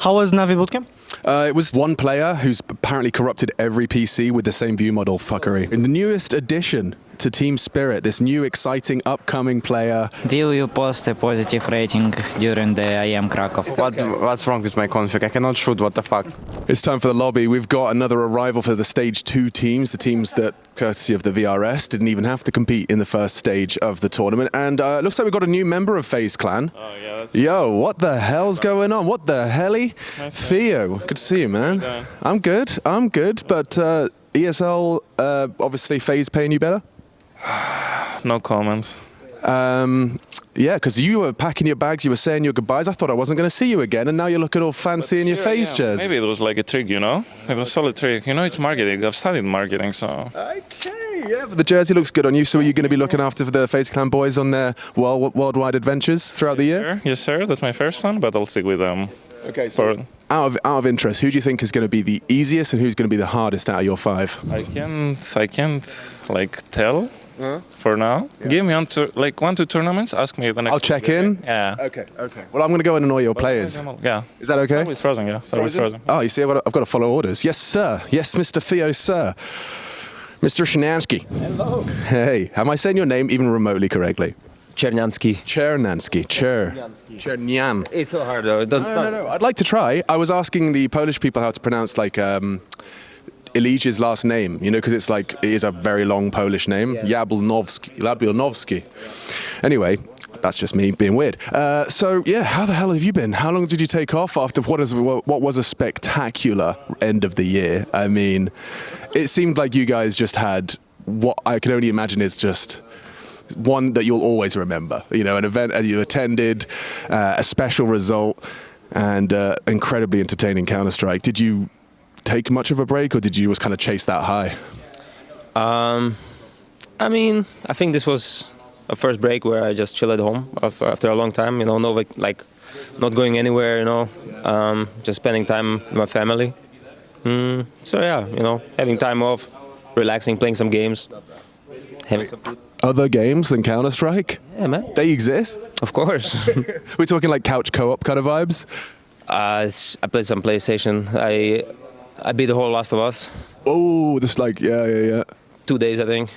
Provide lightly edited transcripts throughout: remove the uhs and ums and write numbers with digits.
How was Navi Bootcamp? It was one player who's apparently corrupted every PC with the same view model fuckery. In the newest addition to Team Spirit, this new exciting upcoming player. Will you post a positive rating during the IEM Krakow? What's wrong with my config? I cannot shoot, what the fuck? It's time for the lobby. We've got another arrival for the stage 2 teams, the teams that, courtesy of the VRS, didn't even have to compete in the first stage of the tournament. And it looks like we've got a new member of FaZe Clan. Oh, yeah, that's Yo, what the hell's going on? What the helly? Nice, Theo, good to see you, man. Yeah. I'm good. But ESL, obviously FaZe paying you better? no comment. Yeah, because you were packing your bags, you were saying your goodbyes. I thought I wasn't going to see you again, and now you're looking all fancy in your FaZe jersey. Maybe it was like a trick, you know? It was a solid trick. You know, it's marketing. I've studied marketing, so... Okay, yeah, but the jersey looks good on you. So are you going to be looking after the FaZe Clan boys on their worldwide adventures throughout the year? Yes, sir. That's my first one, but I'll stick with them. Okay, so out of interest, who do you think is going to be the easiest and who's going to be the hardest out of your 5? I can't like tell for now. Yeah. Give me 1-2 tournaments. Ask me the next. I'll check in. Yeah. Okay. Well, I'm going to go and annoy your players. Yeah. Is that okay? Start with frozen. Yeah. Start with frozen. Oh, you see, I've got to follow orders. Yes, sir. Yes, Mr. Theo, sir. Mr. Szymanski. Hello. Hey, am I saying your name even remotely correctly? Chernianski. Chernian. It's so hard though. No. I'd like to try. I was asking the Polish people how to pronounce like Elijah's last name, you know, because it is a very long Polish name. Yeah. Jabłonowski. Anyway, that's just me being weird. So yeah, how the hell have you been? How long did you take off after what was a spectacular end of the year? I mean, it seemed like you guys just had what I can only imagine is just one that you'll always remember, you know, an event and you attended, a special result, and incredibly entertaining Counter-Strike. Did you take much of a break, or did you just kind of chase that high? I mean, I think this was a first break where I just chilled at home after a long time, you know, not going anywhere, you know, just spending time with my family. So yeah, you know, having time off, relaxing, playing some games, having some food. Other games than Counter-Strike? Yeah, man. They exist? Of course. We're talking like couch co-op kind of vibes? I played some PlayStation. I beat the whole Last of Us. Oh, this yeah. 2 days, I think.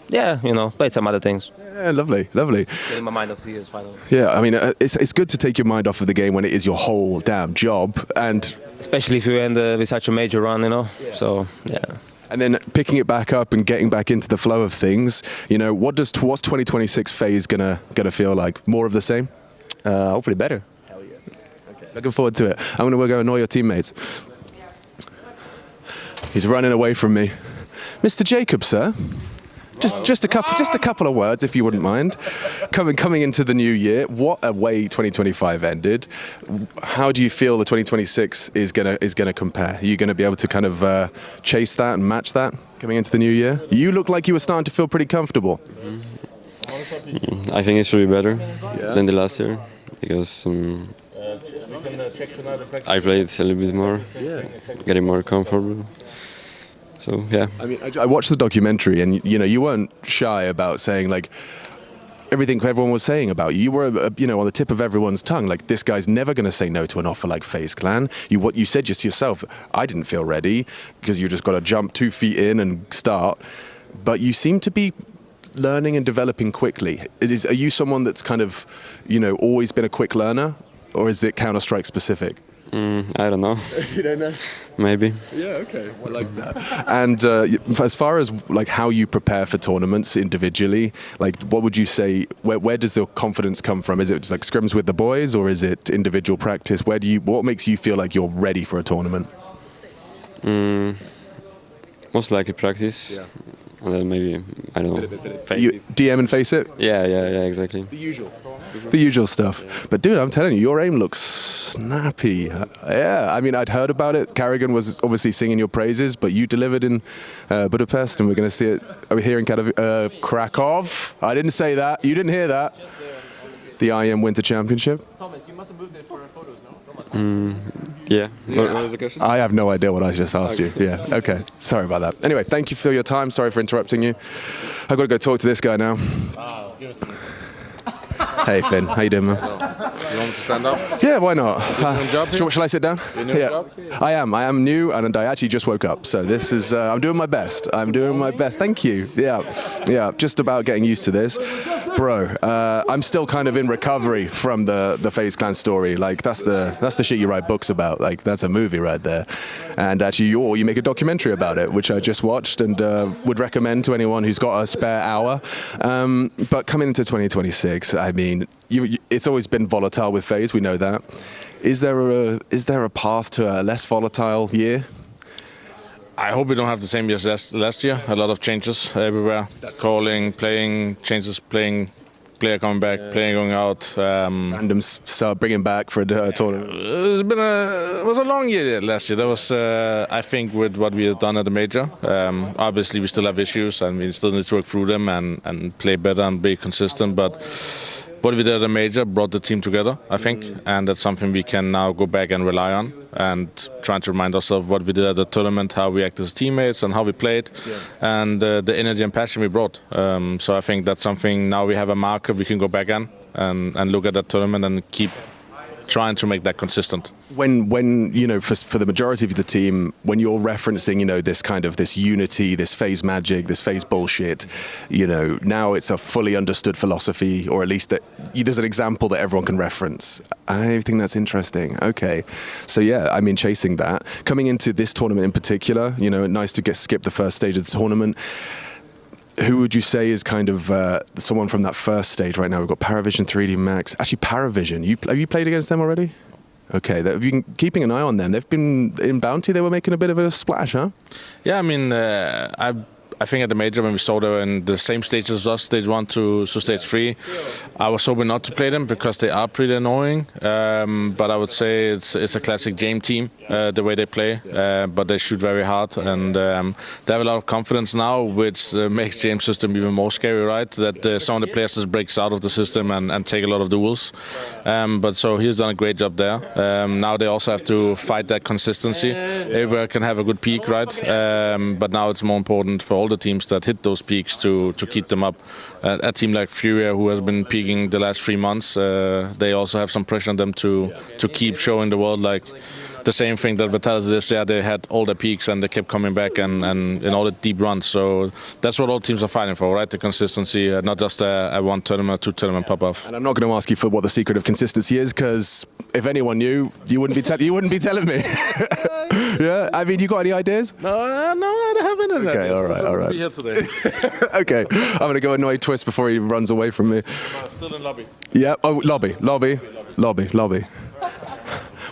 Yeah, you know, played some other things. Yeah, lovely. Getting my mind off CS finally. Yeah, I mean, it's good to take your mind off of the game when it is your whole damn job, and especially if you end with such a major run, you know. Yeah. So yeah. And then picking it back up and getting back into the flow of things, you know, what's 2026 FaZe gonna feel like? More of the same? Hopefully better. Hell yeah. Okay. Looking forward to it. I'm gonna go annoy your teammates. He's running away from me. Mr. Jacob, sir. Just a couple of words, if you wouldn't mind. Coming into the new year, what a way 2025 ended. How do you feel the 2026 is gonna compare? Are you gonna be able to kind of chase that and match that coming into the new year? You look like you were starting to feel pretty comfortable. I think it's really better than the last year because I played a little bit more, getting more comfortable. So yeah. I mean, I watched the documentary, and you know, you weren't shy about saying like everything everyone was saying about you. You were, you know, on the tip of everyone's tongue. Like, this guy's never going to say no to an offer like FaZe Clan. What you said just yourself. I didn't feel ready because you just got to jump 2 feet in and start. But you seem to be learning and developing quickly. Are you someone that's kind of, you know, always been a quick learner, or is it Counter-Strike specific? I don't know. You don't know? Maybe. Yeah, okay. I like that. And as far as like how you prepare for tournaments individually, like what would you say, where does the confidence come from? Is it just like scrims with the boys, or is it individual practice? What makes you feel like you're ready for a tournament? Most likely practice. Yeah. And then maybe, I don't know. DM and face it? Yeah, exactly. The usual stuff. But dude, I'm telling you, your aim looks snappy. Yeah, I mean, I'd heard about it. Carrigan was obviously singing your praises, but you delivered in Budapest, and we're going to see it over here in Krakow. I didn't say that. You didn't hear that. The IEM Winter Championship. Thomas, you must have moved it for photos, no? Yeah. What was the question? I have no idea what I just asked you. Yeah, okay. Sorry about that. Anyway, thank you for your time. Sorry for interrupting you. I've got to go talk to this guy now. Wow, give it to me. Hey Finn, how you doing, man? You want me to stand up? Yeah, why not? new job here? Shall I sit down? Your new job? I am new, and I actually just woke up. So this is, I'm doing my best. I'm doing my best. Thank you. Yeah, just about getting used to this, bro. I'm still kind of in recovery from the FaZe Clan story. Like that's the shit you write books about. Like that's a movie right there. And actually, you make a documentary about it, which I just watched and would recommend to anyone who's got a spare hour. But coming into 2026, I mean, it's always been volatile with FaZe. We know that. Is there a path to a less volatile year? I hope we don't have the same year as last year. A lot of changes everywhere. Calling, playing, changes, playing, player coming back, player going out. Randoms start bringing back for a tournament. It was a long year last year. That was, I think, with what we have done at the major. Obviously, we still have issues and we still need to work through them and play better and be consistent. But what we did at the major brought the team together, I think, and that's something we can now go back and rely on and trying to remind ourselves what we did at the tournament, how we acted as teammates and how we played, and the energy and passion we brought. So I think that's something now we have a marker we can go back on and look at that tournament and keep trying to make that consistent. When you know, for the majority of the team, when you're referencing, you know, this unity, this FaZe magic, this FaZe bullshit, you know, now it's a fully understood philosophy, or at least that there's an example that everyone can reference. I think that's interesting. Okay, so yeah, I mean, chasing that, coming into this tournament in particular, you know, nice to skip the first stage of the tournament. Who would you say is kind of someone from that first stage right now? We've got PARIVISION, 3D Max. Actually, PARIVISION, have you played against them already? Okay, have you been keeping an eye on them? They've been in Bounty. They were making a bit of a splash, huh? Yeah, I mean, I think at the major when we saw they were in the same stages as us, stage 1 to stage 3, I was hoping not to play them because they are pretty annoying. But I would say it's a classic James team, the way they play. But they shoot very hard and they have a lot of confidence now, which makes James' system even more scary, right? That some of the players just breaks out of the system and take a lot of duels. But so he's done a great job there. Now they also have to fight that consistency. Everywhere can have a good peak, right? But now it's more important for all the teams that hit those peaks to keep them up. A team like Furia, who has been peaking the last 3 months, they also have some pressure on them to keep showing the world like the same thing that Vitality did. Yeah, they had all the peaks and they kept coming back and in all the deep runs. So that's what all teams are fighting for, right? The consistency, not just a one tournament, 2 tournament pop off. And I'm not going to ask you for what the secret of consistency is, because if anyone knew, you wouldn't be telling me. Yeah, I mean, you got any ideas? No, I don't have any. Okay, all right. Be here today. Okay, I'm going to go annoy Twist before he runs away from me. Still in lobby. Yeah, oh, lobby.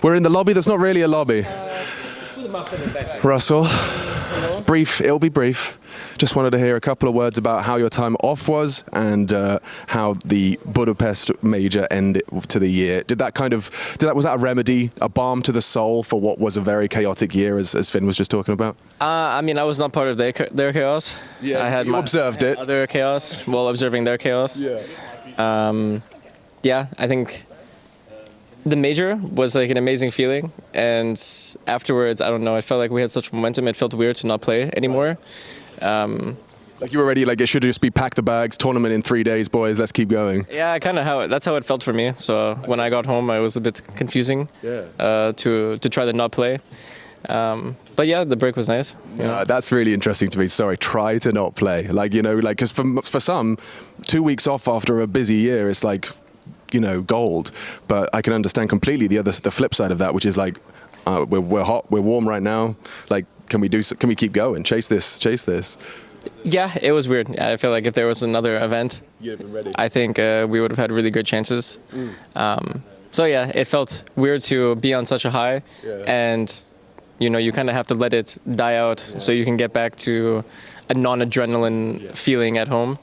We're in the lobby that's not really a lobby. Russell, brief, it'll be brief. Just wanted to hear a couple of words about how your time off was and how the Budapest major ended to the year. Was that a remedy, a balm to the soul for what was a very chaotic year, as Finn was just talking about? I mean, I was not part of their chaos. Yeah, I had observed it. Other chaos while observing their chaos. Yeah, I think the major was like an amazing feeling, and afterwards, I don't know, I felt like we had such momentum. It felt weird to not play anymore. Like you were ready, like it should just be pack the bags, tournament in 3 days, boys, let's keep going. Yeah, that's how it felt for me. So when I got home, I was a bit confusing to try to not play. But yeah, the break was nice. Yeah, that's really interesting to me. Sorry, try to not play. Like, you know, like, because for some, 2 weeks off after a busy year, it's like, you know, gold. But I can understand completely the flip side of that, which is like, we're hot, we're warm right now. Like, can we keep going? Chase this. Yeah, it was weird. I feel like if there was another event, you'd have been ready. I think we would have had really good chances. So yeah, it felt weird to be on such a high, and you know, you kind of have to let it die out so you can get back to a non-adrenaline feeling at home.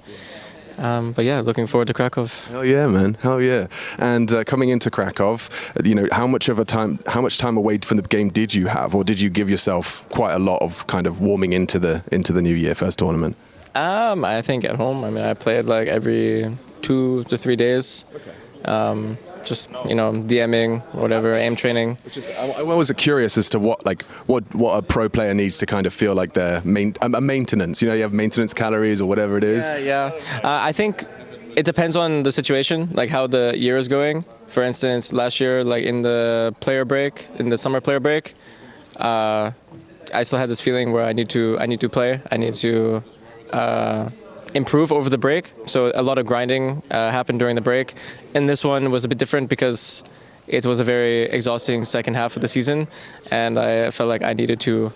But yeah, looking forward to Krakow. Hell yeah, man. Hell yeah. And coming into Krakow, you know, how much time away from the game did you have, or did you give yourself quite a lot of kind of warming into the new year first tournament? I think at home. I mean, I played like every 2 to 3 days. Okay. Just, you know, DMing, whatever, aim training. I'm always curious as to what a pro player needs to kind of feel like their maintenance. You know, you have maintenance calories or whatever it is. Yeah. I think it depends on the situation, like how the year is going. For instance, last year, like in the summer player break, I still had this feeling where I need to play. I need to improve over the break. So a lot of grinding happened during the break. And this one was a bit different because it was a very exhausting second half of the season, and I felt like I needed to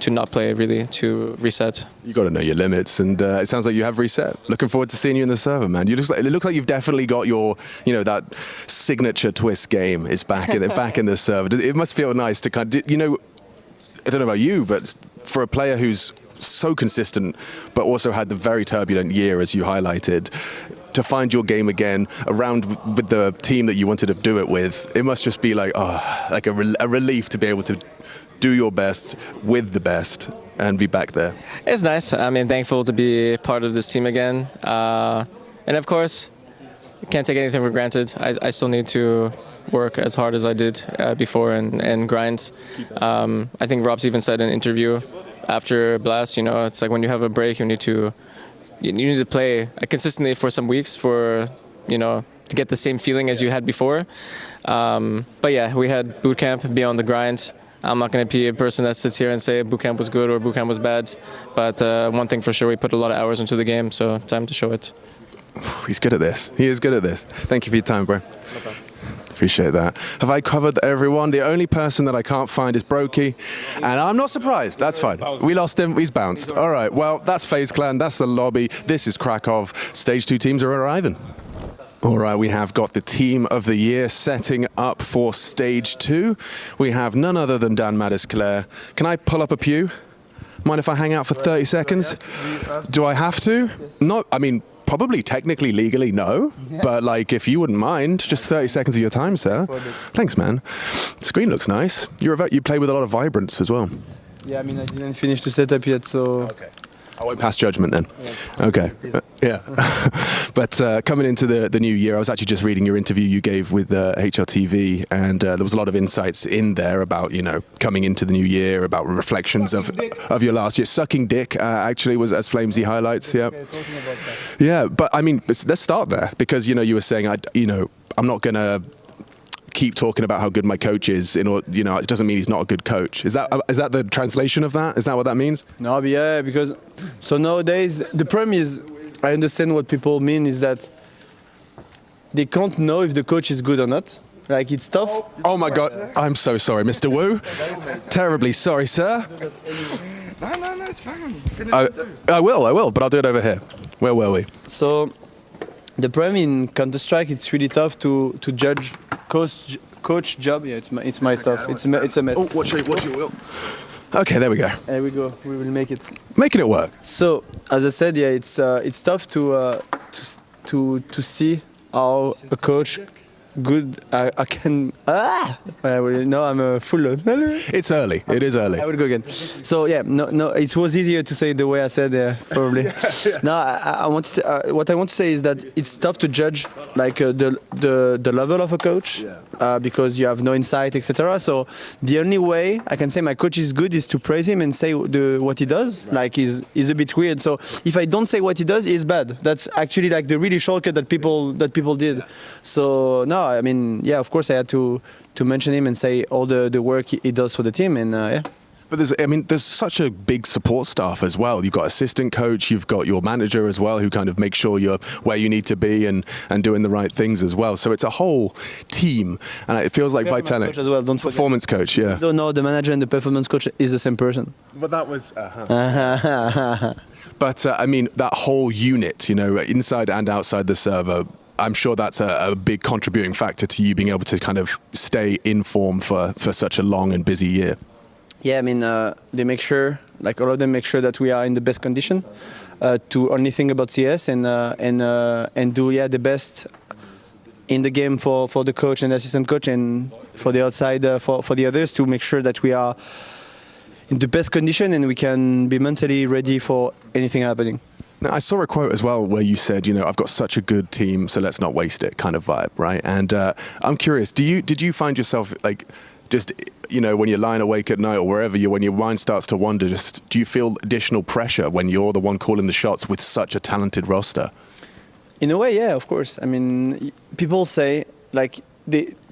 not play, really, to reset. You got to know your limits, and it sounds like you have reset. Looking forward to seeing you in the server, man. It looks like you've definitely got your, that signature twist game is back in the server. It must feel nice to I don't know about you, but for a player who's so consistent, but also had the very turbulent year, as you highlighted, to find your game again around with the team that you wanted to do it with, it must just be like a relief to be able to do your best with the best and be back there. It's nice. I mean, thankful to be part of this team again. And of course, can't take anything for granted. I still need to work as hard as I did before and grind. I think Rob's even said in an interview after Blast, it's like when you have a break, you need to play consistently for some weeks to get the same feeling as you had before. But yeah, we had boot camp, be on the grind. I'm not going to be a person that sits here and say boot camp was good or boot camp was bad. But one thing for sure, we put a lot of hours into the game, so time to show it. He's good at this. He is good at this. Thank you for your time, bro. Okay. Appreciate that. Have I covered everyone? The only person that I can't find is Brokey, and I'm not surprised. That's fine. We lost him. He's bounced. All right. Well, that's FaZe Clan. That's the lobby. This is Krakow. Stage 2 teams are arriving. All right, we have got the team of the year setting up for stage 2. We have none other than Dan Madisclair. Can I pull up a pew? Mind if I hang out for 30 seconds? Do I have to? No, I mean, probably technically, legally, no. But like, if you wouldn't mind, just 30 seconds of your time, sir. Thanks, man. Screen looks nice. You play with a lot of vibrance as well. Yeah, I mean, I didn't finish the setup yet, so... Okay. I won't pass judgment then. Okay. Yeah. But coming into the new year, I was actually just reading your interview you gave with HLTV, and there was a lot of insights in there about, coming into the new year, about reflections of your last year. Sucking dick, actually, was as Flamesy highlights. Yeah. Yeah, but I mean, let's start there, because, you were saying, I'm not going to keep talking about how good my coach is, it doesn't mean he's not a good coach. Is that the translation of that? Is that what that means? No, but yeah, because so nowadays the problem is, I understand what people mean is that they can't know if the coach is good or not. Like, it's tough. Oh my God, I'm so sorry, Mr. Wu. Terribly sorry, sir. No, it's fine. I will, but I'll do it over here. Where were we? So the problem in Counter-Strike, it's really tough to judge coach job. Yeah, it's my stuff. It's a mess. Oh, watch your will. Okay, there we go. There we go. We will make it. Making it work. So, as I said, yeah, it's tough to see how a coach good I can. No, I'm a full. It's early. It is early. I will go again. So yeah, no. It was easier to say the way I said probably. No, I want to. What I want to say is that it's tough to judge like the level of a coach because you have no insight, etc. So the only way I can say my coach is good is to praise him and say what he does. Like he's a bit weird. So if I don't say what he does, he's bad. That's actually like the really shortcut that people did. So no. I mean, yeah, of course I had to mention him and say all the work he does for the team, and yeah. But there's such a big support staff as well. You've got assistant coach, you've got your manager as well, who kind of makes sure you're where you need to be and doing the right things as well. So it's a whole team, and it feels like Vitality. Coach as well, don't forget. Performance coach, yeah. No, the manager and the performance coach is the same person. But that was. But I mean, that whole unit, inside and outside the server. I'm sure that's a big contributing factor to you being able to kind of stay in form for such a long and busy year. Yeah, I mean, they make sure, like all of them make sure that we are in the best condition to only think about CS and do the best in the game for the coach and the assistant coach and for the outside for the others to make sure that we are in the best condition and we can be mentally ready for anything happening. Now, I saw a quote as well where you said, I've got such a good team, so let's not waste it kind of vibe, right? And I'm curious, did you find yourself like just, when you're lying awake at night or wherever when your mind starts to wander, do you feel additional pressure when you're the one calling the shots with such a talented roster? In a way, yeah, of course. I mean, people say like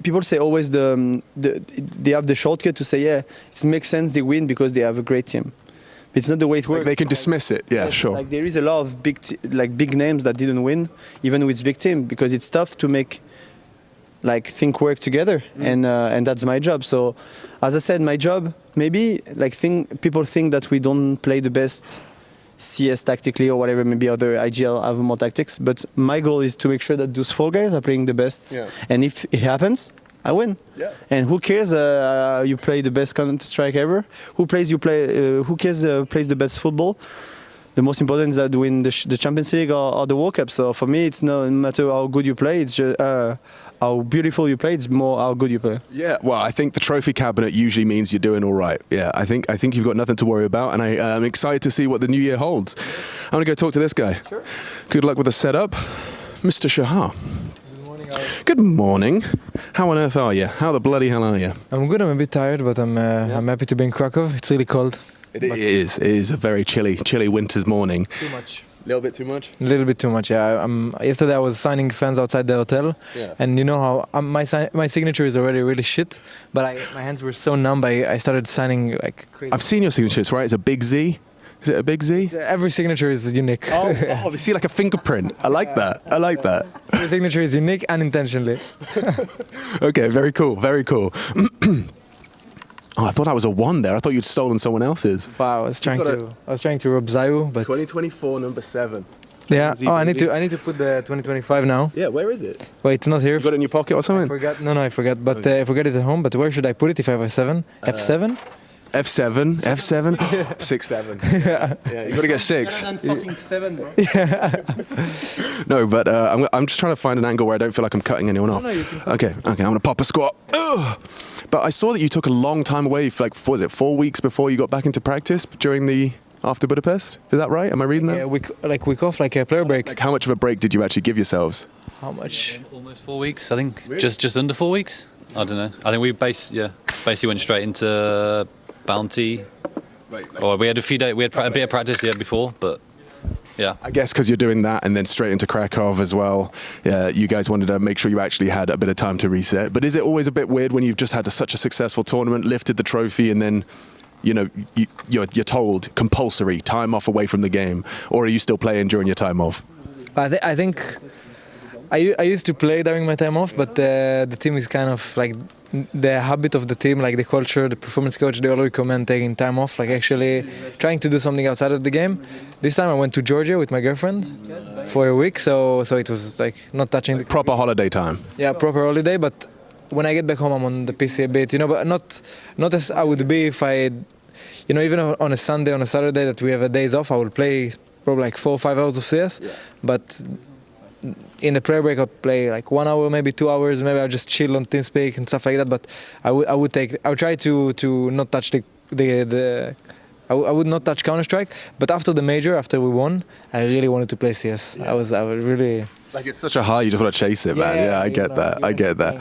people say always they have the shortcut to say it makes sense they win because they have a great team. It's not the way it works. Like they can dismiss it. Yeah, sure. Like there is a lot of big names that didn't win, even with big team, because it's tough to make think work together, and that's my job. So, as I said, my job maybe people think that we don't play the best CS tactically or whatever. Maybe other IGL have more tactics, but my goal is to make sure that those 4 guys are playing the best. Yeah. And if it happens, I win. Yeah. And who cares? You play the best Counter-Strike ever. Who cares? Plays the best football. The most important is that win the Champions League or the World Cup. So for me, it's no matter how good you play. It's just how beautiful you play. It's more how good you play. Yeah. Well, I think the trophy cabinet usually means you're doing all right. Yeah. I think you've got nothing to worry about, and I'm excited to see what the new year holds. I'm gonna go talk to this guy. Sure. Good luck with the setup, Mr. Shahar. Good morning. How on earth are you? How the bloody hell are you? I'm good. I'm a bit tired, but I'm happy to be in Krakow. It's really cold. It is a very chilly winter's morning. Too much. A little bit too much? A little bit too much, yeah. Yesterday I was signing fans outside the hotel, and you know how my signature is already really shit, but my hands were so numb, I started signing like crazy. I've seen your signatures, right? It's a big Z. Is it a big Z? Every signature is unique. Oh, they see like a fingerprint. I like that. Every signature is unique unintentionally. Okay, very cool, very cool. Oh, I thought I was a 1 there. I thought you'd stolen someone else's. Wow, I was trying to rob Zayu, but 2024 number 7. Yeah. Oh, I need to put the 2025 now. Yeah, where is it? Wait, it's not here. You got it in your pocket or something? I forgot. No, I forgot. But I forgot it at home. But where should I put it if I have a 7? F7? F7, F7, 6, 7. Yeah, you got to get 6. Fucking 7, bro. No, but I'm just trying to find an angle where I don't feel like I'm cutting anyone off. No, you can Okay, I'm gonna pop a squat. Ugh. But I saw that you took a long time away for what was it, 4 weeks before you got back into practice after Budapest? Is that right? Am I reading that? Yeah, week off, like a player break. Like how much of a break did you actually give yourselves? How much? Almost 4 weeks, I think. Really? Just under 4 weeks. I don't know. I think we basically went straight into Bounty. Or we had a few days. We had a bit of practice before, but yeah. I guess because you're doing that and then straight into Krakow as well. Yeah, you guys wanted to make sure you actually had a bit of time to reset. But is it always a bit weird when you've just had such a successful tournament, lifted the trophy, and then you're told compulsory time off away from the game, or are you still playing during your time off? I think I used to play during my time off, but the team is kind of like the habit of the team, like the culture, the performance coach, they all recommend taking time off, like actually trying to do something outside of the game. This time I went to Georgia with my girlfriend for a week, so it was like not touching the proper holiday time. Yeah, proper holiday, but when I get back home I'm on the PC a bit, but not as I would be if I, even on a Sunday, on a Saturday that we have a days off, I will play probably like 4 or 5 hours of CS, but in the prayer break, I'll play like 1 hour, maybe 2 hours. Maybe I'll just chill on TeamSpeak and stuff like that. But I would try to not touch I would not touch Counter-Strike. But after the major, after we won, I really wanted to play CS. I was really like, it's such a high. You just want to chase it, man. Yeah, I get that.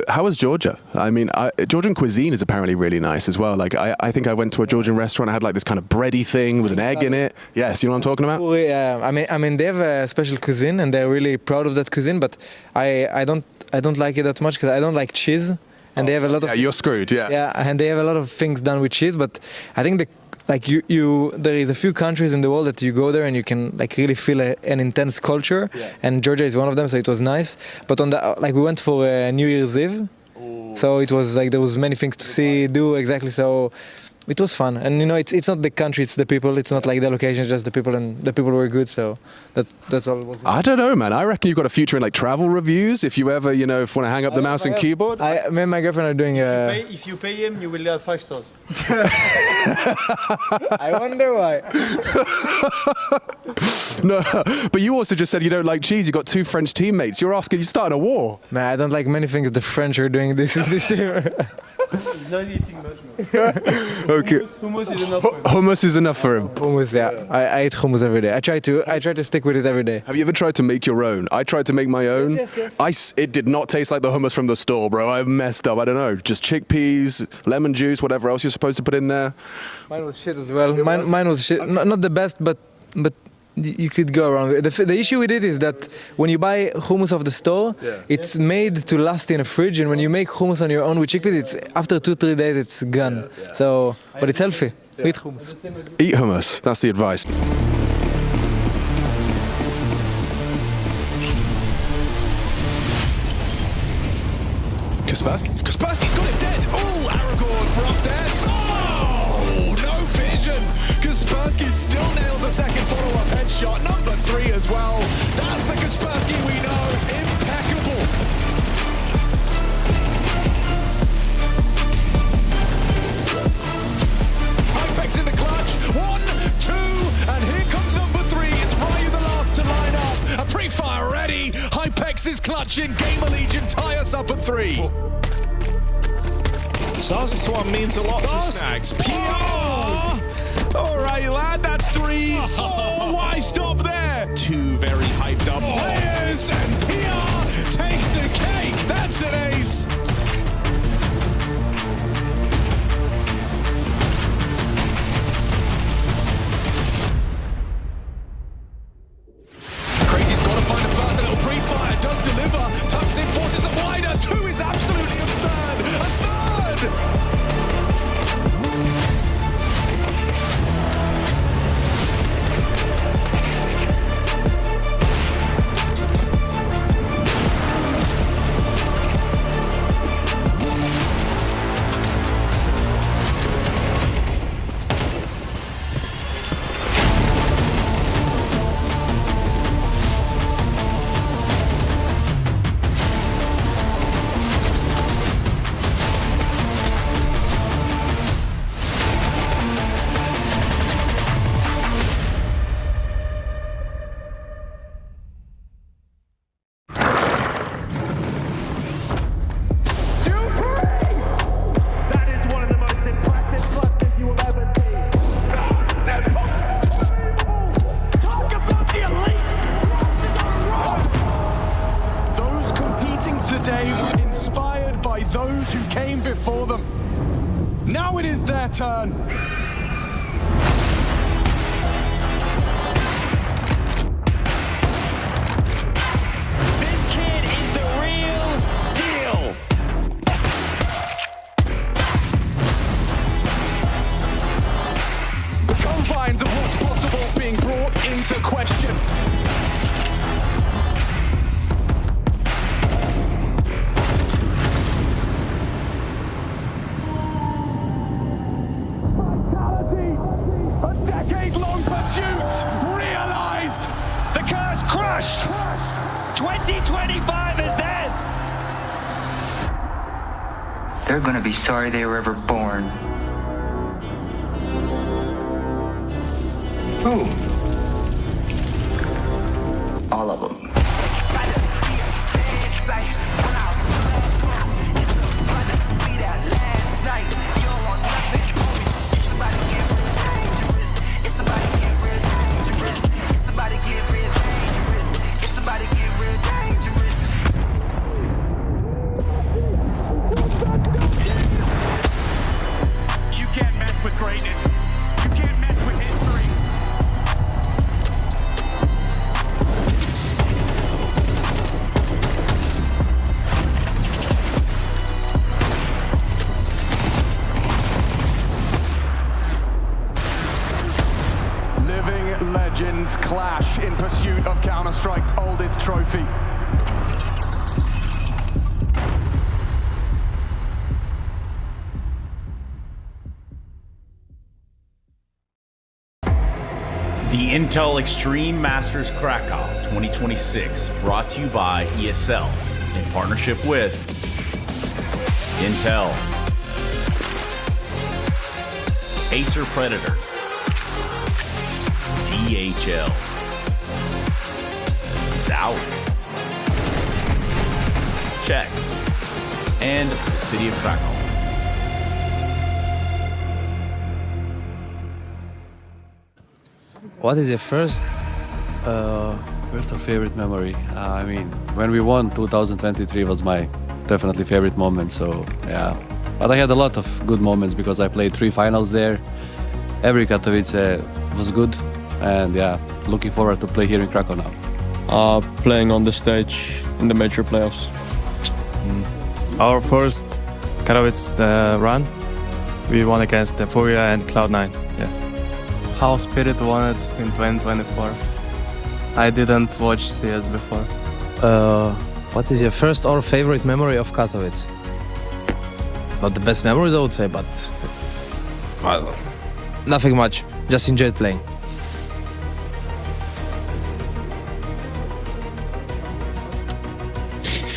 How was Georgia? I mean, Georgian cuisine is apparently really nice as well. Like, I think I went to a Georgian restaurant. I had like this kind of bready thing with an egg in it. Yes, you know what I'm talking about? Yeah, I mean, they have a special cuisine and they're really proud of that cuisine. But I don't like it that much because I don't like cheese. And they have a lot of. Yeah, you're screwed. Yeah. Yeah, and they have a lot of things done with cheese. But I think there is a few countries in the world that you go there and you can like really feel an intense culture, and Georgia is one of them, so it was nice. But we went for New Year's Eve, so it was like there was many things to do exactly. So it was fun, and it's not the country, it's the people. It's not like the location, it's just the people, and the people were good. So that's all it was. I don't know, man. I reckon you've got a future in like travel reviews. If you ever, if you want to hang up the mouse and keyboard. Me and my girlfriend are doing. If you pay him, you will have 5 stars. I wonder why. No, but you also just said you don't like cheese. You got 2 French teammates. You're starting a war. Man, I don't like many things the French are doing this team. He's not eating much, man. Okay. Hummus is enough for him. Hummus is enough for him. Hummus, yeah. I eat hummus every day. I try to stick with it every day. Have you ever tried to make your own? I tried to make my own. Yes. It did not taste like the hummus from the store, bro. I messed up. I don't know. Just chickpeas, lemon juice, whatever else you're supposed to put in there. Mine was shit as well. Mine was shit. Not the best, but you could go around. The issue with it is that when you buy hummus off the store, it's made to last in a fridge, and when you make hummus on your own with chickpeas, it's after 2-3 days it's gone. So, but it's healthy. Eat hummus. Eat hummus. That's the advice. Kaspersky's got it dead. Oh, Aragorn rough death. Oh, no vision. Kaspersky still nails a second follow-up headshot. Number 3 as well. That's the Kaspersky we know. Impeccable. Hypex in the clutch. 1, 2, and here comes number 3. It's Ryu the last to line up. A pre-fire ready. Hypex is clutching. Gamer Legion tie us up at 3. Stars this one means a lot to Snags. PR! Alright, lad, that's 3, 4. Why stop there? 2 very hyped up players, and PR takes the cake. That's an ace. Crazy's got to find the first. A little pre-fire does deliver. Tucks in, forces them wider. 2 is absolutely absurd. A third! Those who came before them. Now it is their turn. This kid is the real deal. The confines of what's possible being brought into question. Decade-long pursuit realized. The curse crushed. 2025 is theirs. They're gonna be sorry they were ever born. Who? All of them. Greatness. You can't mess with history. Living legends clash in pursuit of Counter-Strike's oldest trophy. The Intel Extreme Masters Krakow 2026, brought to you by ESL in partnership with Intel, Acer Predator, DHL, Zowie, Checks, and the City of Krakow. What is your first or favorite memory? I mean, when we won 2023 was my definitely favorite moment. So yeah, but I had a lot of good moments because I played 3 finals there. Every Katowice was good. and yeah, looking forward to play here in Krakow now. Playing on the stage in the major playoffs. Our first Katowice run, we won against the Furia and Cloud9. Yeah. How Spirit won it in 2024. I didn't watch CS before. What is your first or favorite memory of Katowice? Not the best memories, I would say, but nothing much. Just enjoyed playing.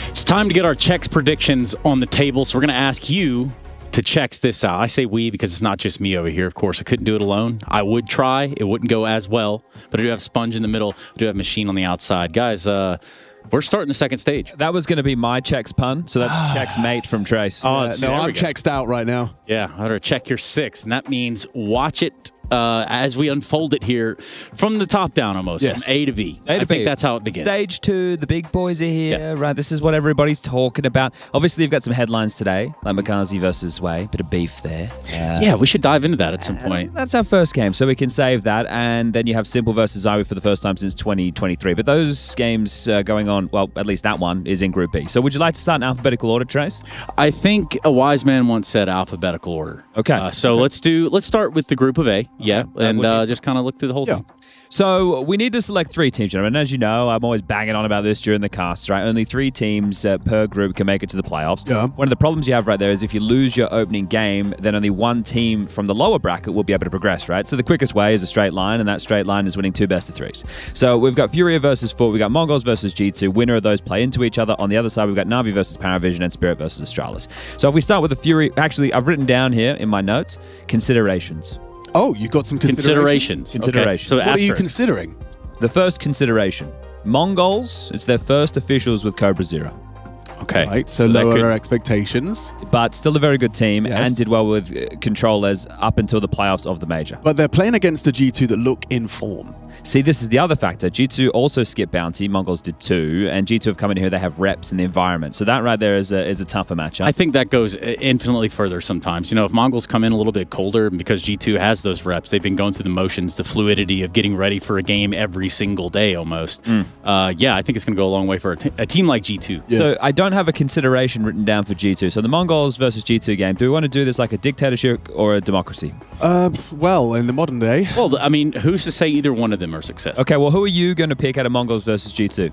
It's time to get our checks predictions on the table. So we're going to ask you to check this out. I say we because it's not just me over here. Of course, I couldn't do it alone. I would try. It wouldn't go as well. But I do have Sponge in the middle. I do have Machine on the outside. Guys, we're starting the second stage. That was going to be my checks pun. So that's checks mate from Trace. Oh, no, I'm checked out right now. Yeah, I ought to check your 6. And that means watch it as we unfold it here from the top down almost, Yes. from A to B. A to I think B. that's how it begins. Stage 2, the big boys are here, right? This is what everybody's talking about. Obviously, you've got some headlines today, like Makazi versus Way. Bit of beef there. Yeah, we should dive into that at some point. That's our first game, so we can save that. And then you have Simple versus Iwi for the first time since 2023. But those games going on, well, at least that one is in Group B. So would you like to start in alphabetical order, Trace? I think a wise man once said alphabetical order. Okay. So let's start with the group of A. Yeah, and just kind of look through the whole thing. So we need to select 3 teams, gentlemen. And as you know, I'm always banging on about this during the cast, right? Only 3 teams per group can make it to the playoffs. Yeah. One of the problems you have right there is if you lose your opening game, then only one team from the lower bracket will be able to progress, right? So the quickest way is a straight line, and that straight line is winning 2 best-of-3s. So we've got Furia versus Fort, we've got Mongols versus G2. Winner of those play into each other. On the other side, we've got Navi versus PARIVISION and Spirit versus Astralis. So if we start with the Fury, actually, I've written down here in my notes, considerations. Oh, you've got some considerations. Considerations. So what are you asterisk. considering? The first consideration, Mongols, it's their first officials with Cobra Zero. Okay. Right, so that lower could- our expectations. But still a very good team Yes. and did well with controllers up until the playoffs of the major. But they're playing against a G2 that look in form. See, this is the other factor. G2 also skipped Bounty. Mongols did too. And G2 have come in here. They have reps in the environment. So that right there is a tougher matchup. I think that goes infinitely further sometimes. You know, if Mongols come in a little bit colder because G2 has those reps, they've been going through the motions, the fluidity of getting ready for a game every single day almost. Yeah, I think it's going to go a long way for a team like G2. So I don't have a consideration written down for G2. So the Mongols versus G2 game, do we want to do this like a dictatorship or a democracy? Well, in the modern day. Well, I mean, who's to say either one of them are successful? Okay, well, who are you going to pick out of Mongols versus G2?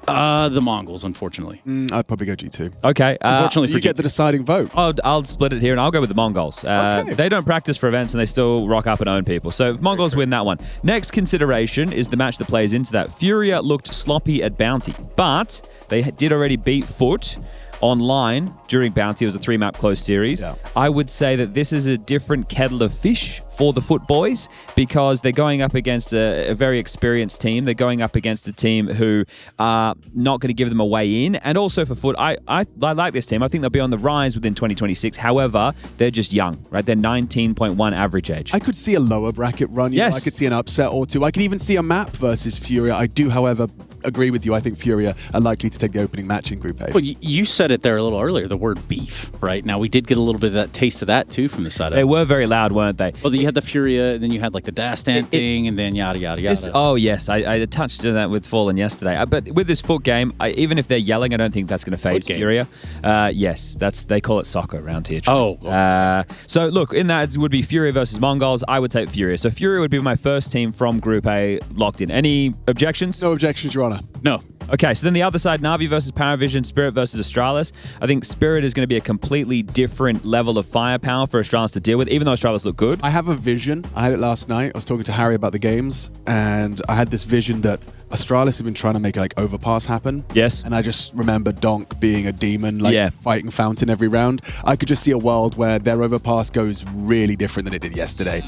The Mongols, unfortunately. I'd probably go G2. Okay. Unfortunately you get the deciding vote. I'll split it here, and I'll go with the Mongols. They don't practice for events, and they still rock up and own people. So if Mongols win that one. Next consideration is the match that plays into that. Furia looked sloppy at Bounty, but they did already beat Foot online during Bounty. It was a 3-map closed series. Yeah. I would say that this is a different kettle of fish for the Foot boys because they're going up against a very experienced team. They're going up against a team who are not going to give them a way in. And also for Foot, I like this team. I think they'll be on the rise within 2026. However, they're just young, right? They're 19.1 average age. I could see a lower bracket run. You know, Yes. I could see an upset or two. I could even see a map versus Furia. I do, however, agree with you. I think Furia are likely to take the opening match in Group A. Well, you said it there a little earlier, the word beef, right? Now, we did get a little bit of that taste of that, too, from the side of They were very loud, weren't they? Well, you had the Furia, and then you had, like, the Dastan thing, and then yada, yada, yada. Oh, yes. I touched on that with Fallen yesterday. But with this Foot game, even if they're yelling, I don't think that's going to phase Furia. Yes, they call it soccer around here. Oh. So, look, in that it would be Furia versus Mongols. I would take Furia. So, Furia would be my first team from Group A locked in. Any objections? No objections, Your Honor. No. Okay, so then the other side, Navi versus PARIVISION, Spirit versus Astralis. I think Spirit is going to be a completely different level of firepower for Astralis to deal with, even though Astralis look good. I have a vision. I had it last night. I was talking to Harry about the games, and I had this vision that Astralis have been trying to make like Overpass happen. Yes. And I just remember Donk being a demon, like fighting Fountain every round. I could just see a world where their Overpass goes really different than it did yesterday.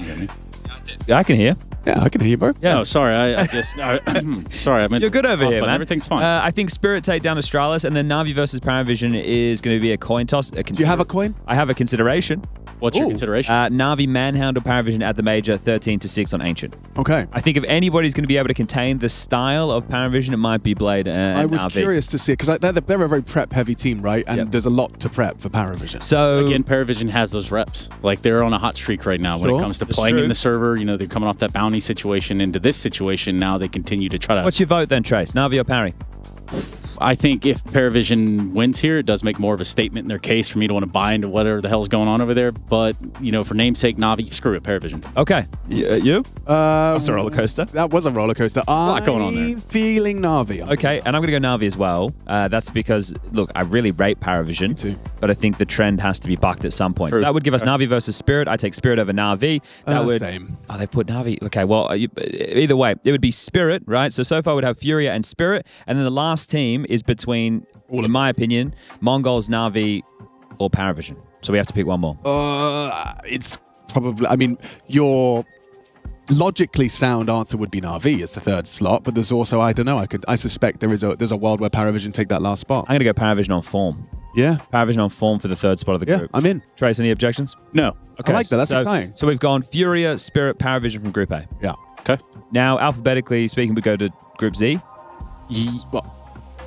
Yeah, I can hear. Yeah, I can hear you, bro. Yeah. No, sorry. I just... sorry, I meant... You're good over here, man. Everything's fine. I think Spirit take down Astralis, and then Navi versus PARIVISION is going to be a coin toss. Do you have a coin? I have a consideration. What's your consideration? Na'Vi Manhound or Paravision at the major, 13-6 on Ancient. Okay. I think if anybody's going to be able to contain the style of Paravision, it might be Blade and I was Na'Vi. curious to see it because they're a very prep-heavy team, right? And there's a lot to prep for Paravision. So again, Paravision has those reps. Like they're on a hot streak right now when it comes to playing in the server. You know, they're coming off that bounty situation into this situation. Now they continue to try to. What's your vote then, Trace? Na'Vi or Parry? I think if Paravision wins here, it does make more of a statement in their case for me to want to buy into whatever the hell's going on over there. But, you know, for namesake, Na'Vi, screw it, Paravision. Okay. You? That's a roller coaster. That was a roller coaster. A lot going on there. Feeling Na'Vi. Okay, and I'm going to go Na'Vi as well. That's because, look, I really rate Paravision, but I think the trend has to be bucked at some point. So that would give us Na'Vi versus Spirit. I take Spirit over Na'Vi. That would. Same. Oh, they put Na'Vi. Okay, well, either way, it would be Spirit, right? So far would have Furia and Spirit, and then the last team is between, in my opinion, Mongols, Na'Vi, or Paravision. So we have to pick one more. It's probably. I mean, your logically sound answer would be Na'Vi as the third slot, but there's also I don't know. I suspect there's a world where Paravision take that last spot. I'm going to go Paravision on form. Yeah, Paravision on form for the third spot of the group. I'm in. Trace, any objections? No. Okay, I like that. That's exciting. So we've gone Furia, Spirit, Paravision from Group A. Yeah. Okay. Now, alphabetically speaking, we go to Group Z.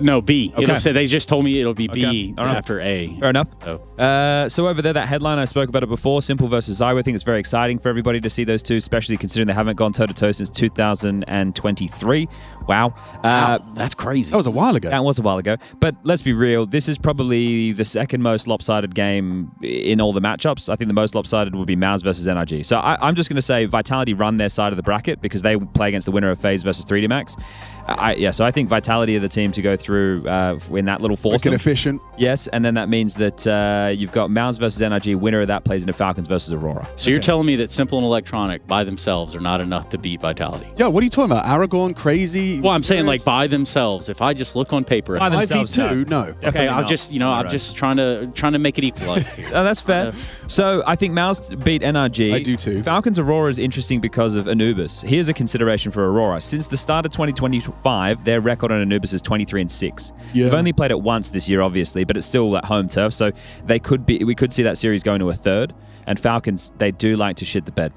No, B. Okay. It'll say, they just told me it'll be B All right. after A. Fair enough. Oh. So over there, that headline, I spoke about it before, Simple versus Zywo. I think it's very exciting for everybody to see those two, especially considering they haven't gone toe-to-toe since 2023. Wow. That's crazy. That was a while ago. That was a while ago. But let's be real, this is probably the second most lopsided game in all the matchups. I think the most lopsided would be Mouse versus NRG. So I'm just going to say Vitality run their side of the bracket because they play against the winner of FaZe versus 3D Max. So I think Vitality are the team to go through in that little foursome. Wicked efficient. Yes, and then that means that you've got Mouse versus NRG. Winner of that plays into Falcons versus Aurora. So you're telling me that Simple and Electronic by themselves are not enough to beat Vitality? Yeah, what are you talking about? Aragorn, Crazy? Well, I'm saying like by themselves. If I just look on paper, By themselves, 5v2? No. Okay, I'm not. just I'm just trying to make it equalized here. Oh, that's fair. So I think Mouse beat NRG. I do too. Falcons Aurora is interesting because of Anubis. Here's a consideration for Aurora. Since the start of 2025, their record on Anubis is 23-6. Yeah. They've only played it once this year, obviously, but it's still at home turf. So we could see that series going to a third. And Falcons, they do like to shit the bed.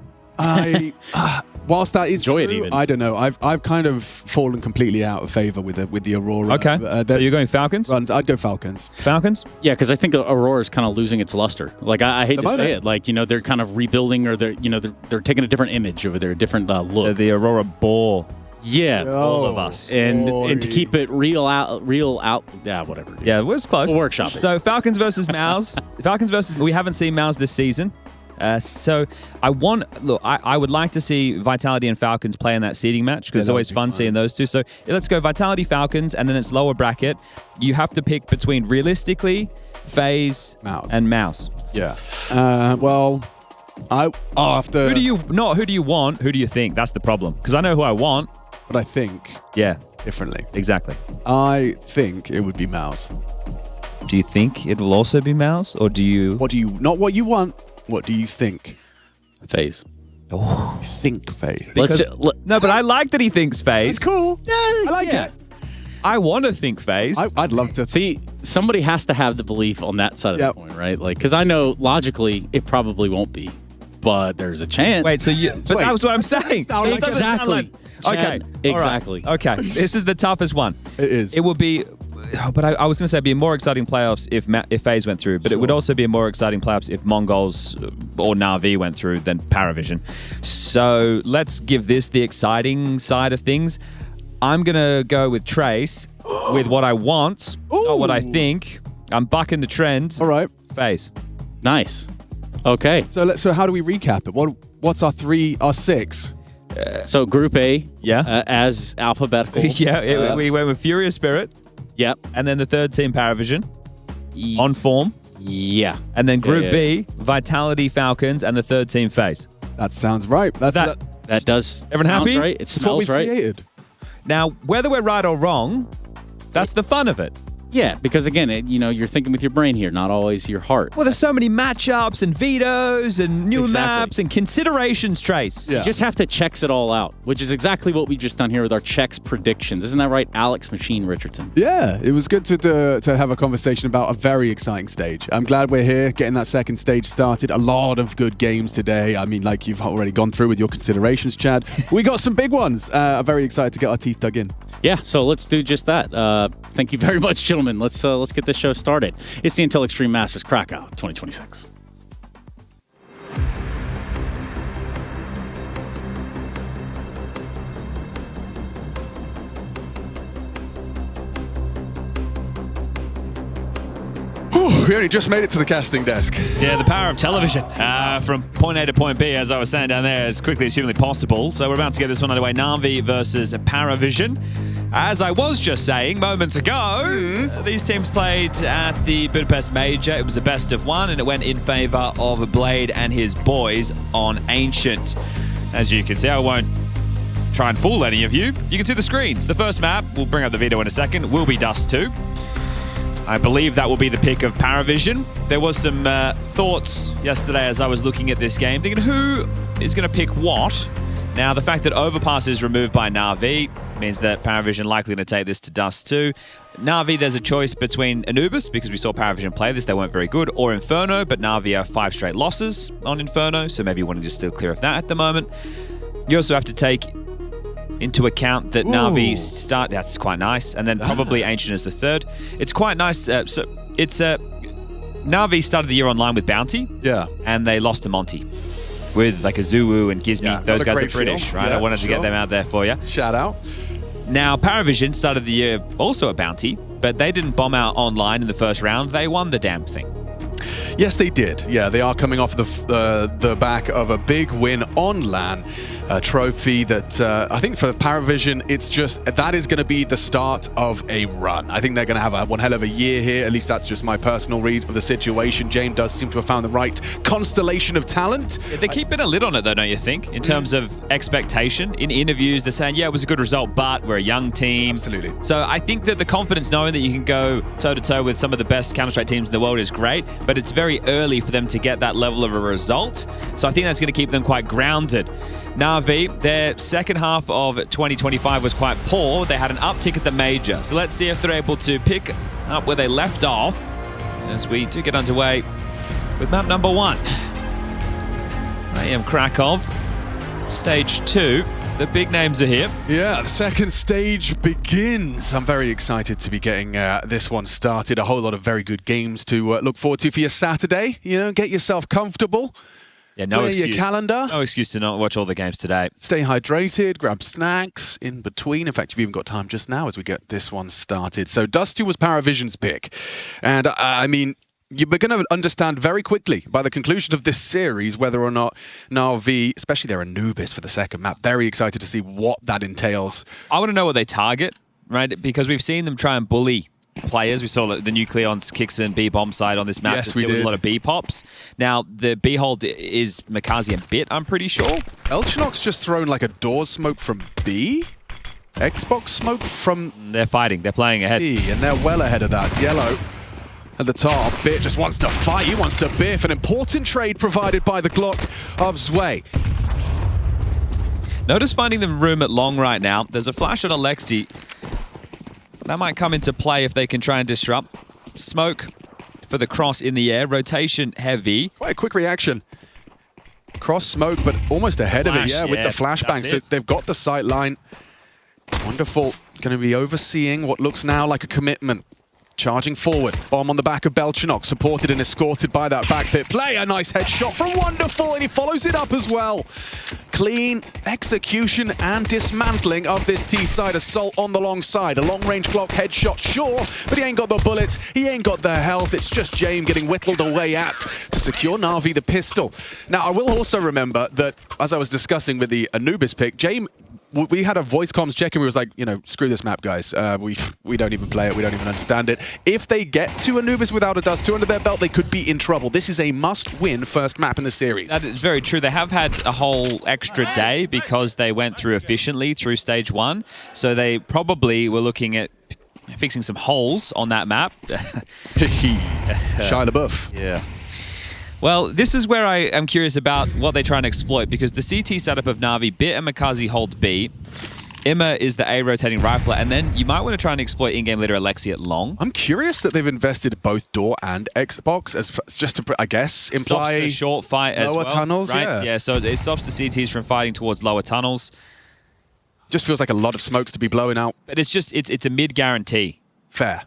Whilst that is Enjoy it true, even. I don't know. I've kind of fallen completely out of favor with the Aurora. Okay. So you're going Falcons? Runs. I'd go Falcons. Falcons? Yeah, because I think Aurora is kind of losing its luster. Like I hate to About say it. it, like they're kind of rebuilding, or they're taking a different image over there, a different look. The Aurora Boar. Yeah, all of us. and to keep it real out, whatever. Dude. Yeah, it was close. We'll workshop it. So Falcons versus Mouse. We haven't seen Mouse this season. So I would like to see Vitality and Falcons play in that seeding match because it's always fun seeing those two. So let's go Vitality Falcons, and then it's lower bracket. You have to pick between realistically FaZe and Mouse. Yeah. Well, I'll have to. Who do you want? Who do you think? That's the problem. Because I know who I want. But I think. Yeah. Differently. Exactly. I think it would be Mouse. Do you think it will also be Mouse, or do you? Not what you want. What do you think? FaZe. Oh, you think FaZe? No, but I like that he thinks FaZe. It's cool. Yeah, I like it. I want to think FaZe. I'd love to. See, somebody has to have the belief on that side of the coin, right? Like, because I know logically it probably won't be, but there's a chance. Wait, so but that was what I'm saying. Like exactly. Okay. Exactly. All right. Okay. This is the toughest one. It is. It would be. But I was going to say it'd be a more exciting playoffs if FaZe went through, but it would also be a more exciting playoffs if Mongols or Na'Vi went through than Paravision. So let's give this the exciting side of things. I'm going to go with Trace with what I want, not what I think. I'm bucking the trend. All right. FaZe. Nice. Okay. So how do we recap it? What's our six? So Group A, yeah, as alphabetical. We went with Furious Spirit. Yep. And then the third team, Paravision, on form. Yeah. And then Group B, Vitality Falcons, and the third team, FaZe. That sounds right. That does. Everyone sounds happy? Right. It That's what smells we've right. created. Now, whether we're right or wrong, that's the fun of it. Yeah, because again, you're thinking with your brain here, not always your heart. Well, there's so many matchups and vetoes and new maps and considerations, Trace. You just have to checks it all out, which is exactly what we've just done here with our checks predictions. Isn't that right, Alex Machine Richardson? Yeah, it was good to have a conversation about a very exciting stage. I'm glad we're here, getting that second stage started. A lot of good games today. I mean, like you've already gone through with your considerations, Chad. We got some big ones. I'm very excited to get our teeth dug in. Yeah, so let's do just that. Thank you very much, gentlemen. Let's get this show started. It's the Intel Extreme Masters Krakow 2026. We only just made it to the casting desk. Yeah, the power of television from point A to point B, as I was saying down there, as quickly as humanly possible. So we're about to get this one underway. Na'Vi versus PARIVISION. As I was just saying moments ago, these teams played at the Budapest Major. It was the best of one, and it went in favor of Blade and his boys on Ancient. As you can see, I won't try and fool any of you. You can see the screens. The first map, we'll bring up the video in a second, will be Dust 2. I believe that will be the pick of PARIVISION. There was some thoughts yesterday as I was looking at this game, thinking who is going to pick what. Now, the fact that Overpass is removed by Na'Vi means that PARIVISION likely going to take this to Dust 2. Na'Vi, there's a choice between Anubis, because we saw PARIVISION play this, they weren't very good, or Inferno, but Na'Vi are 5 straight losses on Inferno, so maybe wanting to still clear of that at the moment. You also have to take into account that Na'Vi start, that's quite nice, and then probably Ancient is the third. It's quite nice, so it's Na'Vi started the year online with Bounty, and they lost to Monty. With like a Zuu and Gizmi, those guys are British, right? I wanted to get them out there for you. Shout out. Now, PARIVISION started the year also at Bounty, but they didn't bomb out online in the first round. They won the damn thing. Yes, they did. Yeah, they are coming off the back of a big win on LAN. A trophy that I think for PARIVISION, it's just that is going to be the start of a run. I think they're going to have one hell of a year here. At least that's just my personal read of the situation. Jane does seem to have found the right constellation of talent. They're keeping a lid on it, though, don't you think? In terms of expectation. In interviews, they're saying, yeah, it was a good result, but we're a young team. Absolutely. So I think that the confidence knowing that you can go toe-to-toe with some of the best Counter-Strike teams in the world is great, but it's very early for them to get that level of a result. So I think that's going to keep them quite grounded. Na'Vi, their second half of 2025 was quite poor. They had an uptick at the Major. So let's see if they're able to pick up where they left off as we do get underway with map number 1. IEM Krakow, stage 2. The big names are here. Yeah, the second stage begins. I'm very excited to be getting this one started. A whole lot of very good games to look forward to for your Saturday. You know, get yourself comfortable. Yeah, no Clear excuse. your calendar. No excuse to not watch all the games today. Stay hydrated, grab snacks in between. In fact, you've even got time just now as we get this one started. So Dust 2 was PARIVISION's pick. And I mean, you're going to understand very quickly by the conclusion of this series whether or not Na'Vi, especially their Anubis for the second map, very excited to see what that entails. I want to know what they target, right? Because we've seen them try and bully players. We saw the Nucleon's Kixon B bomb side on this map. Yes, we did. did. A lot of B pops. Now, the B hold is Makazi and Bit, I'm pretty sure. Elchinok's just thrown like a door smoke from B? Xbox smoke from... They're fighting. They're playing ahead. B, and they're well ahead of that. Yellow at the top. Bit just wants to fight. He wants to biff. An important trade provided by the Glock of Zwei. Notice finding them room at long right now. There's a flash on Alexi. That might come into play if they can try and disrupt. Smoke for the cross in the air. Rotation heavy. Quite a quick reaction. Cross smoke, but almost ahead of it, with the flashbang. So they've got the sight line. Wonderful. Going to be overseeing what looks now like a commitment. Charging forward. Bomb on the back of Belchinok. Supported and escorted by that back pit play. A nice headshot from Wonderful, and he follows it up as well. Clean execution and dismantling of this T-side assault on the long side. A long-range Glock headshot, sure, but he ain't got the bullets. He ain't got the health. It's just James getting whittled away at to secure Na'Vi the pistol. Now, I will also remember that, as I was discussing with the Anubis pick, James... We had a voice comms check and we was like, you know, screw this map, guys. We don't even play it. We don't even understand it. If they get to Anubis without a Dust 2 under their belt, they could be in trouble. This is a must-win first map in the series. That is very true. They have had a whole extra day because they went through efficiently through stage 1. So they probably were looking at fixing some holes on that map. Shia LaBeouf. Yeah. Well, this is where I am curious about what they try and exploit, because the CT setup of Na'Vi, Bit and Makazi hold B. Imma is the A rotating rifler, and then you might want to try and exploit in-game leader Alexi at long. I'm curious that they've invested both door and Xbox as just to, I guess, imply stops the short fight as lower well, tunnels. right? Yeah. So it stops the CTs from fighting towards lower tunnels. Just feels like a lot of smokes to be blowing out. But it's just it's a mid guarantee. Fair,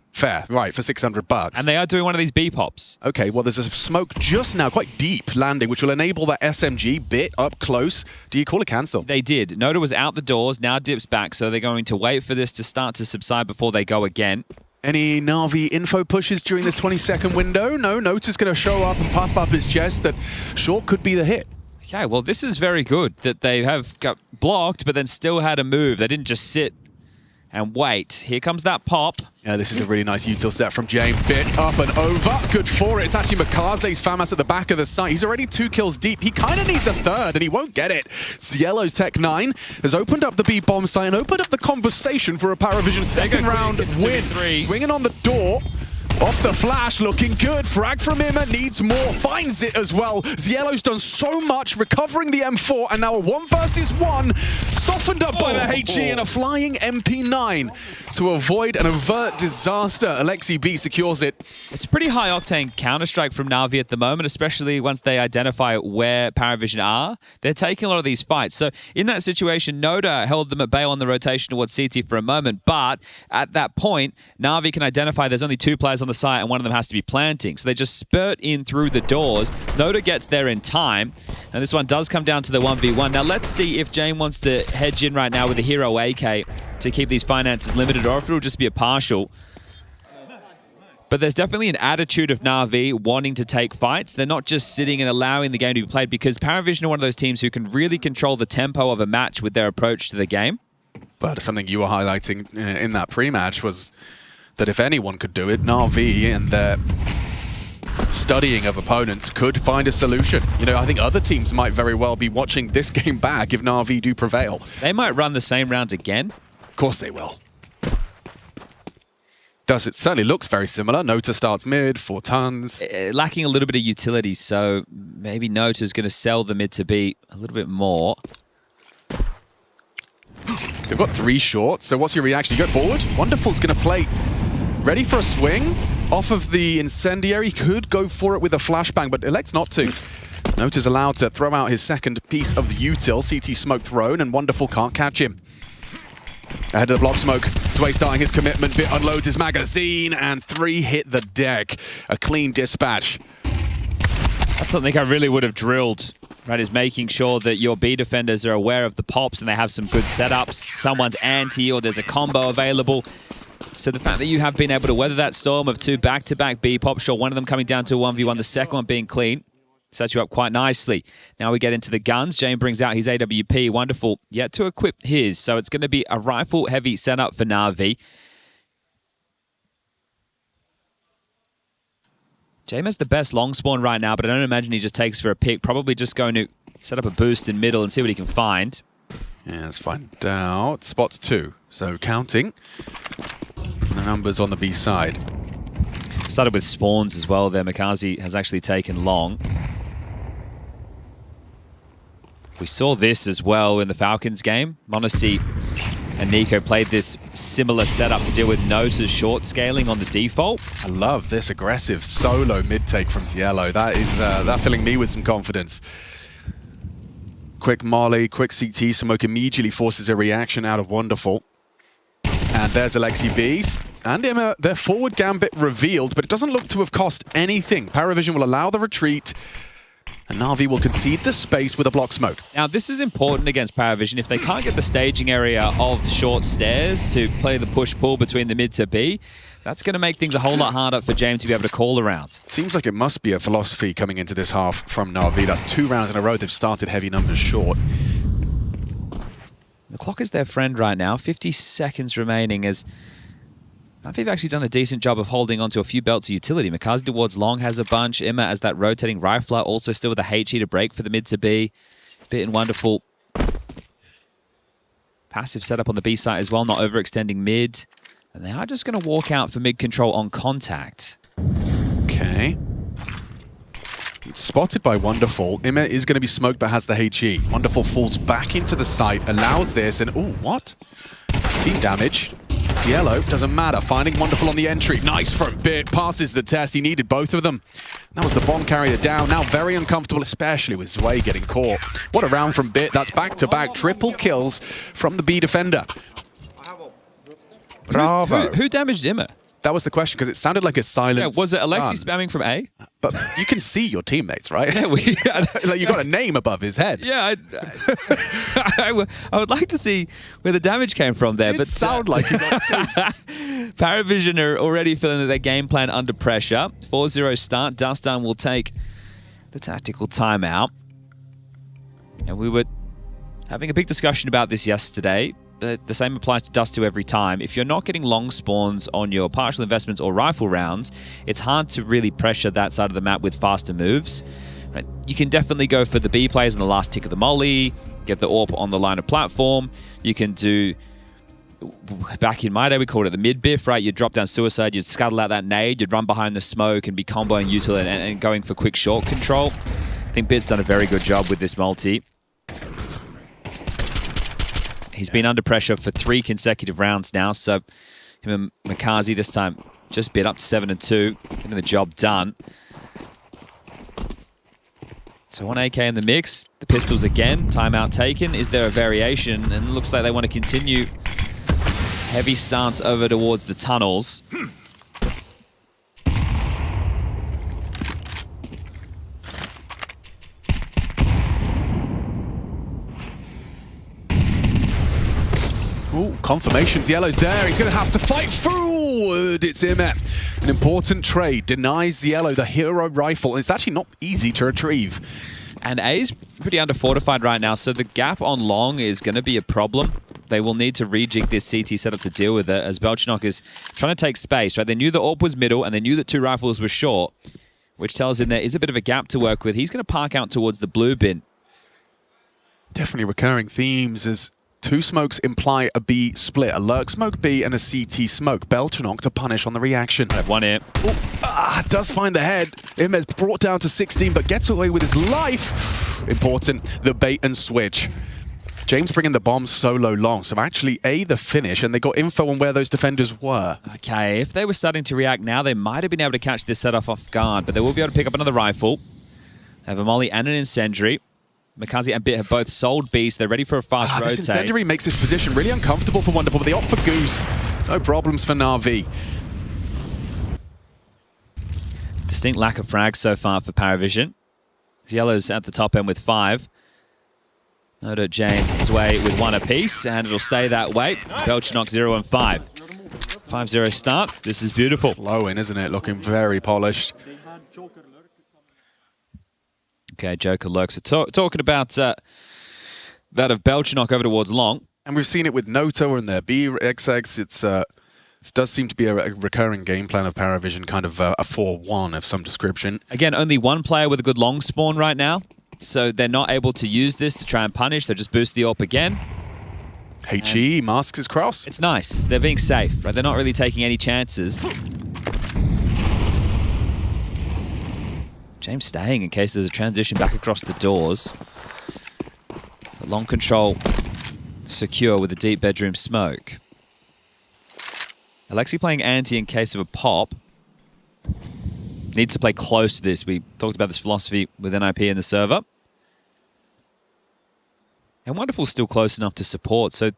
right, for $600. And they are doing one of these B pops. Okay, well, there's a smoke just now, quite deep landing, which will enable that SMG Bit up close. Do you call it cancel? They did. Noda was out the doors, now dips back, so they're going to wait for this to start to subside before they go again. Any Na'Vi info pushes during this 20-second window? No, Natus going to show up and puff up his chest that short could be the hit. Okay, well, this is very good that they have got blocked, but then still had a move. They didn't just sit and wait. Here comes that pop. Yeah, this is a really nice util set from James. Bit up and over. Good for it. It's actually Makaze's FAMAS at the back of the site. He's already 2 kills deep. He kind of needs a third, and he won't get it. Yellow's Tech 9 has opened up the B bomb site and opened up the conversation for a PARIVISION second round win. Swinging on the door. Off the flash, looking good. Frag from Imma, needs more, finds it as well. Yellow's done so much, recovering the M4, and now a 1 versus 1, softened up by the HE and a flying MP9 to avoid an overt disaster. Alexi B secures it. It's a pretty high-octane counter-strike from Na'Vi at the moment, especially once they identify where PARIVISION are. They're taking a lot of these fights. So in that situation, Noda held them at bay on the rotation towards CT for a moment, but at that point, Na'Vi can identify there's only 2 players on the site and one of them has to be planting. So they just spurt in through the doors. Noda gets there in time, and this one does come down to the 1v1. Now let's see if Jane wants to hedge in right now with a hero AK to keep these finances limited, or if it'll just be a partial. But there's definitely an attitude of Na'Vi wanting to take fights. They're not just sitting and allowing the game to be played, because PARIVISION are one of those teams who can really control the tempo of a match with their approach to the game. But something you were highlighting in that pre-match was that if anyone could do it, Na'Vi and their studying of opponents could find a solution. You know, I think other teams might very well be watching this game back if Na'Vi do prevail. They might run the same round again. Of course they will. It certainly looks very similar. Nota starts mid, 4 tons. Lacking a little bit of utility, so maybe Nota's going to sell the mid to B a little bit more. They've got 3 shorts, so what's your reaction? You go forward? Wonderful's going to play ready for a swing. Off of the incendiary, could go for it with a flashbang, but elects not to. Nota's allowed to throw out his second piece of the util. CT smoke thrown, and Wonderful can't catch him. Ahead of the block smoke, Sway starting his commitment, Bit unloads his magazine, and 3 hit the deck. A clean dispatch. That's something I really would have drilled, right, is making sure that your B defenders are aware of the pops and they have some good setups. Someone's anti or there's a combo available. So the fact that you have been able to weather that storm of 2 back-to-back B pops, sure, one of them coming down to a 1v1, the second one being clean, sets you up quite nicely. Now we get into the guns. Jane brings out his AWP. Wonderful yet to equip his. So it's going to be a rifle-heavy setup for Na'Vi. Jame has the best long spawn right now, but I don't imagine he just takes for a pick. Probably just going to set up a boost in middle and see what he can find. Yeah, let's find out. Spots 2. So counting the numbers on the B side. Started with spawns as well there. Makazi has actually taken long. We saw this as well in the Falcons game. Monacy and Nico played this similar setup to deal with Nota's short scaling on the default. I love this aggressive solo mid-take from Cielo. That is that filling me with some confidence. Quick Molly, quick CT smoke immediately forces a reaction out of Wonderful. And there's Alexi B's and Imma, their forward gambit revealed, but it doesn't look to have cost anything. PARIVISION will allow the retreat, and Na'Vi will concede the space with a block smoke. Now, this is important against PARIVISION. If they can't get the staging area of short stairs to play the push-pull between the mid to B, that's going to make things a whole lot harder for James to be able to call around. Seems like it must be a philosophy coming into this half from Na'Vi. That's 2 rounds in a row they've started heavy numbers short. The clock is their friend right now. 50 seconds remaining as Na'Vi have actually done a decent job of holding onto a few belts of utility. Makazi towards long has a bunch. Imma as that rotating rifler, also still with a HE to break for the mid to B. Bit and Wonderful. Passive setup on the B side as well, not overextending mid. And they are just going to walk out for mid-control on contact. Okay. It's spotted by Wonderful. Ima is going to be smoked but has the HE. Wonderful falls back into the site, allows this, and oh, what? Team damage. Yellow, doesn't matter. Finding Wonderful on the entry. Nice from Bit. Passes the test. He needed both of them. That was the bomb carrier down. Now very uncomfortable, especially with Zwei getting caught. What a round from Bit. That's back-to-back triple kills from the B defender. Bravo. Who damaged Ima? That was the question, because it sounded like a silence. Yeah, was it Alexi spamming from A? But you can see your teammates, right? Yeah, like you got a name above his head. Yeah, I would like to see where the damage came from there. But sound like you got PARIVISION are already feeling their game plan under pressure. 4-0 start. Dustin will take the tactical timeout. And we were having a big discussion about this yesterday. The same applies to Dust 2 every time. If you're not getting long spawns on your partial investments or rifle rounds, it's hard to really pressure that side of the map with faster moves. Right? You can definitely go for the B plays on the last tick of the molly, get the AWP on the line of platform. You can do, back in my day, we called it the mid-biff, right? You'd drop down suicide, you'd scuttle out that nade, you'd run behind the smoke and be comboing util and going for quick short control. I think Bit's done a very good job with this multi. He's been under pressure for 3 consecutive rounds now, so him and Makazi this time just bit up to 7-2, getting the job done. So 1 AK in the mix, the pistols again, timeout taken. Is there a variation? And it looks like they want to continue heavy stance over towards the tunnels. Ooh, confirmations. Yellow's there. He's going to have to fight forward. It's Ima. An important trade. Denies Yellow the hero rifle. And it's actually not easy to retrieve. And A's pretty under-fortified right now, so the gap on long is going to be a problem. They will need to rejig this CT setup to deal with it, as Belchenok is trying to take space, right? They knew the AWP was middle, and they knew that 2 rifles were short, which tells him there is a bit of a gap to work with. He's going to park out towards the blue bin. Definitely recurring themes as 2 smokes imply a B split. A lurk smoke B and a CT smoke. Belchenok to punish on the reaction. I have 1 here. Does find the head. Imez brought down to 16, but gets away with his life. Important, the bait and switch. James bringing the bomb solo long. So actually, the finish, and they got info on where those defenders were. Okay, if they were starting to react now, they might have been able to catch this setup off guard, but they will be able to pick up another rifle. They have a molly and an incendiary. Makazi and Bit have both sold B, so they're ready for a fast rotate. This incendiary makes this position really uncomfortable for Wonderful, but they opt for Goose. No problems for Na'Vi. Distinct lack of frags so far for PARIVISION. Yellow's at the top end with 5. Noto, James, Zwei with 1 apiece, and it'll stay that way. Belchenok 0 and 5. 5-0 start. This is beautiful. Low in, isn't it? Looking very polished. Okay, Joker lurks. So talking about that of Belchenok over towards long. And we've seen it with Noto and their BXX. It does seem to be a recurring game plan of PARIVISION, kind of a 4-1 of some description. Again, only 1 player with a good long spawn right now, so they're not able to use this to try and punish. They just boost the AWP again. HE masks his cross. It's nice. They're being safe, right? They're not really taking any chances. James staying in case there's a transition back across the doors. But long control secure with a deep bedroom smoke. Alexi playing anti in case of a pop. Needs to play close to this. We talked about this philosophy with NIP in the server. And Wonderful's still close enough to support. So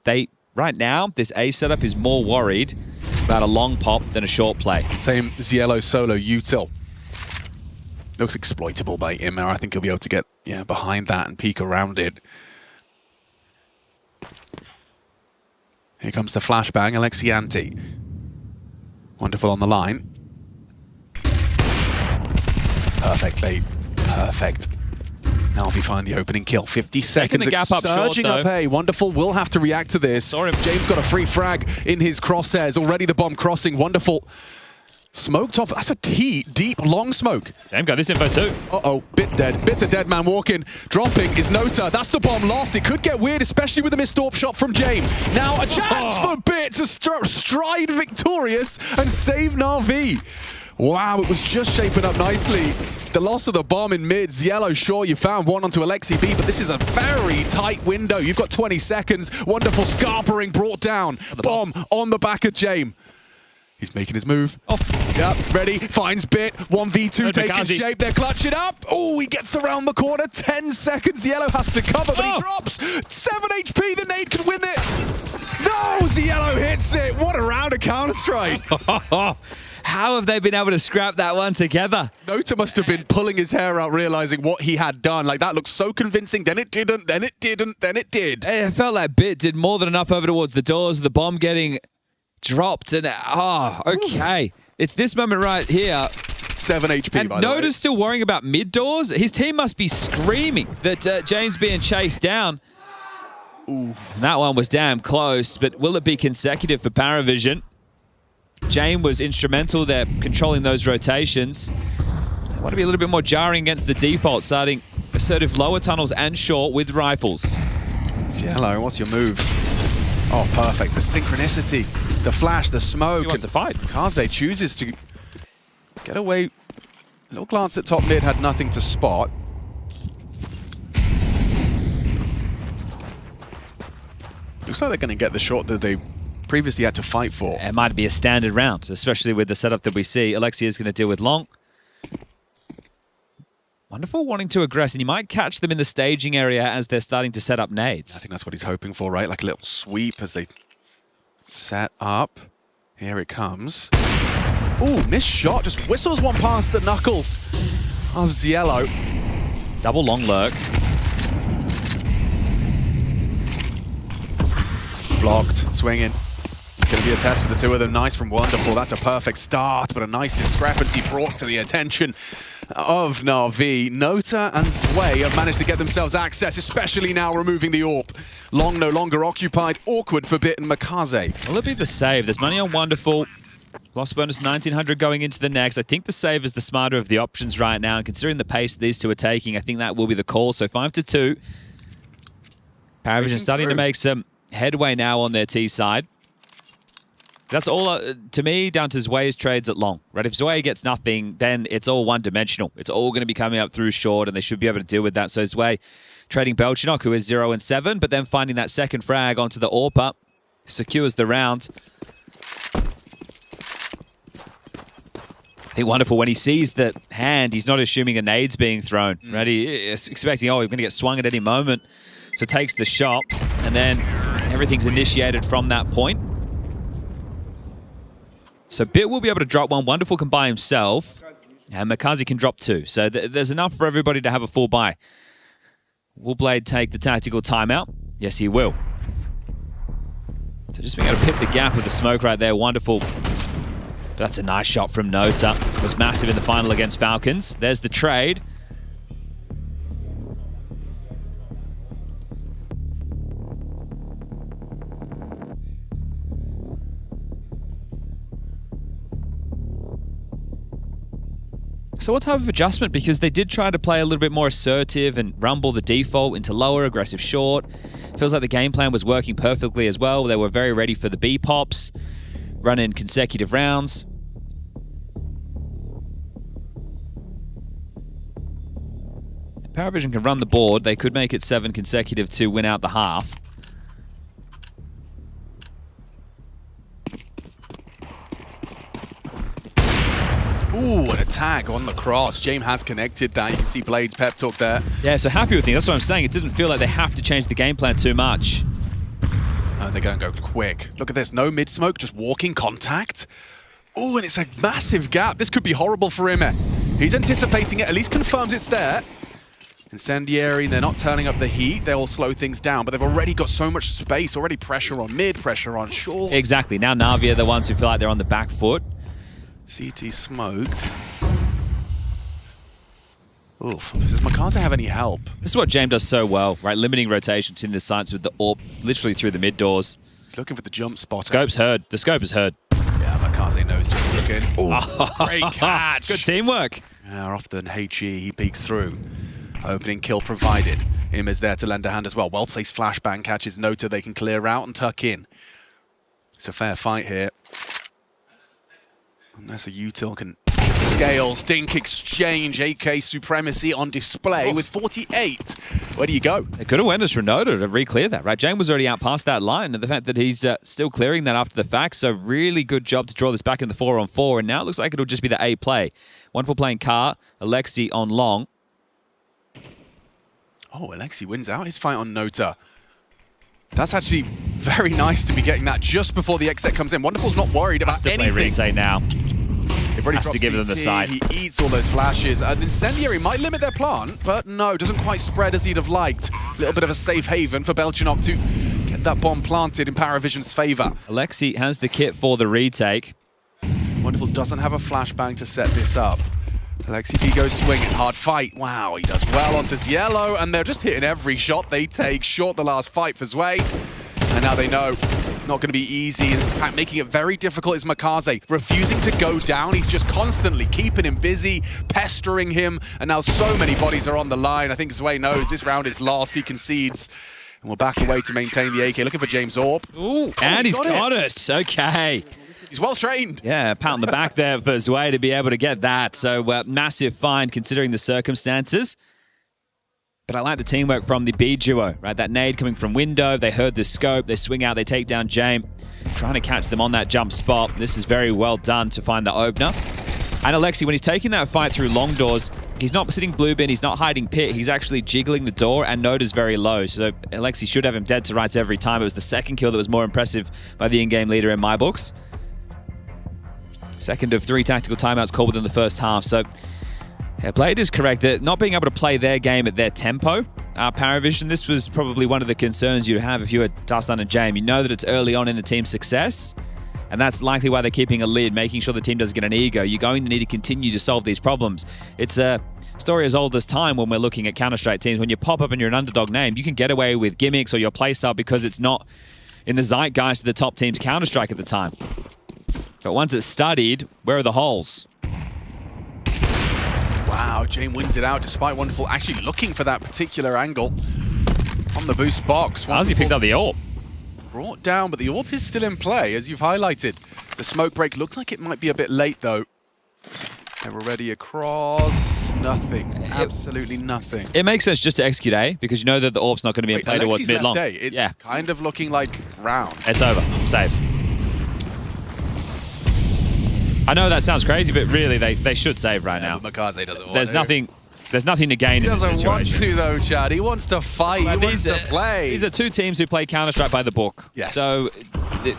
right now, this A setup is more worried about a long pop than a short play. Same as Yellow solo util. Looks exploitable by Ima. I think he'll be able to get behind that and peek around it. Here comes the flashbang, Alexianti. Wonderful on the line. Perfect bait. Perfect. Now if you find the opening kill, 50 seconds. The gap up surging short, up A. Wonderful will have to react to this. Sorry. James got a free frag in his crosshairs. Already the bomb crossing. Wonderful Smoked off. That's a deep, long smoke. James got this info too. Uh-oh, Bit's dead. Bit's a dead man walking. Dropping is Nota. That's the bomb lost. It could get weird, especially with a missed AWP shot from James. Now a chance for Bit to stride victorious and save Na'Vi. Wow, it was just shaping up nicely. The loss of the bomb in mids. Yellow, sure, you found one onto Alexi B, but this is a very tight window. You've got 20 seconds. Wonderful scarpering brought down. Bomb on the back of James. He's making his move. Oh. Yep, ready, finds Bit. 1v2 taking shape, they're clutching up. Oh, he gets around the corner. 10 seconds, Yellow has to cover, but he drops. 7 HP, the nade could win it. No, Yellow hits it. What a round of Counter-Strike. How have they been able to scrap that one together? Nota must have been pulling his hair out, realizing what he had done. Like, that looked so convincing. Then it didn't, then it didn't, then it did. It felt like Bit did more than enough over towards the doors, the bomb getting dropped, and okay. It's this moment right here. 7 HP, and by the way. Nota's still worrying about mid doors. His team must be screaming that James being chased down. Ooh. And that one was damn close, but will it be consecutive for PARIVISION? James was instrumental there, controlling those rotations. They want to be a little bit more jarring against the default, starting assertive lower tunnels and short with rifles. It's Yellow, what's your move? Oh, perfect. The synchronicity, the flash, the smoke. He wants to fight. Kaze chooses to get away. A little glance at top mid, had nothing to spot. Looks like they're going to get the shot that they previously had to fight for. It might be a standard round, especially with the setup that we see. Alexi is going to deal with long. Wonderful wanting to aggress, and you might catch them in the staging area as they're starting to set up nades. I think that's what he's hoping for, right? Like a little sweep as they set up. Here it comes. Ooh, missed shot. Just whistles one past the knuckles of Ziello. Double long lurk. Blocked, swinging. It's going to be a test for the two of them. Nice from Wonderful. That's a perfect start, but a nice discrepancy brought to the attention of Na'Vi. Nota and Sway have managed to get themselves access, especially now removing the AWP. Long no longer occupied. Awkward for Bit and Makaze. Will it be the save? There's money on Wonderful. Loss bonus 1900 going into the next. I think the save is the smarter of the options right now, and considering the pace these two are taking, I think that will be the call. So 5-2. PARIVISION starting to make some headway now on their T side. That's all, to me, down to Zway's trades at long. Right? If Zway gets nothing, then it's all one-dimensional. It's all going to be coming up through short, and they should be able to deal with that. So Zway trading Belchinok, who is 0-7, but then finding that second frag onto the AWP, secures the round. I think Wonderful, when he sees the hand, he's not assuming a nade's being thrown. Right? He's expecting, oh, he's going to get swung at any moment. So takes the shot, and then everything's initiated from that point. So Bit will be able to drop one. Wonderful can buy himself, and Makaze can drop two. So there's enough for everybody to have a full buy. Will Blade take the tactical timeout? Yes, he will. So just being able to pip the gap with the smoke right there. Wonderful. But that's a nice shot from Nota. It was massive in the final against Falcons. There's the trade. So what type of adjustment? Because they did try to play a little bit more assertive and rumble the default into lower, aggressive short. Feels like the game plan was working perfectly as well. They were very ready for the B pops, running consecutive rounds. PARIVISION can run the board. They could make it 7 consecutive to win out the half. Ooh, an attack on the cross. James has connected that. You can see Blade's pep talk there. Yeah, so happy with him. That's what I'm saying. It doesn't feel like they have to change the game plan too much. No, they're going to go quick. Look at this. No mid-smoke, just walking contact. Ooh, and it's a massive gap. This could be horrible for him. He's anticipating it, at least confirms it's there. Incendiary, they're not turning up the heat. They'll slow things down, but they've already got so much space. Already pressure on mid, pressure on short. Exactly. Now Na'Vi are the ones who feel like they're on the back foot. CT smoked. Oof. Does Makaze have any help? This is what James does so well, right? Limiting rotation between the sites with the AWP literally through the mid doors. He's looking for the jump spot. Scope's heard. The scope is heard. Yeah, Makaze knows just Falcon. Oh, great catch. Good teamwork. Yeah, often HE, he peeks through. Opening kill provided. IEM is there to lend a hand as well. Well-placed flashbang catches Nota. They can clear out and tuck in. It's a fair fight here. Unless a util can scales. Dink exchange. AK supremacy on display with 48. Where do you go? It could have went as Renato to re-clear that, right? Jane was already out past that line, and the fact that he's still clearing that after the fact, so really good job to draw this back in the 4-on-4, and now it looks like it'll just be the A play. Wonderful playing Car, Alexi on long. Oh, Alexi wins out his fight on Nota. That's actually very nice to be getting that just before the exit comes in. Wonderful's not worried about anything. Has to play retake now. They've already Has to give them the side. He eats all those flashes. An Incendiary might limit their plant, but no, doesn't quite spread as he'd have liked. A little bit of a safe haven for Belchanok to get that bomb planted in PARIVISION's favor. Alexi has the kit for the retake. Wonderful doesn't have a flashbang to set this up. Alexi B goes swinging, hard fight. Wow, he does well onto Yellow, and they're just hitting every shot they take. Short the last fight for Zwei, and now they know not going to be easy. In fact, making it very difficult is Makaze, refusing to go down. He's just constantly keeping him busy, pestering him, and now so many bodies are on the line. I think Zwei knows this round is lost. He concedes, and we're back away to maintain the AK. Looking for James Orb. Ooh, and he's got it. Okay. He's well trained. Yeah, pat on the back there for Zwei to be able to get that. So massive find considering the circumstances. But I like the teamwork from the B duo, right? That nade coming from window. They heard the scope. They swing out. They take down James. Trying to catch them on that jump spot. This is very well done to find the opener. And Alexi, when he's taking that fight through long doors, he's not sitting blue bin. He's not hiding pit. He's actually jiggling the door, and Noda's very low. So Alexi should have him dead to rights every time. It was the second kill that was more impressive by the in-game leader in my books. Second of 3 tactical timeouts called within the first half. So, yeah, Blade is correct that not being able to play their game at their tempo, PARIVISION, this was probably one of the concerns you'd have if you were Tastan and James. You know that it's early on in the team's success, and that's likely why they're keeping a lid, making sure the team doesn't get an ego. You're going to need to continue to solve these problems. It's a story as old as time when we're looking at Counter-Strike teams. When you pop up and you're an underdog name, you can get away with gimmicks or your playstyle because it's not in the zeitgeist of the top team's Counter-Strike at the time. But once it's studied, where are the holes? Wow, Jane wins it out despite Wonderful actually looking for that particular angle on the boost box. How's he picked up the AWP? Brought down, but the AWP is still in play, as you've highlighted. The smoke break looks like it might be a bit late, though. They're already across. Nothing. Absolutely nothing. It makes sense just to execute A, because you know that the AWP's not going to be in play towards mid-long. It's kind of looking like round. It's over. Save. I know that sounds crazy, but really, they should save right now. But Makaze doesn't want There's nothing to gain in this situation. He doesn't want to, though, Chad. He wants to fight. He wants to play. These are two teams who play Counter-Strike by the book. Yes. So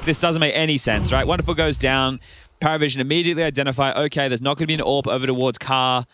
this doesn't make any sense, right? Wonderful goes down. PARIVISION immediately identify, okay, there's not going to be an AWP over towards Car.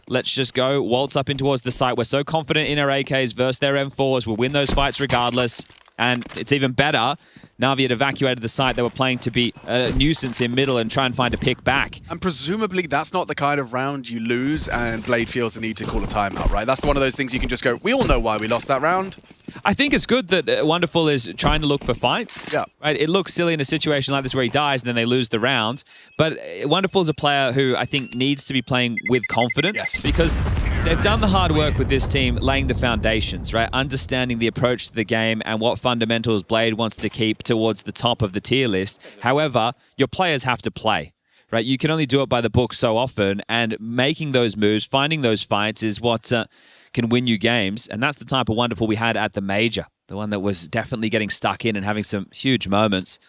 Let's just go waltz up in towards the site. We're so confident in our AKs versus their M4s. We'll win those fights regardless. And it's even better. Na'Vi had evacuated the site. They were playing to be a nuisance in middle and try and find a pick back. And presumably that's not the kind of round you lose and Blade feels the need to call a timeout, right? That's one of those things you can just go, we all know why we lost that round. I think it's good that Wonderful is trying to look for fights. Yeah. Right? It looks silly in a situation like this where he dies and then they lose the round. But Wonderful is a player who I think needs to be playing with confidence. Yes. Because they've done the hard work with this team, laying the foundations, right? Understanding the approach to the game and what fundamentals Blade wants to keep towards the top of the tier list. However, your players have to play. Right, you can only do it by the book so often, and making those moves, finding those fights is what can win you games, and that's the type of Wonderful we had at the major, the one that was definitely getting stuck in and having some huge moments.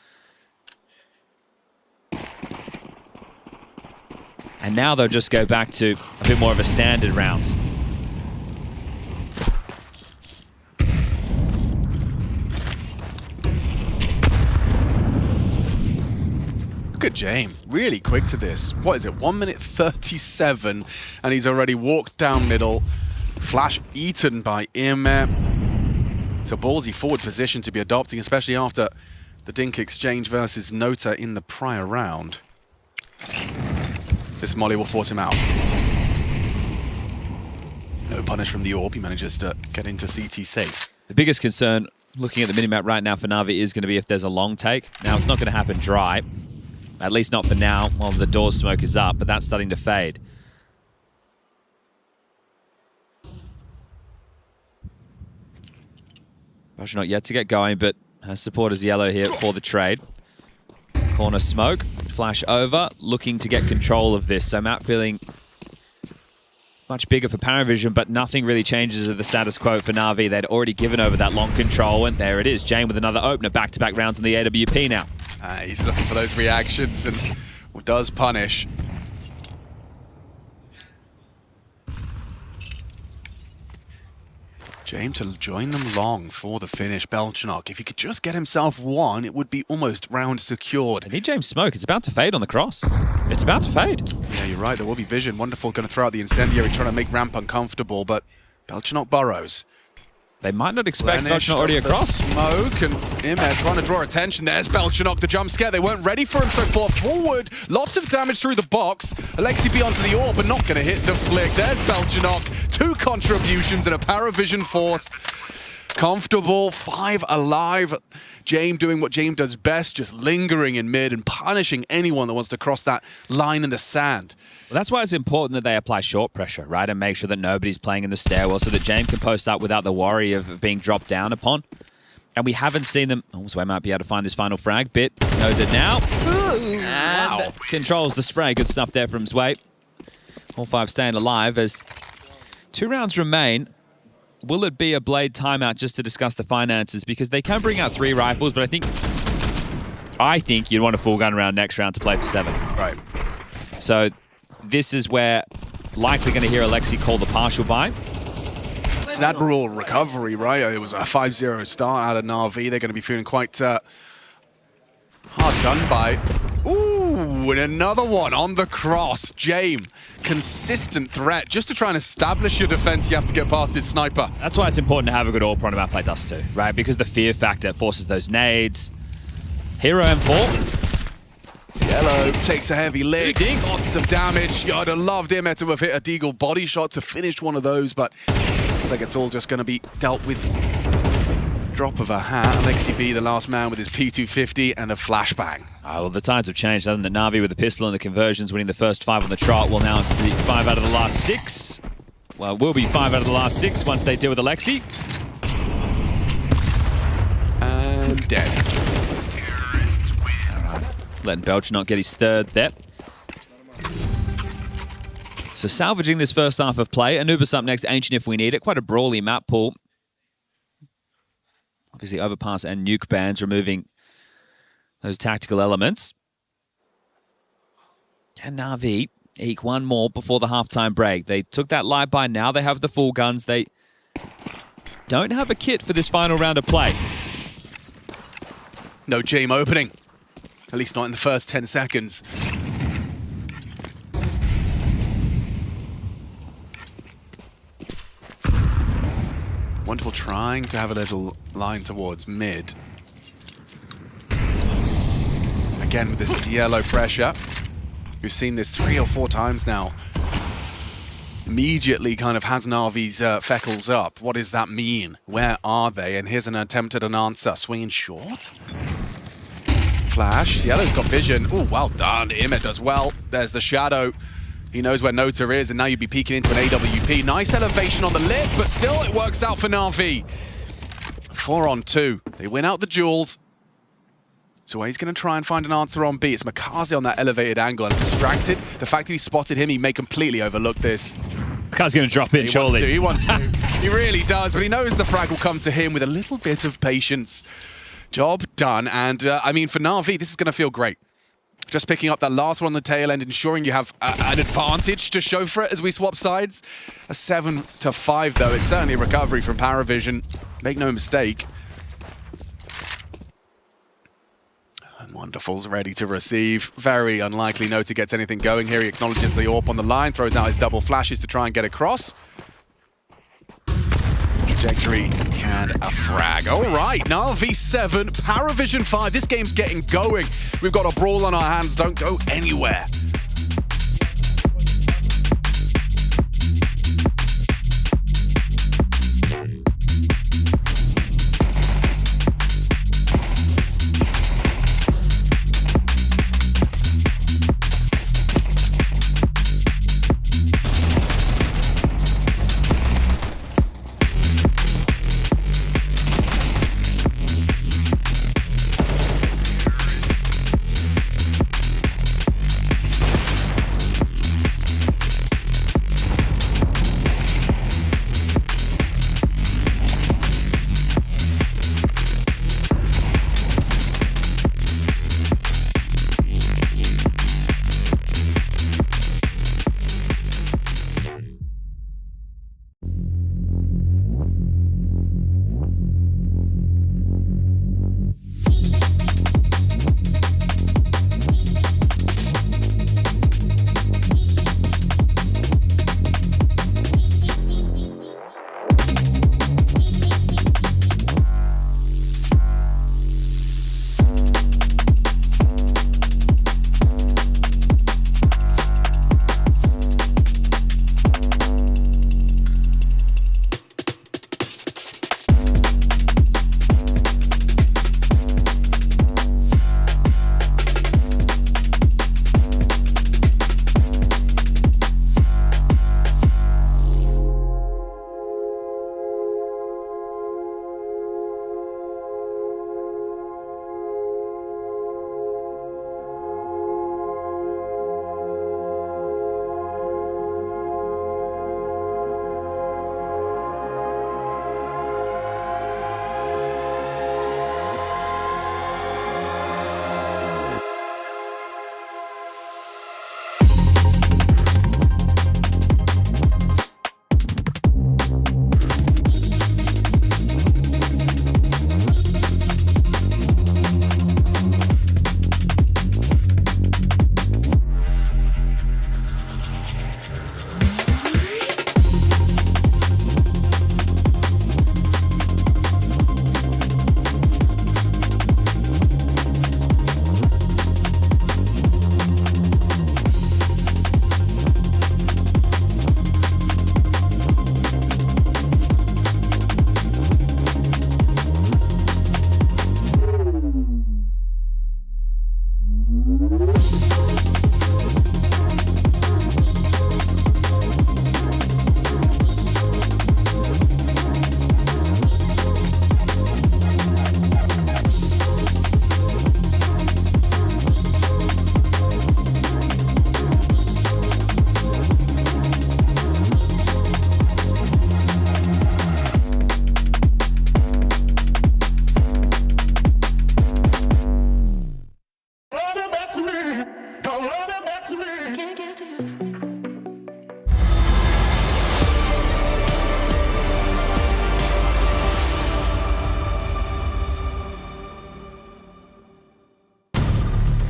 And now they'll just go back to a bit more of a standard round. Look at James, really quick to this. What is it, 1 minute 37, and he's already walked down middle. Flash eaten by IEM. It's a ballsy forward position to be adopting, especially after the Dink exchange versus Nota in the prior round. This molly will force him out. No punish from the AWP, he manages to get into CT safe. The biggest concern, looking at the minimap right now for Na'Vi, is going to be if there's a long take. Now, it's not going to happen dry. At least not for now. Well, the door smoke is up, but that's starting to fade. Belgian not yet to get going, but has supporters yellow here for the trade. Corner smoke, flash over, looking to get control of this. So Matt feeling much bigger for PARIVISION, but nothing really changes the status quo for Na'Vi. They'd already given over that long control, and there it is. Jane with another opener, back-to-back rounds on the AWP now. He's looking for those reactions and does punish. James to join them long for the finish. Belchanok, if he could just get himself one, it would be almost round secured. I need James smoke. It's about to fade on the cross. It's about to fade. Yeah, you're right. There will be vision. Wonderful going to throw out the incendiary, trying to make ramp uncomfortable, but Belchanok burrows. They might not expect Belchanok already across. Smoke and Imed trying to draw attention. There's Belchanok, the jump scare. They weren't ready for him so far forward. Lots of damage through the box. Alexi B onto the orb, but not going to hit the flick. There's Belchanok. 2 contributions and a PARIVISION fourth. Comfortable, 5 alive. James doing what James does best, just lingering in mid and punishing anyone that wants to cross that line in the sand. Well, that's why it's important that they apply short pressure, right? And make sure that nobody's playing in the stairwell so that James can post up without the worry of being dropped down upon. And we haven't seen them... Oh, Sway might be able to find his final frag. Bit noted now. And wow. Controls the spray. Good stuff there from Sway. All 5 staying alive as 2 rounds remain. Will it be a Blade timeout just to discuss the finances? Because they can bring out 3 rifles, but I think you'd want a full gun round next round to play for 7. Right. So this is where likely going to hear Alexi call the partial buy. It's an admirable recovery, right? It was a 5-0 start out of Na'Vi. They're going to be feeling quite hard done by. Ooh, and another one on the cross. James, consistent threat. Just to try and establish your defense, you have to get past his sniper. That's why it's important to have a good AWP on about play Dust too, right? Because the fear factor forces those nades. Hero M4. Yellow takes a heavy lick. Lots of damage. I'd have loved him to have hit a Deagle body shot to finish one of those, but looks like it's all just going to be dealt with. Drop of a hat. Alexi B, the last man with his P250 and a flashbang. Oh, well, the tides have changed, hasn't it? Na'Vi with the pistol and the conversions, winning the first 5 on the trot. Well, now it's the 5 out of the last 6. Well, it will be 5 out of the last 6 once they deal with Alexi. And dead. All right. Letting Belch not get his third there. So salvaging this first half of play. Anubis up next, Ancient if we need it. Quite a brawly map pool. Obviously, Overpass and Nuke bans removing those tactical elements. And Na'Vi eke one more before the halftime break. They took that live by now. They have the full guns. They don't have a kit for this final round of play. No James opening. At least not in the first 10 seconds. Wonderful trying to have a little line towards mid. Again with this yellow pressure. We've seen this 3 or 4 times now. Immediately kind of has Na'Vi's feckles up. What does that mean? Where are they? And here's an attempt at an answer. Swinging short. Flash. Yellow's got vision. Oh, well done. Imed does well. There's the shadow. He knows where Nota is, and now you'd be peeking into an AWP. Nice elevation on the lip, but still it works out for Na'Vi. 4 on 2. They win out the duels. So he's going to try and find an answer on B. It's Makaze on that elevated angle and distracted. The fact that he spotted him, he may completely overlook this. Makaze's going to drop in, surely. He wants to. He really does, but he knows the frag will come to him with a little bit of patience. Job done, and I mean, for Na'Vi, this is going to feel great. Just picking up that last one on the tail end, ensuring you have an advantage to show for it as we swap sides. A 7-5, though. It's certainly a recovery from PARIVISION. Make no mistake. And Wonderful's ready to receive. Very unlikely Nota gets anything going here. He acknowledges the AWP on the line, throws out his double flashes to try and get across. Trajectory and a frag. All right, Na'Vi 7, PARIVISION 5. This game's getting going. We've got a brawl on our hands. Don't go anywhere.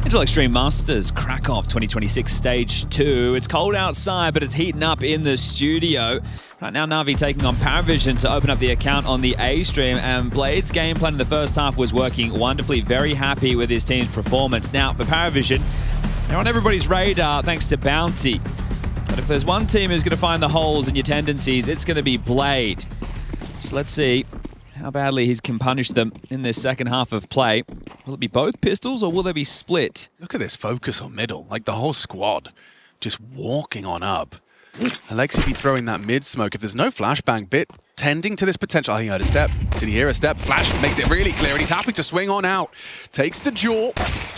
Intel Extreme Masters Krakow 2026 Stage 2. It's cold outside, but it's heating up in the studio. Right now, Navi taking on PARIVISION to open up the account on the A stream, and Blade's game plan in the first half was working wonderfully. Very happy with his team's performance. Now, for PARIVISION, they're on everybody's radar thanks to Bounty. But if there's one team who's going to find the holes in your tendencies, it's going to be Blade. So let's see how badly he can punish them in this second half of play. Will it be both pistols or will they be split? Look at this focus on middle. Like the whole squad just walking on up. Alexi be throwing that mid smoke. If there's no flashbang, Bit tending to this potential. Oh, he heard a step. Did he hear a step? Flash makes it really clear and he's happy to swing on out. Takes the jaw.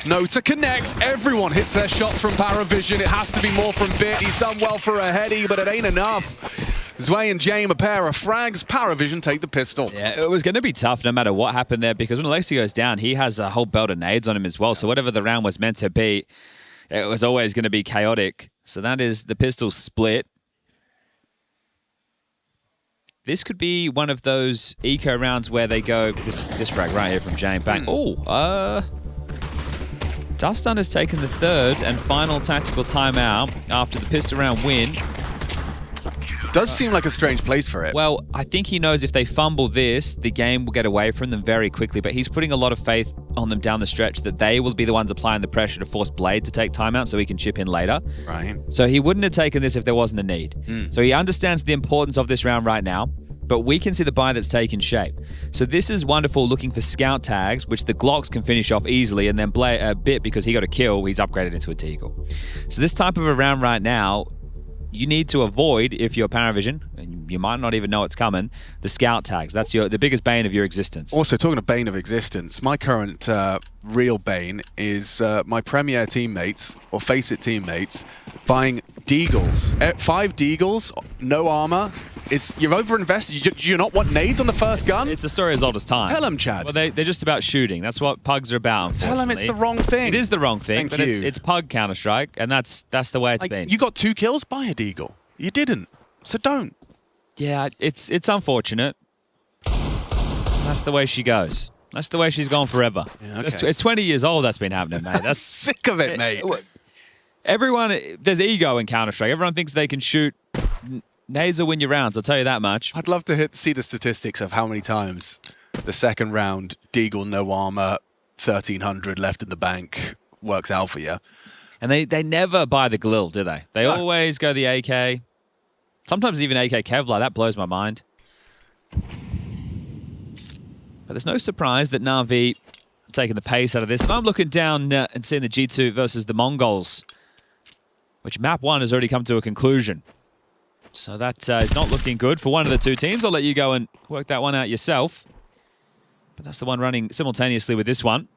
Nota connects. Everyone hits their shots from PARIVISION. It has to be more from Bit. He's done well for a heady, but it ain't enough. Zwei and Jame, a pair of frags. PARIVISION take the pistol. Yeah, it was going to be tough no matter what happened there, because when Alexi goes down, he has a whole belt of nades on him as well. So whatever the round was meant to be, it was always going to be chaotic. So that is the pistol split. This could be one of those eco rounds where they go, this frag right here from Jame, bang. Dustin has taken the third and final tactical timeout after the pistol round win. Does seem like a strange place for it. Well, I think he knows if they fumble this, the game will get away from them very quickly, but he's putting a lot of faith on them down the stretch that they will be the ones applying the pressure to force Blade to take timeout so he can chip in later. Right. So he wouldn't have taken this if there wasn't a need. So he understands the importance of this round right now, but we can see the buy that's taken shape. So this is wonderful looking for scout tags, which the Glocks can finish off easily, and then Bit, because he got a kill, he's upgraded into a Teagle. So this type of a round right now, you need to avoid, if you're PARIVISION, and you might not even know it's coming, the scout tags. That's the biggest bane of your existence. Also, talking of bane of existence, my current real bane is my Premier teammates, or Face It teammates, buying Deagles. 5 Deagles, no armor. You're over-invested. Do you not want nades on the first gun? It's a story as old as time. Tell them, Chad. Well, they're just about shooting. That's what pugs are about, unfortunately. Tell them it's the wrong thing. It is the wrong thing, Thank but you. it's pug Counter-Strike, and that's the way it's been. You got 2 kills? Buy a Deagle. You didn't. So don't. Yeah, it's unfortunate. That's the way she goes. That's the way she's gone forever. Yeah, okay. It's 20 years old that's been happening, mate. That's sick of it, mate. Everyone, there's ego in Counter-Strike. Everyone thinks they can shoot. Nades will win your rounds, I'll tell you that much. I'd love to see the statistics of how many times the second round, Deagle, no armor, 1,300 left in the bank, works out for you. And they never buy the Galil, do they? They always go the AK. Sometimes even AK Kevlar. That blows my mind. But there's no surprise that Na'Vi are taking the pace out of this. And I'm looking down and seeing the G2 versus the Mongols, which map 1 has already come to a conclusion. So that is not looking good for one of the two teams. I'll let you go and work that one out yourself. But that's the one running simultaneously with this one.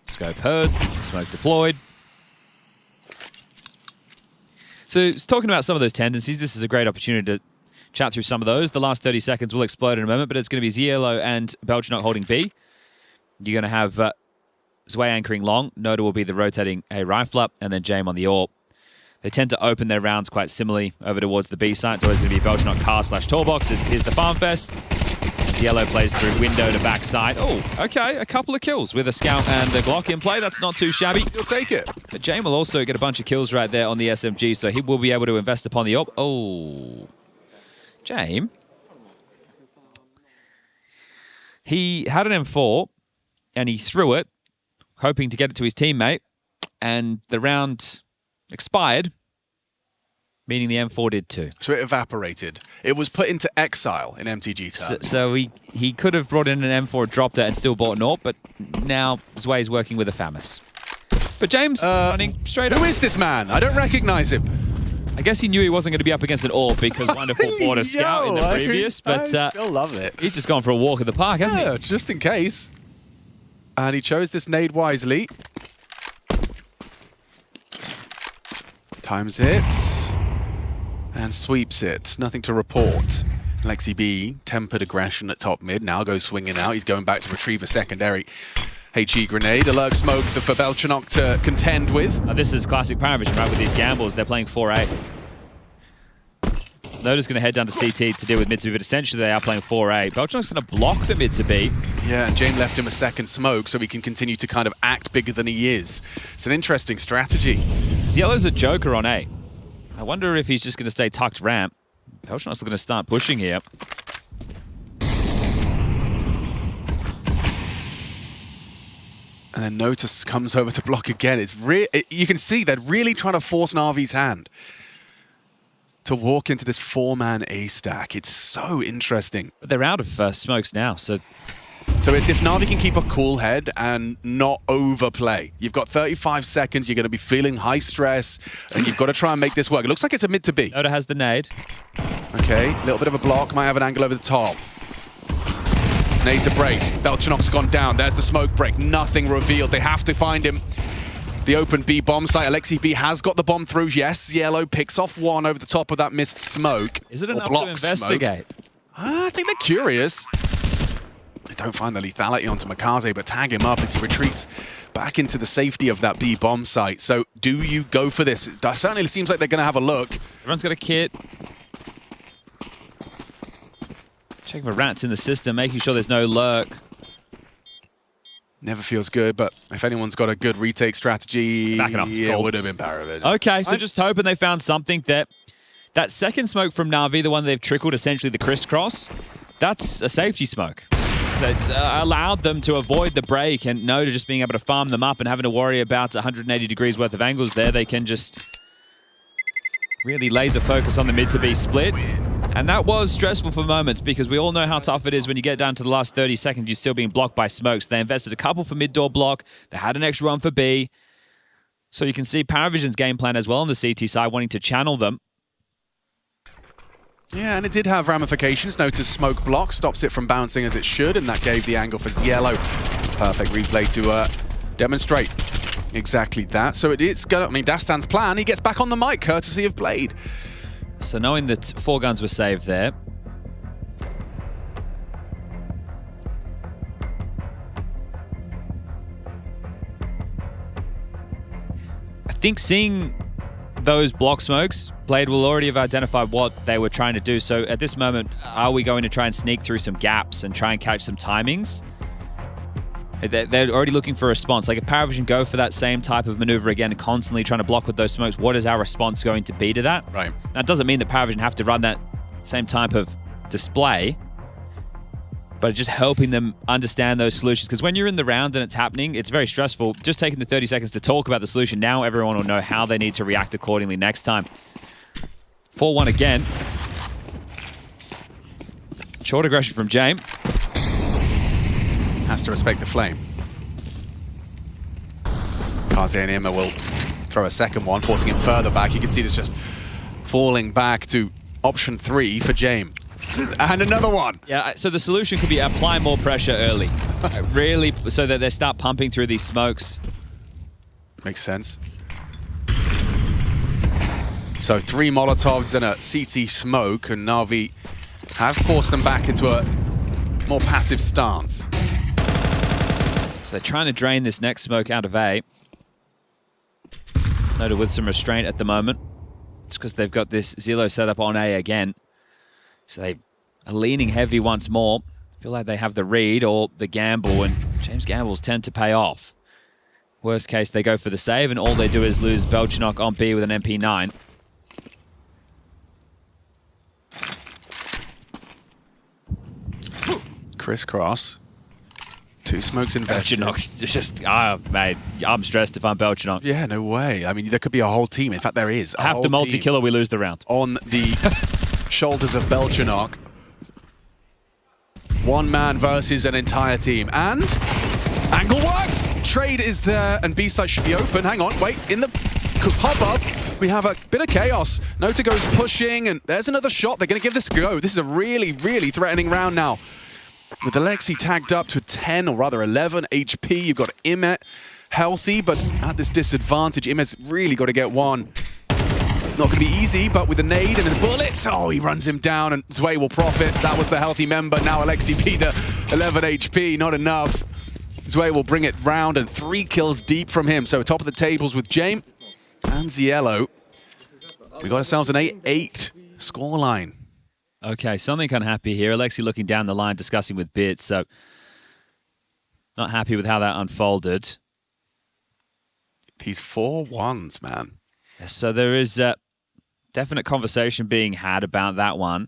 Scope heard, smoke deployed. So talking about some of those tendencies, this is a great opportunity to chat through some of those. The last 30 seconds will explode in a moment, but it's going to be Zielo and Belchinok holding B. You're going to have Zwei anchoring long. Noda will be the rotating A rifler, and then Jame on the AWP. They tend to open their rounds quite similarly over towards the B side. It's always going to be Belchinok car / Toolbox. Here's the Farm Fest. Yellow plays through window to backside. Oh, okay, a couple of kills with a Scout and a Glock in play. That's not too shabby. You'll take it. But Jame will also get a bunch of kills right there on the SMG, so he will be able to invest upon the AWP. Oh, Jame. He had an M4, and he threw it, hoping to get it to his teammate, and the round expired, meaning the M4 did too. So it evaporated. It was put into exile in MTG terms. So he could have brought in an M4, dropped it, and still bought an AWP, but now Zwei is working with a FAMAS. But James running straight up. Who is this man? I don't recognize him. I guess he knew he wasn't going to be up against an AWP because Wonderful bought a Scout in the previous, but I still love it. He's just gone for a walk in the park, hasn't he? Just in case. And he chose this nade wisely. Times it. And sweeps it. Nothing to report. Lexi B, tempered aggression at top mid. Now goes swinging out. He's going back to retrieve a secondary HE grenade. A lurk smoke for Belchinok to contend with. This is classic PARIVISION, right? With these gambles, they're playing 4A. Natus going to head down to CT to deal with mid to B, but essentially they are playing 4A. Belchinok's going to block the mid to B. Yeah, and James left him a second smoke so he can continue to kind of act bigger than he is. It's an interesting strategy. Yellow's a joker on A. I wonder if he's just going to stay tucked ramp. Belchinok's going to start pushing here. And then Natus comes over to block again. You can see they're really trying to force Na'Vi's hand to walk into this 4-man A stack. It's so interesting. But they're out of smokes now, so it's if Na'Vi can keep a cool head and not overplay. You've got 35 seconds, you're going to be feeling high stress, and you've got to try and make this work. It looks like it's a mid to B. Noda has the nade. Okay, a little bit of a block, might have an angle over the top. Nade to break. Belchinok's gone down. There's the smoke break. Nothing revealed. They have to find him. The open B bomb site. Alexi B has got the bomb through. Yes, Yellow picks off one over the top of that missed smoke. Is it enough to investigate? I think they're curious. They don't find the lethality onto Makaze, but tag him up as he retreats back into the safety of that B bomb site. So do you go for this? It certainly seems like they're going to have a look. Everyone's got a kit. Checking for rats in the system, making sure there's no lurk. Never feels good, but if anyone's got a good retake strategy, it would have been PARIVISION. Okay, so just hoping they found something that second smoke from Na'Vi, the one they've trickled, essentially the crisscross, that's a safety smoke. That's allowed them to avoid the break and Noda just being able to farm them up and having to worry about 180 degrees worth of angles there. They can just really laser focus on the mid to B split. And that was stressful for moments because we all know how tough it is when you get down to the last 30 seconds, you're still being blocked by smokes. They invested a couple for mid-door block. They had an extra one for B. So you can see PARIVISION's game plan as well on the CT side, wanting to channel them. Yeah, and it did have ramifications. Notice smoke block stops it from bouncing as it should, and that gave the angle for Yellow. Perfect replay to demonstrate exactly that. So it is going to, I mean, Dastan's plan, he gets back on the mic, courtesy of Blade. So knowing that 4 guns were saved there. I think seeing those block smokes, Blade will already have identified what they were trying to do. So at this moment, are we going to try and sneak through some gaps and try and catch some timings? They're already looking for a response. Like if PARIVISION go for that same type of maneuver again, constantly trying to block with those smokes, what is our response going to be to that? Right. Now, it doesn't mean that PARIVISION have to run that same type of display, but just helping them understand those solutions. Because when you're in the round and it's happening, it's very stressful. Just taking the 30 seconds to talk about the solution, now everyone will know how they need to react accordingly next time. 4-1 again. Short aggression from James. Has to respect the flame. Kaze and Imma will throw a second one, forcing him further back. You can see this just falling back to option 3 for James. And another one. Yeah, so the solution could be apply more pressure early. Really, so that they start pumping through these smokes. Makes sense. So 3 Molotovs and a CT smoke, and Na'Vi have forced them back into a more passive stance. So they're trying to drain this next smoke out of A. Noda with some restraint at the moment. It's because they've got this Zillow set up on A again. So they are leaning heavy once more. Feel like they have the read or the gamble, and James gambles tend to pay off. Worst case, they go for the save, and all they do is lose Belchinok on B with an MP9. Crisscross. 2 smokes invested. Belchinok's just, mate, I'm stressed if I'm Belchinok. Yeah, no way. I mean, there could be a whole team. In fact, there is. Have to multi-kill or we lose the round. On the shoulders of Belchinok. 1 man versus an entire team. And angle works. Trade is there, and B side should be open. Hang on, wait. In the pop-up, we have a bit of chaos. Nota goes pushing, and there's another shot. They're going to give this a go. This is a really, really threatening round now. With Alexi tagged up to 10, or rather 11 HP, you've got Imet healthy, but at this disadvantage. Imet's really got to get one. Not going to be easy, but with the nade and the bullet, oh, he runs him down, and Zwei will profit. That was the healthy member. Now Alexi B, the 11 HP, not enough. Zwei will bring it round, and 3 kills deep from him. So top of the tables with James and Ziello. We got ourselves an 8-8 Scoreline. Okay, something unhappy here. Alexi looking down the line, discussing with Bit, so not happy with how that unfolded. These 4-1s, man. So there is a definite conversation being had about that one.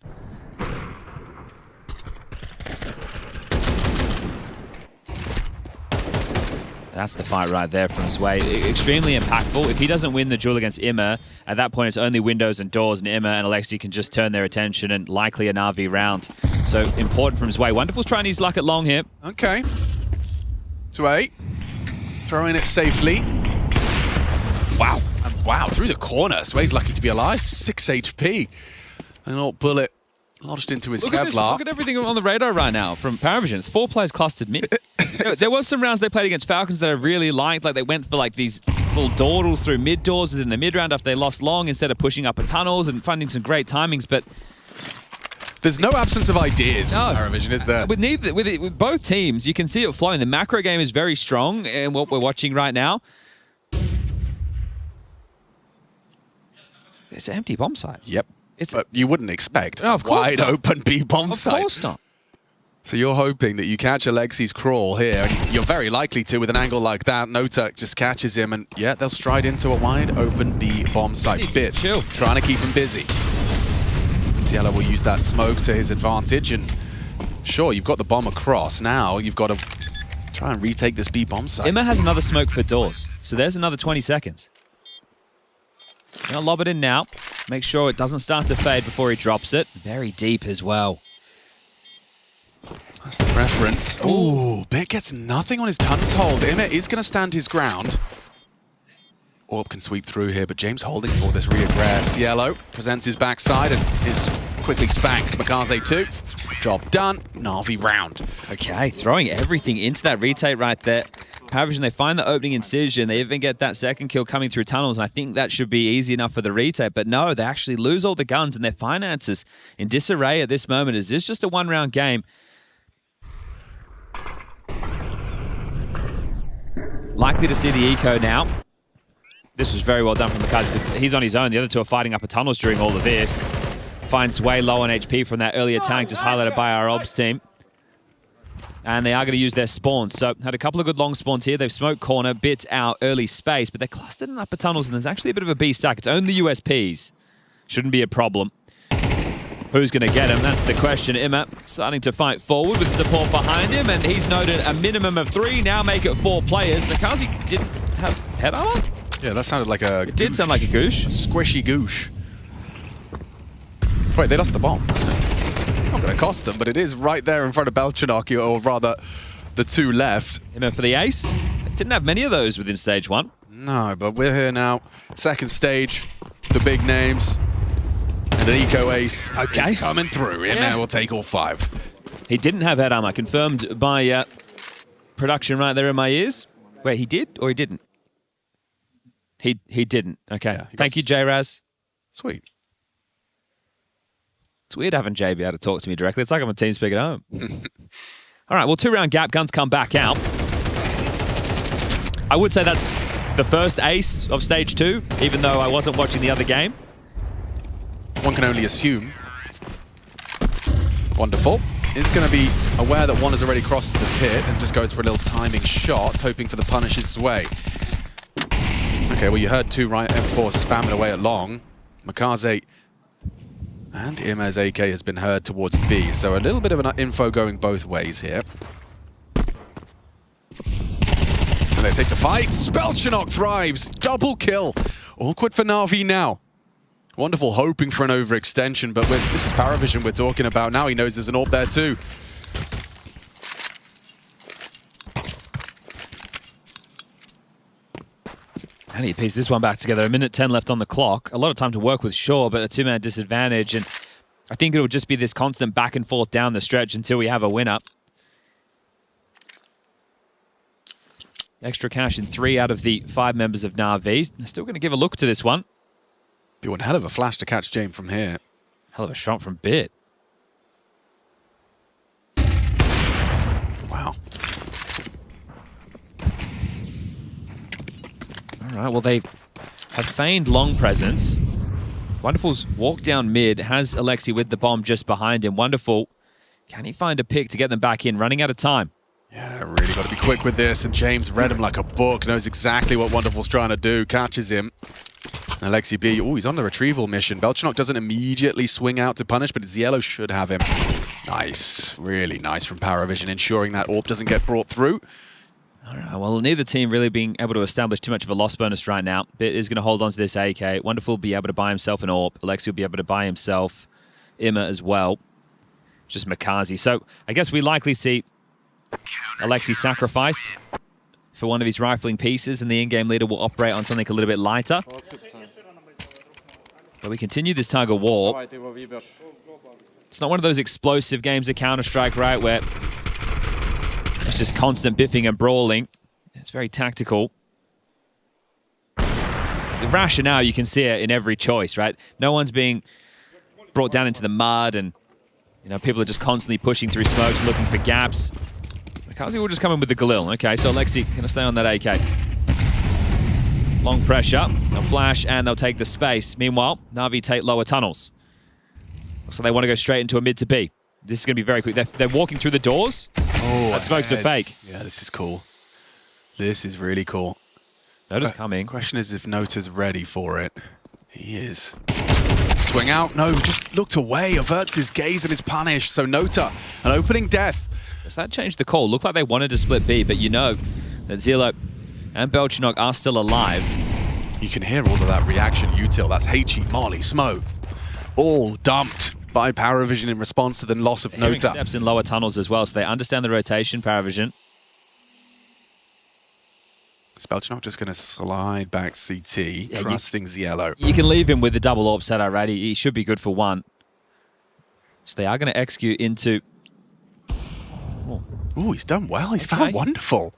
That's the fight right there from Sway. Extremely impactful. If he doesn't win the duel against Imma, at that point it's only windows and doors, and Imma and Alexi can just turn their attention and likely a Na'Vi round. So important from Sway. Wonderful's trying his luck at long here. Okay. Sway. Throwing it safely. Wow. And wow, through the corner. Sway's lucky to be alive. 6 HP. An old bullet lodged into his Kevlar. Look at everything on the radar right now from PARIVISION. It's 4 players clustered mid. There was some rounds they played against Falcons that I really liked. Like they went for like these little dawdles through mid doors within the mid round after they lost long instead of pushing up at tunnels and finding some great timings. But there's no absence of ideas with PARIVISION, is there? With both teams, you can see it flowing. The macro game is very strong, and what we're watching right now. It's an empty bomb site. Yep. But you wouldn't expect a wide open B bomb site. Of course not. So you're hoping that you catch Alexi's crawl here, and you're very likely to with an angle like that. Notuck just catches him, and yeah, they'll stride into a wide open B bomb site. Bit trying to keep him busy. Cielo will use that smoke to his advantage, and sure, you've got the bomb across. Now you've got to try and retake this B bomb site. Imma has another smoke for doors, so there's another 20 seconds. Gonna lob it in now. Make sure it doesn't start to fade before he drops it. Very deep as well. That's the preference. Ooh, Bit gets nothing on his Tunnel's hold. Imma is going to stand his ground. Orb can sweep through here, but James holding for this reaggress. Yellow presents his backside and is quickly spanked. Makaze 2. Job done. Na'Vi round. Okay, throwing everything into that retake right there. PARIVISION, they find the opening incision. They even get that second kill coming through tunnels, and I think that should be easy enough for the retake. But no, they actually lose all the guns, and their finances in disarray at this moment. Is this just a one-round game? Likely to see the eco now. This was very well done from Makaze because he's on his own. The other two are fighting up at tunnels during all of this. Finds way low on HP from that earlier tank, just highlighted by our obs team. And they are going to use their spawns. So had a couple of good long spawns here. They've smoked corner, Bits out, early space, but they're clustered in upper tunnels, and there's actually a bit of a B stack. It's only USPs. Shouldn't be a problem. Who's going to get him? That's the question. Imma starting to fight forward with support behind him, and he's noted a minimum of 3. Now make it 4 players. Makaze didn't have head armor? Yeah, that sounded like a... It did sound like a goosh. A squishy goosh. Wait, they lost the bomb. Not going to cost them, but it is right there in front of Belchanok, or rather, the 2 left. Imma for the ace. Didn't have many of those within stage 1. No, but we're here now. Second stage, the big names. And an eco ace is coming through. Imma will take all 5. He didn't have head armor, confirmed by production right there in my ears. Wait, he did or he didn't? He didn't. Okay. Yeah, thank you, J-Raz. Sweet. It's weird having Jay be able to talk to me directly. It's like I'm a team speak at home. All right, well, 2-round gap. Guns come back out. I would say that's the first ace of stage 2, even though I wasn't watching the other game. One can only assume. Wonderful. Is going to be aware that one has already crossed the pit and just goes for a little timing shot, hoping for the punishes sway. Okay, well, you heard 2 right M4 spamming away at long. Makaze and Imma's AK has been heard towards B, so a little bit of an info going both ways here. And they take the fight. Spellchanok thrives. Double kill. Awkward for Na'Vi now. Wonderful, hoping for an overextension, but this is PARIVISION we're talking about. Now he knows there's an AWP there too. And he pieced this one back together. 1:10 left on the clock. A lot of time to work with, sure, but a 2-man disadvantage. And I think it will just be this constant back and forth down the stretch until we have a winner. Extra cash in 3 out of the 5 members of Na'Vi. They're still going to give a look to this one. Be one hell of a flash to catch James from here. Hell of a shot from Bit. Wow. All right, well, they have feigned long presence. Wonderful's walk down mid, has Alexi with the bomb just behind him. Wonderful. Can he find a pick to get them back in? Running out of time. Yeah, really got to be quick with this. And James read him like a book, knows exactly what Wonderful's trying to do, catches him. And Alexi B, oh, he's on the retrieval mission. Belchenok doesn't immediately swing out to punish, but Ziello should have him. Nice, really nice from PARIVISION, ensuring that AWP doesn't get brought through. All right, well, neither team really being able to establish too much of a loss bonus right now. Bit is going to hold on to this AK. Wonderful will be able to buy himself an AWP. Alexi will be able to buy himself Imma as well. Just Makazi. So I guess we likely see Alexi sacrifice for one of his rifling pieces, and the in-game leader will operate on something a little bit lighter. But we continue this tug of war. It's not one of those explosive games of Counter-Strike, right, where it's just constant biffing and brawling. It's very tactical. The rationale, you can see it in every choice, right? No one's being brought down into the mud, and people are just constantly pushing through smokes and looking for gaps. Makazi will just come in with the Galil. Okay, so Alexi going to stay on that AK. Long pressure. They'll flash and they'll take the space. Meanwhile, Na'Vi take lower tunnels. So they want to go straight into a mid to B. This is going to be very quick. They're walking through the doors. Oh, that smoke's a fake. Yeah, this is cool. This is really cool. Nota's coming. Question is if Nota's ready for it. He is. Swing out. No, just looked away. Averts his gaze and is punished. So Nota, an opening death. Does that change the call? Looked like they wanted to split B, but you know that Ziello and Belchenok are still alive. You can hear all of that reaction util. That's HE, Molly, Smoke. All dumped by PARIVISION in response to the loss of Nota. Steps in lower tunnels as well, so they understand the rotation, PARIVISION. Belchenok just going to slide back CT, trusting Ziello. You can leave him with the double AWP set already. He should be good for one. So they are going to execute into... Oh, he's done well. He's found Wonderful.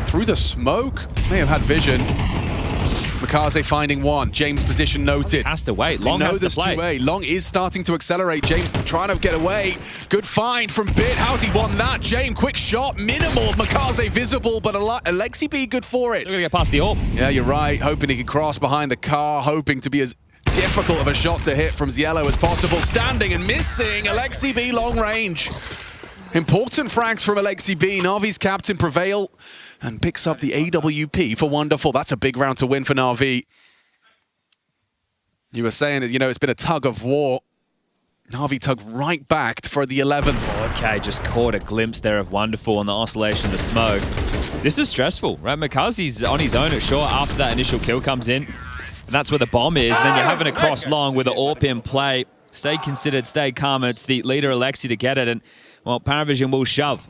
Through the smoke. May have had vision. Makaze finding one. James position noted. Has to wait. Long has to play. 2A. Long is starting to accelerate. James trying to get away. Good find from Bit. How's he won that? James, quick shot. Minimal. Makaze visible, but Alexi B good for it. Still going to get past the AWP. Yeah, you're right. Hoping he can cross behind the car. Hoping to be as difficult of a shot to hit from Ziello as possible. Standing and missing. Alexi B long range. Important frags from Alexi B. Na'Vi's captain Prevail and picks up the AWP for Wonderful. That's a big round to win for Na'Vi. You were saying, it's been a tug of war. Na'Vi tugged right back for the 11th. Oh, okay, just caught a glimpse there of Wonderful on the oscillation of the smoke. This is stressful, right? Makazi's on his own at short after that initial kill comes in. And that's where the bomb is. And then you're having a cross long with the AWP in play. Stay considered, stay calm. It's the leader, Alexi, to get it. And, well, PARIVISION will shove.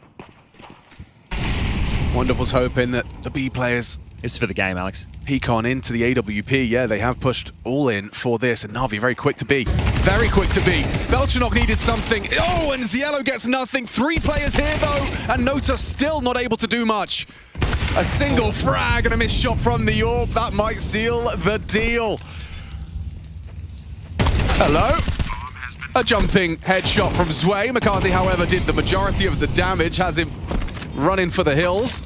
Wonderful's hoping that the B players... This is for the game, Alex. Peek on into the AWP. Yeah, they have pushed all in for this. And Na'Vi very quick to B. Very quick to B. Belchenok needed something. Oh, and Ziello gets nothing. 3 players here, though. And Nota still not able to do much. A single frag and a missed shot from the AWP. That might seal the deal. Hello? A jumping headshot from Zwei. Makazi, however, did the majority of the damage. Has him running for the hills.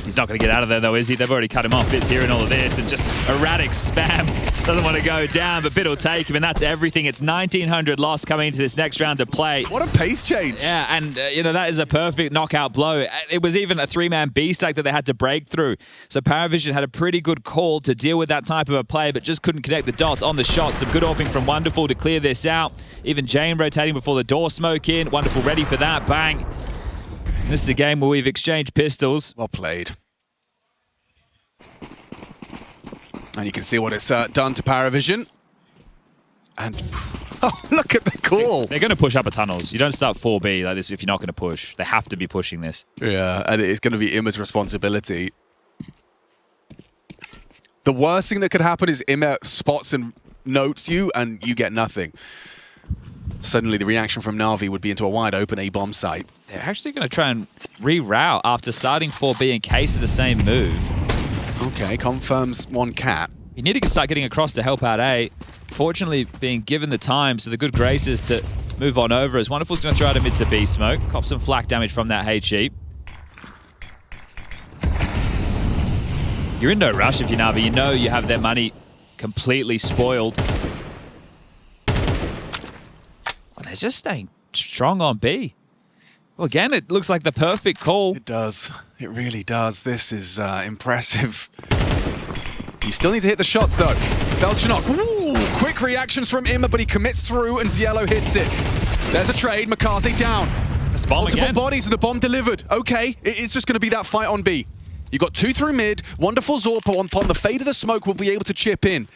He's not going to get out of there, though, is he? They've already cut him off. Bit's hearing all of this, and just erratic spam. Doesn't want to go down, but Bit will take him, and that's everything. It's 1,900 loss coming into this next round to play. What a pace change. Yeah, and, that is a perfect knockout blow. It was even a 3-man B stack that they had to break through. So PARIVISION had a pretty good call to deal with that type of a play, but just couldn't connect the dots on the shot. Some good AWPing from Wonderful to clear this out. Even Jane rotating before the door smoke in. Wonderful ready for that. Bang. This is a game where we've exchanged pistols. Well played. And you can see what it's done to PARIVISION. And oh, look at the call. They're going to push up a tunnels. You don't start 4B like this if you're not going to push. They have to be pushing this. Yeah, and it's going to be Imma's responsibility. The worst thing that could happen is Imma spots and notes you, and you get nothing. Suddenly, the reaction from Na'Vi would be into a wide open A-bomb site. They're actually going to try and reroute after starting 4B in case of the same move. Okay, confirms one cat. You need to start getting across to help out A. Fortunately, being given the time, so the good graces to move on over. As Wonderful's going to throw out a mid to B smoke. Cop some flak damage from that HE. You're in no rush if you're Na'Vi. You know you have their money completely spoiled. they're just staying strong on B. Well, again, it looks like the perfect call. It does. It really does. This is impressive. You still need to hit the shots, though. Belchanok, ooh, quick reactions from Imma, but he commits through and Ziello hits it. There's a trade, Makaze down. That's bomb Multiple again. bodies and the bomb delivered. Okay, it's just going to be that fight on B. You got 2 through mid. Wonderful Zorpa upon the fade of the smoke will be able to chip in.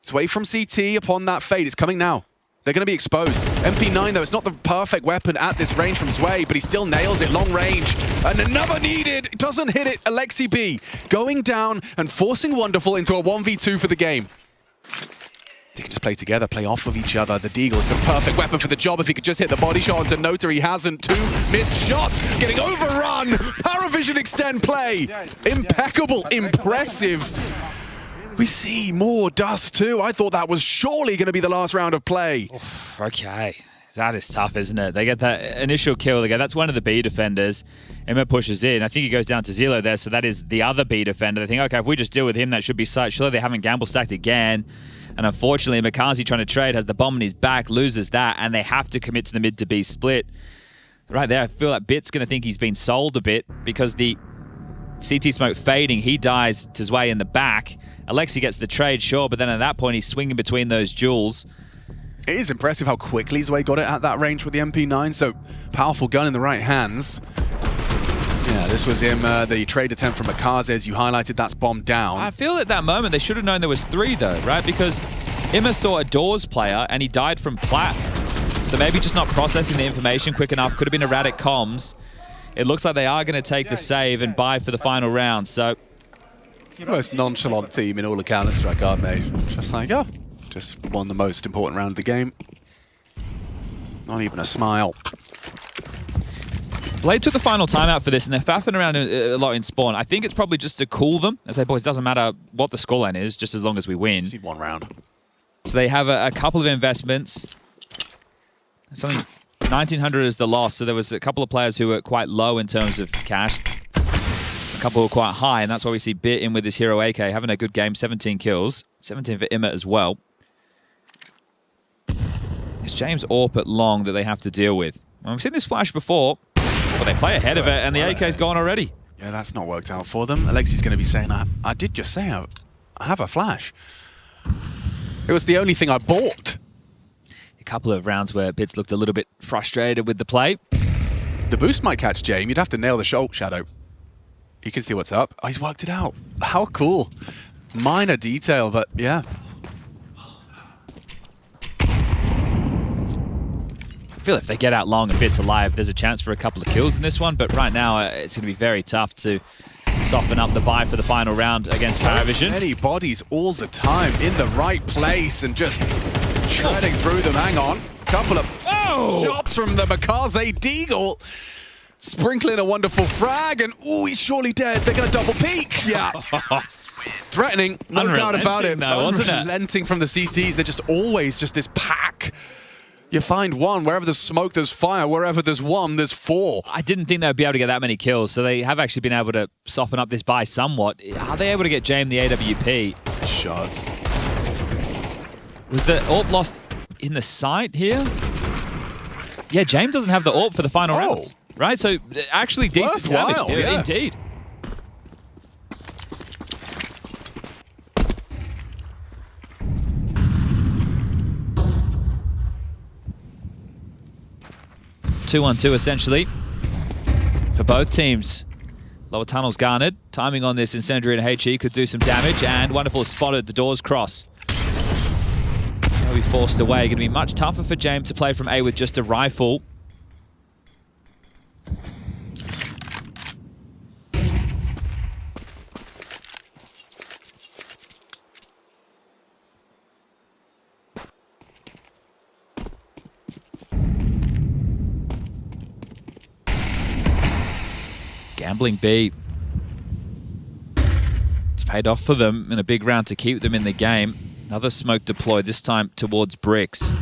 It's away from CT upon that fade. It's coming now. They're going to be exposed. MP9, though, it's not the perfect weapon at this range from Zwei, but he still nails it long range. And another needed. Doesn't hit it. Alexi B going down and forcing Wonderful into a 1v2 for the game. They can just play together, play off of each other. The Deagle is the perfect weapon for the job. If he could just hit the body shot onto Nota, he hasn't. 2 missed shots, getting overrun. PARIVISION extend play. Impeccable, impressive. We see more dust too. I thought that was surely going to be the last round of play. Okay. That is tough, isn't it? They get that initial kill. They go, that's one of the B defenders. Emma pushes in. I think he goes down to Zillow there, so that is the other B defender. They think, okay, if we just deal with him, that should be sight. Surely they haven't gamble stacked again. And unfortunately, Makaze trying to trade has the bomb in his back, loses that, and they have to commit to the mid to B split. Right there, I feel like Bit's going to think he's been sold a bit because the CT smoke fading, he dies to Zwei in the back. Alexi gets the trade, sure, but then at that point, he's swinging between those jewels. It is impressive how quickly Zwei got it at that range with the MP9, so powerful gun in the right hands. Yeah, this was him, the trade attempt from Makaze, as you highlighted, that's bombed down. I feel at that moment, they should have known there was 3 though, right? Because Imma saw a Doors player and he died from plat. So maybe just not processing the information quick enough, could have been erratic comms. It looks like they are going to take the save and buy for the final round, so... Most nonchalant team in all of Counter-Strike, aren't they? Just like, oh, just won the most important round of the game. Not even a smile. Blade took the final timeout for this, and they're faffing around a lot in spawn. I think it's probably just to cool them and say, boys, it doesn't matter what the scoreline is, just as long as we win. Just need 1 round. So they have a couple of investments. Something 1900 is the loss, so there was a couple of players who were quite low in terms of cash. A couple were quite high, and that's why we see Bit in with his hero AK, having a good game, 17 kills. 17 for Imma as well. It's James Orp at long that they have to deal with. Well, we've seen this flash before, but they play ahead of it, and the AK's gone already. Yeah, that's not worked out for them. Alexi's going to be saying, I did just say I have a flash. It was the only thing I bought. A couple of rounds where Bits looked a little bit frustrated with the play. The boost might catch James. You'd have to nail the Shadow. You can see what's up. Oh, he's worked it out. How cool. Minor detail, but yeah. I feel if they get out long and Bit's alive, there's a chance for a couple of kills in this one, but right now it's going to be very tough to soften up the buy for the final round against PARIVISION. Many bodies all the time in the right place and just shredding through them. Hang on. Couple of shots from the Makaze Deagle. Sprinkling a wonderful frag, and he's surely dead. They're going to double peek. Yeah. Threatening, no doubt about it. Though, wasn't it? Unrelenting from the CTs. They're just always just this pack. You find one. Wherever there's smoke, there's fire. Wherever there's 1, there's 4. I didn't think they'd be able to get that many kills, so they have actually been able to soften up this buy somewhat. Are they able to get James the AWP? Shots. Was the AWP lost in the site here? Yeah, James doesn't have the AWP for the final round. Right, so actually decent damage. Yeah. Indeed. Two-on-two essentially for both teams. Lower tunnels garnered. Timing on this incendiary and HE could do some damage, and Wonderful spotted the doors cross. He'll be forced away. Going to be much tougher for James to play from A with just a rifle. Gambling B. It's paid off for them in a big round to keep them in the game. Another smoke deployed, this time towards bricks.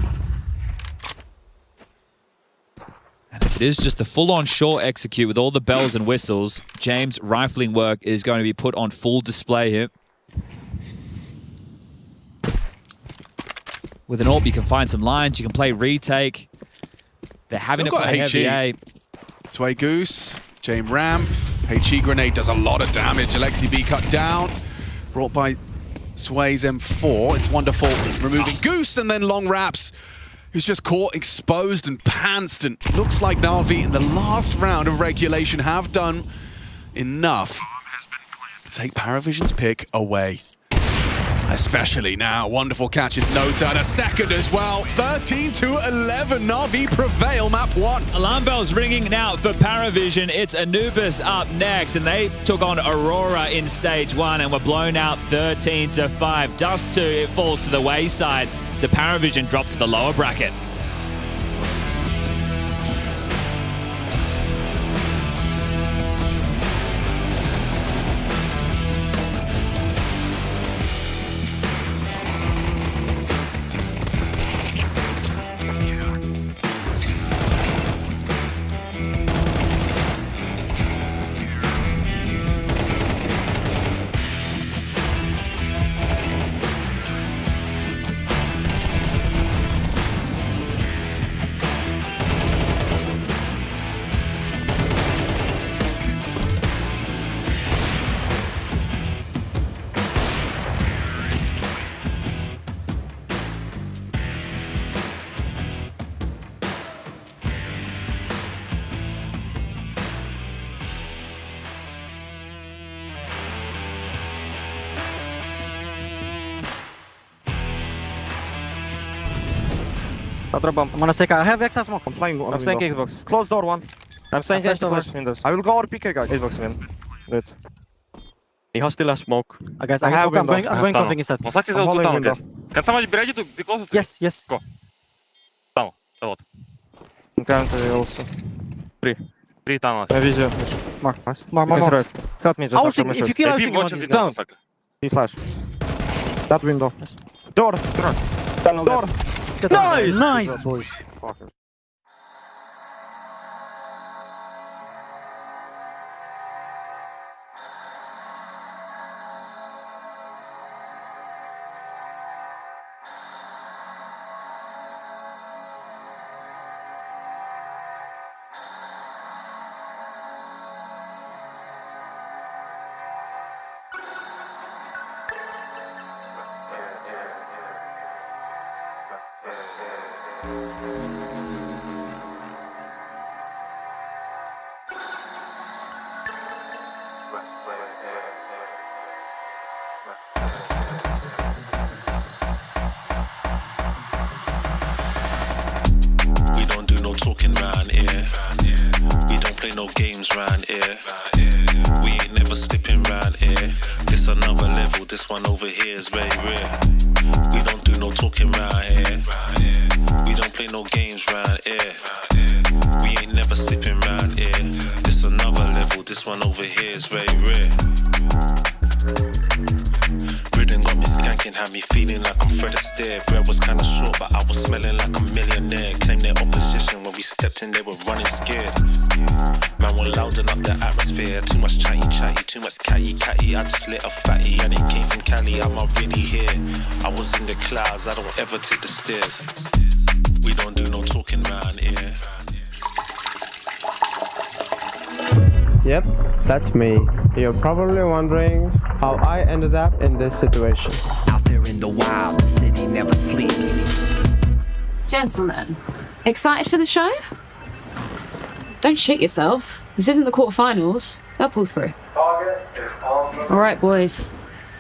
And if it is just the full-on short execute with all the bells and whistles, James' rifling work is going to be put on full display here. with an AWP, you can find some lines, you can play retake. They're having to play heavy A. Sway Goose, James Ramp, HE grenade does a lot of damage. Alexi B cut down, brought by Sway's M4. It's wonderful, removing Goose and then Long Raps, who's just caught exposed and pantsed, and looks like Na'Vi in the last round of regulation have done enough to take PARIVISION's pick away. Especially now, wonderful catches Nota, and a second as well. 13-11, Na'Vi prevail, map 1. Alarm bells ringing now for PARIVISION. It's Anubis up next, and they took on Aurora in stage 1 and were blown out 13-5. Dust 2, it falls to the wayside to PARIVISION, drop to the lower bracket. I'm gonna take. I have XS smoke. I'm playing. I'm staying Xbox. Close door one. I'm staying Xbox windows. I will go or PK guys. Xbox win. Good. He has still a smoke. I guess I have. I'm going something instead. On site is out tunnel. Can somebody be ready to be closer to Yes, yes. Go. Tunnel. A lot. I'm currently also. 3 tunnels. My vision. Mark. Right. Help me just after my shot. If you kill everything, he's down. He flash. That window. Door. Tunnel. Door. Nice! Nice! Boys. We don't do no talking round here. We don't play no games round here. We ain't never slipping round here. This another level, this one over here is very rare. We don't do no talking round here. We don't play no games round here. We ain't never slipping round here. This another level, this one over here is very rare. Ridden got me skanking, had me feeling like I'm Fred Astaire. Bread was kinda short, but I was smelling like a millionaire. Claimed their opposition when we stepped in, they were running scared. Man were louding up the atmosphere. Too much chatty, too much catty. I just lit a fatty and it came from Cali. I'm already here. I was in the clouds, I don't ever take the stairs. We don't do no talking round here. Yep, that's me. You're probably wondering how I ended up in this situation. Out there in the wild, the city never sleeps. Gentlemen, excited for the show? Don't shit yourself. This isn't the quarterfinals. They'll pull through. Alright, boys.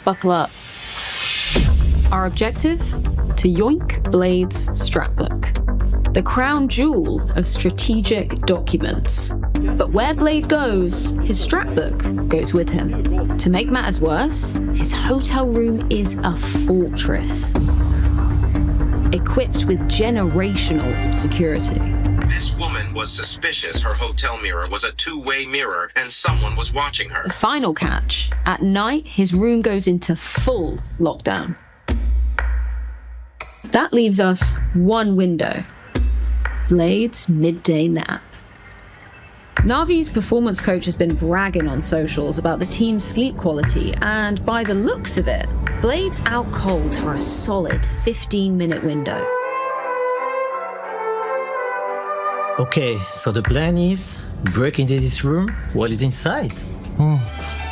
Buckle up. Our objective? To yoink Blade's scrapbook. The crown jewel of strategic documents. But where Blade goes, his scrapbook goes with him. To make matters worse, his hotel room is a fortress. Equipped with generational security. This woman was suspicious her hotel mirror was a two-way mirror and someone was watching her. The final catch, at night his room goes into full lockdown. That leaves us one window. Blade's midday nap. Navi's performance coach has been bragging on socials about the team's sleep quality, and by the looks of it, Blade's out cold for a solid 15-minute window. Okay, so the plan is break into this room while he's inside. Oh,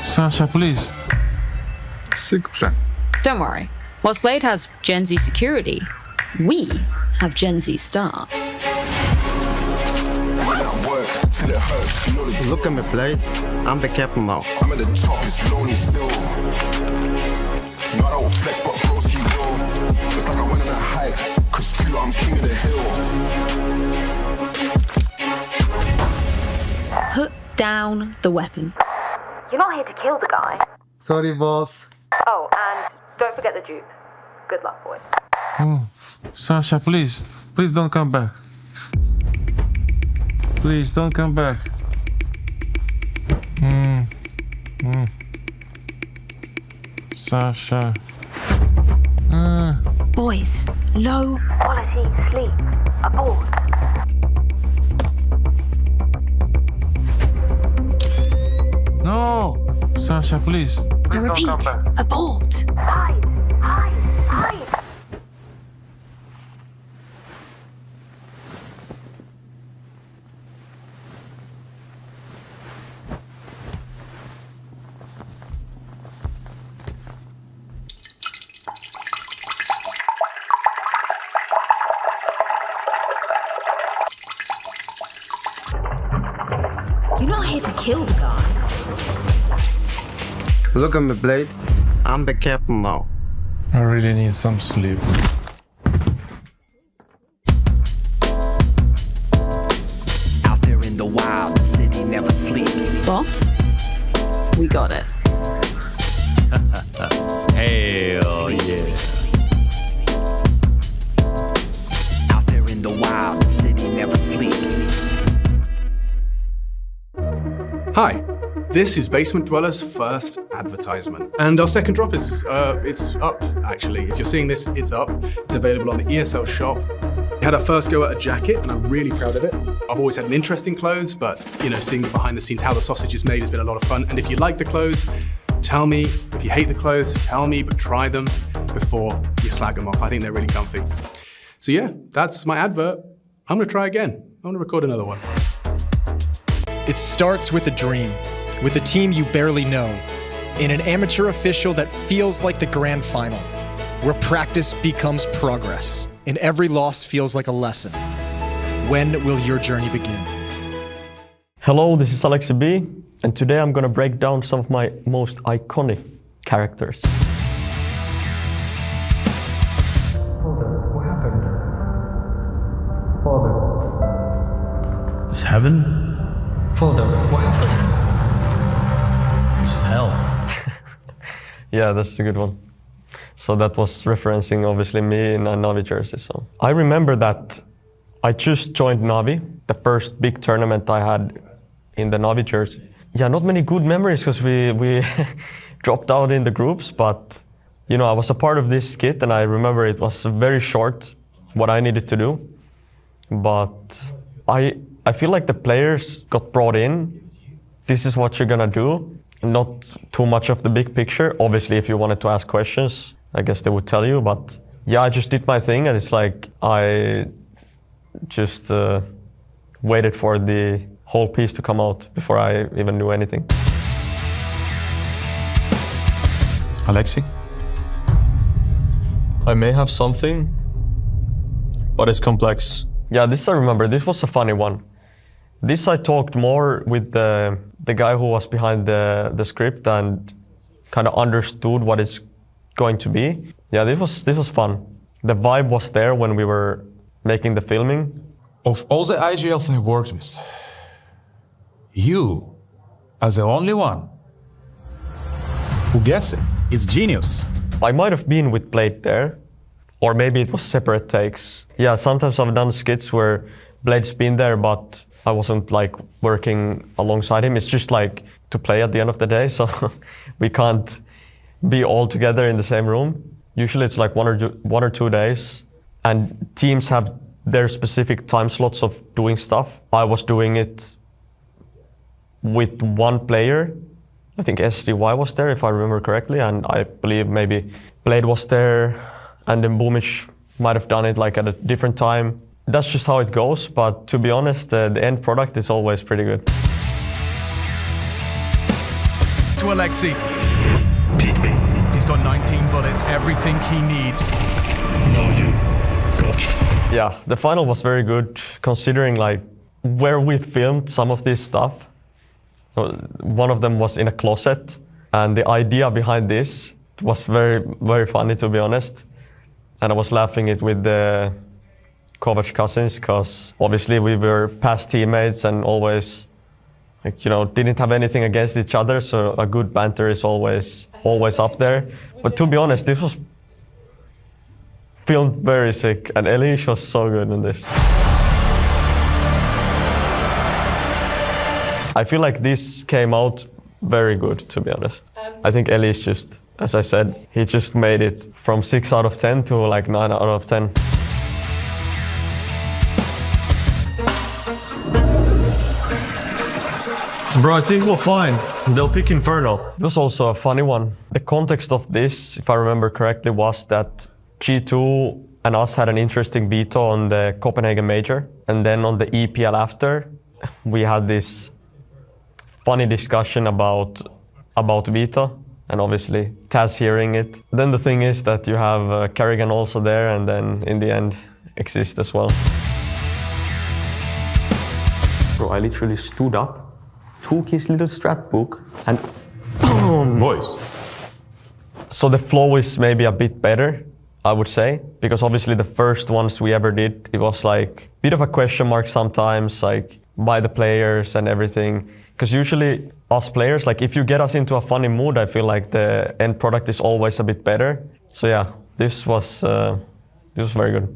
Sasha, please. Sick plan. Don't worry. Whilst Blade has Gen Z security, we have Gen Z stars. Look at me, Blade. I'm the captain now. I'm at the top, it's lonely still. No, I don't flex, but broski roll. It's like I went on a hike, cause true, I'm king of the hill. Put down the weapon. You're not here to kill the guy. Sorry, boss. Oh, and don't forget the dupe. Good luck, boys. Oh, Sasha, please. Please don't come back. Please don't come back. Sasha. Boys, low quality sleep. Abort. No! Sasha, please. I repeat, abort. Hide. You're not here to kill the guy. Look at me, Blade. I'm the captain now. I really need some sleep. Out there in the wild, the city never sleeps. Boss, we got it. Hell yeah. Out there in the wild, the city never sleeps. Hi, this is Basement Dweller's first advertisement. And our second drop is, it's up, actually. If you're seeing this, it's up. It's available on the ESL shop. We had our first go at a jacket, and I'm really proud of it. I've always had an interest in clothes, but, you know, seeing behind the scenes how the sausage is made has been a lot of fun. And if you like the clothes, tell me. If you hate the clothes, tell me, but try them before you slag them off. I think they're really comfy. So yeah, that's my advert. I'm gonna try again. I'm gonna record another one. It starts with a dream, with a team you barely know, in an amateur official that feels like the grand final, where practice becomes progress, and every loss feels like a lesson. When will your journey begin? Hello, this is Alexi B, and today I'm gonna break down some of my most iconic characters. What happened? Father. This heaven? Father, what happened? This is hell. Yeah, that's a good one. So that was referencing obviously me in a Navi jersey. So I remember that I just joined Navi, the first big tournament I had in the Navi jersey. Yeah, not many good memories because we dropped out in the groups, but you know, I was a part of this kit and I remember it was very short what I needed to do. But I feel like the players got brought in. This is what you're gonna do. Not too much of the big picture. Obviously, if you wanted to ask questions, I guess they would tell you. But yeah, I just did my thing, and it's like I just waited for the whole piece to come out before I even knew anything. Alexi, I may have something, but it's complex. Yeah, this I remember. This was a funny one. This I talked more with the guy who was behind the script and kind of understood what it's going to be. Yeah, this was fun. The vibe was there when we were making the filming. Of all the IGLs I worked with, you, as the only one who gets it, it's genius. I might have been with Blade there, or maybe it was separate takes. Yeah, sometimes I've done skits where Blade's been there, but I wasn't like working alongside him. It's just like to play at the end of the day, so we can't be all together in the same room. Usually it's like one or two days, and teams have their specific time slots of doing stuff. I was doing it with one player. I think SDY was there, if I remember correctly, and I believe maybe Blade was there, and then Boomish might have done it like at a different time. That's just how it goes, but to be honest, the end product is always pretty good. To Alexi. He's got 19 bullets, everything he needs. No, you. Gotcha. Yeah, the final was very good, considering like where we filmed some of this stuff. One of them was in a closet, and the idea behind this was very, very funny, to be honest. And I was laughing it with the Kovac cousins, because obviously we were past teammates and always, like, you know, didn't have anything against each other, so a good banter is always up there. But to be honest, this was filmed very sick, and Elish was so good in this. I feel like this came out very good, to be honest. I think Elish just, as I said, he just made it from 6 out of 10 to like 9 out of 10. Bro, I think we'll find. They'll pick Inferno. It was also a funny one. The context of this, if I remember correctly, was that G2 and us had an interesting veto on the Copenhagen Major. And then on the EPL after, we had this funny discussion about Vita, and obviously Taz hearing it. Then the thing is that you have Kerrigan also there, and then in the end, Exist as well. Bro, I literally stood up, took his little strat book, and boom! Boys. So the flow is maybe a bit better, I would say, because obviously the first ones we ever did, it was like a bit of a question mark sometimes, like by the players and everything. Because usually us players, like if you get us into a funny mood, I feel like the end product is always a bit better. So yeah, this was very good.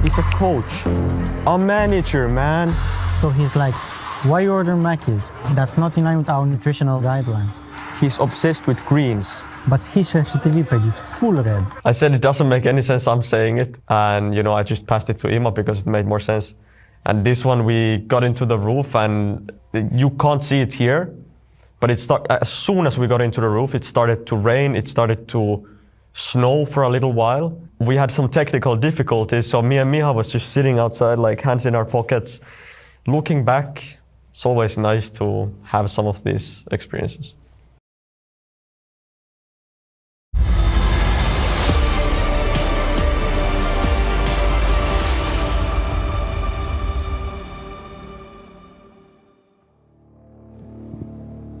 He's a coach, a manager, man. So he's like, why you order Mackies? That's not in line with our nutritional guidelines. He's obsessed with greens. But his CCTV page is full red. I said it doesn't make any sense, I'm saying it. And you know, I just passed it to Ima because it made more sense. And this one, we got into the roof, and you can't see it here, but as soon as we got into the roof, it started to rain, it started to snow for a little while. We had some technical difficulties, so me and Miha was just sitting outside, like hands in our pockets. Looking back, it's always nice to have some of these experiences.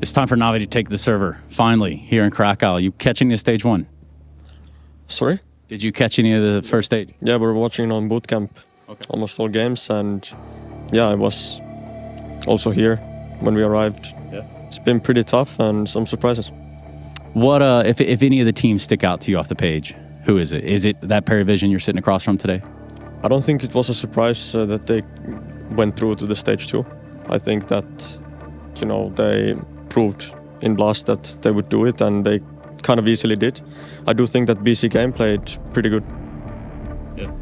It's time for Navi to take the server, finally, here in Krakow. You catching the stage one? Sorry? Did you catch any of the first stage? Yeah, we're watching on bootcamp almost all games, and yeah, I was also here when we arrived. Yeah. It's been pretty tough and some surprises. What, if any of the teams stick out to you off the page, who is it? Is it that PARIVISION you're sitting across from today? I don't think it was a surprise that they went through to the stage 2. I think that, you know, they proved in Blast that they would do it, and they kind of easily did. I do think that BC Game played pretty good. Yeah.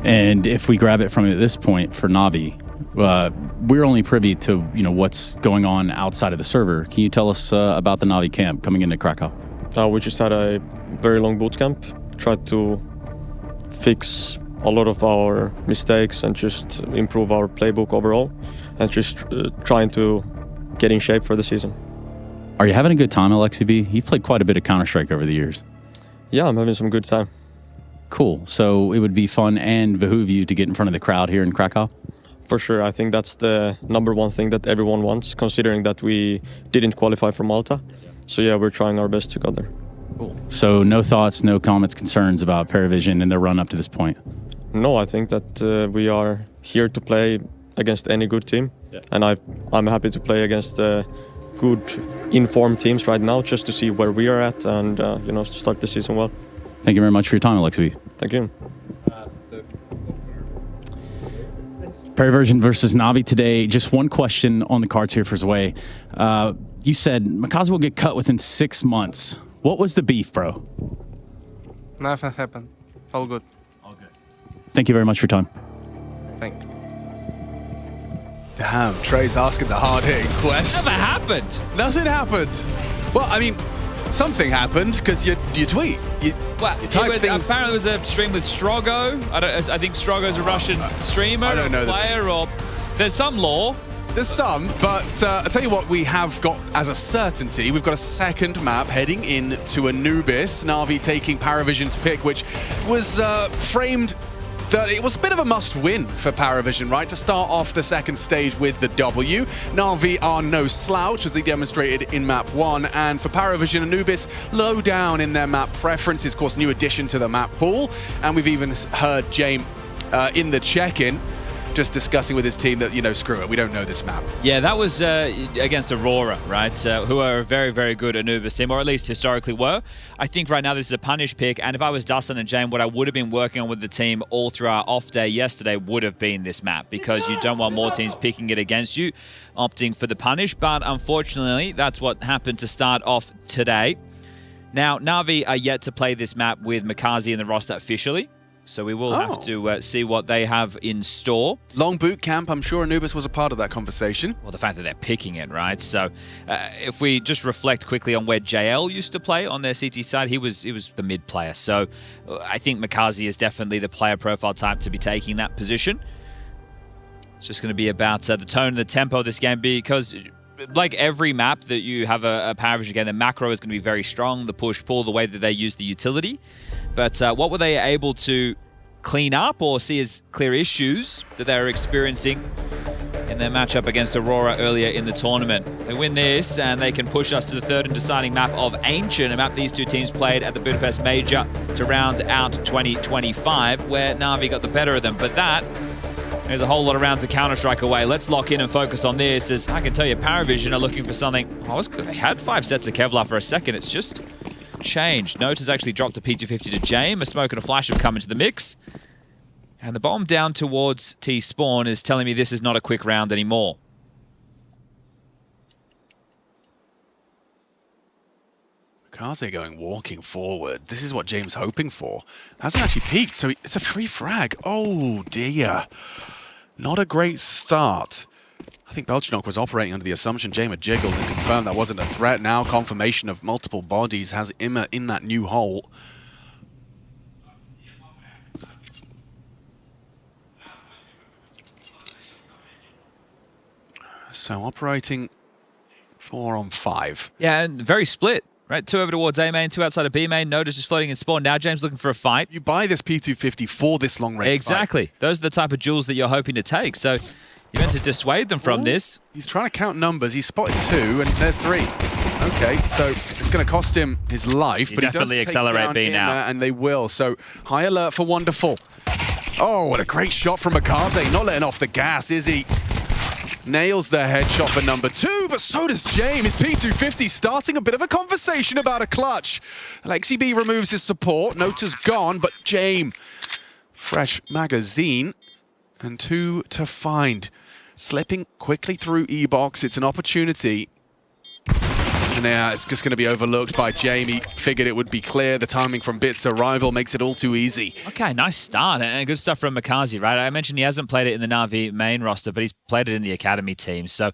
And if we grab it from at this point for Navi, we're only privy to what's going on outside of the server. Can you tell us about the Navi camp coming into Krakow? We just had a very long boot camp, tried to fix a lot of our mistakes and just improve our playbook overall, and just trying to get in shape for the season. Are you having a good time, Alexi B? You've played quite a bit of Counter-Strike over the years. Yeah, I'm having some good time. Cool. So it would be fun and behoove you to get in front of the crowd here in Krakow? For sure. I think that's the #1 thing that everyone wants, considering that we didn't qualify for Malta. So yeah, we're trying our best to go there. Cool. So no thoughts, no comments, concerns about PARIVISION and their run up to this point? No, I think that we are here to play against any good team. Yeah. And I'm happy to play against good informed teams right now, just to see where we are at and start the season well. Thank you very much for your time, Alexi B. Thank you. PARIVISION versus Navi today. Just one question on the cards here for Zwei. You said Makazi will get cut within 6 months. What was the beef, bro? Nothing happened. All good. Thank you very much for your time. Thank you. Damn, Trey's asking the hard-hitting question. Never happened. Nothing happened. Well, I mean, something happened because you tweet. You type things. Apparently, it was a stream with Strogo. I think Strogo's a Russian streamer, I don't know player, or there's some lore. There's some, but I'll tell you what we have got as a certainty. We've got a second map heading into Anubis. Na'Vi taking PARIVISION's pick, which was framed that it was a bit of a must-win for PARIVISION, right? To start off the second stage with the W. Na'Vi are no slouch, as they demonstrated in map 1. And for PARIVISION, Anubis low down in their map preferences. Of course, new addition to the map pool. And we've even heard James in the check-in just discussing with his team that, you know, screw it, we don't know this map. Yeah, that was against Aurora, right? Who are a very, very good Anubis team, or at least historically were. I think right now this is a punish pick, and if I was Dustin and James, what I would have been working on with the team all through our off day yesterday would have been this map, because you don't want more teams picking it against you, opting for the punish. But unfortunately, that's what happened to start off today. Now, Na'Vi are yet to play this map with Makazi in the roster officially. So we will have to see what they have in store. Long boot camp, I'm sure Anubis was a part of that conversation. Well, the fact that they're picking it, right? So if we just reflect quickly on where JL used to play on their CT side, he was the mid player. So I think Makazi is definitely the player profile type to be taking that position. It's just going to be about the tone and the tempo of this game, because like every map that you have a PARIVISION game, the macro is going to be very strong, the push-pull, the way that they use the utility. But what were they able to clean up or see as clear issues that they were experiencing in their matchup against Aurora earlier in the tournament? They win this, and they can push us to the third and deciding map of Ancient, a map these two teams played at the Budapest Major to round out 2025, where Na'Vi got the better of them. But there's a whole lot of rounds of Counter-Strike away. Let's lock in and focus on this, as I can tell you, PARIVISION are looking for something. They had 5 sets of Kevlar for a second. It's just changed. Natus actually dropped a P250 to James. A smoke and a flash have come into the mix. And the bomb down towards T-Spawn is telling me this is not a quick round anymore. Kaze walking forward. This is what James hoping for. Hasn't actually peaked, so it's a free frag. Oh dear. Not a great start. I think Belchinok was operating under the assumption James had jiggled and confirmed that wasn't a threat. Now confirmation of multiple bodies has Imma in that new hole. So operating 4 on 5. Yeah, and very split. Right, 2 over towards A main, 2 outside of B main. Natus just floating in spawn. Now James looking for a fight. You buy this P250 for this long range Exactly. fight. Those are the type of jewels that you're hoping to take. So you're meant to dissuade them from this. He's trying to count numbers. He's spotted 2, and there's 3. Okay, so it's going to cost him his life, but definitely he does accelerate take down B now. and they will. So high alert for Wonderful. Oh, what a great shot from Makaze. Not letting off the gas, is he? Nails the headshot for number 2, but so does James. His P250 starting a bit of a conversation about a clutch. Alexi B removes his support. Nota's gone, but James, fresh magazine, and 2 to find. Slipping quickly through E-Box. It's an opportunity. And yeah, it's just going to be overlooked by Jamie. Figured it would be clear. The timing from Bit's arrival makes it all too easy. Okay, nice start. And good stuff from Makazi, right? I mentioned he hasn't played it in the Na'Vi main roster, but he's played it in the academy team. So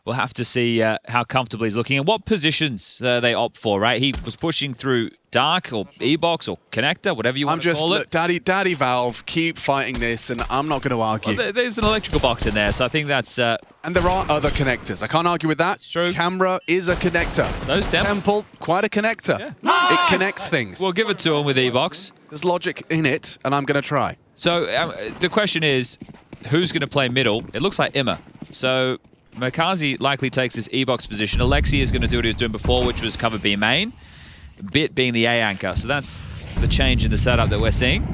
we'll have to see how comfortable he's looking and what positions they opt for, right? He was pushing through Dark or E-Box or Connector, whatever you want to call it. Daddy Valve, keep fighting this, and I'm not going to argue. Well, there's an electrical box in there, so I think that's... and there are other connectors. I can't argue with that. It's true. Camera is a connector. Those Temple, quite a connector. Yeah. It connects things. We'll give it to him with E-Box. There's logic in it, and I'm going to try. So the question is, who's going to play middle? It looks like Imma. So Makazi likely takes this E-Box position. Alexi is going to do what he was doing before, which was cover B main. Bit being the A anchor. So that's the change in the setup that we're seeing.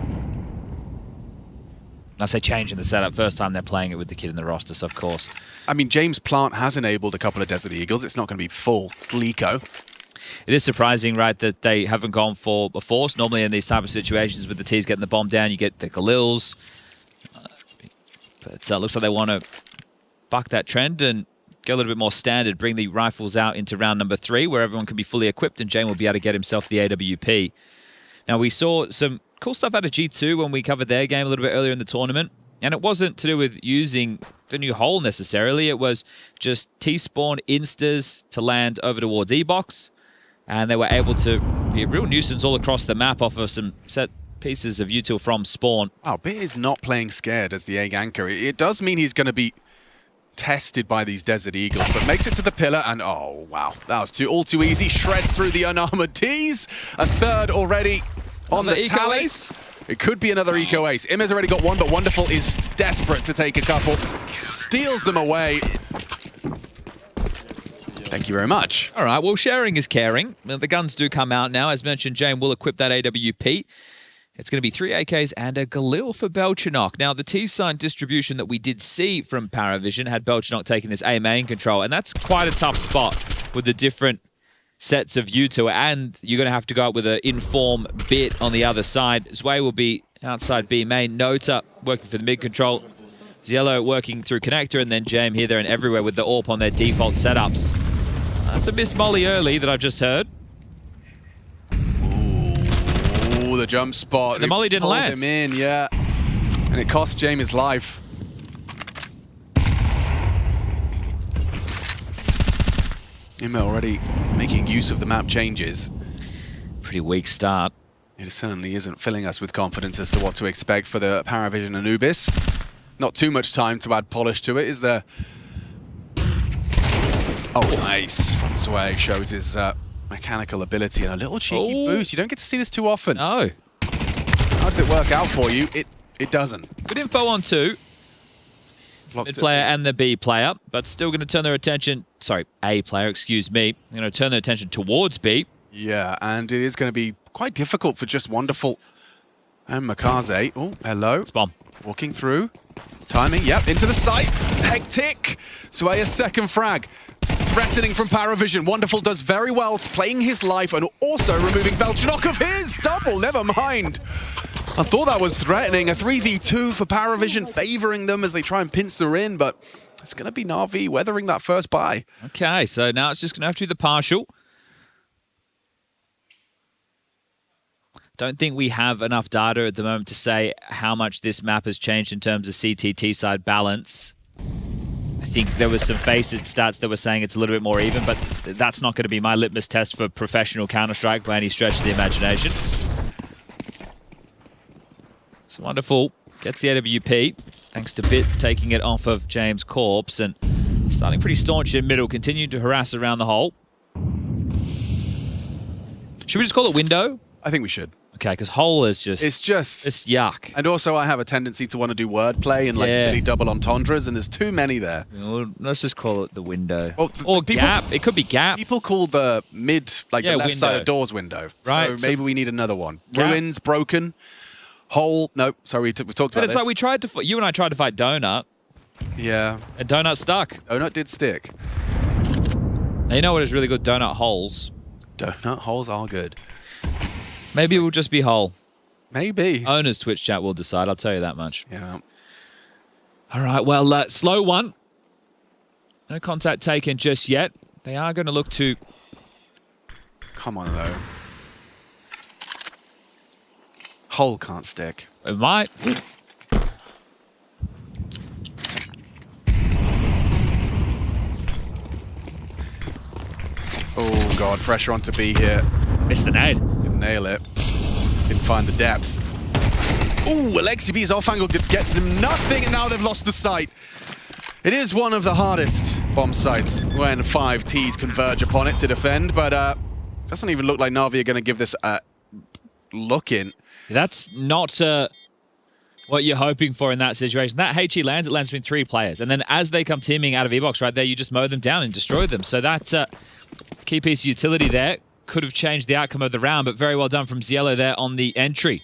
I say change in the setup. First time they're playing it with the kid in the roster, so of course. I mean, James Plant has enabled a couple of Desert Eagles. It's not going to be full Glico. It is surprising, right, that they haven't gone for a force. Normally in these type of situations with the T's getting the bomb down, you get the Khalils. But it looks like they want to buck that trend and go a little bit more standard, bring the rifles out into round number 3, where everyone can be fully equipped, and Jane will be able to get himself the AWP. Now, we saw some cool stuff out of G2 when we covered their game a little bit earlier in the tournament. And it wasn't to do with using the new hole necessarily. It was just T-spawn instas to land over towards E-box. And they were able to be a real nuisance all across the map off of some set pieces of util from spawn. Wow, Bit is not playing scared as the egg anchor. It does mean he's going to be tested by these Desert Eagles, but makes it to the pillar, and oh, wow. That was all too easy. Shred through the unarmored Ts. A third already on the tally. It could be another eco ace. Im's already got one, but Wonderful is desperate to take a couple. Steals them away. Thank you very much. All right, well, sharing is caring. The guns do come out now. As mentioned, Jane will equip that AWP. It's going to be 3 AKs and a Galil for Belchenok. Now, the T-sign distribution that we did see from PARIVISION had Belchenok taking this A main control, and that's quite a tough spot with the different sets of util, and you're going to have to go out with an inform Bit on the other side. Zwei will be outside B main. Nota working for the mid control. Ziello working through connector, and then Jame here, there, and everywhere with the AWP on their default setups. That's a miss molly early that I've just heard. Ooh, the jump spot. The molly didn't land. Him in, yeah. And it cost Jame his life. Ima already making use of the map changes. Pretty weak start. It certainly isn't filling us with confidence as to what to expect for the PARIVISION Anubis. Not too much time to add polish to it, is there? Oh, nice. From Zwei shows his mechanical ability and a little cheeky boost. You don't get to see this too often. No. How does it work out for you? It doesn't. Good info on 2. Mid player and the B player, but still going to turn their attention, sorry, A player, excuse me. They're going to turn their attention towards B. Yeah, and it is going to be quite difficult for just Wonderful and Makaze. Oh, hello. It's bomb. Walking through. Timing, yep, into the site. Hectic. Zwei, a second frag. Threatening from PARIVISION. Wonderful does very well, playing his life and also removing Belchenok of his. Double, never mind. I thought that was threatening. A 3v2 for PARIVISION, favoring them as they try and pinch her in, but it's going to be Na'Vi weathering that first buy. Okay, so now it's just going to have to be the partial. Don't think we have enough data at the moment to say how much this map has changed in terms of CTT side balance. I think there was some facet stats that were saying it's a little bit more even, but that's not going to be my litmus test for professional Counter-Strike by any stretch of the imagination. So Wonderful gets the AWP, thanks to Bit taking it off of James' corpse and starting pretty staunch in middle, continuing to harass around the hole. Should we just call it window? I think we should. Okay, because hole is just... It's yuck. And also I have a tendency to want to do wordplay and like silly double entendres, and there's too many there. Well, let's just call it the window. Well, or gap. It could be gap. People call the mid, like the left window. side of doors window. Right. So maybe we need another one. Gap. Ruins, broken, hole. No, sorry, we talked about this. But it's like we tried to... You and I tried to fight Donut. Yeah. And Donut stuck. Donut did stick. Now, you know what is really good? Donut holes. Donut holes are good. Maybe it will just be hole. Maybe. Owner's Twitch chat will decide, I'll tell you that much. Yeah. All right, well, slow one. No contact taken just yet. They are going to look to... Come on, though. Hole can't stick. It might. Oh, God, pressure onto B here. Missed the nade. Didn't nail it. Didn't find the depth. Ooh, Alexi B's off angle gets them nothing, and now they've lost the site. It is one of the hardest bomb sites when 5 Ts converge upon it to defend, but doesn't even look like Na'Vi are going to give this a look in. That's not what you're hoping for in that situation. That HE lands, it lands between 3 players, and then as they come teaming out of E-Box right there, you just mow them down and destroy them. So that key piece of utility there could have changed the outcome of the round, but very well done from Ziello there on the entry.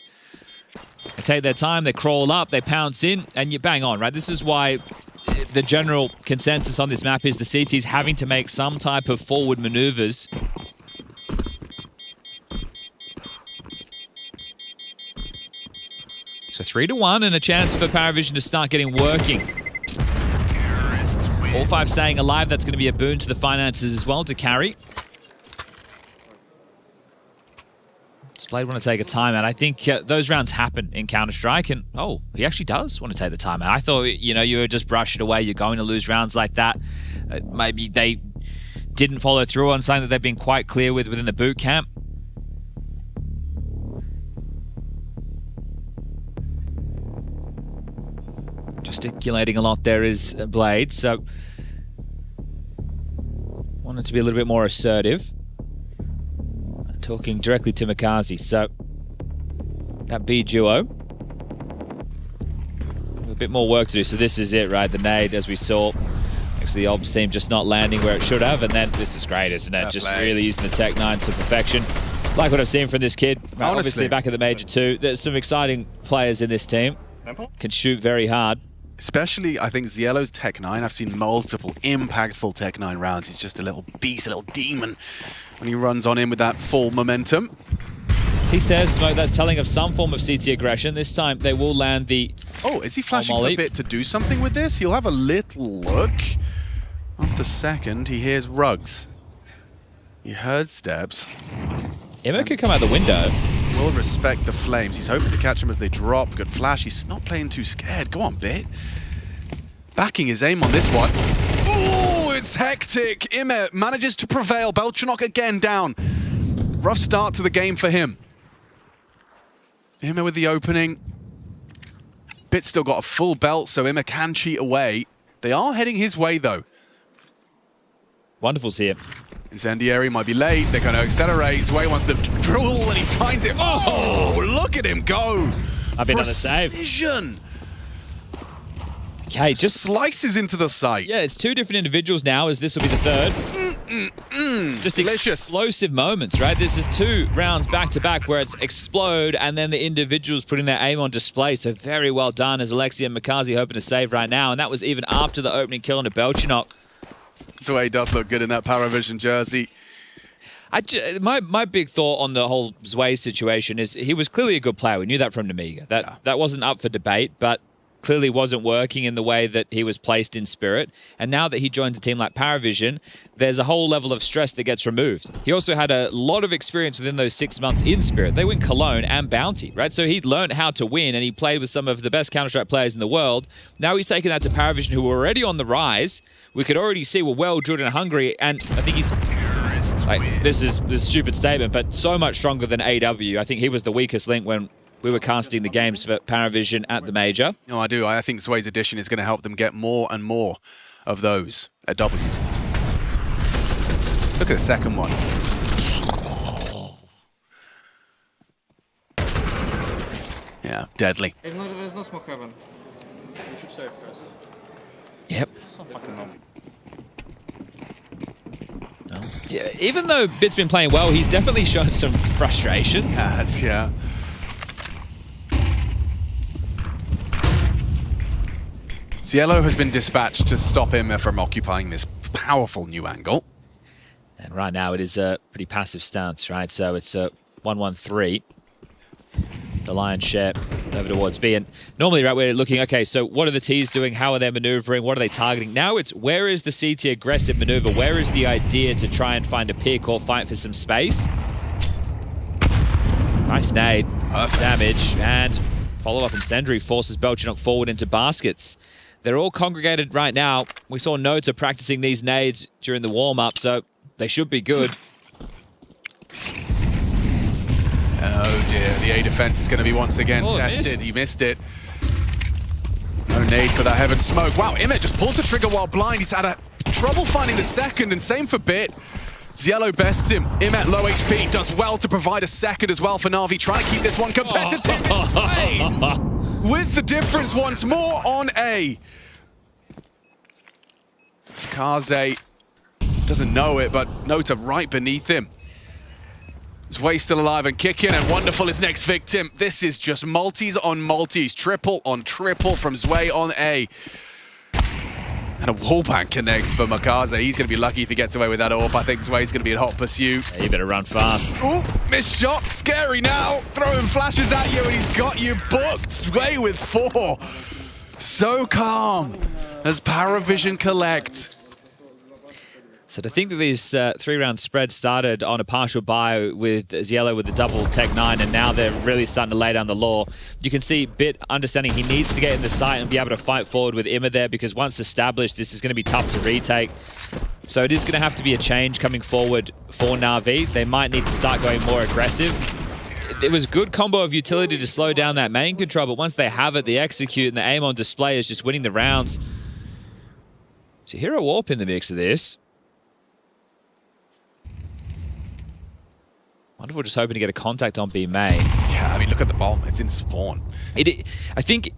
They take their time, they crawl up, they pounce in, and you bang on, right? This is why the general consensus on this map is the CT's having to make some type of forward maneuvers. So 3-1 and a chance for PARIVISION to start getting working. All 5 staying alive, that's going to be a boon to the finances as well to carry. Blade want to take a timeout. I think those rounds happen in Counter-Strike, and he actually does want to take the timeout. I thought, you would just brush it away. You're going to lose rounds like that. Maybe they didn't follow through on something that they've been quite clear with within the boot camp. Gesticulating a lot there is Blade, so wanted to be a little bit more assertive. Talking directly to Makazi, so that B duo. A bit more work to do, so this is it, right? The nade, as we saw, actually the Obs team just not landing where it should have, and then this is great, isn't it? Just really using the Tech 9 to perfection. Like what I've seen from this kid, obviously back at the Major 2. There's some exciting players in this team. Can shoot very hard. Especially, I think, Zielo's Tech 9. I've seen multiple impactful Tech 9 rounds. He's just a little beast, a little demon when he runs on in with that full momentum. He says, Smoke, that's telling of some form of CT aggression. This time they will land the... Oh, is he flashing for a bit to do something with this? He'll have a little look. After second, he hears rugs. He heard steps. Emma could come out the window. Will respect the flames. He's hoping to catch them as they drop. Good flash. He's not playing too scared. Go on, Bit. Backing his aim on this one. Ooh, it's hectic. Ime manages to prevail. Belchanok again down. Rough start to the game for him. Ime with the opening. Bit's still got a full belt, so Ime can cheat away. They are heading his way, though. Wonderful to see him. Incendiary might be late. They're going to accelerate. Sway wants to drool, and he finds it. Oh, look at him go. I've been on the save. Precision. Okay, just slices into the sight. Yeah, it's two different individuals now, as this will be the third. Just delicious. Explosive moments, right? This is 2 rounds back-to-back where it's explode, and then the individuals putting their aim on display. So very well done as Alexia and Makazi hoping to save right now. And that was even after the opening kill into Belchanok. Sway does look good in that PARIVISION jersey. My big thought on the whole Zway situation is he was clearly a good player. We knew that from Namiga. That wasn't up for debate, but clearly wasn't working in the way that he was placed in Spirit. And now that he joins a team like PARIVISION, there's a whole level of stress that gets removed. He also had a lot of experience within those 6 months in Spirit. They win Cologne and Bounty, right? So he learned how to win, and he played with some of the best Counter-Strike players in the world. Now he's taken that to PARIVISION, who were already on the rise. We could already see we're well-drilled and hungry, and I think he's... this is a stupid statement, but so much stronger than AW. I think he was the weakest link when we were casting the games for PARIVISION at the Major. No, I do. I think Sway's addition is going to help them get more and more of those at W. Look at the second one. Yeah, deadly. There's no smoke heaven. You should save, guys. Yep. So fucking numb. No. Yeah, even though Bit's been playing well, he's definitely shown some frustrations. Yes, yeah. Cielo has been dispatched to stop him from occupying this powerful new angle. And right now it is a pretty passive stance, right? So it's a 1-1-3. The lion's share over towards B. And normally, right, we're looking, okay, so what are the Ts doing? How are they maneuvering? What are they targeting? Now it's where is the CT aggressive maneuver? Where is the idea to try and find a pick or fight for some space? Nice nade. Perfect. Damage. And follow-up incendiary forces Belchanok forward into baskets. They're all congregated right now. We saw Nota practicing these nades during the warm-up, so they should be good. Oh dear, the A defense is going to be once again tested. He missed it. No nade for that heaven smoke. Wow, Ime just pulls the trigger while blind. He's had trouble finding the second, and same for Bit. Ziello bests him. Ime low HP, does well to provide a second as well for Na'Vi, trying to keep this one competitive. It's Sway with the difference once more on A. Kaze doesn't know it, but Nota right beneath him. Zway still alive and kicking, and wonderful his next victim. This is just multis on multis, triple on triple from Zway on A. And a wallbang connect for Makaze. He's going to be lucky if he gets away with that AWP. I think Zway's going to be in hot pursuit. Yeah, you better run fast. Ooh, missed shot. Scary now. Throwing flashes at you, and he's got you booked. Zway with 4. So calm as PARIVISION collect. So to think that these 3-round spreads started on a partial buy with Ziello with the double Tech 9, and now they're really starting to lay down the law. You can see Bit understanding he needs to get in the site and be able to fight forward with Imma there, because once established, this is going to be tough to retake. So it is going to have to be a change coming forward for Na'Vi. They might need to start going more aggressive. It was a good combo of utility to slow down that main control, but once they have it, the execute and the aim on display is just winning the rounds. So Hero Warp in the mix of this. I wonder if we're just hoping to get a contact on B main. Yeah, I mean, look at the bomb. It's in spawn. I think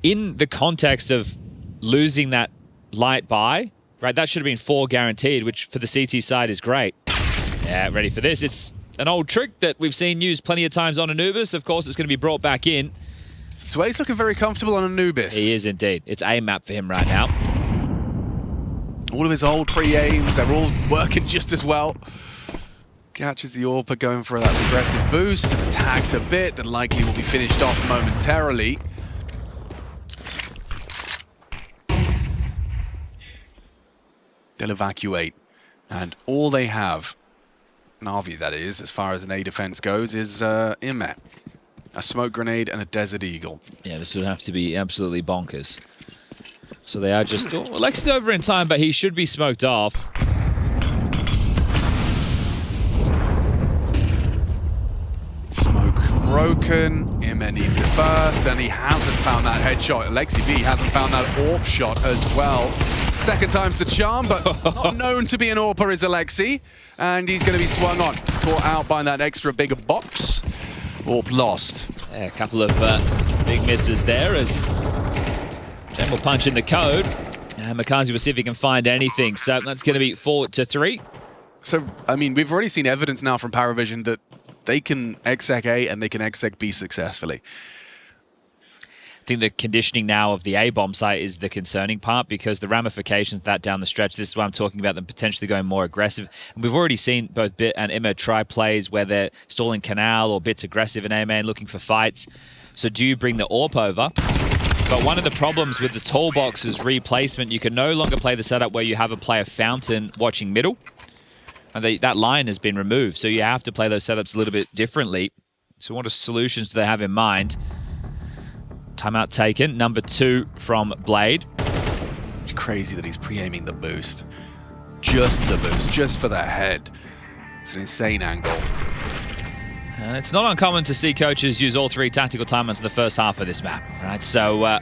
in the context of losing that light buy, right, that should have been 4 guaranteed, which for the CT side is great. Yeah, ready for this. It's an old trick that we've seen used plenty of times on Anubis. Of course, it's going to be brought back in. Sway's looking very comfortable on Anubis. He is indeed. It's a map for him right now. All of his old pre-aims, they're all working just as well. Catches the AWPer going for that aggressive boost, and attacked a bit that likely will be finished off momentarily. They'll evacuate, and all they have, Na'Vi that is, as far as an A defense goes, is Imma. A smoke grenade and a Desert Eagle. Yeah, this would have to be absolutely bonkers. So they are just... Oh, Alexi's over in time, but he should be smoked off. Smoke broken. Imma needs it first, and he hasn't found that headshot. Alexi B hasn't found that AWP shot as well. Second time's the charm, but not known to be an AWPer is Alexi. And he's going to be swung on. Caught out by that extra bigger box. AWP lost. Yeah, a couple of big misses there as Jen will punch in the code. And Makazi will see if he can find anything. So that's going to be 4-3. So, I mean, we've already seen evidence now from PARIVISION that they can exec A and they can exec B successfully. I think the conditioning now of the A-bomb site is the concerning part, because the ramifications of that down the stretch, this is why I'm talking about them potentially going more aggressive. And we've already seen both Bit and Imma try plays where they're stalling Canal or Bit's aggressive in A-main looking for fights. So do you bring the AWP over? But one of the problems with the tall box is replacement. You can no longer play the setup where you have a player fountain watching middle. And that line has been removed, so you have to play those setups a little bit differently. So what solutions do they have in mind? Timeout taken. Number 2 from Blade. It's crazy that he's pre-aiming the boost. Just the boost, just for that head. It's an insane angle. And it's not uncommon to see coaches use all 3 tactical timeouts in the first half of this map. Right, so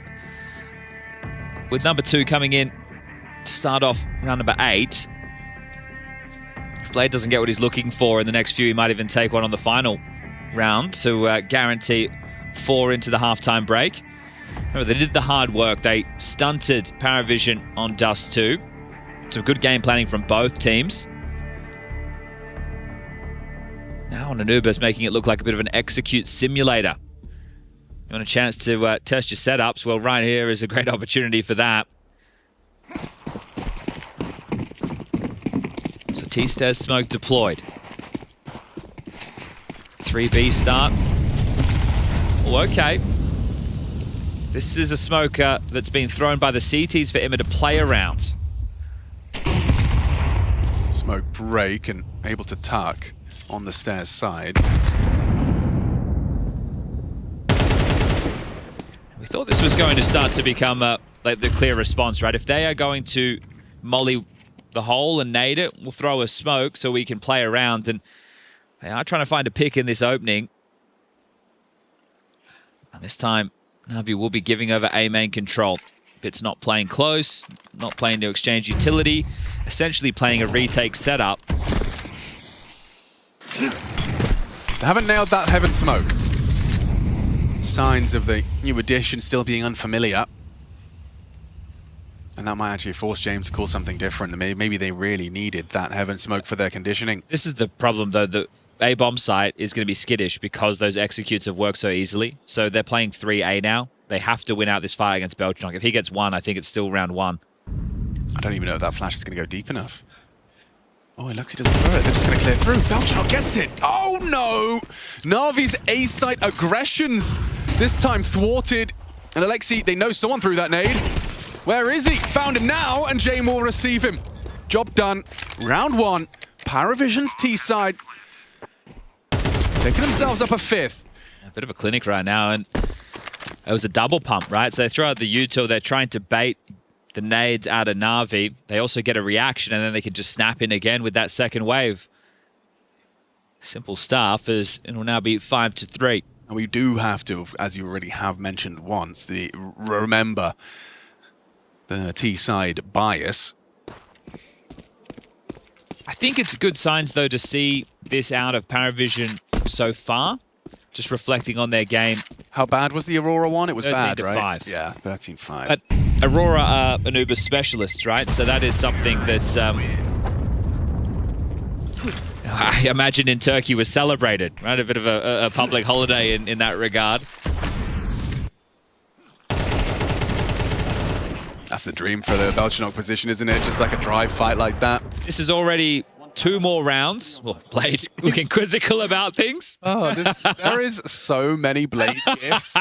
with number 2 coming in to start off round number 8, if Blade doesn't get what he's looking for in the next few, he might even take one on the final round to guarantee 4 into the halftime break. Remember, they did the hard work. They stunted PARIVISION on Dust 2. Some good game planning from both teams. Now on Anubis, making it look like a bit of an execute simulator. You want a chance to test your setups? Well, right here is a great opportunity for that. So T-Stairs smoke deployed. 3B start. Oh, okay. This is a smoker that's been thrown by the CTs for Imma to play around. Smoke break and able to tuck on the stairs side. We thought this was going to start to become like the clear response, right? If they are going to molly the hole and nade it, we'll throw a smoke so we can play around. And they are trying to find a pick in this opening. And this time, Na'Vi will be giving over A main control. Bit's not playing close, not playing to exchange utility, essentially playing a retake setup. They haven't nailed that heaven smoke. Signs of the new addition still being unfamiliar. And that might actually force James to call something different. Maybe they really needed that heaven smoke for their conditioning. This is the problem, though. The A-bomb site is going to be skittish because those executes have worked so easily. So they're playing 3A now. They have to win out this fight against Belchnock. If he gets 1, I think it's still round 1. I don't even know if that flash is going to go deep enough. Oh, Luxy doesn't throw it. They're just going to clear through. Belchnock gets it. Oh, no! Na'Vi's A-site aggressions this time thwarted. And Alexi, they know someone threw that nade. Where is he? Found him now, and Jame will receive him. Job done. Round 1. PARIVISION's T-side. Taking themselves up a 5th. A bit of a clinic right now, and it was a double pump, right? So they throw out the util, they're trying to bait the nades out of Na'Vi. They also get a reaction, and then they can just snap in again with that second wave. Simple stuff, as it will now be 5-3. And we do have to, as you already have mentioned once, remember the T-side bias. I think it's good signs, though, to see this out of PARIVISION so far. Just reflecting on their game. How bad was the Aurora one? It was bad, right? 13-5. Yeah, 13-5. But Aurora are Anubis specialists, right? So that is something that I imagine in Turkey was celebrated, right? A bit of a public holiday in that regard. That's the dream for the Belchenok position, isn't it? Just like a drive fight like that. This is already 2 more rounds. Well, Blade looking quizzical about things. Oh, there is so many Blade gifts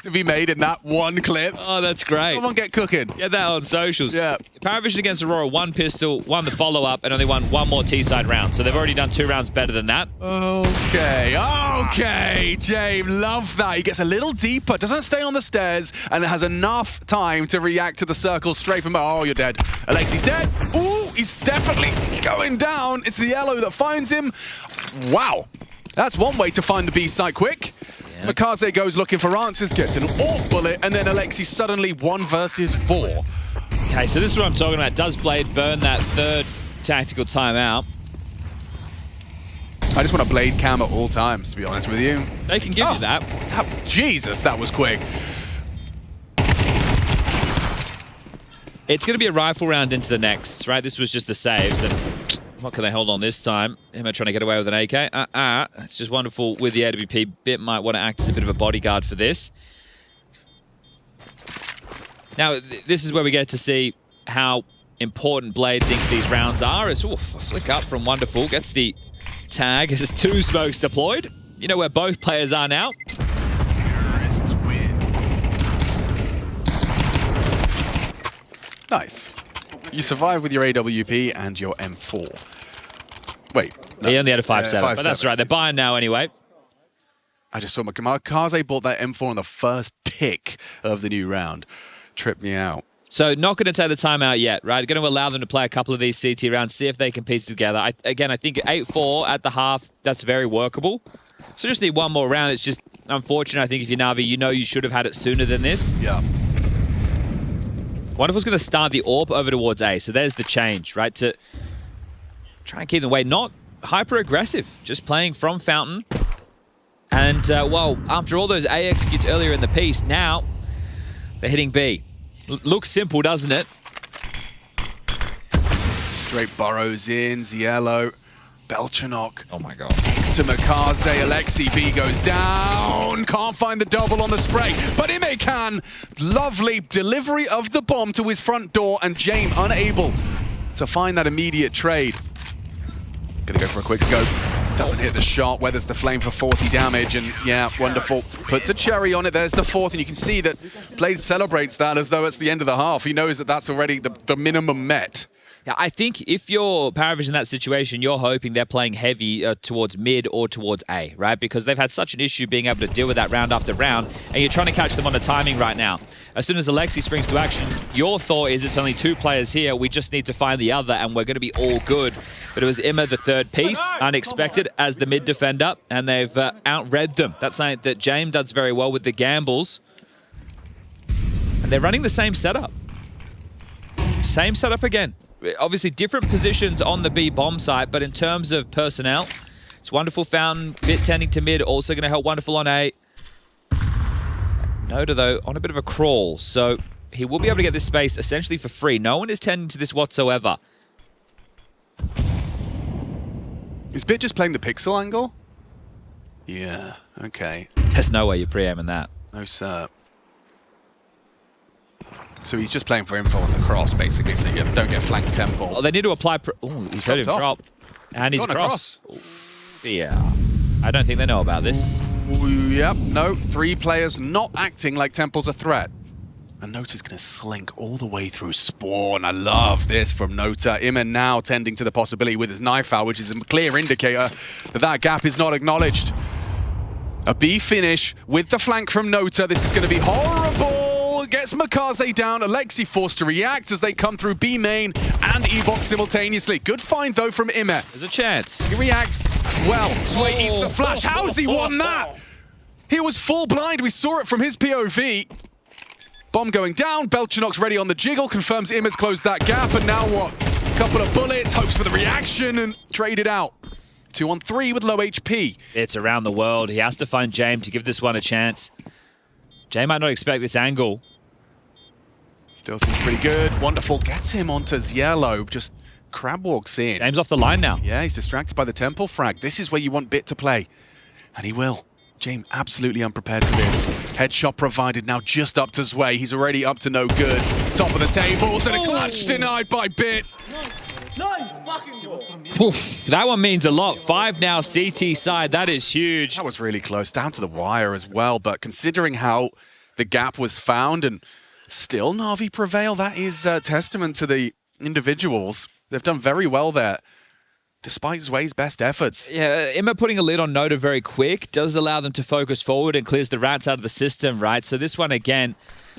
to be made in that one clip. Oh, that's great. Someone get cooking. Get that on socials. Yeah. PARIVISION against Aurora, 1 pistol, 1 the follow-up, and only won 1 more T-side round. So they've already done 2 rounds better than that. Okay, James, love that. He gets a little deeper, doesn't stay on the stairs, and has enough time to react to the circle straight from, oh, you're dead. Alexi's dead. Ooh, he's definitely going down. It's the yellow that finds him. Wow. That's one way to find the B site quick. Yeah. Makaze goes looking for answers, gets an AWP bullet, and then Alexi suddenly 1 versus 4. Okay, so this is what I'm talking about. Does Blade burn that 3rd tactical timeout? I just want a Blade cam at all times, to be honest with you. They can give you that. Jesus, that was quick. It's going to be a rifle round into the next, right? This was just the saves, and what can they hold on this time? Emma trying to get away with an AK. It's just wonderful with the AWP. Bit might want to act as a bit of a bodyguard for this. Now, this is where we get to see how important Blade thinks these rounds are. It's a flick up from Wonderful. Gets the tag. There's 2 smokes deployed. You know where both players are now. Nice. You survive with your AWP and your M4. Wait. No. He only had a 5.7, but that's right. They're buying now anyway. I just saw Makaze bought that M4 on the first tick of the new round. Tripped me out. So not going to take the timeout yet, right? Going to allow them to play a couple of these CT rounds, see if they can piece it together. I think 8-4 at the half, that's very workable. So just need 1 more round. It's just unfortunate. I think if you're Na'Vi, you know you should have had it sooner than this. Yeah. Wonderful's going to start the AWP over towards A. So there's the change, right? To try and keep them away. Not hyper-aggressive. Just playing from Fountain. And, well, after all those A executes earlier in the piece, now they're hitting B. Looks simple, doesn't it? Straight burrows in. Ziello. Belchenok. Oh, my God. Next to Makaze. Alexi. B goes down. Can't find the double on the spray. But Ime can. Lovely delivery of the bomb to his front door. And James unable to find that immediate trade. Gonna go for a quick scope. Doesn't hit the shot. Weathers the flame for 40 damage. And yeah, Wonderful puts a cherry on it. There's the 4th. And you can see that Blade celebrates that as though it's the end of the half. He knows that that's already the minimum met. Yeah, I think if you're PARIVISION in that situation, you're hoping they're playing heavy towards mid or towards A, right? Because they've had such an issue being able to deal with that round after round, and you're trying to catch them on the timing right now. As soon as Alexi springs to action, your thought is it's only 2 players here, we just need to find the other, and we're going to be all good. But it was Emma, the 3rd piece, unexpected as the mid defender, and they've outread them. That's something that James does very well with the gambles. And they're running the same setup. Same setup again. Obviously different positions on the B bomb site, but in terms of personnel, it's Wonderful Fountain, bit tending to mid, also going to help Wonderful on A. Noda, though, on a bit of a crawl, so he will be able to get this space essentially for free. No one is tending to this whatsoever. Is Bit just playing the pixel angle? Yeah, okay. There's no way you're pre-aiming that. No, sir. So he's just playing for info on the cross, basically, so you don't get flanked temple. Oh, they need to apply... Oh, he's heard him drop. And he's cross. Yeah. I don't think they know about this. Yep, no. 3 players not acting like Temple's a threat. And Nota's going to slink all the way through Spawn. I love this from Nota. IEM now tending to the possibility with his knife out, which is a clear indicator that that gap is not acknowledged. A B finish with the flank from Nota. This is going to be horrible. Gets Makaze down. Alexi forced to react as they come through B main and Evox simultaneously. Good find though from IEM. There's a chance. He reacts well. Sway eats the flash. How's he won that? He was full blind. We saw it from his POV. Bomb going down. Belchanok's ready on the jiggle. Confirms IEM has closed that gap. And now what? Couple of bullets. Hopes for the reaction and traded out. 2-on-3 with low HP. It's around the world. He has to find James to give this one a chance. Jay might not expect this angle. Still seems pretty good. Wonderful. Gets him onto Yellow. Just crab walks in. James off the line now. Yeah, he's distracted by the temple frag. This is where you want Bit to play. And he will. James absolutely unprepared for this. Headshot provided, now just up to Zway. He's already up to no good. Top of the tables and a clutch denied by Bit. Oof, that one means a lot. 5 now CT side. That is huge. That was really close, down to the wire as well. But considering how the gap was found and still Na'Vi prevail, that is a testament to the individuals. They've done very well there, despite Zway's best efforts. Yeah, IEM putting a lid on Nota very quick does allow them to focus forward and clears the rats out of the system, right? So this one again,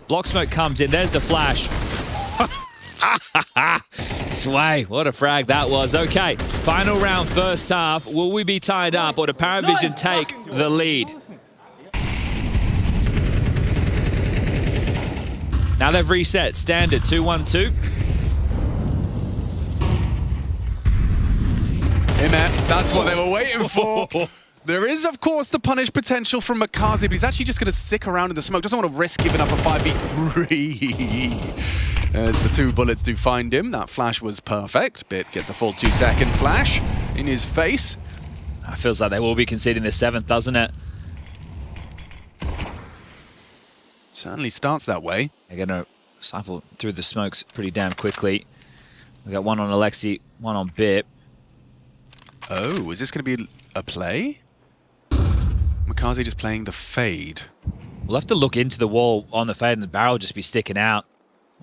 block smoke comes in. There's the flash. Sway, what a frag that was. Okay, final round, first half. Will we be tied up or did PARIVISION take the lead? Now they've reset, standard 2-1-2. Hey man, that's what they were waiting for. There is, of course, the punish potential from Makaze, but he's actually just going to stick around in the smoke. Doesn't want to risk giving up a 5v3. As the 2 bullets do find him. That flash was perfect. Bit gets a full 2-second flash in his face. It feels like they will be conceding this 7th, doesn't it? Certainly starts that way. They're going to cycle through the smokes pretty damn quickly. We got one on Alexi, one on Bit. Oh, is this going to be a play? Makaze just playing the fade. We'll have to look into the wall on the fade and the barrel will just be sticking out.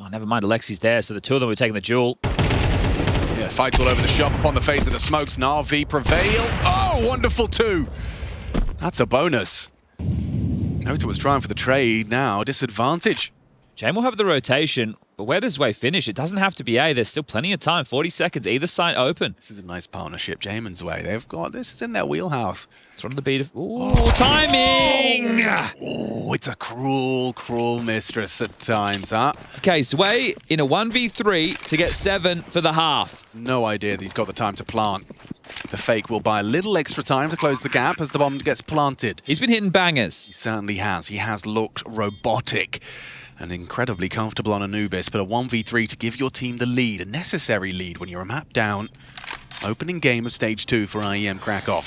Oh, never mind, Alexi's there, so the 2 of them were taking the duel. Yeah, fights all over the shop upon the fades of the smokes. Na'Vi prevail. Oh, wonderful 2. That's a bonus. Nota was trying for the trade now. Disadvantage. Jame will have the rotation, but where does Zway finish? It doesn't have to be A. There's still plenty of time. 40 seconds, either side open. This is a nice partnership, Jame and Zway. They've got this is in their wheelhouse. It's one of the beat of... Ooh, timing! Oh, it's a cruel, cruel mistress at times, huh? Okay, Zway in a 1v3 to get 7 for the half. There's no idea that he's got the time to plant. The fake will buy a little extra time to close the gap as the bomb gets planted. He's been hitting bangers. He certainly has. He has looked robotic and incredibly comfortable on Anubis, but a 1v3 to give your team the lead, a necessary lead when you're a map down. Opening game of stage 2 for IEM Krakow.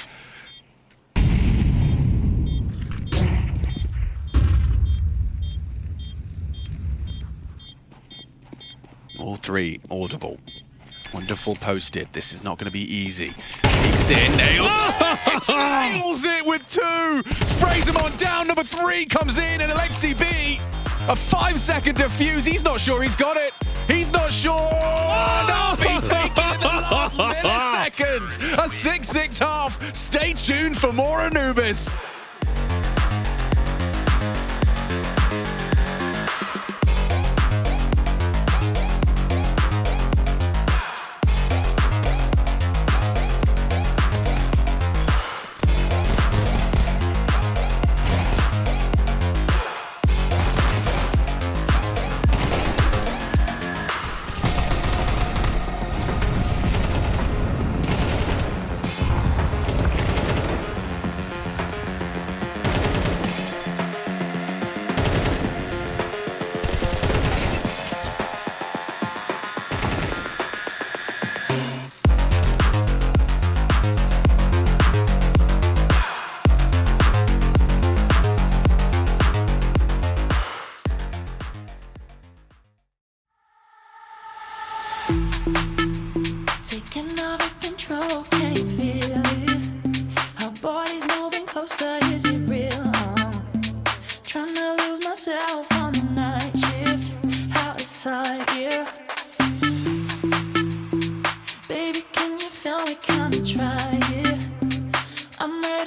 All 3 audible. Wonderful posted. This is not going to be easy. Peeks in, nails it! Nails it with 2! Sprays him on down, number 3 comes in, and Alexi B, a 5-second defuse. He's not sure he's got it. He's not sure. Na'Vi taking it in the last milliseconds. A 6-6 half. Stay tuned for more Anubis.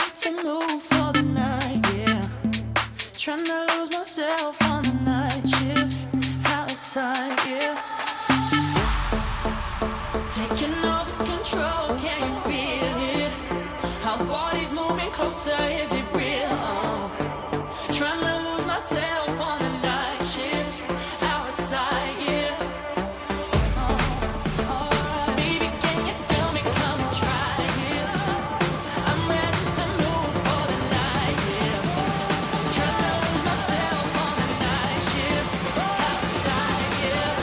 ready to move for the night, yeah. Trying to lose myself on the night shift, outside, yeah. Taking over control, can you feel it? Our bodies moving closer, is it real? Trying to lose myself on the night shift, outside, yeah. Alright, baby, can you feel me? Come and try it. I'm ready to move for the night, yeah. Trying to lose myself on the night shift, outside, yeah.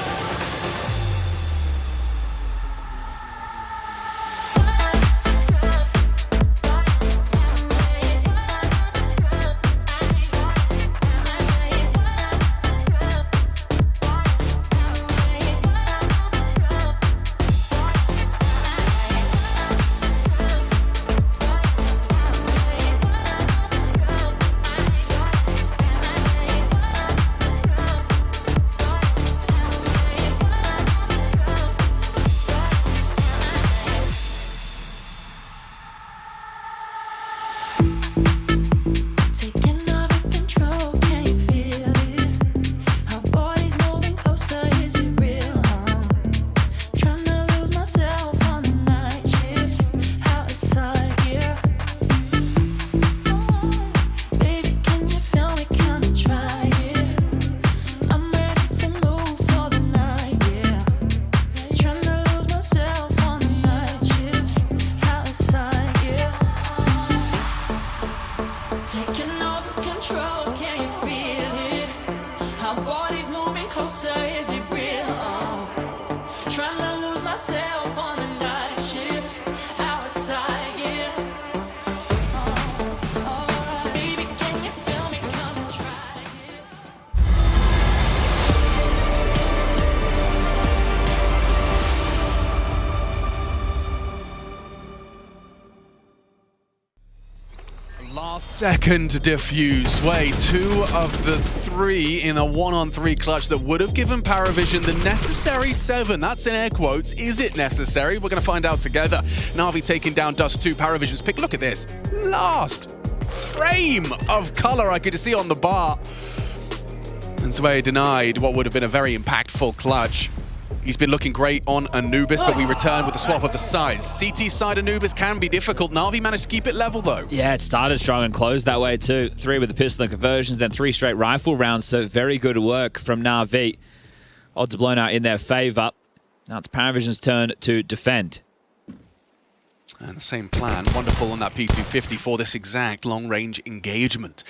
Taking over control, can you feel it? Our bodies moving closer, is it real? Trying to lose myself on the night shift, outside, yeah. Baby, can you feel me? Come and try it. I'm ready to move for the night, yeah. Trying to lose myself on the night shift, outside, yeah. Taking over control, can you feel it? Our bodies moving closer, is it real? Trying to lose myself on the night shift, outside, yeah. Alright, baby, can you feel me? Come and try it. Last second defuse. Way 2 of the 3 in a 1-on-3 clutch that would have given PARIVISION the necessary 7. That's in air quotes. Is it necessary? We're going to find out together. Na'Vi taking down Dust 2, PARIVISION's pick. Look at this. Last frame of color I could see on the bar. And Sway denied what would have been a very impactful clutch. He's been looking great on Anubis, but we return with the swap of the sides. CT side Anubis can be difficult. Na'Vi managed to keep it level, though. Yeah, it started strong and closed that way too. 3 with the pistol and conversions, then 3 straight rifle rounds. So very good work from Na'Vi. Odds are blown out in their favor. Now it's PARIVISION's turn to defend. And the same plan. Wonderful on that P250 for this exact long-range engagement.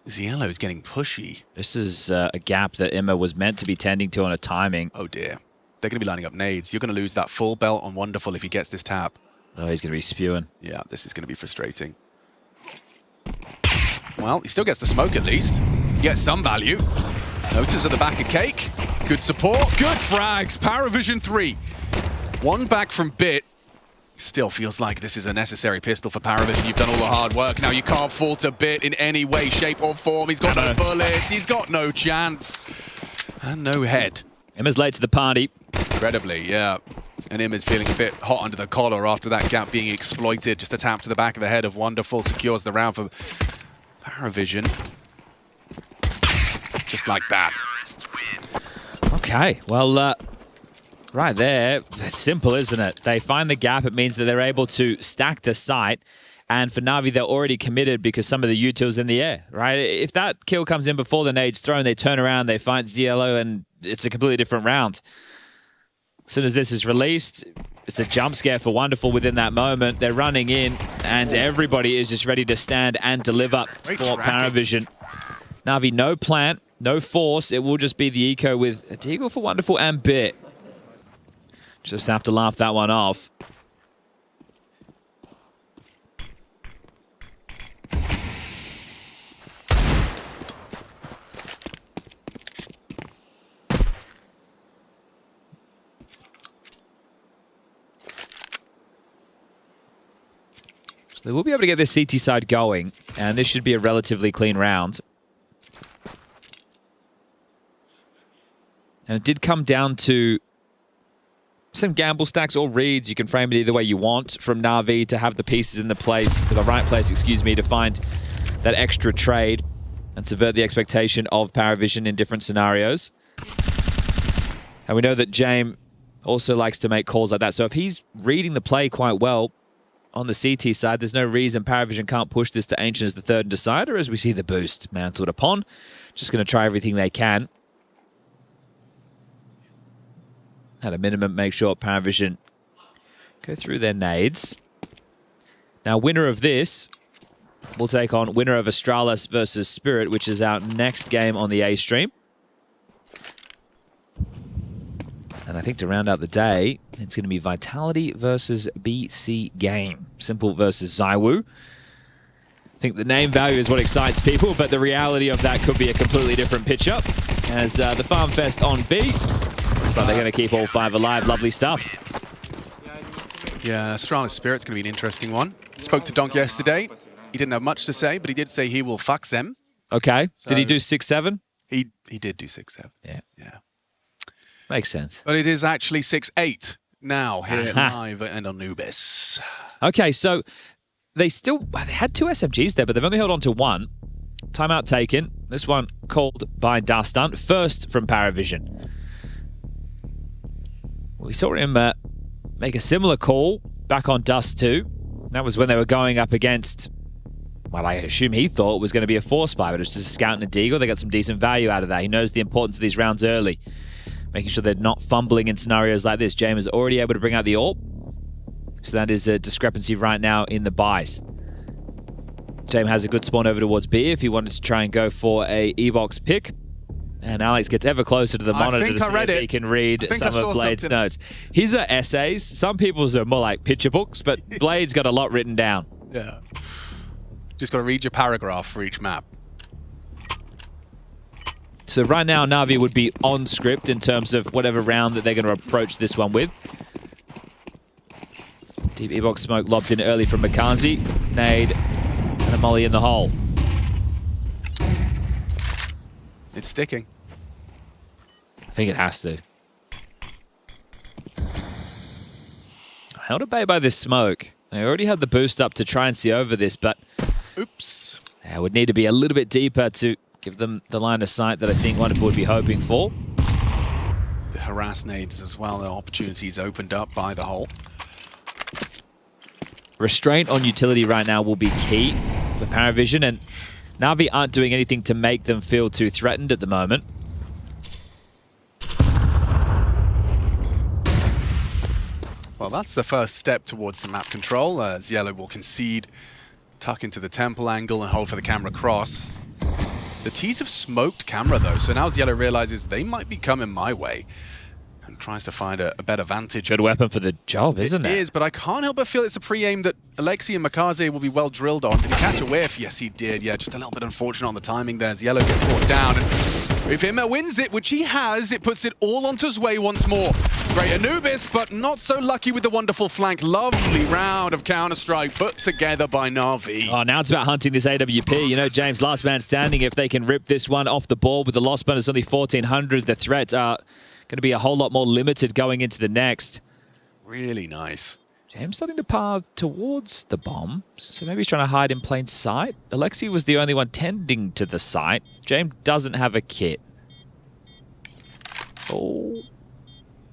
Ziello's getting pushy. This is a gap that Emma was meant to be tending to on a timing. Oh dear. They're going to be lining up nades. You're going to lose that full belt on Wonderful if he gets this tap. Oh, he's going to be spewing. Yeah, this is going to be frustrating. Well, he still gets the smoke at least. Gets some value. Natus at the back of Cake. Good support. Good frags. PARIVISION 3. 1 back from Bit. Still feels like this is a necessary pistol for PARIVISION. You've done all the hard work. Now you can't fall to Bit in any way, shape or form. He's got no bullets. He's got no chance. And no head. Emma's late to the party. Incredibly, yeah. And Emma's feeling a bit hot under the collar after that gap being exploited. Just a tap to the back of the head of Wonderful secures the round for PARIVISION. Just like that. Okay, well, right there, it's simple, isn't it? They find the gap. It means that they're able to stack the site. And for Na'Vi, they're already committed because some of the U2's in the air, right? If that kill comes in before the nade's thrown, they turn around, they find Ziello, and it's a completely different round. As soon as this is released, it's a jump scare for Wonderful within that moment. They're running in, and everybody is just ready to stand and deliver for PARIVISION. Na'Vi, no plant, no force. It will just be the eco with a deagle for Wonderful and Bit. Just have to laugh that one off. So they will be able to get this CT side going, and this should be a relatively clean round. And it did come down to some gamble stacks or reads. You can frame it either way you want from Na'Vi to have the pieces in the right place, excuse me, to find that extra trade and subvert the expectation of PARIVISION in different scenarios. And we know that James also likes to make calls like that. So if he's reading the play quite well on the CT side, there's no reason PARIVISION can't push this to Ancient as the third decider as we see the boost mantled upon. Just going to try everything they can. At a minimum, make sure PARIVISION go through their nades. Now, winner of this will take on winner of Astralis versus Spirit, which is our next game on the A stream. And I think to round out the day, it's going to be Vitality versus BC Game. Simple versus Zaiwu. I think the name value is what excites people, but the reality of that could be a completely different picture. As the Farm Fest on B, so they're going to keep all 5 alive. Lovely stuff. Yeah, Astralis Spirit's going to be an interesting one. Spoke to Donk yesterday. He didn't have much to say, but he did say he will fuck them. Okay. So did he do 6-7? He did do 6-7. Yeah. Yeah. Makes sense. But it is actually 6-8 now here live at Anubis. Okay, so they had 2 SMGs there, but they've only held on to 1. Timeout taken. This one called by Dastan. First from PARIVISION. We saw him make a similar call back on Dust 2. That was when they were going up against what I assume he thought was going to be a force buy, but it was just a scout and a deagle. They got some decent value out of that. He knows the importance of these rounds early, making sure they're not fumbling in scenarios like this. James is already able to bring out the AWP, so that is a discrepancy right now in the buys. James has a good spawn over towards B if he wanted to try and go for a E-box pick. And Alex gets ever closer to the monitor to see if he can read some of Blade's notes. His are essays. Some people's are more like picture books, but Blade's got a lot written down. Yeah. Just got to read your paragraph for each map. So right now, Na'Vi would be on script in terms of whatever round that they're going to approach this one with. Deep E-box smoke lobbed in early from Makazi. Nade and a molly in the hole. It's sticking. I think it has to. Held at bay by this smoke. They already had the boost up to try and see over this, but oops. It would need to be a little bit deeper to give them the line of sight that I think Wonderful would be hoping for. The harass nades as well, the opportunities opened up by the hole. Restraint on utility right now will be key for PARIVISION, and Na'Vi aren't doing anything to make them feel too threatened at the moment. Well, that's the first step towards some map control, as Yellow will concede, tuck into the temple angle and hold for the camera cross. The T's have smoked camera though, so now as Yellow realizes they might be coming my way and tries to find a better vantage. Good weapon for the job, isn't it? It is, but I can't help but feel it's a pre-aim that Alexi and Makaze will be well drilled on. Did he catch a whiff? Yes, he did. Yeah, just a little bit unfortunate on the timing there as Yellow gets brought down. And if Immer wins it, which he has, it puts it all onto his way once more. Great Anubis, but not so lucky with the wonderful flank. Lovely round of Counter-Strike put together by Na'Vi. Oh, now it's about hunting this AWP. You know, James, last man standing. If they can rip this one off the ball with the loss bonus only 1,400, the threats are going to be a whole lot more limited going into the next. Really nice. James starting to path towards the bomb, so maybe he's trying to hide in plain sight. Alexi was the only one tending to the site. James doesn't have a kit. Oh,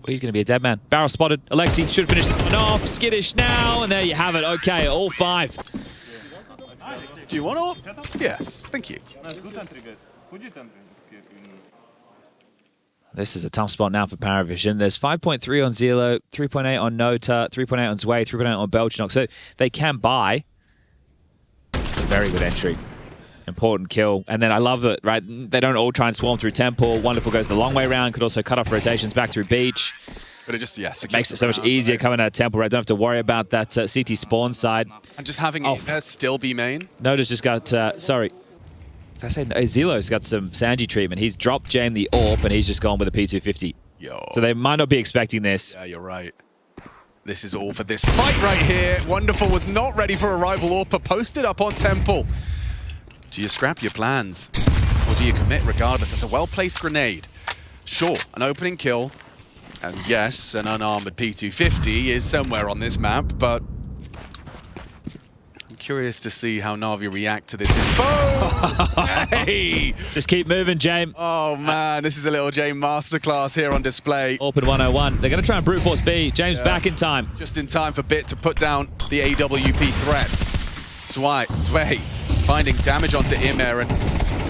he's going to be a dead man. Barrel spotted. Alexi should finish this one off. Skittish now, and there you have it. Okay, all 5. Do you want all? Yes, thank you. This is a tough spot now for PARIVISION. There's 5.3 on Zelo, 3.8 on Nota, 3.8 on Zwei, 3.8 on Belchnok. So they can buy. It's a very good entry. Important kill. And then I love that, right? They don't all try and swarm through Temple. Wonderful goes the long way around. Could also cut off rotations back through Beach. But it just, makes it so much easier coming out of Temple, right? Don't have to worry about that CT spawn side. And just having it still be main. Nota's just got, sorry. I say Zelo's got some Sanji treatment. He's dropped James the AWP and he's just gone with a P250. Yo. So they might not be expecting this. Yeah, you're right. This is all for this fight right here. Wonderful was not ready for a rival AWP, but posted up on Temple. Do you scrap your plans? Or do you commit regardless? That's a well-placed grenade. Sure, an opening kill. And yes, an unarmored P250 is somewhere on this map, but I'm curious to see how Na'Vi react to this info. Hey! Just keep moving, James. Oh man, this is a little James masterclass here on display. Open 101. They're going to try and brute force B. James back in time. Just in time for Bit to put down the AWP threat. Zwei finding damage onto Imer, and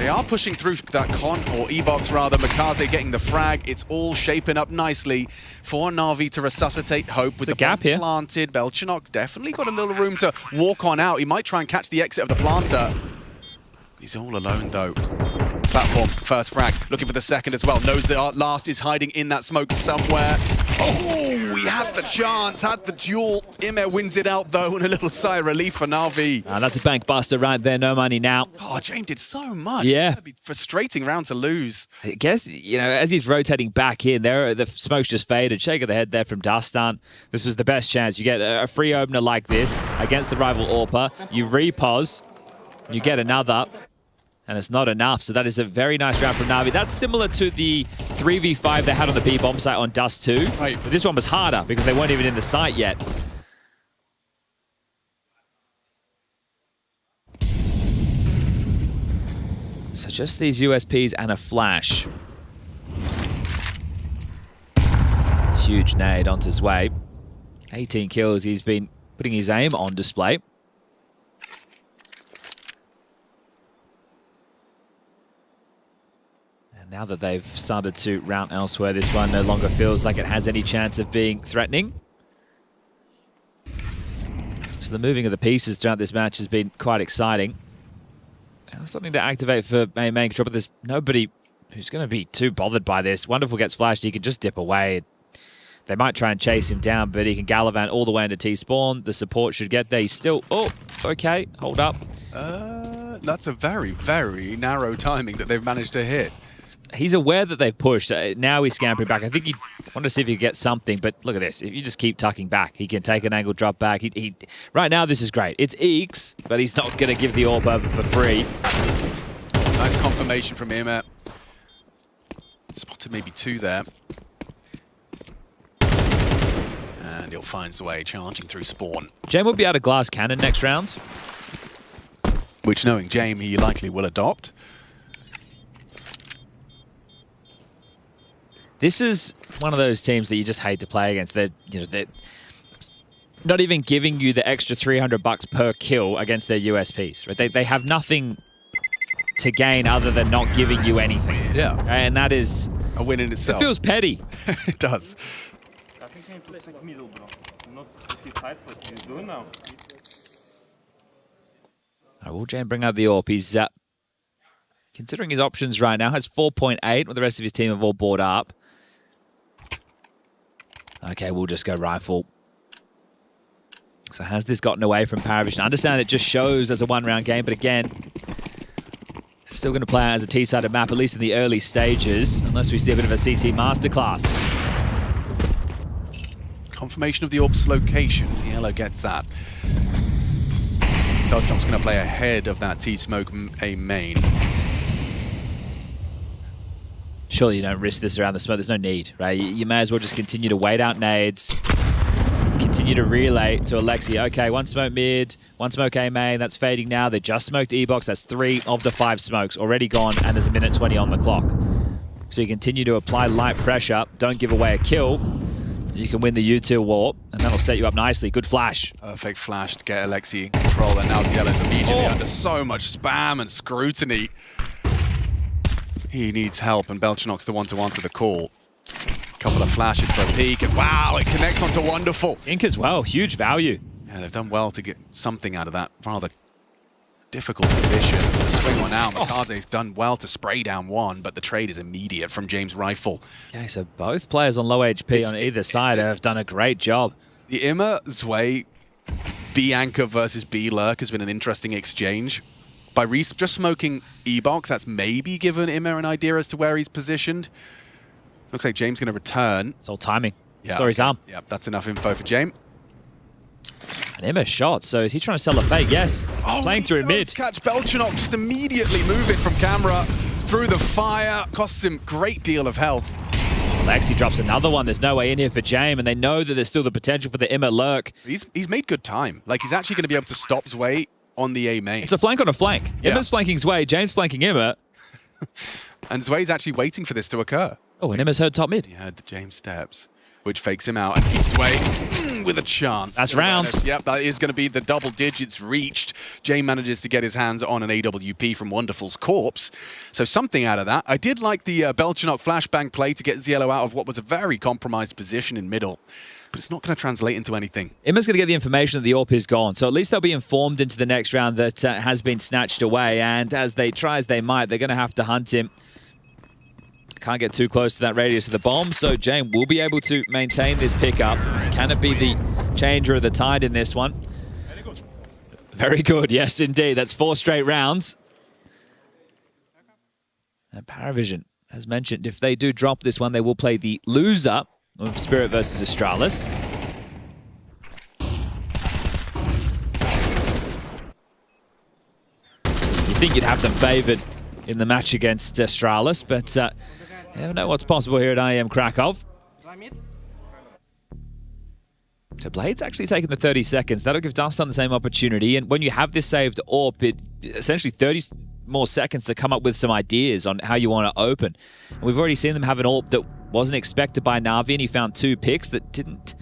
they are pushing through that con, or E-box rather. Makaze getting the frag. It's all shaping up nicely for Na'Vi to resuscitate Hope with the gap here. Planted. Belchanok's definitely got a little room to walk on out. He might try and catch the exit of the planter. He's all alone though. Platform, first frag, looking for the second as well. Knows the last is hiding in that smoke somewhere. Oh, he had the chance, had the duel. Imer wins it out though, and a little sigh of relief for Na'Vi. That's a bank buster right there, no money now. Oh, James did so much. Yeah. It's gonna be a frustrating round to lose. I guess, you know, as he's rotating back in, the smoke's just faded. Shake of the head there from Dustan. This was the best chance. You get a free opener like this against the rival Orpa. You repos, you get another. And it's not enough, so that is a very nice round from Na'Vi. That's similar to the 3v5 they had on the B-bomb site on Dust 2. Right. But this one was harder because they weren't even in the site yet. So just these USPs and a flash. Huge nade onto his way. 18 kills, he's been putting his aim on display. Now that they've started to rout elsewhere, this one no longer feels like it has any chance of being threatening. So the moving of the pieces throughout this match has been quite exciting. Something to activate for main control, but there's nobody who's going to be too bothered by this. Wonderful gets flashed, he can just dip away. They might try and chase him down, but he can gallivant all the way into T-spawn. The support should get there. He's still... Oh, okay, hold up. That's a very, very narrow timing that they've managed to hit. He's aware that they've pushed. Now he's scampering back. I think he wanted to see if he could get something, but look at this. If you just keep tucking back, he can take an angle drop back. Right now, this is great. It's Eeks, but he's not going to give the AWP over for free. Nice confirmation from Imer. Spotted maybe two there. And he'll find his way charging through spawn. Jame will be out of glass cannon next round. Which, knowing Jame, he likely will adopt. This is one of those teams that you just hate to play against. They're not even giving you the extra $300 per kill against their USPs. Right? They have nothing to gain other than not giving you anything. Yeah. Right? And that is... a win in itself. It feels petty. It does. I think you play like middle, bro. Not keep tight like he's doing now. Will Jane bring out the AWP? He's considering his options right now. Has 4.8 when the rest of his team have all bought up. Okay, we'll just go rifle. So has this gotten away from PARIVISION? I understand it just shows as a one-round game, but again, still going to play as a T-sided map, at least in the early stages, unless we see a bit of a CT masterclass. Confirmation of the AWP's location. Cielo gets that. Belchanok's going to play ahead of that T-smoke A main. Surely you don't risk this around the smoke. There's no need, right? You may as well just continue to wait out nades, continue to relay to Alexi. Okay, one smoke mid, one smoke A main. That's fading now. They just smoked E-box. That's 3 of the 5 smokes already gone, and there's a minute 20 on the clock. So you continue to apply light pressure. Don't give away a kill. You can win the U2 warp, and that'll set you up nicely. Good flash. Perfect flash to get Alexi in control, and now Yellow's immediately under so much spam and scrutiny. He needs help, and Belchanok's the one to answer the call. Couple of flashes for a peek, and wow, it connects onto Wonderful. Ink as well, huge value. Yeah, they've done well to get something out of that rather difficult position. The swing one out, Makaze's done well to spray down one, but the trade is immediate from James' rifle. Okay, so both players on low HP on either side have done a great job. The Immer Zwei B Anchor versus B Lurk has been an interesting exchange. By just smoking E-box, that's maybe given Immer an idea as to where he's positioned. Looks like James going to return. It's all timing. Yeah, Saw his arm. Yeah, that's enough info for James. And Immer shot, so is he trying to sell a fake? Yes. Oh, playing through mid. Catch Belchanok just immediately moving from camera through the fire. Costs him a great deal of health. Lexi drops another one. There's no way in here for James, and they know that there's still the potential for the Imma lurk. He's made good time. Like, he's actually going to be able to stop Zwei on the A main. It's a flank on a flank. Yeah. Imma's flanking Zwei, James flanking Imma. And Zwei's actually waiting for this to occur. Oh, and Imma's heard top mid. He heard the James steps, which fakes him out and keeps Zwei with a chance. That's rounds. Yep, that is going to be the double digits reached. James manages to get his hands on an AWP from Wonderful's corpse. So something out of that. I did like the Belchanok flashbang play to get Ziello out of what was a very compromised position in middle. But it's not going to translate into anything. Imma's going to get the information that the AWP is gone. So at least they'll be informed into the next round that has been snatched away. And as they try as they might, they're going to have to hunt him. Can't get too close to that radius of the bomb, so James will be able to maintain this pickup. Can it be the changer of the tide in this one? Very good, yes indeed. That's 4 straight rounds. And PARIVISION, as mentioned, if they do drop this one, they will play the loser of Spirit versus Astralis. You think you'd have them favored in the match against Astralis, but you never know what's possible here at IEM Krakow. So Blade's actually taking the 30 seconds. That'll give Dustin the same opportunity. And when you have this saved AWP, it essentially 30 more seconds to come up with some ideas on how you want to open. And we've already seen them have an AWP that wasn't expected by Na'Vi, and he found 2 picks that didn't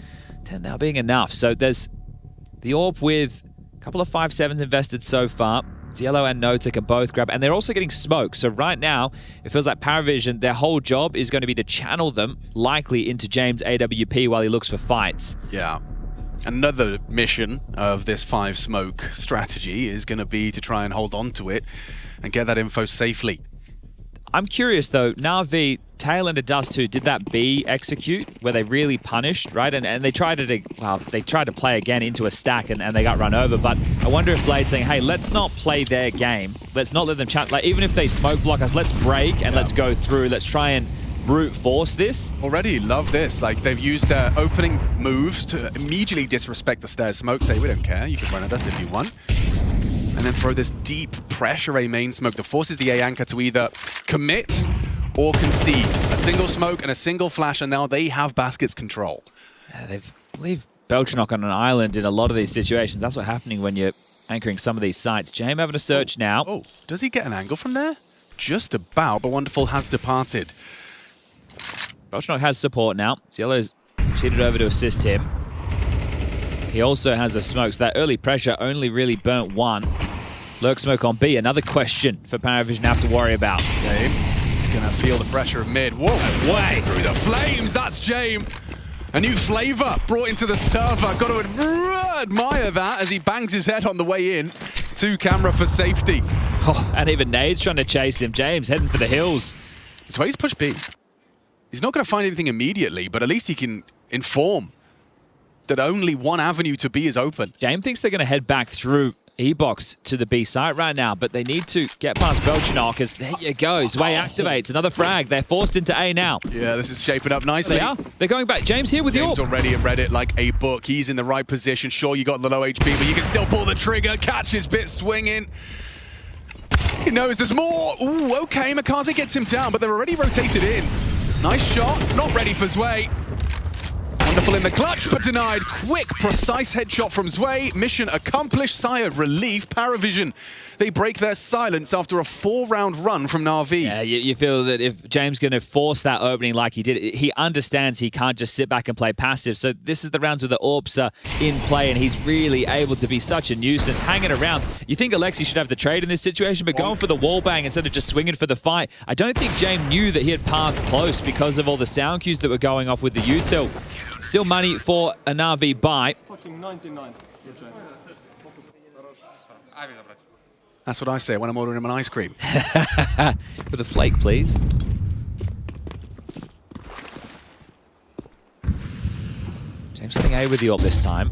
turn out being enough. So there's the AWP with a couple of 5-7s invested so far. Yellow and Nota can both grab, and they're also getting smoke. So right now, it feels like PARIVISION, their whole job is going to be to channel them likely into James' AWP while he looks for fights. Yeah. Another mission of this 5-smoke strategy is going to be to try and hold on to it and get that info safely. I'm curious though, Na'Vi, tail end of Dust 2, did that B execute where they really punished, right? And they tried to play again into a stack and they got run over. But I wonder if Blade's saying, hey, let's not play their game. Let's not let them chat. Like, even if they smoke block us, let's break and let's go through. Let's try and brute force this. Already love this. Like, they've used their opening moves to immediately disrespect the stairs smoke, say, we don't care, you can run at us if you want. And then throw this deep pressure A main smoke that forces the A anchor to either commit or concede. A single smoke and a single flash, and now they have baskets control. Yeah, they've leave Belchanok on an island in a lot of these situations. That's what's happening when you're anchoring some of these sites. James having a search now. Oh, does he get an angle from there? Just about, but Wonderful has departed. Belchanok has support now. Ciello's cheated over to assist him. He also has a smoke, so that early pressure only really burnt 1. Lurk smoke on B, another question for PARIVISION to have to worry about. James, he's going to feel the pressure of mid. Whoa, way through the flames, that's James. A new flavor brought into the server. Got to admire that as he bangs his head on the way in to camera for safety. Oh, and even Nade's trying to chase him. James heading for the hills. So he's pushed B. He's not going to find anything immediately, but at least he can inform that only one avenue to B is open. James thinks they're going to head back through E-Box to the B site right now, but they need to get past Belchanok as there you go. Zwei activates another frag. They're forced into A now. Yeah, this is shaping up nicely. They are. They're going back. James here with James the AWP. already have read it like a book. He's in the right position. Sure, you got the low HP, but you can still pull the trigger. Catch his bit swinging. He knows there's more. Ooh, okay, Makaze gets him down, but they're already rotated in. Nice shot. Not ready for Zwei. Wonderful in the clutch, but denied. Quick, precise headshot from Zwei. Mission accomplished. Sigh of relief. PARIVISION, they break their silence after a 4-round run from Na'Vi. Yeah, you feel that if James going to force that opening like he did, he understands he can't just sit back and play passive. So this is the rounds where the AWPs are in play, and he's really able to be such a nuisance, hanging around. You think Alexi should have the trade in this situation, but going for the wall bang instead of just swinging for the fight. I don't think James knew that he had passed close because of all the sound cues that were going off with the util. Still money for a Na'Vi buy. That's what I say when I'm ordering him an ice cream. With a flake, please. James hitting A with the AWP this time.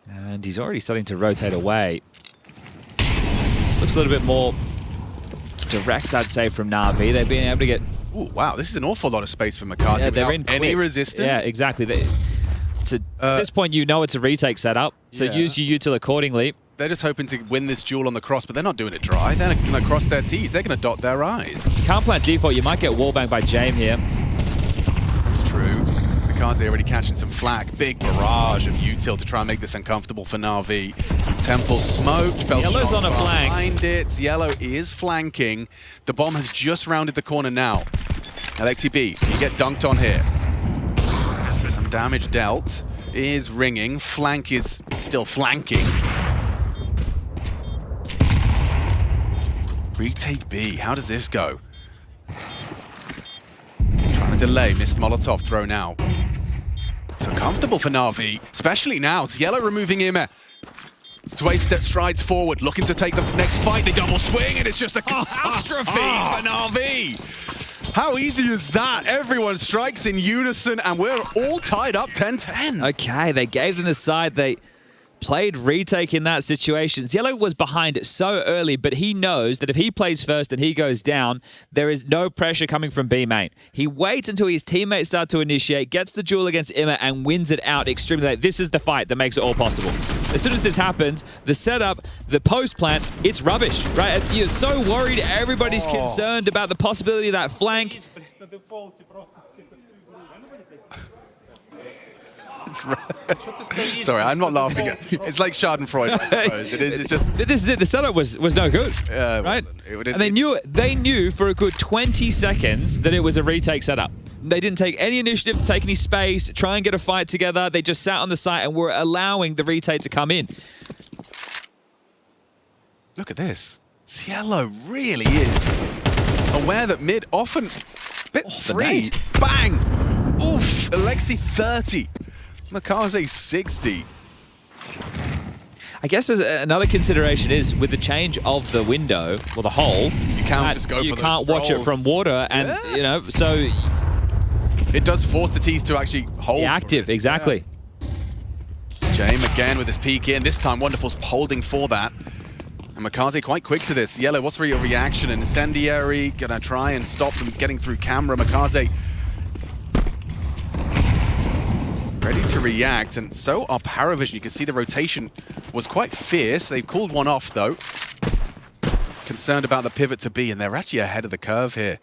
And he's already starting to rotate away. This looks a little bit more direct, I'd say, from Na'Vi. They've been able to get... Ooh, wow, this is an awful lot of space for McCarthy they're without in any quick. resistance. Yeah, exactly. At this point, you know it's a retake setup, so use your util accordingly. They're just hoping to win this duel on the cross, but they're not doing it dry. They're going to cross their T's. They're going to dot their I's. You can't plant default. You might get wallbanged by James here. That's true. Mikaze already catching some flack. Big barrage of util to try and make this uncomfortable for Na'Vi. Temple smoked. Yellow's on a flank. Behind it. Yellow is flanking. The bomb has just rounded the corner now. Alexi B, do you get dunked on here? So some damage dealt. Is ringing. Flank is still flanking. Retake B. How does this go? Trying to delay. Missed Molotov throw now. So comfortable for Na'Vi, especially now. It's Yellow removing Ime. Sway strides forward, looking to take the next fight. They double swing, and it's just a catastrophe for Na'Vi. How easy is that? Everyone strikes in unison, and we're all tied up 10-10. Okay, they gave them the side. They played retake in that situation. Yellow was behind so early, but he knows that if he plays first and he goes down, there is no pressure coming from B main. He waits until his teammates start to initiate, gets the duel against Imma, and wins it out extremely late. This is the fight that makes it all possible. As soon as this happens, the setup, the post plant, it's rubbish, right? You're so worried, everybody's concerned about the possibility of that flank. Sorry, I'm not laughing at it. It's like Schadenfreude, I suppose. It is. It's just. This is it. The setup was no good, right? And they knew for a good 20 seconds that it was a retake setup. They didn't take any initiative to take any space, try and get a fight together. They just sat on the site and were allowing the retake to come in. Look at this. Yellow really is aware that mid often bit free. Bang! Oof! Alexi 30. Mikaze 60. I guess there's another consideration is with the change of the window or the hole, you can't just go for those You can't watch it from water, and you know, so it does force the T's to actually hold. Active, exactly. Yeah. James again with his peek in. This time Wonderful's holding for that. And Mikaze quite quick to this. Yellow, what's your reaction? Incendiary, gonna try and stop them getting through camera. Mikaze ready to react, and so are PARIVISION. You can see the rotation was quite fierce. They've called one off, though. Concerned about the pivot to B, and they're actually ahead of the curve here.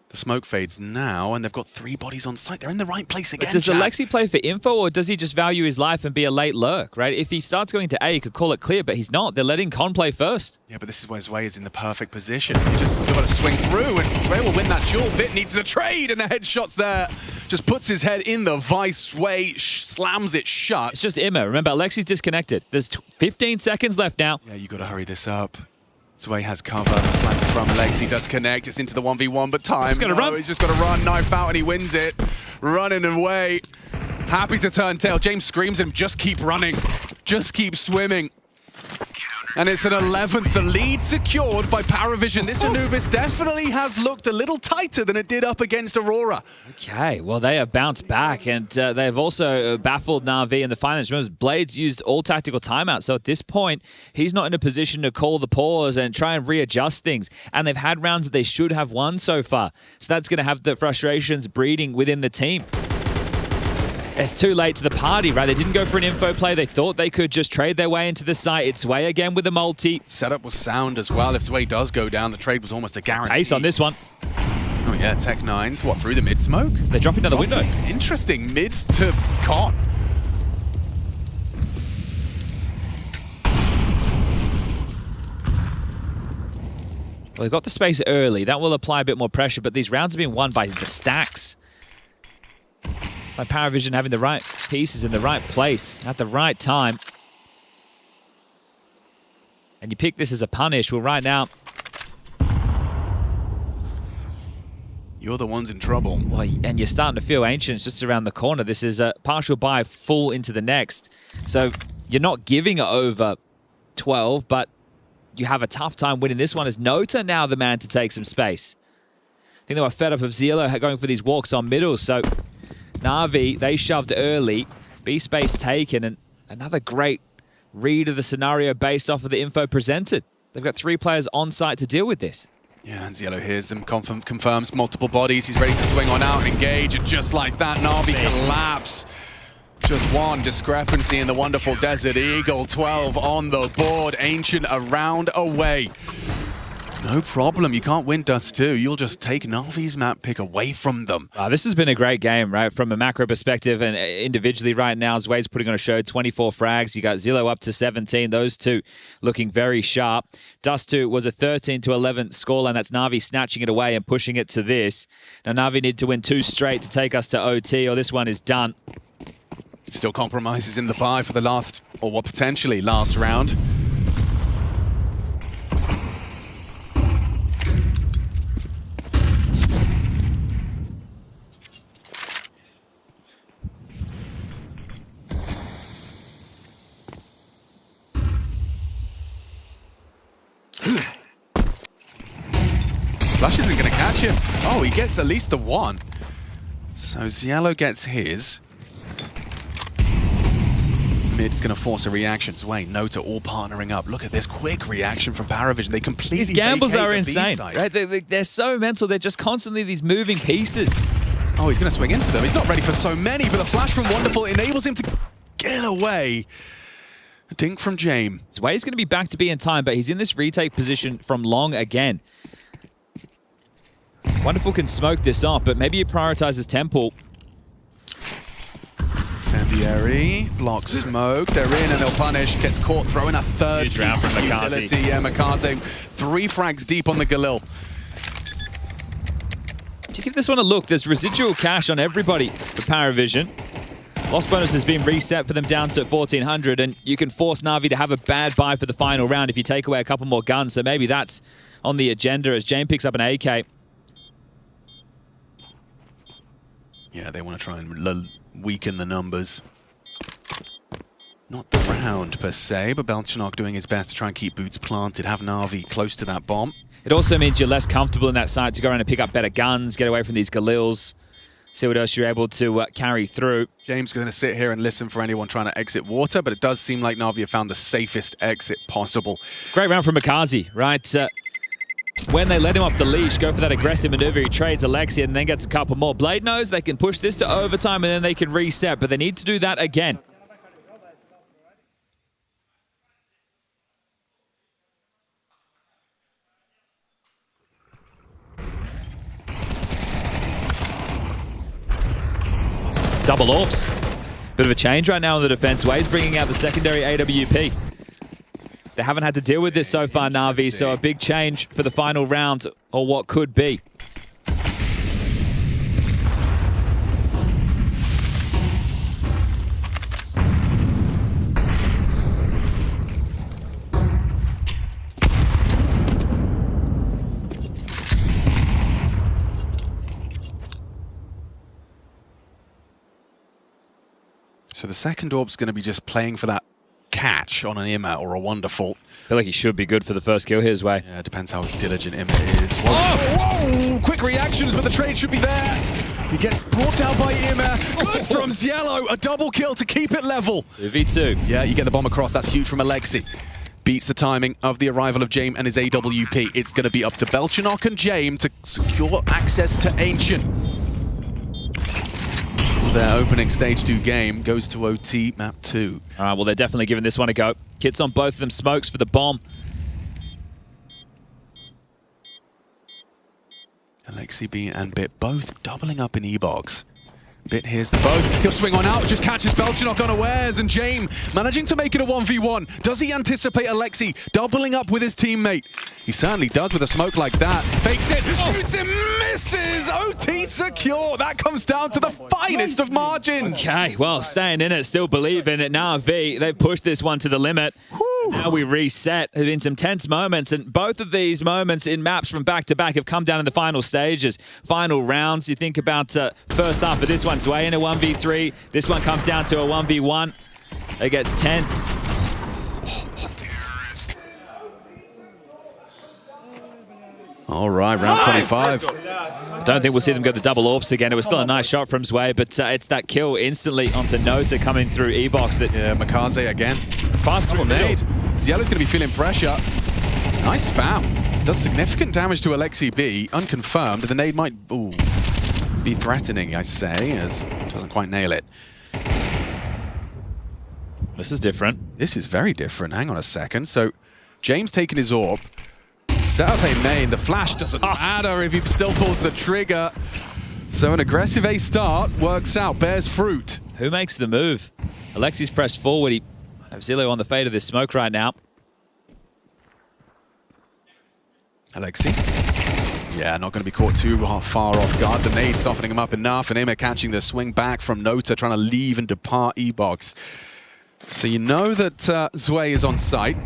The smoke fades now, and they've got 3 bodies on site. They're in the right place again, Does Alexi play for info, or does he just value his life and be a late lurk, right? If he starts going to A, he could call it clear, but he's not. They're letting Con play first. Yeah, but this is where Zwei is in the perfect position. You just got to swing through, and Zwei will win that duel. Bit needs the trade, and the headshots there. Just puts his head in the vice. Zwei slams it shut. It's just Imma. Remember, Alexi's disconnected. There's 15 seconds left now. Yeah, you got to hurry this up. Zwei has cover. Flank from Alexi does connect. It's into the 1v1, but time. He's gonna run. He's just got to run. Knife out, and he wins it. Running away. Happy to turn tail. James screams at him, just keep running. Just keep swimming. And it's an 11th. The lead secured by PARIVISION. This Anubis definitely has looked a little tighter than it did up against Aurora. Okay, well, they have bounced back, and they've also baffled Na'Vi in the finals. Remember, Blades used all tactical timeouts, so at this point, he's not in a position to call the pause and try and readjust things. And they've had rounds that they should have won so far. So that's going to have the frustrations breeding within the team. It's too late to the party, right? They didn't go for an info play. They thought they could just trade their way into the site. It's Zwei again with a multi. Setup was sound as well. If Zwei does go down, the trade was almost a guarantee. Ace on this one. Oh yeah, Tech 9s. What, through the mid smoke? They're dropping another window. Interesting. Mid to Con. Well, they got the space early. That will apply a bit more pressure, but these rounds have been won by the stacks. By PARIVISION having the right pieces in the right place at the right time. And you pick this as a punish. Well, right now, you're the ones in trouble. Well, and you're starting to feel Ancients just around the corner. This is a partial buy, full into the next. So you're not giving it over 12, but you have a tough time winning this one as Nota now the man to take some space. I think they were fed up of Zelo going for these walks on middle, so Na'Vi, they shoved early, B space taken, and another great read of the scenario based off of the info presented. They've got 3 players on site to deal with this. Yeah, and Ziello hears them, confirms multiple bodies. He's ready to swing on out and engage, and just like that, Na'Vi collapse. Just one discrepancy in the wonderful Desert Eagle. 12 on the board. Ancient a round away. No problem. You can't win Dust 2. You'll just take Na'Vi's map pick away from them. This has been a great game, right? From a macro perspective and individually right now, Zway's putting on a show. 24 frags. You got Zillow up to 17. Those two looking very sharp. Dust 2 was a 13-11 scoreline. That's Na'Vi snatching it away and pushing it to this. Now, Na'Vi need to win 2 straight to take us to OT, or this one is done. Still compromises in the buy for the last, or what potentially last round. Flush isn't going to catch him. Oh, he gets at least the one. So Ziello gets his. Mid's going to force a reaction. Zway, Nota all partnering up. Look at this quick reaction from PARIVISION. They completely These gambles vacate are the insane, B-side. right? They're so mental. They're just constantly these moving pieces. Oh, he's going to swing into them. He's not ready for so many, but the flash from Wonderful enables him to get away. A dink from James. Zway's going to be back to be in time, but he's in this retake position from long again. Wonderful can smoke this off, but maybe he prioritizes Temple. Sandieri blocks smoke. They're in and they'll punish. Gets caught throwing a third Huge round piece from of Makazi. utility. Yeah, Makazi 3 frags deep on the Galil. To give this one a look, there's residual cash on everybody for PARIVISION. Loss bonus has been reset for them down to 1,400, and you can force Na'Vi to have a bad buy for the final round if you take away a couple more guns. So maybe that's on the agenda as James picks up an AK. Yeah, they want to try and weaken the numbers. Not the round per se, but Belchanok doing his best to try and keep boots planted, have Na'Vi close to that bomb. It also means you're less comfortable in that site to go around and pick up better guns, get away from these Galils, see what else you're able to carry through. James is going to sit here and listen for anyone trying to exit water, but it does seem like Na'Vi have found the safest exit possible. Great round from Makazi, right? When they let him off the leash, go for that aggressive maneuver, he trades Alexia and then gets a couple more. Blade knows they can push this to overtime and then they can reset, but they need to do that again. Double orbs. Bit of a change right now in the defense. Wade's bringing out the secondary AWP. They haven't had to deal with this so far, Na'Vi, so a big change for the final round, or what could be. So the second orb's going to be just playing for that catch on an Imma or a Wonderful. I feel like he should be good for the first kill his way. Yeah, it depends how diligent Imma is. Whoa, whoa! Quick reactions, but the trade should be there. He gets brought down by Imma. Good from Ziello. A double kill to keep it level. 2v2. Yeah, you get the bomb across. That's huge from Alexi. Beats the timing of the arrival of James and his AWP. It's going to be up to Belchanok and James to secure access to Ancient. Their opening stage 2 game goes to OT map 2. All right, well, they're definitely giving this one a go. Kits on both of them, smokes for the bomb. Alexi B and Bit both doubling up in E-Box. Bit here's the both. He'll swing on out, just catches Belchanok unawares, and James managing to make it a 1v1. Does he anticipate Alexi doubling up with his teammate? He certainly does with a smoke like that. Fakes it, shoots him, misses! OT secure! That comes down to the finest of margins! Okay, well, staying in it, still believing it. Na'Vi, they've pushed this one to the limit. Now we reset. There have been some tense moments, and both of these moments in maps from back-to-back have come down in the final stages, final rounds. You think about first half of this one, Zway in a 1v3. This one comes down to a 1v1. It gets tense. All right, round 25. Don't think we'll see them go the double orbs again. It was still a nice shot from Zway, but it's that kill instantly onto Nota coming through E-Box. That Yeah, Makaze again. Fast through nade. Ziello's going to be feeling pressure. Nice spam. Does significant damage to Alexi B. Unconfirmed. The nade might be threatening, I say, as it doesn't quite nail it. This is different. This is very different. Hang on a second. So James taking his AWP. Set up a main. The flash doesn't matter if he still pulls the trigger. So an aggressive A start works out, bears fruit. Who makes the move? Alexi's pressed forward. He has Zillow on the fade of this smoke right now. Alexi. Yeah, not going to be caught too far off guard. The nade softening him up enough, and Emma catching the swing back from Nota, trying to leave and depart E-Box. So you know that Zwei is on site.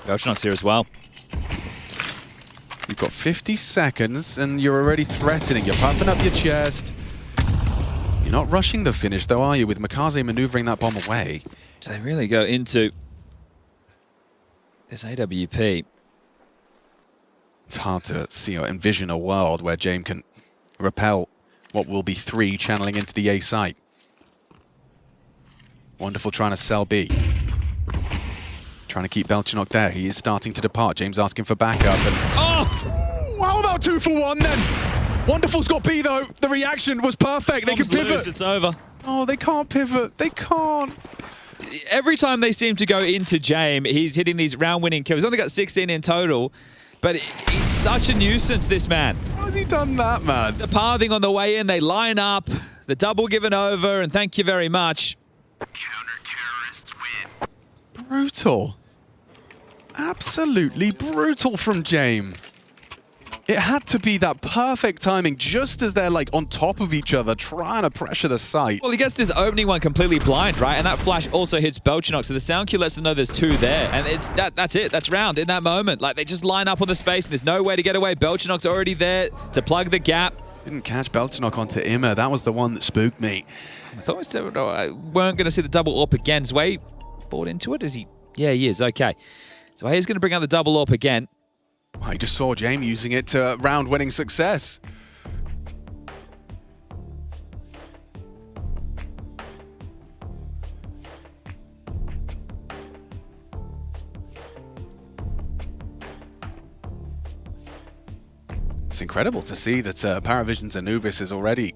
Belchenok's here as well. You've got 50 seconds, and you're already threatening. You're puffing up your chest. You're not rushing the finish, though, are you, with Makaze maneuvering that bomb away? So they really go into this AWP. It's hard to see or envision a world where James can repel what will be 3 channeling into the A site. Wonderful trying to sell B. Trying to keep Belchenok there. He is starting to depart. James asking for backup. And oh! How about 2 for 1 then? Wonderful's got B though. The reaction was perfect. They can pivot. Lose, it's over. Oh, they can't pivot. They can't. Every time they seem to go into James, he's hitting these round-winning kills. He's only got 16 in total, but he's such a nuisance, this man. How has he done that, man? The pathing on the way in, they line up, the double given over, and thank you very much. Counter-terrorists win. Brutal. Absolutely brutal from James. It had to be that perfect timing just as they're like on top of each other trying to pressure the site. Well, he gets this opening one completely blind, right? And that flash also hits Belchenok, so the sound cue lets them know there's 2 there. And it's that's it. That's round in that moment. Like, they just line up on the space and there's no way to get away. Belchenok's already there to plug the gap. Didn't catch Belchenok onto Immer. That was the one that spooked me. I thought I weren't going to see the double AWP again. Zwei bought into it? Is he? Yeah, he is. Okay. So he's going to bring out the double AWP again. I just saw James using it to round-winning success. It's incredible to see that PARIVISION's Anubis has already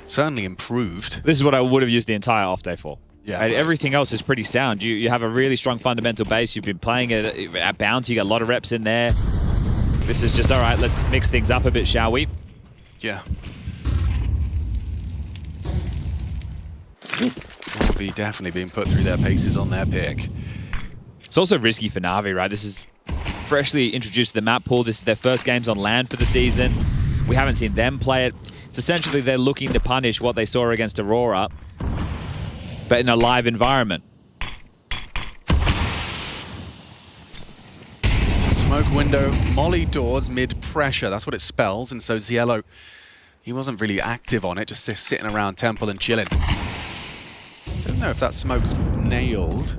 certainly improved. This is what I would have used the entire off day for. Yeah. Right? Everything else is pretty sound. You have a really strong fundamental base. You've been playing it at Bounty. You got a lot of reps in there. This is just, all right, let's mix things up a bit, shall we? Yeah. Will be definitely being put through their paces on their pick. It's also risky for Na'Vi, right? This is freshly introduced to the map pool. This is their first games on land for the season. We haven't seen them play it. It's essentially they're looking to punish what they saw against Aurora, but in a live environment. Smoke window, molly doors, mid-pressure. That's what it spells. And so Ziello, he wasn't really active on it, just sitting around Temple and chilling. Don't know if that smoke's nailed.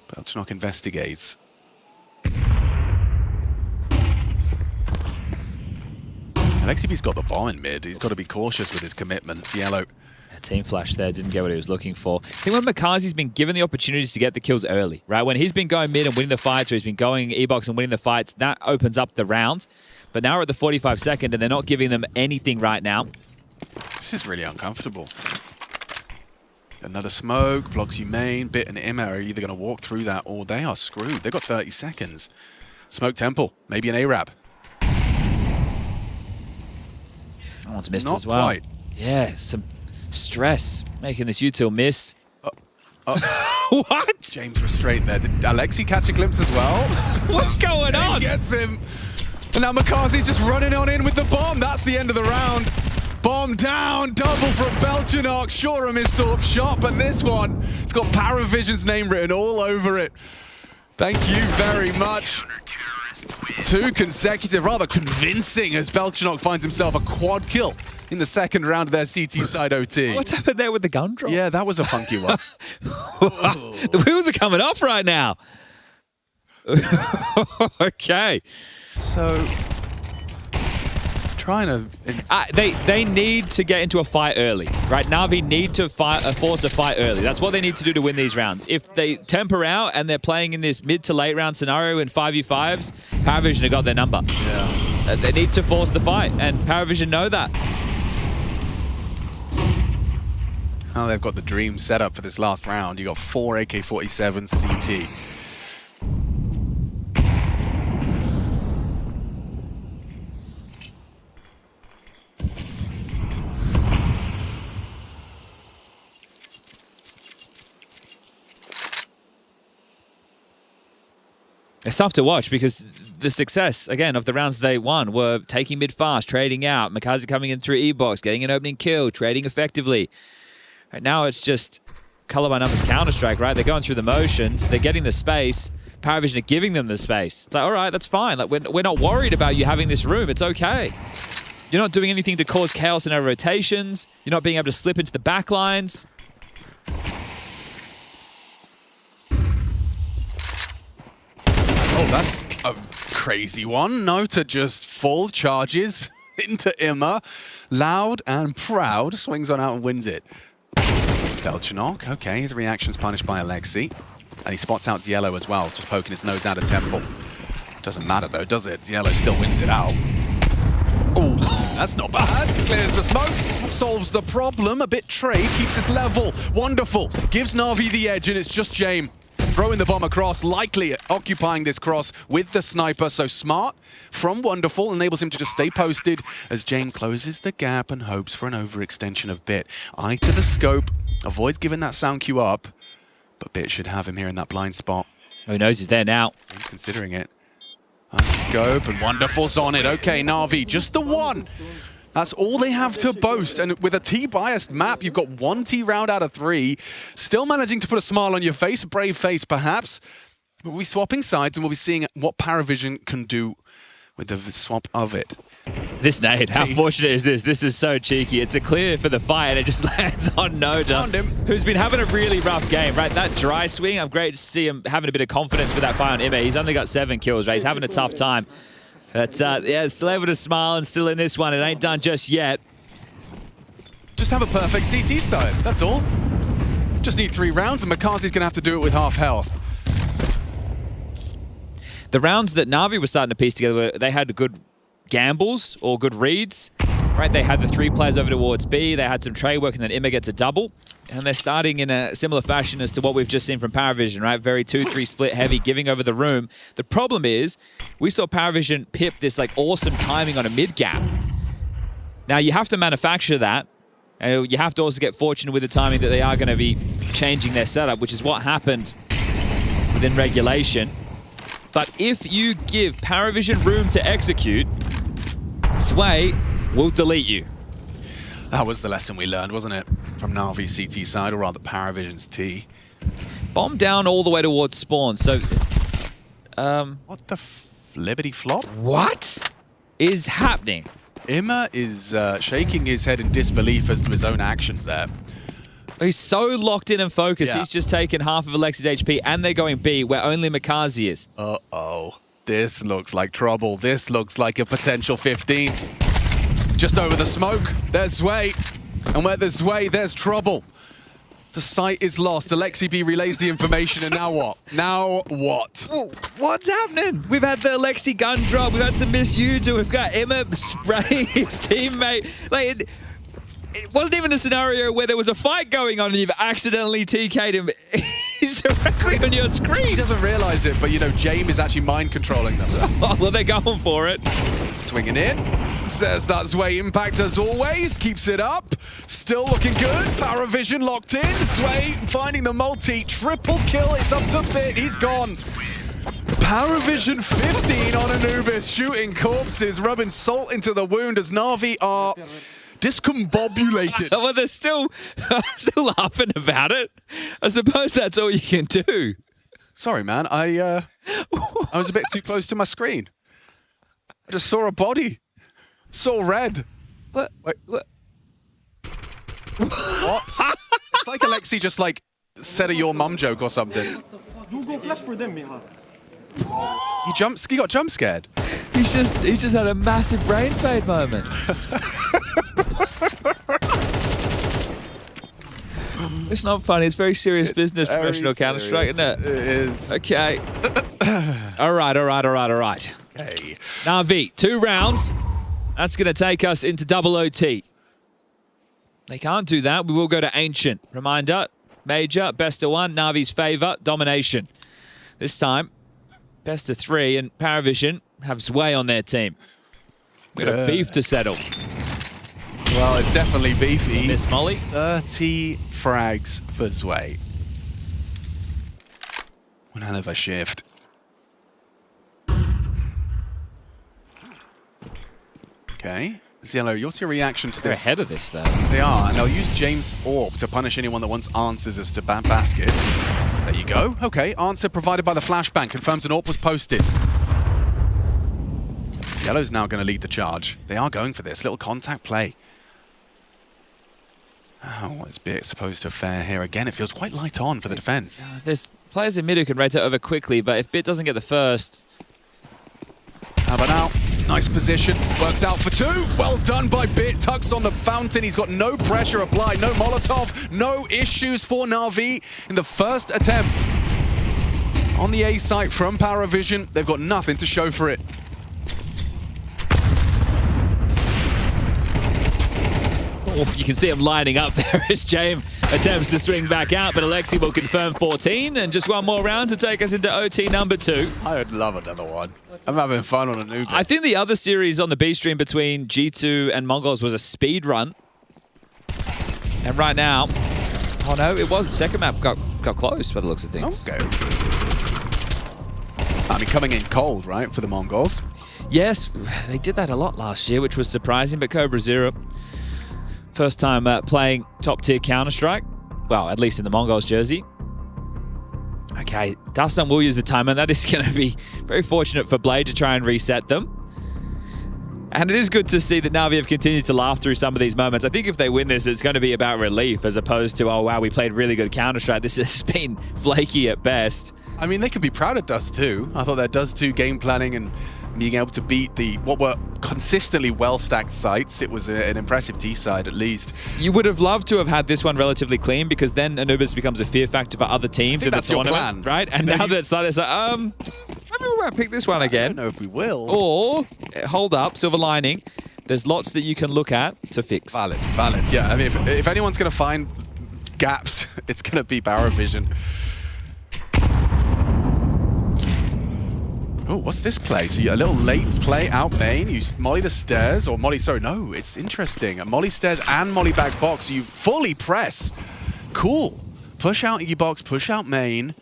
Belchenok investigates. Alexi's got the bomb in mid. He's got to be cautious with his commitments. Ziello. Team flash there, didn't get what he was looking for. I think when Makazi's been given the opportunities to get the kills early, right? When he's been going mid and winning the fights, or he's been going E-Box and winning the fights, that opens up the round. But now we're at the 45-second, and they're not giving them anything right now. This is really uncomfortable. Another smoke, blocks you main. Bit and Emma are either going to walk through that, or they are screwed. They've got 30 seconds. Smoke Temple, maybe an Arab. That one's missed Not as well. Quite. Yeah, some stress making this util miss. What? James restrained there. Did Alexi catch a glimpse as well? What's going on? He gets him. And now Makazi's just running on in with the bomb. That's the end of the round. Bomb down. Double from Belchenok. Sure, a missed AWP shot, but this one, it's got PARIVISION's name written all over it. Thank you very much. 2 consecutive, rather convincing, as Belchenok finds himself a quad kill in the second round of their CT side OT. What's happened there with the gun drop? Yeah, that was a funky one. The wheels are coming off right now. Okay. So, trying to... They need to get into a fight early, right? Na'Vi need to force a fight early. That's what they need to do to win these rounds. If they temper out and they're playing in this mid to late round scenario in 5v5s, PARIVISION have got their number. Yeah. They need to force the fight, and PARIVISION know that. Oh, they've got the dream set up for this last round. You got 4 AK-47 CT. It's tough to watch because the success, again, of the rounds they won were taking mid fast, trading out, Makazi coming in through E-box, getting an opening kill, trading effectively. Right now it's just color by numbers Counter-Strike, right? They're going through the motions, they're getting the space, PARIVISION are giving them the space. It's like, all right, that's fine. Like, we're not worried about you having this room, it's okay. You're not doing anything to cause chaos in our rotations, you're not being able to slip into the back lines. Oh, that's a crazy one. Nota just full charges into Imma. Loud and proud, swings on out and wins it. Belchanok, okay, his reaction's punished by Alexi. And he spots out Yellow as well, just poking his nose out of Temple. Doesn't matter though, does it? Yellow still wins it out. Oh, that's not bad. Clears the smokes, solves the problem. A bit trade, keeps us level. Wonderful. Gives Na'Vi the edge, and it's just Jame throwing the bomb across, likely occupying this cross with the sniper. So smart from Wonderful, enables him to just stay posted as Jane closes the gap and hopes for an overextension of Bit. Eye to the scope, avoids giving that sound cue up, but Bit should have him here in that blind spot. Who knows, he's there now. Considering it. Scope and Wonderful's on it. Okay, Na'Vi, just the one. That's all they have to boast. And with a T-biased map, you've got 1 T round out of 3. Still managing to put a smile on your face, a brave face perhaps. But we'll be swapping sides and we'll be seeing what PARIVISION can do with the swap of it. This nade, how fortunate is this? This is so cheeky. It's a clear for the fight and it just lands on Nota, who's been having a really rough game, right? That dry swing, I'm great to see him having a bit of confidence with that fight on Imma. He's only got 7 kills, right? He's having a tough time. But yeah, still able to smile and still in this one. It ain't done just yet. Just have a perfect CT side, that's all. Just need 3 rounds and Makazi's gonna have to do it with half health. The rounds that Na'Vi was starting to piece together, they had good gambles or good reads, right? They had the 3 players over towards B, they had some trade work, and then Imma gets a double. And they're starting in a similar fashion as to what we've just seen from PARIVISION, right? Very 2-3 split heavy, giving over the room. The problem is, we saw PARIVISION pip this like awesome timing on a mid gap. Now you have to manufacture that. And you have to also get fortunate with the timing that they are going to be changing their setup, which is what happened within regulation. But if you give PARIVISION room to execute, Sway will delete you. That was the lesson we learned, wasn't it? From Na'Vi CT side, or rather PARIVISION's T. Bomb down all the way towards spawn, so... what the flippity flop? What is happening? Imma is shaking his head in disbelief as to his own actions there. He's so locked in and focused, he's just taken half of Alexi's HP, and they're going B, where only Makazi is. Uh-oh. This looks like trouble. This looks like a potential 15th. Just over the smoke, there's Sway. And where there's Sway, there's trouble. The site is lost. Alexi B relays the information, and now what? Now what? What's happening? We've had the Alexi gun drop, we've had some misuse, we've got Imma spraying his teammate. Like, it wasn't even a scenario where there was a fight going on and you've accidentally TK'd him. He's directly on your screen. He doesn't realize it, but you know, Jame is actually mind controlling them. Oh, well, they're going for it. Swinging in. Says that's Sway impact as always. Keeps it up. Still looking good. PARIVISION locked in. Sway finding the multi. Triple kill. It's up to Bit. He's gone. PARIVISION 15 on Anubis. Shooting corpses. Rubbing salt into the wound as Na'Vi are discombobulated. Well, they're still laughing about it. I suppose that's all you can do. Sorry, man. I was a bit too close to my screen. I just saw a body. Saw red. What? Wait. What? It's like Alexi just like said a your mum joke or something. You go flash for them, Miha. He got jump scared. He's just had a massive brain fade moment. It's not funny. It's very serious business, professional Counter-Strike, isn't it? It is. Okay. All right. Hey. Na'Vi, 2 rounds. That's going to take us into double OT. They can't do that. We will go to Ancient. Reminder, Major, best of 1, Navi's favor, domination. This time, best of 3, and PARIVISION have Zwei on their team. We've got a beef to settle. Well, it's definitely beefy. Miss Molly. 30 frags for Zwei. One hell of a shift. Okay. Cielo, what's your reaction to They're this? ahead of this, though. They are, and they'll use James' Orb to punish anyone that wants answers as to baskets. There you go. Okay, answer provided by the flashbang. Confirms an Orb was posted. Cielo's now going to lead the charge. They are going for this. Little contact play. Oh, what is Bit supposed to fare here? Again, it feels quite light on for the defense. There's players in mid who can rotate over quickly, but if Bit doesn't get the first... How about now? Nice position. Works out for 2. Well done by Bit. Tucks on the fountain. He's got no pressure applied. No Molotov. No issues for Na'Vi in the first attempt. On the A site from PARIVISION, they've got nothing to show for it. Oh, you can see him lining up there as James attempts to swing back out, but Alexi will confirm 14, and just one more round to take us into OT number 2. I would love another one. I'm having fun on Anubis. I think the other series on the B stream between G2 and Mongols was a speed run. And right now, oh no, it was. The second map got close by the looks of things. Okay. I mean, coming in cold, right, for the Mongols? Yes, they did that a lot last year, which was surprising, but Cobra Zero, first time playing top-tier Counter-Strike. Well, at least in the Mongols jersey. Okay, Dustin will use the timer. That is going to be very fortunate for Blade to try and reset them. And it is good to see that Na'Vi have continued to laugh through some of these moments. I think if they win this, it's going to be about relief as opposed to, oh, wow, we played really good Counter-Strike. This has been flaky at best. I mean, they can be proud of Dust 2. I thought their Dust 2 game planning and being able to beat what were consistently well-stacked sites. It was an impressive T side, at least. You would have loved to have had this one relatively clean, because then Anubis becomes a fear factor for other teams in the tournament, right? And now that it's like, maybe we won't pick this one again. I don't know if we will. Or, hold up, silver lining. There's lots that you can look at to fix. Valid. Yeah, I mean, if anyone's going to find gaps, it's going to be PARIVISION. Oh, what's this play? So a little late play out main. You molly the stairs, or molly, sorry, no, it's interesting. A molly stairs and molly back box. You fully press. Cool. Push out E-box, push out main,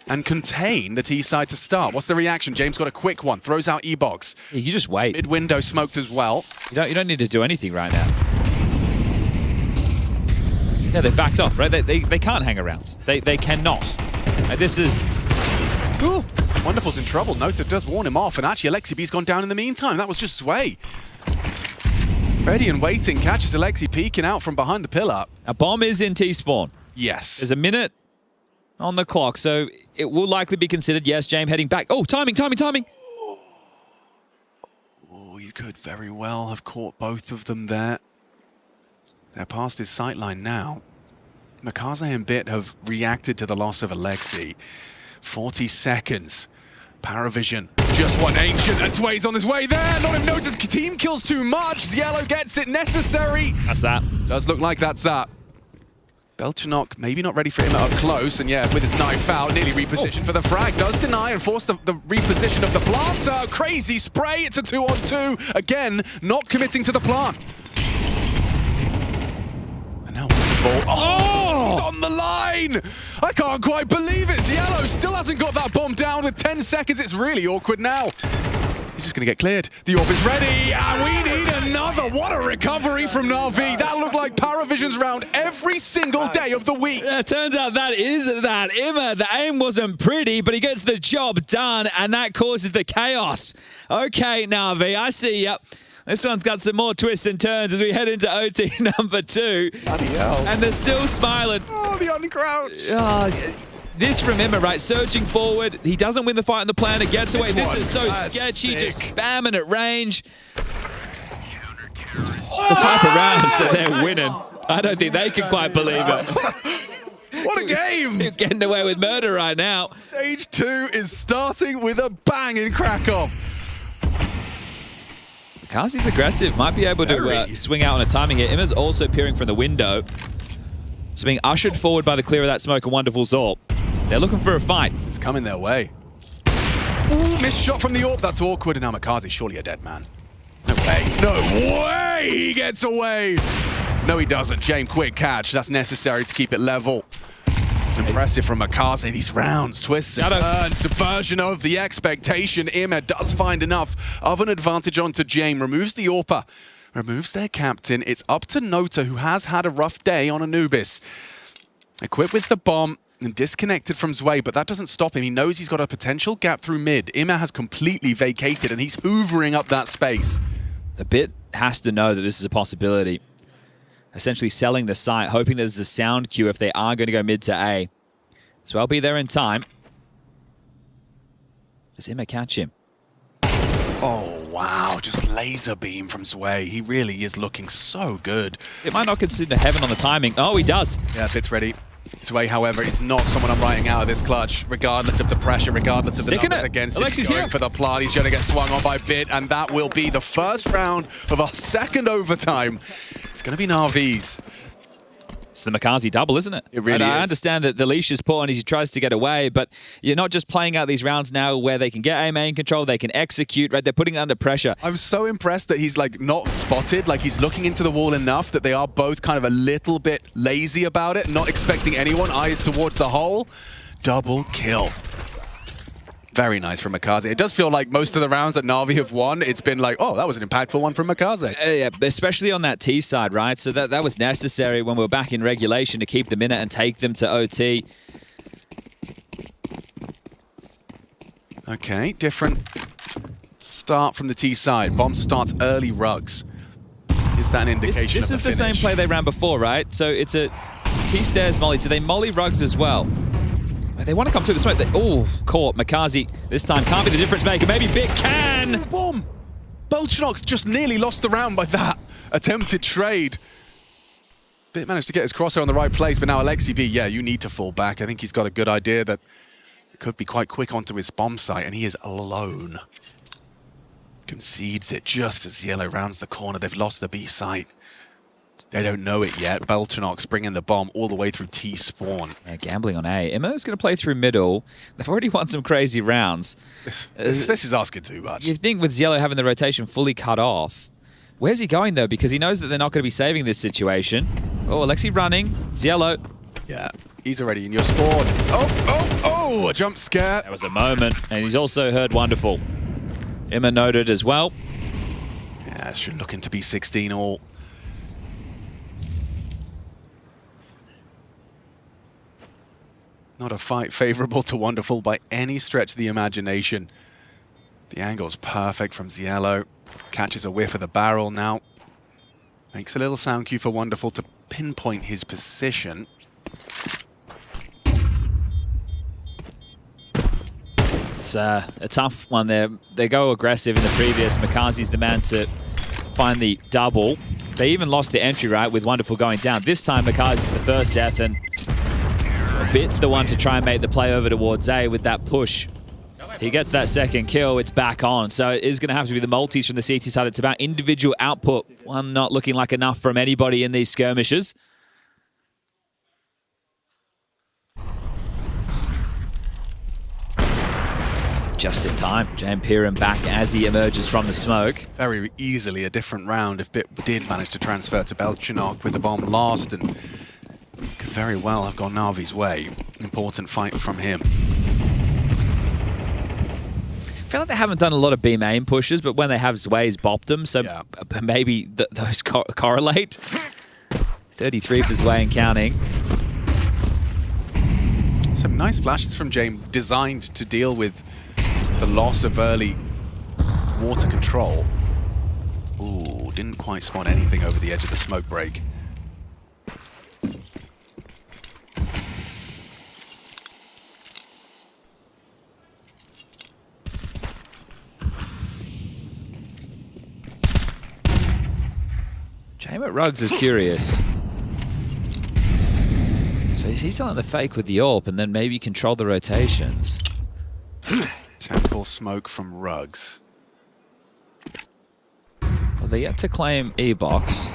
and contain the T side to start. What's the reaction? James got a quick one. Throws out E-box. Yeah, you just wait. Mid-window smoked as well. You don't need to do anything right now. Yeah, they backed off, right? They can't hang around. They cannot. This is... Ooh. Wonderful's in trouble. Nota does warn him off, and actually Alexi B's gone down in the meantime. That was just Zwei. Ready and waiting, catches Alexi peeking out from behind the pillar. A bomb is in T-spawn. Yes. There's a minute on the clock, so it will likely be considered. Yes, James heading back. Oh, timing. Oh, you could very well have caught both of them there. They're past his sightline now. Makaze and Bit have reacted to the loss of Alexi. 40 seconds. PARIVISION just one Ancient, and Zwei's on his way there. Not even noticed. Team kills too much. Yellow gets it necessary. That's that. Does look like that's that. Belchanok maybe not ready for him up close, and yeah, with his knife out, nearly repositioned for the frag. Does deny and force the reposition of the planter. Crazy spray. It's a 2-on-2. Again, not committing to the plant. And now oh! He's on the line! I can't quite believe it! Yellow still hasn't got that bomb down with 10 seconds. It's really awkward now. He's just going to get cleared. The orb is ready, and we need another. What a recovery from Na'Vi. That looked like PARIVISION's round every single day of the week. Yeah, turns out that is that. Imma, the aim wasn't pretty, but he gets the job done, and that causes the chaos. Okay, Na'Vi, I see ya. This one's got some more twists and turns as we head into OT number 2. Bloody hell. And they're still smiling. Oh, the uncrouch. This from Imma, right? Surging forward. He doesn't win the fight on the planter, gets away. This is so sketchy, just spamming at range. The type of rounds that they're winning. I don't think they can quite believe it. What a game! You're getting away with murder right now. Stage 2 is starting with a bang in Krakow. Makazi's aggressive, might be able to swing out on a timing here. Imma's also peering from the window. So being ushered forward by the clear of that smoke and Wonderful Zorp. They're looking for a fight. It's coming their way. Ooh, missed shot from the AWP. That's awkward. And now Makazi's surely a dead man. No way. No way! He gets away! No, he doesn't. James, quick catch. That's necessary to keep it level. Impressive from Makazi. These rounds, twists and turns, subversion of the expectation. Ima does find enough of an advantage onto James. Removes the AWPer. Removes their captain. It's up to Nota, who has had a rough day on Anubis. Equipped with the bomb and disconnected from Zwei, but that doesn't stop him. He knows he's got a potential gap through mid. Ima has completely vacated, and he's hoovering up that space. The bit has to know that this is a possibility. Essentially selling the site, hoping there's a sound cue if they are going to go mid to A. So I'll be there in time. Does Ima catch him? Oh, wow. Just laser beam from Zwei. He really is looking so good. It might not consider heaven on the timing. Oh, he does. Yeah, Bit's ready. Zwei, however, is not someone I'm writing out of this clutch, regardless of the pressure, regardless of the numbers against him. He's going for the plant. He's going to get swung on by Bit, and that will be the first round of our second overtime. It's going to be Na'Vi's. It's the Makazi double, isn't it? It really is. I understand that the leash is put on as he tries to get away, but you're not just playing out these rounds now where they can get A main control, they can execute, right? They're putting it under pressure. I'm so impressed that he's like not spotted, like he's looking into the wall enough that they are both kind of a little bit lazy about it, not expecting anyone, eyes towards the hole. Double kill. Very nice from Makazi. It does feel like most of the rounds that Na'Vi have won, it's been like, oh, that was an impactful one from Makazi. Yeah, especially on that T side, right? So that was necessary when we were back in regulation to keep them in it and take them to OT. Okay, different start from the T side. Bomb starts early rugs. Is that an indication This of is the same play they ran before, right? So it's a T stairs molly. Do they molly rugs as well? They want to come through the smoke. Oh, caught. Makazi this time can't be the difference maker. Maybe Bit can. Boom! Belchnox just nearly lost the round by that attempted trade. Bit managed to get his crosser on the right place, but now Alexi B, yeah, you need to fall back. I think he's got a good idea that it could be quite quick onto his bomb site, and he is alone. Concedes it just as Yellow rounds the corner. They've lost the B site. They don't know it yet. Belchnox bringing the bomb all the way through T spawn. Yeah, gambling on A. Imma's going to play through middle. They've already won some crazy rounds. This is asking too much. You think with Yellow having the rotation fully cut off, where's he going though? Because he knows that they're not going to be saving this situation. Oh, Alexi running. Yellow. Yeah, he's already in your spawn. Oh, a jump scare. That was a moment. And he's also heard Wonderful. Imma noted as well. Yeah, it's looking to be 16 all. Not a fight favorable to Wonderful by any stretch of the imagination. The angle's perfect from Ziello. Catches a whiff of the barrel now. Makes a little sound cue for Wonderful to pinpoint his position. It's a tough one there. They go aggressive in the previous. Makazi's the man to find the double. They even lost the entry, right, with Wonderful going down. This time, Makazi's the first death, and Bit's the one to try and make the play over towards A with that push. He gets that second kill, it's back on. So it is going to have to be the multis from the CT side. It's about individual output. One not looking like enough from anybody in these skirmishes. Just in time. Jampiran back as he emerges from the smoke. Very easily a different round if Bit did manage to transfer to Belchnox with the bomb last, and could very well have gone Na'Vi's way. Important fight from him. I feel like they haven't done a lot of B main pushes, but when they have, Zwei's bopped them, so maybe those correlate. 33 for Zwei and counting. Some nice flashes from James, designed to deal with the loss of early water control. Ooh, didn't quite spot anything over the edge of the smoke break. James at Ruggs is curious. So he's on the fake with the AWP and then maybe control the rotations. Tactical smoke from Ruggs. Well, they're yet to claim E-Box.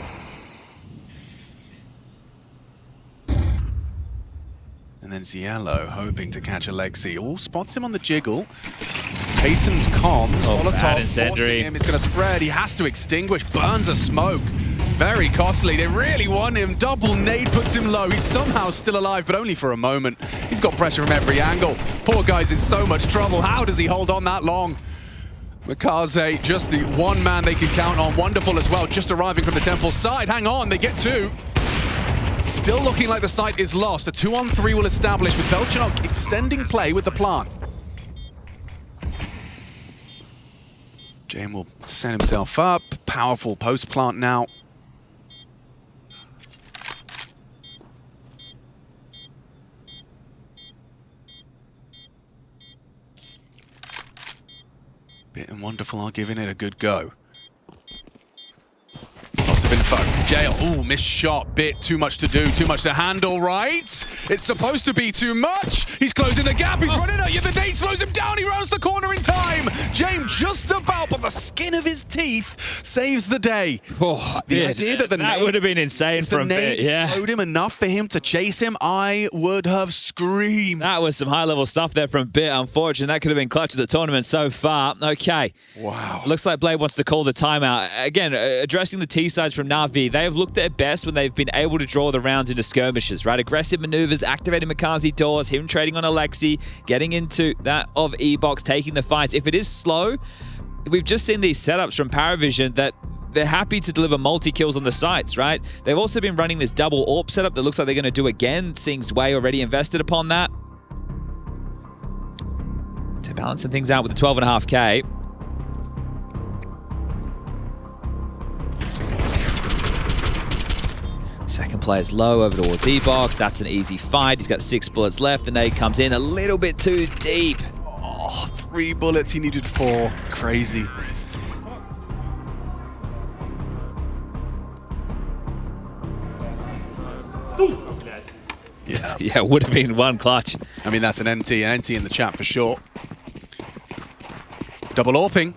And then Ziello hoping to catch Alexi. Oh, spots him on the jiggle. Hastened comms. Oh, bad Molotov incendiary. forcing him. It's going to spread. He has to extinguish. Burns a smoke. Very costly. They really want him. Double nade puts him low. He's somehow still alive, but only for a moment. He's got pressure from every angle. Poor guy's in so much trouble. How does he hold on that long? Mikaze, just the one man they can count on. Wonderful as well, just arriving from the temple side. Hang on, they get two. Still looking like the site is lost. A 2-on-3 will establish with Belchanok extending play with the plant. Jame will set himself up. Powerful post plant now. Bit and Wonderful are giving it a good go. Lots of info. Jail. Ooh, missed shot. Bit too much to do, too much to handle, right? It's supposed to be too much. He's closing the gap. He's running out. Yeah, the nade slows him down. He rounds the corner in time. James just about, but the skin of his teeth saves the day. Oh, the idea that that would have been insane for a bit, yeah. Slowed him enough for him to chase him, I would have screamed. That was some high-level stuff there from Bit. Unfortunately, that could have been clutch of the tournament so far. Okay. Wow. Looks like Blade wants to call the timeout. Again, addressing the T-sides from Na'Vi, they have looked their best when they've been able to draw the rounds into skirmishes, right? Aggressive maneuvers, activating Mikaze doors, him trading on Alexi, getting into that of E-Box, taking the fights. If it is slow, we've just seen these setups from PARIVISION that they're happy to deliver multi-kills on the sites, right? They've also been running this double AWP setup that looks like they're going to do again, seeing Zwei already invested upon that. To balancing things out with the 12.5K. Second player's low over towards E-Box. That's an easy fight. He's got 6 bullets left. The nade comes in a little bit too deep. Oh, 3 bullets. He needed 4. Crazy. Yeah. Yeah, would have been one clutch. I mean, that's an NT in the chat for sure. Double AWPing.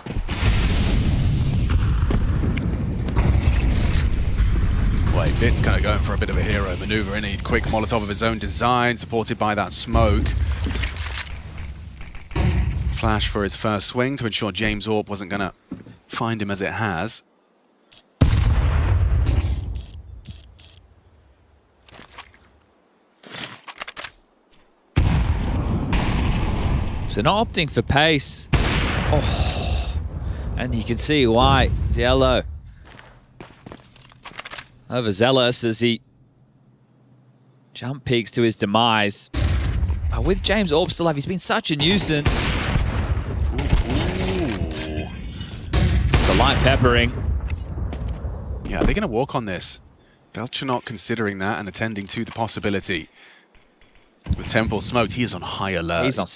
Wait, Bit's kind of going for a bit of a hero maneuver, isn't he? Quick Molotov of his own design, supported by that smoke. Flash for his first swing to ensure James AWP wasn't going to find him as it has. So not opting for pace. Oh, and you can see why. Ziello overzealous as he jump peaks to his demise. But with James AWP still alive, he's been such a nuisance. Ooh. Just a light peppering. Yeah, are they going to walk on this? Belchanok considering that and attending to the possibility. With Temple smoked, he is on high alert. He's on.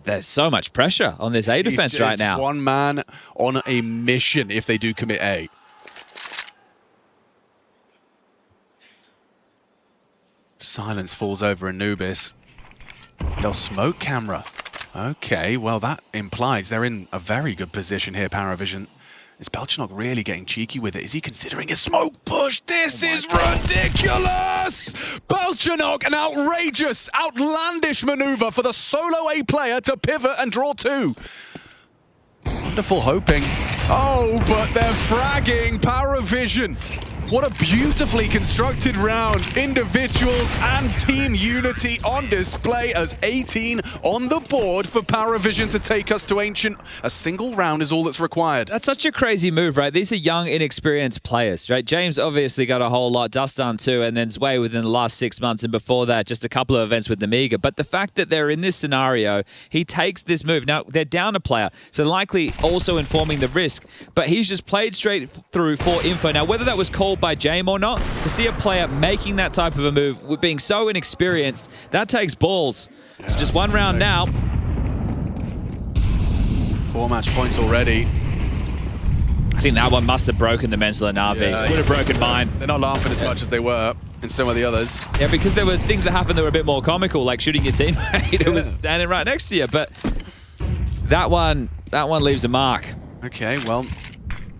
There's so much pressure on this A defense right now. One man on a mission if they do commit A. Silence falls over Anubis. They'll smoke camera. Okay, well that implies they're in a very good position here, PARIVISION. Is Belchanok really getting cheeky with it? Is he considering a smoke push? This is ridiculous! Belchanok, an outrageous, outlandish maneuver for the solo A player to pivot and draw 2. Wonderful hoping. Oh, but they're fragging PARIVISION. What a beautifully constructed round. Individuals and team unity on display as 18 on the board for PARIVISION to take us to Ancient. A single round is all that's required. That's such a crazy move, right? These are young, inexperienced players, right? James obviously got a whole lot, Dustin too, and then Zwei within the last 6 months, and before that, just a couple of events with Namiga. But the fact that they're in this scenario, he takes this move. Now, they're down a player, so likely also informing the risk, but he's just played straight through for info. Now, whether that was called by Jame or not, to see a player making that type of a move with being so inexperienced, that takes balls. Yeah, so just one round now. 4 match points already. I think that one must have broken the mental of Na'Vi. Yeah, would have broken mine. They're not laughing as much as they were in some of the others. Yeah, because there were things that happened that were a bit more comical, like shooting your teammate who was standing right next to you. But that one leaves a mark. Okay, well,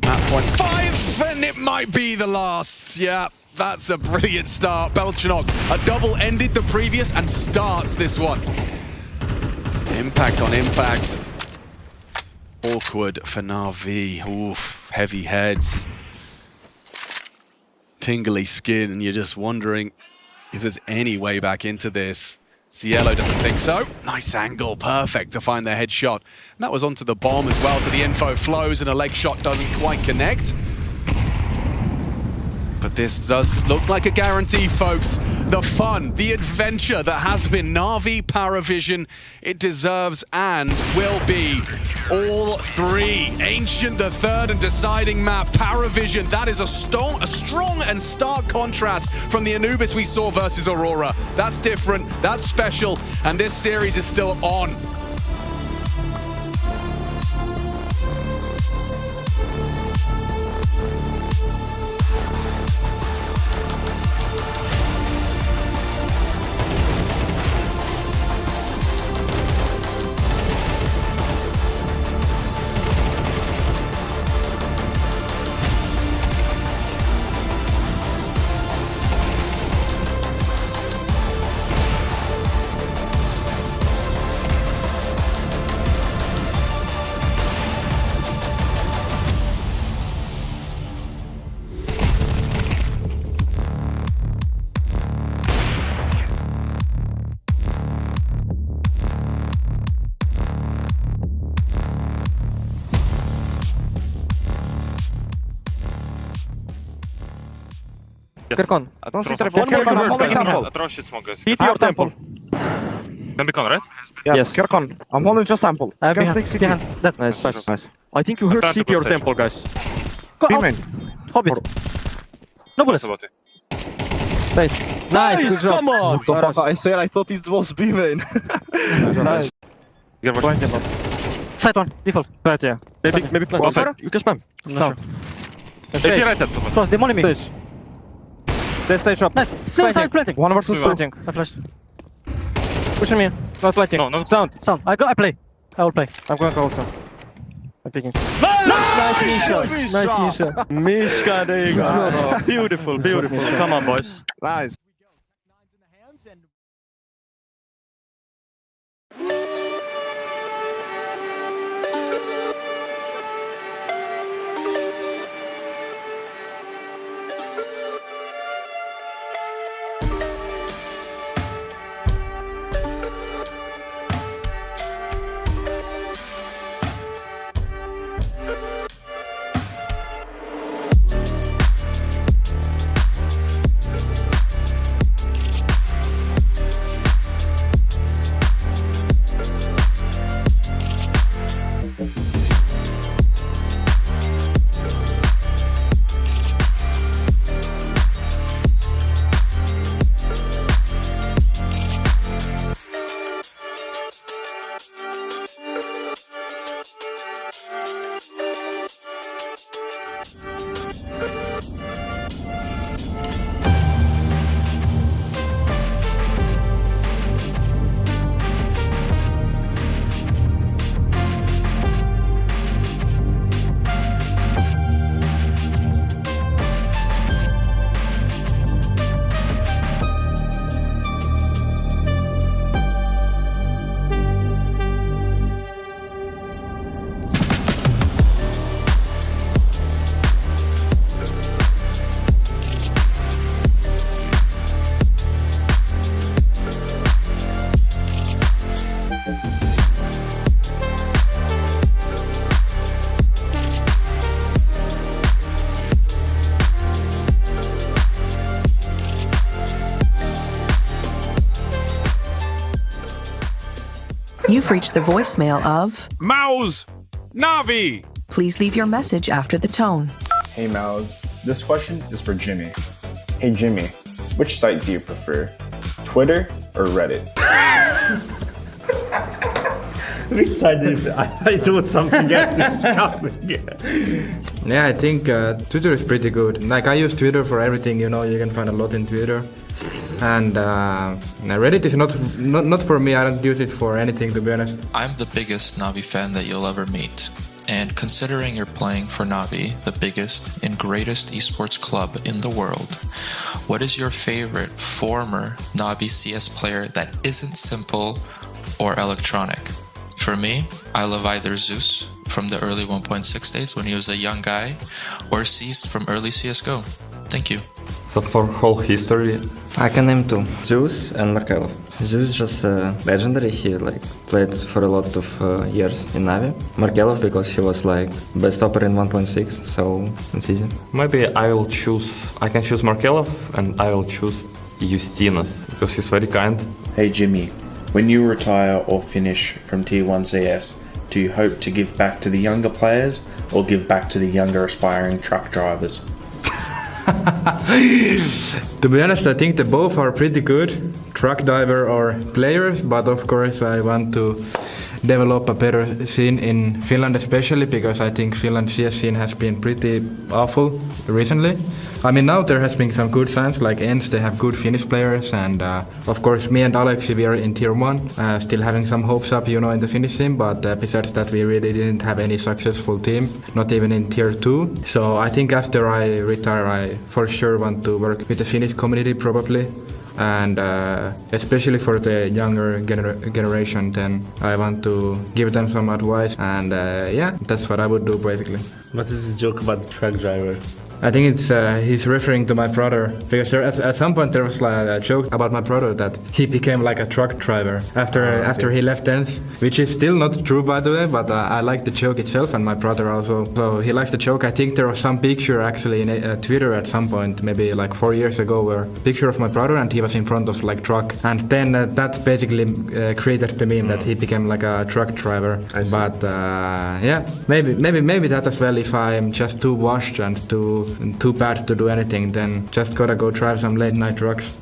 at point 5. enough, and it might be the last. Yeah, that's a brilliant start. Belchanok, a double ended the previous and starts this one. Impact on impact. Awkward for Na'Vi. Oof, heavy heads. Tingly skin, and you're just wondering if there's any way back into this. Cielo doesn't think so. Nice angle, perfect to find the headshot. And that was onto the bomb as well, so the info flows and a leg shot doesn't quite connect. But this does look like a guarantee, folks. The fun, the adventure that has been Na'Vi PARIVISION, it deserves and will be all three. Ancient, the third and deciding map. PARIVISION, that is a strong and stark contrast from the Anubis we saw versus Aurora. That's different, that's special, and this series is still on. Kirkon, don't see trap. I'm holding temple. Beat your temple. Can be con, right? Yes, Kirkon, I'm holding just temple. Behind. That's nice. I think you heard CT your temple, guys. Go out. Hobbit. No bullets. Nice. Nice, good job. Come on! I said I thought it was B-main. Nice. Side one, default. Right, yeah. Maybe plant. You can spam. No. Close, demon me. They stage up. Nice. Still side planting. One versus planting. I flash. Pushing me. Not planting. No. Sound. I play. I will play. I'm going also. I'm picking. Nice Misha. Mishka, there you go. Beautiful. Come on, boys. Nice. You've reached the voicemail of Mouse Na'Vi. Please leave your message after the tone. Hey Mouse, this question is for Jimmy. Hey Jimmy, which site do you prefer? Twitter or Reddit? Which side do you prefer? I thought something else is coming. Yeah, I think Twitter is pretty good. Like I use Twitter for everything, you know, you can find a lot in Twitter. And Reddit is not for me. I don't use it for anything, to be honest. I'm the biggest Na'Vi fan that you'll ever meet. And considering you're playing for Navi, the biggest and greatest esports club in the world, what is your favorite former Navi CS player that isn't simple or electronic? For me, I love either Zeus from the early 1.6 days when he was a young guy, or Ceased from early CSGO. Thank you. So for whole history, I can name two: Zeus and Markelov. Zeus just legendary. He played for a lot of years in Navi. Markelov because he was best stopper in 1.6, so it's easy. maybe I can choose Markelov and I will choose Justinas because he's very kind. Hey Jimmy, when you retire or finish from Tier 1 CS, do you hope to give back to the younger players or give back to the younger aspiring truck drivers? To be honest, I think they both are pretty good, truck driver or players, but of course I want to develop a better scene in Finland especially because I think Finland CS scene has been pretty awful recently. I mean, now there has been some good signs, like ENS, they have good Finnish players, and of course me and Alexi, we are in Tier 1, still having some hopes up, in the Finnish team, but besides that we really didn't have any successful team, not even in Tier 2. So I think after I retire, I for sure want to work with the Finnish community probably, and especially for the younger generation, then I want to give them some advice, and yeah, that's what I would do basically. What is this joke about the truck driver? I think it's he's referring to my brother because at some point there was a joke about my brother that he became like a truck driver after he left ENS, which is still not true by the way, but I like the joke itself and my brother also, so he likes the joke. I think there was some picture actually in Twitter at some point, maybe 4 years ago, where picture of my brother and he was in front of truck, and then that basically created the meme that he became like a truck driver. But yeah, maybe that as well. If I'm just too washed and too bad to do anything, then just gotta go drive some late night trucks.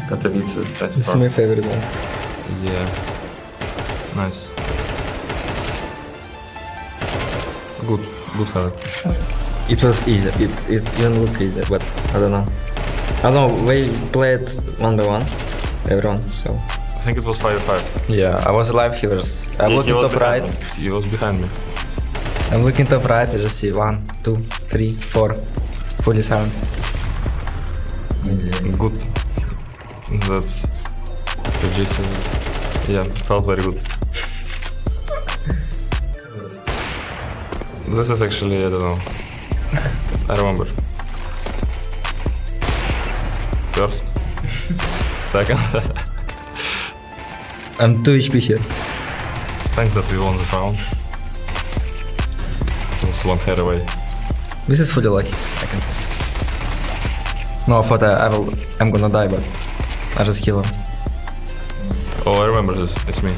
Katowice. This is my favorite one. Yeah. Nice. Good hair. It was easy. It even looked easy, but I don't know. We played 1v1, everyone, so. I think it was 5v5. Yeah, I was alive, I'm looking top right. He was behind me. I'm looking top right, I just see 1, 2, 3, 4, fully silent. Good. That's the gist. Yeah, felt very good. This is actually, I don't know. I remember. First. Second. I'm 2 HP here. Thanks that we won this round. It was 1 head away. This is fully lucky, I can say. No, I thought I'm gonna die, but I just kill him. Oh, I remember this. It's me.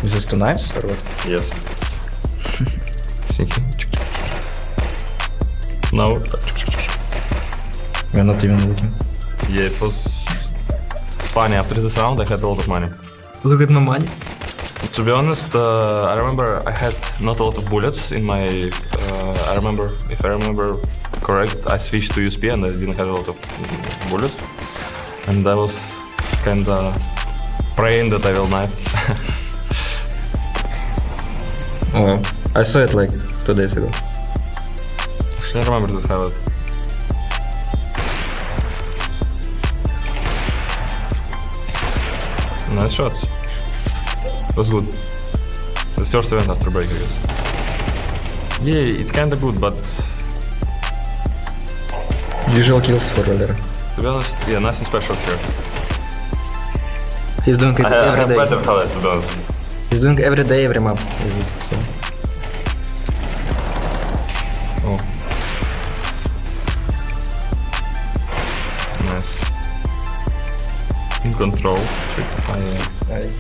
This is 2 knives or what? Yes. Sneaky. No. We're not even looking. Yeah, it was funny. After this round, I had a lot of money. Look at my money. To be honest, I remember I had not a lot of bullets in my. If I remember correct, I switched to USP and I didn't have a lot of bullets, and I was kinda praying that I will knife. Oh, I saw it 2 days ago. Actually, I remember that highlight. Nice shots. It was good. The first event after break, I guess. Yeah, it's kinda good, but... Usual kills for Valera. To be honest, yeah, nothing special here. He's doing it every day. I have better highlights, to be honest. He's doing every day, every map. So. Oh. Nice. In control. Aye.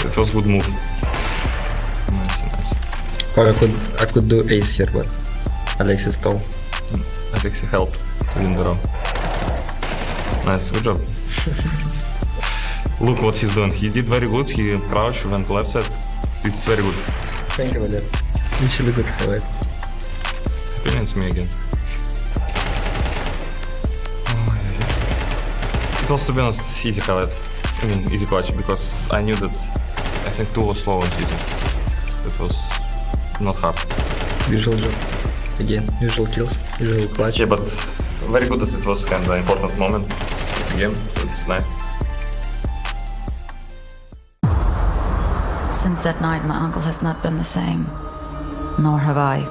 It was good move. Nice. Or I could do ace here, but Alexi stole. Alexi helped to win the round. Nice, good job. Look what he's doing. He did very good. He crouched, went left side. It's very good. Thank you, Valera. Initially good highlight. It's me again. It was, to be honest, easy highlight. I mean, easy clutch, because I knew that I think 2 was slow on City. It was not hard. Usual job. Again, usual kills, usual clutch. Yeah, but very good that it was kind of an important moment again, so it's nice. Since that night, my uncle has not been the same. Nor have I.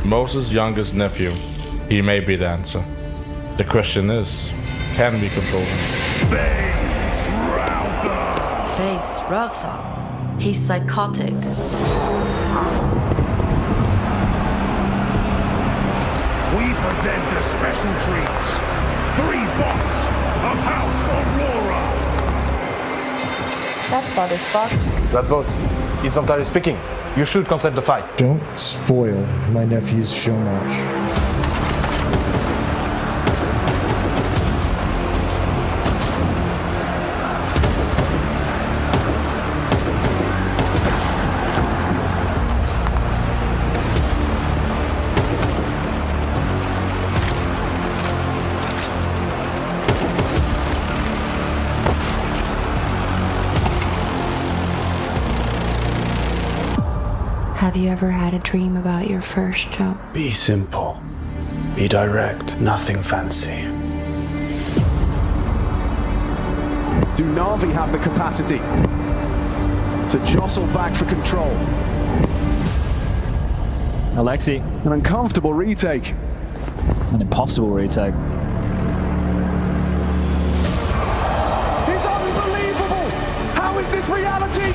Moses' youngest nephew. He may be the answer. The question is, can we control him? Face Rautha. He's psychotic. We present a special treat. 3 bots of House Aurora. That bot is bugged. That bot is Ontario speaking. You should consent the fight. Don't spoil my nephew's show match. Have you ever had a dream about your first jump? Be simple. Be direct. Nothing fancy. Do Na'Vi have the capacity to jostle back for control? Alexi. An uncomfortable retake. An impossible retake. It's unbelievable! How is this reality?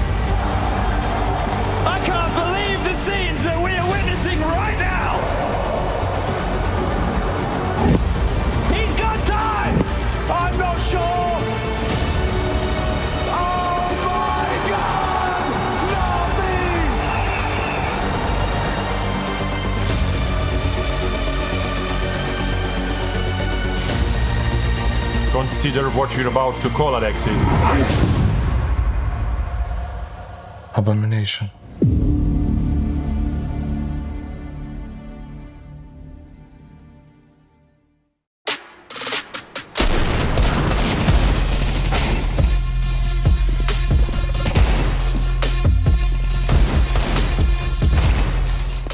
I can't believe the scenes that we are witnessing right now! He's got time! I'm not sure! Oh my God! Na'Vi! Consider what you're about to call, Alexi. Abomination.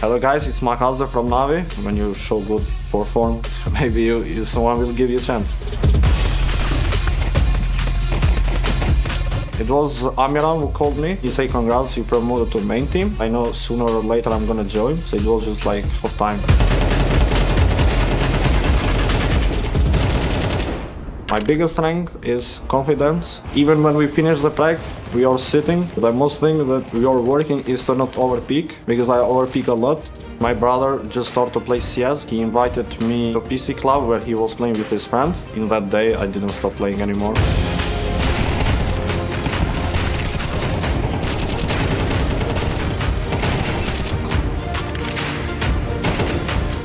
Hello guys, it's Makaza from Na'Vi. When you show good perform, maybe someone will give you a chance. It was Amiran who called me. He said congrats, you promoted to main team. I know sooner or later I'm gonna join, so it was just like of time. My biggest strength is confidence. Even when we finish the pack, we are sitting. The most thing that we are working is to not overpeak, because I overpeak a lot. My brother just started to play CS. He invited me to PC club where he was playing with his friends. In that day, I didn't stop playing anymore.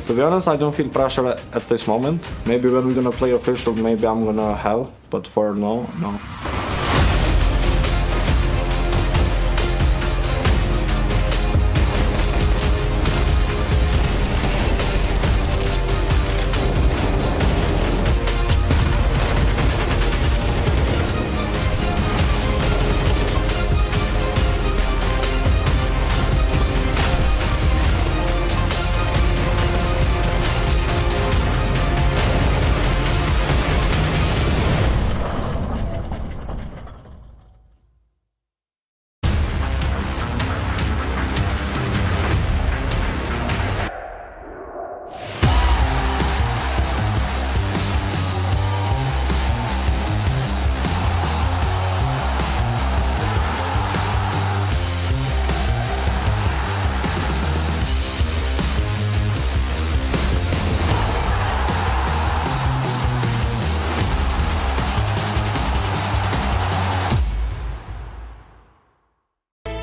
To be honest, I don't feel pressure at this moment. Maybe when we're gonna play official, maybe I'm gonna have, but for now, no.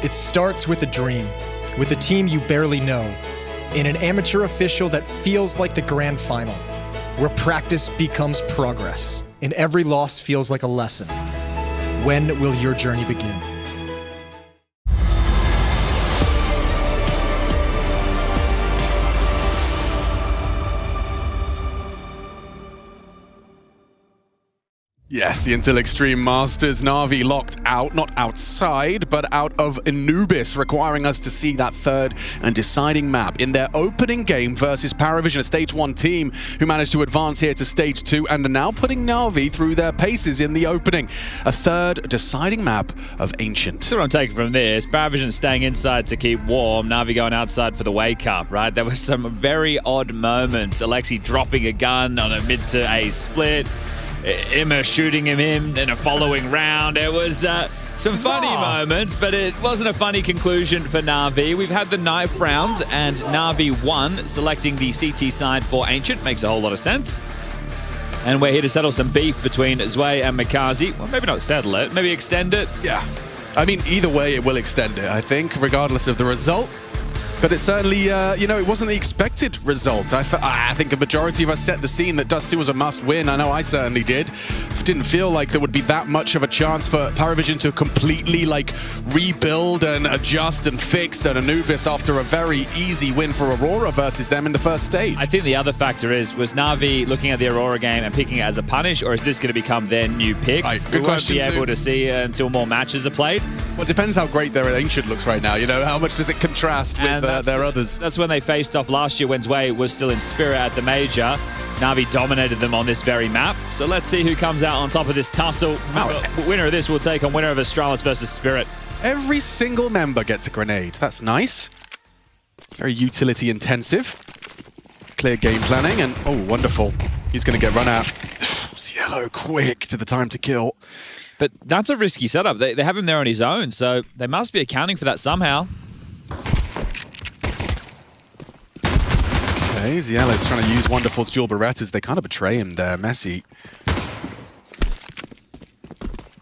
It starts with a dream, with a team you barely know, in an amateur official that feels like the grand final, where practice becomes progress, and every loss feels like a lesson. When will your journey begin? Yes, the Until Extreme Masters. Na'Vi locked out, not outside, but out of Anubis, requiring us to see that third and deciding map in their opening game versus PARIVISION, a Stage 1 team who managed to advance here to Stage 2 and are now putting Na'Vi through their paces in the opening. A third deciding map of Ancient. So what I'm taking from this, PARIVISION staying inside to keep warm, Na'Vi going outside for the wake up, right? There were some very odd moments. Alexi dropping a gun on a mid to A split. Emma shooting him in a following round. It was some funny moments, but it wasn't a funny conclusion for Na'Vi. We've had the knife round, and Na'Vi won, selecting the CT side for Ancient. Makes a whole lot of sense. And we're here to settle some beef between Zwei and Mikazi. Well, maybe not settle it, maybe extend it. Yeah. I mean, either way, it will extend it, I think, regardless of the result. But it certainly, it wasn't the expected result. I think a majority of us set the scene that Dusty was a must-win. I know I certainly did. Didn't feel like there would be that much of a chance for PARIVISION to completely, rebuild and adjust and fix an Anubis after a very easy win for Aurora versus them in the first stage. I think the other factor was Na'Vi looking at the Aurora game and picking it as a punish, or is this going to become their new pick? Right, we won't be able to see until more matches are played. Well, it depends how great their Ancient looks right now. How much does it contrast with their others? That's when they faced off last year when Zwei was still in Spirit at the Major. Na'Vi dominated them on this very map. So let's see who comes out on top of this tussle. Winner of this will take on winner of Astralis versus Spirit. Every single member gets a grenade. That's nice. Very utility intensive. Clear game planning and, oh, wonderful. He's going to get run out. Cielo, quick to the time to kill. But that's a risky setup. They have him there on his own, so they must be accounting for that somehow. Okay, Zielo's trying to use Wonderful's dual Berettas. They kind of betray him there. Messy.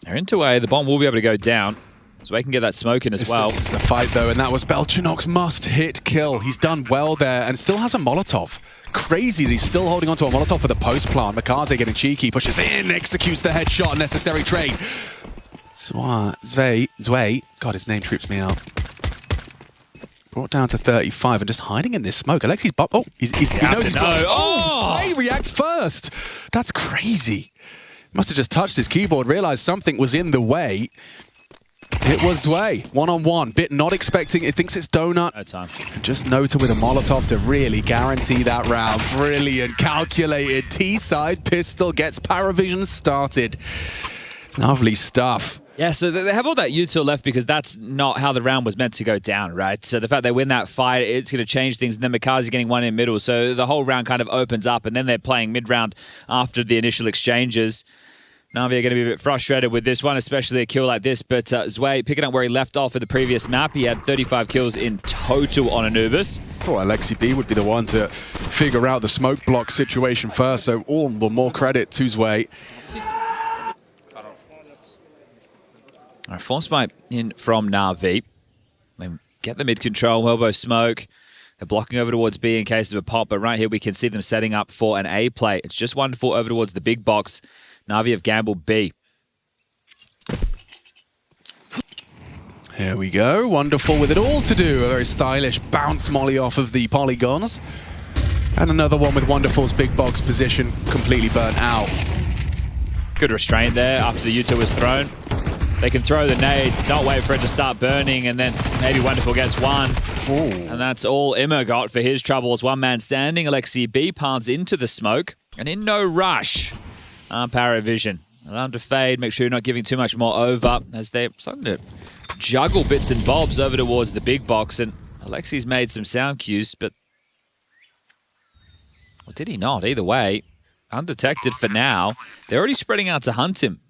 They're into A. The bomb will be able to go down, so they can get that smoke in as well. This is the fight, though, and that was Belchanok's must-hit kill. He's done well there and still has a Molotov. Crazy that he's still holding onto a Molotov for the post plant. Mikaze getting cheeky, pushes in, executes the headshot, necessary trade. Zwei, God, his name trips me out. Brought down to 35 and just hiding in this smoke. Alexi's he knows he's got. Zwei reacts first. That's crazy. Must have just touched his keyboard, realized something was in the way. It was Zwei, one-on-one. Bit not expecting it, thinks it's Donut. No time. Just Nota with a Molotov to really guarantee that round. Brilliant, calculated. T-side pistol gets PARIVISION started. Lovely stuff. Yeah, so they have all that util left because that's not how the round was meant to go down, right? So the fact they win that fight, it's going to change things. And then Mikaze getting one in middle. So the whole round kind of opens up, and then they're playing mid-round after the initial exchanges. Na'Vi are going to be a bit frustrated with this one, especially a kill like this. But Zwei picking up where he left off in the previous map. He had 35 kills in total on Anubis. Well, Alexi B would be the one to figure out the smoke block situation first. So all the more credit to Zwei. All right, force pipe in from Na'Vi. They get the mid-control, elbow smoke. They're blocking over towards B in case of a pop, but right here we can see them setting up for an A play. It's just Wonderful over towards the big box. Na'Vi have gambled B. Here we go. Wonderful with it all to do. A very stylish bounce molly off of the polygons. And another one with Wonderful's big box position completely burnt out. Good restraint there after the util was thrown. They can throw the nades, not wait for it to start burning, and then maybe Wonderful gets one. Ooh. And that's all Emma got for his troubles. One man standing. Alexi B palms into the smoke. And in no rush, PARIVISION. Allow them to fade, make sure you're not giving too much more over as they're starting to juggle bits and bobs over towards the big box. And Alexi's made some sound cues, but... Well, did he not? Either way, undetected for now. They're already spreading out to hunt him.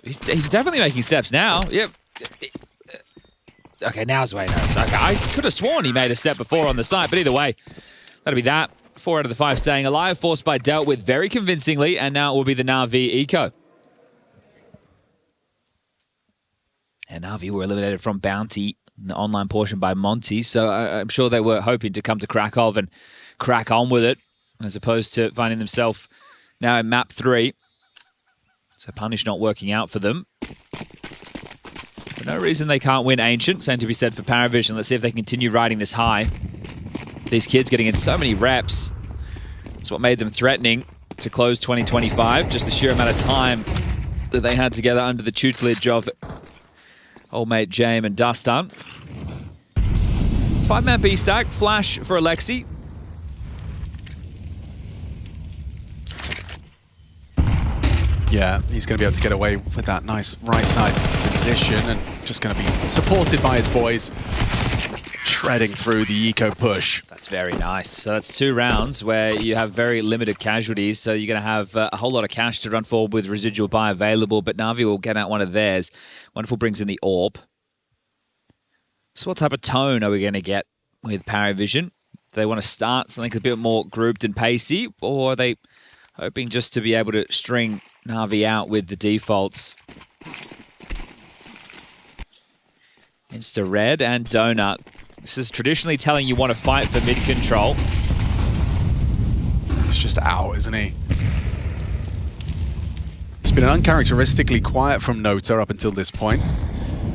He's definitely making steps now. Yep. Okay, now Zwei knows. Okay, I could have sworn he made a step before on the site, but either way, that'll be that. 4 out of the 5 staying alive. Force by dealt with very convincingly, and now it will be the Na'Vi Eco. And Na'Vi were eliminated from Bounty in the online portion by Monty, so I'm sure they were hoping to come to Krakow and crack on with it, as opposed to finding themselves now in map 3. So Punish not working out for them. For no reason they can't win Ancient. Same to be said for PARIVISION. Let's see if they continue riding this high. These kids getting in so many reps. That's what made them threatening. to close 2025. Just the sheer amount of time that they had together under the tutelage of old mate James and Dustin. 5-man B stack, flash for Alexi. Yeah, he's going to be able to get away with that nice right side position and just going to be supported by his boys, shredding through the eco push. That's very nice. So that's 2 rounds where you have very limited casualties, so you're going to have a whole lot of cash to run forward with residual buy available, but Na'Vi will get out one of theirs. Wonderful brings in the orb. So what type of tone are we going to get with PARIVISION? Do they want to start something a bit more grouped and pacey, or are they hoping just to be able to string Na'Vi out with the defaults? Insta Red and Donut. This is traditionally telling you want to fight for mid-control. He's just out, isn't he? It's been uncharacteristically quiet from Nota up until this point.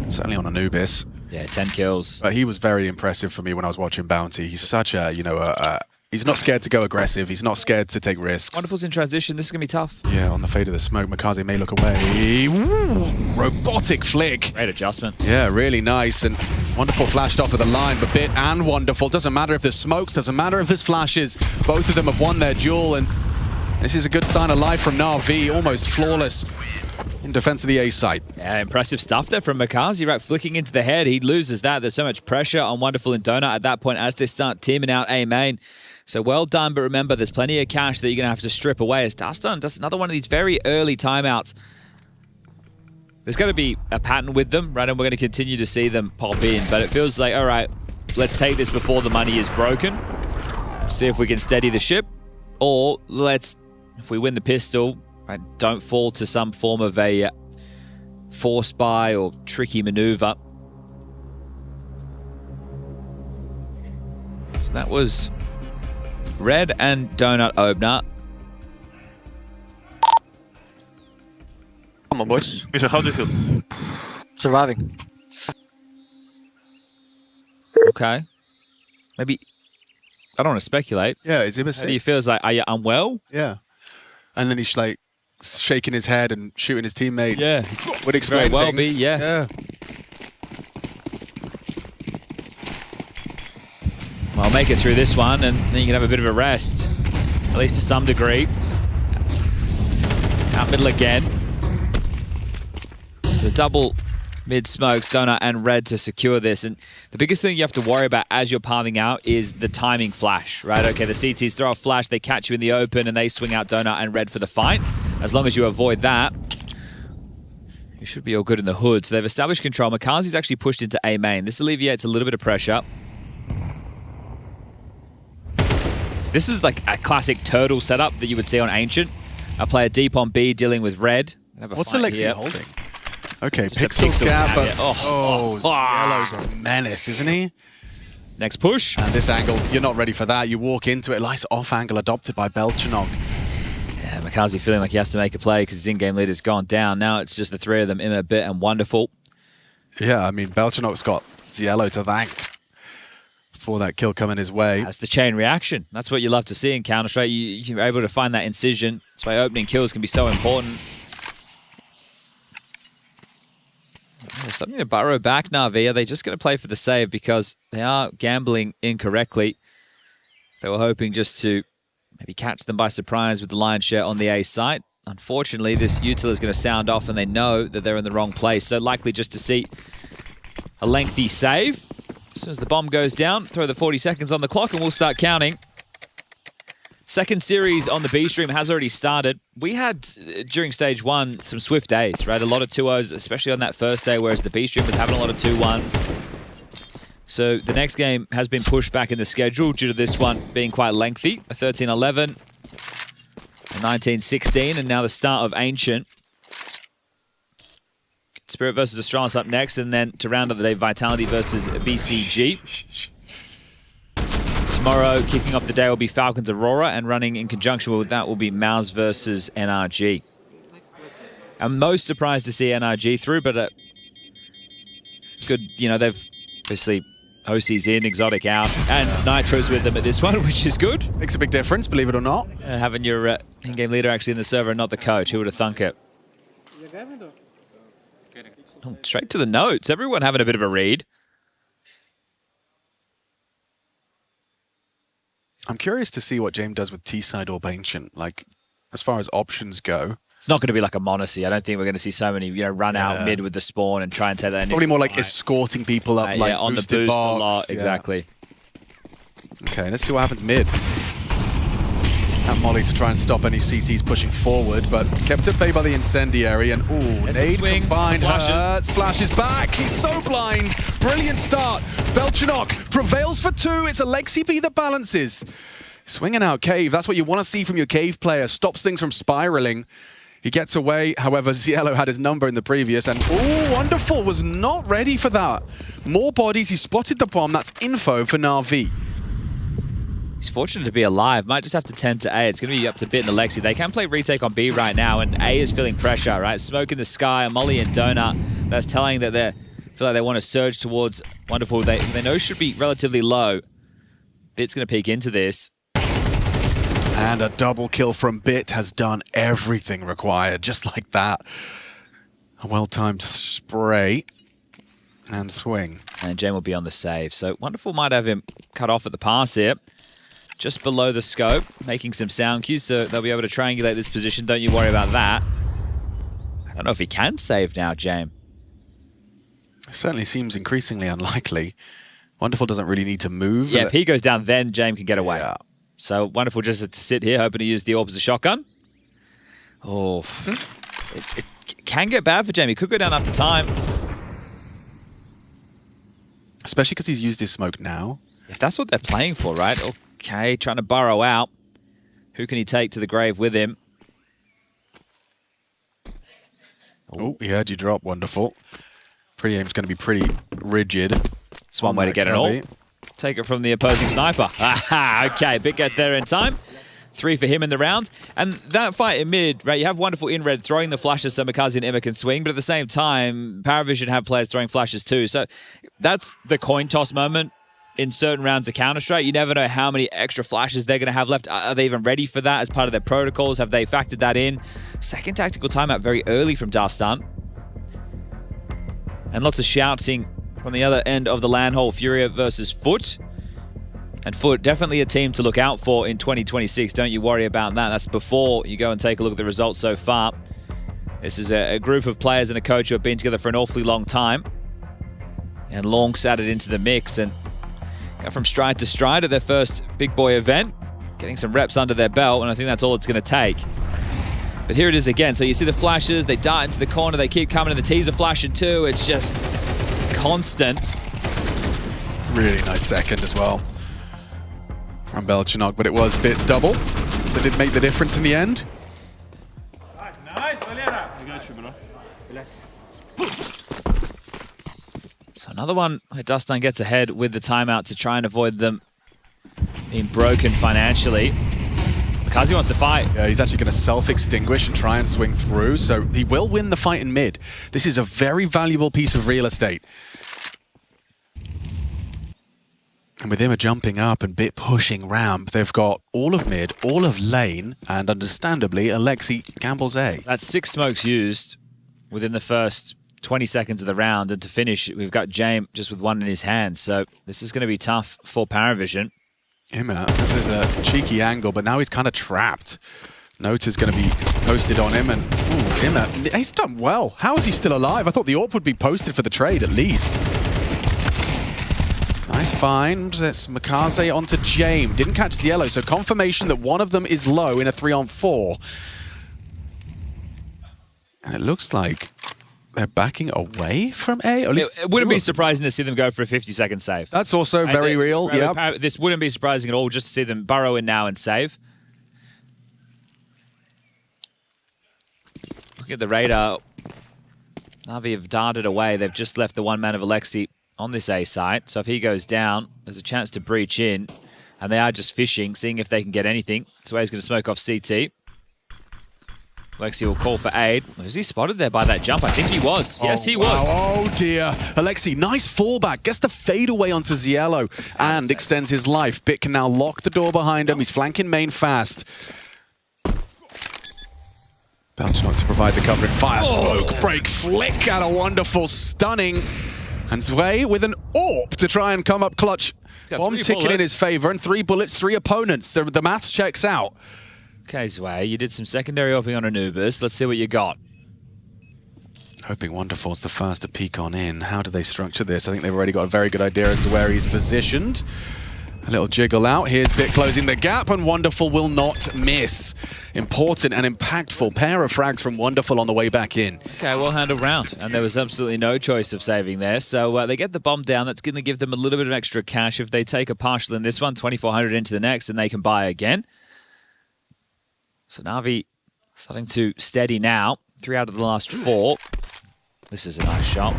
Certainly on Anubis. Yeah, 10 kills. But he was very impressive for me when I was watching Bounty. He's such a, you know, he's not scared to go aggressive. He's not scared to take risks. Wonderful's in transition. This is going to be tough. Yeah, on the fade of the smoke, Makaze may look away. Ooh, robotic flick. Great adjustment. Yeah, really nice. And Wonderful flashed off of the line, but Bit and Wonderful. Doesn't matter if there's smokes, doesn't matter if there's flashes. Both of them have won their duel, and this is a good sign of life from Na'Vi. Almost flawless in defense of the A site. Yeah, impressive stuff there from Makaze, right? Flicking into the head, he loses that. There's so much pressure on Wonderful and Donut at that point as they start teaming out A main. So well done, but remember, there's plenty of cash that you're going to have to strip away as Dustin does another one of these very early timeouts. There's going to be a pattern with them, right? And we're going to continue to see them pop in. But it feels like, all right, let's take this before the money is broken. See if we can steady the ship. Or let's, if we win the pistol, right, don't fall to some form of a force buy or tricky maneuver. So that was Red and Donut Opener. Come on, boys. Vincere, how do you feel? Surviving. Okay. Maybe, I don't want to speculate. Yeah, is he How do you feel? Is like, are you unwell? Yeah. And then he's like shaking his head and shooting his teammates. Yeah. Would explain Very well things. be, yeah. Well, make it through this one, and then you can have a bit of a rest, at least to some degree. Out middle again. The double mid smokes, Donut and Red to secure this. And the biggest thing you have to worry about as you're palming out is the timing flash, right? Okay, the CTs throw a flash, they catch you in the open, and they swing out Donut and Red for the fight. As long as you avoid that, you should be all good in the hood. So they've established control. Makaze's actually pushed into A main. This alleviates a little bit of pressure. This is like a classic turtle setup that you would see on Ancient. A player deep on B dealing with Red. What's Alexi holding? Okay, Just pixel gap, but Oh, Yellow's a menace, isn't he? Next push. And this angle, you're not ready for that. You walk into it, nice off angle adopted by Belchanok. Yeah, Makaze feeling like he has to make a play because his in-game leader's gone down. Now it's just the three of them, Imma, Bit, and Wonderful. Yeah, I mean, Belchanok's got Ziello to thank for that kill coming his way. That's the chain reaction. That's what you love to see in Counter-Strike. You're able to find that incision. That's why opening kills can be so important. There's something to burrow back, Na'Vi. Are they just going to play for the save because they are gambling incorrectly? They were hoping just to maybe catch them by surprise with the lion's share on the A site. Unfortunately, this util is going to sound off and they know that they're in the wrong place. So likely just to see a lengthy save. As soon as the bomb goes down, throw the 40 seconds on the clock and we'll start counting. Second series on the B stream has already started. We had, during stage one, some swift days, right? A lot of 2-0s, especially on that first day, whereas the B stream was having a lot of 2-1s. So the next game has been pushed back in the schedule due to this one being quite lengthy. A 13-11, a 19-16, and now the start of Ancient. Spirit versus Astralis up next, and then to round up the day, Vitality versus BCG. Tomorrow, kicking off the day, will be Falcons Aurora, and running in conjunction with that will be Mouse versus NRG. I'm most surprised to see NRG through, but good, you know, they've obviously OC's in, Exotic out, and Nitro's with them at this one, which is good. Makes a big difference, believe it or not. Having your in-game leader actually in the server and not the coach. Who would have thunk it? Oh, straight to the notes. Everyone having a bit of a read. I'm curious to see what James does with T-side Orb Ancient, like, as far as options go. It's not going to be like a Monacy. I don't think we're going to see so many, run out mid with the spawn and try and take that. Probably more like escorting people up, like on the boosted boost box. a lot. Exactly. Okay, let's see what happens mid. At Molly to try and stop any CTs pushing forward, but kept at bay by the Incendiary, and nade combined hurts, flashes back, he's so blind, brilliant start, Belchanok prevails for 2, it's Alexi B that balances. Swinging out Cave, that's what you want to see from your Cave player, stops things from spiraling. He gets away, however, Cielo had his number in the previous, and Wonderful was not ready for that. More bodies, he spotted the bomb, that's info for Na'Vi. He's fortunate to be alive. Might just have to tend to A. It's going to be up to Bit and Alexi. They can play retake on B right now, and A is feeling pressure, right? Smoke in the sky, Molly and Donut. That's telling that they feel like they want to surge towards Wonderful. They know should be relatively low. Bit's going to peek into this. And a double kill from Bit has done everything required, just like that. A well-timed spray and swing. And Jane will be on the save. So Wonderful might have him cut off at the pass here. Just below the scope, making some sound cues, so they'll be able to triangulate this position. Don't you worry about that. I don't know if he can save now, James. It certainly seems increasingly unlikely. Wonderful doesn't really need to move. Yeah, if he goes down, then James can get away. Yeah. So Wonderful just has to sit here, hoping to use the orb as a shotgun. Oh, it can get bad for James. He could go down after time. Especially because he's used his smoke now. If that's what they're playing for, right? Okay, trying to burrow out. Who can he take to the grave with him? Oh, he heard you drop. Wonderful. Pre-aim's going to be pretty rigid. It's one way to get an ult. Take it from the opposing sniper. Aha, okay, Bit gets there in time. 3 for him in the round. And that fight in mid, right, you have Wonderful in red throwing the flashes so Makazi and Emma can swing, but at the same time, PARIVISION have players throwing flashes too. So that's the coin toss moment in certain rounds of Counter-Strike. You never know how many extra flashes they're going to have left. Are they even ready for that as part of their protocols? Have they factored that in? Second tactical timeout very early from Dastan. And lots of shouting from the other end of the land hole. Furia versus Foot. And Foot, definitely a team to look out for in 2026. Don't you worry about that. That's before you go and take a look at the results so far. This is a group of players and a coach who have been together for an awfully long time. And Long's added into the mix and go from stride to stride at their first big boy event. Getting some reps under their belt, and I think that's all it's going to take. But here it is again. So you see the flashes, they dart into the corner, they keep coming, and the teaser flashing too. It's just constant. Really nice second as well from Belchanok, but it was Bit's double that did make the difference in the end. So another one where Dastan gets ahead with the timeout to try and avoid them being broken financially. Makazi wants to fight. Yeah, he's actually going to self-extinguish and try and swing through, so he will win the fight in mid. This is a very valuable piece of real estate. And with him jumping up and Bit pushing ramp, they've got all of mid, all of lane, and understandably, Alexi gambles A. That's 6 smokes used within the first 20 seconds of the round, and to finish, we've got James just with one in his hand, so this is going to be tough for PARIVISION. Imma, this is a cheeky angle, but now he's kind of trapped. Natus going to be posted on him, and Imma, he's done well. How is he still alive? I thought the AWP would be posted for the trade at least. Nice find. That's Makaze onto James. Didn't catch the yellow, so confirmation that one of them is low in a 3-on-4. And it looks like they're backing away from A. Or at least it wouldn't be surprising to see them go for a 50-second save. That's also very real. Yeah. This wouldn't be surprising at all just to see them burrow in now and save. Looking at the radar, Na'Vi have darted away. They've just left the one man of Alexi on this A site. So if he goes down, there's a chance to breach in. And they are just fishing, seeing if they can get anything. So he's going to smoke off CT. Alexi will call for aid. Was he spotted there by that jump? I think he was. Yes, he was. Oh dear. Alexi, nice fallback. Gets the fade away onto Ziello and extends his life. Bit can now lock the door behind him. He's flanking main fast. Belchnok to provide the cover in fire. Smoke break flick out a wonderful stunning. And Zwei with an AWP to try and come up clutch. Bomb ticking in his favor and 3 bullets, 3 opponents. The maths checks out. Okay, Zwei, you did some secondary opening on Anubis. Let's see what you got. Hoping Wonderful's the first to peek on in. How do they structure this? I think they've already got a very good idea as to where he's positioned. A little jiggle out. Here's Bit closing the gap, and Wonderful will not miss. Important and impactful pair of frags from Wonderful on the way back in. Okay, well handled round. And there was absolutely no choice of saving there. So they get the bomb down. That's going to give them a little bit of extra cash. If they take a partial in this one, 2,400 into the next, and they can buy again. So Na'Vi starting to steady now. 3 out of the last 4. This is a nice shot.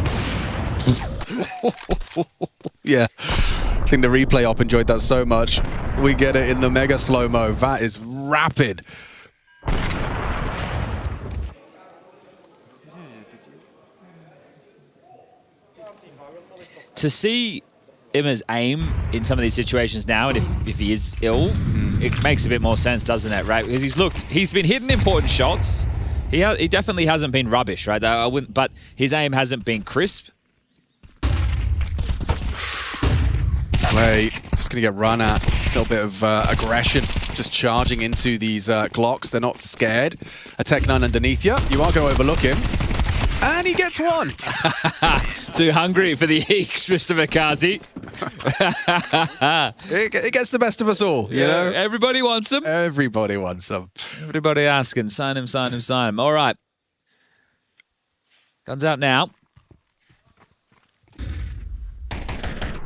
Yeah, I think the replay op enjoyed that so much. We get it in the mega slow-mo. That is rapid. To see Imma's aim in some of these situations now, and if he is ill, it makes a bit more sense, doesn't it, right? Because he's been hitting important shots. He definitely hasn't been rubbish, right? But his aim hasn't been crisp. Wait, just going to get run at. A little bit of aggression, just charging into these Glocks. They're not scared. A Tech 9 underneath you. You are going to overlook him. And he gets one. Too hungry for the Eeks, Mr. Makazi. It gets the best of us all, you know? Everybody wants him. Everybody wants him. Everybody asking, sign him, sign him, sign him. All right. Guns out now.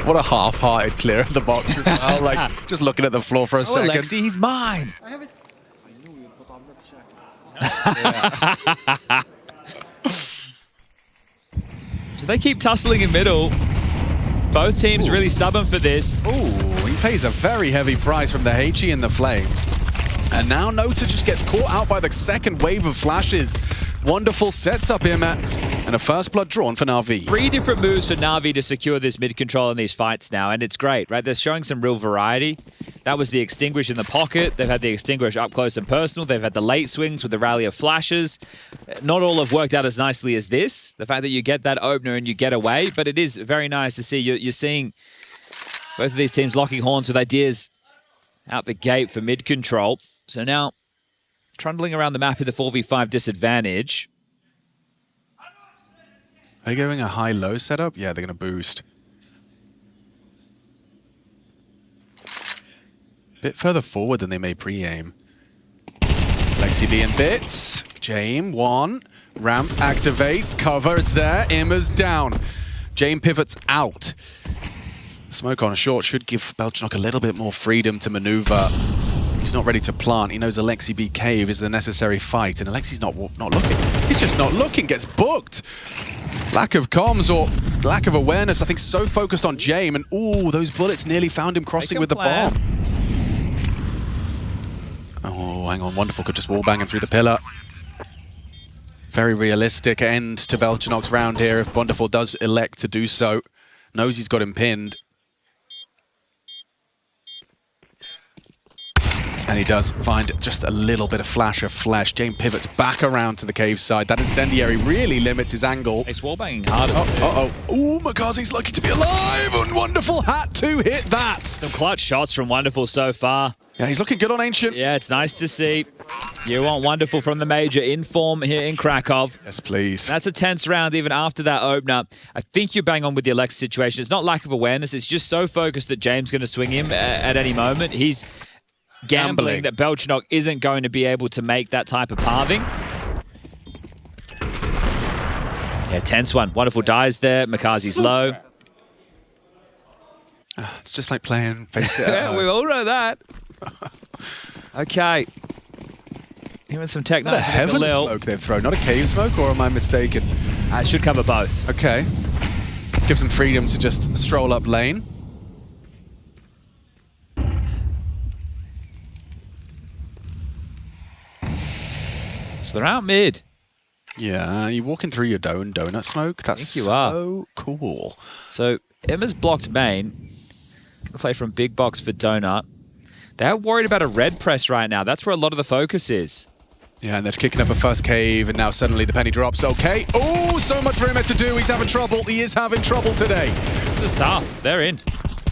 What a half-hearted clear of the box as well. Like, just looking at the floor for a second. Alexi, he's mine. So they keep tussling in middle. Both teams really stubborn for this. Ooh, he pays a very heavy price from the HE and the Flame. And now Natus just gets caught out by the second wave of flashes. Wonderful sets up him and a first blood drawn for Na'Vi. 3 different moves for Na'Vi to secure this mid control in these fights now, and it's great, right? They're showing some real variety. That was the extinguish in the pocket. They've had the extinguish up close and personal. They've had the late swings with the rally of flashes. Not all have worked out as nicely as this. The fact that you get that opener and you get away, but it is very nice to see. You're seeing both of these teams locking horns with ideas out the gate for mid control. So now, trundling around the map with the 4v5 disadvantage. Are they going a high-low setup? Yeah, they're going to boost. Bit further forward than they may pre-aim. Lexi B and Bits. Jame, 1. Ramp activates. Cover is there. Imma's down. Jame pivots out. Smoke on a short should give Belchnok a little bit more freedom to maneuver. He's not ready to plant. He knows Alexi B cave is the necessary fight, and Alexi's not looking. He's just not looking, gets booked. Lack of comms or lack of awareness. I think so focused on Jame, and ooh, those bullets nearly found him crossing with the bomb. Oh, hang on, Wonderful could just wallbang him through the pillar. Very realistic end to Belchnok's round here if Wonderful does elect to do so. Knows he's got him pinned. And he does find just a little bit of flash of flesh. Jame pivots back around to the cave side. That incendiary really limits his angle. It's wallbanging harder. Ooh, Makazi's lucky to be alive, and Wonderful had to hit that. Some clutch shots from Wonderful so far. Yeah, he's looking good on Ancient. Yeah, it's nice to see. You want Wonderful from the major in form here in Krakow. Yes, please. That's a tense round even after that opener. I think you're bang on with the Alexa situation. It's not lack of awareness. It's just so focused that James going to swing him at any moment. He's gambling that Belchnok isn't going to be able to make that type of pathing. Yeah, tense one. Wonderful dies there. Makazi's low. It's just like playing face it. Yeah, we all know that. Okay. Here with some tech. Is that a heaven smoke they've thrown, not a cave smoke, or am I mistaken? It should cover both. Okay. Gives them freedom to just stroll up lane. So they're out mid. Yeah, you're walking through your donut smoke. That's so cool. So Emma's blocked main. Gonna play from big box for donut. They're worried about a red press right now. That's where a lot of the focus is. Yeah, and they're kicking up a first cave, and now suddenly the penny drops. Okay. Oh, so much for him to do. He's having trouble. He is having trouble today. This is tough. They're in.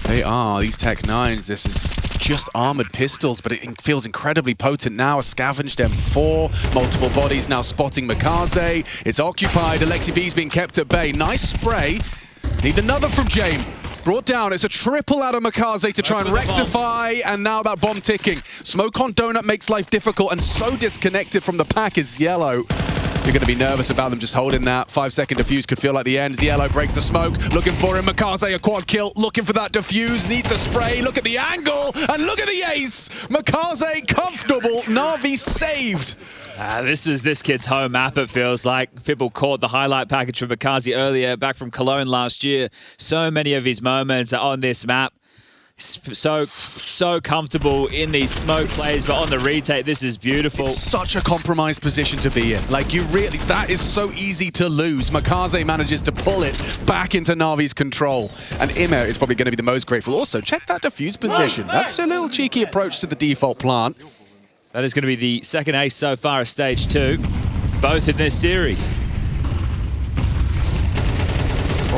They are. These Tech 9s. This is just armored pistols, but it feels incredibly potent now. A scavenged M4, multiple bodies now spotting Makaze. It's occupied. Alexi B's being kept at bay. Nice spray. Need another from James. Brought down. It's a triple out of Makaze to try and rectify, and now that bomb ticking. Smoke on Donut makes life difficult, and so disconnected from the pack is Yellow. You're going to be nervous about them just holding that. 5-second defuse could feel like the end. Yellow breaks the smoke. Looking for him. Makaze, a quad kill. Looking for that defuse. Need the spray. Look at the angle. And look at the ace. Makaze comfortable. Na'Vi saved. This is this kid's home map, it feels like. Fibble caught the highlight package from Makaze earlier, back from Cologne last year. So many of his moments are on this map. So comfortable in these smoke plays, but on the retake, this is beautiful. It's such a compromised position to be in. Like, you really, that is so easy to lose. Makaze manages to pull it back into Na'Vi's control. And Immer is probably going to be the most grateful. Also, check that defuse position. That's a little cheeky approach to the default plant. That is going to be the second ace so far of stage 2, both in this series.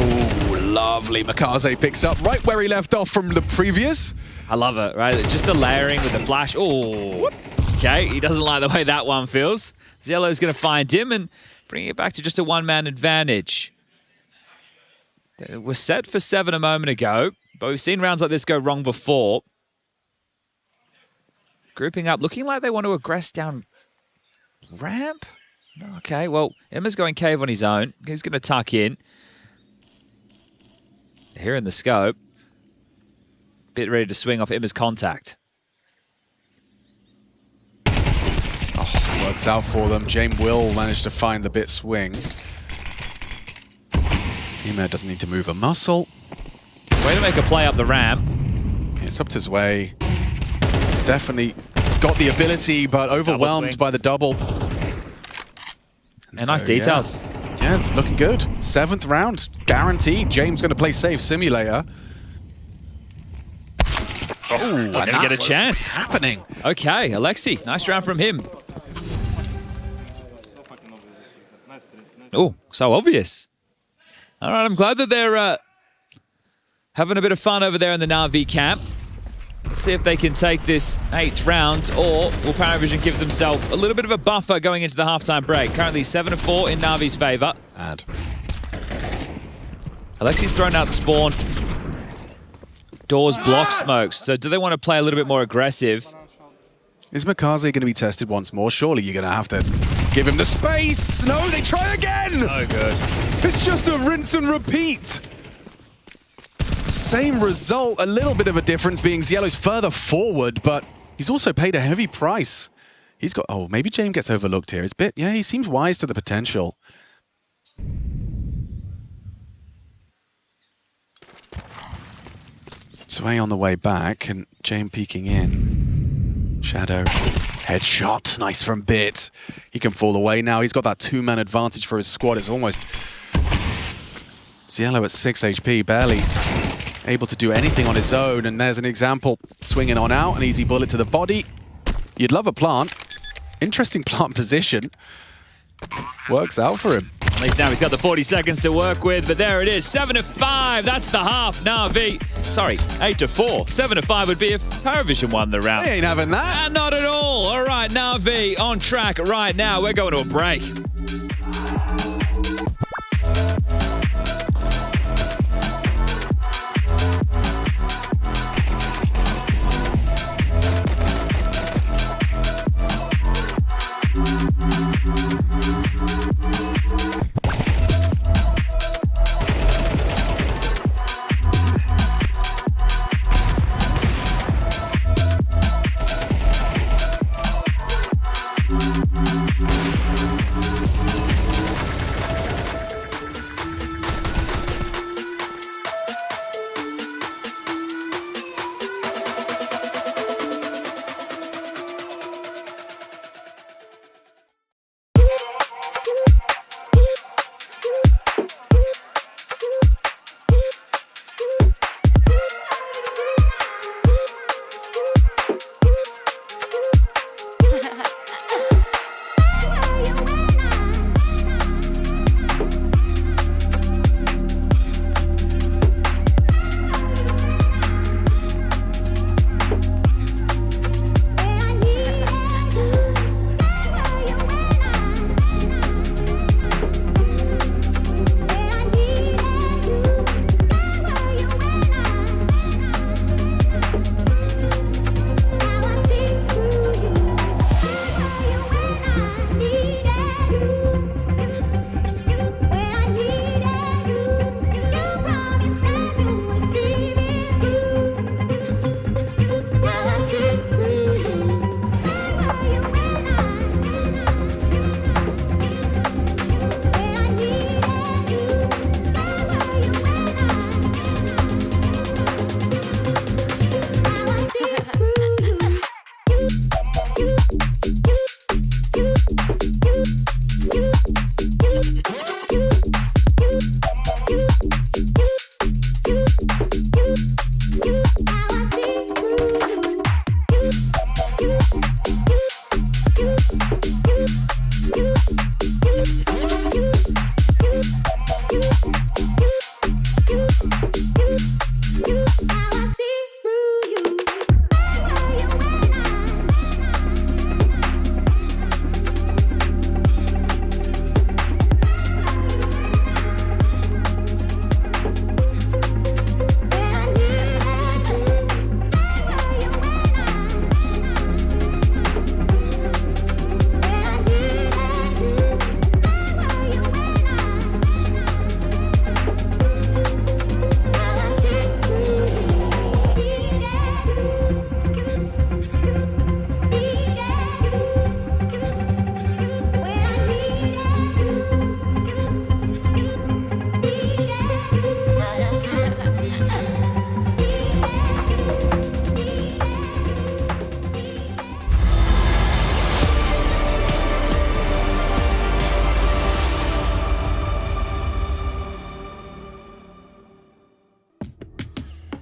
Oh, lovely. Makaze picks up right where he left off from the previous. I love it, right? Just the layering with the flash. Oh, okay. He doesn't like the way that one feels. Yellow's going to find him and bring it back to just a one-man advantage. We're set for 7 a moment ago, but we've seen rounds like this go wrong before. Grouping up, looking like they want to aggress down ramp. Okay, well, Emma's going cave on his own. He's going to tuck in. Here in the scope. Bit ready to swing off Emma's contact. Oh, works out for them. James will manage to find the bit swing. Emma doesn't need to move a muscle. It's a way to make a play up the ramp. It's up to his way. He's definitely got the ability, but overwhelmed by the double. And nice details. Yeah, it's looking good. 7th round, guaranteed. James going to play safe simulator. Oh, going to get a chance. Happening. Okay, Alexi, nice round from him. Oh, so obvious. All right, I'm glad that they're having a bit of fun over there in the Na'Vi camp. Let's see if they can take this 8th round, or will PARIVISION give themselves a little bit of a buffer going into the halftime break. Currently 7-4 in Na'Vi's favor. Bad. Alexi's thrown out spawn. Doors block smokes. So do they want to play a little bit more aggressive? Is Makaze going to be tested once more? Surely you're going to have to give him the space. No, they try again. Oh, good. It's just a rinse and repeat. Same result, a little bit of a difference being Zielo's further forward, but he's also paid a heavy price. He's got, oh, maybe James gets overlooked here. It's a bit, yeah, he seems wise to the potential. Sway on the way back, and James peeking in. Shadow, headshot, nice from Bit. He can fall away now. He's got that 2-man advantage for his squad. It's almost Zielo at 6 HP, barely able to do anything on his own, and there's an example. Swinging on out, an easy bullet to the body. You'd love a plant. Interesting plant position. Works out for him. At least now he's got the 40 seconds to work with, but there it is, 7-5. That's the half. Na'Vi, sorry, 8-4. 7-5 would be if PARIVISION won the round. They ain't having that. Not at all. All right, Na'Vi on track right now. We're going to a break.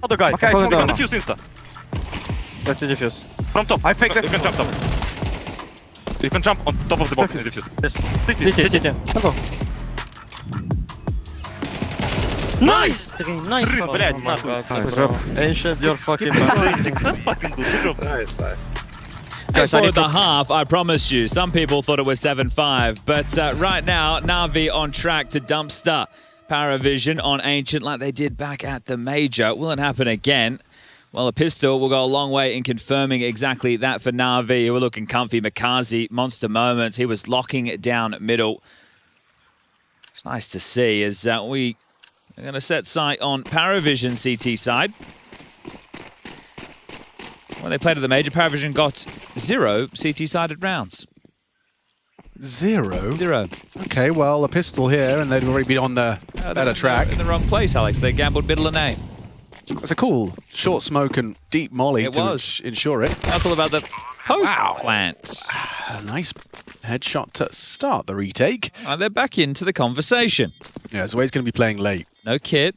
Other guy. Okay, Smoke down. on defuse insta. Let's defuse. From top. I faked You it. can jump top. You can jump on top of the box and defuse. Yes. City. City. Let's go. Nice! Nice. Блядь, Natus. Ancient, you're fucking bad. Guys, for the half, I promise you, some people thought it was 7-5, but right now, Na'Vi on track to dumpster PARIVISION on Ancient like they did back at the Major. Will it happen again? Well, a pistol will go a long way in confirming exactly that for Na'Vi, who were looking comfy. Makazi, monster moments. He was locking it down middle. It's nice to see as we are going to set sight on PARIVISION CT side. When they played at the Major, PARIVISION got 0 CT-sided rounds. 0? 0. Okay, well, a pistol here, and they'd already be on the better track. In the wrong place, Alex. They gambled middle and A. It's a cool short smoke and deep molly to ensure it. That's all about the post plant. A nice headshot to start the retake. And they're back into the conversation. Yeah, Zway's going to be playing late. No kit.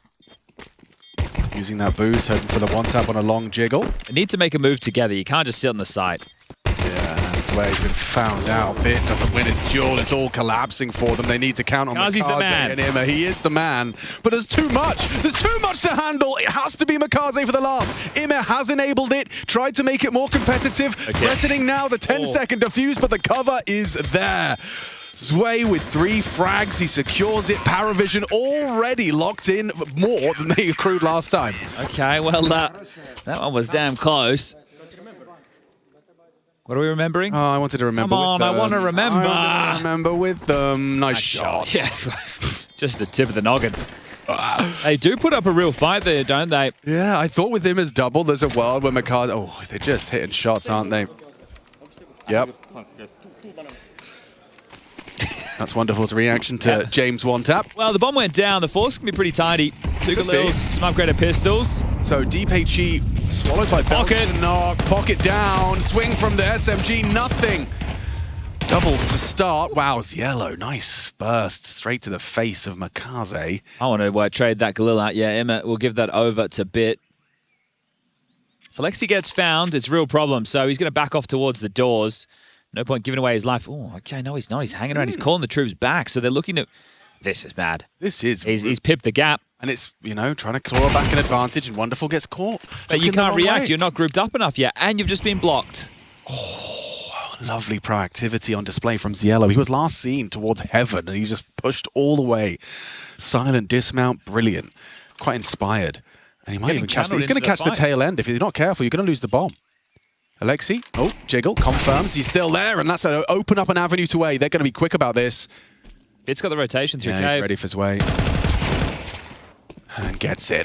Using that boost, hoping for the one-tap on a long jiggle. They need to make a move together. You can't just sit on the side. Yeah, that's where he's been found out. Bit doesn't win its duel. It's all collapsing for them. They need to count on Makazi's the man. and Ima. He is the man. But there's too much. There's too much to handle. It has to be Makaze for the last. Ima has enabled it. Tried to make it more competitive. Okay. Threatening now the 10-second defuse, but the cover is there. Zway with 3 frags, he secures it. PARIVISION already locked in more than they accrued last time. Okay, well, that one was damn close. What are we remembering? Oh, I wanted to remember Come on, with them. I want to remember. I remember with them. Nice shot. Yeah, just the tip of the noggin. They do put up a real fight there, don't they? Yeah, I thought with him as double, there's a world where Makaze... Oh, they're just hitting shots, aren't they? Yep. That's Wonderful's reaction to James one-tap. Well, the bomb went down. The force can be pretty tidy. 2 Galils, some upgraded pistols. So Deep HE swallowed by Pocket. Knock, pocket down, swing from the SMG, nothing. Doubles to start. Wow, it's yellow. Nice burst straight to the face of Makaze. I want to trade that Galil out. Yeah, Emma will give that over to Bit. If Alexi gets found, it's a real problem. So he's going to back off towards the doors. No point giving away his life. Oh, okay, no, he's not. He's hanging around. He's calling the troops back. So they're looking at... This is bad. This is... He's pipped the gap. And it's, you know, trying to claw back an advantage, and Wonderful gets caught. But you can't react. You're not grouped up enough yet, and you've just been blocked. Oh, lovely proactivity on display from Ziello. He was last seen towards heaven, and he's just pushed all the way. Silent dismount, brilliant. Quite inspired. And he might even catch... He's going to catch the tail end. If you're not careful, you're going to lose the bomb. Alexi, oh, jiggle, confirms he's still there, and that's going to open up an avenue to A. They're going to be quick about this. Bit's got the rotation through Cave. He's ready for Zway. And gets it.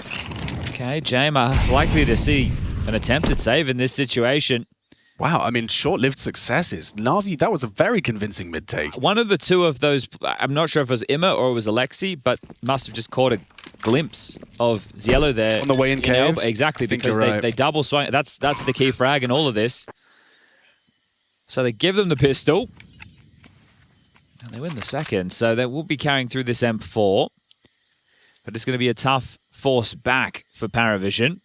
Okay, Jame are likely to see an attempted save in this situation. Wow, I mean, short-lived successes. Na'Vi, that was a very convincing mid-take. One of the two of those, I'm not sure if it was Ima or it was Alexi, but must have just caught a glimpse of Ziello there. On the way in cave? Exactly, because they double swing. That's the key frag in all of this. So they give them the pistol. And they win the second, so they will be carrying through this M4. But it's going to be a tough force back for PARIVISION.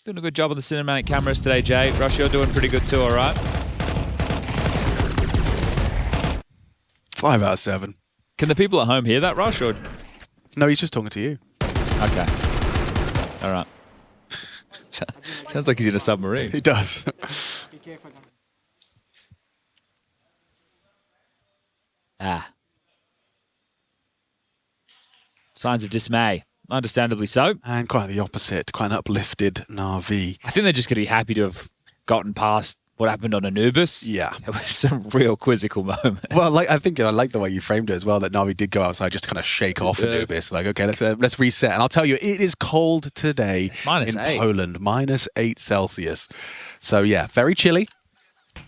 Doing a good job on the cinematic cameras today, Jay. Rush, you're doing pretty good too, all right? 5 out of 7. Can the people at home hear that, Rush? Or? No, he's just talking to you. Okay. All right. Sounds like he's in a submarine. He does. Signs of dismay. Understandably so. And quite the opposite. Quite an uplifted Na'Vi. I think they're just going to be happy to have gotten past what happened on Anubis. Yeah. It was some real quizzical moment. Well, I think I like the way you framed it as well, that Na'Vi did go outside just to kind of shake off Anubis. Like, okay, let's reset. And I'll tell you, it is cold today in Poland. -8 Celsius. So, yeah, very chilly.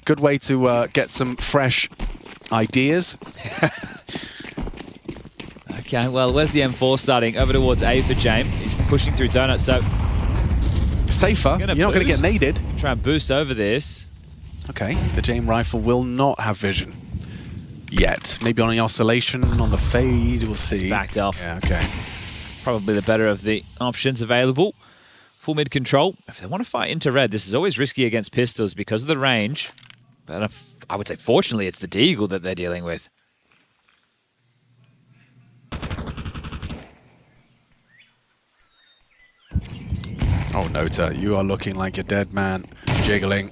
Good way to get some fresh ideas. Okay, well, where's the M4 starting? Over towards A for James. He's pushing through Donut, so... Safer. You're not going to get naded. Try and boost over this. Okay, the James rifle will not have vision yet. Maybe on the oscillation, on the fade, we'll see. It's backed off. Yeah, okay. probably the better of the options available. Full mid control. If they want to fight into red, this is always risky against pistols because of the range. But I would say, fortunately, it's the Deagle that they're dealing with. Oh, Nota, you are looking like a dead man. Jiggling.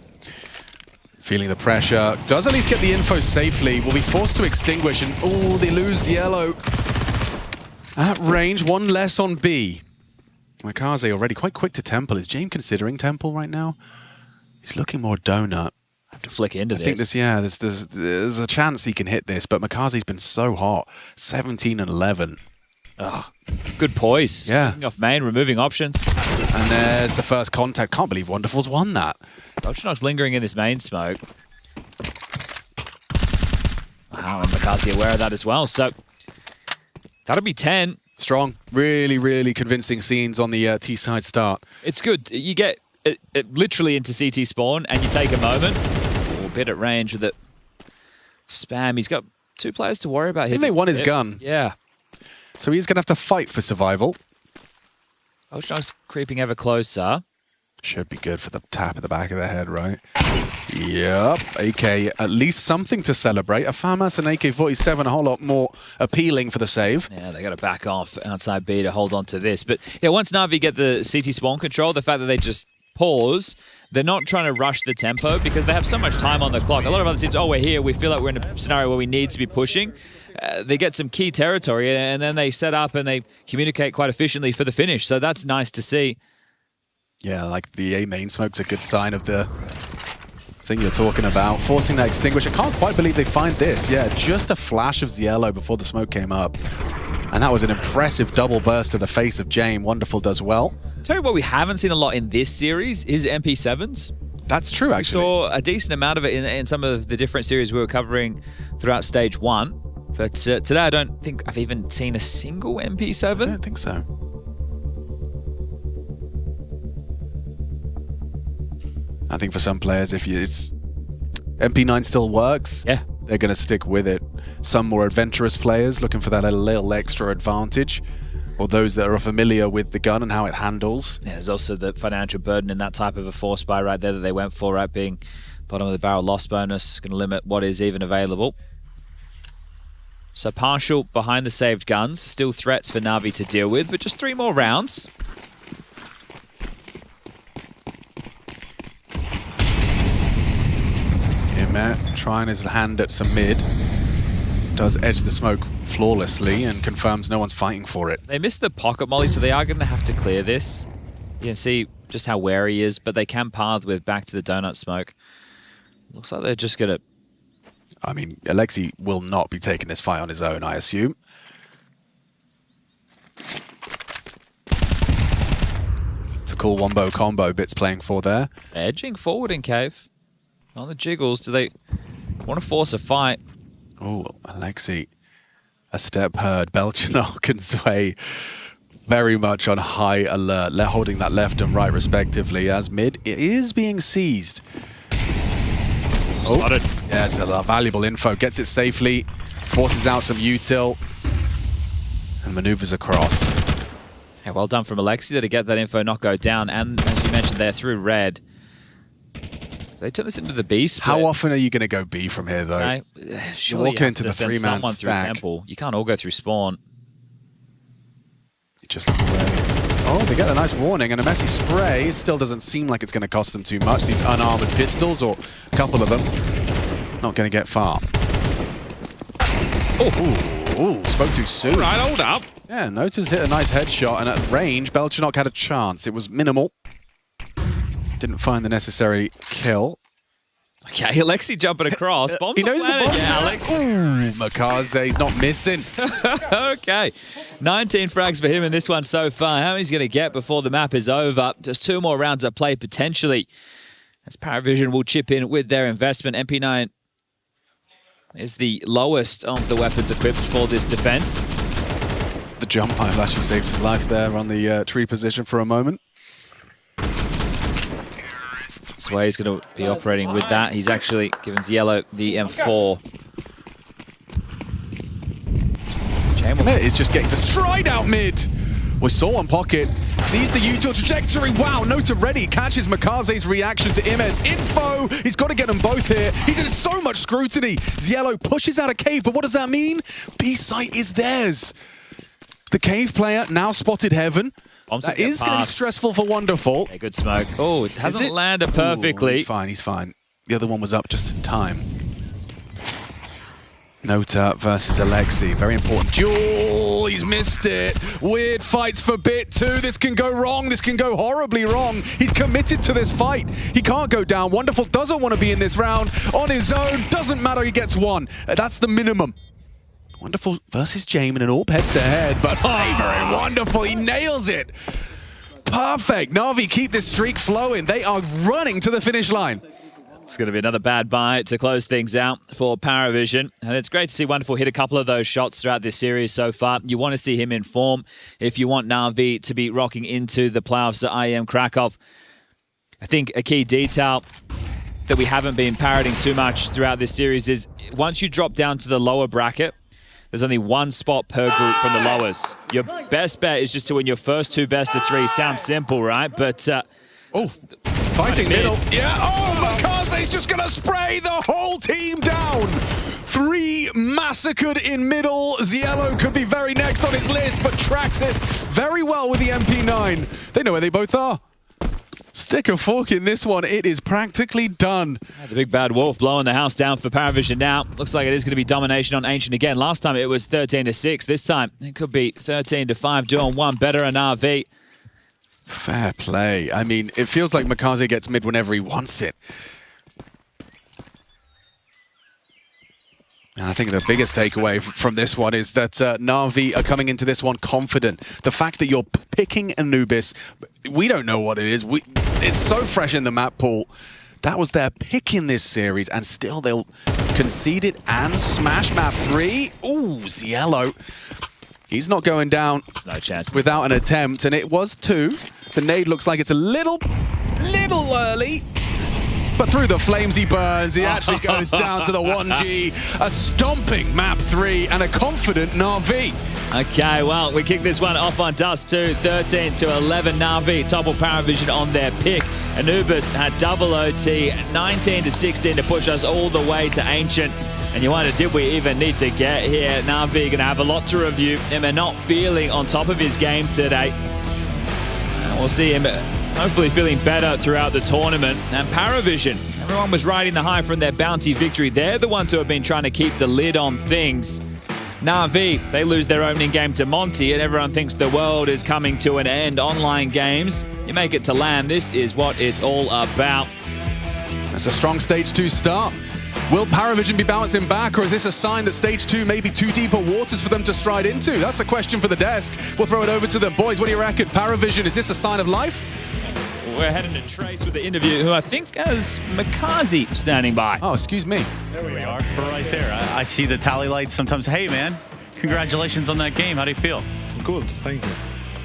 Feeling the pressure. Does at least get the info safely. Will be forced to extinguish, and oh, they lose yellow. At range, one less on B. Makaze already quite quick to Temple. Is James considering Temple right now? He's looking more donut. Have to flick into this. I think there's a chance he can hit this, but Makaze's been so hot. 17 and 11. Oh, good poise. Yeah. Smoking off main, removing options. And there's the first contact. Can't believe Wonderful's won that. Optionok's lingering in this main smoke. Wow, and Makaze aware of that as well. So that'll be 10. Strong. Really, really convincing scenes on the T-side start. It's good. You get literally into CT spawn and you take a moment. Oh, a bit at range with it. Spam. He's got 2 players to worry about. I think they won his gun. Yeah. So he's going to have to fight for survival. Optionok's creeping ever closer. Should be good for the tap at the back of the head, right? Yep. AK, at least something to celebrate. A FAMAS and AK-47 a whole lot more appealing for the save. Yeah, they got to back off outside B to hold on to this. But yeah, once Na'Vi get the CT spawn control, the fact that they just pause, they're not trying to rush the tempo because they have so much time on the clock. A lot of other teams, oh, we're here. We feel like we're in a scenario where we need to be pushing. They get some key territory and then they set up and they communicate quite efficiently for the finish. So that's nice to see. Yeah, like the A main smoke's a good sign of the thing you're talking about. Forcing that extinguish. I can't quite believe they find this. Yeah, just a flash of yellow before the smoke came up. And that was an impressive double burst to the face of Jame. Wonderful does well. Tell you what we haven't seen a lot in this series is MP7s. That's true, actually. We saw a decent amount of it in some of the different series we were covering throughout stage 1. But today I don't think I've even seen a single MP7. I don't think so. I think for some players, if it's MP9 still works, yeah, they're going to stick with it. Some more adventurous players looking for that a little extra advantage, or those that are familiar with the gun and how it handles. Yeah, there's also the financial burden in that type of a force buy right there that they went for, right? Being bottom of the barrel loss bonus, going to limit what is even available. So partial behind the saved guns, still threats for Na'Vi to deal with, but just 3 more rounds. Matt trying his hand at some mid. Does edge the smoke flawlessly and confirms no one's fighting for it. They missed the pocket molly, so they are going to have to clear this. You can see just how wary he is, but they can path with back to the donut smoke. Looks like they're just going to... I mean, Alexi will not be taking this fight on his own, I assume. It's a cool wombo combo Bits playing for there. Edging forward in cave. On the jiggles, do they want to force a fight? Oh, Alexi, a step heard. Belchanok and Sway very much on high alert, holding that left and right respectively. As mid, it is being seized. Spotted. Yeah, it's a valuable info. Gets it safely, forces out some util, and maneuvers across. Yeah, well done from Alexi to get that info not go down. And as you mentioned, they're through red. They turn this into the B split. How often are you going to go B from here, though? You're walking into the 3-man through stack. Temple. You can't all go through spawn. You just look away. Oh, they get a nice warning, and a messy spray still doesn't seem like it's going to cost them too much. These unarmored pistols, or a couple of them, not going to get far. Oh, spoke too soon. All right, hold up. Yeah, Natus hit a nice headshot, and at range, Belchanok had a chance. It was minimal. Didn't find the necessary kill. Okay, Alexi jumping across. Bomb he knows the bomb. Yeah, Alex. Ooh, Makaze, he's not missing. Okay, 19 frags for him in this one so far. How he's going to get before the map is over. Just 2 more rounds of play potentially. As PARIVISION will chip in with their investment. MP9 is the lowest of the weapons equipped for this defense. The jump pile actually saved his life there on the tree position for a moment. Sway's going to be operating with that. He's actually given Yellow the M4. It's just getting destroyed out mid. We saw one pocket, sees the util trajectory. Wow, Nota ready, catches Makaze's reaction to Imez. Info, he's got to get them both here. He's in so much scrutiny. Ziello pushes out a cave, but what does that mean? B site is theirs. The cave player now spotted heaven. That is getting stressful for Wonderful. Yeah, good smoke. Oh, it hasn't landed perfectly. Ooh, he's fine, he's fine. The other one was up just in time. Nota versus Alexi. Very important duel. He's missed it. Weird fights for bit 2. This can go wrong. This can go horribly wrong. He's committed to this fight. He can't go down. Wonderful doesn't want to be in this round on his own. Doesn't matter. He gets one. That's the minimum. Wonderful versus Jame in an AWP head-to-head, but very Wonderful. He nails it. Perfect. Na'Vi keep this streak flowing. They are running to the finish line. It's going to be another bad bye to close things out for PARIVISION. And it's great to see Wonderful hit a couple of those shots throughout this series so far. You want to see him in form if you want Na'Vi to be rocking into the playoffs at IEM Krakow. I think a key detail that we haven't been parroting too much throughout this series is once you drop down to the lower bracket, there's only one spot per group from the lowest. Your best bet is just to win your first 2 best of 3. Sounds simple, right? But fighting middle. Yeah. Oh, Makaze's just going to spray the whole team down. 3 massacred in middle. Ziello could be very next on his list, but tracks it very well with the MP9. They know where they both are. Stick a fork in this one. It is practically done. The big bad wolf blowing the house down for PARIVISION now. Looks like it is going to be domination on Ancient again. Last time it was 13-6. This time it could be 13-5. 2-on-1 better than RV. Fair play. I mean, it feels like Makaze gets mid whenever he wants it. And I think the biggest takeaway from this one is that Na'Vi are coming into this one confident. The fact that you're picking Anubis, we don't know what it is. It's so fresh in the map pool. That was their pick in this series, and still they'll concede it and smash map 3. Ooh, Ziello. He's not going down no chance without an attempt, and it was 2. The nade looks like it's a little early. But through the flames he burns. He actually goes down to the 1G. A stomping map 3 and a confident Na'Vi. Okay, well, we kick this one off on Dust 2. 13-11 Na'Vi. Topple PARIVISION on their pick. Anubis had double OT. 19-16 to push us all the way to Ancient. And you wonder, did we even need to get here? Na'Vi going to have a lot to review. Him not feeling on top of his game today. And we'll see him hopefully feeling better throughout the tournament. And PARIVISION, everyone was riding the high from their bounty victory. They're the ones who have been trying to keep the lid on things. Na'Vi, they lose their opening game to Monty, and everyone thinks the world is coming to an end. Online games, you make it to LAN. This is what it's all about. That's a strong Stage 2 start. Will PARIVISION be bouncing back, or is this a sign that Stage 2 may be too deeper waters for them to stride into? That's a question for the desk. We'll throw it over to them. Boys, what do you reckon? PARIVISION, is this a sign of life? We're heading to Trace with the interview, who I think has Makaze standing by. Oh, excuse me. There we are. We're right there. I see the tally lights sometimes. Hey, man, congratulations on that game. How do you feel? Good, thank you.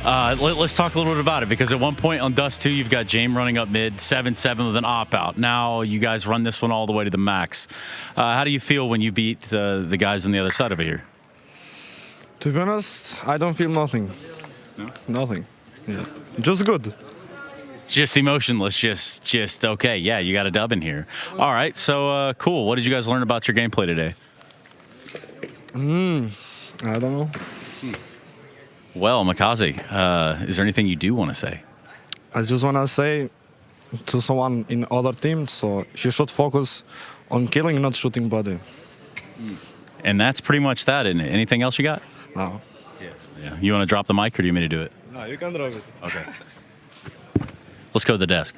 Let's talk a little bit about it, because at one point on Dust 2, you've got Jame running up mid, 7-7 with an op-out. Now you guys run this one all the way to the max. How do you feel when you beat the guys on the other side of it here? To be honest, I don't feel nothing. No? Nothing. Yeah. Just good. Just emotionless, just okay. Yeah, you got a dub in here. All right, so cool. What did you guys learn about your gameplay today? I don't know. Well, Makaze, is there anything you do want to say? I just want to say to someone in other teams, so he should focus on killing, not shooting body. And that's pretty much that, isn't it? Anything else you got? No. Yeah. You want to drop the mic, or do you want me to do it? No, you can drop it. Okay. Let's go to the desk.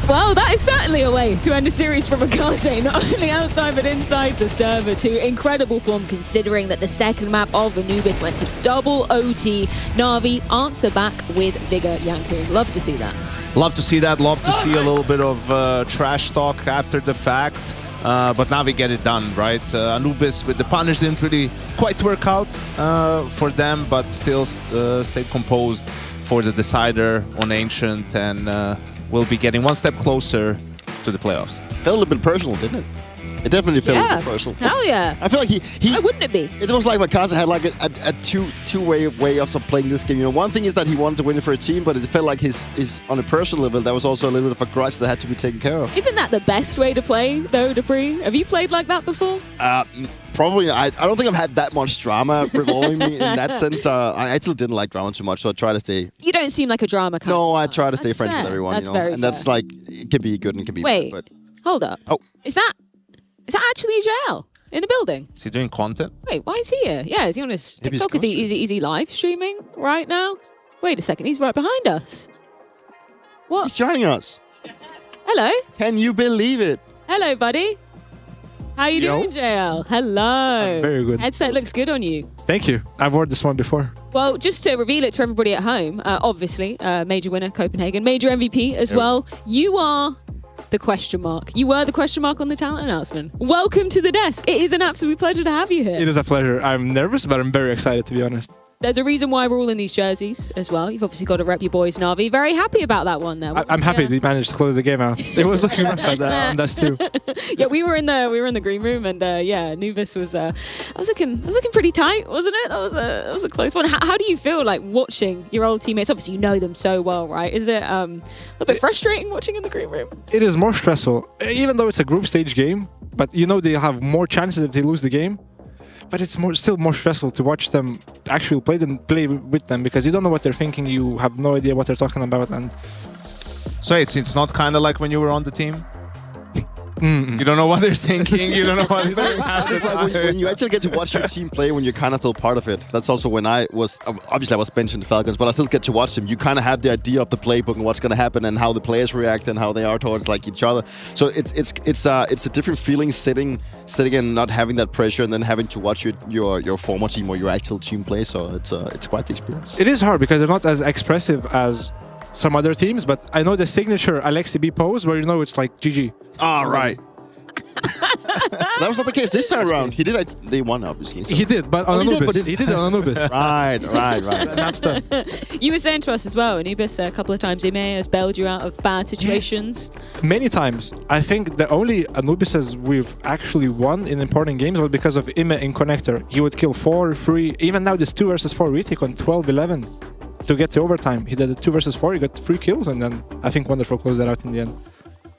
Well, that is certainly a way to end a series from Makaze, not only outside but inside the server too. Incredible form considering that the second map of Anubis went to double OT. Na'Vi answer back with Vigor Yanku. Love to see that. Love to see that. Love to see a little bit of trash talk after the fact. But Na'Vi get it done, right? Anubis with the punish didn't really quite work out for them, but still stayed composed for the decider on Ancient, and will be getting one step closer to the playoffs. Felt a little bit personal, didn't it? It definitely felt a little personal. Hell yeah. I feel like he why wouldn't it be? It was like Makaze had like a two-way way of playing this game. You know, one thing is that he wanted to win it for a team, but it felt like his on a personal level, there was also a little bit of a grudge that had to be taken care of. Isn't that the best way to play, though, Dupree? Have you played like that before? Probably. I don't think I've had that much drama revolving me in that sense. I actually didn't like drama too much, so I try to stay. You don't seem like a drama kind. No, I try to stay friends fair. with everyone. That's you know? very and that's fair. like it can be good and it can be Wait, bad. But hold up. Oh. Is that actually JL in the building? Is he doing content? Wait, why is he here? Yeah, is he on his Maybe he's TikTok? Is he live streaming right now? Wait a second, he's right behind us. What? He's joining us. Hello. Can you believe it? Hello, buddy. How you doing, JL? Hello. I'm very good. Headset looks good on you. Thank you. I've worn this one before. Well, just to reveal it to everybody at home, obviously, major winner, Copenhagen, major MVP as well. You are the question mark. You were the question mark on the talent announcement. Welcome to the desk. It is an absolute pleasure to have you here. It is a pleasure. I'm nervous, but I'm very excited, to be honest. There's a reason why we're all in these jerseys as well. You've obviously got to rep your boys, Navi. Very happy about that one there. I'm happy they managed to close the game out. It was looking rough at that on Dust 2. Yeah, we were in the green room, and yeah, Anubis was looking pretty tight, wasn't it? That was a close one. How do you feel like watching your old teammates? Obviously, you know them so well, right? Is it a little bit frustrating watching in the green room? It is more stressful, even though it's a group stage game. But you know they'll have more chances if they lose the game. But it's still more stressful to watch them actually play than play with them, because you don't know what they're thinking. You have no idea what they're talking about. And so it's not kind of like when you were on the team. You don't know what they're thinking. You don't know what It's like when you actually get to watch your team play when you're kind of still part of it. That's also when I was benched in the Falcons, but I still get to watch them. You kind of have the idea of the playbook and what's going to happen and how the players react and how they are towards like each other. So it's a different feeling sitting and not having that pressure and then having to watch your former team or your actual team play. So it's quite the experience. it is hard because they're not as expressive as some other teams, but I know the signature Alexi B pose where you know it's like GG. Ah, right. That was not the case this time around. He did. They won, obviously. So. He did, but on Anubis. He did it on Anubis. Right. You were saying to us as well, Anubis, a couple of times Ime has bailed you out of bad situations. Yes. Many times. I think the only Anubises we've actually won in important games was because of Ime in connector. He would kill 4, 3. Even now, this 2 versus 4 retake on 12-11 to get to overtime. He did a 2 versus 4. He got 3 kills, and then I think Wonderful closed that out in the end.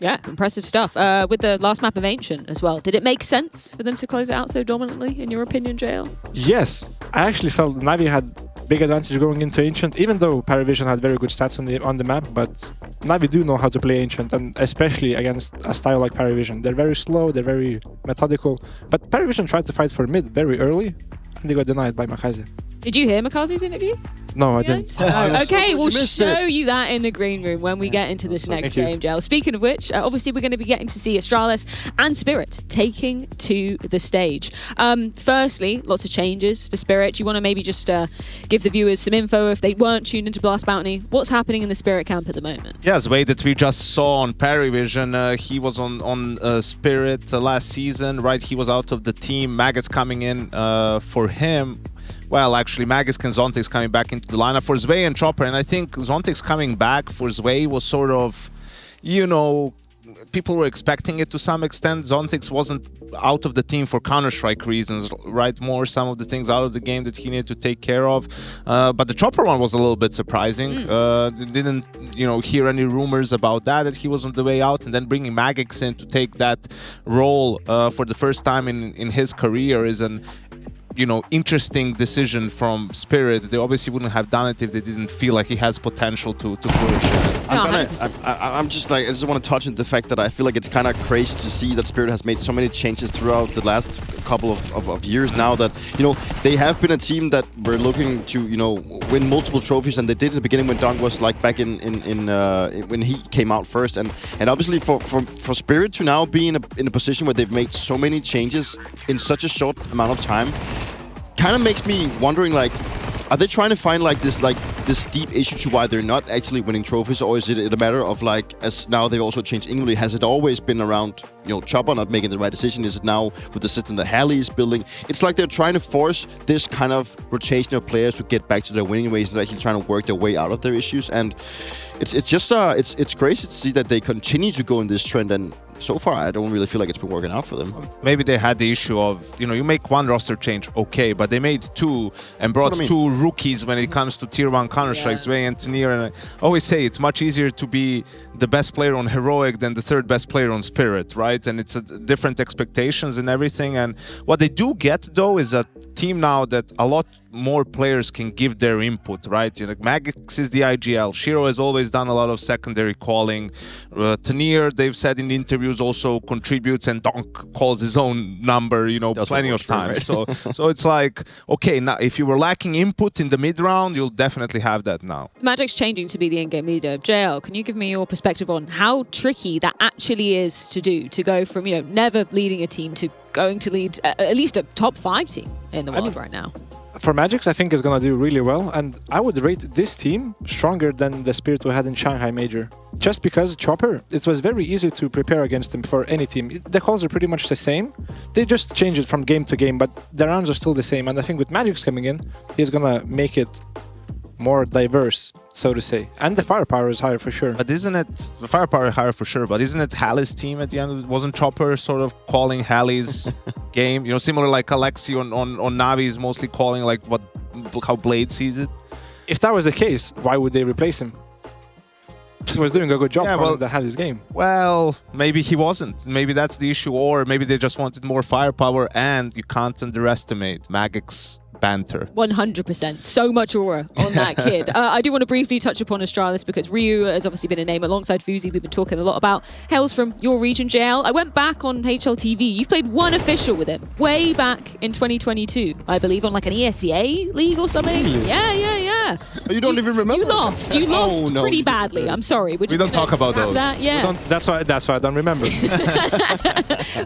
Yeah, impressive stuff. With the last map of Ancient as well, did it make sense for them to close it out so dominantly, in your opinion, JL? Yes, I actually felt Navi had big advantage going into Ancient, even though PARIVISION had very good stats on the map, but Navi do know how to play Ancient, and especially against a style like PARIVISION. They're very slow, they're very methodical, but PARIVISION tried to fight for mid very early, and they got denied by Makaze. Did you hear Makaze's interview? No, I didn't. Okay, we'll show you that in the green room when we get into this next game, Jel. Speaking of which, obviously we're going to be getting to see Astralis and Spirit taking to the stage. Firstly, lots of changes for Spirit. Do you want to maybe just give the viewers some info if they weren't tuned into Blast Bounty? What's happening in the Spirit camp at the moment? Yeah, the way that we just saw on PARIVISION, he was on Spirit last season, right? He was out of the team. Magus coming in for him. Well, actually, Magus and Zontix coming back into the lineup for Zwei and Chopper. And I think Zontix coming back for Zwei was sort of, you know, people were expecting it to some extent. Zontix wasn't out of the team for Counter-Strike reasons, right? More some of the things out of the game that he needed to take care of. But the Chopper one was a little bit surprising. Didn't, you know, hear any rumors about that he was on the way out. And then bringing Magix in to take that role for the first time in his career is an, you know, interesting decision from Spirit. They obviously wouldn't have done it if they didn't feel like he has potential to flourish. I'm just like, I just want to touch on the fact that I feel like it's kind of crazy to see that Spirit has made so many changes throughout the last couple of years now that, you know, they have been a team that were looking to, you know, win multiple trophies, and they did at the beginning when Dunk was like back in when he came out first, and obviously for Spirit to now be in a position where they've made so many changes in such a short amount of time kind of makes me wondering, like, are they trying to find like this deep issue to why they're not actually winning trophies, or is it a matter of like, as now they've also changed England, has it always been around, you know, Chopper not making the right decision? Is it now with the system that Halley is building? It's like they're trying to force this kind of rotation of players to get back to their winning ways and actually trying to work their way out of their issues. And it's just it's crazy to see that they continue to go in this trend, and so far, I don't really feel like it's been working out for them. Maybe they had the issue of, you make one roster change, okay, but they made two and brought two rookies when it comes to Tier 1 Counter-Strike, Sway and Tenier. And I always say it's much easier to be the best player on Heroic than the third best player on Spirit, right? And it's different expectations and everything. And what they do get, though, is a team now that a lot more players can give their input, right? Magix is the IGL. Shiro has always done a lot of secondary calling. Tenier, they've said in the interviews, also contributes, and Donk calls his own number, plenty of times. Right? So it's like, okay, now if you were lacking input in the mid round, you'll definitely have that now. Magic's changing to be the in-game leader. JL, can you give me your perspective on how tricky that actually is to do, to go from, never leading a team to going to lead at least a top 5 team in the world right now? For Magix, I think is going to do really well, and I would rate this team stronger than the Spirit we had in Shanghai Major. Just because Chopper, it was very easy to prepare against him for any team. The calls are pretty much the same. They just change it from game to game, but the rounds are still the same. And I think with Magix coming in, he's going to make it more diverse, so to say. And the firepower is higher for sure. But isn't it, the firepower higher for sure, but isn't it Hallie's team at the end? Wasn't Chopper sort of calling Hallie's game? Similar like Alexi on Navi is mostly calling like how Blade sees it. If that was the case, why would they replace him? He was doing a good job for Hallie's game. Well, maybe he wasn't. Maybe that's the issue, or maybe they just wanted more firepower, and you can't underestimate Magic's banter. 100%. So much aura on that kid. I do want to briefly touch upon Astralis because Ryu has obviously been a name alongside Fuzi. We've been talking a lot about. Hails from your region, JL. I went back on HLTV. You've played one official with him way back in 2022, I believe, on like an ESEA league or something. Really? Yeah. You don't even remember? You lost. You lost pretty badly. I'm sorry. We don't talk about those. Yeah. That's why I don't remember.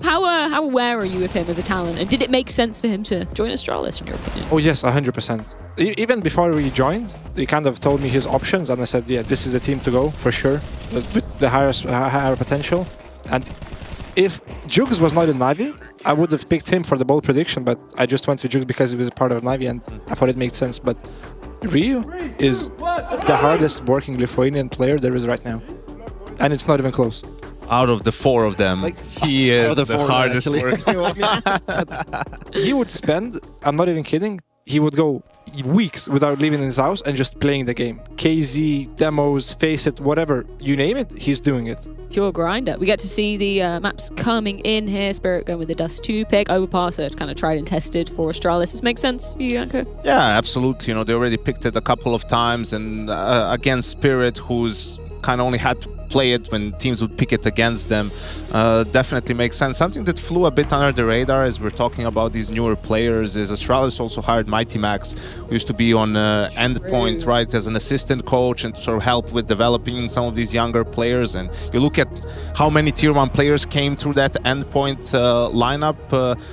How aware are you of him as a talent? And did it make sense for him to join Astralis, in your opinion? Oh yes, 100%. Even before we joined, he kind of told me his options, and I said, yeah, this is the team to go for sure, with the higher potential. And if Jugs was not in Navi, I would have picked him for the bold prediction, but I just went with Jugs because he was a part of Navi, and I thought it made sense. But Ryu is the hardest working Lithuanian player there is right now, and it's not even close. Out of the 4 of them, he is the hardest working. He would spend, I'm not even kidding, he would go weeks without leaving his house and just playing the game. KZ, demos, Face It, whatever, you name it, he's doing it. Pure grinder. We get to see the maps coming in here. Spirit going with the Dust 2 pick. Overpass, kind of tried and tested for Astralis. This makes sense for you, Yanko? Yeah, absolutely. They already picked it a couple of times, and against Spirit, who's kind of only had to play it when teams would pick it against them, definitely makes sense. Something that flew a bit under the radar as we're talking about these newer players is Astralis also hired Mighty Max, who used to be on Endpoint, right, as an assistant coach and to sort of help with developing some of these younger players. And you look at how many Tier 1 players came through that Endpoint lineup,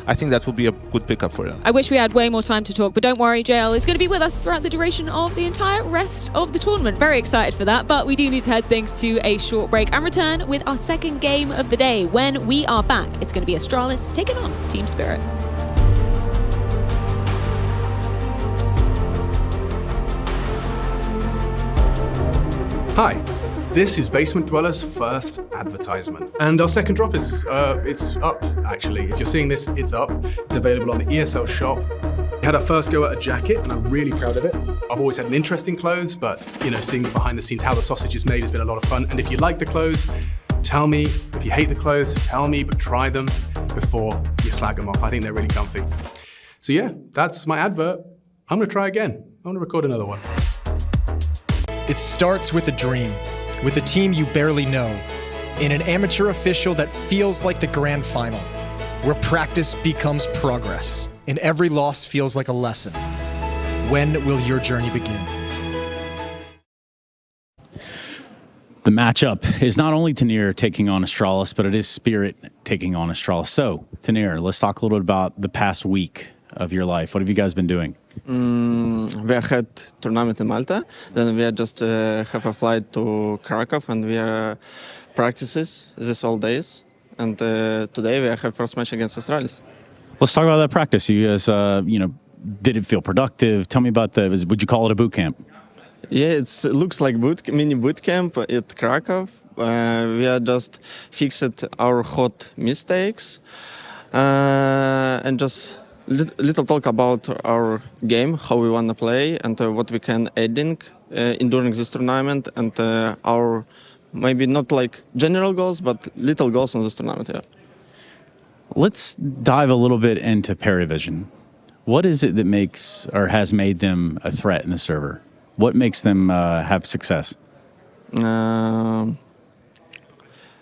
I think that would be a good pickup for them. I wish we had way more time to talk, but don't worry, JL is going to be with us throughout the duration of the entire rest of the tournament. Very excited for that, but we do need to head things to a short break and return with our second game of the day. When we are back, it's going to be Astralis taking on Team Spirit. Hi, this is Basement Dweller's first advertisement. And our second drop is, it's up, actually. If you're seeing this, it's up. It's available on the ESL shop. We had our first go at a jacket, and I'm really proud of it. I've always had an interest in clothes, but, seeing behind the scenes how the sausage is made has been a lot of fun. And if you like the clothes, tell me. If you hate the clothes, tell me, but try them before you slag them off. I think they're really comfy. So yeah, that's my advert. I'm gonna try again. I'm gonna record another one. It starts with a dream, with a team you barely know, in an amateur official that feels like the grand final, where practice becomes progress, and every loss feels like a lesson. When will your journey begin? The matchup is not only Tenier taking on Astralis, but it is Spirit taking on Astralis. So, Tenier, let's talk a little bit about the past week of your life. What have you guys been doing? We had tournament in Malta, then we just have a flight to Krakow, and we practices this all days. And today we have first match against Astralis. Let's talk about that practice. You guys, did it feel productive? Tell me about would you call it a boot camp? Yeah, it looks like mini boot camp at Krakow. We are just fixed our hot mistakes and just little talk about our game, how we want to play, and what we can adding during this tournament, and our maybe not like general goals, but little goals on this tournament. Yeah. Let's dive a little bit into PARIVISION. What is it that makes or has made them a threat in the server? What makes them have success?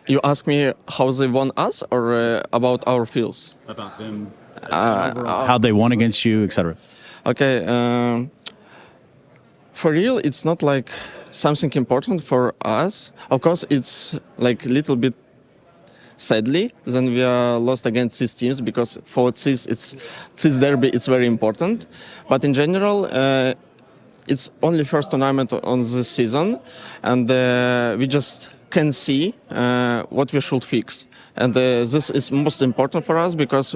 You ask me how they won us, or about our fields? About them. How they won against you, etc. Okay. For real, it's not like something important for us. Of course, it's like a little bit sadly then we are lost against these teams, because for this derby it's very important. But in general, it's only first tournament on this season, and we just can see what we should fix. And this is most important for us, because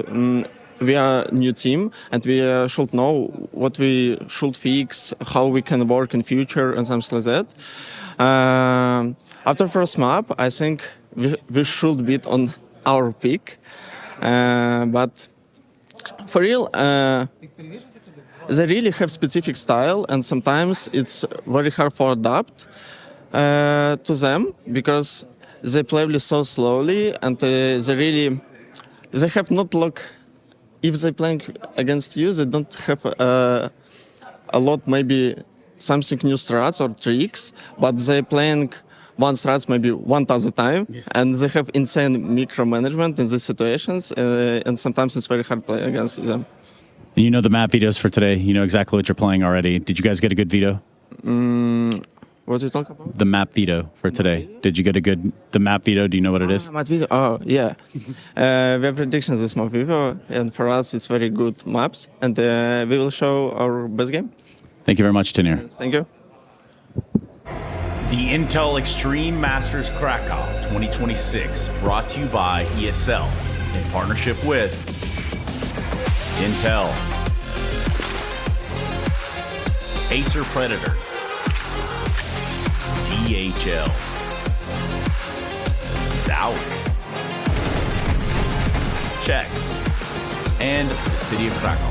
we are a new team, and we should know what we should fix, how we can work in future, and something like that. After first map, I think we should beat on our pick. But for real, they really have specific style, and sometimes it's very hard to adapt to them, because they play so slowly, and they have not luck. If they playing against you, they don't have a lot, maybe something new strats or tricks, but they playing one strats maybe 1,000 times, and they have insane micromanagement in these situations, and sometimes it's very hard to play against them. You know the map vetoes for today. You know exactly what you're playing already. Did you guys get a good veto? What do you talk about? The map veto for today. Did you get the map veto? Do you know what it is? Map veto. Oh, yeah. We have predictions this map veto, and for us it's very good maps, and we will show our best game. Thank you very much, Tanir. Thank you. The Intel Extreme Masters Krakow 2026, brought to you by ESL in partnership with Intel, Acer Predator, DHL, Zowie, Checks, and the City of Krakow.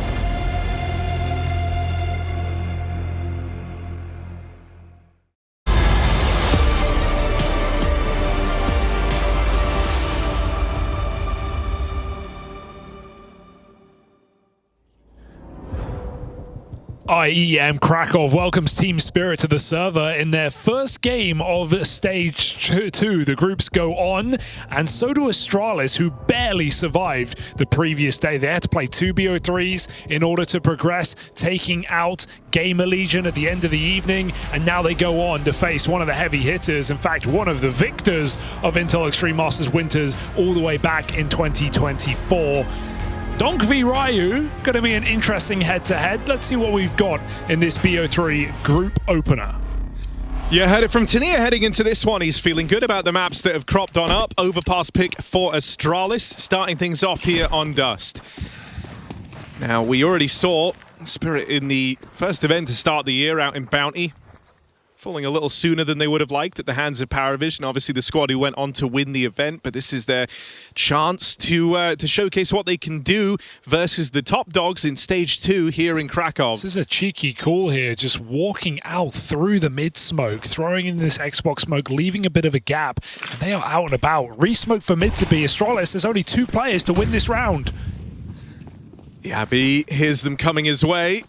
IEM Krakow welcomes Team Spirit to the server in their first game of Stage 2. The groups go on, and so do Astralis, who barely survived the previous day. They had to play 2 BO3s in order to progress, taking out Gamer Legion at the end of the evening, and now they go on to face one of the heavy hitters, in fact, one of the victors of Intel Extreme Masters Winters all the way back in 2024. Donk v Ryu, going to be an interesting head-to-head. Let's see what we've got in this BO3 group opener. You heard it from Tanir heading into this one. He's feeling good about the maps that have cropped on up. Overpass pick for Astralis, starting things off here on Dust. Now, we already saw Spirit in the first event to start the year out in Bounty, falling a little sooner than they would have liked at the hands of PARIVISION. Obviously, the squad who went on to win the event, but this is their chance to showcase what they can do versus the top dogs in Stage 2 here in Krakow. This is a cheeky call here, just walking out through the mid-smoke, throwing in this Xbox smoke, leaving a bit of a gap, and they are out and about. Re-smoke for mid to be Astralis. There's only 2 players to win this round. Yabi hears them coming his way.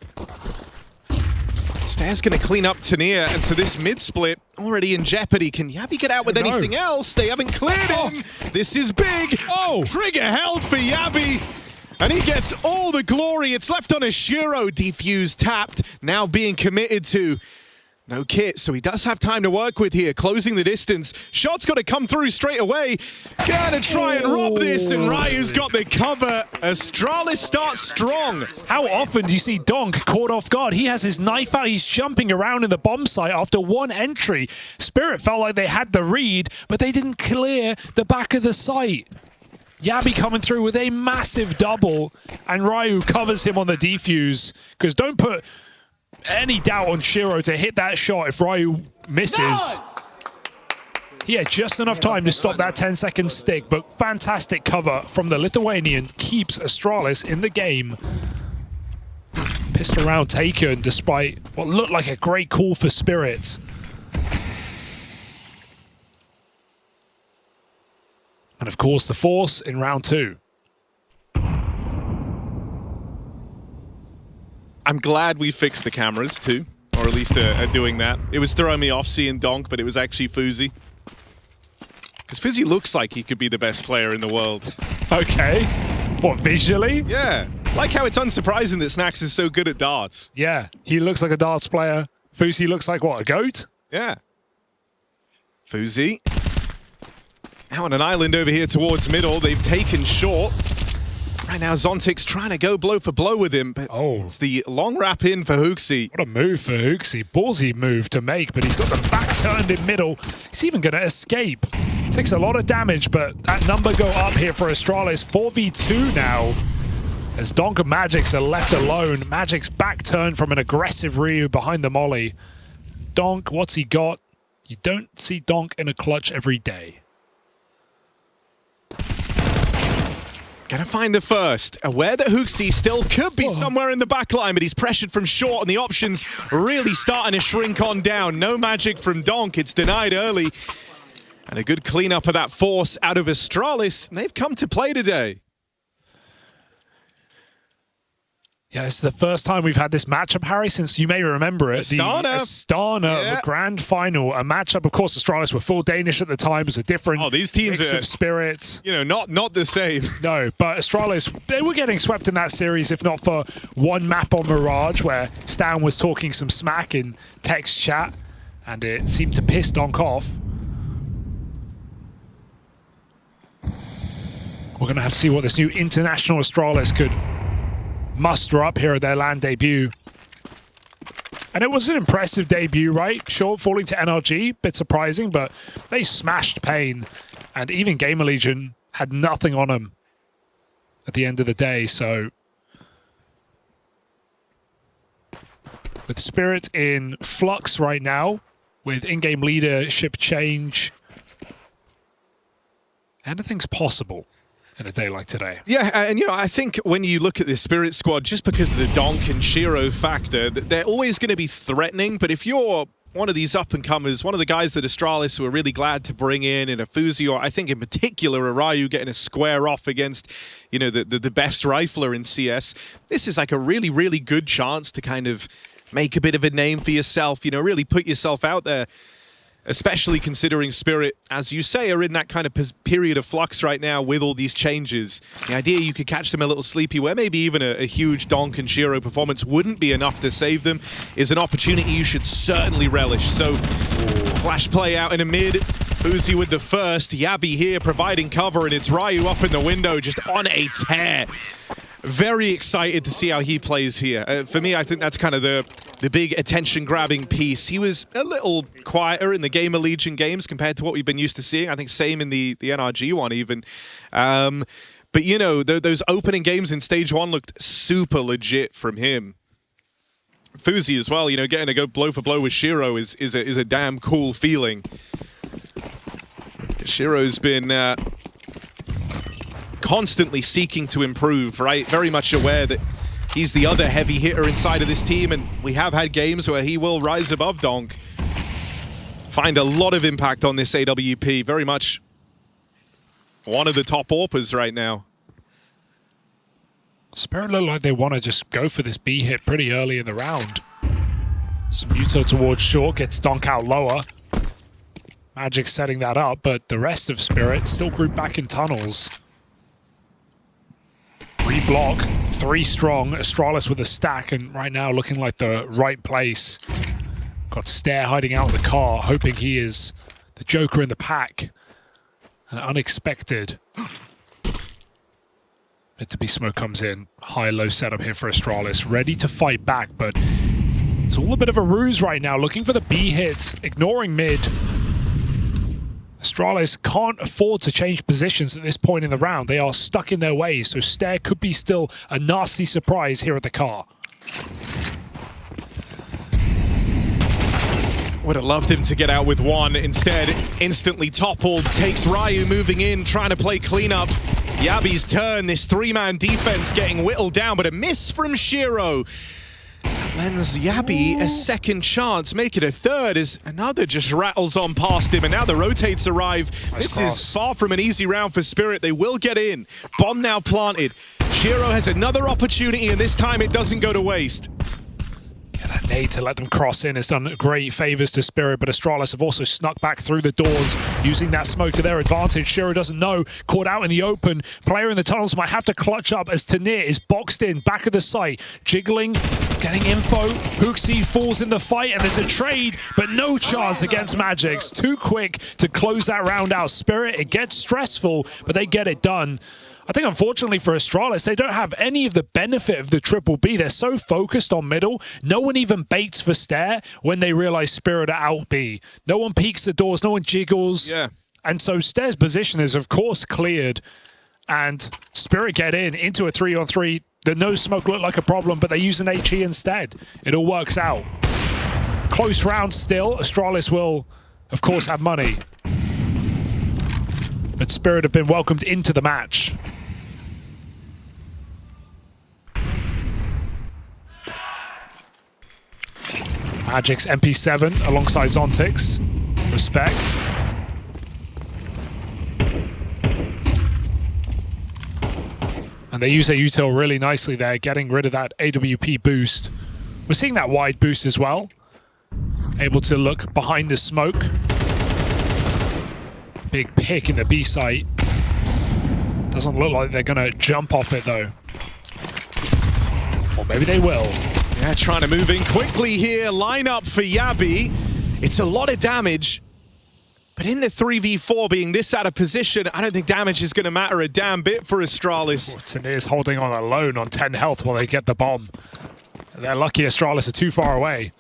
Stairs going to clean up Tanir, and so this mid-split already in jeopardy. Can Yabi get out with anything else? They haven't cleared him. This is big. Trigger held for Yabi, and he gets all the glory. It's left on a Shiro. Defuse tapped, now being committed to. No kit, so he does have time to work with here, closing the distance. Shot's got to come through straight away. Gonna try and rob this, and Ryu's got the cover. Astralis starts strong. How often do you see Donk caught off guard? He has his knife out, he's jumping around in the bomb site after one entry. Spirit felt like they had the read, but they didn't clear the back of the site. Yabi coming through with a massive double, and Ryu covers him on the defuse, because don't put any doubt on Shiro to hit that shot if Ryu misses. He had just enough time to stop that 10-second stick, but fantastic cover from the Lithuanian keeps Astralis in the game. Pissed around taken despite what looked like a great call for Spirit. And of course, the Force in round 2. I'm glad we fixed the cameras too, or at least are doing that. It was throwing me off seeing Donk, but it was actually Fuzi. Because Fuzi looks like he could be the best player in the world. Okay. What, visually? Yeah. Like how it's unsurprising that Snax is so good at darts. Yeah. He looks like a darts player. Fuzi looks like, what, a goat? Yeah. Fuzi. Now on an island over here towards middle. They've taken short. Right now, Zontic's trying to go blow for blow with him, but it's the long wrap in for Hooksy. What a move for Hooksy. Ballsy move to make, but he's got the back turned in middle. He's even going to escape. Takes a lot of damage, but that number go up here for Astralis. 4v2 now. As Donk and Magix are left alone. Magic's back turned from an aggressive Ryu behind the molly. Donk, what's he got? You don't see Donk in a clutch every day. Gonna find the first. Aware that Hooksy still could be somewhere in the back line, but he's pressured from short, and the options really starting to shrink on down. No magic from Donk. It's denied early. And a good cleanup of that Force out of Astralis. They've come to play today. Yeah, this is the first time we've had this matchup, Harry, since you may remember it. Astana. The Astana Grand Final. A matchup, of course, Astralis were full Danish at the time. It was a different these teams mix are, of spirits. You know, not the same. No, but Astralis, they were getting swept in that series, if not for one map on Mirage, where Stan was talking some smack in text chat, and it seemed to piss Donk off. We're going to have to see what this new international Astralis could muster up here at their LAN debut. And it was an impressive debut, right? Short falling to NRG, bit surprising, but they smashed Pain. And even Gamer Legion had nothing on them at the end of the day, so... With Spirit in flux right now, with in-game leadership change, anything's possible in a day like today. Yeah, and you know, I think when you look at this Spirit squad, just because of the Donk and Shiro factor, they're always going to be threatening, but if you're one of these up-and-comers, one of the guys that Astralis were really glad to bring in a Fuzi, or I think in particular a Ryu getting a square off against, you know, the best rifler in CS, this is like a really, really good chance to kind of make a bit of a name for yourself, you know, really put yourself out there. Especially considering Spirit, as you say, are in that kind of period of flux right now with all these changes. The idea you could catch them a little sleepy, where maybe even a huge Donk and Shiro performance wouldn't be enough to save them, is an opportunity you should certainly relish. So, flash play out in a mid. Uzi with the first. Yabi here providing cover, and it's Ryu up in the window, just on a tear. Very excited to see how he plays here. For me, I think that's kind of the big attention-grabbing piece. He was a little quieter in the Gamer Legion games compared to what we've been used to seeing. I think same in the NRG one even. But, you know, those opening games in Stage 1 looked super legit from him. Fuzi as well, you know, getting to go blow for blow with Shiro is a damn cool feeling. Shiro's been... constantly seeking to improve, right? Very much aware that he's the other heavy hitter inside of this team, and we have had games where he will rise above Donk. Find a lot of impact on this AWP. Very much one of the top AWPers right now. Spirit look like they want to just go for this B hit pretty early in the round. Some Muto towards short, gets Donk out lower. Magic setting that up, but the rest of Spirit still grouped back in tunnels. Reblock, 3 strong. Astralis with a stack, and right now looking like the right place. Got Stare hiding out of the car, hoping he is the Joker in the pack. An unexpected. Mid-to-B smoke comes in. High-low setup here for Astralis. Ready to fight back, but it's all a bit of a ruse right now. Looking for the B hits, ignoring mid. Astralis can't afford to change positions at this point in the round. They are stuck in their ways, so Stare could be still a nasty surprise here at the car. Would have loved him to get out with one. Instead, instantly toppled. Takes Ryu moving in, trying to play cleanup. Yabi's turn, this three-man defense getting whittled down, but a miss from Shiro. That lends Yabi a second chance, make it a third as another just rattles on past him, and now the rotates arrive. This is far from an easy round for Spirit. They will get in. Bomb now planted. Shiro has another opportunity, and this time it doesn't go to waste. That nade to let them cross in has done great favors to Spirit, but Astralis have also snuck back through the doors, using that smoke to their advantage. Shiro doesn't know, caught out in the open. Player in the tunnels might have to clutch up as Tanir is boxed in, back of the site, jiggling, getting info. Hooksy falls in the fight, and there's a trade, but no chance against Magix. Too quick to close that round out. Spirit, it gets stressful, but they get it done. I think unfortunately for Astralis, they don't have any of the benefit of the triple B. They're so focused on middle. No one even baits for Stair when they realize Spirit are out B. No one peeks the doors, no one jiggles. Yeah. And so Stair's position is of course cleared, and Spirit get in into a 3-on-3. The no smoke looked like a problem, but they use an HE instead. It all works out. Close round still. Astralis will of course have money, but Spirit have been welcomed into the match. Magic's MP7 alongside Zontix. Respect. And they use their util really nicely there, getting rid of that AWP boost. We're seeing that wide boost as well. Able to look behind the smoke. Big pick in the B site. Doesn't look like they're going to jump off it though. Or maybe they will. Yeah, trying to move in quickly here. Line up for Yabi. It's a lot of damage. But in the 3v4 being this out of position, I don't think damage is going to matter a damn bit for Astralis. Tanir's holding on alone on 10 health while they get the bomb. They're lucky Astralis are too far away.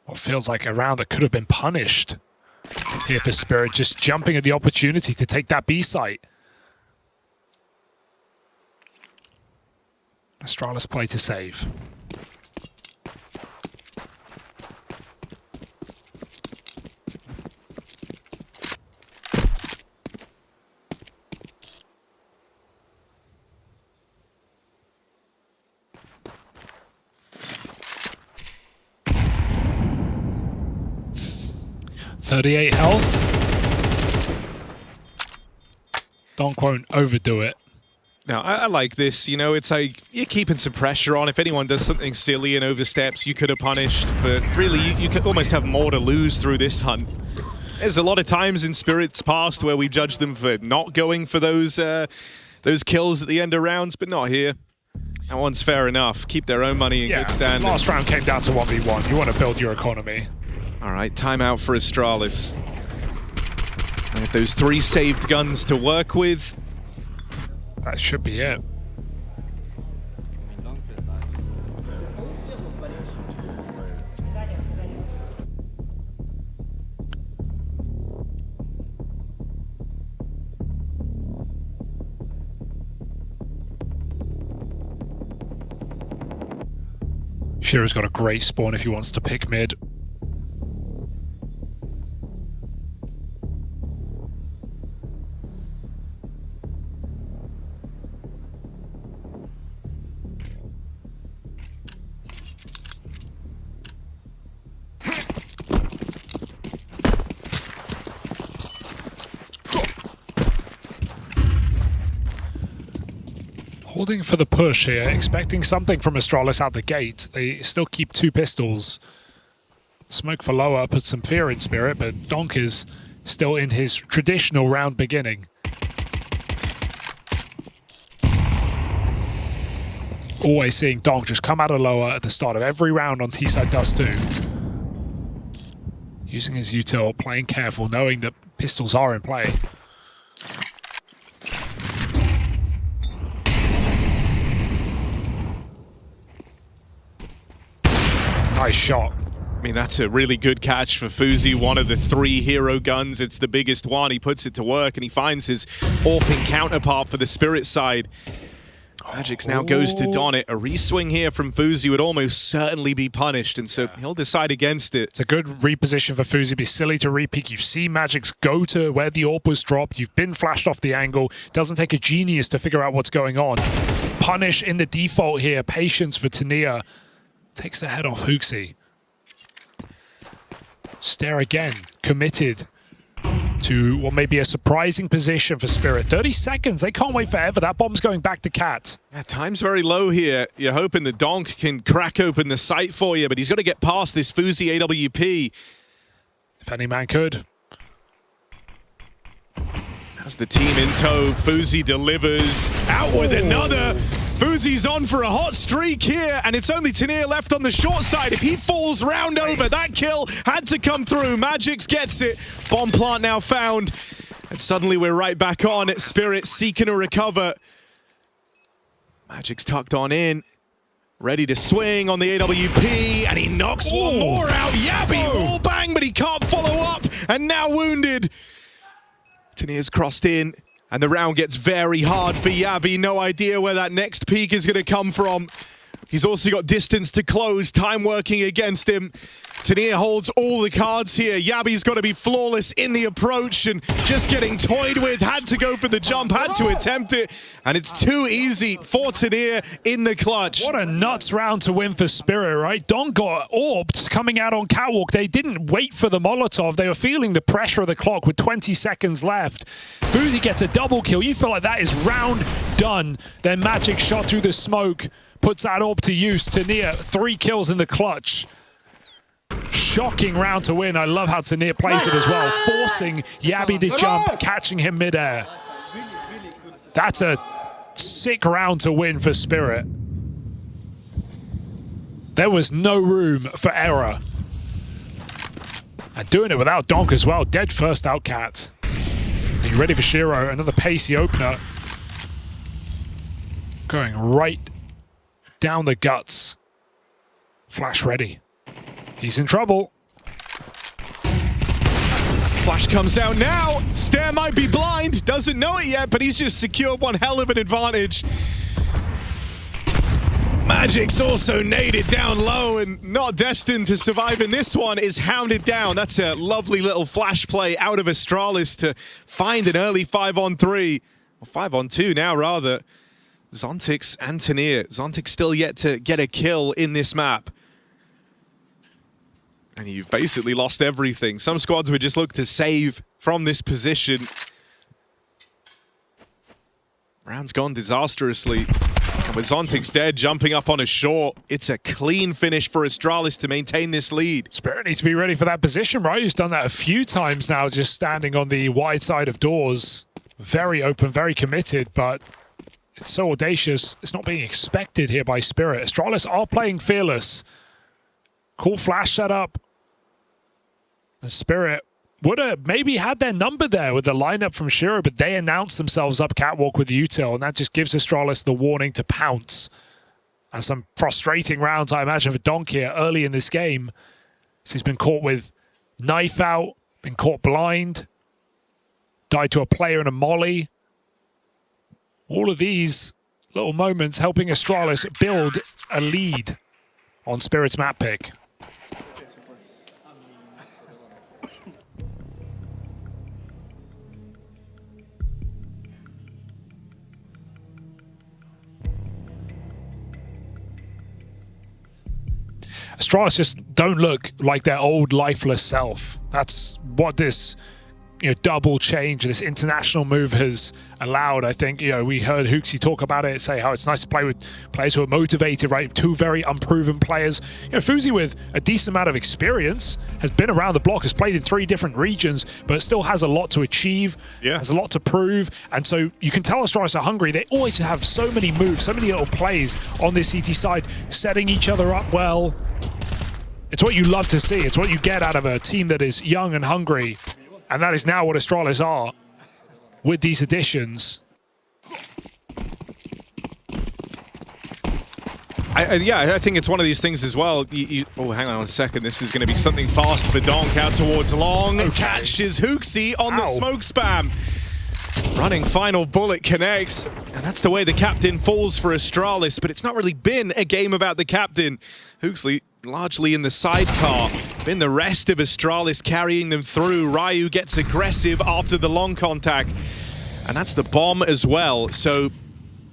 What feels like a round that could have been punished. Here for Spirit, just jumping at the opportunity to take that B site. Astralis play to save. .38 health. Donk won't overdo it. Now, I like this, you know, it's like you're keeping some pressure on. If anyone does something silly and oversteps, you could have punished, but really you could almost have more to lose through this hunt. There's a lot of times in Spirit's past where we've judged them for not going for those kills at the end of rounds, but not here. That one's fair enough. Keep their own money in good standing. Last round came down to 1v1. You want to build your economy. All right, timeout for Astralis. They have those 3 saved guns to work with. That should be it. Shiro's got a great spawn if he wants to pick mid. Holding for the push here, expecting something from Astralis out the gate. They still keep 2 pistols. Smoke for lower puts some fear in Spirit, but Donk is still in his traditional round beginning. Always seeing Donk just come out of lower at the start of every round on T-side Dust 2. Using his util, playing careful, knowing that pistols are in play. Nice shot. I mean, that's a really good catch for Fuzi, one of the 3 hero guns. It's the biggest one. He puts it to work, and he finds his AWPing counterpart for the Spirit side. Magix now goes to don it. A reswing here from Fuzi would almost certainly be punished, and so he'll decide against it. It's a good reposition for Fuzi. It'd be silly to re-peek. You see Magix go to where the AWP was dropped. You've been flashed off the angle. Doesn't take a genius to figure out what's going on. Punish in the default here. Patience for Tania. Takes the head off Huxi. Stare again. Committed to what may be a surprising position for Spirit. 30 seconds. They can't wait forever. That bomb's going back to Cat. Yeah, time's very low here. You're hoping the Donk can crack open the site for you, but he's got to get past this Fuzi AWP. If any man could. As the team in tow, Fuzi delivers. Out with another. Fuzi's on for a hot streak here, and it's only Tania left on the short side. If he falls round over, that kill had to come through. Magix gets it. Bomb plant now found. And suddenly we're right back on at Spirit, seeking a recover. Magix tucked on in. Ready to swing on the AWP, and he knocks one more out. Yabi, wall bang, but he can't follow up, and now wounded. Tania's crossed in, and the round gets very hard for Yabi. No idea where that next peak is going to come from. He's also got distance to close, time working against him. Tania holds all the cards here. Yabi's got to be flawless in the approach and just getting toyed with. Had to go for the jump, had to attempt it, and it's too easy for Tania in the clutch. What a nuts round to win for Spirit, right? Don got orbed coming out on Catwalk. They didn't wait for the Molotov. They were feeling the pressure of the clock with 20 seconds left. Fuzi gets a double kill. You feel like that is round done. Then Magix shot through the smoke, puts that orb to use. Tania, 3 kills in the clutch. Shocking round to win. I love how Tania plays it as well, forcing Yabi to jump, catching him midair. That's a sick round to win for Spirit. There was no room for error. And doing it without Donk as well. Dead first out, Cat. Are you ready for Shiro? Another pacey opener. Going right down the guts. Flash ready. He's in trouble. Flash comes out now. Stare might be blind. Doesn't know it yet, but he's just secured one hell of an advantage. Magix also naded down low and not destined to survive in this one, is hounded down. That's a lovely little flash play out of Astralis to find an early 5-on-3. Or 5-on-2 now, rather. Zontix and Tania. Zontix still yet to get a kill in this map. And you've basically lost everything. Some squads would just look to save from this position. Round's gone disastrously. And with Zontix dead, jumping up on a short, it's a clean finish for Astralis to maintain this lead. Spirit needs to be ready for that position, right? He's done that a few times now, just standing on the wide side of doors. Very open, very committed, but it's so audacious. It's not being expected here by Spirit. Astralis are playing fearless. Cool flash setup. And Spirit would have maybe had their number there with the lineup from Shiro, but they announced themselves up Catwalk with Util, and that just gives Astralis the warning to pounce. And some frustrating rounds, I imagine, for Donk here early in this game. So he's been caught with knife out, been caught blind, died to a player in a molly. All of these little moments helping Astralis build a lead on Spirit's map pick. Astralis just don't look like their old lifeless self. That's what this double change, this international move has allowed. I think, we heard Huxi talk about it, say how it's nice to play with players who are motivated, right? 2 very unproven players. Fuzi with a decent amount of experience, has been around the block, has played in 3 different regions, but still has a lot to achieve, has a lot to prove. And so you can tell Astralis are hungry. They always have so many moves, so many little plays on this CT side, setting each other up well. It's what you love to see. It's what you get out of a team that is young and hungry. And that is now what Astralis are with these additions. I think it's one of these things as well. Oh, hang on a second. This is going to be something fast for Donk out towards long. Catches Huxi on the smoke spam. Running final bullet connects. And that's the way the captain falls for Astralis, but it's not really been a game about the captain. Huxley largely in the sidecar. Been the rest of Astralis carrying them through. Ryu gets aggressive after the long contact. And that's the bomb as well. So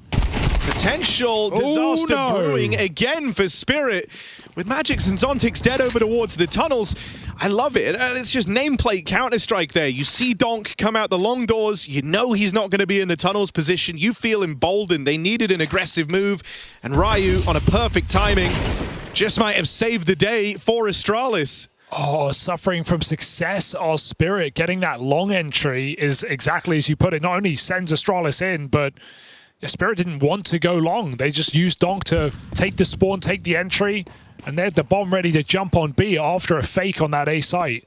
potential disaster brewing again for Spirit. With Magix and Zontix dead over towards the tunnels. I love it. It's just nameplate Counter-Strike there. You see Donk come out the long doors. You know he's not going to be in the tunnels position. You feel emboldened. They needed an aggressive move. And Ryu, on a perfect timing, just might have saved the day for Astralis. Oh, suffering from success or Spirit. Getting that long entry is exactly as you put it. Not only sends Astralis in, but Spirit didn't want to go long. They just used Donk to take the spawn, take the entry. And they had the bomb ready to jump on B after a fake on that A site.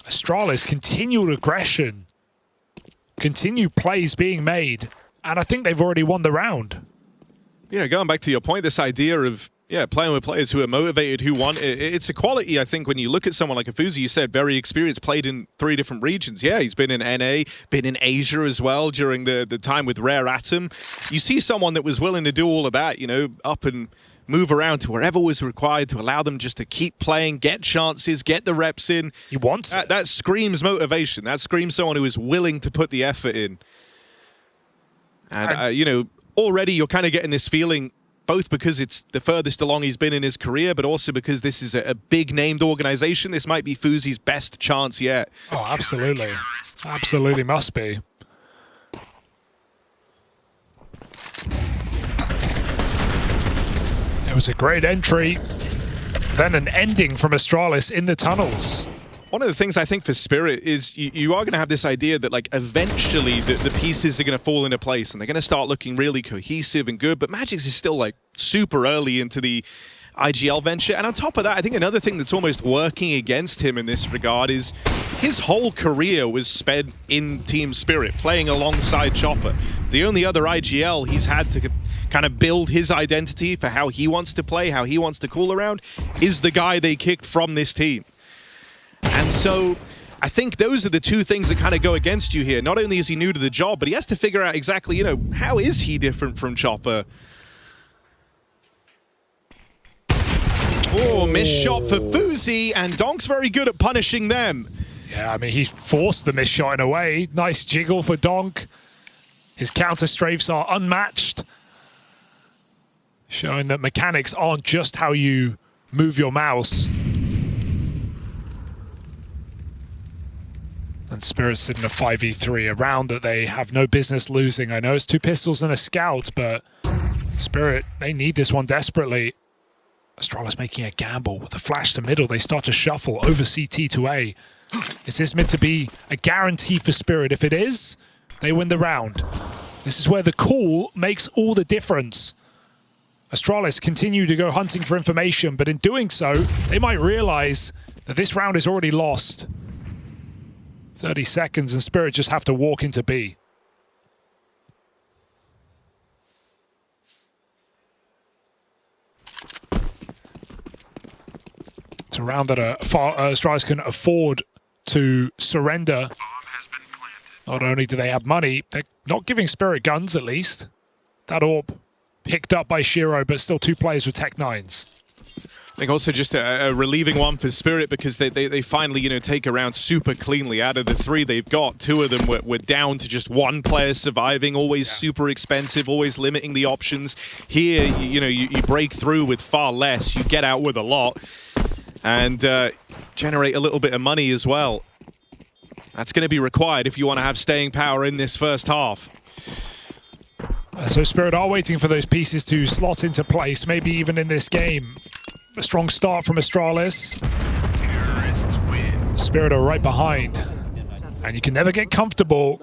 Astralis, continued aggression. Continued plays being made. And I think they've already won the round. You know, going back to your point, this idea of, playing with players who are motivated, who want it. It's a quality, I think, when you look at someone like Afuzi, you said very experienced, played in 3 different regions. Yeah, he's been in NA, been in Asia as well during the time with Rare Atom. You see someone that was willing to do all of that, you know, up and move around to wherever was required to allow them just to keep playing, get chances, get the reps in. He wants that. That screams motivation. That screams someone who is willing to put the effort in. And, you know, already you're kind of getting this feeling, both because it's the furthest along he's been in his career, but also because this is a big-named organization. This might be Fuzi's best chance yet. Oh, absolutely. Absolutely must be. It was a great entry, then an ending from Astralis in the tunnels. One of the things I think for Spirit is you are going to have this idea that, like, eventually the pieces are going to fall into place and they're going to start looking really cohesive and good, but Magix is still, like, super early into the IGL venture. And on top of that, I think another thing that's almost working against him in this regard is his whole career was spent in Team Spirit, playing alongside Chopper. The only other IGL he's had to kind of build his identity for how he wants to play, how he wants to cool around, is the guy they kicked from this team. And so I think those are the two things that kind of go against you here. Not only is he new to the job, but he has to figure out exactly, you know, how is he different from Chopper? Oh, missed shot for Fuzi, and Donk's very good at punishing them. Yeah, I mean, he forced the missed shot in a way. Nice jiggle for Donk. His counter strafes are unmatched, showing that mechanics aren't just how you move your mouse. And Spirit's in a 5v3, a round that they have no business losing. I know it's 2 pistols and a scout, but Spirit, they need this one desperately. Astralis making a gamble with a flash to middle. They start to shuffle over CT to A. Is this meant to be a guarantee for Spirit? If it is, they win the round. This is where the call makes all the difference. Astralis continue to go hunting for information, but in doing so, they might realize that this round is already lost. 30 seconds and Spirit just have to walk into B. It's a round that Astralis can afford to surrender. Not only do they have money, they're not giving Spirit guns at least. That AWP picked up by Shiro, but still 2 players with Tech 9s. I think also just a relieving one for Spirit because they finally, you know, take a round super cleanly. Out of the 3 they've got, 2 of them were down to just 1 player surviving, always super expensive, always limiting the options. Here, you know, you break through with far less, you get out with a lot, and generate a little bit of money as well. That's going to be required if you want to have staying power in this first half. So Spirit are waiting for those pieces to slot into place, maybe even in this game. A strong start from Astralis. Spirit are right behind. And you can never get comfortable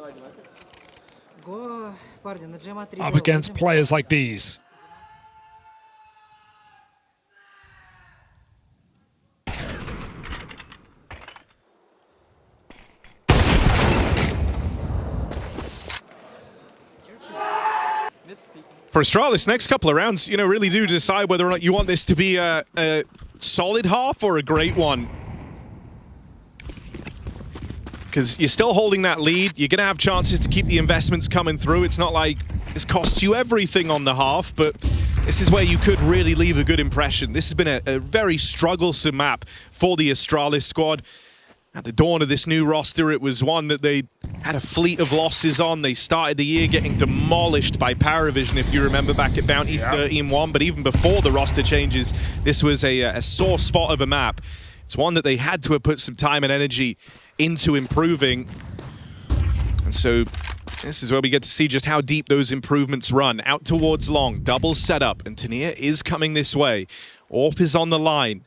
up against players like these. For Astralis, next couple of rounds, you know, really do decide whether or not you want this to be a solid half or a great one. because you're still holding that lead. You're going to have chances to keep the investments coming through. It's not like this costs you everything on the half, but this is where you could really leave a good impression. This has been a very strugglesome map for the Astralis squad. At the dawn of this new roster, it was one that they had a fleet of losses on. They started the year getting demolished by PARIVISION, if you remember, back at Bounty 13-1. But even before the roster changes, this was a sore spot of a map. It's one that they had to have put some time and energy into improving. And so this is where we get to see just how deep those improvements run. Out towards long, double setup, and Tania is coming this way. AWP is on the line.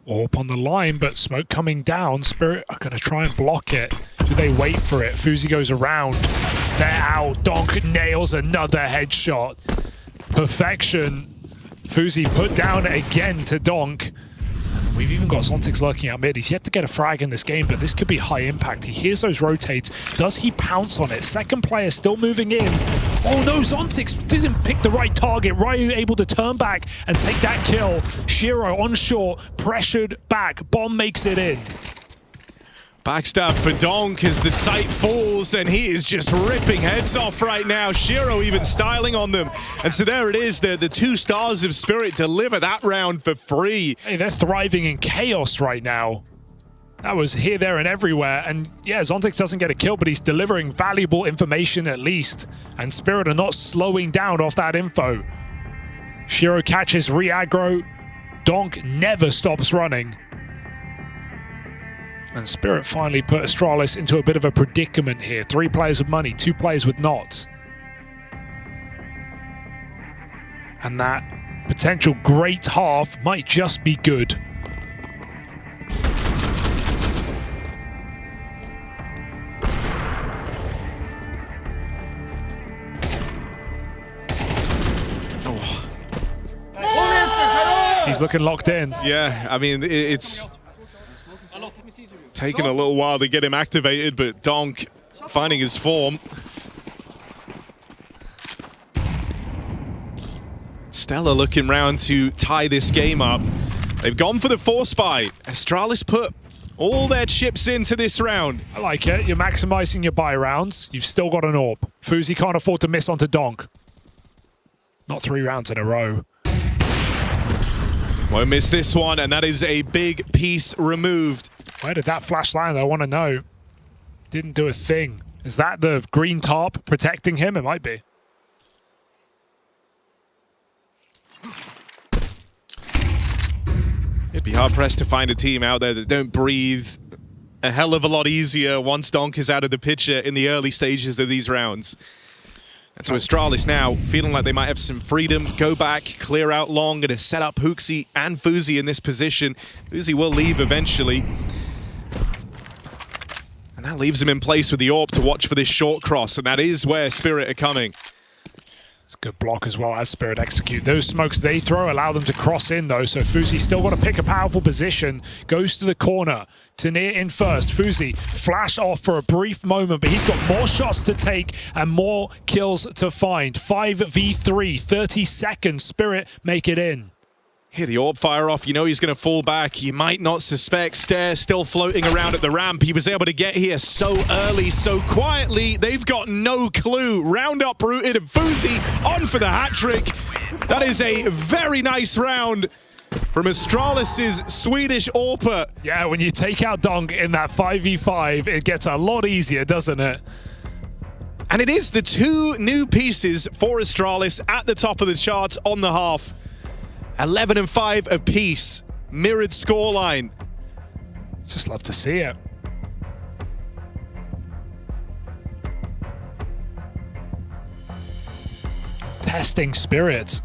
AWP on the line, but smoke coming down. Spirit are going to try and block it. Do they wait for it? Fuzi goes around. They're out. Donk nails another headshot. Perfection. Fuzi put down again to Donk. We've even got Zontix lurking out mid. He's yet to get a frag in this game, but this could be high impact. He hears those rotates. Does he pounce on it? Second player still moving in. Oh no, Zontix didn't pick the right target. Ryu able to turn back and take that kill. Shiro on short, pressured back. Bomb makes it in. Backstab for Donk as the sight falls, and he is just ripping heads off right now. Shiro even styling on them. And so there it is, the 2 stars of Spirit deliver that round for free. Hey, they're thriving in chaos right now. That was here, there, and everywhere. And yeah, Zontix doesn't get a kill, but he's delivering valuable information at least. And Spirit are not slowing down off that info. Shiro catches re-aggro. Donk never stops running. And Spirit finally put Astralis into a bit of a predicament here. 3 players with money, 2 players with not. And that potential great half might just be good. He's looking locked in. Yeah, I mean, it's taken a little while to get him activated, but Donk finding his form. Stella looking round to tie this game up. They've gone for the force buy. Astralis put all their chips into this round. I like it. You're maximizing your buy rounds. You've still got an AWP. Fuzi can't afford to miss onto Donk. Not 3 rounds in a row. Won't miss this one, and that is a big piece removed. Where did that flash land? I want to know. Didn't do a thing. Is that the green tarp protecting him? It might be. It'd be hard-pressed to find a team out there that don't breathe a hell of a lot easier once Donk is out of the picture in the early stages of these rounds. And so Astralis now, feeling like they might have some freedom, go back, clear out long, going to set up Hooksy and Fuzi in this position. Fuzi will leave eventually. And that leaves him in place with the AWP to watch for this short cross, and that is where Spirit are coming. It's a good block as well as Spirit execute. Those smokes they throw allow them to cross in though, so Fuzi's still got to pick a powerful position. Goes to the corner. Tania in first. Fuzi flashed off for a brief moment, but he's got more shots to take and more kills to find. 5v3, 30 seconds. Spirit make it in. Here, the AWP fire off. You know he's going to fall back. You might not suspect. Stare still floating around at the ramp. He was able to get here so early, so quietly. They've got no clue. Round uprooted, and Fuzi on for the hat-trick. That is a very nice round from Astralis' Swedish AWPer. Yeah, when you take out Donk in that 5v5, it gets a lot easier, doesn't it? And it is the 2 new pieces for Astralis at the top of the charts on the half. 11 and 5 apiece, mirrored scoreline. Just love to see it. Testing Spirit.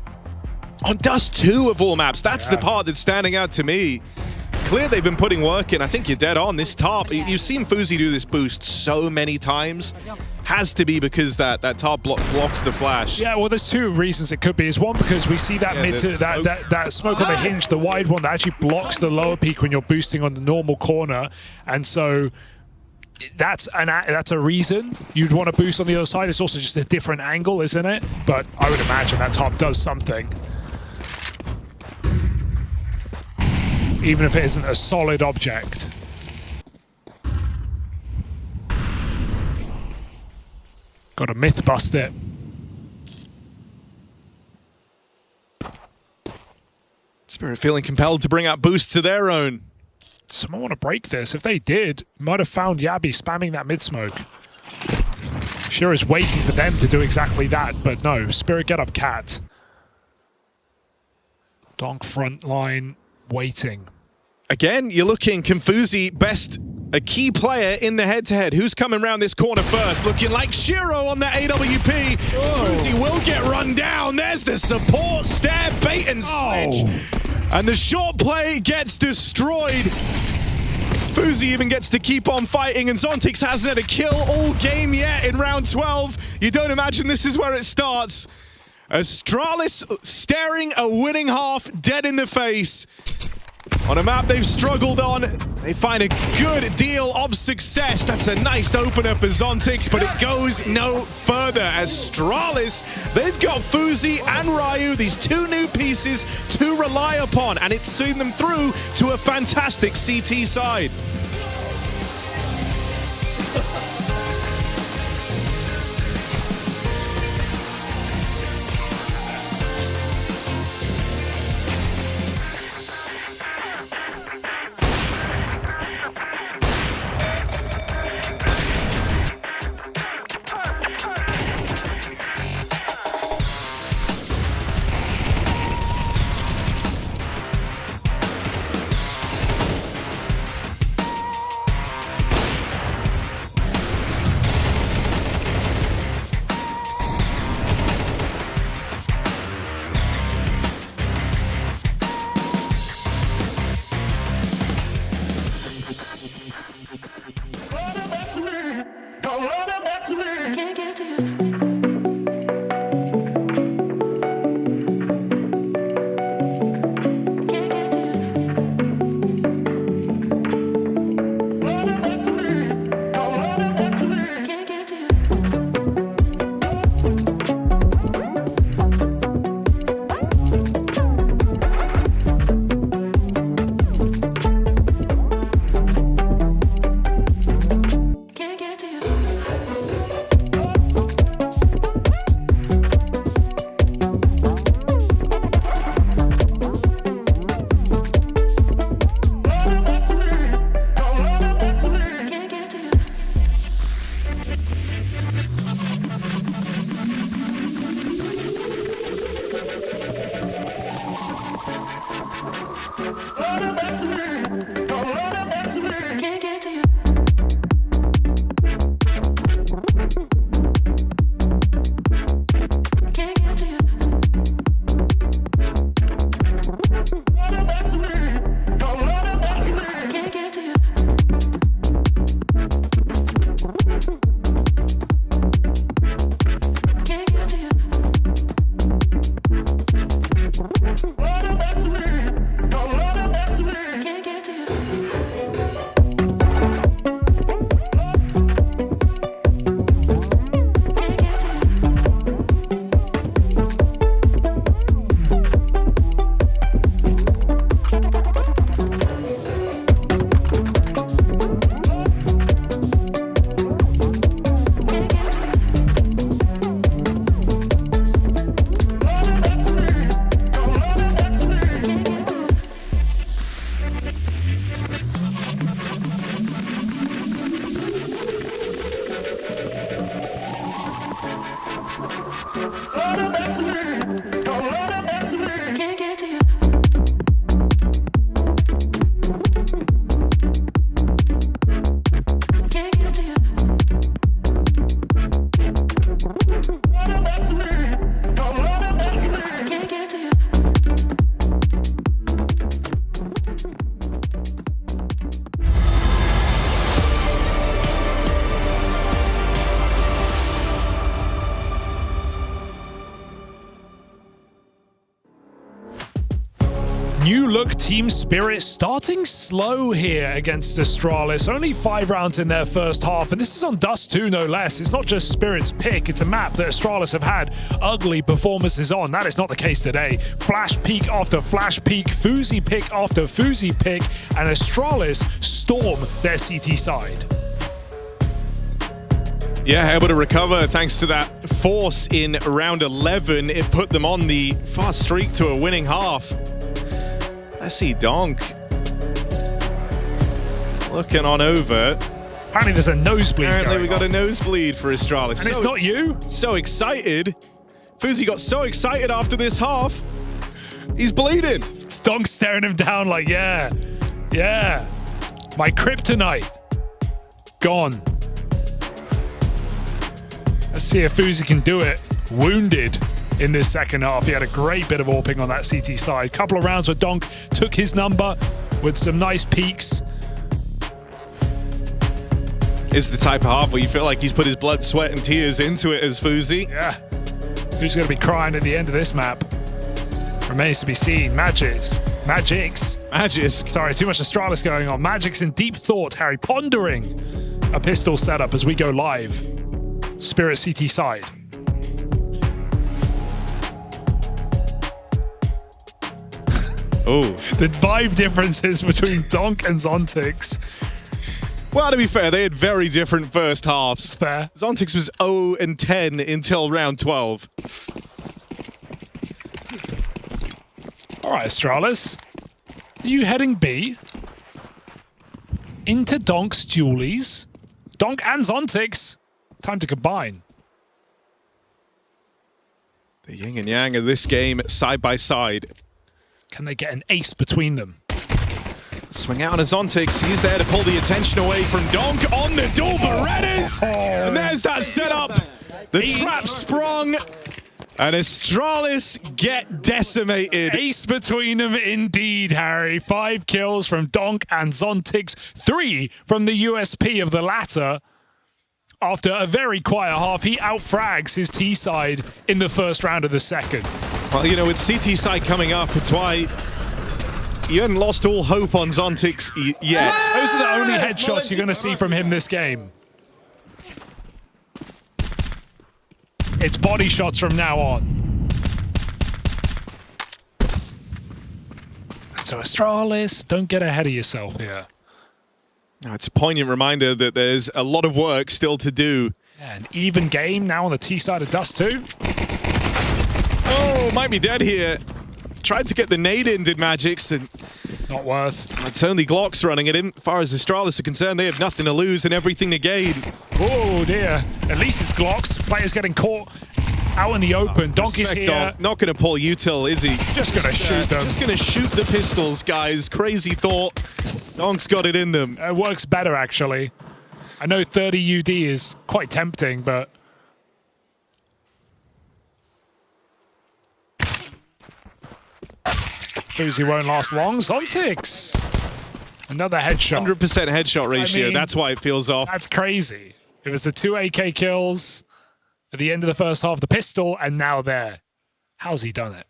On Dust 2 of all maps, that's the part that's standing out to me. Clear they've been putting work in. I think you're dead on this top. You've seen Fuzi do this boost so many times. Has to be because that top blocks the flash. Yeah, well, there's 2 reasons it could be. Is one, because we see that that smoke on the hinge, the wide one that actually blocks the lower peak when you're boosting on the normal corner, and so that's a reason you'd want to boost on the other side. It's also just a different angle, isn't it? But I would imagine that top does something. even if it isn't a solid object. Got to myth bust it. Spirit feeling compelled to bring out boosts to their own. Someone want to break this. If they did, might have found Yabi spamming that mid-smoke. Shira is waiting for them to do exactly that, but no. Spirit get up cat. Donk front line, waiting. Again, you're looking Confuzi a key player in the head-to-head. Who's coming around this corner first? Looking like Shiro on that AWP. Confuzi will get run down. There's the support stab, bait and switch. And the short play gets destroyed. Confuzi even gets to keep on fighting, and Zontix hasn't had a kill all game yet in round 12. You don't imagine this is where it starts. Astralis staring a winning half dead in the face. On a map they've struggled on, they find a good deal of success. That's a nice opener for Zontix, but it goes no further. Astralis, they've got Fuzi and Ryu, these two new pieces to rely upon, and it's seen them through to a fantastic CT side. look, Team Spirit starting slow here against Astralis. Only 5 rounds in their first half, and this is on Dust 2, no less. It's not just Spirit's pick, it's a map that Astralis have had ugly performances on. That is not the case today. Flash peak after flash peak, Fuzi pick after Fuzi pick, and Astralis storm their CT side. Yeah, able to recover thanks to that force in round 11. It put them on the fast streak to a winning half. Let's see Donk looking on over. Apparently there's a nosebleed. Apparently we got a nosebleed for Astralis. And it's not you? So excited. Fuzi got so excited after this half. He's bleeding. Donk's staring him down like, yeah, my kryptonite gone. Let's see if Fuzi can do it. Wounded in this second half. He had a great bit of AWPing on that CT side. Couple of rounds where Donk took his number with some nice peaks. Is the type of half where you feel like he's put his blood, sweat, and tears into it as Fuzi. Yeah. Who's going to be crying at the end of this map? Remains to be seen. Magix. Sorry, too much Astralis going on. Magic's in deep thought, Harry, pondering a pistol setup as we go live. Spirit CT side. Oh. The vibe differences between Donk and Zontix. Well, to be fair, they had very different first halves. Fair. Zontix was 0-10 until round 12. All right, Astralis. Are you heading B? Into Donk's dualies. Donk and Zontix. Time to combine. The yin and yang of this game side by side. Can they get an ace between them? Swing out on a Zontix. He's there to pull the attention away from Donk on the dual Berettas. And there's that setup. The trap sprung. And Astralis get decimated. Ace between them indeed, Harry. 5 kills from Donk and Zontix. 3 from the USP of the latter. After a very quiet half, he outfrags his T side in the first round of the second. Well, you know, with CT side coming up, it's why you hadn't lost all hope on Zontix yet. Those are the only headshots you're going to see from him this game. It's body shots from now on. So Astralis, don't get ahead of yourself here. Oh, it's a poignant reminder that there's a lot of work still to do. Yeah, an even game now on the T side of Dust 2. Oh, might be dead here. Tried to get the nade in, did Magix, and not worth. It's only Glocks running at him. As far as Astralis are concerned, they have nothing to lose and everything to gain. Oh dear. At least it's Glocks. Players getting caught out in the open. Donk is here. Donk. Not going to pull util, is he? Just going to shoot them. Just going to shoot the pistols, guys. Crazy thought. Donk's got it in them. It works better, actually. I know 30 UD is quite tempting, but... Fuzi won't last long. Zontix! Another headshot. 100% headshot ratio. I mean, that's why it feels off. That's crazy. It was the 2 AK kills at the end of the first half, the pistol, and now there. How's he done it?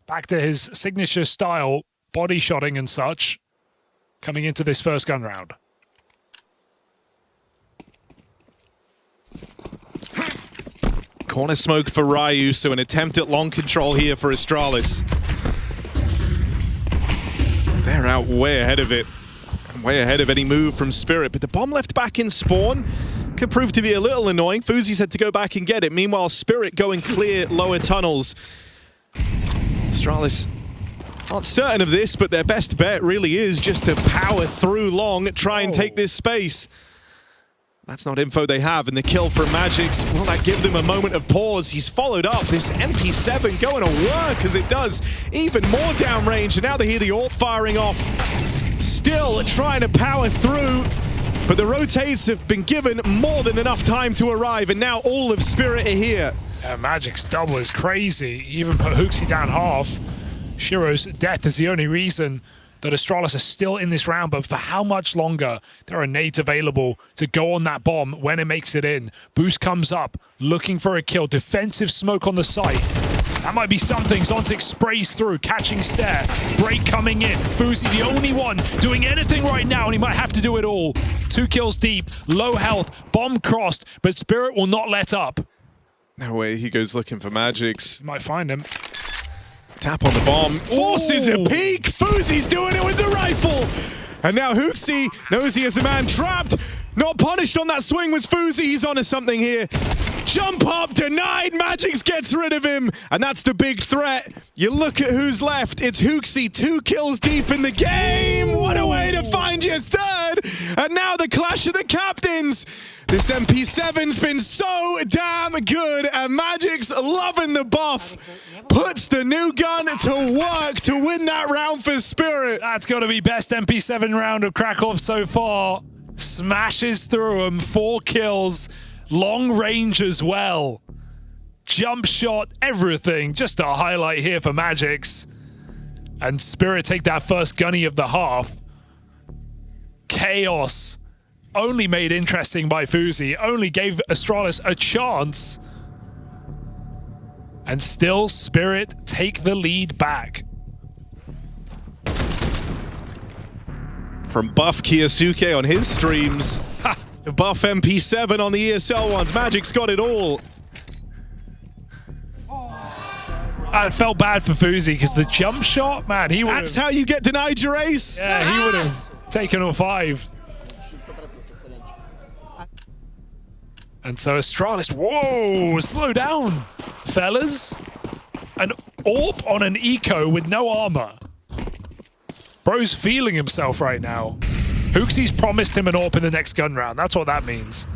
Back to his signature style, body shotting and such, coming into this first gun round. Corner smoke for Ryu, so an attempt at long control here for Astralis. They're out way ahead of it. Way ahead of any move from Spirit, but the bomb left back in spawn could prove to be a little annoying. Fuzi's had to go back and get it. Meanwhile, Spirit going clear lower tunnels. Astralis aren't certain of this, but their best bet really is just to power through long, try and take this space. That's not info they have, and the kill from Magix, will that give them a moment of pause? He's followed up this MP7 going to work as it does even more downrange, and now they hear the AWP firing off. Still trying to power through, but the rotates have been given more than enough time to arrive, and now all of Spirit are here. Magic's double is crazy. He even put Hooksy down half. Shiro's death is the only reason that Astralis are still in this round, but for how much longer? There are nades available to go on that bomb when it makes it in. Boost comes up, looking for a kill. Defensive smoke on the site. That might be something. Zontic sprays through, catching stare. Break coming in. Fuzi, the only one doing anything right now, and he might have to do it all. 2 kills deep, low health, bomb crossed, but Spirit will not let up. No way, he goes looking for Magix. Might find him. Tap on the bomb, forces a peek. Fuzi's doing it with the rifle. And now Hooksy knows he has a man trapped. Not punished on that swing was Fuzi. He's onto something here. Jump up, denied. Magix gets rid of him. And that's the big threat. You look at who's left. It's Hooksy, 2 kills deep in the game. What a way to find your third. And now the clash of the captains. This MP7's been so damn good. And Magix, loving the buff, puts the new gun to work to win that round for Spirit. That's got to be best MP7 round of Krakow so far. Smashes through him, 4 kills, long range as well. Jump shot, everything. Just a highlight here for Magix. And Spirit take that first gunny of the half. Chaos. Only made interesting by Fuzi. Only gave Astralis a chance. And still Spirit take the lead back. From Buff Kiyosuke on his streams, the Buff MP7 on the ESL ones. Magic's got it all. I felt bad for Fuzi because the jump shot, man, he would. That's how you get denied your ace. Yeah, he would have taken all 5. And so Astralis, whoa, slow down, fellas. An AWP on an eco with no armor. Bro's feeling himself right now. Hooksy's promised him an AWP in the next gun round. That's what that means.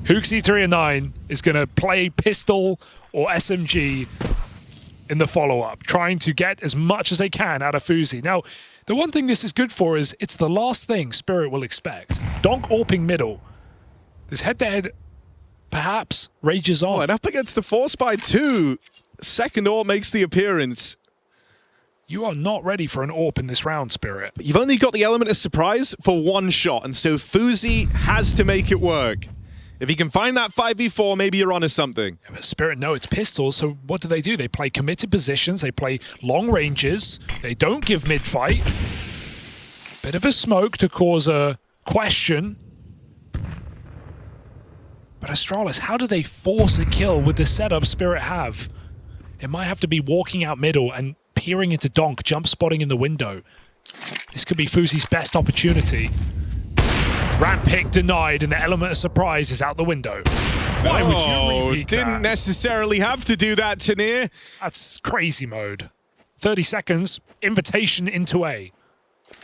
Hooksy 3 and 9 is going to play pistol or SMG in the follow-up, trying to get as much as they can out of Fuzi. Now, the one thing this is good for is it's the last thing Spirit will expect. Donk AWPing middle. This head-to-head perhaps rages on. Oh, and up against the Force by 2. Second AWP makes the appearance. You are not ready for an AWP in this round, Spirit. But you've only got the element of surprise for 1 shot, and so Fuzi has to make it work. If he can find that 5v4, maybe you're onto something. Yeah, but Spirit know it's pistols, so what do? They play committed positions, they play long ranges, they don't give mid-fight. Bit of a smoke to cause a question. But Astralis, how do they force a kill with the setup Spirit have? It might have to be walking out middle and peering into Donk, jump spotting in the window. This could be Fuzi's best opportunity. Ramp pick denied, and the element of surprise is out the window. Why would you repeat didn't that? necessarily have to do that, Tanir. That's crazy mode. 30 seconds, invitation into A.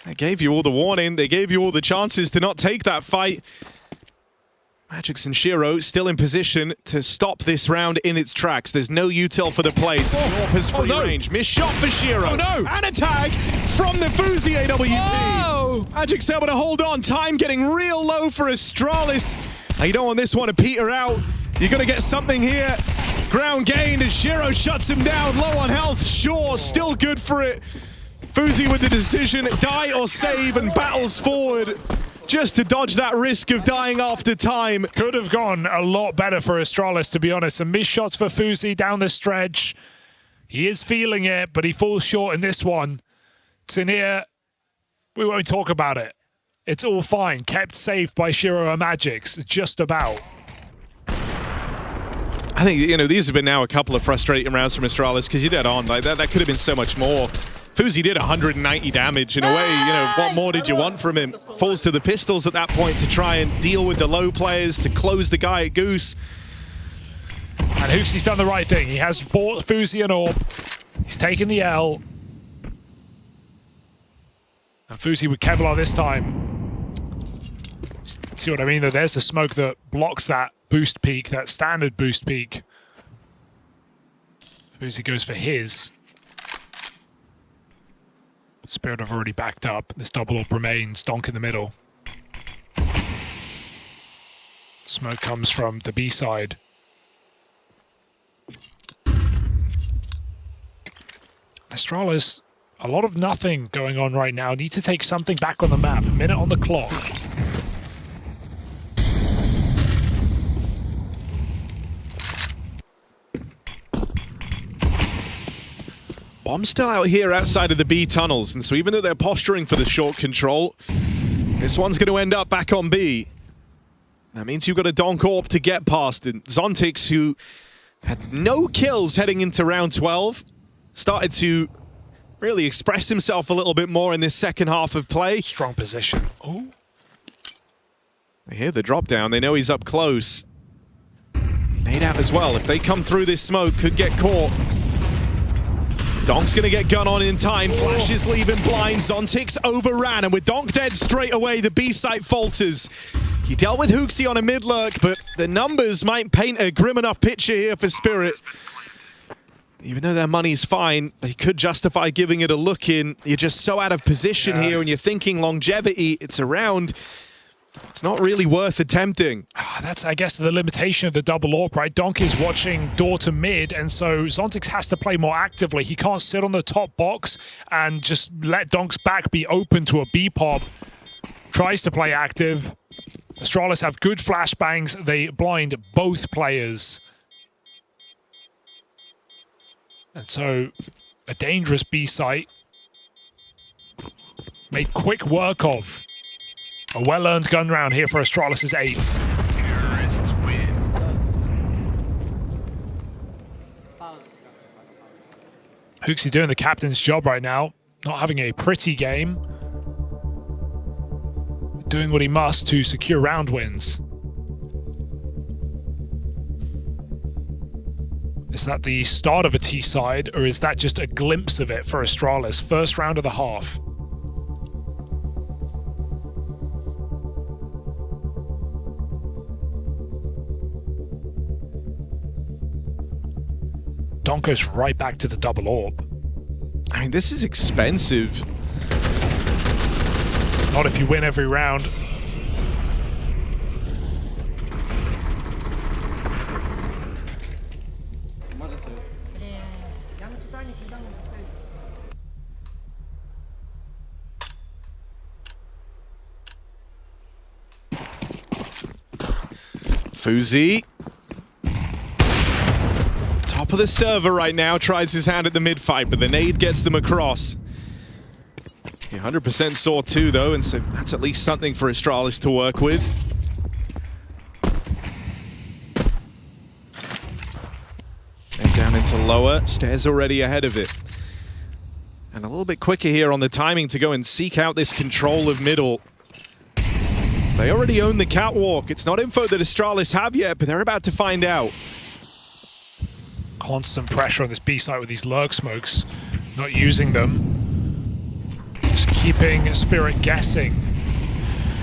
They gave you all the warning. They gave you all the chances to not take that fight. Magix and Shiro still in position to stop this round in its tracks. There's no util for the place. AWP has free range. Missed shot for Shiro. Oh, no. And a tag from the Fuzi AWP. Oh. Magic's able to hold on. Time getting real low for Astralis. Now, you don't want this one to peter out. You're going to get something here. Ground gained as Shiro shuts him down. Low on health. Sure, still good for it. Fuzi with the decision. Die or save, and battles forward. Just to dodge that risk of dying after time. Could have gone a lot better for Astralis, to be honest. Some missed shots for Fuzi down the stretch. He is feeling it, but he falls short in this one. Tanir, we won't talk about it. It's all fine. Kept safe by Shiro and Magix, just about. I think, you know, these have been now a couple of frustrating rounds from Astralis, because you're dead on. Like, that could have been so much more. Fuzi did 190 damage in a way. You know, what more did you want from him? Falls to the pistols at that point to try and deal with the low players, to close the guy at Goose. And Hooksy's done the right thing. He has bought Fuzi an AWP. He's taken the L. And Fuzi with Kevlar this time. See what I mean, though? There's the smoke that blocks that boost peak, that standard boost peak. Fuzi goes for his. Spirit have already backed up. This double AWP remains. Donk in the middle. Smoke comes from the B side. Astralis, a lot of nothing going on right now. Need to take something back on the map. A minute on the clock. Bomb's still out here outside of the B tunnels, and so even though they're posturing for the short control, this one's going to end up back on B. That means you've got a Donk Orb to get past, and Zontix, who had no kills heading into round 12, started to really express himself a little bit more in this second half of play. Strong position. Oh. They hear the drop down, they know he's up close. Nade out as well. If they come through this smoke, could get caught. Donk's gonna get gun on in time. Flash is leaving blind. Zontix overran, and with Donk dead straight away, the B site falters. He dealt with Hooksy on a mid lurk, but the numbers might paint a grim enough picture here for Spirit. Even though their money's fine, they could justify giving it a look in. You're just so out of position here, and you're thinking longevity. It's around. It's not really worth attempting. That's, I guess, the limitation of the double AWP, right? Donk is watching door to mid, and so Zontix has to play more actively. He can't sit on the top box and just let Donk's back be open to a B pop. Tries to play active. Astralis have good flashbangs. They blind both players. And so, a dangerous B site. Made quick work of. A well-earned gun round here for Astralis' 8th. Terrorists win. Hooksy doing the captain's job right now. Not having a pretty game. Doing what he must to secure round wins. Is that the start of a T side, or is that just a glimpse of it for Astralis? First round of the half. Donk goes right back to the double AWP. I mean, this is expensive. Not if you win every round. Fuzi. Top of the server right now, tries his hand at the mid fight, but the nade gets them across. He 100% saw 2 though, and so that's at least something for Astralis to work with. And down into lower, Stairs already ahead of it. And a little bit quicker here on the timing to go and seek out this control of middle. They already own the catwalk. It's not info that Astralis have yet, but they're about to find out. Constant pressure on this B site with these lurk smokes. Not using them. Just keeping Spirit guessing.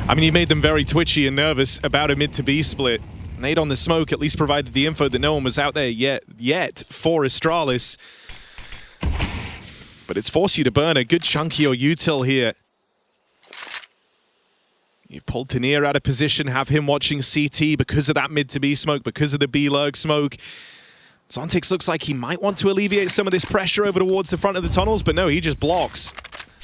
I mean, he made them very twitchy and nervous about a mid to B split. Nade on the smoke at least provided the info that no one was out there yet for Astralis. But it's forced you to burn a good chunk of your util here. You've pulled Tanier out of position, have him watching CT because of that mid to B smoke, because of the B lurk smoke. Zontix looks like he might want to alleviate some of this pressure over towards the front of the tunnels, but no, he just blocks.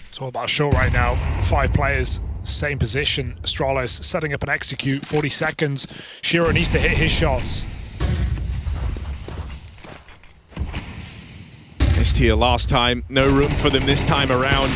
It's all about short right now. 5 players, same position. Astralis setting up an execute, 40 seconds. Shiro needs to hit his shots. Missed here last time, no room for them this time around.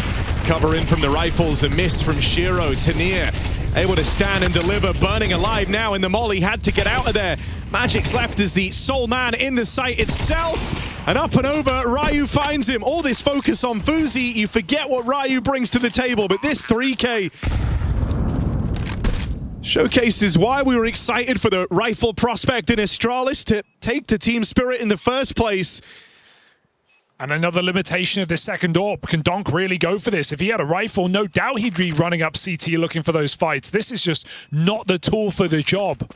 Cover in from the rifles, a miss from Shiro. Tanier able to stand and deliver, burning alive now, and the molly had to get out of there. Magic's left as the sole man in the site itself, and up and over, Ryu finds him. All this focus on Fuzi, you forget what Ryu brings to the table, but this 3K showcases why we were excited for the rifle prospect in Astralis to take to Team Spirit in the first place. And another limitation of this second AWP. Can Donk really go for this? If he had a rifle, no doubt he'd be running up CT looking for those fights. This is just not the tool for the job.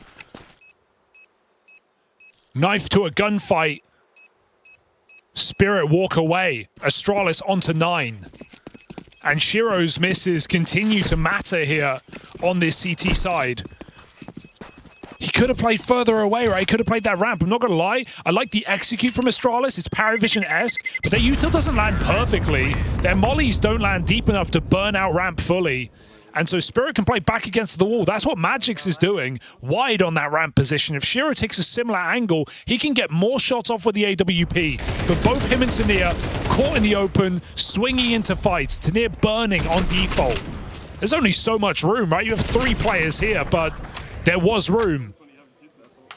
Knife to a gunfight. Spirit walk away. Astralis onto 9. And Shiro's misses continue to matter here on this CT side. He could have played further away, right? He could have played that ramp. I'm not going to lie. I like the execute from Astralis. It's PARIVISION-esque, but their util doesn't land perfectly. Their mollies don't land deep enough to burn out ramp fully. And so Spirit can play back against the wall. That's what Magix is doing, wide on that ramp position. If Shiro takes a similar angle, he can get more shots off with the AWP. But both him and Tanir caught in the open, swinging into fights. Tanir burning on default. There's only so much room, right? You have 3 players here, but there was room.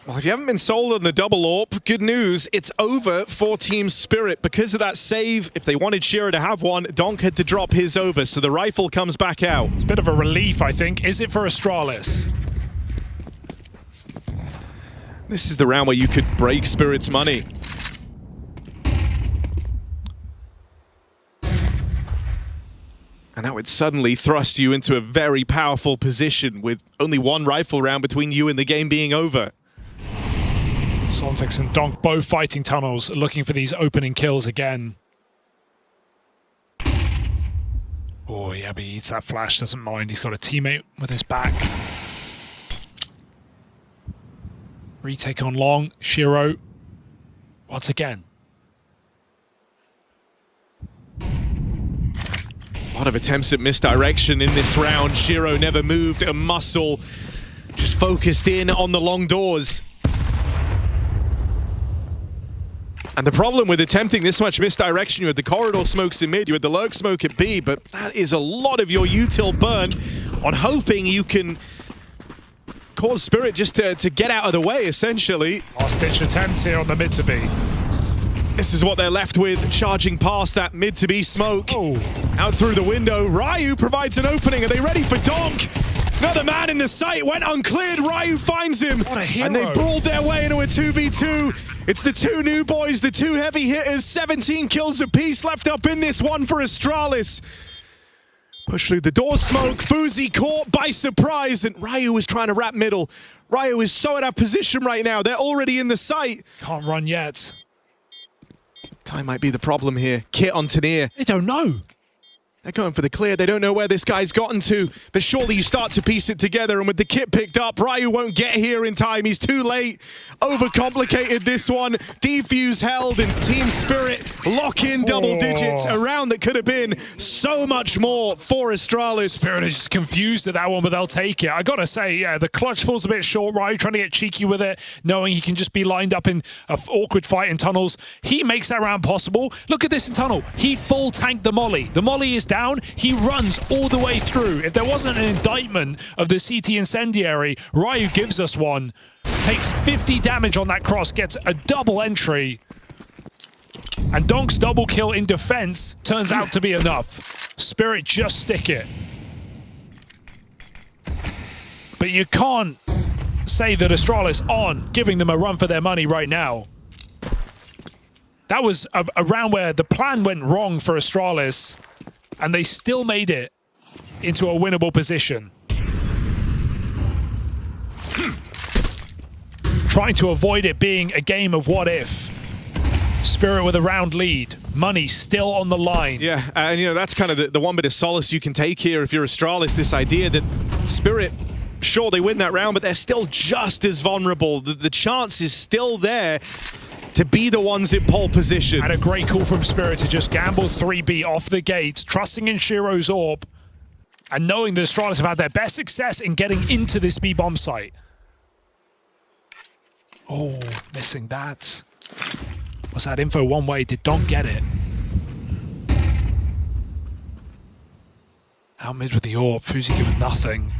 Well, if you haven't been sold on the double AWP, good news, it's over for Team Spirit. Because of that save, if they wanted Shiro to have one, Donk had to drop his over, so the rifle comes back out. It's a bit of a relief, I think. Is it for Astralis? This is the round where you could break Spirit's money. And that would suddenly thrust you into a very powerful position with only 1 rifle round between you and the game being over. Sontex and Donk both fighting tunnels, looking for these opening kills again. Oh, yeah, but he eats that flash, doesn't mind. He's got a teammate with his back. Retake on long. Shiro, once again. A lot of attempts at misdirection in this round. Shiro never moved a muscle, just focused in on the long doors. And the problem with attempting this much misdirection, you had the corridor smokes in mid, you had the lurk smoke at B, but that is a lot of your util burn on hoping you can cause Spirit just to get out of the way, essentially. Last-ditch attempt here on the mid to B. This is what they're left with, charging past that mid to B smoke. Oh. Out through the window, Ryu provides an opening. Are they ready for Donk? Another man in the sight, went uncleared, Ryu finds him. What a hero. And they brawled their way into a 2v2. It's the 2 new boys, the 2 heavy hitters, 17 kills apiece left up in this one for Astralis. Push through the door smoke, Fuzi caught by surprise, and Ryu was trying to wrap middle. Ryu is so out of position right now, they're already in the sight. Can't run yet. Time might be the problem here. Kit on Tanir. They don't know. They're going for the clear. They don't know where this guy's gotten to, but surely you start to piece it together, and with the kit picked up, Ryu won't get here in time. He's too late. Overcomplicated this one. Defuse held, and Team Spirit lock in double digits. A round that could have been so much more for Astralis. Spirit is just confused at that one, but they'll take it. I gotta say, yeah, the clutch falls a bit short. Ryu trying to get cheeky with it, knowing he can just be lined up in an awkward fight in tunnels. He makes that round possible. Look at this in tunnel. He full tanked the molly. The molly is down. He runs all the way through. If there wasn't an indictment of the CT incendiary, Ryu gives us one. Takes 50 damage on that cross, gets a double entry. And Donk's double kill in defense turns out to be enough. Spirit just stick it. But you can't say that Astralis aren't giving them a run for their money right now. That was a round where the plan went wrong for Astralis, and they still made it into a winnable position. Trying to avoid it being a game of what if. Spirit with a round lead. Money still on the line. Yeah, and you know, that's kind of the one bit of solace you can take here if you're Astralis, this idea that Spirit, sure, they win that round, but they're still just as vulnerable. The chance is still there to be the ones in pole position. And a great call from Spirit to just gamble 3B off the gates, trusting in Shiro's AWP, and knowing the Astralis have had their best success in getting into this B-bomb site. Oh, missing that. Was that info one way? Did Donk get it? Out mid with the AWP, Fuzi giving nothing.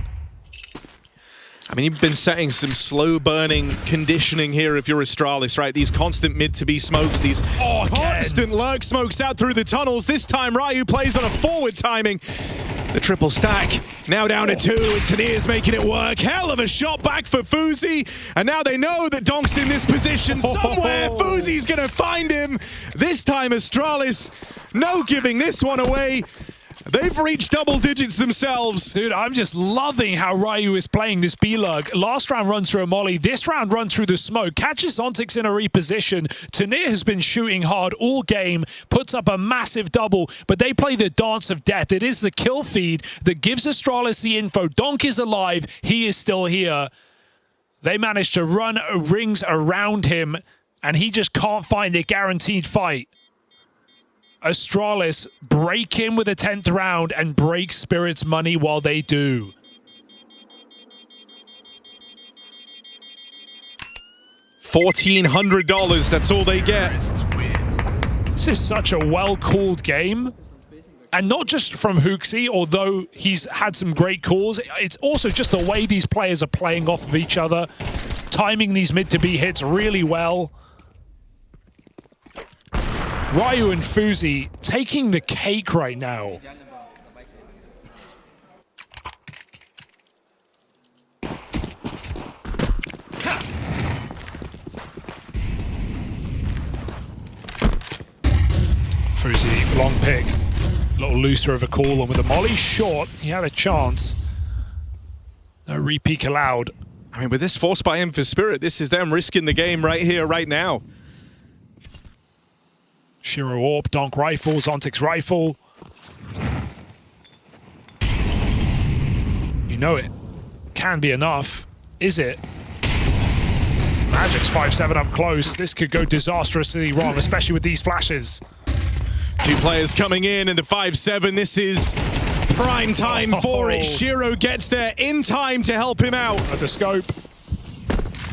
I mean, you've been setting some slow-burning conditioning here if you're Astralis, right? These constant mid-to-B smokes, these constant lurk smokes out through the tunnels. This time, Ryu plays on a forward timing. The triple stack, now down to 2, and Tanir's making it work. Hell of a shot back for Fuzi, and now they know that Donk's in this position somewhere. Fuzi's gonna find him. This time, Astralis, no giving this one away. They've reached double digits themselves. Dude, I'm just loving how Ryu is playing this B-lug. Last round runs through a molly. This round runs through the smoke. Catches Zontix in a reposition. Tanir has been shooting hard all game. Puts up a massive double. But they play the dance of death. It is the kill feed that gives Astralis the info. Donk is alive. He is still here. They managed to run rings around him. And he just can't find a guaranteed fight. Astralis break in with a 10th round and break Spirit's money while they do. $1,400, that's all they get. This is such a well-called game. And not just from Hooksy, although he's had some great calls. It's also just the way these players are playing off of each other, timing these mid-to-B hits really well. Ryu and Fuzi taking the cake right now. Fuzi, long pick. A little looser of a call, and with the molly short, he had a chance. No repeat allowed. I mean, with this force buy in for Spirit, this is them risking the game right here, right now. Shiro Orb, Donk rifle, Zontic's rifle. You know it. Can be enough. Is it? Magic's 5-7 up close. This could go disastrously wrong, especially with these flashes. Two players coming in and the 5-7. This is prime time for it. Shiro gets there in time to help him out. At the scope.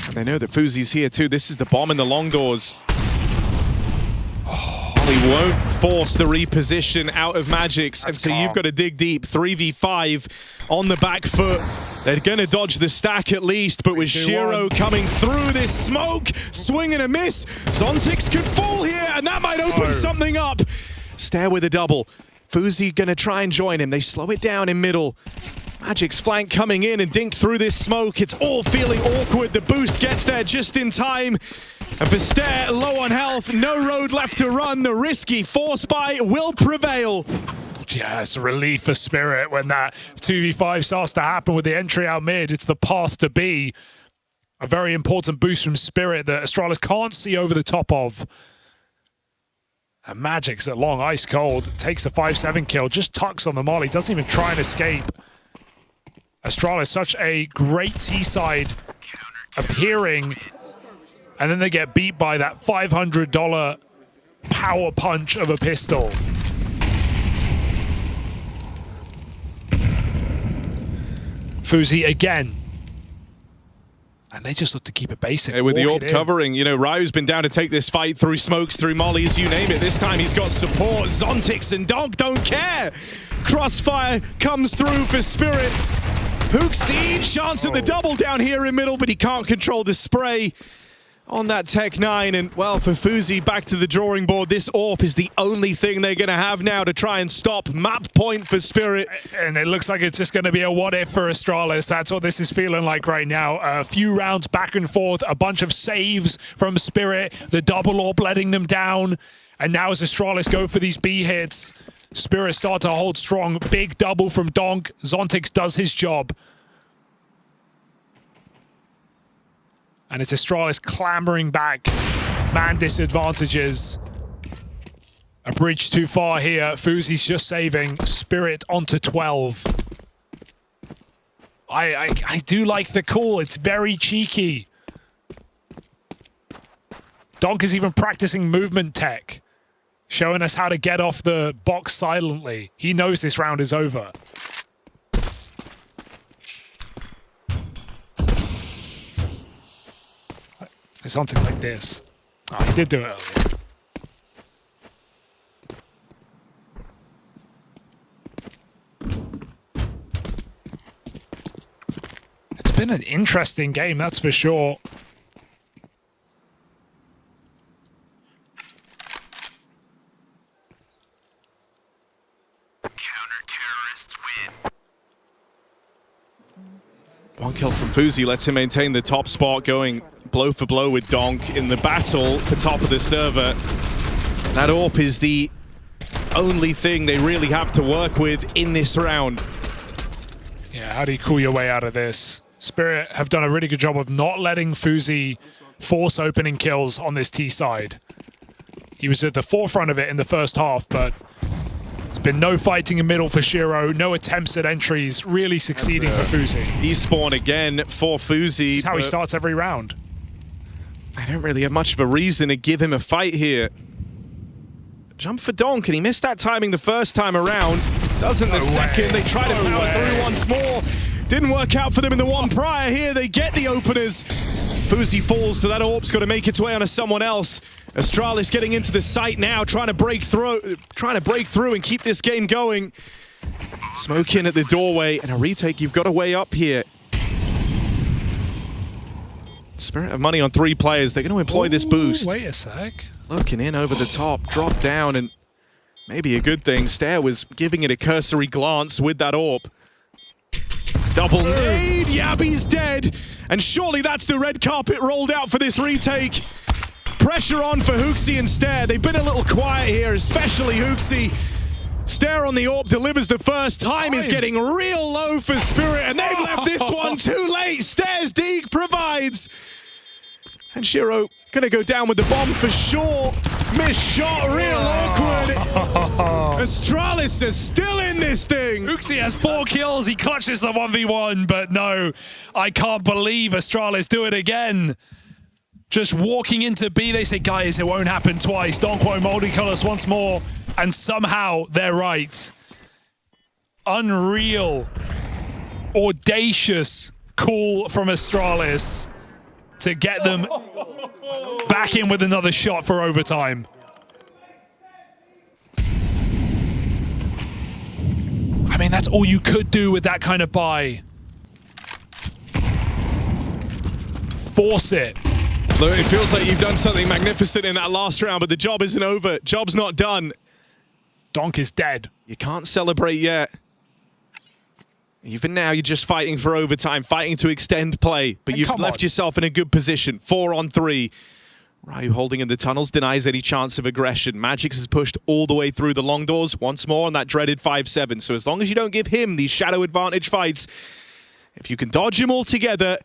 And they know that Fuzi's here too. This is the bomb in the long doors. He won't force the reposition out of Magic's, and so you've got to dig deep. 3v5 on the back foot. They're going to dodge the stack at least, but with Shiro coming through this smoke, swing and a miss, Zontic could fall here, and that might open something up. Stare with a double. Fuzi going to try and join him. They slow it down in middle. Magic's flank coming in and dink through this smoke. It's all feeling awkward. The boost gets there just in time. And Vincere low on health, no road left to run. The risky force buy will prevail. Yeah, it's a relief for Spirit when that 2v5 starts to happen with the entry out mid. It's the path to be. A very important boost from Spirit that Astralis can't see over the top of. And Magic's at long, ice cold. Takes a 5-7 kill, just tucks on the molly. Doesn't even try and escape. Astralis, such a great T-side appearing. And then they get beat by that $500 power punch of a pistol. Fuzi again. And they just look to keep it basic. With the orb covering, you know, Ryu's been down to take this fight through smokes, through mollies, you name it. This time he's got support. Zontic and Donk don't care. Crossfire comes through for Spirit. Hooksy, chance at the double down here in middle, but he can't control the spray on that Tech 9, and well, for Fuzi, back to the drawing board. This AWP is the only thing they're going to have now to try and stop. Map point for Spirit. And it looks like it's just going to be a what-if for Astralis. That's what this is feeling like right now. A few rounds back and forth, a bunch of saves from Spirit, the double AWP letting them down, and now as Astralis go for these B hits, Spirit start to hold strong. Big double from Donk. Zontic does his job. And it's Astralis clambering back. Man disadvantages. A bridge too far here. Fuzi's just saving. Spirit onto 12. I do like the call. It's very cheeky. Donk is even practicing movement tech, showing us how to get off the box silently. He knows this round is over. It's something like this. Oh, he did do it earlier. It's been an interesting game, that's for sure. Counter-terrorists win. One kill from Fuzi lets him maintain the top spot, going blow for blow with Donk in the battle for top of the server. That AWP is the only thing they really have to work with in this round. Yeah, how do you cool your way out of this? Spirit have done a really good job of not letting Fuzi force opening kills on this T side. He was at the forefront of it in the first half, but there's been no fighting in middle for Shiro, no attempts at entries, really succeeding for Fuzi. He spawned again for Fuzi. This is how he starts every round. I don't really have much of a reason to give him a fight here. Jump for Donk, and he missed that timing the first time around. Doesn't the second. They try to power through once more. Didn't work out for them in the one prior. Here they get the openers. Fuzi falls, so that orb's got to make its way onto someone else. Astralis getting into the site now, trying to break through and keep this game going. Smoke in at the doorway, and a retake. You've got to weigh up here. Spirit of money on 3 players. They're going to employ this boost. Wait a sec. Looking in over the top, drop down, and maybe a good thing. Stare was giving it a cursory glance with that orb. Double nade, Yabby's dead, and surely that's the red carpet rolled out for this retake. Pressure on for Hooksy and Stare. They've been a little quiet here, especially Hooksy. Stare on the orb delivers the first. Time is getting real low for Spirit, and they've left this one too late. Stare's Deeg provides. And Shiro gonna go down with the bomb for sure. Missed shot, real awkward. Astralis is still in this thing. Hooksy has 4 kills. He clutches the 1v1, but no, I can't believe Astralis do it again. Just walking into B, they say, guys, it won't happen twice. Don't quote multicolors once more. And somehow they're right. Unreal, audacious call from Astralis to get them back in with another shot for overtime. I mean, that's all you could do with that kind of buy. Force it. Look, it feels like you've done something magnificent in that last round, but the job isn't over. Job's not done. Donk is dead. You can't celebrate yet. Even now, you're just fighting for overtime, fighting to extend play, but you've left yourself in a good position. 4 on 3. Ryu holding in the tunnels, denies any chance of aggression. Magix has pushed all the way through the long doors once more on that dreaded 5-7. So as long as you don't give him these shadow advantage fights, if you can dodge him altogether,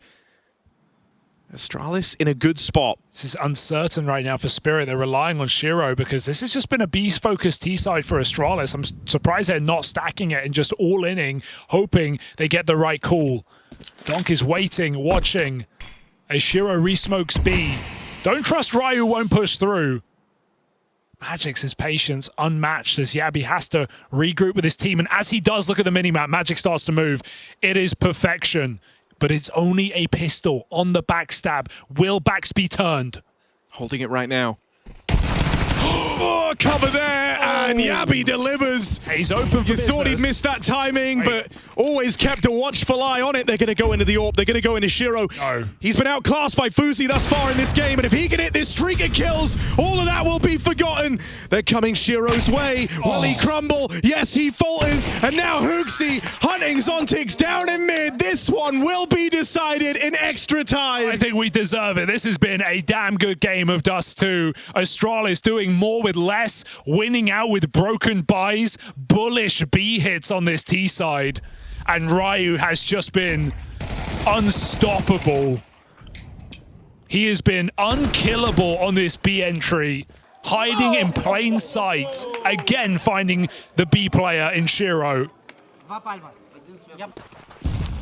Astralis in a good spot. This is uncertain right now for Spirit. They're relying on Shiro because this has just been a beast-focused T-side for Astralis. I'm surprised they're not stacking it and just all-inning, hoping they get the right call. Donk is waiting, watching as Shiro re-smokes B. Don't trust Ryu won't push through. Magix's patience unmatched as Yabby has to regroup with his team. And as he does, look at the minimap, Magix starts to move. It is perfection. But it's only a pistol on the backstab. Will backs be turned? Holding it right now. Oh, cover there, and Yabby delivers. He's open for business. You thought he'd missed that timing, but always kept a watchful eye on it. They're going to go into the AWP. They're going to go into Shiro. No. He's been outclassed by Fuzi thus far in this game, and if he can hit this streak of kills, all of that will be forgotten. They're coming Shiro's way. Will he crumble? Yes, he falters. And now Hooksy hunting Zontix down in mid. This one will be decided in extra time. I think we deserve it. This has been a damn good game of Dust 2. Astralis doing more with less, winning out with broken buys, bullish B hits on this T side, and Ryu has just been unstoppable. He has been unkillable on this B entry, hiding in plain sight, again finding the B player in Shiro.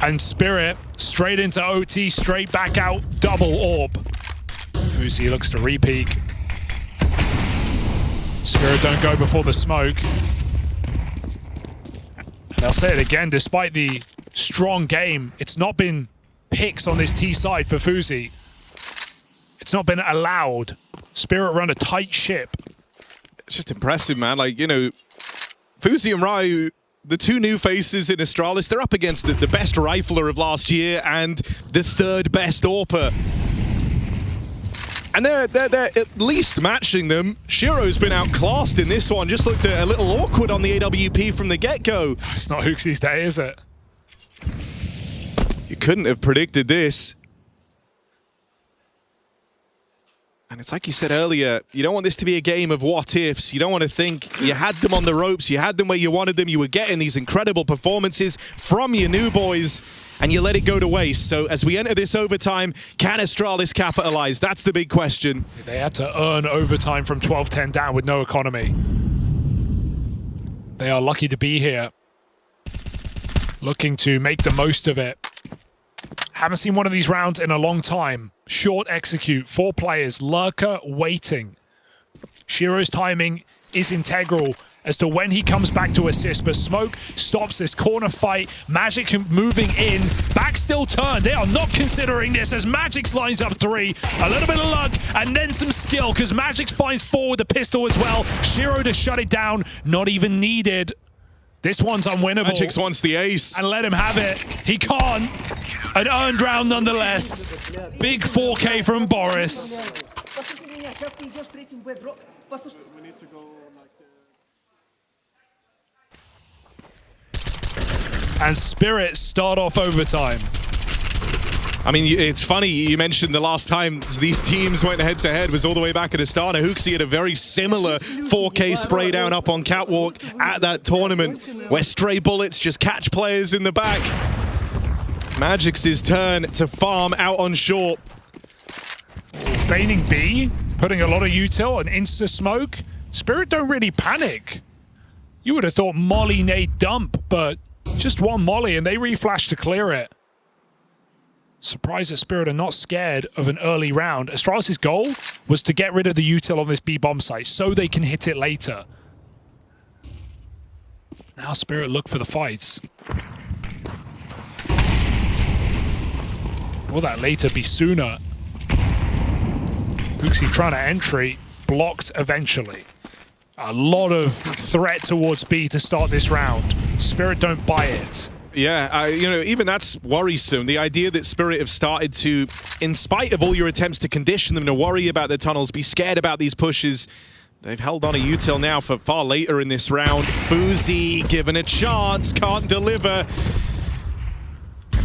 And Spirit straight into OT, straight back out, double orb. Fuzi looks to re-peek. Spirit don't go before the smoke. And I'll say it again, despite the strong game, it's not been picks on this T side for Fuzi. It's not been allowed. Spirit run a tight ship. It's just impressive, man. Like, you know, Fuzi and Ryu, the 2 new faces in Astralis, they're up against the best rifler of last year and the 3rd best AWPer. And they're at least matching them. Shiro's been outclassed in this one. Just looked a little awkward on the AWP from the get-go. It's not Hooksy's day, is it? You couldn't have predicted this. And it's like you said earlier, you don't want this to be a game of what-ifs. You don't want to think you had them on the ropes, you had them where you wanted them, you were getting these incredible performances from your new boys, and you let it go to waste. So as we enter this overtime, can Astralis capitalize? That's the big question. They had to earn overtime from 12-10 down with no economy. They are lucky to be here. Looking to make the most of it. Haven't seen one of these rounds in a long time. Short execute, 4 players, Lurker waiting. Shiro's timing is integral as to when he comes back to assist, but Smoke stops this corner fight. Magic moving in, back still turned. They are not considering this as Magix lines up 3. A little bit of luck and then some skill because Magix finds 4 with the pistol as well. Shiro to shut it down, not even needed. This one's unwinnable. Magix wants the ace. And let him have it. He can't. An earned round nonetheless. Big 4K from Boris. And Spirit start off overtime. I mean, it's funny, you mentioned the last time these teams went head-to-head was all the way back at Astana. Hooksy had a very similar 4K spray down up on Catwalk at that tournament, where stray bullets just catch players in the back. Magix's turn to farm out on short. Feigning B, putting a lot of util and insta-smoke. Spirit don't really panic. You would have thought molly, nade, dump, but just one molly and they reflash to clear it. Surprised that Spirit are not scared of an early round. Astralis' goal was to get rid of the util on this B bomb site so they can hit it later. Now Spirit look for the fights. Will that later be sooner? Hooksy trying to entry, blocked eventually. A lot of threat towards B to start this round. Spirit don't buy it. Yeah, you know, even that's worrisome. The idea that Spirit have started to, in spite of all your attempts to condition them to worry about their tunnels, be scared about these pushes, they've held on a util now for far later in this round. Fuzi given a chance, can't deliver.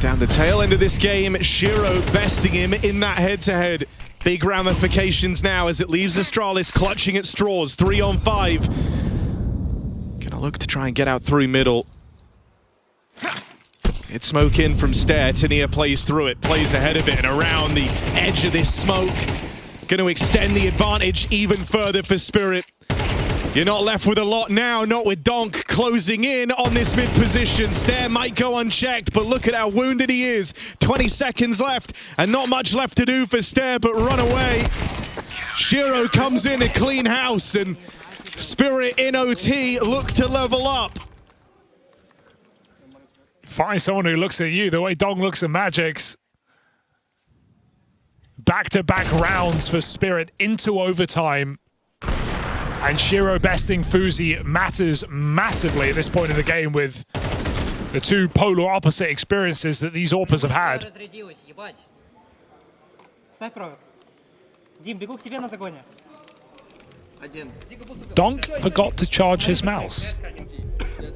Down the tail end of this game, Shiro besting him in that head-to-head. Big ramifications now as it leaves Astralis clutching at straws, 3 on 5. Gonna look to try and get out through middle. It's smoke in from Stair. Tania plays through it, plays ahead of it and around the edge of this smoke. Gonna extend the advantage even further for Spirit. You're not left with a lot now, not with Donk closing in on this mid position. Stair might go unchecked, but look at how wounded he is. 20 seconds left, and not much left to do for Stair, but run away. Shiro comes in a clean house, and Spirit in OT look to level up. Find someone who looks at you the way Dong looks at Magix. Back-to-back rounds for Spirit into overtime. And Shiro besting Fuzi matters massively at this point in the game with the two polar opposite experiences that these AWPers have had. Donk forgot to charge his mouse.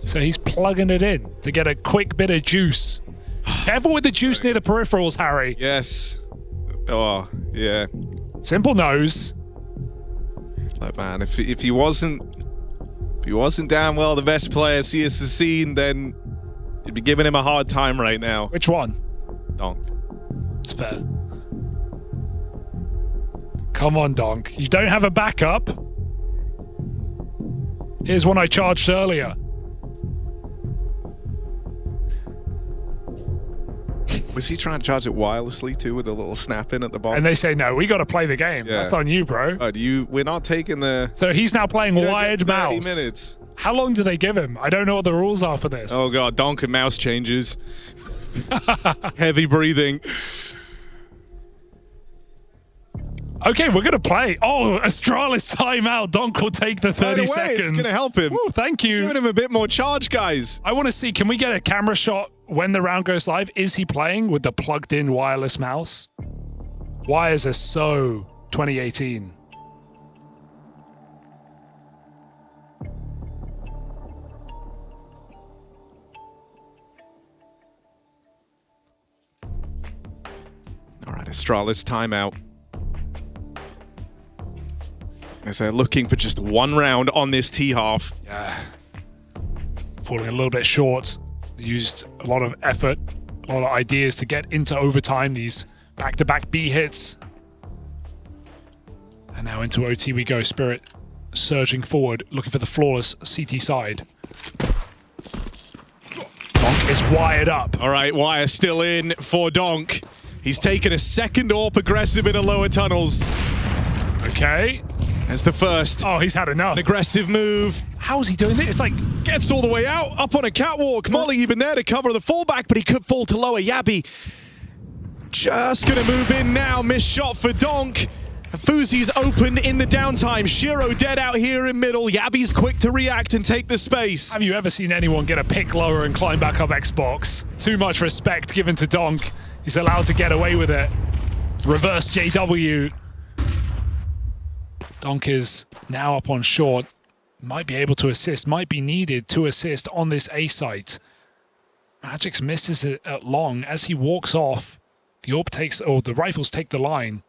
So he's plugging it in to get a quick bit of juice. Careful with the juice near the peripherals, Harry. Yes. Oh, yeah. Simple knows. Like, man, if he wasn't damn well the best player CS has seen, then you'd be giving him a hard time right now. Which one? Donk. It's fair. Come on, Donk. You don't have a backup. Here's one I charged earlier. Was he trying to charge it wirelessly too with a little snap in at the bottom? And they say, no, we got to play the game. Yeah. That's on you, bro. We're not taking the... So he's now playing wired mouse. 30 minutes. How long do they give him? I don't know what the rules are for this. Oh, God. Donk and mouse changes. Heavy breathing. Okay, we're going to play. Oh, Astralis timeout. Donk will take the 30 seconds. It's going to help him. Ooh, thank you. Giving him a bit more charge, guys. I want to see, can we get a camera shot when the round goes live? Is he playing with the plugged-in wireless mouse? Wires are so 2018. All right, Astralis timeout. As they're looking for just one round on this T-half. Yeah. Falling a little bit short. They used a lot of effort, a lot of ideas to get into overtime, these back-to-back B hits. And now into OT we go. Spirit surging forward, looking for the flawless CT side. Donk is wired up. All right, wire still in for Donk. He's taken a second AWP aggressive in the lower tunnels. Okay. As the first. Oh, he's had enough. An aggressive move. How's he doing it? It's like... Gets all the way out, up on a catwalk. Molly even there to cover the fallback, but he could fall to lower. Yabi just going to move in now. Missed shot for Donk. Fuzi's open in the downtime. Shiro dead out here in middle. Yabi's quick to react and take the space. Have you ever seen anyone get a pick lower and climb back up Xbox? Too much respect given to Donk. He's allowed to get away with it. Reverse JW. Donk is now up on short. Might be able to assist, might be needed to assist on this A site. Magix misses it at long. As he walks off, the orb takes, or the rifles take the line.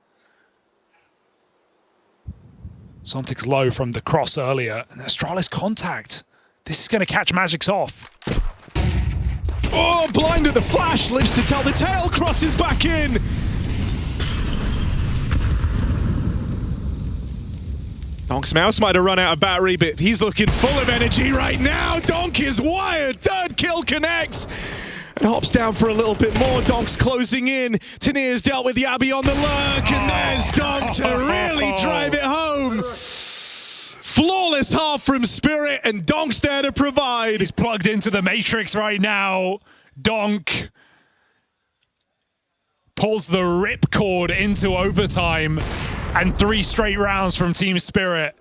Sontic's low from the cross earlier, and Astralis contact. This is going to catch Magix off. Oh, blind at the flash, lives to tell the tale, crosses back in. Donk's mouse might have run out of battery, but he's looking full of energy right now. Donk is wired. Third kill connects. And hops down for a little bit more. Donk's closing in. Tanir's dealt with Yabi on the lurk. And there's Donk to really drive it home. Flawless half from Spirit, and Donk's there to provide. He's plugged into the Matrix right now. Donk pulls the ripcord into overtime. And 3 straight rounds from Team Spirit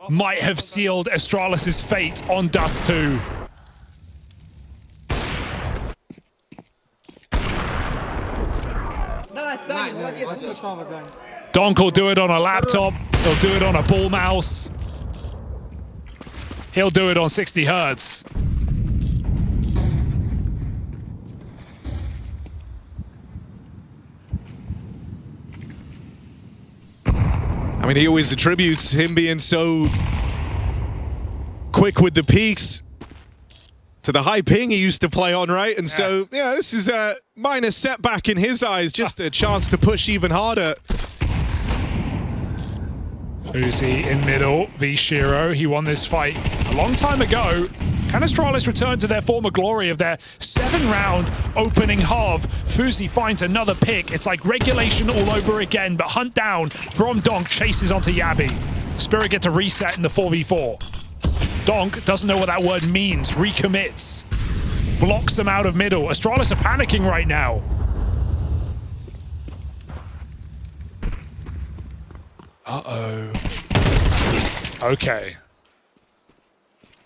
might have sealed Astralis' fate on Dust 2. Donk will do it on a laptop. He'll do it on a ball mouse. He'll do it on 60 hertz. I mean, he always attributes him being so quick with the peaks to the high ping he used to play on, right? And so, yeah, this is a minor setback in his eyes, just a chance to push even harder. Fuzi in middle, v Shiro. He won this fight a long time ago. Can Astralis return to their former glory of their 7-round opening half? Fuzi finds another pick. It's like regulation all over again, but hunt down from Donk chases onto Yabi. Spirit get to reset in the 4v4. Donk doesn't know what that word means. Recommits. Blocks them out of middle. Astralis are panicking right now. Uh-oh. Okay.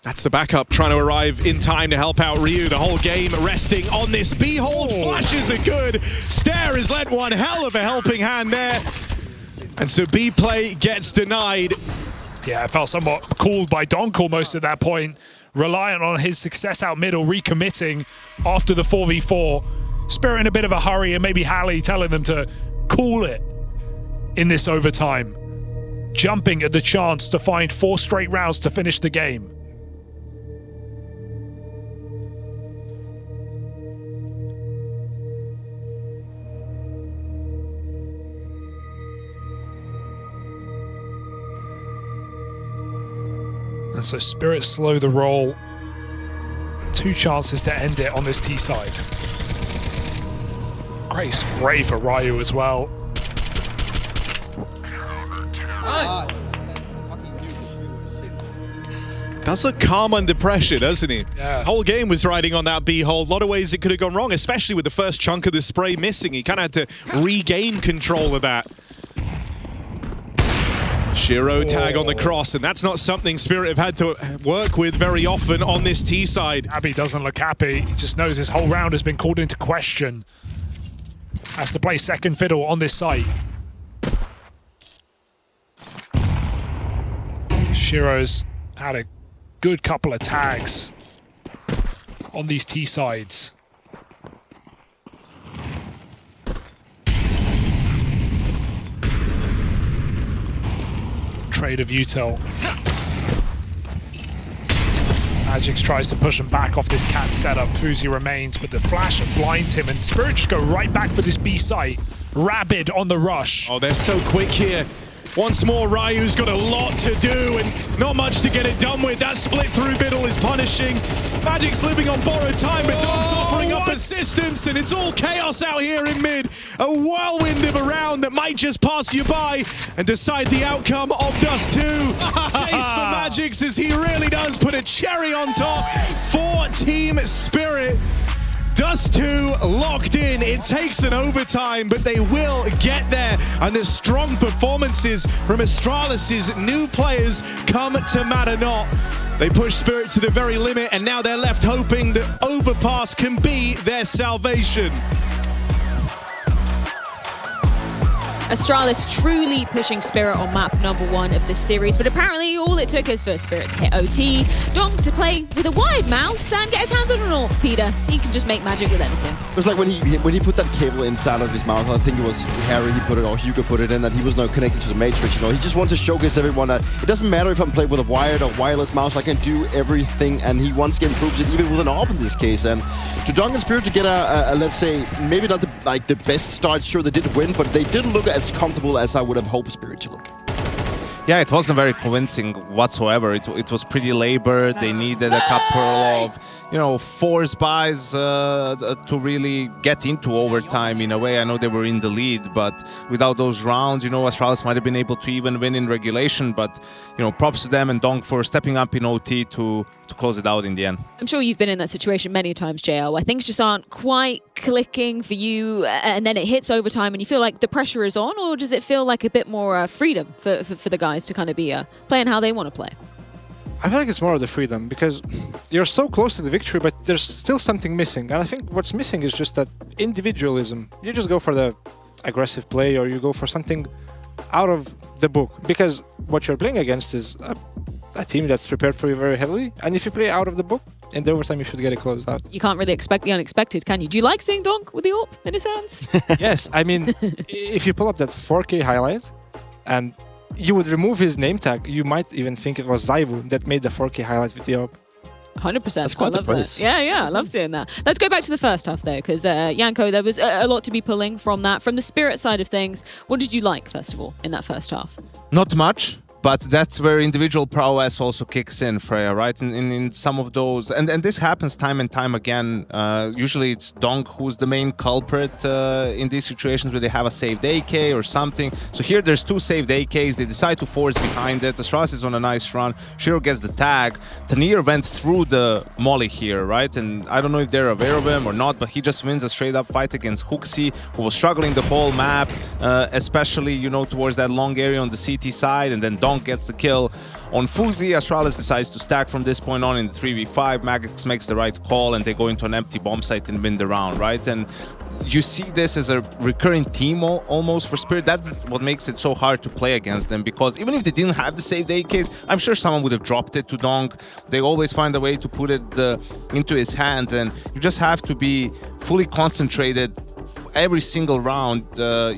That's the backup trying to arrive in time to help out Ryu. The whole game resting on this B-hold. Flashes are good. Stare has lent one hell of a helping hand there. And so B-play gets denied. Yeah, it felt somewhat cooled by Donk almost at that point. Reliant on his success out middle, recommitting after the 4v4. Spirit in a bit of a hurry, and maybe Hallie telling them to cool it in this overtime. Jumping at the chance to find 4 straight rounds to finish the game. And so Spirit slow the roll. 2 chances to end it on this T side. Great spray for Ryu as well. Does look calm under pressure, doesn't he? Yeah. Whole game was riding on that B-hold. A lot of ways it could have gone wrong, especially with the first chunk of the spray missing. He kind of had to regain control of that. Shiro tag on the cross, and that's not something Spirit have had to work with very often on this T side. Abby doesn't look happy. He just knows his whole round has been called into question. Has to play second fiddle on this site. Shiro's had a good couple of tags on these T sides. Trade of util. Magix tries to push him back off this cat setup. Fuzi remains, but the flash blinds him, and Spirit just go right back for this B site. Rabid on the rush. Oh, they're so quick here. Once more, Ryu's got a lot to do and not much to get it done with. That split through middle is punishing. Magic's living on borrowed time, but Donk's offering up assistance, and it's all chaos out here in mid. a whirlwind of a round that might just pass you by and decide the outcome of Dust 2. Chase for Magics, as he really does put a cherry on top for Team Spirit. Dust 2 locked in. It takes an overtime, but they will get there. And the strong performances from Astralis' new players come to matter not. They push Spirit to the very limit, and now they're left hoping that Overpass can be their salvation. Astralis truly pushing Spirit on map #1 of this series, but apparently all it took is for Spirit to hit OT, Donk to play with a wide mouse and get his hands on an AWP, Peter. He can just make magic with anything. It was like when he put that cable inside of his mouth, I think it was Harry he put it, or Hugo put it in, that he was now connected to the Matrix, you know. He just wants to showcase everyone that it doesn't matter if I'm playing with a wired or wireless mouse, I can do everything, and he once again proves it, even with an AWP in this case. And to Donk and Spirit to get a let's say, maybe not the best start, sure they did win, but they didn't look as comfortable as I would have hoped Spirit to look. Yeah, it wasn't very convincing whatsoever. It was pretty labored. They needed a couple of, you know, force buys to really get into overtime in a way. I know they were in the lead, but without those rounds, you know, Astralis might have been able to even win in regulation. But, you know, props to them and Donk for stepping up in OT to close it out in the end. I'm sure you've been in that situation many times, JL, where things just aren't quite clicking for you, and then it hits overtime and you feel like the pressure is on, or does it feel like a bit more freedom for the guys to kind of be playing how they want to play? I feel like it's more of the freedom, because you're so close to the victory, but there's still something missing. And I think what's missing is just that individualism. You just go for the aggressive play, or you go for something out of the book, because what you're playing against is a team that's prepared for you very heavily. And if you play out of the book, in the overtime, you should get it closed out. You can't really expect the unexpected, can you? Do you like seeing Donk with the AWP in his hands? Yes, I mean, if you pull up that 4K highlight and you would remove his name tag, you might even think it was Zaivu that made the 4K highlight with the AWP. 100%. That's quite I love surprise. that. Yeah, I love seeing that. Let's go back to the first half, though, because Janko, there was a lot to be pulling from that. From the Spirit side of things, what did you like, first of all, in that first half? Not much. But that's where individual prowess also kicks in, Freya, right? In some of those, and this happens time and time again. Usually it's Donk who's the main culprit in these situations where they have a saved AK or something. So here there's two saved AKs. They decide to force behind it. Astralis is on a nice run. Shiro gets the tag. Tanir went through the molly here, right? And I don't know if they're aware of him or not, but he just wins a straight-up fight against Huxi, who was struggling the whole map, especially, you know, towards that long area on the CT side, and then Donk gets the kill on Fuzi. Astralis decides to stack from this point on in the 3v5. Magix makes the right call and they go into an empty bomb site and win the round, right? And you see this as a recurring theme almost for Spirit. That's what makes it so hard to play against them, because even if they didn't have the saved AKs, I'm sure someone would have dropped it to Donk. They always find a way to put it into his hands, and you just have to be fully concentrated every single round.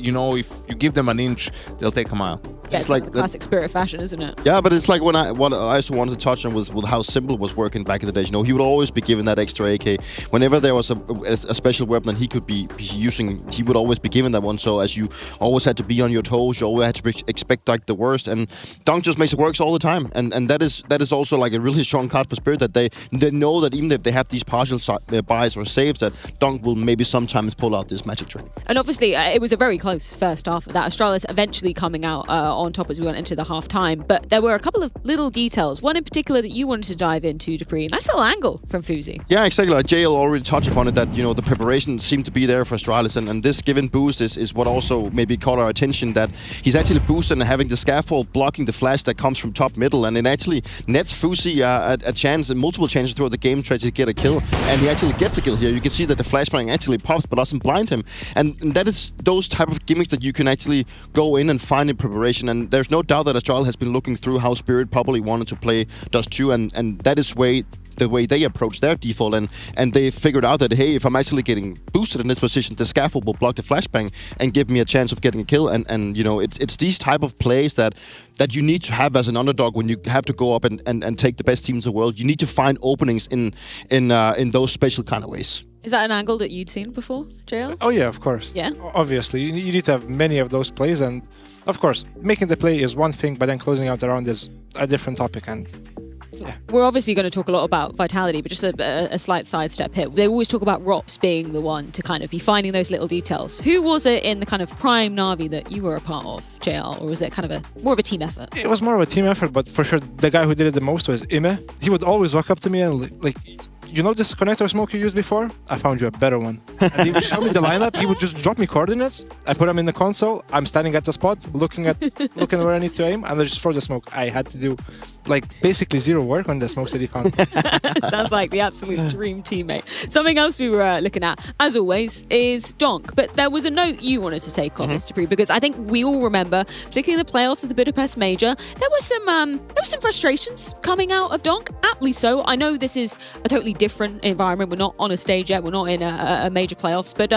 You know, if you give them an inch, they'll take a mile. It's like classic Spirit fashion, isn't it? Yeah, but it's like what I also wanted to touch on was how Simple was working back in the days. You know, he would always be given that extra AK. Whenever there was a special weapon that he could be using, he would always be given that one. So as you always had to be on your toes, you always had to expect like the worst. And Donk just makes it work all the time. And that is also like a really strong card for Spirit, that they know that even if they have these partial buys or saves, that Donk will maybe sometimes pull out this magic trick. And obviously, it was a very close first half of that. Astralis eventually coming out on top as we went into the half-time. But there were a couple of little details. One in particular that you wanted to dive into, Dupree. Nice little angle from Fuzi. Yeah, exactly. Like JL already touched upon it, that, you know, the preparation seemed to be there for Astralis. And this given boost is what also maybe caught our attention, that he's actually boosting and having the scaffold blocking the flash that comes from top middle. And it actually nets Fuzi a chance, and multiple chances throughout the game, tries to get a kill. And he actually gets a kill here. You can see that the flashbang actually pops but doesn't blind him. And that is those type of gimmicks that you can actually go in and find in preparation. And there's no doubt that Astralis has been looking through how Spirit probably wanted to play Dust 2, and that is the way they approach their default, and they figured out that, hey, if I'm actually getting boosted in this position, the scaffold will block the flashbang and give me a chance of getting a kill. And you know, it's these type of plays that you need to have as an underdog when you have to go up and take the best teams in the world. You need to find openings in those special kind of ways. Is that an angle that you'd seen before, JL? Oh yeah, of course. Yeah? Obviously, you need to have many of those plays, and of course, making the play is one thing, but then closing out the round is a different topic, and We're obviously going to talk a lot about Vitality, but just a slight sidestep here. They always talk about Rops being the one to kind of be finding those little details. Who was it in the kind of prime Na'Vi that you were a part of, JL, or was it kind of more of a team effort? It was more of a team effort, but for sure the guy who did it the most was Ime. He would always walk up to me and like, you know this connector smoke you used before? I found you a better one. And he would show me the lineup. He would just drop me coordinates. I put them in the console. I'm standing at the spot, looking where I need to aim, and I just throw the smoke. I had to do like basically zero work on the smokes that he found. Sounds like the absolute dream teammate. Something else we were looking at, as always, is Donk. But there was a note you wanted to take on this, Dupree, because I think we all remember, particularly in the playoffs of the Budapest Major, there was some frustrations coming out of Donk. Aptly so. I know this is a totally different environment. We're not on a stage yet. We're not in a major playoffs, but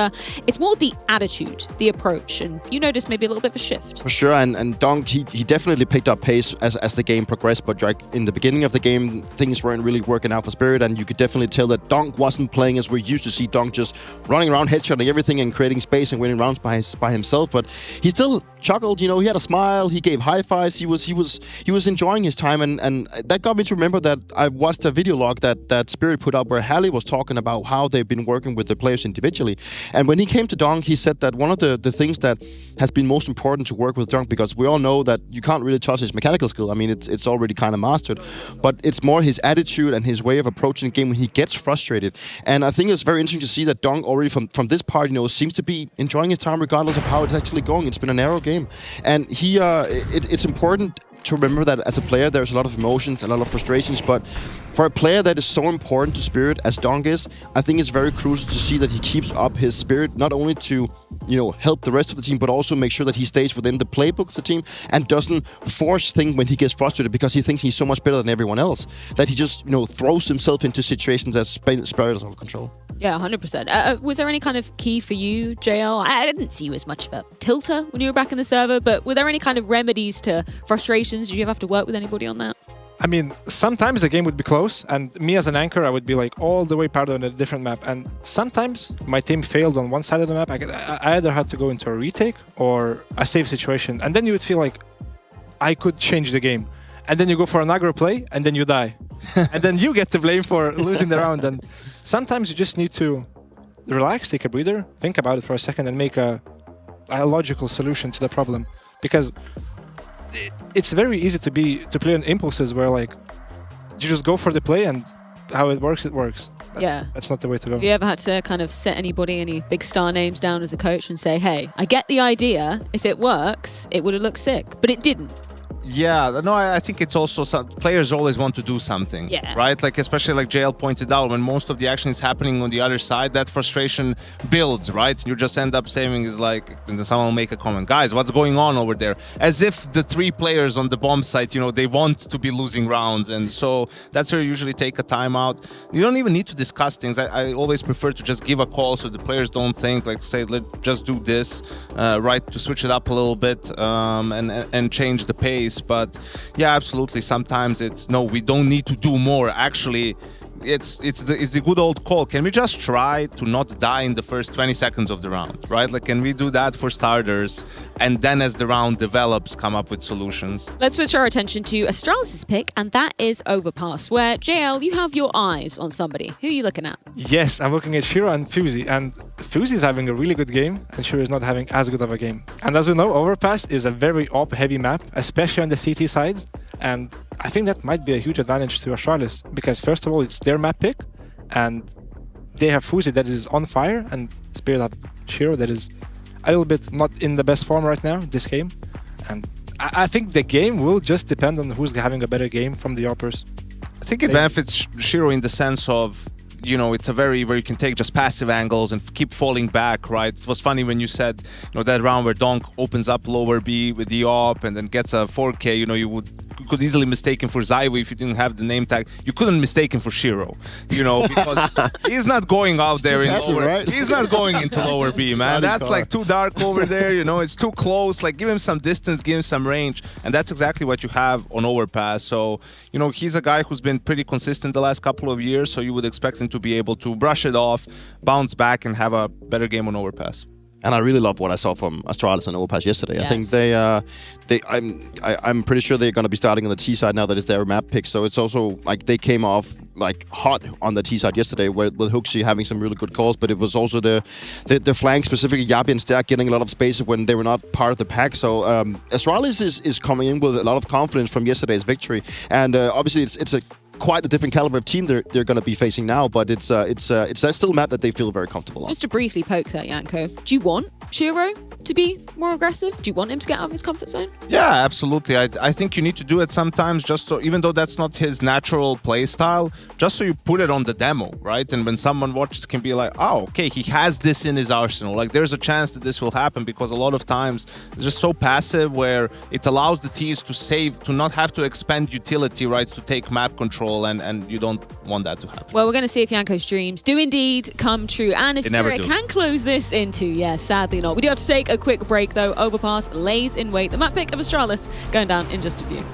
it's more the attitude, the approach, and you noticed maybe a little bit of a shift. For sure, and Donk, he definitely picked up pace as the game progressed, but like in the beginning of the game, things weren't really working out for Spirit, and you could definitely tell that Donk wasn't playing as we're used to see Donk, just running around, headshotting everything and creating space and winning rounds by himself. But he still chuckled, you know, he had a smile, he gave high fives, he was enjoying his time, and that got me to remember that I watched a video log that Spirit put up where Hallie was talking about how they've been working with the players individually. And when he came to Donk, he said that one of the things that has been most important to work with Donk, because we all know that you can't really touch his mechanical skill. I mean, it's already kind of mastered, but it's more his attitude and his way of approaching the game when he gets frustrated. And I think it's very interesting to see that Donk already from this part, you know, seems to be enjoying his time regardless of how it's actually going. It's been a narrow game, and it's important to remember that as a player, there's a lot of emotions, a lot of frustrations, but for a player that is so important to Spirit as Donk is, I think it's very crucial to see that he keeps up his spirit, not only to, you know, help the rest of the team, but also make sure that he stays within the playbook of the team and doesn't force things when he gets frustrated because he thinks he's so much better than everyone else, that he just, you know, throws himself into situations that Spirit is out of control. Yeah, 100%. Was there any kind of key for you, JL? I didn't see you as much of a tilter when you were back in the server, but were there any kind of remedies to frustrations? Did you ever have to work with anybody on that? I mean, sometimes the game would be close, and me as an anchor, I would be like all the way part on a different map. And sometimes my team failed on one side of the map. I either had to go into a retake or a save situation. And then you would feel like I could change the game. And then you go for an aggro play, and then you die. And then you get to blame for losing the round. And sometimes you just need to relax, take a breather, think about it for a second, and make a logical solution to the problem. Because it's very easy to play on impulses where like you just go for the play and how it works. But yeah, that's not the way to go. Have you ever had to kind of set any big star names down as a coach and say, hey, I get the idea, if it works it would have looked sick, but it didn't? Yeah, no, I think it's also players always want to do something, right? Like, especially like JL pointed out, when most of the action is happening on the other side, that frustration builds, right? You just end up saying is like, and then someone will make a comment, guys, what's going on over there? As if the three players on the bomb site, you know, they want to be losing rounds, and so that's where you usually take a timeout. You don't even need to discuss things. I always prefer to just give a call so the players don't think, like, say, let's just do this, right? To switch it up a little bit and change the pace. But yeah, absolutely. Sometimes it's no, we don't need to do more. Actually, it's the good old call. Can we just try to not die in the first 20 seconds of the round, right? Like, can we do that for starters? And then as the round develops, come up with solutions. Let's switch our attention to Astralis' pick, and that is Overpass, where, JL, you have your eyes on somebody. Who are you looking at? Yes, I'm looking at Shiro and Fuzi, and Fuzi is having a really good game, and Shiro is not having as good of a game. And as we know, Overpass is a very op-heavy map, especially on the CT sides, and I think that might be a huge advantage to Astralis, because first of all, it's their map pick, and they have Fuzi that is on fire, and Spirit have Shiro that is a little bit not in the best form right now, this game. And I think the game will just depend on who's having a better game from the oppers. I think it benefits Shiro in the sense of, you know, it's a where you can take just passive angles and keep falling back, right? It was funny when you said, you know, that round where Donk opens up lower B with the op and then gets a 4K, you know, you could easily mistake him for Zaiwu if you didn't have the name tag. You couldn't mistake him for Shiro, you know, because he's not going out there in lower, right? He's not going into lower B, man. That's like too dark over there, you know, it's too close. Like, give him some distance, give him some range, and that's exactly what you have on Overpass. So, you know, he's a guy who's been pretty consistent the last couple of years, so you would expect him to be able to brush it off, bounce back, and have a better game on Overpass. And I really love what I saw from Astralis and Overpass yesterday. Yes. I think I'm pretty sure they're going to be starting on the T side now that it's their map pick. So it's also like they came off like hot on the T side yesterday with Huxi having some really good calls, but it was also the flank, specifically Yabi and Sterk, getting a lot of space when they were not part of the pack. So Astralis is coming in with a lot of confidence from yesterday's victory, and obviously it's a quite a different caliber of team they're going to be facing now, but it's still a map that they feel very comfortable on. Just to briefly poke that, Janko, do you want Shiro to be more aggressive? Do you want him to get out of his comfort zone? Yeah, absolutely. I think you need to do it sometimes, just so, even though that's not his natural play style, just so you put it on the demo, right? And when someone watches, can be like, oh, okay, he has this in his arsenal. Like, there's a chance that this will happen, because a lot of times it's just so passive, where it allows the Ts to save, to not have to expend utility, right, to take map control, and you don't want that to happen. Well, we're going to see if Janko's dreams do indeed come true, and if They never Spirit do. can close this into, yes, sadly not. We do have to take a quick break, though. Overpass lays in wait. The map pick of Astralis going down in just a few.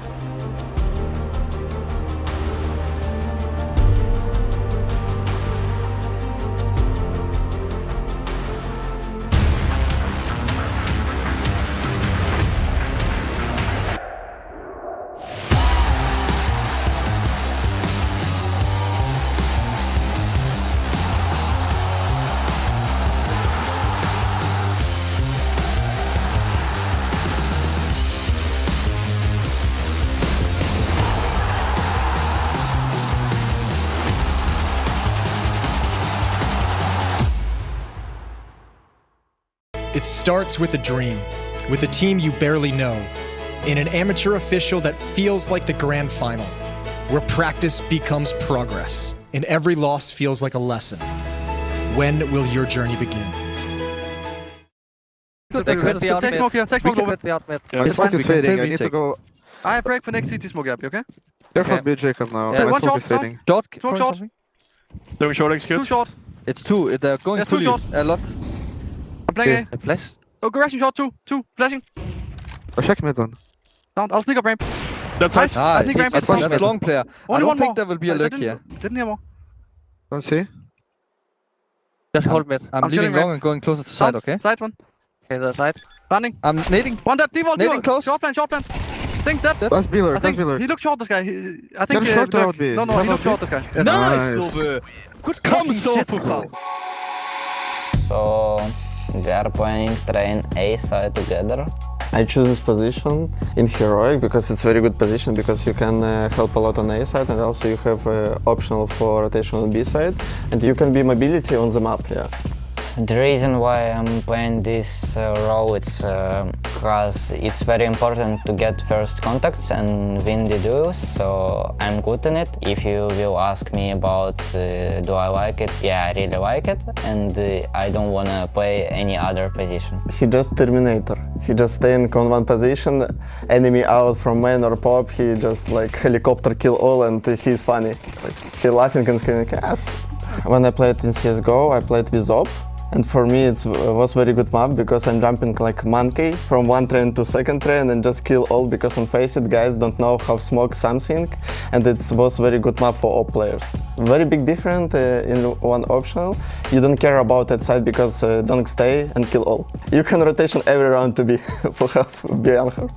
It starts with a dream, with a team you barely know, in an amateur official that feels like the grand final, where practice becomes progress, and every loss feels like a lesson. When will your journey begin? Take smoke here, take smoke over. My smoke is fading, I need to go. I have break for next CT smoke up, okay? Careful, be Jacob now. Yeah. My One smoke short, is fading. short. Smoke short. Doing short execute. Two short. It's two, they're going fully. Two short. A lot. I'm playing A. Flash. Oh, garage short, two. Flashing. Oh, check mid then. Down, I'll sneak up ramp. That's nice. Ah, I sneak ramp. that's long player. Only I don't one think more. there will be a look didn't, here. Didn't hear more. Don't see. Just hold mid. I'm leaving long and going closer to side, okay? Side one. Okay, the side. Running. I'm nading. One that, default. Close. Short plan. Think that. That's Beeler, that's Beeler. He looked short, this guy. I think Get a short out B. No, he looked short, this guy. Nice. Good come so So we are playing train A side together. I choose this position in Heroic because it's a very good position, because you can help a lot on A side, and also you have optional for rotation on B side, and you can be mobility on the map. Yeah. The reason why I'm playing this role is because it's very important to get first contacts and win the duels, so I'm good in it. If you will ask me about do I like it, yeah, I really like it, and I don't want to play any other position. He just Terminator. He just staying on one position, enemy out from main or pop, he just like helicopter kill all, and he's funny. Like, he laughing and screaming, yes. When I played in CSGO, I played with Op. And for me, it was very good map, because I'm jumping like monkey from one train to second train and just kill all, because on Faceit guys don't know how smoke something, and it was very good map for all players. Very big difference in one optional. You don't care about that side, because don't stay and kill all. You can rotation every round to be for half beyond her.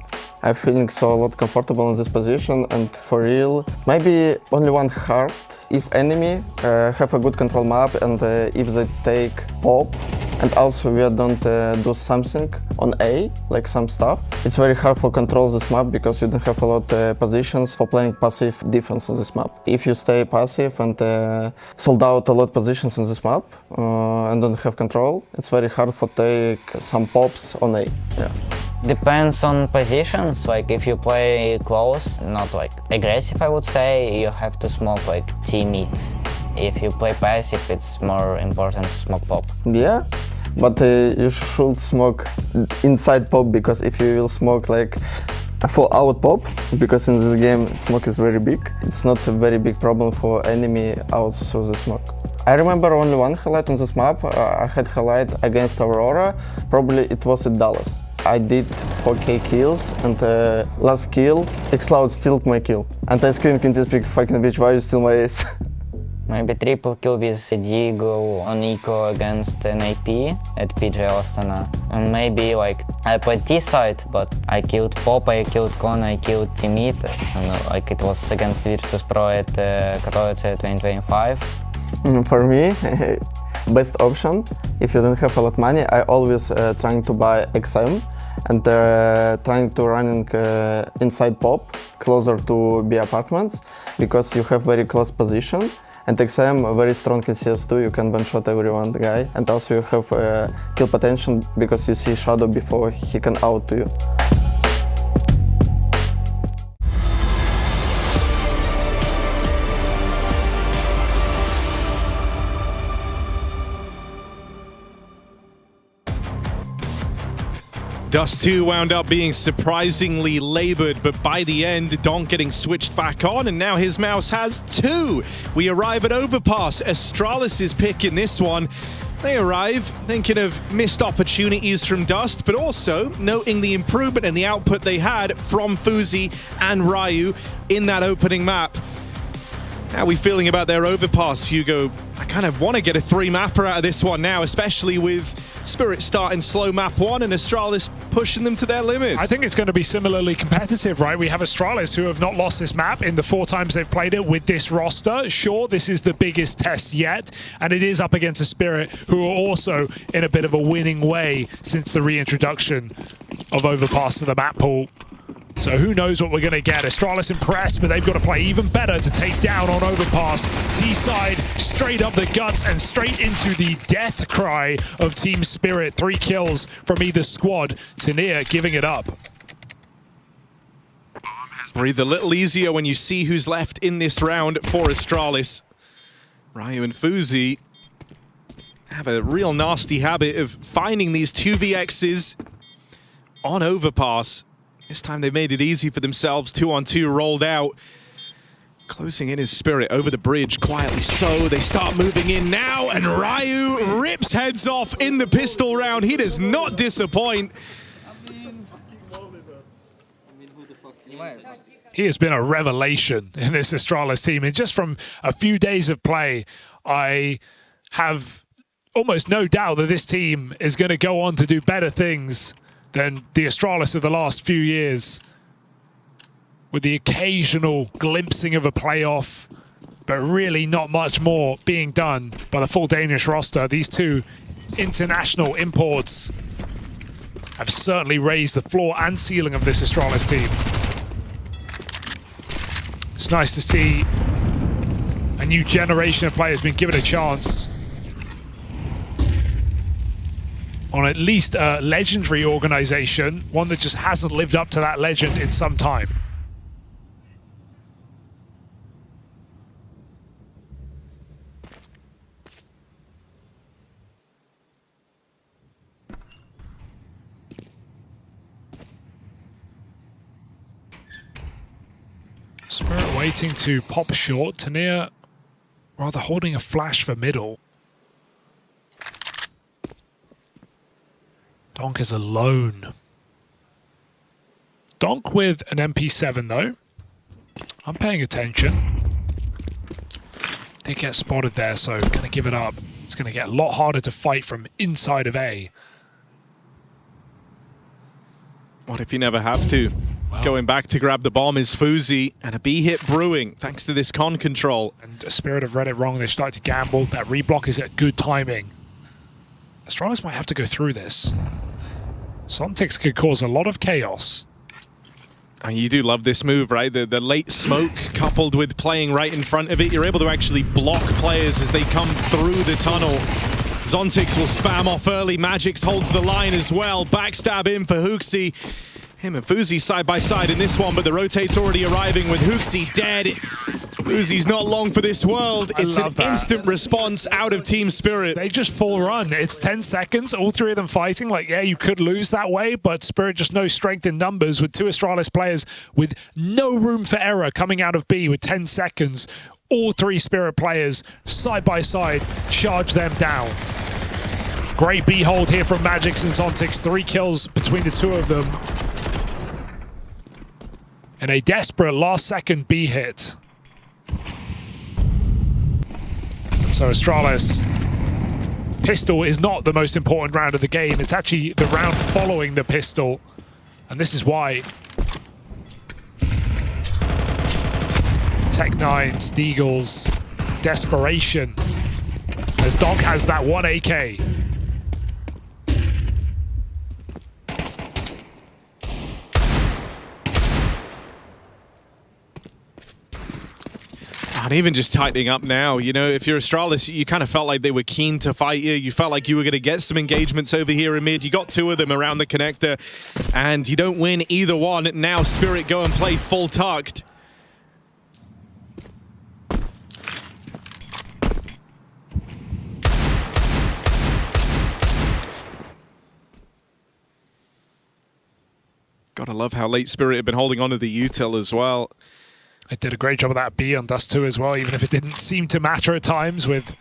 I'm feeling so a lot comfortable in this position, and for real, maybe only one hard if enemy have a good control map, and if they take pop, and also we don't do something on A, like some stuff. It's very hard for control this map, because you don't have a lot positions for playing passive defense on this map. If you stay passive and sold out a lot positions on this map and don't have control, it's very hard for take some pops on A. Yeah. Depends on positions, like if you play close, not like aggressive I would say, you have to smoke like T-mid. If you play passive, it's more important to smoke pop. Yeah, but you should smoke inside pop, because if you will smoke like for out pop, because in this game smoke is very big, it's not a very big problem for enemy out through the smoke. I remember only one highlight on this map. I had highlight against Aurora, probably it was at Dallas. I did 4k kills, and last kill, Xloud stealed my kill. And I screamed in this big fucking bitch, why you steal my ace? Maybe triple kill with Diego on eco against an AP at PJ Ostana. And maybe like I played T side, but I killed Pop, I killed Con, I killed Timid. And like it was against Virtus Pro at Katowice 2025. For me, best option, if you don't have a lot of money, I always trying to buy XM and trying to running inside Pop, closer to B apartments, because you have very close position. And XM very strong in CS2, you can one-shot everyone guy, and also you have kill potential because you see Shadow before he can out to you. Dust 2 wound up being surprisingly labored, but by the end, Donk getting switched back on, and now his mouse has 2. We arrive at Overpass. Astralis' pick in this one. They arrive thinking of missed opportunities from Dust, but also noting the improvement in the output they had from Fuzi and Ryu in that opening map. How are we feeling about their Overpass, Hugo? I kind of want to get a 3-mapper out of this one now, especially with Spirit starting slow map 1 and Astralis pushing them to their limits. I think it's going to be similarly competitive, right? We have Astralis who have not lost this map in the 4 times they've played it with this roster. Sure, this is the biggest test yet, and it is up against a Spirit who are also in a bit of a winning way since the reintroduction of Overpass to the map pool. So who knows what we're going to get. Astralis impressed, but they've got to play even better to take down on Overpass. T-side straight up the guts and straight into the death cry of Team Spirit. 3 kills from either squad. Tania giving it up. Breathe a little easier when you see who's left in this round for Astralis. Ryu and Fuzi have a real nasty habit of finding these 2vx's on Overpass. This time they made it easy for themselves. 2-on-2 rolled out. Closing in his Spirit over the bridge, quietly so. They start moving in now, and Ryu rips heads off in the pistol round. He does not disappoint. He has been a revelation in this Astralis team. And just from a few days of play, I have almost no doubt that this team is going to go on to do better things than the Astralis of the last few years, with the occasional glimpsing of a playoff, but really not much more being done by the full Danish roster. These 2 international imports have certainly raised the floor and ceiling of this Astralis team. It's nice to see a new generation of players being given a chance on at least a legendary organization, one that just hasn't lived up to that legend in some time. Spirit waiting to pop short. Tania rather holding a flash for middle. Donk is alone. Donk with an MP7 though. I'm paying attention. Did get spotted there, so gonna give it up. It's gonna get a lot harder to fight from inside of A. What if you never have to? Wow. Going back to grab the bomb is Fuzi, and a B hit brewing thanks to this con control. And Spirit have read it wrong. They started to gamble. That reblock is at good timing. Astralis might have to go through this. Sontix could cause a lot of chaos. And you do love this move, right? The late smoke coupled with playing right in front of it. You're able to actually block players as they come through the tunnel. Zontix will spam off early. Magix holds the line as well. Backstab in for Hooksy. Him and Fuzi side by side in this one, but the rotate's already arriving with Hooksy dead. Fuzi's not long for this world. It's an instant response out of Team Spirit. They just full run. It's 10 seconds, all 3 of them fighting. Like, yeah, you could lose that way, but Spirit just no strength in numbers with 2 Astralis players with no room for error coming out of B with 10 seconds. All 3 Spirit players side by side charge them down. Great B hold here from Magix and Zontix. 3 kills between the 2 of them. And a desperate last-second B hit. So Astralis, pistol is not the most important round of the game. It's actually the round following the pistol. And this is why. Tech9s, Deagles, desperation. As Donk has that 1 AK. And even just tightening up now, you know, if you're Astralis, you kind of felt like they were keen to fight you. You felt like you were going to get some engagements over here in mid. You got 2 of them around the connector, and you don't win either one. Now Spirit go and play full tucked. Gotta love how late Spirit have been holding on to the util as well. It did a great job of that B on Dust 2 as well, even if it didn't seem to matter at times with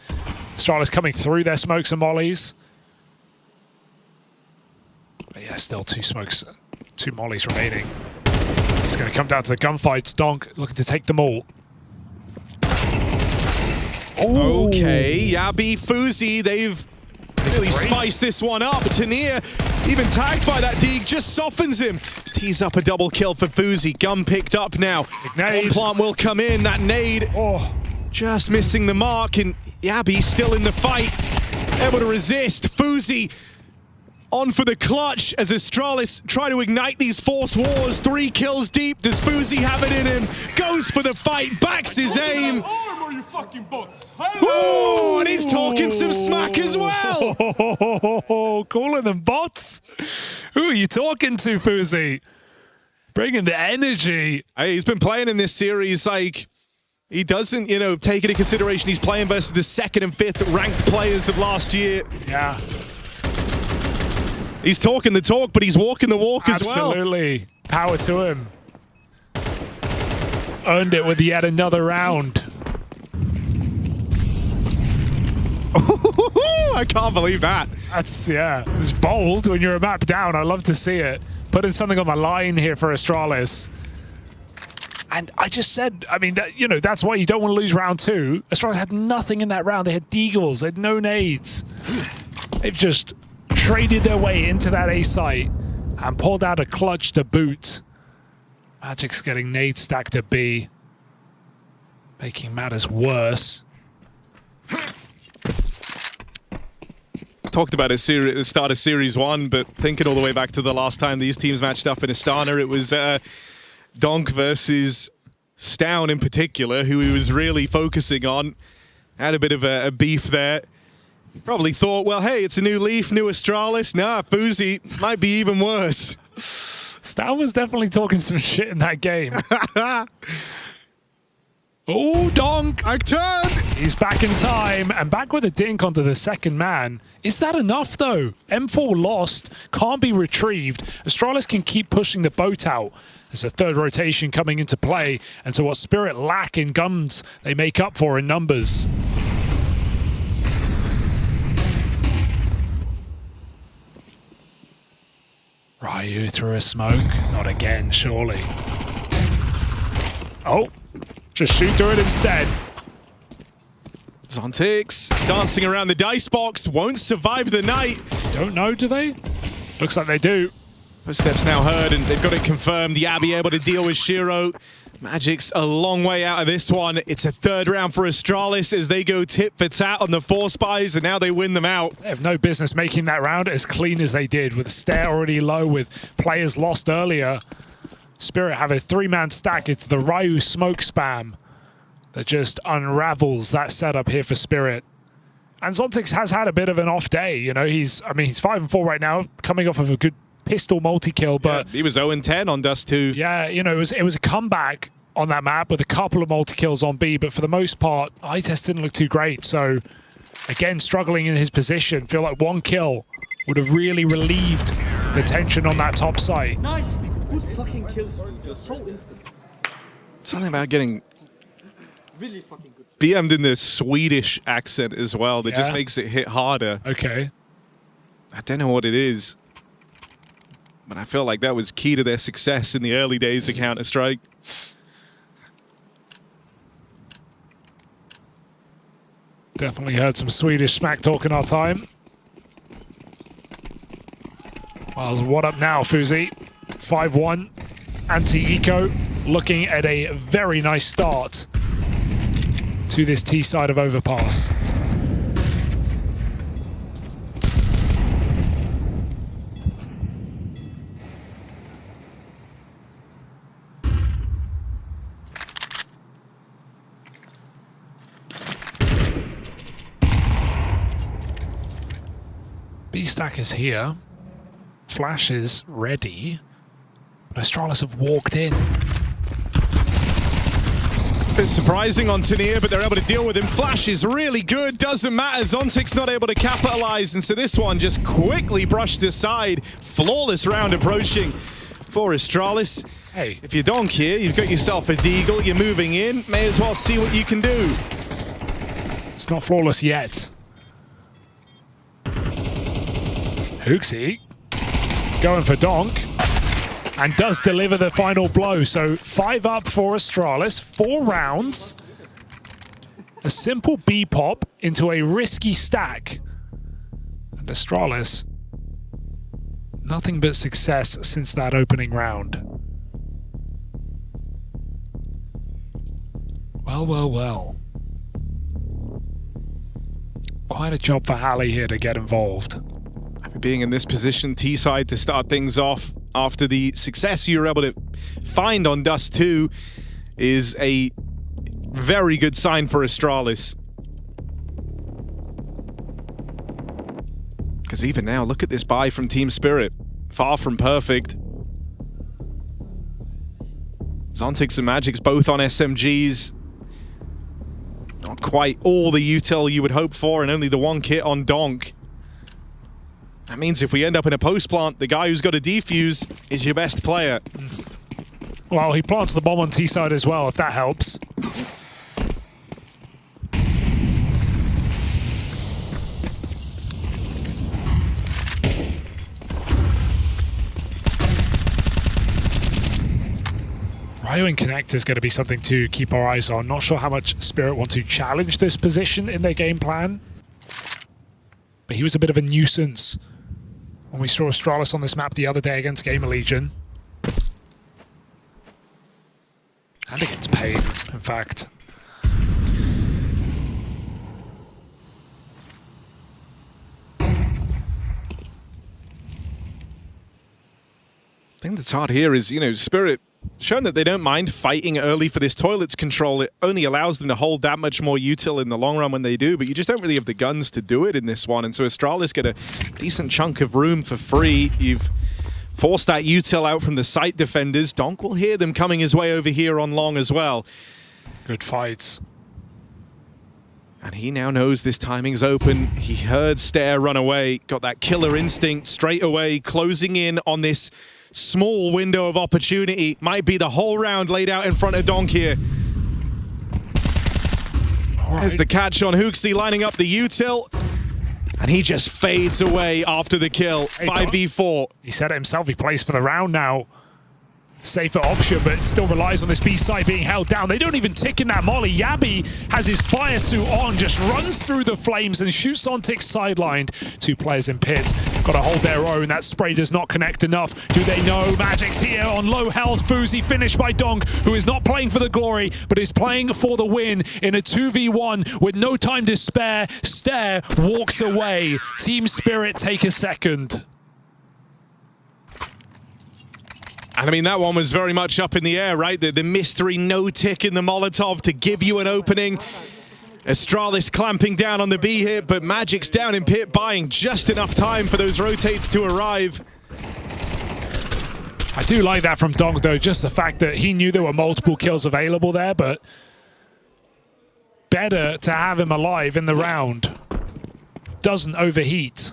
Astralis coming through their smokes and mollies. But yeah, still 2 smokes, 2 mollies remaining. It's going to come down to the gunfights. Donk looking to take them all. Ooh. Okay, Yabi, Fuzi, they've really spiced this one up. Tania, even tagged by that Deeg, just softens him. Tees up a double kill for Fuzi. Gun picked up now. One plant will come in. That nade just missing the mark, and Yabi still in the fight, able to resist. Fuzi on for the clutch as Astralis try to ignite these force wars. 3 kills deep. Does Fuzi have it in him? Goes for the fight, backs his aim. Ooh, and he's talking some smack as well. Calling them bots. Who are you talking to, Fuzi? Bringing the energy. Hey, he's been playing in this series like he doesn't, you know, take into consideration he's playing versus the 2nd and 5th ranked players of last year. Yeah. He's talking the talk, but he's walking the walk as well. Absolutely. Power to him. Earned it with yet another round. I can't believe that. That's, yeah, it's bold when you're a map down. I love to see it. Putting something on the line here for Astralis. And I just said, I mean, that, you know, that's why you don't want to lose round 2. Astralis had nothing in that round. They had Deagles. They had no nades. They've just traded their way into that A site and pulled out a clutch to boot. Magic's getting nade stacked to B, making matters worse. Talked about it at the start of Series 1, but thinking all the way back to the last time these teams matched up in Astana, it was Donk versus Stown in particular, who he was really focusing on. Had a bit of a beef there. Probably thought, well, hey, it's a new Leaf, new Astralis. Nah, Fuzi might be even worse. Stown was definitely talking some shit in that game. Oh, Donk! He's back in time, and back with a dink onto the 2nd man. Is that enough, though? M4 lost, can't be retrieved. Astralis can keep pushing the boat out. There's a 3rd rotation coming into play, and so what Spirit lack in guns, they make up for in numbers. Ryu through a smoke. Not again, surely. Oh, just shoot through it instead. Zontix dancing around the dice box, won't survive the night. Don't know, do they? Looks like they do. Footsteps now heard, and they've got it confirmed. Yabi able to deal with Shiro. Magic's a long way out of this one. It's a 3rd round for Astralis as they go tit for tat on the 4 spies, and now they win them out. They have no business making that round as clean as they did, with the stair already low, with players lost earlier. Spirit have a 3-man stack. It's the Ryu smoke spam that just unravels that setup here for Spirit. And Zontix has had a bit of an off day. You know, he's 5-4 right now, coming off of a good pistol multi-kill, but yeah, he was 0-10 on Dust 2. Yeah, you know, it was a comeback on that map with a couple of multi-kills on B, but for the most part, iTest didn't look too great. So, again, struggling in his position. Feel like 1 kill would have really relieved the tension on that top site. Nice, good fucking kills. You're so instant. Something about getting really fucking good. BM'd in the Swedish accent as well that just makes it hit harder. Okay. I don't know what it is, but I feel like that was key to their success in the early days of Counter-Strike. Definitely heard some Swedish smack talk in our time. Well, what up now, Fuzi? 5-1. Anti-Eco looking at a very nice start to this T side of Overpass. B-Stack is here. Flash is ready. But Astralis have walked in. Bit surprising on Tania, but they're able to deal with him. Flash is really good. Doesn't matter. Zontic's not able to capitalize. And so this one just quickly brushed aside. Flawless round approaching for Astralis. Hey. If you're Donk here, you've got yourself a Deagle. You're moving in. May as well see what you can do. It's not flawless yet. Hooksy going for Donk and does deliver the final blow. So 5 up for Astralis, 4 rounds. A simple B pop into a risky stack. And Astralis, nothing but success since that opening round. Well, well, well. Quite a job for Hallie here to get involved. Being in this position, T-side to start things off after the success you were able to find on Dust 2 is a very good sign for Astralis. Because even now, look at this buy from Team Spirit. Far from perfect. Zontics and Magic's both on SMGs. Not quite all the util you would hope for, and only the 1 kit on Donk. That means if we end up in a post plant, the guy who's got a defuse is your best player. Well, he plants the bomb on T-side as well, if that helps. Ryo in Connect is going to be something to keep our eyes on. Not sure how much Spirit want to challenge this position in their game plan. But he was a bit of a nuisance when we saw Astralis on this map the other day against Gamer Legion. And against Pain, in fact. The thing that's hard here is, you know, Spirit shown that they don't mind fighting early for this toilets control. It only allows them to hold that much more util in the long run when they do, but you just don't really have the guns to do it in this one. And so Astralis get a decent chunk of room for free. You've forced that util out from the site defenders. Donk will hear them coming his way over here on long as well. Good fights. And he now knows this timing's open. He heard Stare run away, got that killer instinct straight away, closing in on this small window of opportunity. Might be the whole round laid out in front of Donk here. There's the catch on Hooksy lining up the util. And he just fades away after the kill. 5v4. He said it himself, he plays for the round now. Safer option, but it still relies on this B side being held down. They don't even tick in that molly. Yabi has his fire suit on, just runs through the flames and shoots on Tick sidelined. 2 players in pit. Got to hold their own. That spray does not connect enough. Do they know? Magic's here on low health. Fuzi finished by Donk, who is not playing for the glory, but is playing for the win in a 2v1 with no time to spare. Stare walks away. Team Spirit take a second. And I mean, that one was very much up in the air, right? The mystery no-tick in the Molotov to give you an opening. Astralis clamping down on the B hit, but Magic's down in pit, buying just enough time for those rotates to arrive. I do like that from Donk, though, just the fact that he knew there were multiple kills available there, but better to have him alive in the round. Doesn't overheat.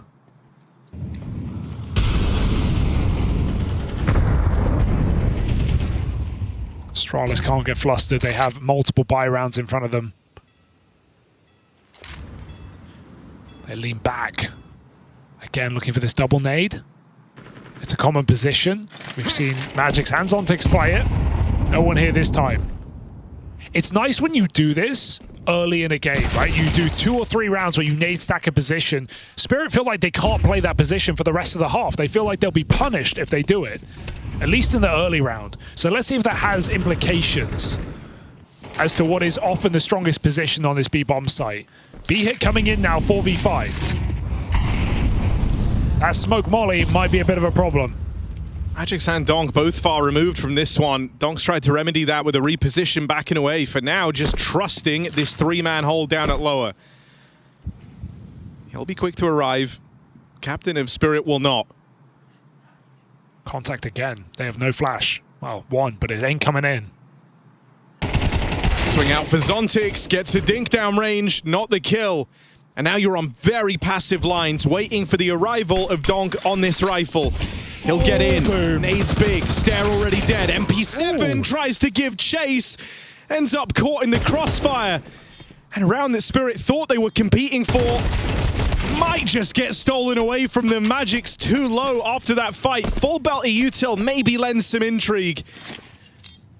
Astralis can't get flustered. They have multiple buy rounds in front of them. They lean back. Again, looking for this double nade. It's a common position. We've seen Magic's hands-on ticks play it. No one here this time. It's nice when you do this early in a game, right? You do 2 or 3 rounds where you nade stack a position. Spirit feel like they can't play that position for the rest of the half. They feel like they'll be punished if they do it, at least in the early round. So let's see if that has implications as to what is often the strongest position on this B-bomb site. B-hit coming in now, 4v5. That smoke molly might be a bit of a problem. Magix and Donk both far removed from this one. Donk's tried to remedy that with a reposition backing away. For now, just trusting this 3-man hold down at lower. He'll be quick to arrive. Captain of Spirit will not. Contact again. They have no flash. Well, one, but it ain't coming in. Swing out for Zontix. Gets a dink down range. Not the kill. And now you're on very passive lines, waiting for the arrival of Donk on this rifle. He'll get in. Boom. Nades big. Stare already dead. MP7 tries to give chase. Ends up caught in the crossfire. And a round that Spirit thought they were competing for might just get stolen away from them. Magic's too low after that fight. Full belt util maybe lends some intrigue.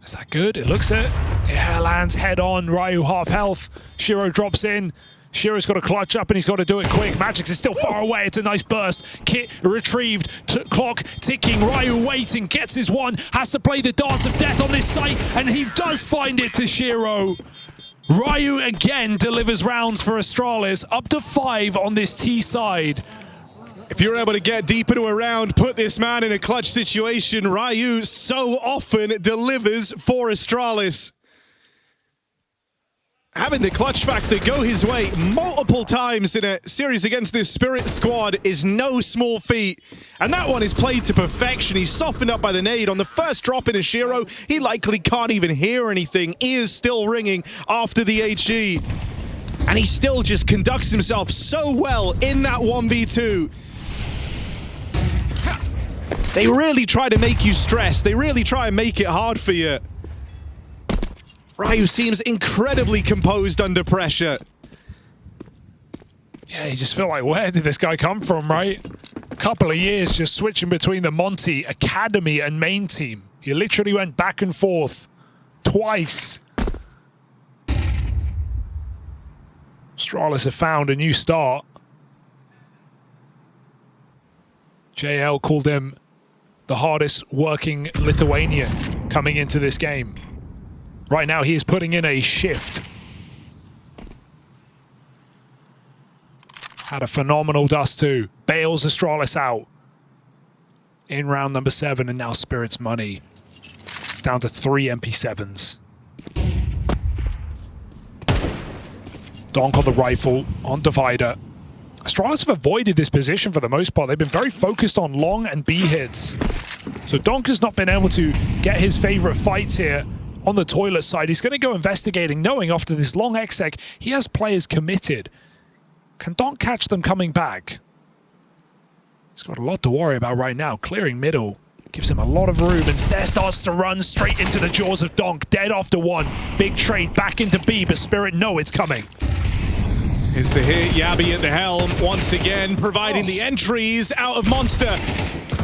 Is that good? It looks it. Yeah, lands head on. Ryu half health. Shiro drops in. Shiro's got to clutch up and he's got to do it quick. Magix is still far away. It's a nice burst. Kit retrieved. Clock ticking. Ryu waiting. Gets his one. Has to play the dance of death on this site. And he does find it to Shiro. Ryu again delivers rounds for Astralis. Up to 5 on this T side. If you're able to get deep into a round, put this man in a clutch situation, Ryu so often delivers for Astralis. Having the clutch factor go his way multiple times in a series against this Spirit squad is no small feat. And that one is played to perfection. He's softened up by the nade. On the first drop in Ashiro, he likely can't even hear anything. Ears still ringing after the HE. And he still just conducts himself so well in that 1v2. They really try to make you stress. They really try and make it hard for you. Ryu seems incredibly composed under pressure. Yeah, you just feel like, where did this guy come from, right? A couple of years just switching between the Monty Academy and main team. He literally went back and forth twice. Astralis have found a new start. JL called him the hardest working Lithuanian coming into this game. Right now, he is putting in a shift. Had a phenomenal dust too. Bails Astralis out in round number 7, and now Spirit's money. It's down to 3 MP7s. Donk on the rifle, on Divider. Astralis have avoided this position for the most part. They've been very focused on long and B hits. So Donk has not been able to get his favorite fights here. On the toilet side, he's going to go investigating, knowing after this long exec, he has players committed. Can Donk catch them coming back? He's got a lot to worry about right now. Clearing middle gives him a lot of room, and Stare starts to run straight into the jaws of Donk. Dead after 1. Big trade back into B, but Spirit know it's coming. Here's the hit. Yabi at the helm once again, providing the entries out of Monster.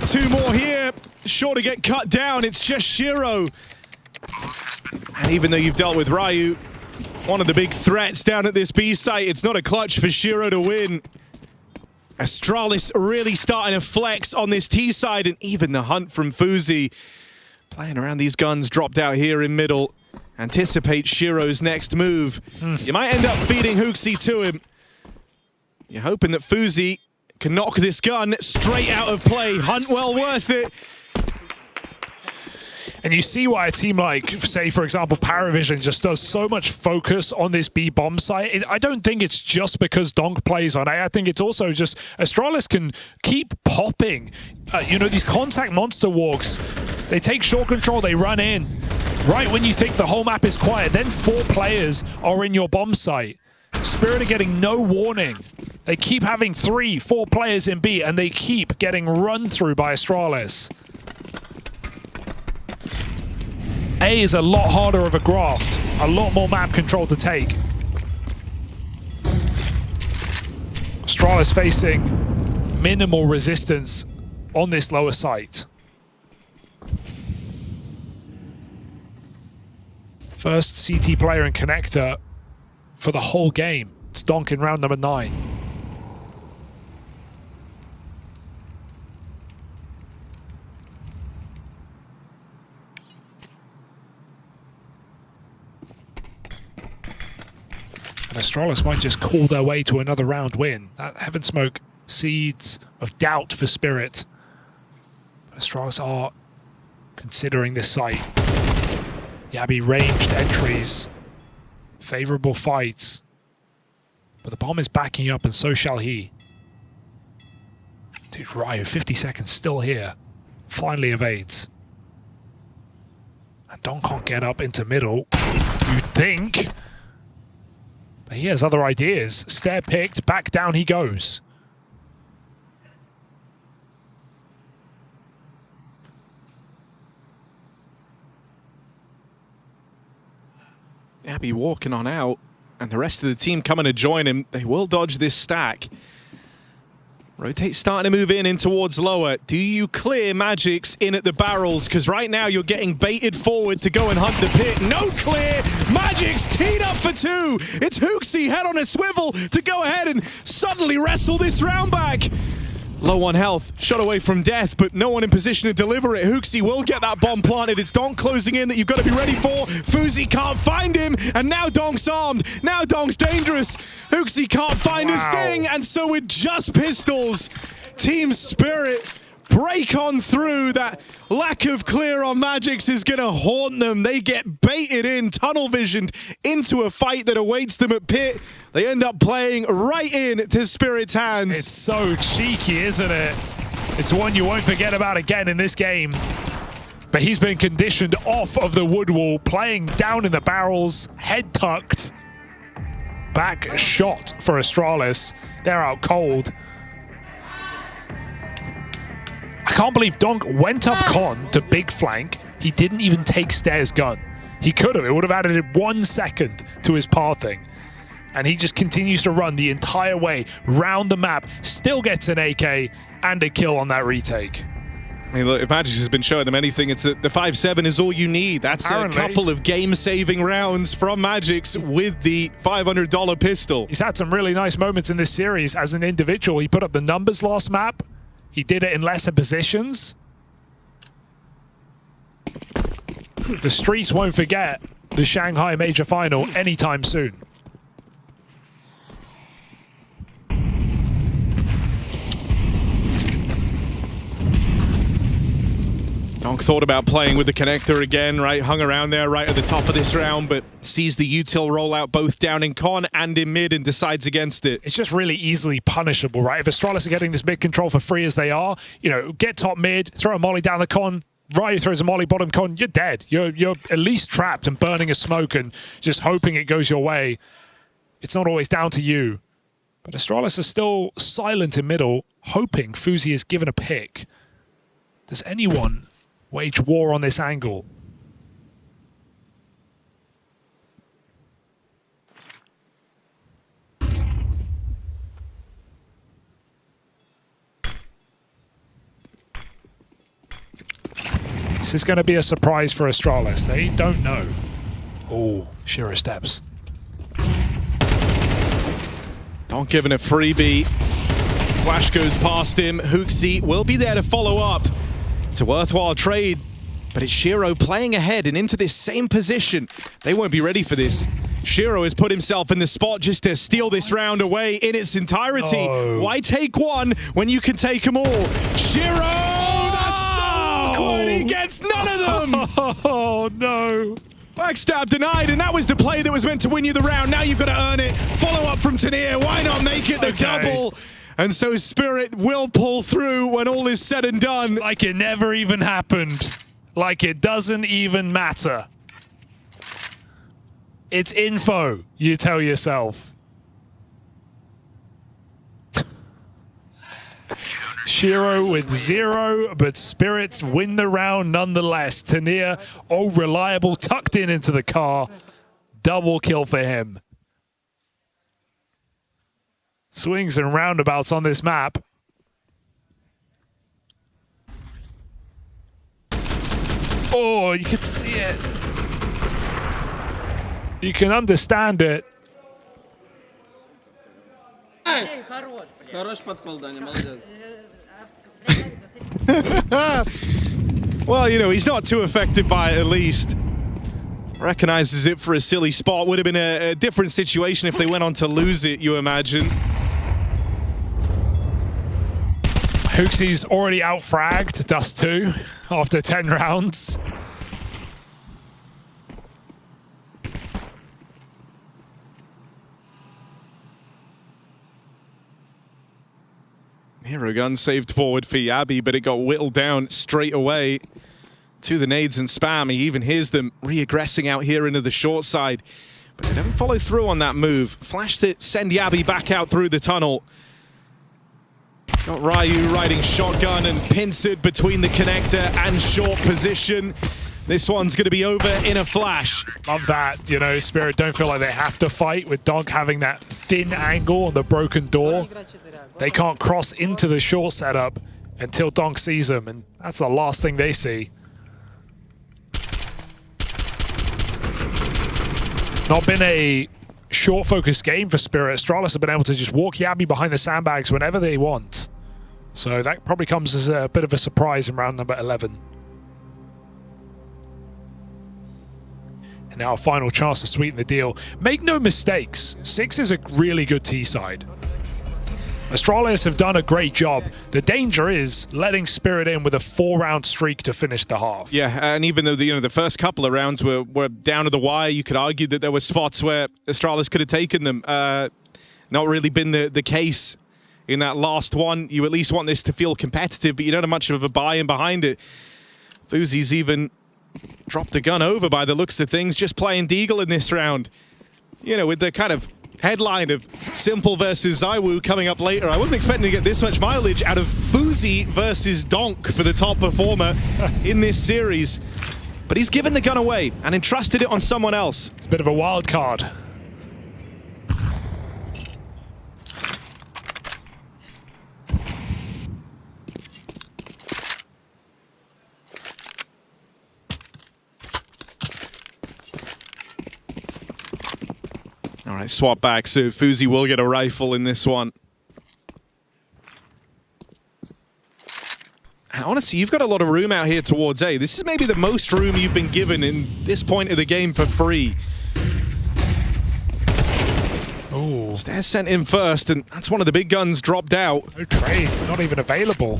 2 more here. Sure to get cut down. It's just Shiro. And even though you've dealt with Ryu, one of the big threats down at this B site, it's not a clutch for Shiro to win. Astralis really starting to flex on this T side, and even the hunt from Fuzi. Playing around these guns dropped out here in middle. Anticipate Shiro's next move. You might end up feeding Hooksy to him. You're hoping that Fuzi can knock this gun straight out of play. Hunt well worth it. And you see why a team like, say, for example, PARIVISION just does so much focus on this B-bomb site. I don't think it's just because Donk plays on A. I think it's also just Astralis can keep popping. You know, these contact monster walks, they take short control, they run in. Right when you think the whole map is quiet, then 4 players are in your bomb site. Spirit are getting no warning. They keep having 3, 4 players in B, and they keep getting run through by Astralis. A is a lot harder of a graft, a lot more map control to take. Astralis facing minimal resistance on this lower site. First CT player and connector for the whole game. It's Donk in round number 9. And Astralis might just call their way to another round win. That Heaven Smoke seeds of doubt for Spirit. But Astralis are considering this site. Yabi ranged entries, favorable fights. But the bomb is backing up and so shall he. Dude, Ryu, 50 seconds still here. Finally evades. And Don can't get up into middle. You'd think. But he has other ideas. Stair picked, back down he goes. Yabi walking on out, and the rest of the team coming to join him. They will dodge this stack. Rotate starting to move in towards lower. Do you clear Magic's in at the barrels? Because right now you're getting baited forward to go and hunt the pit. No clear. Magic's teed up for 2. It's Hooksy head on a swivel to go ahead and suddenly wrestle this round back. Low on health, shot away from death, but no one in position to deliver it. Hooksy will get that bomb planted. It's Donk closing in that you've got to be ready for. Fuzi can't find him, and now Donk's armed. Now Donk's dangerous. Hooksy can't find a thing, and so with just pistols, Team Spirit break on through. That lack of clear on Magic's is going to haunt them. They get baited in, tunnel visioned into a fight that awaits them at pit. They end up playing right in to Spirit's hands. It's so cheeky, isn't it? It's one you won't forget about again in this game. But he's been conditioned off of the wood wall, playing down in the barrels, head tucked. Back shot for Astralis. They're out cold. I can't believe Donk went up con to big flank. He didn't even take Stair's gun. He could have. It would have added 1 second to his pathing. And he just continues to run the entire way round the map, still gets an AK and a kill on that retake. I mean, look, if Magic has been showing them anything, it's that the 5-7 is all you need. That's apparently a couple of game-saving rounds from Magic's with the $500 pistol. He's had some really nice moments in this series as an individual. He put up the numbers last map. He did it in lesser positions. The streets won't forget the Shanghai Major Final anytime soon. Donk thought about playing with the connector again, right? Hung around there right at the top of this round, but sees the util rollout both down in con and in mid and decides against it. It's just really easily punishable, right? If Astralis are getting this mid control for free as they are, you know, get top mid, throw a molly down the con, Ryu throws a molly bottom con, you're dead. You're at least trapped and burning a smoke and just hoping it goes your way. It's not always down to you. But Astralis are still silent in middle, hoping Fuzi is given a pick. Does anyone wage war on this angle? This is going to be a surprise for Astralis. They don't know. Oh, Shiro steps. Donk giving a freebie. Flash goes past him. Hooksy will be there to follow up. It's a worthwhile trade, but it's Shiro playing ahead and into this same position. They won't be ready for this. Shiro has put himself in the spot just to steal this round away in its entirety. Oh. Why take one when you can take them all? Shiro! That's so awkward! He gets none of them! Oh, no. Backstab denied, and that was the play that was meant to win you the round. Now you've got to earn it. Follow up from Tania. Why not make it the double? And so Spirit will pull through when all is said and done. Like it never even happened. Like it doesn't even matter. It's info, you tell yourself. Shiro with 0, but Spirits win the round nonetheless. Tania, reliable, tucked in into the car. Double kill for him. Swings and roundabouts on this map. Oh, you can see it. You can understand it. Well, you know, he's not too affected by it, at least. Recognizes it for a silly spot. Would have been a different situation if they went on to lose it, you imagine. Hooksy's already out-fragged Dust 2 after 10 rounds. Hero gun saved forward for Yabi, but it got whittled down straight away to the nades and spam. He even hears them re-aggressing out here into the short side, but they don't follow through on that move. Flashed it, send Yabi back out through the tunnel. Got Ryu riding shotgun and pincered between the connector and short position. This one's going to be over in a flash. Love that, you know, Spirit don't feel like they have to fight with Donk having that thin angle on the broken door. They can't cross into the short setup until Donk sees them, and that's the last thing they see. Not been a short focus game for Spirit. Astralis have been able to just walk Yabi behind the sandbags whenever they want. So that probably comes as a bit of a surprise in round number 11. And now a final chance to sweeten the deal. Make no mistakes, 6 is a really good T side. Astralis have done a great job. The danger is letting Spirit in with a 4-round streak to finish the half. Yeah, and even though the first couple of rounds were down to the wire, you could argue that there were spots where Astralis could have taken them. Not really been the case in that last one. You at least want this to feel competitive, but you don't have much of a buy-in behind it. Fuzi's even dropped the gun over by the looks of things, just playing Deagle in this round. You know, with the kind of headline of Simple versus Zaiwu coming up later. I wasn't expecting to get this much mileage out of Fuzi versus Donk for the top performer in this series. But he's given the gun away and entrusted it on someone else. It's a bit of a wild card. All right, swap back, so Fuzi will get a rifle in this one. And honestly, you've got a lot of room out here towards A. This is maybe the most room you've been given in this point of the game for free. Oh, Stairs sent in first, and that's one of the big guns dropped out. No trade, not even available.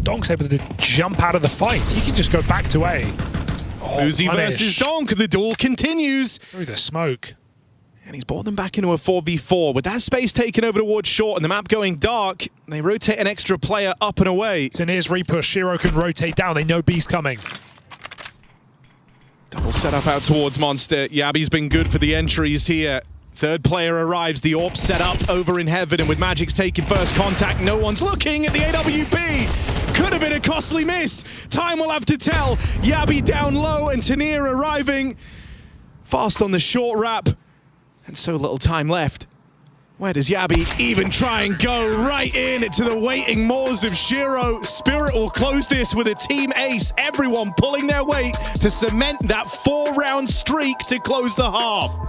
Donk's able to jump out of the fight. He can just go back to A. Oh, Fuzi versus Donk, the duel continues. Through the smoke. And he's brought them back into a 4v4. With that space taken over towards short and the map going dark, they rotate an extra player up and away. So here's repush. Shiro can rotate down. They know B's coming. Double setup out towards Monster. Yabi's been good for the entries here. Third player arrives. The AWP set up over in heaven. And with Magic's taking first contact, no one's looking at the AWP. Could have been a costly miss. Time will have to tell. Yabi down low and Tanir arriving. Fast on the short wrap. And so little time left. Where does Yabi even try and go? Right in to the waiting maws of Shiro. Spirit will close this with a team ace. Everyone pulling their weight to cement that 4-round streak to close the half.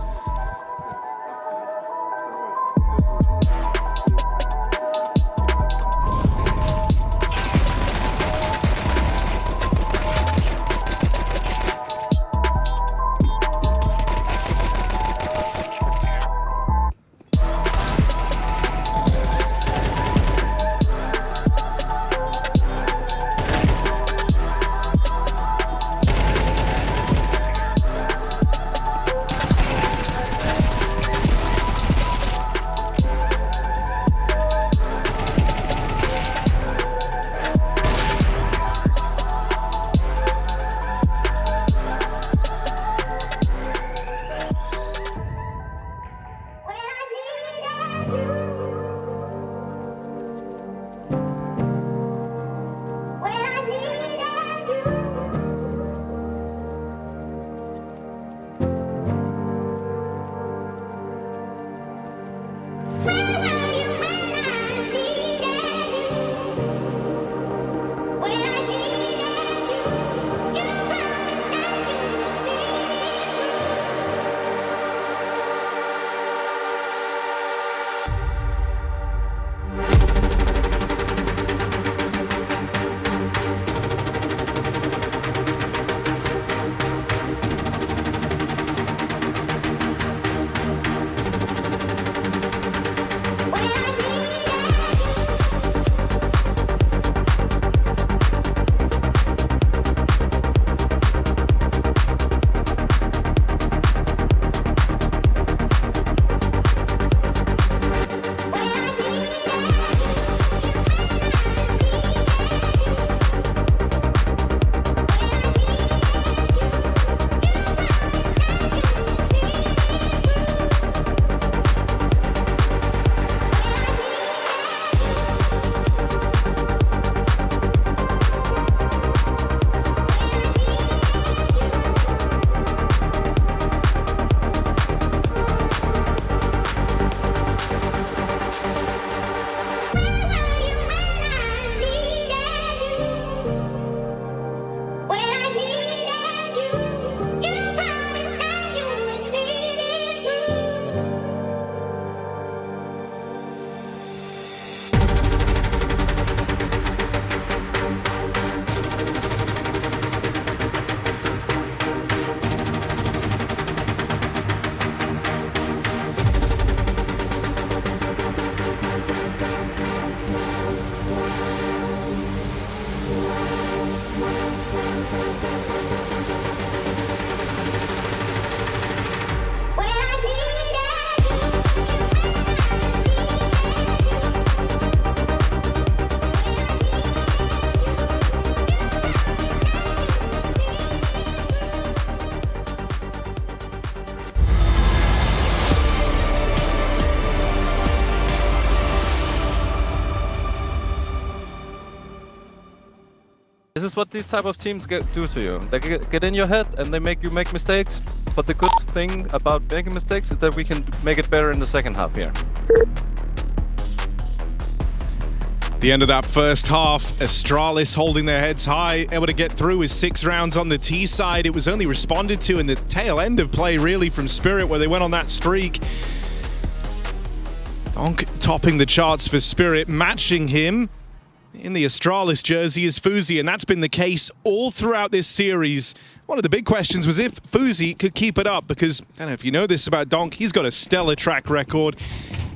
This is what these type of teams do to you. They get in your head and they make you make mistakes. But the good thing about making mistakes is that we can make it better in the second half here. The end of that first half, Astralis holding their heads high, able to get through with 6 rounds on the T side. It was only responded to in the tail end of play, really, from Spirit, where they went on that streak. Donk topping the charts for Spirit, matching him in the Astralis jersey is Fuzi, and that's been the case all throughout this series. One of the big questions was if Fuzi could keep it up, because, I don't know if you know this about Donk, he's got a stellar track record.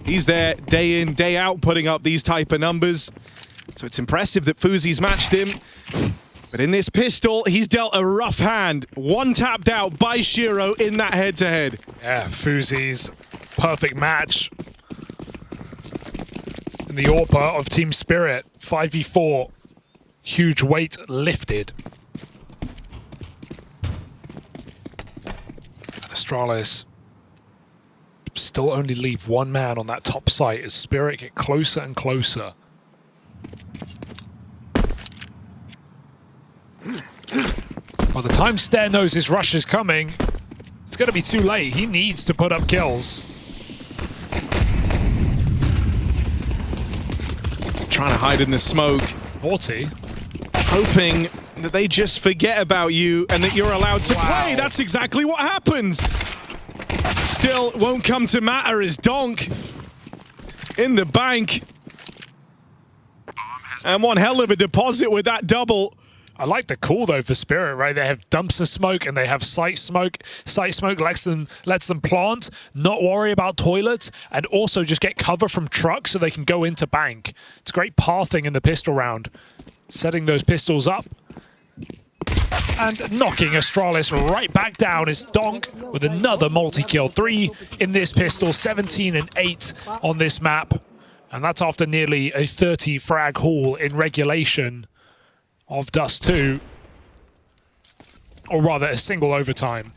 He's there day in, day out, putting up these type of numbers. So it's impressive that Fuzi's matched him. But in this pistol, he's dealt a rough hand. One tapped out by Shiro in that head-to-head. Yeah, Fuzi's perfect match. In the AWPA of Team Spirit, 5v4. Huge weight lifted. Astralis still only leave one man on that top site as Spirit get closer and closer. By the time Stair knows his rush is coming, it's going to be too late. He needs to put up kills. Trying to hide in the smoke. 40. Hoping that they just forget about you and that you're allowed to play. That's exactly what happens. Still won't come to matter as Donk in the bank. And one hell of a deposit with that double. I like the call though for Spirit, right? They have dumpster smoke and they have site smoke. Site smoke lets them plant, not worry about toilets, and also just get cover from trucks so they can go into bank. It's great pathing in the pistol round. Setting those pistols up. And knocking Astralis right back down is Donk with another multi-kill. 3 in this pistol, 17 and 8 on this map. And that's after nearly a 30 frag haul in regulation of Dust 2. Or rather, a single overtime.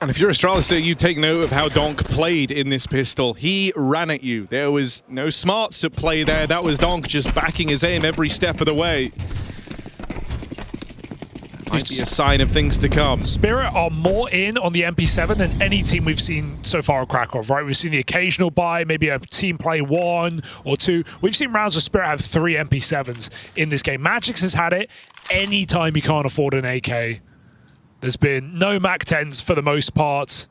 And if you're Astralis, you take note of how Donk played in this pistol. He ran at you. There was no smarts at play there. That was Donk just backing his aim every step of the way. Might be a sign of things to come. Spirit are more in on the MP7 than any team we've seen so far at Krakow, right? We've seen the occasional buy, maybe a team play 1 or 2. We've seen rounds where Spirit have 3 MP7s in this game. Magix has had it anytime you can't afford an AK. There's been no MAC-10s for the most part.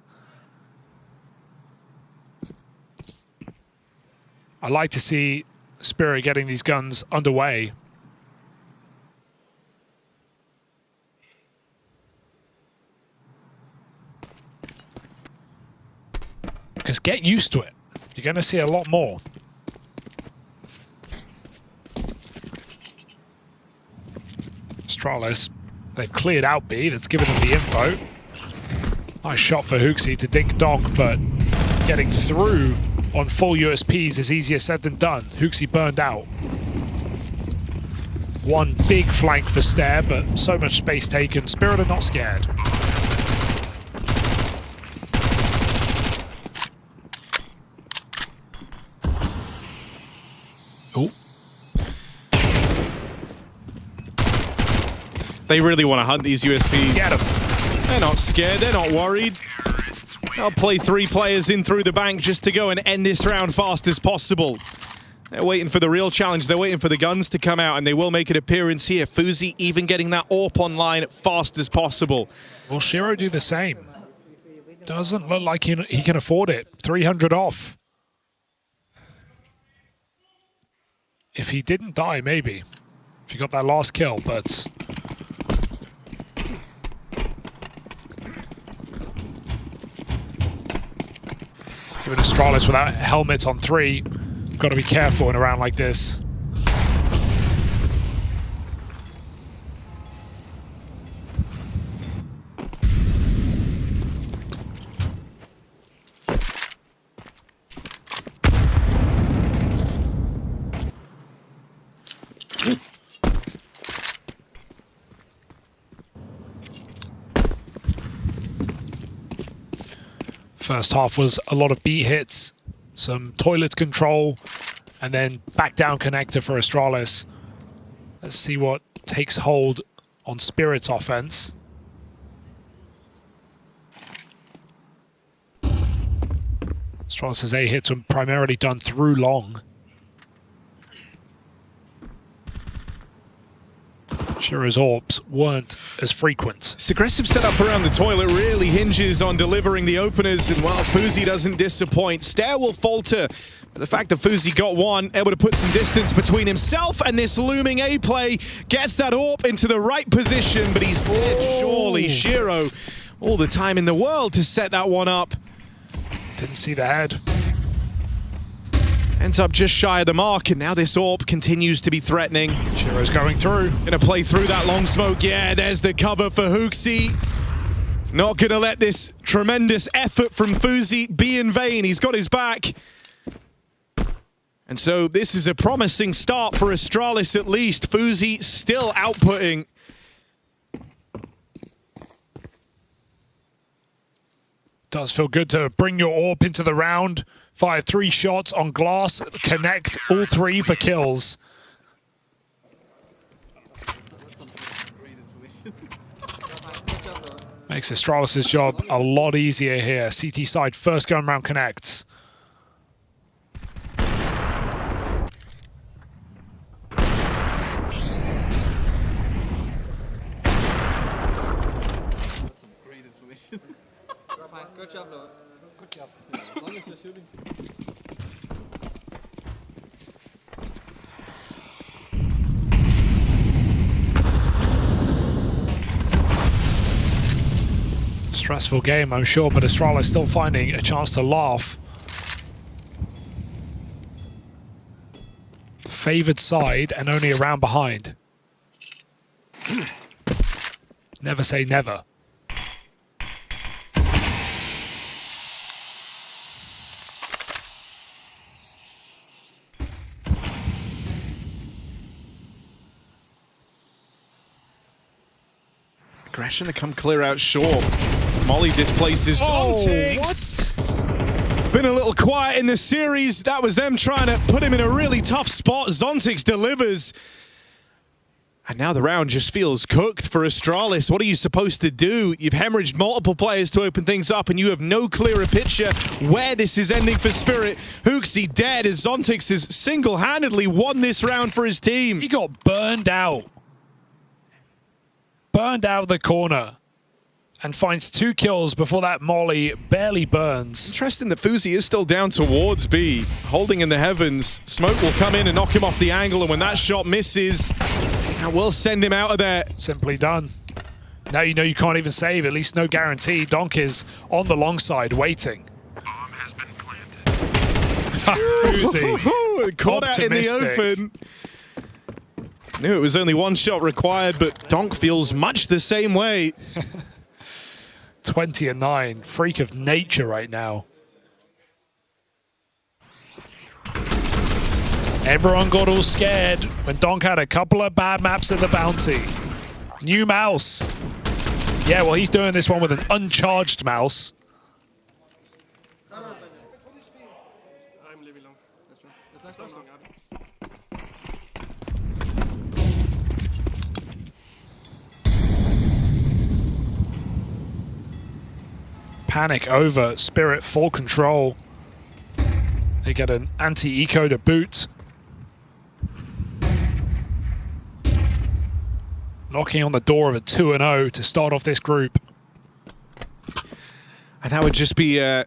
I like to see Spirit getting these guns underway. Because get used to it. You're going to see a lot more. Astralis. They've cleared out B. That's given them the info. Nice shot for Hooksy to dink Donk, but getting through on full USPs is easier said than done. Hooksy burned out. One big flank for Stair, but so much space taken. Spirit are not scared. Oh. They really want to hunt these USPs. Get them. They're not scared. They're not worried. They'll play 3 players in through the bank just to go and end this round fast as possible. They're waiting for the real challenge. They're waiting for the guns to come out, and they will make an appearance here. Fuzi even getting that AWP online fast as possible. Will Shiro do the same? Doesn't look like he can afford it. 300 off. If he didn't die, maybe. If he got that last kill, but... Even Astralis without helmets on 3. Got to be careful in a round like this. First half was a lot of B hits, some toilet control, And then back down connector for Astralis. Let's see what takes hold on Spirit's offense. Astralis' A hits are primarily done through long. Shiro's orbs weren't as frequent. This aggressive setup around the toilet really hinges on delivering the openers, and while Fuzi doesn't disappoint, Stair will falter. But the fact that Fuzi got one, able to put some distance between himself and this looming A play, gets that orb into the right position, but he's dead surely. Shiro, all the time in the world to set that one up. Didn't see the head. Ends up just shy of the mark, and now this orb continues to be threatening. Shiro's going through. Gonna play through that long smoke. Yeah, there's the cover for Hooksy. Not gonna let this tremendous effort from Fuzi be in vain. He's got his back. And so this is a promising start for Astralis at least. Fuzi still outputting. Does feel good to bring your orb into the round. Fire 3 shots on glass, connect all 3 for kills. Makes Astralis' job a lot easier here. CT side first going round connects. Good job, Noah. Good job. As long as you're shooting. Stressful game, I'm sure, but Astralis still finding a chance to laugh. Favored side and only a round behind. Never say never. Aggression to come clear out short. Molly displaces Zontix. Been a little quiet in the series. That was them trying to put him in a really tough spot. Zontix delivers. And now the round just feels cooked for Astralis. What are you supposed to do? You've hemorrhaged multiple players to open things up, and you have no clearer picture where this is ending for Spirit. Hooksy dead as Zontix has single-handedly won this round for his team. He got burned out. Burned out of the corner. And finds 2 kills before that molly barely burns. Interesting that Fuzi is still down towards B, holding in the heavens. Smoke will come in and knock him off the angle, and when that shot misses, that will send him out of there. Simply done. Now you know you can't even save, at least no guarantee. Donk is on the long side waiting. Bomb has been planted. Fuzi. Caught out in the open. Knew it was only 1 shot required, but Donk feels much the same way. 20-9, freak of nature right now. Everyone got all scared when Donk had a couple of bad maps at the bounty. New mouse. Yeah, well, he's doing this one with an uncharged mouse. I'm leaving long. That's right. Panic over, Spirit full control. They get an anti-eco to boot. Knocking on the door of a 2-0 to start off this group. And that would just be a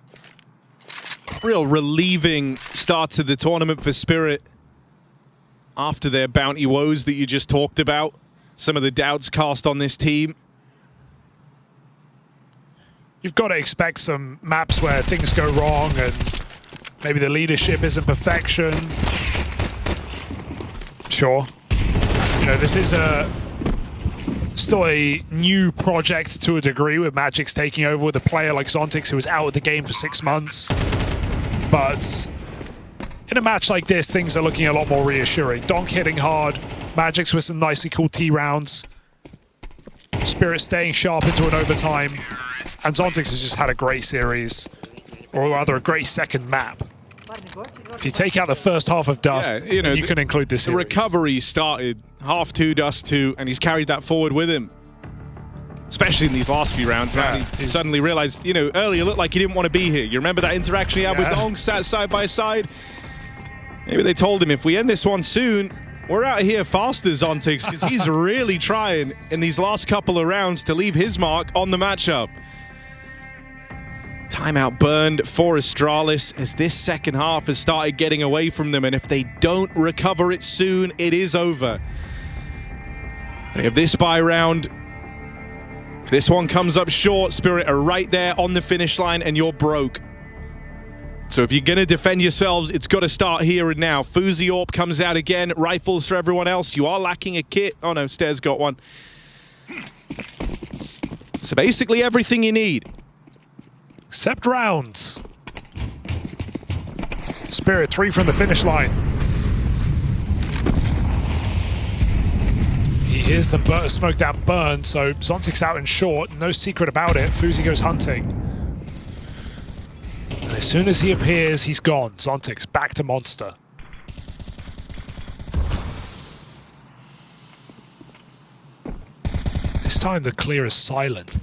real relieving start to the tournament for Spirit. After their bounty woes that you just talked about. Some of the doubts cast on this team. You've got to expect some maps where things go wrong and maybe the leadership isn't perfection. Sure. You know, this is still a new project to a degree with Magic's taking over with a player like Zontix who was out of the game for 6 months. But in a match like this, things are looking a lot more reassuring. Donk hitting hard, Magic's with some nicely cool T rounds. Spirit staying sharp into an overtime. And Zontix has just had a great series, or rather a great second map. If you take out the first half of Dust, you know, you can include this. The recovery started half 2, Dust 2, and he's carried that forward with him. Especially in these last few rounds, man. He suddenly realized, you know, earlier it looked like he didn't want to be here. You remember that interaction he had with Dong, sat side by side? Maybe they told him, if we end this one soon, we're out of here faster, Zontix, because he's really trying in these last couple of rounds to leave his mark on the matchup. Timeout burned for Astralis as this second half has started getting away from them, and if they don't recover it soon, it is over. They have this bye round. If this one comes up short, Spirit are right there on the finish line and you're broke. So if you're going to defend yourselves, it's got to start here and now. Fuzi Orp comes out again. Rifles for everyone else. You are lacking a kit. Oh no, Stairs got one. So basically everything you need. Except rounds. Spirit 3 from the finish line. He hears them smoke that burn, so Zontix out in short. No secret about it. Fuzi goes hunting. And as soon as he appears, he's gone. Zontix back to Monster. This time the clear is silent.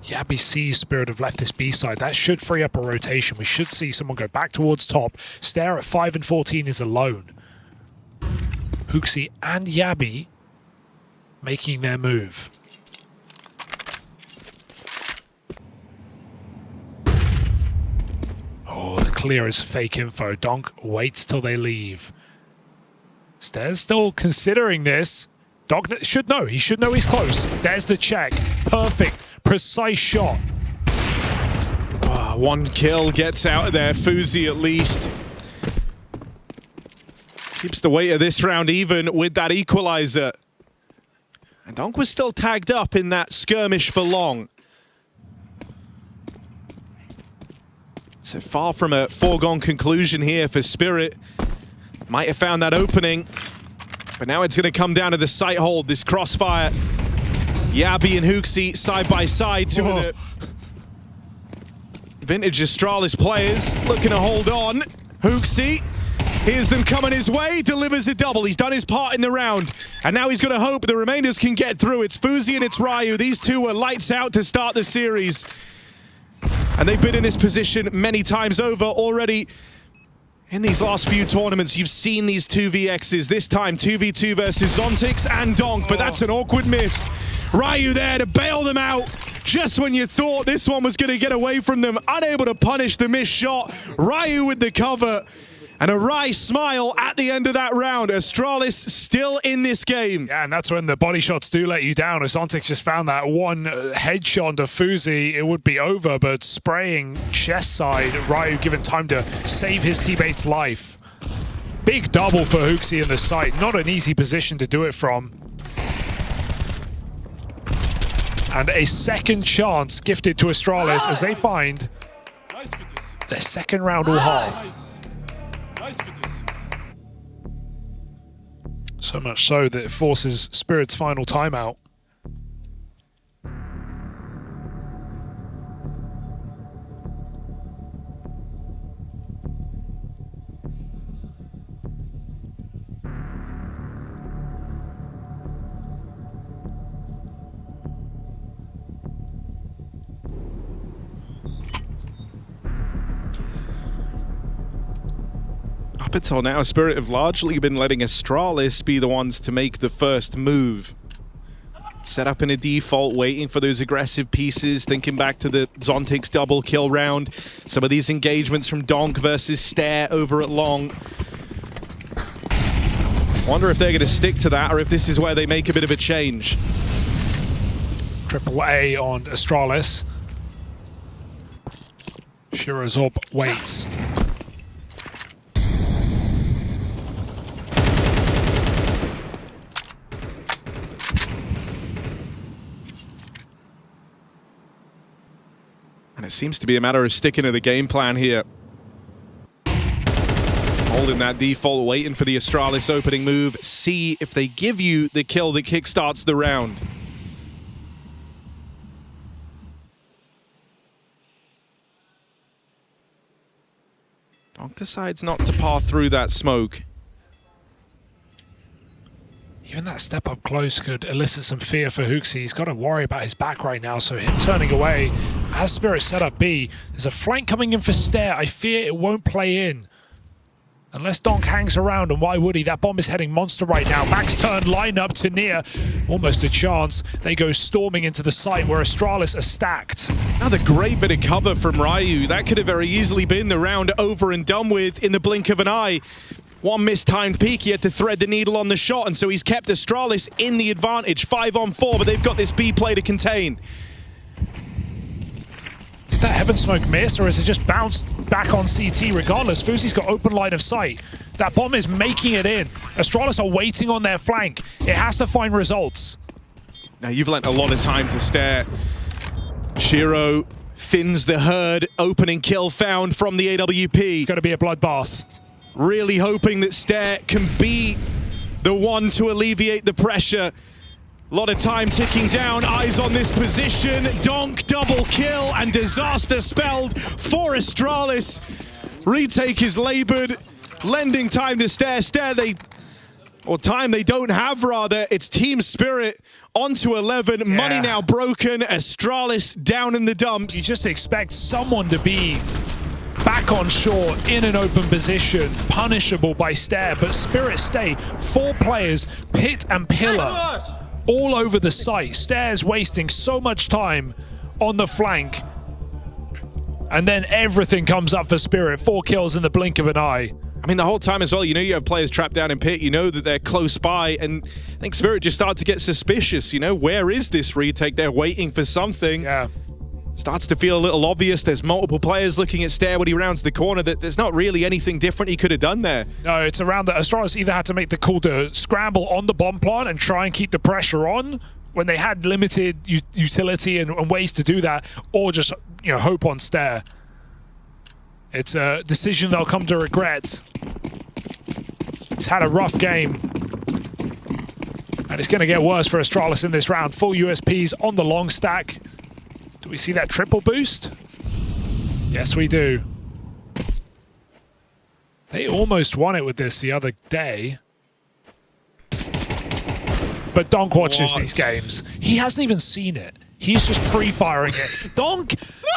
Yabi sees Spirit have left this B side. That should free up a rotation. We should see someone go back towards top. Stare at 5 and 14 is alone. Huxi and Yabi making their move. Oh, the clear is fake info. Donk waits till they leave. Stairs still considering this. Donk should know. He should know he's close. There's the check. Perfect. Precise shot. One kill gets out of there. Fuzi at least keeps the weight of this round even with that equalizer. And Donk was still tagged up in that skirmish for long. So far from a foregone conclusion here for Spirit. Might have found that opening, but now it's going to come down to the sight hold, this crossfire. Yabi and Huxi side by side, two of the vintage Astralis players looking to hold on. Huxi, here's them coming his way, delivers a double. He's done his part in the round, and now he's got to hope the remainders can get through. It's Fuzi and it's Ryu. These two were lights out to start the series, and they've been in this position many times over already. In these last few tournaments, you've seen these 2vx's. This time, 2v2 versus Zontix and Donk, but that's an awkward miss. Ryu there to bail them out just when you thought this one was going to get away from them. Unable to punish the missed shot. Ryu with the cover. And a wry smile at the end of that round. Astralis still in this game. Yeah, and that's when the body shots do let you down. If Zontix just found that one headshot to Fuzi, it would be over. But spraying chest side, Ryu given time to save his teammate's life. Big double for Huxi in the site. Not an easy position to do it from. And a second chance gifted to Astralis as they find their second round or half. So much so that it forces Spirit's final timeout. Up until now, Spirit have largely been letting Astralis be the ones to make the first move. Set up in a default, waiting for those aggressive pieces, thinking back to the Zontix double kill round. Some of these engagements from Donk versus Stare over at Long. Wonder if they're going to stick to that or if this is where they make a bit of a change. Triple A on Astralis. Shirazorb waits. And it seems to be a matter of sticking to the game plan here. Holding that default, waiting for the Astralis opening move. See if they give you the kill that kickstarts the round. Donk decides not to paw through that smoke. Even that step up close could elicit some fear for Hooksy. He's got to worry about his back right now, so him turning away as Spirit set up B. There's a flank coming in for Stare. I fear it won't play in. Unless Donk hangs around, and why would he? That bomb is heading monster right now. Max turn, line up to near. Almost a chance. They go storming into the site where Astralis are stacked. Another great bit of cover from Ryu. That could have very easily been the round over and done with in the blink of an eye. One mistimed peek, he had to thread the needle on the shot, and so he's kept Astralis in the advantage. 5-on-4, but they've got this B play to contain. Did that Heaven Smoke miss, or is it just bounced back on CT regardless? Fuzi's got open line of sight. That bomb is making it in. Astralis are waiting on their flank. It has to find results. Now you've lent a lot of time to Stare. Shiro thins the herd. Opening kill found from the AWP. It's going to be a bloodbath. Really hoping that Stare can be the one to alleviate the pressure. A lot of time ticking down, eyes on this position. Donk double kill and disaster spelled for Astralis. Retake is labored, lending time to Stare. Stare time they don't have rather. It's Team Spirit onto 11. Yeah. Money now broken. Astralis down in the dumps. You just expect someone to be back on shore in an open position, punishable by Stare, but Spirit stay. 4 players, Pit and Pillar, all over the site. Stare's wasting so much time on the flank. And then everything comes up for Spirit. 4 kills in the blink of an eye. I mean, the whole time as well, you know you have players trapped down in Pit, you know that they're close by, and I think Spirit just started to get suspicious, you know? Where is this retake? They're waiting for something. Yeah. Starts to feel a little obvious. There's multiple players looking at Stare when he rounds the corner. That there's not really anything different he could have done there. No, it's around that Astralis either had to make the call to scramble on the bomb plant and try and keep the pressure on when they had limited utility and ways to do that, or just, you know, hope on Stare. It's a decision they'll come to regret. He's had a rough game. And it's going to get worse for Astralis in this round. Full USPs on the long stack. Do we see that triple boost? Yes, we do. They almost won it with this the other day. But Donk watches these games. He hasn't even seen it. He's just pre-firing it. Donk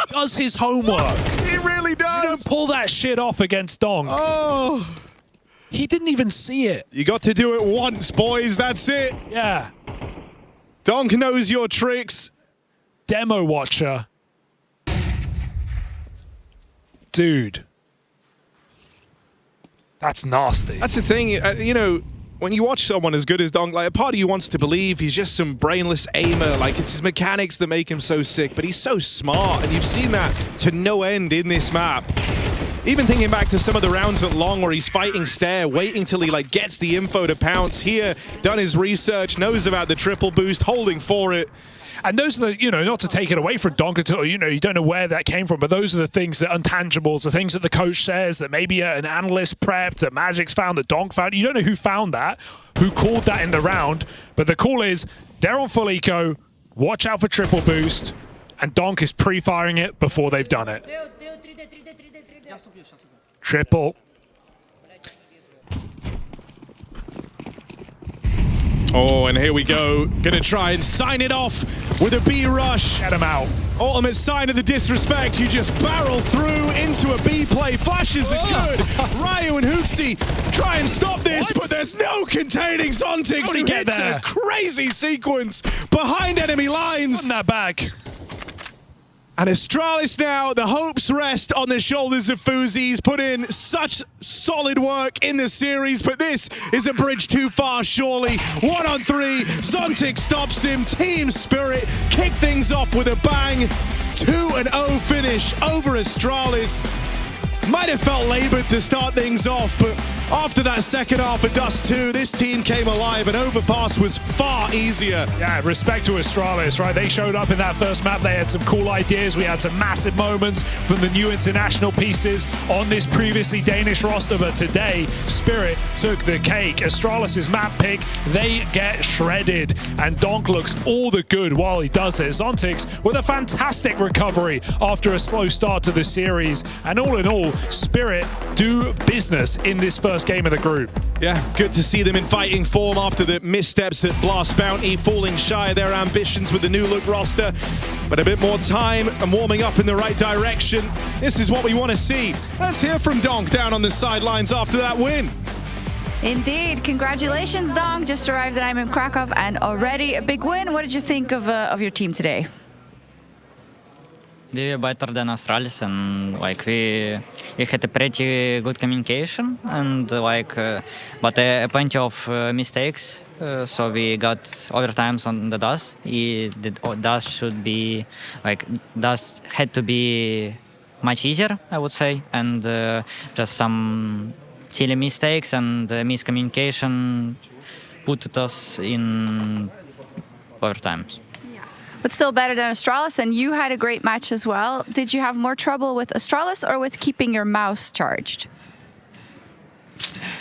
does his homework. He really does. You don't pull that shit off against Donk. Oh. He didn't even see it. You got to do it once, boys. That's it. Yeah. Donk knows your tricks. Demo watcher. Dude. That's nasty. That's the thing, you know, when you watch someone as good as Donk, like, a part of you wants to believe he's just some brainless aimer, like it's his mechanics that make him so sick, but he's so smart, and you've seen that to no end in this map. Even thinking back to some of the rounds at Long where he's fighting Stare, waiting till he like gets the info to pounce. Here, done his research, knows about the triple boost, holding for it. And those are the, you know, not to take it away from Donk at all, you know, you don't know where that came from, but those are the things, that untangibles, the things that the coach says, that maybe an analyst prepped, that Magic's found, that Donk found. You don't know who found that, who called that in the round, but the call is, they're on full eco, watch out for triple boost, and Donk is pre-firing it before they've done it. Triple. Oh, and here we go. Gonna try and sign it off with a B rush. Get him out. Ultimate sign of the disrespect. You just barrel through into a B play. Flashes are good. Ryu and Hooksy try and stop this, but there's no containing Zontix, who hits a crazy sequence behind enemy lines. Put that back. And Astralis now, the hopes rest on the shoulders of Fuzi. He's put in such solid work in the series, but this is a bridge too far, surely. 1-on-3, Zontix stops him. Team Spirit kick things off with a bang. 2-0 finish over Astralis. Might have felt labored to start things off, but After that second half of Dust 2, this team came alive and Overpass was far easier. Yeah, respect to Astralis, right? They showed up in that first map. They had some cool ideas. We had some massive moments from the new international pieces on this previously Danish roster. But today, Spirit took the cake. Astralis' map pick, they get shredded. And Donk looks all the good while he does it. Zontix with a fantastic recovery after a slow start to the series. And all in all, Spirit do business in this first game of the group. Yeah, good to see them in fighting form after the missteps at Blast Bounty, falling shy of their ambitions with the new look roster. But a bit more time and warming up in the right direction. This is what we want to see. Let's hear from Donk down on the sidelines after that win. Indeed. Congratulations, Donk. Just arrived at IEM Krakow and already a big win. What did you think of your team today? We were better than Astralis, and like we had a pretty good communication, and like but plenty of mistakes. So we got overtimes on the dust. The dust should be like dust had to be much easier, I would say, and just some silly mistakes and miscommunication put us in overtimes. But still better than Astralis, and you had a great match as well. Did you have more trouble with Astralis or with keeping your mouse charged?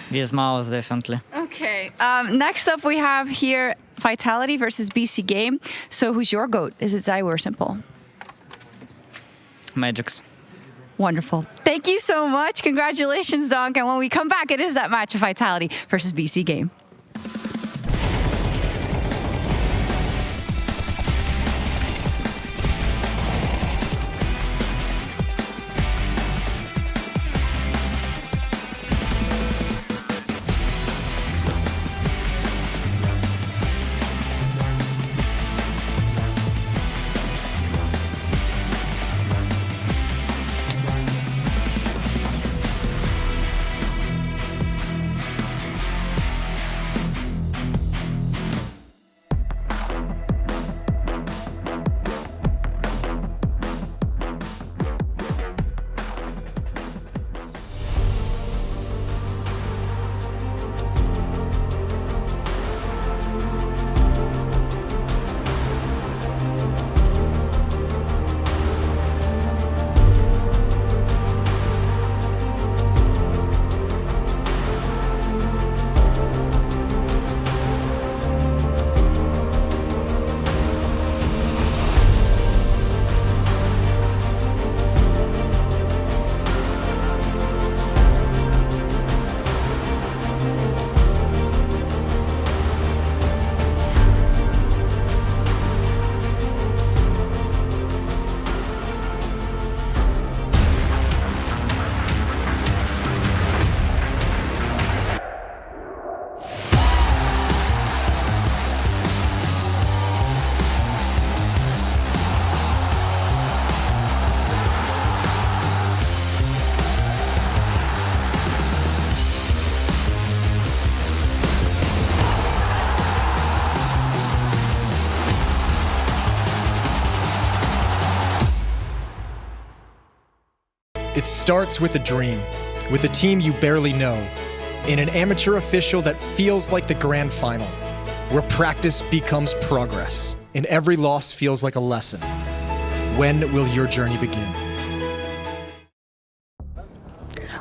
With mouse, definitely. Okay. Next up, we have here Vitality versus BC Game. So who's your GOAT? Is it Zaiwu or Simple? Magix. Wonderful. Thank you so much. Congratulations, Donk. And when we come back, it is that match of Vitality versus BC Game. It starts with a dream, with a team you barely know, in an amateur official that feels like the grand final, where practice becomes progress, and every loss feels like a lesson. When will your journey begin?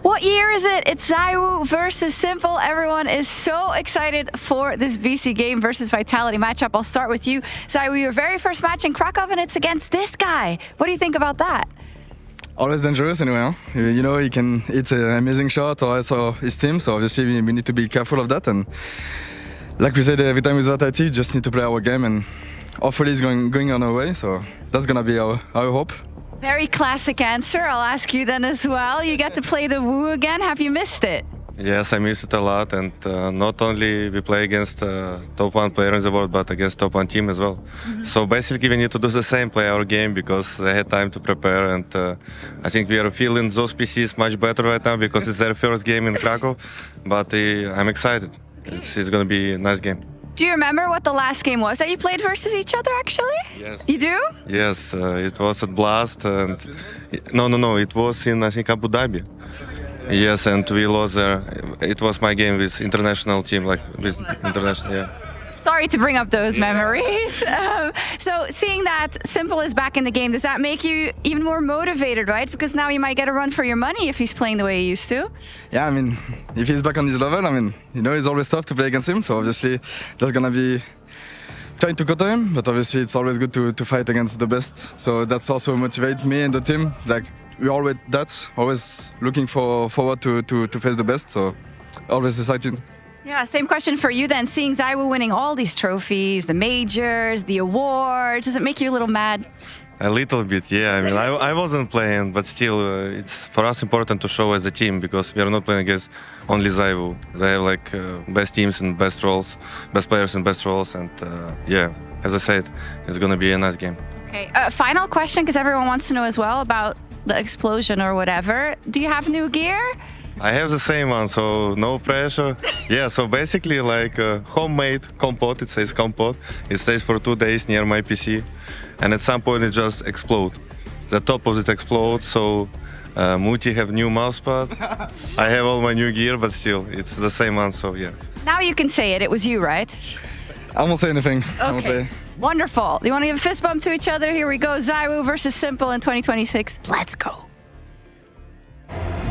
What year is it? It's Zaiwu versus Simple. Everyone is so excited for this BC Game versus Vitality matchup. I'll start with you. Zaiwu, your very first match in Krakow, and it's against this guy. What do you think about that? Always dangerous anyway, huh? You know, he can hit an amazing shot, or also his team, so obviously we need to be careful of that. And like we said every time with Vitality, just need to play our game, and hopefully it's going on our way, so that's gonna be our hope. Very classic answer. I'll ask you then as well. You get to play the Wu again. Have you missed it? Yes, I miss it a lot, and not only we play against top 1 player in the world, but against top 1 team as well. So basically we need to do the same, play our game, because they had time to prepare, and I think we are feeling those PCs much better right now, because it's their first game in Krakow, but I'm excited. It's going to be a nice game. Do you remember what the last game was that you played versus each other, actually? Yes. You do? Yes, it was at Blast, and no, it was in, I think, Abu Dhabi. Yes, and we lost there. it was my game with international team, like with international, yeah. Sorry to bring up those memories. So seeing that Simple is back in the game, does that make you even more motivated, right? Because now you might get a run for your money if he's playing the way he used to. Yeah, I mean, if he's back on his level, I mean, you know, it's always tough to play against him. So obviously, that's gonna be trying to counter him. But obviously, it's always good to fight against the best. So that's also motivate me and the team. Like we always looking forward to face the best. So always excited. Yeah, same question for you then. Seeing ZywOo winning all these trophies, the majors, the awards, does it make you a little mad? A little bit, yeah. I mean, I wasn't playing, but still, it's for us important to show as a team because we are not playing against only ZywOo. They have like best teams and best roles, best players and best roles, and yeah, as I said, it's gonna be a nice game. Okay, final question because everyone wants to know as well about the explosion or whatever. Do you have new gear? I have the same one, so no pressure. Yeah, so basically like homemade compote, it says compote. It stays for 2 days near my PC. And at some point it just explodes. The top of it explodes, so Muti have new mousepad. I have all my new gear, but still, it's the same one, so yeah. Now you can say it, it was you, right? I won't say anything. Okay, wonderful. You want to give a fist bump to each other? Here we go, ZywOo versus Simple in 2026. Let's go.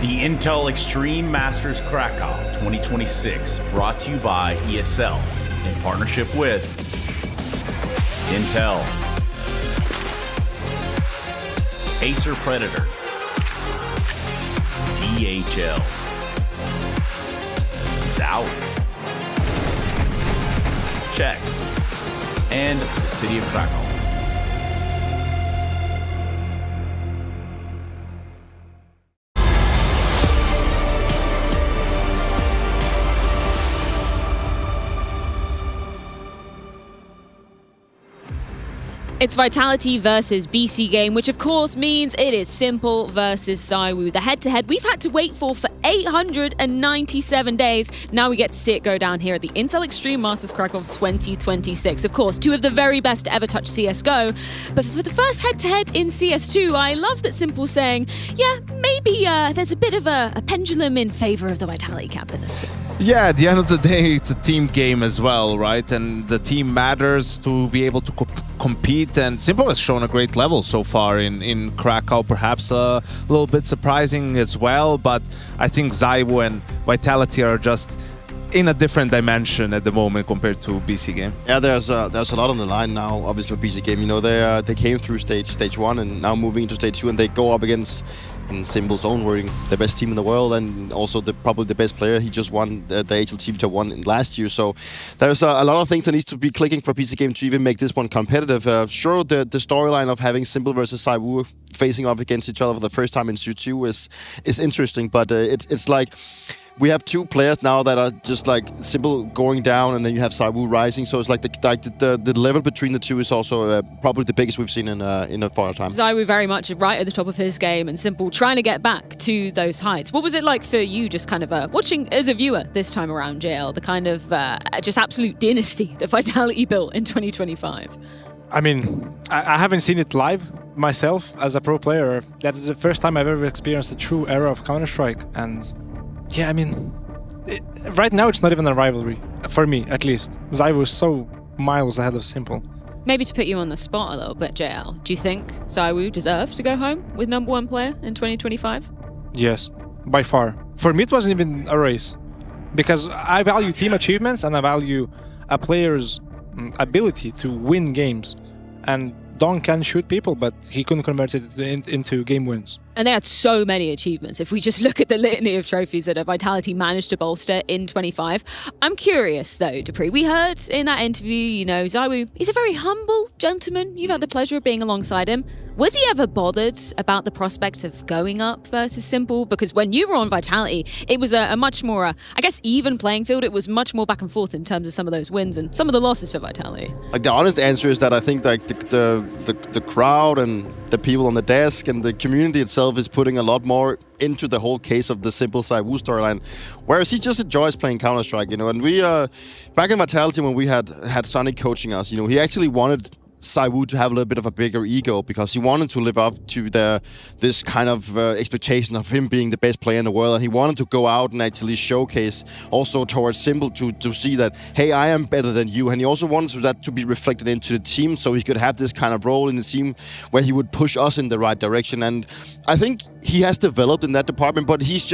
The Intel Extreme Masters Krakow 2026, brought to you by ESL in partnership with Intel, Acer Predator, DHL, ZywOo, Checks, and the City of Krakow. It's Vitality versus BC game, which of course means it is Simple versus ZywOo. The head-to-head we've had to wait for 897 days. Now we get to see it go down here at the Intel Extreme Masters Krakow 2026. Of course, two of the very best to ever touch CSGO. But for the first head-to-head in CS2, I love that Simple's saying, yeah, maybe there's a bit of a pendulum in favor of the Vitality camp in this one. Yeah, at the end of the day, it's a team game as well, right? And the team matters to be able to compete. And Simple has shown a great level so far in Krakow, perhaps a little bit surprising as well. But I think ZywOo and Vitality are just in a different dimension at the moment compared to BC game. Yeah, there's a lot on the line now, obviously, for BC game. You know, they came through stage 1 and now moving into stage 2, and they go up against, in Simple's own wording, the best team in the world, and also probably the best player. He just won the HLT, which I won last year. So there's a lot of things that needs to be clicking for PC game to even make this one competitive. Sure, the storyline of having Simple versus ZywOo facing off against each other for the first time in Q2 is interesting, but it's like we have two players now that are just like Simple going down, and then you have ZywOo rising. So it's like the level between the two is also probably the biggest we've seen in a far time. ZywOo very much right at the top of his game, and Simple trying to get back to those heights. What was it like for you, just kind of watching as a viewer this time around, JL, the kind of just absolute dynasty that Vitality built in 2025? I mean, I haven't seen it live myself as a pro player. That's the first time I've ever experienced a true era of Counter-Strike, and yeah, I mean, right now it's not even a rivalry, for me at least. ZywOo is so miles ahead of Simple. Maybe to put you on the spot a little bit, JL, do you think ZywOo deserves to go home with #1 player in 2025? Yes, by far. For me, it wasn't even a race, because I value team achievements and I value a player's ability to win games. And Don can shoot people, but he couldn't convert it into game wins. And they had so many achievements. If we just look at the litany of trophies that Vitality managed to bolster in 25. I'm curious though, Dupree. We heard in that interview, you know, ZywOo, he's a very humble gentleman. You've had the pleasure of being alongside him. Was he ever bothered about the prospect of going up versus Simple? Because when you were on Vitality, it was a much more, I guess, even playing field. It was much more back and forth in terms of some of those wins and some of the losses for Vitality. Like, the honest answer is that I think like the crowd and the people on the desk and the community itself is putting a lot more into the whole case of the Simple ZywOo storyline, whereas he just enjoys playing Counter-Strike, you know. And we back in Vitality, when we had Sonic coaching us, you know, he actually wanted ZywOo to have a little bit of a bigger ego because he wanted to live up to this kind of expectation of him being the best player in the world, and he wanted to go out and actually showcase also towards Simple to see that, hey, I am better than you, and he also wanted that to be reflected into the team so he could have this kind of role in the team where he would push us in the right direction. And I think he has developed in that department, but he's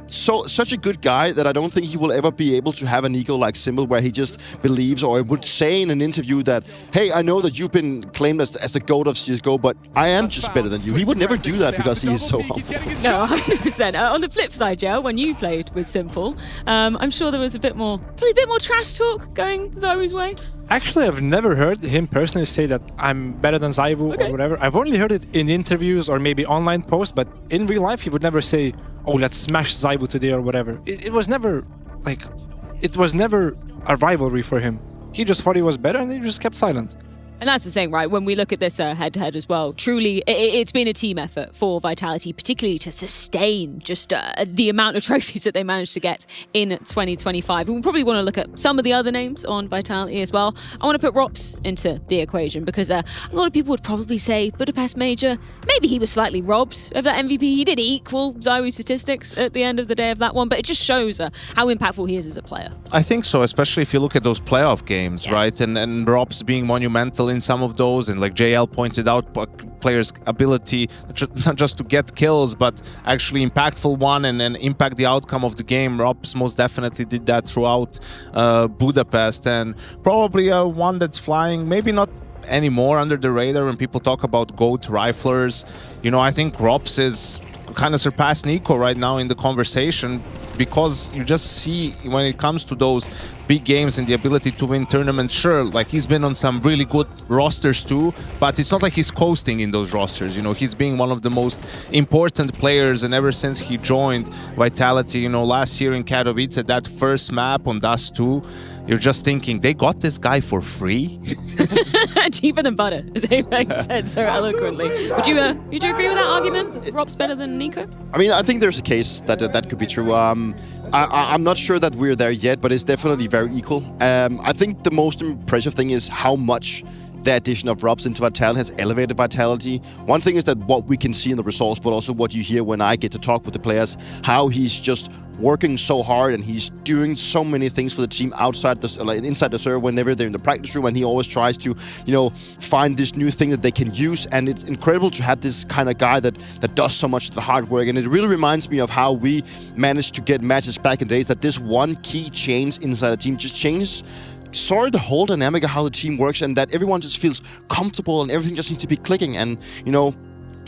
such a good guy that I don't think he will ever be able to have an ego like Simple, where he just believes or would say in an interview that, hey, I know that you've been claimed as the GOAT of CSGO, but I am just better than you. He would never do that because he is so humble. No, 100%. On the flip side, Joe, when you played with Simple, I'm sure there was probably a bit more trash talk going ZywOo's way. Actually, I've never heard him personally say that I'm better than ZywOo or whatever. I've only heard it in interviews or maybe online posts, but in real life, he would never say, oh, let's smash ZywOo today or whatever. It was never a rivalry for him. He just thought he was better and he just kept silent. And that's the thing, right? When we look at this head-to-head as well, truly, it's been a team effort for Vitality, particularly to sustain just the amount of trophies that they managed to get in 2025. And we probably want to look at some of the other names on Vitality as well. I want to put ropz into the equation because a lot of people would probably say Budapest Major, maybe he was slightly robbed of that MVP. He did equal ZywOo's statistics at the end of the day of that one, but it just shows how impactful he is as a player. I think so, especially if you look at those playoff games, right? And ropz being monumental in some of those, and like JL pointed out, players' ability not just to get kills, but actually impactful one and impact the outcome of the game. ropz most definitely did that throughout Budapest, and probably one that's flying, maybe not anymore under the radar when people talk about GOAT riflers. You know, I think ropz is kind of surpassed Nico right now in the conversation, because you just see when it comes to those big games and the ability to win tournaments, sure, like he's been on some really good rosters too, but it's not like he's coasting in those rosters. You know, he's being one of the most important players, and ever since he joined Vitality, you know, last year in Katowice, that first map on Dust 2, you're just thinking, they got this guy for free? Cheaper than butter, as Apex said so eloquently. Would you agree with that argument? Is ropz better than Nico? I mean, I think there's a case that could be true. I'm not sure that we're there yet, but it's definitely very equal. I think the most impressive thing is how much the addition of ropz into Vitality has elevated Vitality. One thing is that what we can see in the results, but also what you hear when I get to talk with the players, how he's just working so hard and he's doing so many things for the team outside inside the server whenever they're in the practice room, and he always tries to, you know, find this new thing that they can use. And it's incredible to have this kind of guy that does so much of the hard work. And it really reminds me of how we managed to get matches back in days, that this one key change inside the team just changes sort of the whole dynamic of how the team works, and that everyone just feels comfortable and everything just needs to be clicking. And, you know,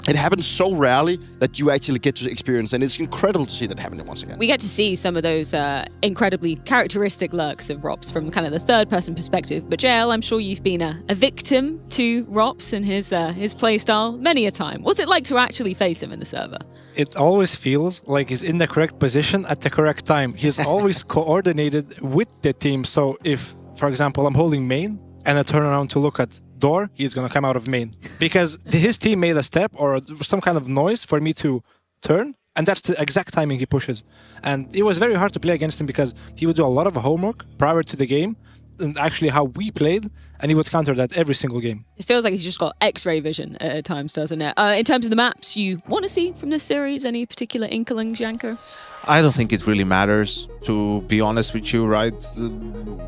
it happens so rarely that you actually get to experience, and it's incredible to see that happening once again. We get to see some of those incredibly characteristic lurks of ropz from kind of the third-person perspective. But JL, I'm sure you've been a victim to ropz and his playstyle many a time. What's it like to actually face him in the server? It always feels like he's in the correct position at the correct time. He's always coordinated with the team. So if, for example, I'm holding main and I turn around to look at door, he's gonna come out of main because his team made a step or some kind of noise for me to turn, and that's the exact timing he pushes. And it was very hard to play against him because he would do a lot of homework prior to the game and actually how we played, and he would counter that every single game. It feels like he's just got X-ray vision at times, doesn't it? In terms of the maps you want to see from this series, any particular inklings, Janko? I don't think it really matters, to be honest with you, right?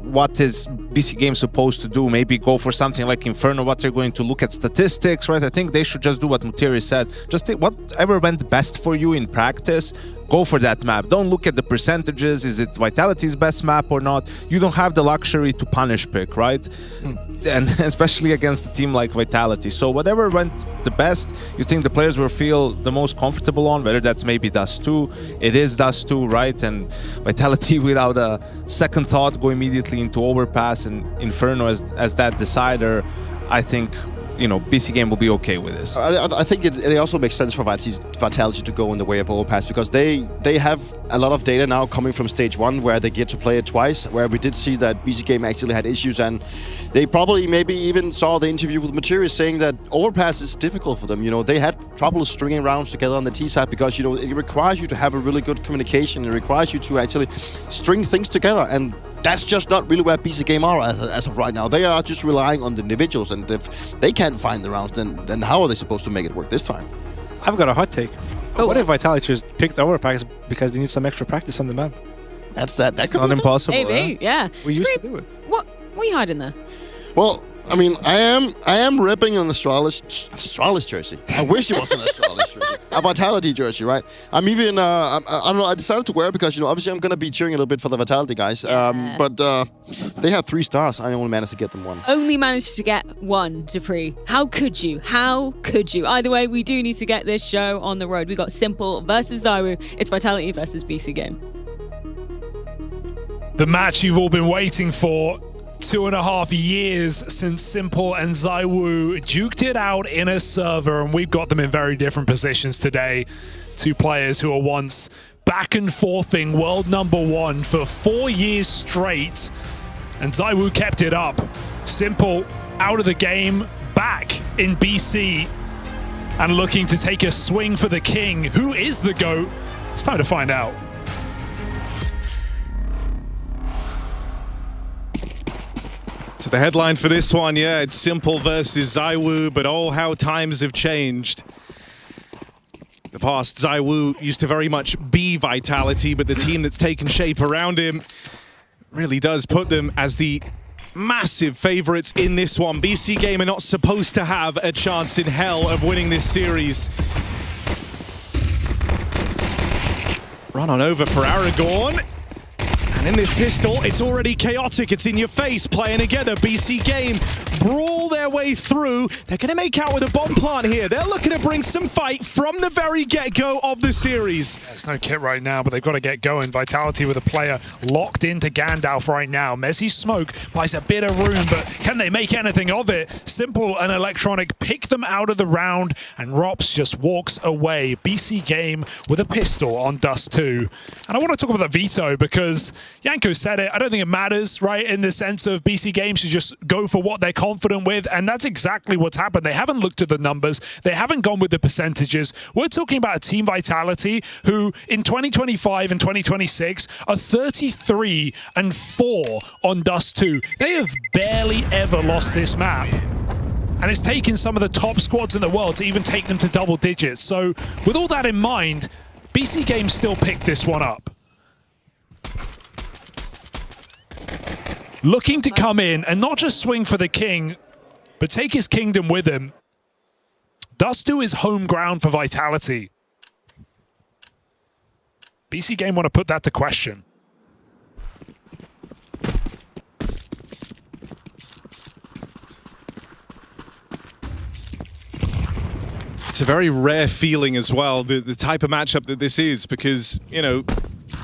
What is BC Game supposed to do? Maybe go for something like Inferno, what they're going to look at statistics, right? I think they should just do what Vincere said. Just take whatever went best for you in practice, go for that map. Don't look at the percentages. Is it Vitality's best map or not? You don't have the luxury to punish pick, right? And especially against a team like Vitality. So whatever went the best, you think the players will feel the most comfortable on, whether that's maybe Dust 2, it is Dust 2, right? And Vitality, without a second thought, go immediately into Overpass and Inferno as that decider. I think, you know, BC Game will be okay with this. I think it also makes sense for Vitality to go in the way of Overpass, because they have a lot of data now coming from stage 1 where they get to play it twice, where we did see that BC Game actually had issues, and they probably maybe even saw the interview with Vincere saying that Overpass is difficult for them. You know, they had trouble stringing rounds together on the T side because, you know, it requires you to have a really good communication. It requires you to actually string things together, and that's just not really where BC Game are as of right now. They are just relying on the individuals, and if they can't find the rounds, then how are they supposed to make it work this time? I've got a hot take. What if Vitality just picked Overpass because they need some extra practice on the map? That's that. That It's could not be impossible. Maybe, yeah. We used to do it. What are you hiding there? Well, I mean, I am ripping an Astralis jersey. I wish it was an Astralis jersey. A Vitality jersey, right? I'm even, I don't know, I decided to wear it because, obviously I'm going to be cheering a little bit for the Vitality guys. But they have 3 stars. I only managed to get them 1. Only managed to get 1, Dupree. How could you? How could you? Either way, we do need to get this show on the road. We got Simple versus ZywOo. It's Vitality versus BC Game. The match you've all been waiting for. 2.5 years since Simple and ZywOo duked it out in a server, and we've got them in very different positions today. 2 players who are once back and forthing world #1 for 4 years straight, and ZywOo kept it up. Simple out of the game, back in BC, and looking to take a swing for the king. Who is the GOAT? It's time to find out. So the headline for this one, yeah, it's Simple versus ZywOo, but oh, how times have changed. In the past, ZywOo used to very much be Vitality, but the team that's taken shape around him really does put them as the massive favorites in this one. BC Game are not supposed to have a chance in hell of winning this series. Run on over for Aragorn. And in this pistol, it's already chaotic. It's in your face, playing together. BC Game brawl their way through. They're going to make out with a bomb plant here. They're looking to bring some fight from the very get-go of the series. There's no kit right now, but they've got to get going. Vitality with a player locked into Gandalf right now. Messi's smoke buys a bit of room, but can they make anything of it? Simple and Electronic pick them out of the round, and Rops just walks away. BC Game with a pistol on Dust 2. And I want to talk about the veto because Yanko said it. I don't think it matters, right, in the sense of BC Game should just go for what they're confident with, and that's exactly what's happened. They haven't looked at the numbers. They haven't gone with the percentages. We're talking about a Team Vitality who, in 2025 and 2026, are 33-4 on Dust 2. They have barely ever lost this map. And it's taken some of the top squads in the world to even take them to double digits. So, with all that in mind, BC Game still picked this one up. Looking to come in and not just swing for the king, but take his kingdom with him. Dust 2 is home ground for Vitality. BC Game want to put that to question. It's a very rare feeling as well, the type of matchup that this is, because,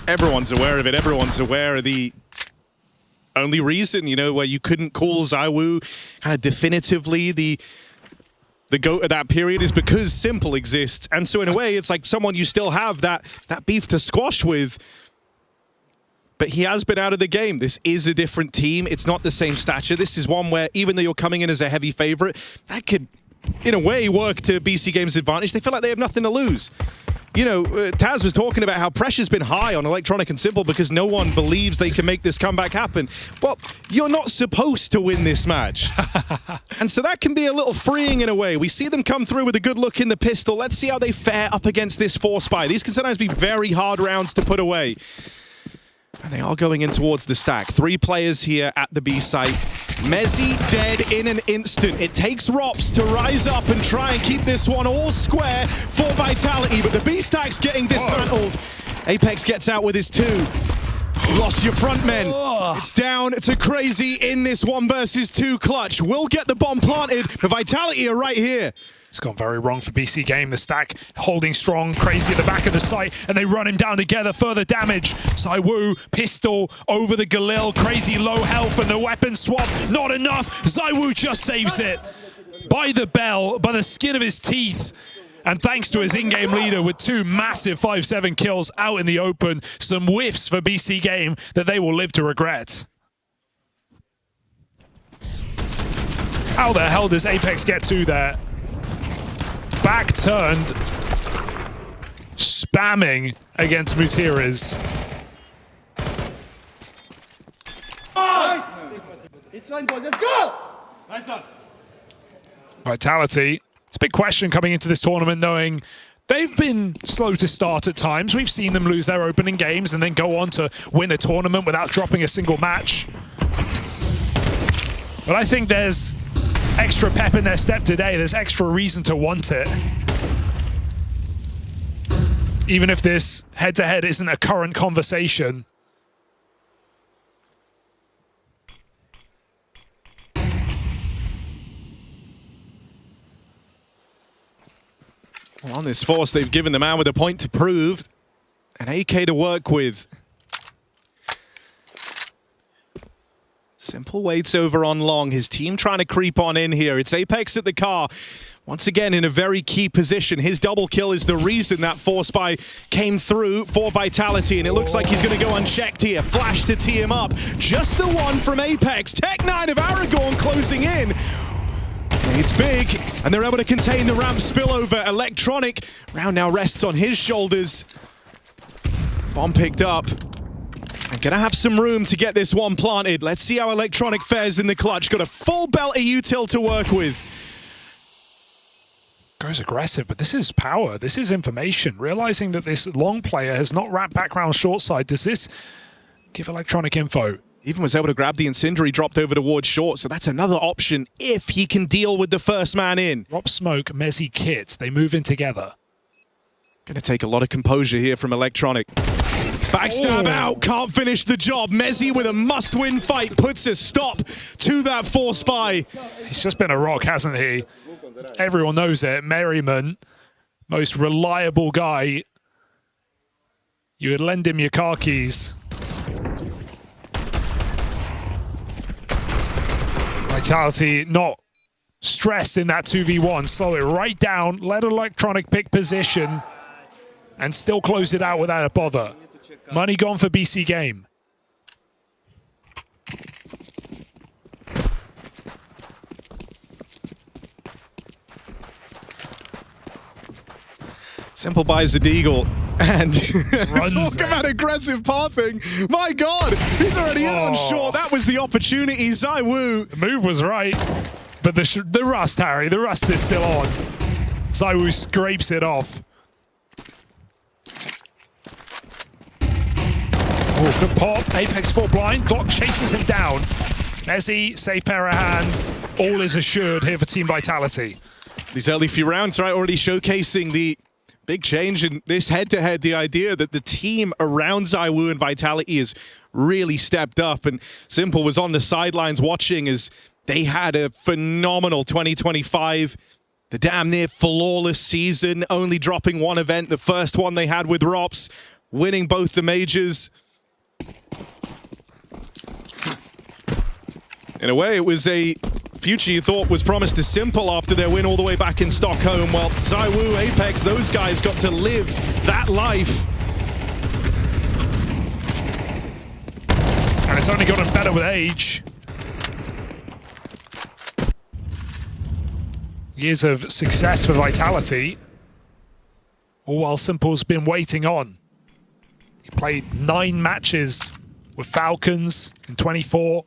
everyone's aware of it. Everyone's aware of the only reason, where you couldn't call ZywOo kind of definitively the GOAT of that period is because Simple exists. And so in a way, it's like someone you still have that beef to squash with. But he has been out of the game. This is a different team. It's not the same stature. This is one where, even though you're coming in as a heavy favorite, that could, in a way, work to BC Game's advantage. They feel like they have nothing to lose. Taz was talking about how pressure's been high on Electronic and Simple because no one believes they can make this comeback happen. Well, you're not supposed to win this match. And so that can be a little freeing in a way. We see them come through with a good look in the pistol. Let's see how they fare up against this 4-spy. These can sometimes be very hard rounds to put away. And they are going in towards the stack. 3 players here at the B site. Messi dead in an instant. It takes Rops to rise up and try and keep this one all square for Vitality, but the B stack's getting dismantled. Apex gets out with his 2. Lost your front men. It's down to Crazy in this 1 versus 2 clutch. We'll get the bomb planted, but Vitality are right here. It's gone very wrong for BC Game. The stack holding strong, Crazy at the back of the site, and they run him down together. Further damage. ZywOo, pistol over the Galil. Crazy low health, and the weapon swap. Not enough. ZywOo just saves it. By the bell, by the skin of his teeth. And thanks to his in-game leader with 2 massive 5-7 kills out in the open. Some whiffs for BC Game that they will live to regret. How the hell does Apex get to there? Back turned, spamming against Mutiras. It's fine, boys. Let's go! Nice done. Vitality. It's a big question coming into this tournament, knowing they've been slow to start at times. We've seen them lose their opening games and then go on to win a tournament without dropping a single match. But I think there's extra pep in their step today. There's extra reason to want it. Even if this head-to-head isn't a current conversation. On this force, they've given the man with a point to prove. An AK to work with. Simple waits over on long. His team trying to creep on in here. It's Apex at the car. Once again, in a very key position. His double kill is the reason that force buy came through for Vitality, and it looks like he's going to go unchecked here. Flash to tee him up. Just the one from Apex. Tech9 of Aragorn closing in. It's big, and they're able to contain the ramp spillover. Electronic, round now rests on his shoulders. Bomb picked up. And gonna have some room to get this one planted. Let's see how Electronic fares in the clutch. Got a full belt of util to work with. Goes aggressive, but this is power. This is information. Realizing that this long player has not wrapped back round short side, does this give Electronic info? Even was able to grab the incendiary, dropped over towards short, so that's another option if he can deal with the first man in. Drop smoke, Mezzi Kit. They move in together. Gonna take a lot of composure here from Electronic. Backstab out, can't finish the job. Mezzi with a must-win fight puts a stop to that force buy. He's just been a rock, hasn't he? Everyone knows it. Merriman, most reliable guy. You would lend him your car keys. Vitality not stressed in that 2v1. Slow it right down, let Electronic pick position, and still close it out without a bother. Money gone for BC Game. Simple buys the Deagle. And Runs talk about aggressive pathing. My God, he's already in on short. That was the opportunity. ZywOo. The move was right, but the rust, Harry, the rust is still on. ZywOo scrapes it off. Oh, good pop. Apex full blind. Clock chases him down. Mezzi, safe pair of hands. All is assured here for Team Vitality. These early few rounds, right, already showcasing the big change in this head-to-head, the idea that the team around ZywOo and Vitality has really stepped up. And Simple was on the sidelines watching as they had a phenomenal 2025. The damn near flawless season, only dropping one event, the first one they had with Rops, winning both the majors. In a way, it was a future you thought was promised to Simple after their win all the way back in Stockholm. Well, ZywOo, Apex, those guys got to live that life. And it's only gotten better with age. Years of success for Vitality. All while Simple's been waiting on. He played 9 matches with Falcons in 24.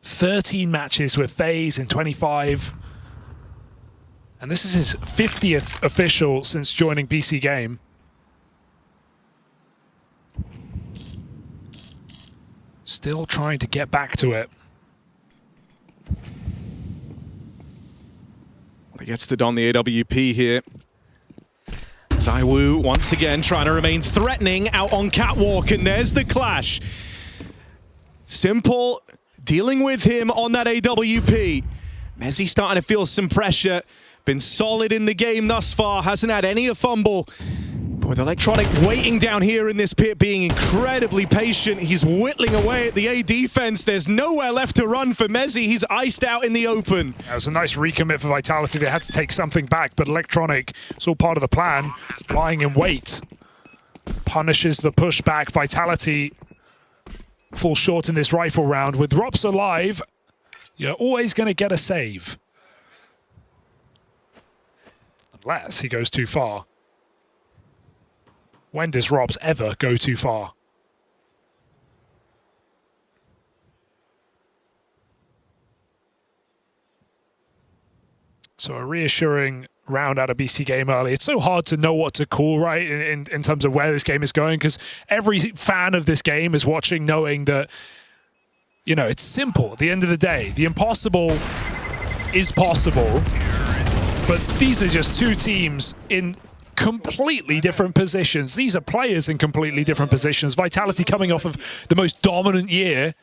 13 matches with FaZe in 25. And this is his 50th official since joining BC Game. Still trying to get back to it. He gets to don the AWP here. ZywOo once again trying to remain threatening out on Catwalk, and there's the clash. Simple dealing with him on that AWP. Mezzi starting to feel some pressure. Been solid in the game thus far. Hasn't had any a fumble. But with Electronic waiting down here in this pit, being incredibly patient. He's whittling away at the A defense. There's nowhere left to run for Mezzi. He's iced out in the open. That was a nice recommit for Vitality. They had to take something back, but Electronic, it's all part of the plan, lying in wait. Punishes the pushback. Vitality falls short in this rifle round. With Rops alive, you're always going to get a save. Unless he goes too far. When does Rops ever go too far? So a reassuring round out of BC game early. It's so hard to know what to call, right, in terms of where this game is going, because every fan of this game is watching knowing that, you know, it's simple at the end of the day. The impossible is possible, but these are just two teams in completely different positions. These are players in completely different positions. Vitality coming off of the most dominant year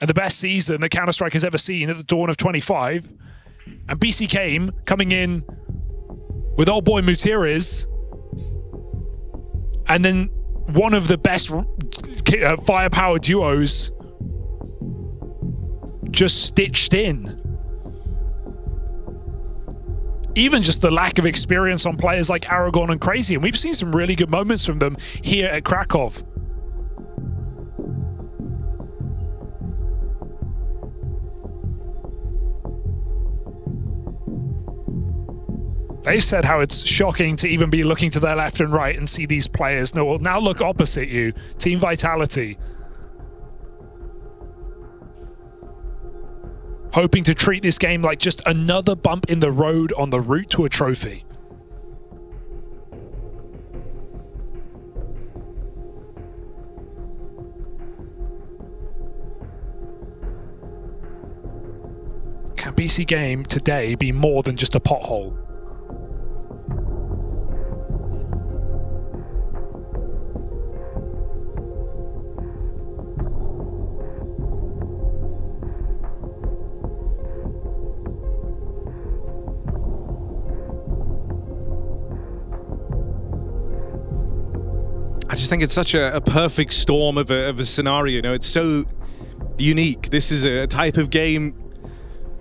and the best season that Counter-Strike has ever seen at the dawn of 25. And BC Game coming in with old boy Mutiris, and then one of the best firepower duos just stitched in. Even just the lack of experience on players like Aragon and Crazy, and we've seen some really good moments from them here at Krakow. They said how it's shocking to even be looking to their left and right and see these players. No, well, now look opposite you. Team Vitality. Hoping to treat this game like just another bump in the road on the route to a trophy. Can BC Game today be more than just a pothole? I just think it's such a perfect storm of a scenario. You know, it's so unique. This is a type of game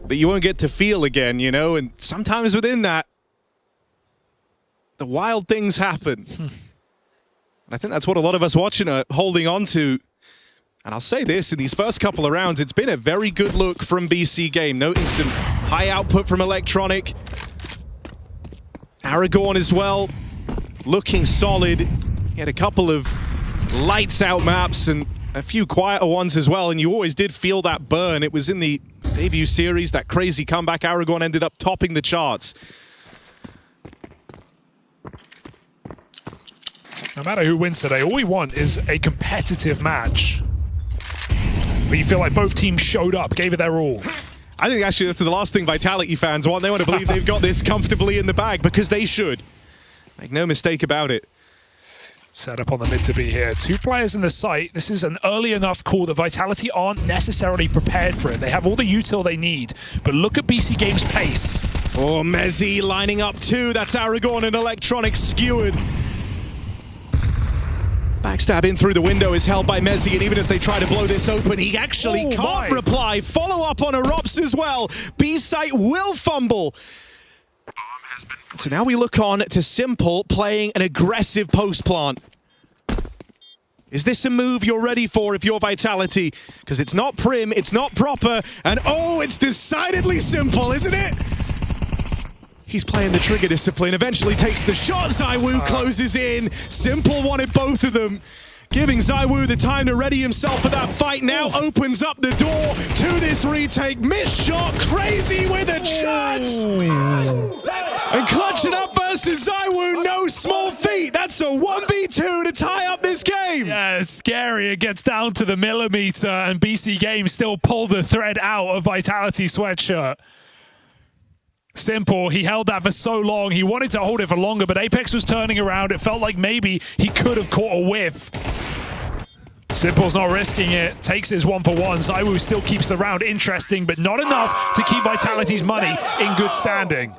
that you won't get to feel again, you know, and sometimes within that, the wild things happen. And I think that's what a lot of us watching are holding on to. And I'll say this, in these first couple of rounds, it's been a very good look from BC Game. Noting some high output from Electronic. Aragorn as well, looking solid. He had a couple of lights out maps and a few quieter ones as well, and you always did feel that burn. It was in the debut series, that crazy comeback. Aragorn ended up topping the charts. No matter who wins today, all we want is a competitive match. But you feel like both teams showed up, gave it their all. I think actually that's the last thing Vitality fans want. They want to believe they've got this comfortably in the bag, because they should. Make no mistake about it. Set up on the mid to be here. Two players in the site. This is an early enough call that Vitality aren't necessarily prepared for it. They have all the util they need, but look at BC Game's pace. Oh, Mezzi lining up too. That's Aragorn and Electronic skewered. Backstab in through the window is held by Mezzi, and even if they try to blow this open, he actually can't reply. Follow up on a Rops as well. B-site will fumble. So now we look on to Simple playing an aggressive post plant. Is this a move you're ready for if you're Vitality? Because it's not prim, it's not proper, and oh, it's decidedly Simple, isn't it? He's playing the trigger discipline, eventually takes the shot. ZywOo closes in. Simple wanted both of them. Giving ZywOo the time to ready himself for that fight now. Opens up the door to this retake. Missed shot, Crazy with a chance. And clutching up versus ZywOo, no small feat. That's a 1v2 to tie up this game. Yeah, it's scary. It gets down to the millimeter, and BC Game still pull the thread out of Vitality sweatshirt. Simple, he held that for so long. He wanted to hold it for longer, but Apex was turning around. It felt like maybe he could have caught a whiff. Simple's not risking it, takes his 1-for-1. ZywOo still keeps the round interesting, but not enough to keep Vitality's money in good standing.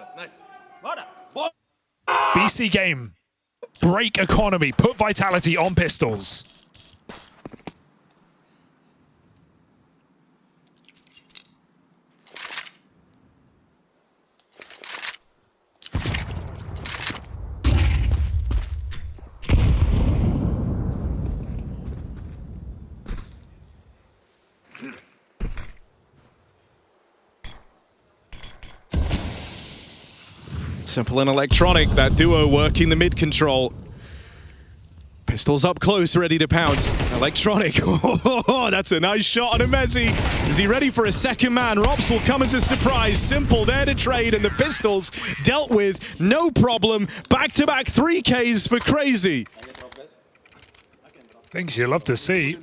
BC Game, break economy, put Vitality on pistols. Simple and Electronic, that duo working the mid control. Pistols up close, ready to pounce. Electronic. Oh, that's a nice shot on a Messi. Is he ready for a second man? Rops will come as a surprise. Simple there to trade, and the Pistols dealt with, no problem. Back-to-back 3Ks for Crazy. Things you love to see.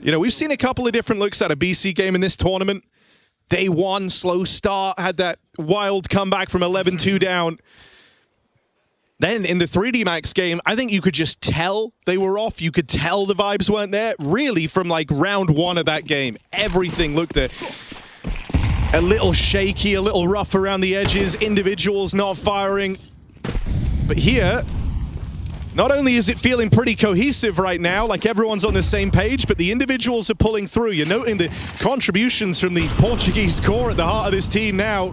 You know, we've seen a couple of different looks at a BC game in this tournament. Day one, slow start, had that wild comeback from 11-2 down. Then in the 3D Max game, I think you could just tell they were off. You could tell the vibes weren't there. Really, from like round one of that game, everything looked a little shaky, a little rough around the edges, individuals not firing. But here, not only is it feeling pretty cohesive right now, like everyone's on the same page, but the individuals are pulling through. You're noting the contributions from the Portuguese core at the heart of this team now.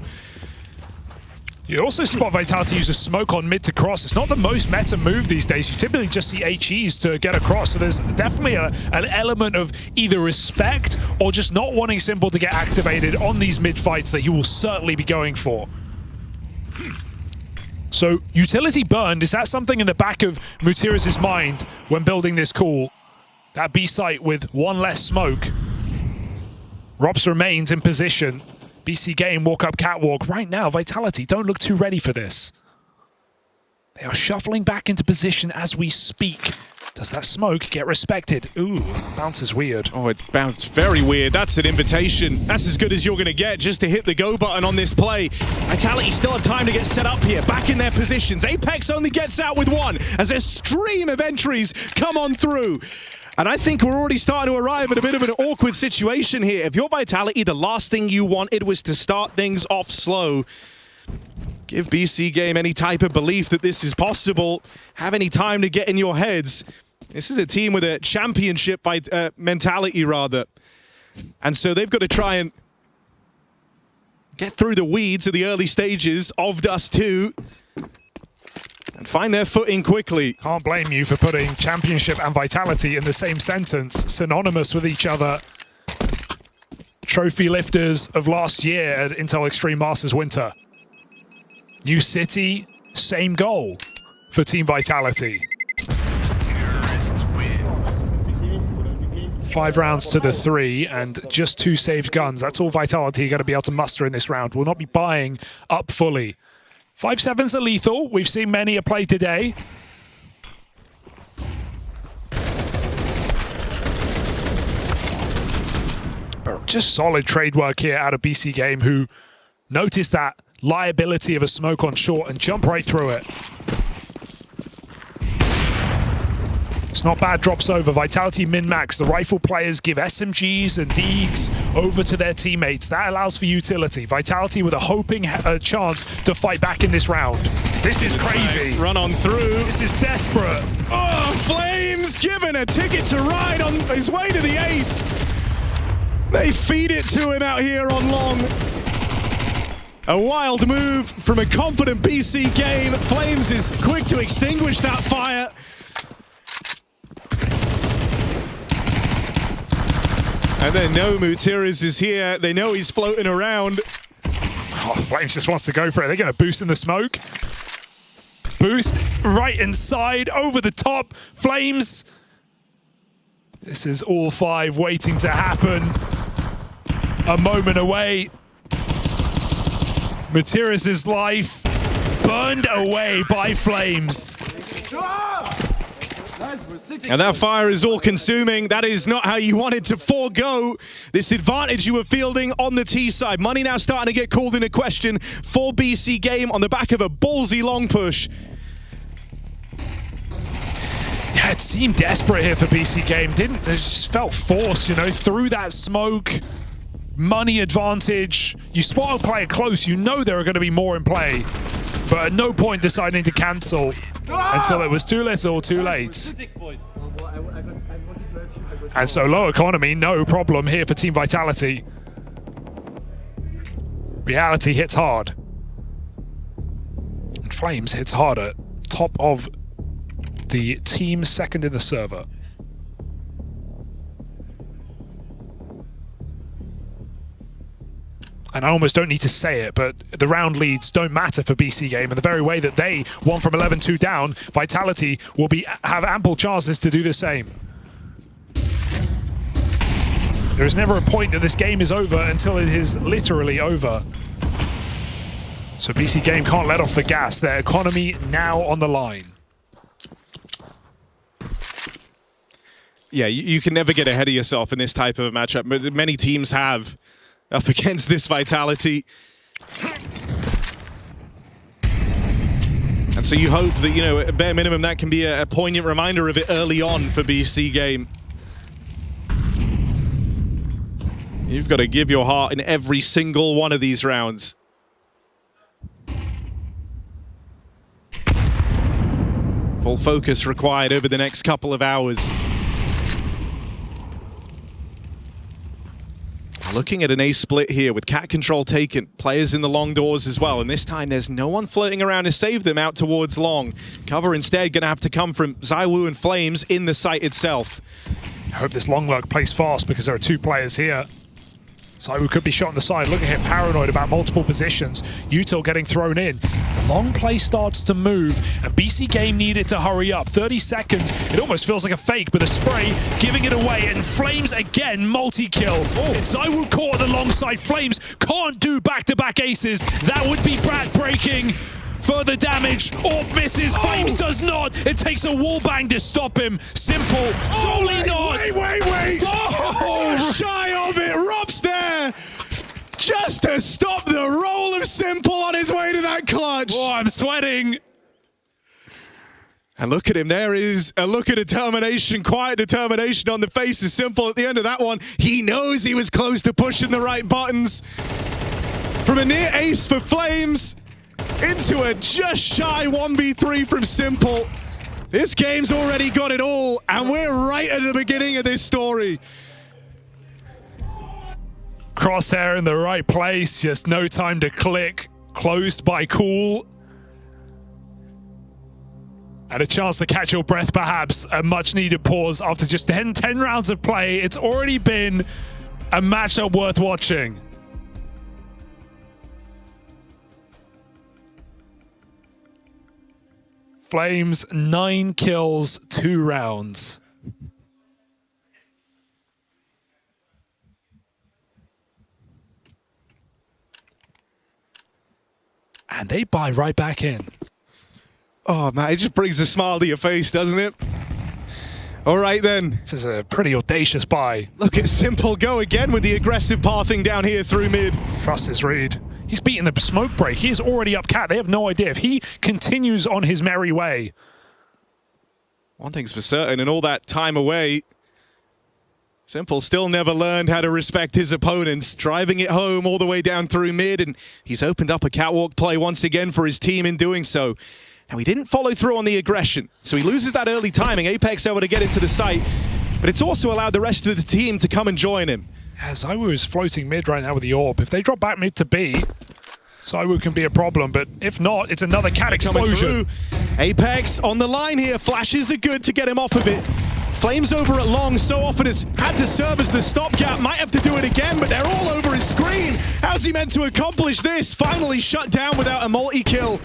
You also spot Vitality use a smoke on mid to cross. It's not the most meta move these days. You typically just see HEs to get across. So there's definitely an element of either respect or just not wanting Simple to get activated on these mid fights that he will certainly be going for. So utility burned, is that something in the back of Mutiris' mind when building this call? That B site with one less smoke. Robs remains in position. BC game, walk up catwalk. Right now, Vitality don't look too ready for this. They are shuffling back into position as we speak. Does that smoke get respected? Ooh, bounces weird. Oh, it's bounced very weird. That's an invitation. That's as good as you're going to get just to hit the go button on this play. Vitality still have time to get set up here, back in their positions. Apex only gets out with one as a stream of entries come on through. And I think we're already starting to arrive at a bit of an awkward situation here. If you're Vitality, the last thing you wanted was to start things off slow. Give BC Game any type of belief that this is possible. Have any time to get in your heads. This is a team with a championship mentality, rather. And so they've got to try and get through the weeds of the early stages of Dust 2. And find their footing quickly. Can't blame you for putting championship and Vitality in the same sentence, synonymous with each other. Trophy lifters of last year at Intel Extreme Masters Winter. New city, same goal for Team Vitality. 5 rounds to the 3 and just 2 saved guns. That's all Vitality are going to be able to muster in this round. We'll not be buying up fully. 5-7s are lethal. We've seen many a play today. Just solid trade work here out of BC Game, who noticed that liability of a smoke on short and jump right through it. It's not bad, drops over. Vitality min-max. The rifle players give SMGs and Deegs over to their teammates. That allows for utility. Vitality with a hoping chance to fight back in this round. This is crazy. Run on through. This is desperate. Oh, Flames given a ticket to ride on his way to the ace. They feed it to him out here on long. A wild move from a confident BC Game. Flames is quick to extinguish that fire. And they know Mutiris is here. They know he's floating around. Oh, Flames just wants to go for it. They're going to boost in the smoke. Boost right inside, over the top. Flames. This is all 5 waiting to happen. A moment away. Mutiris' life burned away by Flames. And that fire is all consuming. That is not how you wanted to forego this advantage you were fielding on the T side. Money now starting to get called into question for BC Game on the back of a ballsy long push. Yeah, it seemed desperate here for BC Game. It just felt forced, you know, through that smoke. Money advantage. You spot a player close, you know there are going to be more in play. But at no point deciding to cancel until it was too little, too late. And so low economy, no problem here for Team Vitality. Reality hits hard. And Flames hits harder. Top of the team, second in the server. And I almost don't need to say it, but the round leads don't matter for BC Game. In the very way that they won from 11-2 down, Vitality will have ample chances to do the same. There is never a point that this game is over until it is literally over. So BC Game can't let off the gas. Their economy now on the line. Yeah, you can never get ahead of yourself in this type of a matchup. But many teams have up against this Vitality. And so you hope that, you know, at bare minimum, that can be a poignant reminder of it early on for BC Game. You've got to give your heart in every single one of these rounds. Full focus required over the next couple of hours. Looking at an ace split here with cat control taken, players in the long doors as well, and this time there's no one floating around to save them out towards long. Cover instead gonna have to come from ZywOo and Flames in the site itself. I hope this long lurk plays fast because there are two players here. ZywOo could be shot on the side, looking at him paranoid about multiple positions. Util getting thrown in. The long play starts to move, and BC Game needed to hurry up. 30 seconds, it almost feels like a fake, but a spray giving it away, and Flames again, multi-kill. It's ZywOo caught on the long side. Flames can't do back-to-back aces. That would be back-breaking. Further damage, Orb misses, Flames does not. It takes a wall bang to stop him. Simple, surely not. Wait. Oh, shy of it, Rob's there. Just to stop the roll of Simple on his way to that clutch. Oh, I'm sweating. And look at him, there is a look of determination, quiet determination on the face of Simple at the end of that one. He knows he was close to pushing the right buttons. From a near ace for Flames, into a just shy 1v3 from Simple. This game's already got it all, and we're right at the beginning of this story. Crosshair in the right place, just no time to click. Closed by Cool. And a chance to catch your breath, perhaps. A much-needed pause after just 10 rounds of play. It's already been a matchup worth watching. Flames, 9 kills, 2 rounds. And they buy right back in. Oh, man, it just brings a smile to your face, doesn't it? All right, then. This is a pretty audacious buy. Look at Simple go again with the aggressive pathing down here through mid. Trust his read. He's beaten the smoke break. He is already up cat. They have no idea. If he continues on his merry way. One thing's for certain, in all that time away, Simple still never learned how to respect his opponents, driving it home all the way down through mid, and he's opened up a catwalk play once again for his team in doing so. Now, he didn't follow through on the aggression, so he loses that early timing. Apex able to get into the site, but it's also allowed the rest of the team to come and join him. Yeah, ZywOo is floating mid right now with the Orb. If they drop back mid to B, ZywOo can be a problem, but if not, it's another cat explosion. Apex on the line here. Flashes are good to get him off of it. Flames over at long so often has had to serve as the stopgap. Might have to do it again, but they're all over his screen. How's he meant to accomplish this? Finally shut down without a multi-kill.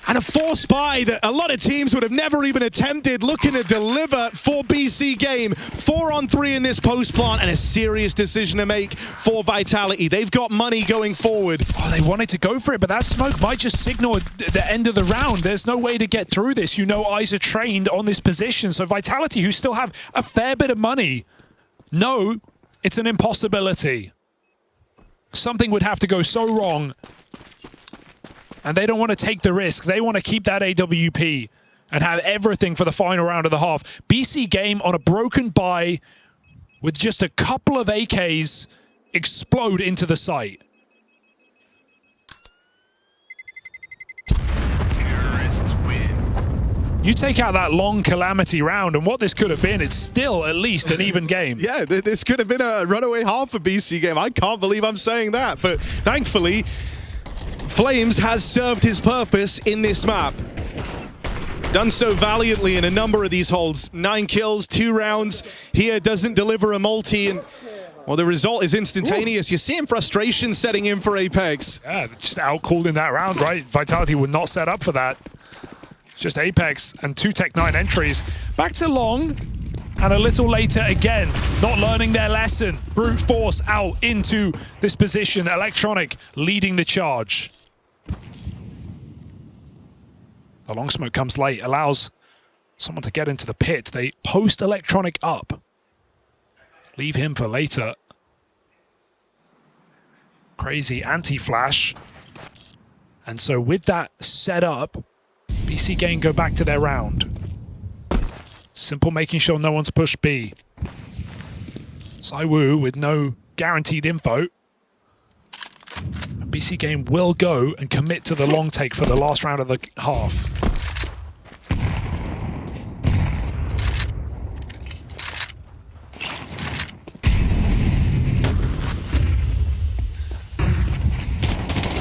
And a forced buy that a lot of teams would have never even attempted, looking to deliver for BC Game. 4-on-3 in this post plant, and a serious decision to make for Vitality. They've got money going forward. Oh, they wanted to go for it, but that smoke might just signal the end of the round. There's no way to get through this. You know, eyes are trained on this position. So Vitality, who still have a fair bit of money, no, it's an impossibility. Something would have to go so wrong. And they don't want to take the risk. They want to keep that AWP and have everything for the final round of the half. BC Game on a broken buy with just a couple of AKs explode into the site. Terrorists win. You take out that long calamity round and what this could have been, it's still at least an even game. Yeah, this could have been a runaway half for BC Game. I can't believe I'm saying that, but thankfully, Flames has served his purpose in this map. Done so valiantly in a number of these holds. 9 kills, 2 rounds. Here doesn't deliver a multi, and Well, the result is instantaneous. You're seeing frustration setting in for Apex. Yeah, just outcalled in that round, right? Vitality were not set up for that. Just Apex and 2 Tech-9 entries. Back to Long, and a little later again, not learning their lesson. Brute force out into this position. Electronic leading the charge. The long smoke comes late, allows someone to get into the pit. They post Electronic up. Leave him for later. Crazy anti-flash. And so with that set up, BC Game go back to their round. Simple making sure no one's pushed B. Zaiwu with no guaranteed info. And BC Game will go and commit to the long take for the last round of the half.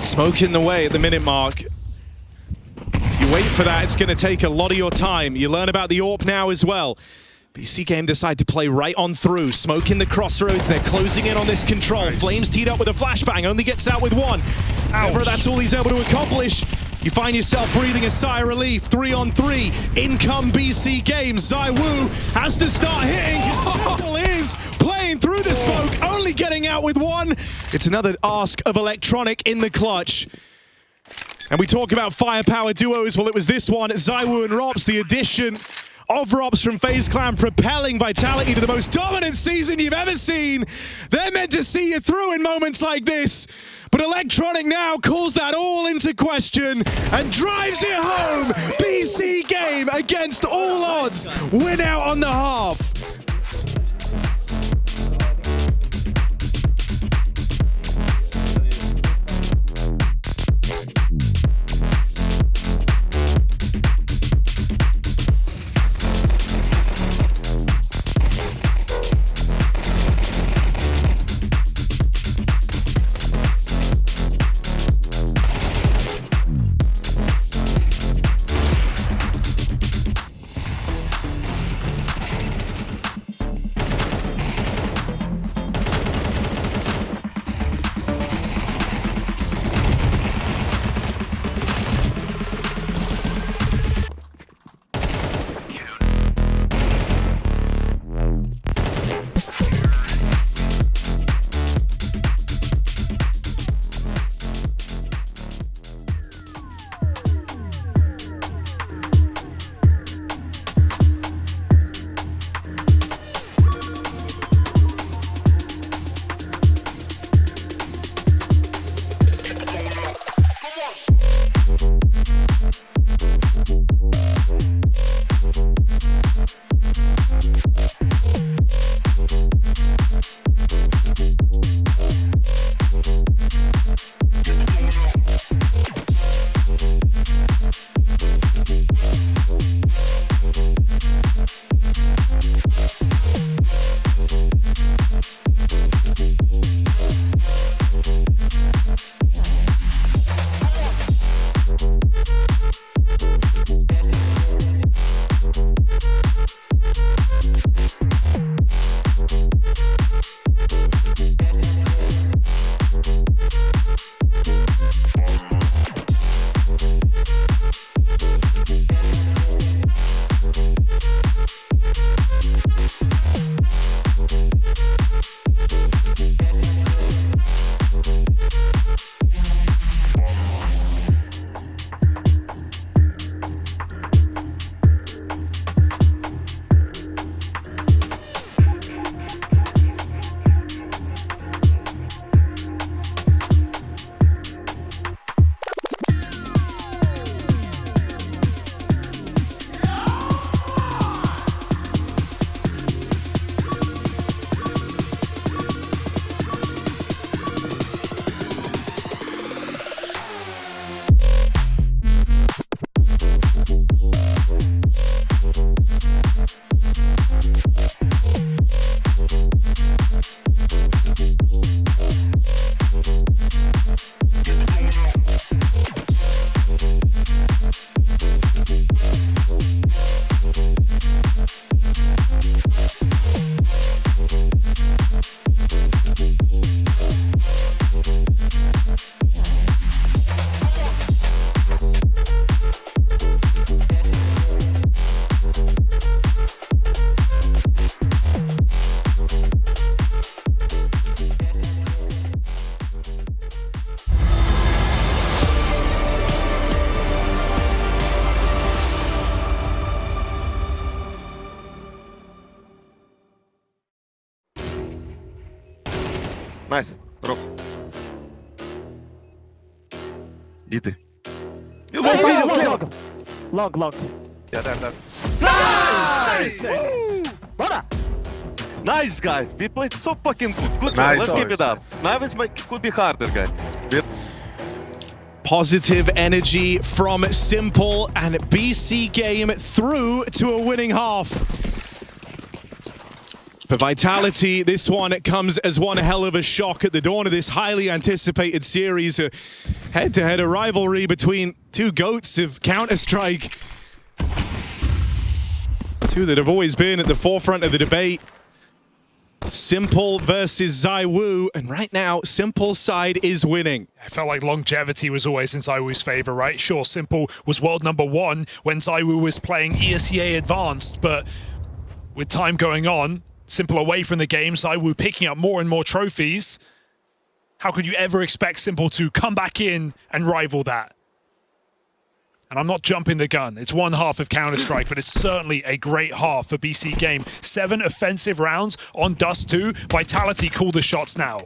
Smoke in the way at the minute mark. If you wait for that, it's going to take a lot of your time. You learn about the AWP now as well. BC Game decide to play right on through. Smoke in the crossroads. They're closing in on this control. Nice. Flames teed up with a flashbang. Only gets out with one. However, that's all he's able to accomplish. You find yourself breathing a sigh of relief. 3 on 3. In come BC Game. Zaiwu has to start hitting. Simple is playing through the smoke. Only getting out with one. It's another ask of Electronic in the clutch. And we talk about firepower duos. Well, it was this one. Zaiwu and Rops, the addition of Rops from FaZe Clan, propelling Vitality to the most dominant season you've ever seen. They're meant to see you through in moments like this. But Electronic now calls that all into question and drives it home. BC Game, against all odds, win out on the half. Nice. Drop. Иди. Log. Yeah, there. Nice! Woo! Nice, guys. We played so fucking good. Good job. Let's keep it up. Now could be harder, guys. Positive energy from Simple, and BC Game through to a winning half. For Vitality, this one comes as one hell of a shock at the dawn of this highly anticipated series. A head-to-head rivalry between two goats of Counter-Strike. Two that have always been at the forefront of the debate. Simple versus ZywOo, and right now, Simple's side is winning. I felt like longevity was always in ZywOo's favor, right? Sure, Simple was world #1 when ZywOo was playing ESEA Advanced, but with time going on, Simple away from the game, ZywOo picking up more and more trophies. How could you ever expect Simple to come back in and rival that? And I'm not jumping the gun. It's one half of Counter-Strike, but it's certainly a great half for BC Game. 7 offensive rounds on Dust 2. Vitality call the shots now.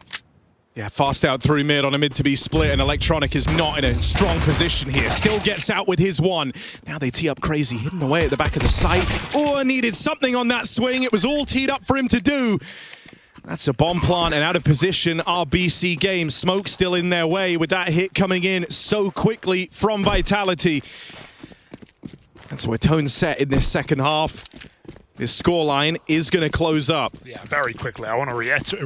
Yeah, fast out through mid on a mid-to-B split, and Electronic is not in a strong position here. Still gets out with his one. Now they tee up Crazy, hidden away at the back of the site. Oh, I needed something on that swing. It was all teed up for him to do. That's a bomb plant, and out of position are BC Game. Smoke still in their way with that hit coming in so quickly from Vitality. And so a tone set in this second half. This scoreline is going to close up. Yeah, very quickly. I want to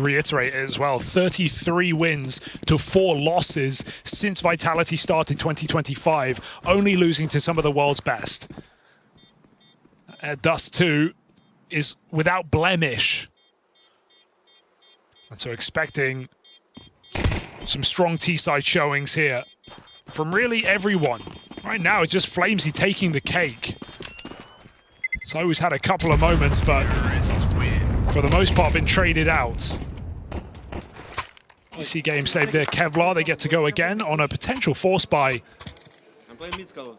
reiterate it as well. 33 wins to 4 losses since Vitality started 2025, only losing to some of the world's best. Dust 2 is without blemish. And so expecting some strong T-side showings here from really everyone. Right now, it's just Flamesy taking the cake. ZywOo's had a couple of moments, but for the most part, been traded out. BC Game saved their Kevlar. They get to go again on a potential force buy. I'm playing mid cover.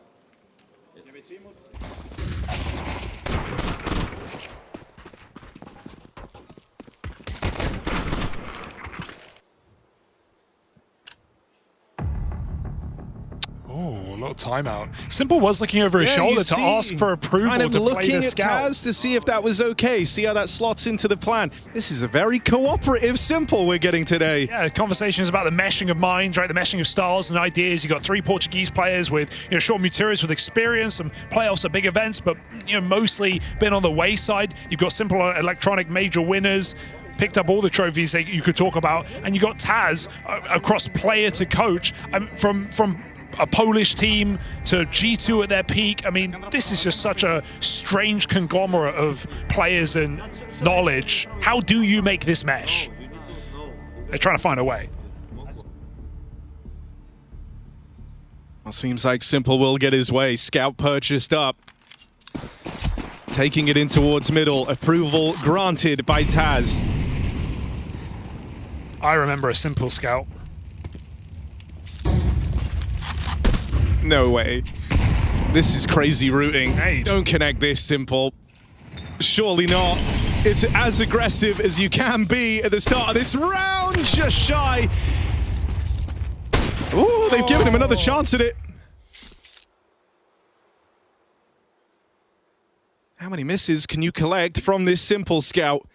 Oh, a little timeout. Simple was looking over his shoulder to ask for approval kind of to play looking the at scout. Taz to see if that was okay, see how that slots into the plan. This is a very cooperative Simple we're getting today. Yeah, conversations about the meshing of minds, right? The meshing of styles and ideas. You got 3 Portuguese players with, Sean Mutiris with experience, some playoffs at big events, but mostly been on the wayside. You've got Simple Electronic major winners. Picked up all the trophies that you could talk about, and you got Taz across player to coach, from a Polish team to G2 at their peak. I mean, this is just such a strange conglomerate of players and knowledge. How do you make this mesh? They're trying to find a way. Well, seems like Simple will get his way. Scout purchased up. Taking it in towards middle. Approval granted by Taz. I remember a Simple scout. No way. This is crazy routing. Hey, don't connect this, Simple. Surely not. It's as aggressive as you can be at the start of this round. Just shy. Ooh, they've given him another chance at it. How many misses can you collect from this Simple scout?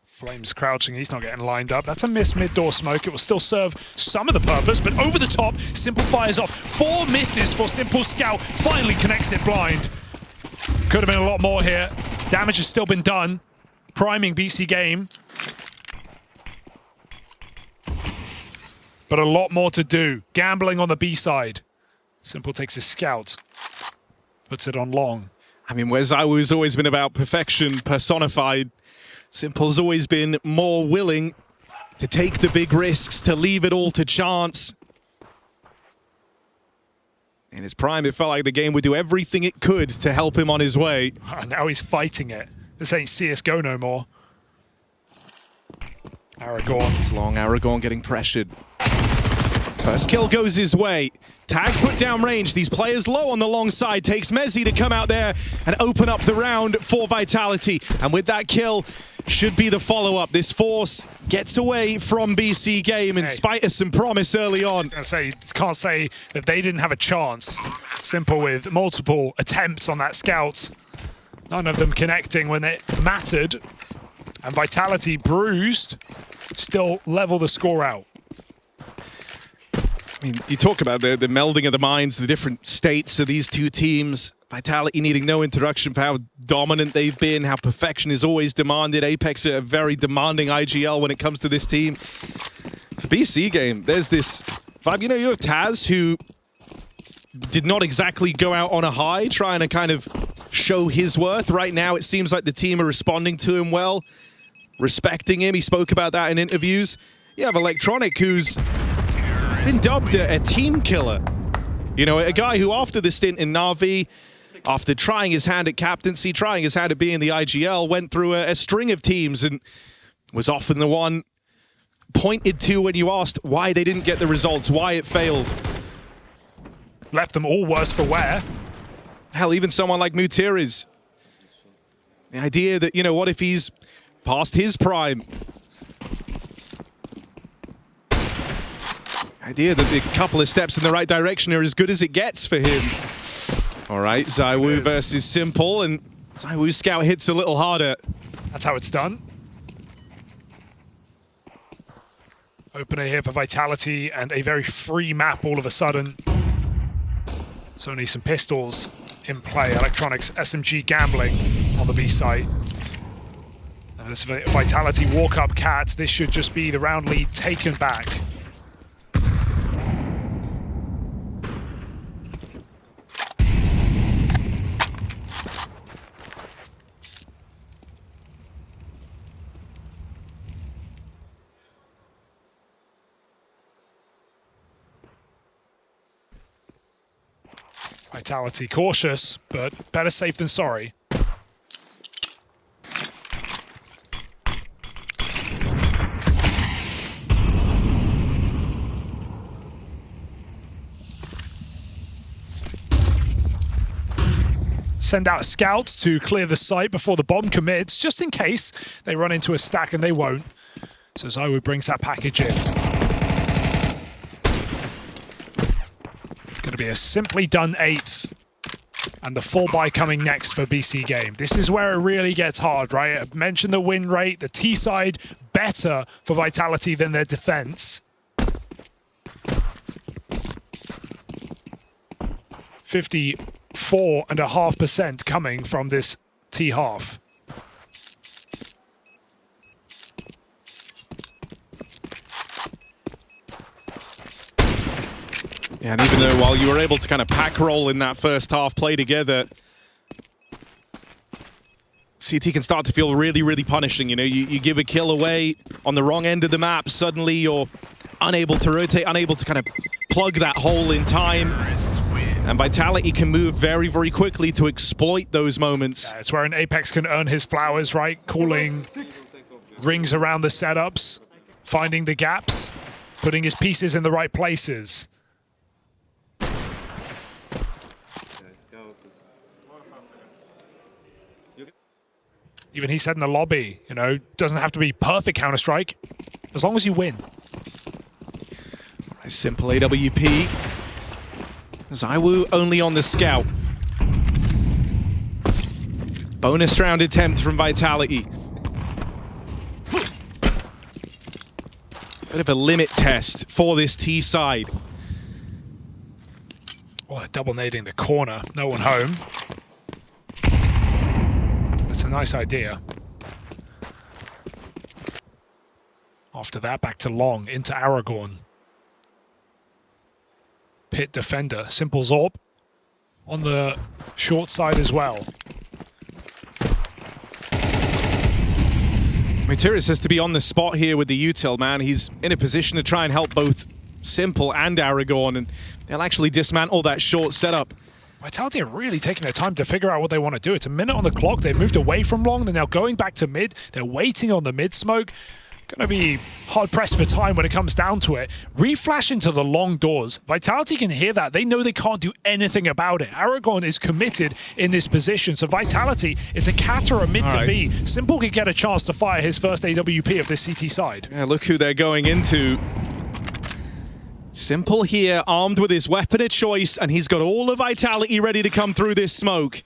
Flames crouching, he's not getting lined up. That's a missed mid-door smoke. It will still serve some of the purpose, but over the top, Simple fires off. 4 misses for Simple Scout. Finally connects it blind. Could have been a lot more here. Damage has still been done. Priming BC Game. But a lot more to do. Gambling on the B side. Simple takes his scout. Puts it on long. I mean, where ZywOo's always been about perfection personified, Simple's always been more willing to take the big risks, to leave it all to chance. In his prime, it felt like the game would do everything it could to help him on his way. Now he's fighting it. This ain't CSGO no more. Aragorn. It's long, Aragorn getting pressured. First kill goes his way. Tag put down range. These players low on the long side. Takes Mezzi to come out there and open up the round for Vitality. And with that kill, should be the follow-up. This force gets away from BC Game in spite of some promise early on. I can't say that they didn't have a chance. Simple with multiple attempts on that scout. None of them connecting when it mattered. And Vitality bruised, still level the score out. I mean, you talk about the melding of the minds, the different states of these two teams. Vitality needing no introduction for how dominant they've been, how perfection is always demanded. Apex are a very demanding IGL when it comes to this team. For BC Game, there's this vibe. You know, you have Taz, who did not exactly go out on a high, trying to kind of show his worth. Right now, it seems like the team are responding to him well, respecting him. He spoke about that in interviews. You have Electronic, who's been dubbed a team killer. You know, a guy who after the stint in Na'Vi, after trying his hand at captaincy, trying his hand at being the IGL, went through a string of teams and was often the one pointed to when you asked why they didn't get the results, why it failed. Left them all worse for wear. Hell, even someone like Mutiris. The idea that, you know, what if he's past his prime? Idea that the couple of steps in the right direction are as good as it gets for him. All right, ZywOo versus Simple, and ZywOo's scout hits a little harder. That's how it's done. Opener here for Vitality, and a very free map all of a sudden. So only some pistols in play. Electronics SMG gambling on the B site. And this Vitality walk-up cat. This should just be the round lead taken back. Vitality cautious, but better safe than sorry. Send out scouts to clear the site before the bomb commits, just in case they run into a stack, and they won't. So ZywOo brings that package in. Going to be a simply done 8th. And the full buy coming next for BC Game. This is where it really gets hard, right? I've mentioned the win rate, the T side better for Vitality than their defense. 54.5% coming from this T half. Yeah, and even though while you were able to kind of pack roll in that first half, play together, CT can start to feel really, really punishing. You know, you give a kill away on the wrong end of the map, suddenly you're unable to rotate, unable to kind of plug that hole in time. And Vitality can move very, very quickly to exploit those moments. Yeah, it's where an Apex can earn his flowers, right? Calling rings around the setups, finding the gaps, putting his pieces in the right places. Even he said in the lobby, you know, doesn't have to be perfect Counter-Strike, as long as you win. Simple AWP. ZywOo only on the scout. Bonus round attempt from Vitality. Bit of a limit test for this T side. Oh, they're double nading the corner. No one home. That's a nice idea. After that, back to long, into Aragorn. Pit defender, Simple Zorb on the short side as well. Mutiris has to be on the spot here with the util, man. He's in a position to try and help both Simple and Aragorn, and they'll actually dismantle that short setup. Vitality are really taking their time to figure out what they want to do. It's a minute on the clock. They moved away from long. They're now going back to mid. They're waiting on the mid smoke. Gonna be hard-pressed for time when it comes down to it. Reflash into the long doors. Vitality can hear that. They know they can't do anything about it. Aragorn is committed in this position. So Vitality, it's a cat or a mid to B. Simple could get a chance to fire his first AWP of this CT side. Yeah, look who they're going into. Simple here, armed with his weapon of choice, and he's got all the Vitality ready to come through this smoke.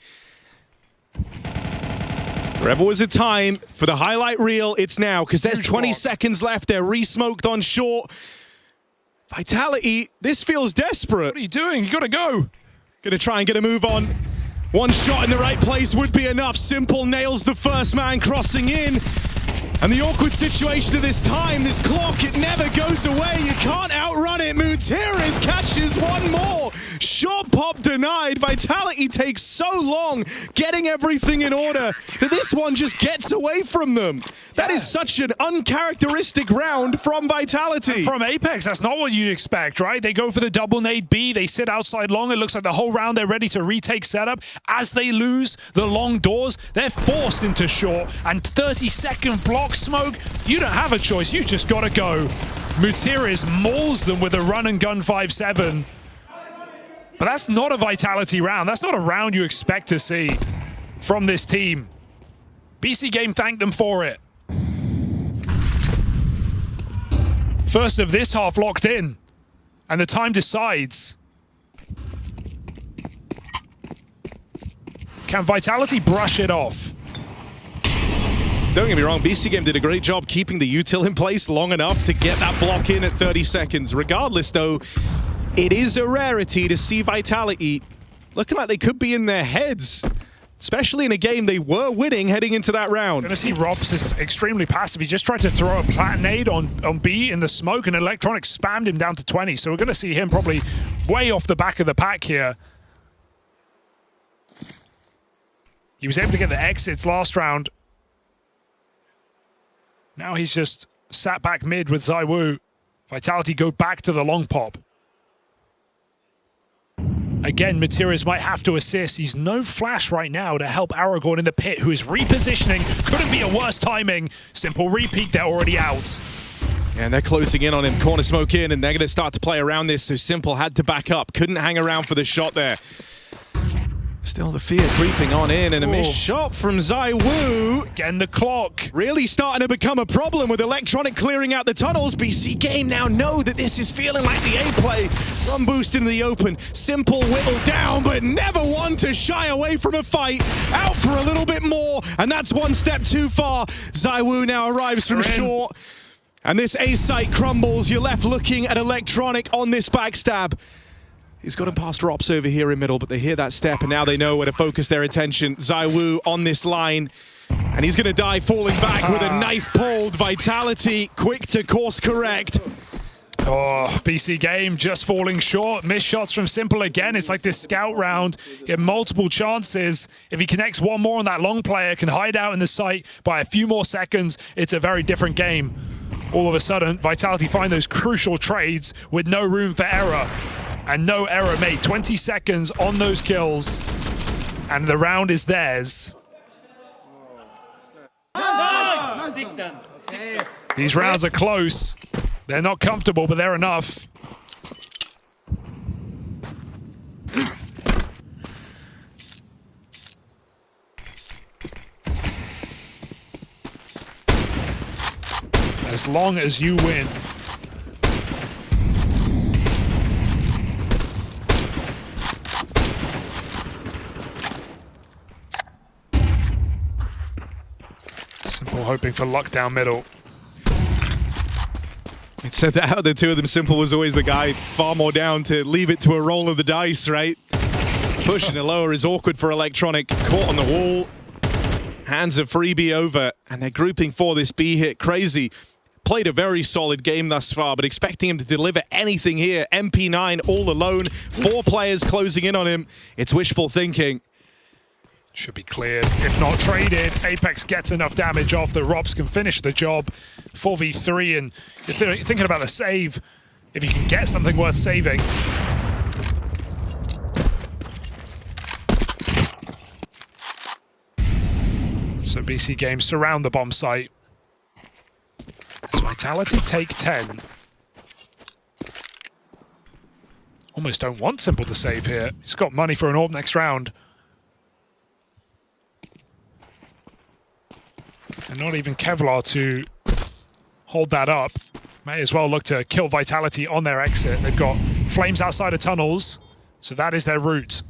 Forever was a time for the highlight reel. It's now, because there's 20 seconds left. They're re-smoked on short. Vitality, this feels desperate. What are you doing? You gotta go. Gonna try and get a move on. One shot in the right place would be enough. Simple nails the first man crossing in. And the awkward situation of this time, this clock, it never goes away. You can't outrun it. Vincere catches one more. Shot pop denied. Vitality takes so long getting everything in order that this one just gets away from them. That is such an uncharacteristic round from Vitality. And from Apex, that's not what you'd expect, right? They go for the double nade B. They sit outside long. It looks like the whole round they're ready to retake setup. As they lose the long doors, they're forced into short. And 30-second block smoke, you don't have a choice. You just got to go. Mutiris mauls them with a run and gun 5-7. But that's not a Vitality round. That's not a round you expect to see from this team. BC Game thanked them for it. First of this half locked in, and the time decides. Can Vitality brush it off? Don't get me wrong, BC Game did a great job keeping the util in place long enough to get that block in at 30 seconds. Regardless, though, it is a rarity to see Vitality looking like they could be in their heads. Especially in a game they were winning heading into that round. Gonna see Robs is extremely passive. He just tried to throw a platinade on B in the smoke, and Electronic spammed him down to 20. So we're gonna see him probably way off the back of the pack here. He was able to get the exits last round. Now he's just sat back mid with ZywOo. Vitality go back to the long pop. Again, Mutiris might have to assist. He's no flash right now to help Aragorn in the pit, who is repositioning. Couldn't be a worse timing. Simple repeat, they're already out. And they're closing in on him. Corner smoke in, and they're going to start to play around this, so Simple had to back up. Couldn't hang around for the shot there. Still the fear creeping on in, and a missed shot from ZywOo. Again, the clock. Really starting to become a problem with Electronic clearing out the tunnels. BC Game now know that this is feeling like the A play. Run boost in the open. Simple whittled down, but never one to shy away from a fight. Out for a little bit more, and that's one step too far. ZywOo now arrives from short. And this A site crumbles. You're left looking at Electronic on this backstab. He's got him past Rops over here in middle, but they hear that step, and now they know where to focus their attention. ZywOo on this line, and he's going to die falling back with a knife-pulled. Vitality quick to course correct. Oh, BC Game just falling short. Missed shots from Simple again. It's like this scout round. Get multiple chances. If he connects one more on that long player, can hide out in the site by a few more seconds, it's a very different game. All of a sudden, Vitality find those crucial trades with no room for error. And no error made. 20 seconds on those kills, and the round is theirs. These rounds are close. They're not comfortable, but they're enough. As long as you win. Simple hoping for luck down middle. It said that out of the two of them, Simple was always the guy far more down to leave it to a roll of the dice, right? Pushing it lower is awkward for Electronic. Caught on the wall. Hands a freebie over, and they're grouping for this B hit. Crazy. Played a very solid game thus far, but expecting him to deliver anything here. MP9 all alone. 4 players closing in on him. It's wishful thinking. Should be cleared, if not traded. Apex gets enough damage off that Robs can finish the job. 4v3, and you're thinking about the save. If you can get something worth saving. So BC Games surround the bomb site. As Vitality take 10. Almost don't want Simple to save here. He's got money for an AWP next round. And not even Kevlar to hold that up. May as well look to kill Vitality on their exit. They've got flames outside of tunnels, so that is their route.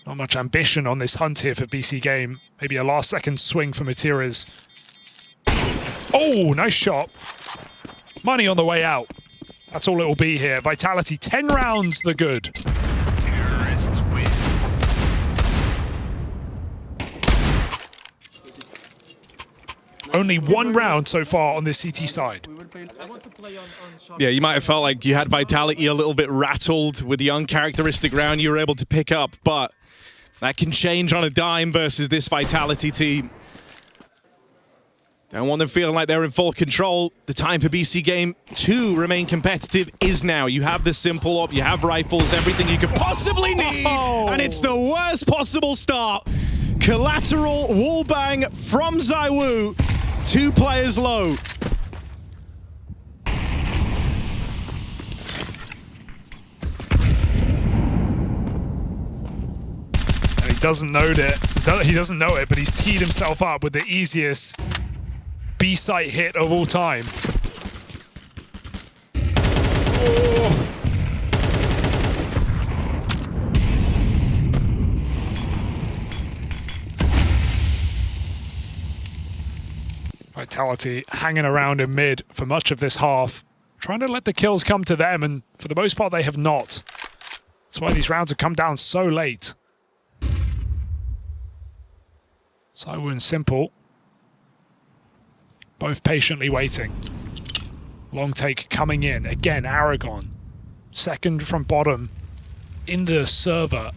Not much ambition on this hunt here for BC Game. Maybe a last-second swing for Materas. Oh, nice shot. Money on the way out. That's all it will be here. Vitality, 10 rounds, the good. Terrorists win. Only 1 round so far on this CT side. Yeah, you might have felt like you had Vitality a little bit rattled with the uncharacteristic round you were able to pick up, but that can change on a dime versus this Vitality team. Don't want them feeling like they're in full control. The time for BC Game to remain competitive is now. You have the simple op, you have rifles, everything you could possibly need, and it's the worst possible start. Collateral wallbang from ZywOo. 2 players low. And he doesn't know it. He doesn't know it, but he's teed himself up with the easiest B-site hit of all time. Oh. Vitality hanging around in mid for much of this half, trying to let the kills come to them, and for the most part they have not. That's why these rounds have come down so late. ZywOo and Simple both patiently waiting. Long take coming in. Again, Aragon. Second from bottom in the server.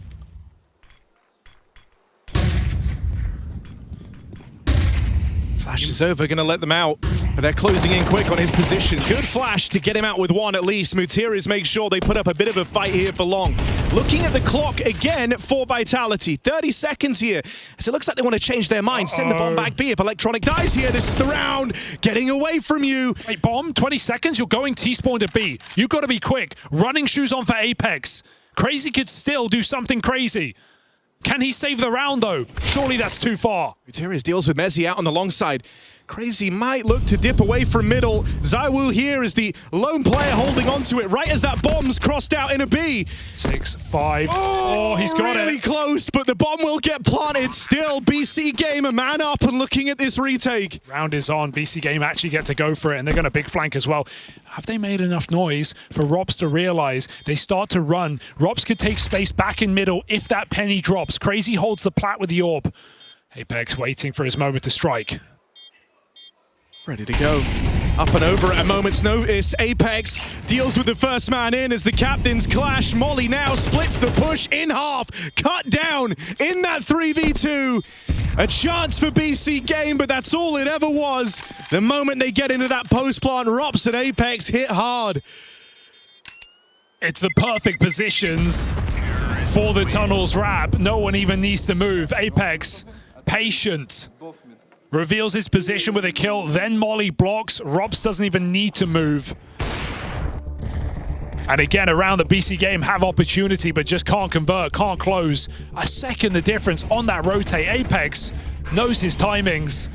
Flash is over, going to let them out, but they're closing in quick on his position. Good flash to get him out with 1 at least. Materas make sure they put up a bit of a fight here for long. Looking at the clock again for Vitality. 30 seconds here. So it looks like they want to change their mind. Send the bomb back B. If Electronic dies here, this is the round. Getting away from you. Wait, bomb, 20 seconds, you're going T-spawn to B. You've got to be quick. Running shoes on for Apex. Crazy could still do something crazy. Can he save the round, though? Surely that's too far. Materas deals with Mezzi out on the long side. Crazy might look to dip away from middle. ZywOo here is the lone player holding onto it right as that bomb's crossed out in a B. 6-5. Oh, he's got really it. Close, but the bomb will get planted. Still, BC Game a man up and looking at this retake. Round is on. BC Game actually get to go for it, and they're going to big flank as well. Have they made enough noise for Robs to realize they start to run? Robs could take space back in middle if that penny drops. Crazy holds the plat with the orb. Apex waiting for his moment to strike. Ready to go. Up and over at a moment's notice. Apex deals with the first man in as the captains clash. Molly now splits the push in half. Cut down in that 3v2. A chance for BC Game, but that's all it ever was. The moment they get into that post plant, Rops and Apex hit hard. It's the perfect positions for the tunnels wrap. No one even needs to move. Apex, patient. Reveals his position with a kill, then Molly blocks. Robs doesn't even need to move. And again, around the BC Game have opportunity, but just can't convert, can't close. A second the difference on that rotate. Apex knows his timings.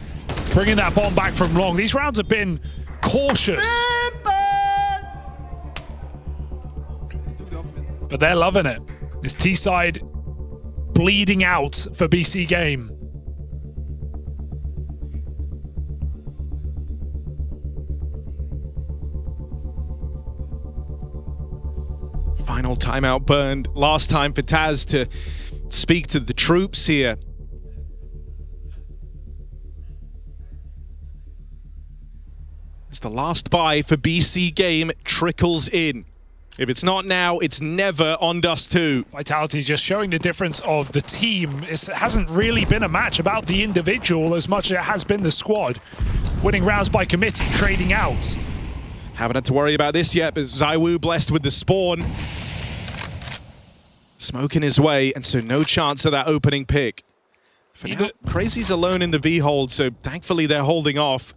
Bringing that bomb back from long. These rounds have been cautious. But they're loving it. This T-side bleeding out for BC Game. Final timeout burned. Last time for Taz to speak to the troops here. As the last buy for BC Game trickles in. If it's not now, it's never on Dust 2. Vitality just showing the difference of the team. It hasn't really been a match about the individual as much as it has been the squad. Winning rounds by committee, trading out. Haven't had to worry about this yet, but ZywOo blessed with the spawn. Smoke in his way, and so no chance of that opening pick. For now, Crazy's alone in the B hold, so thankfully they're holding off.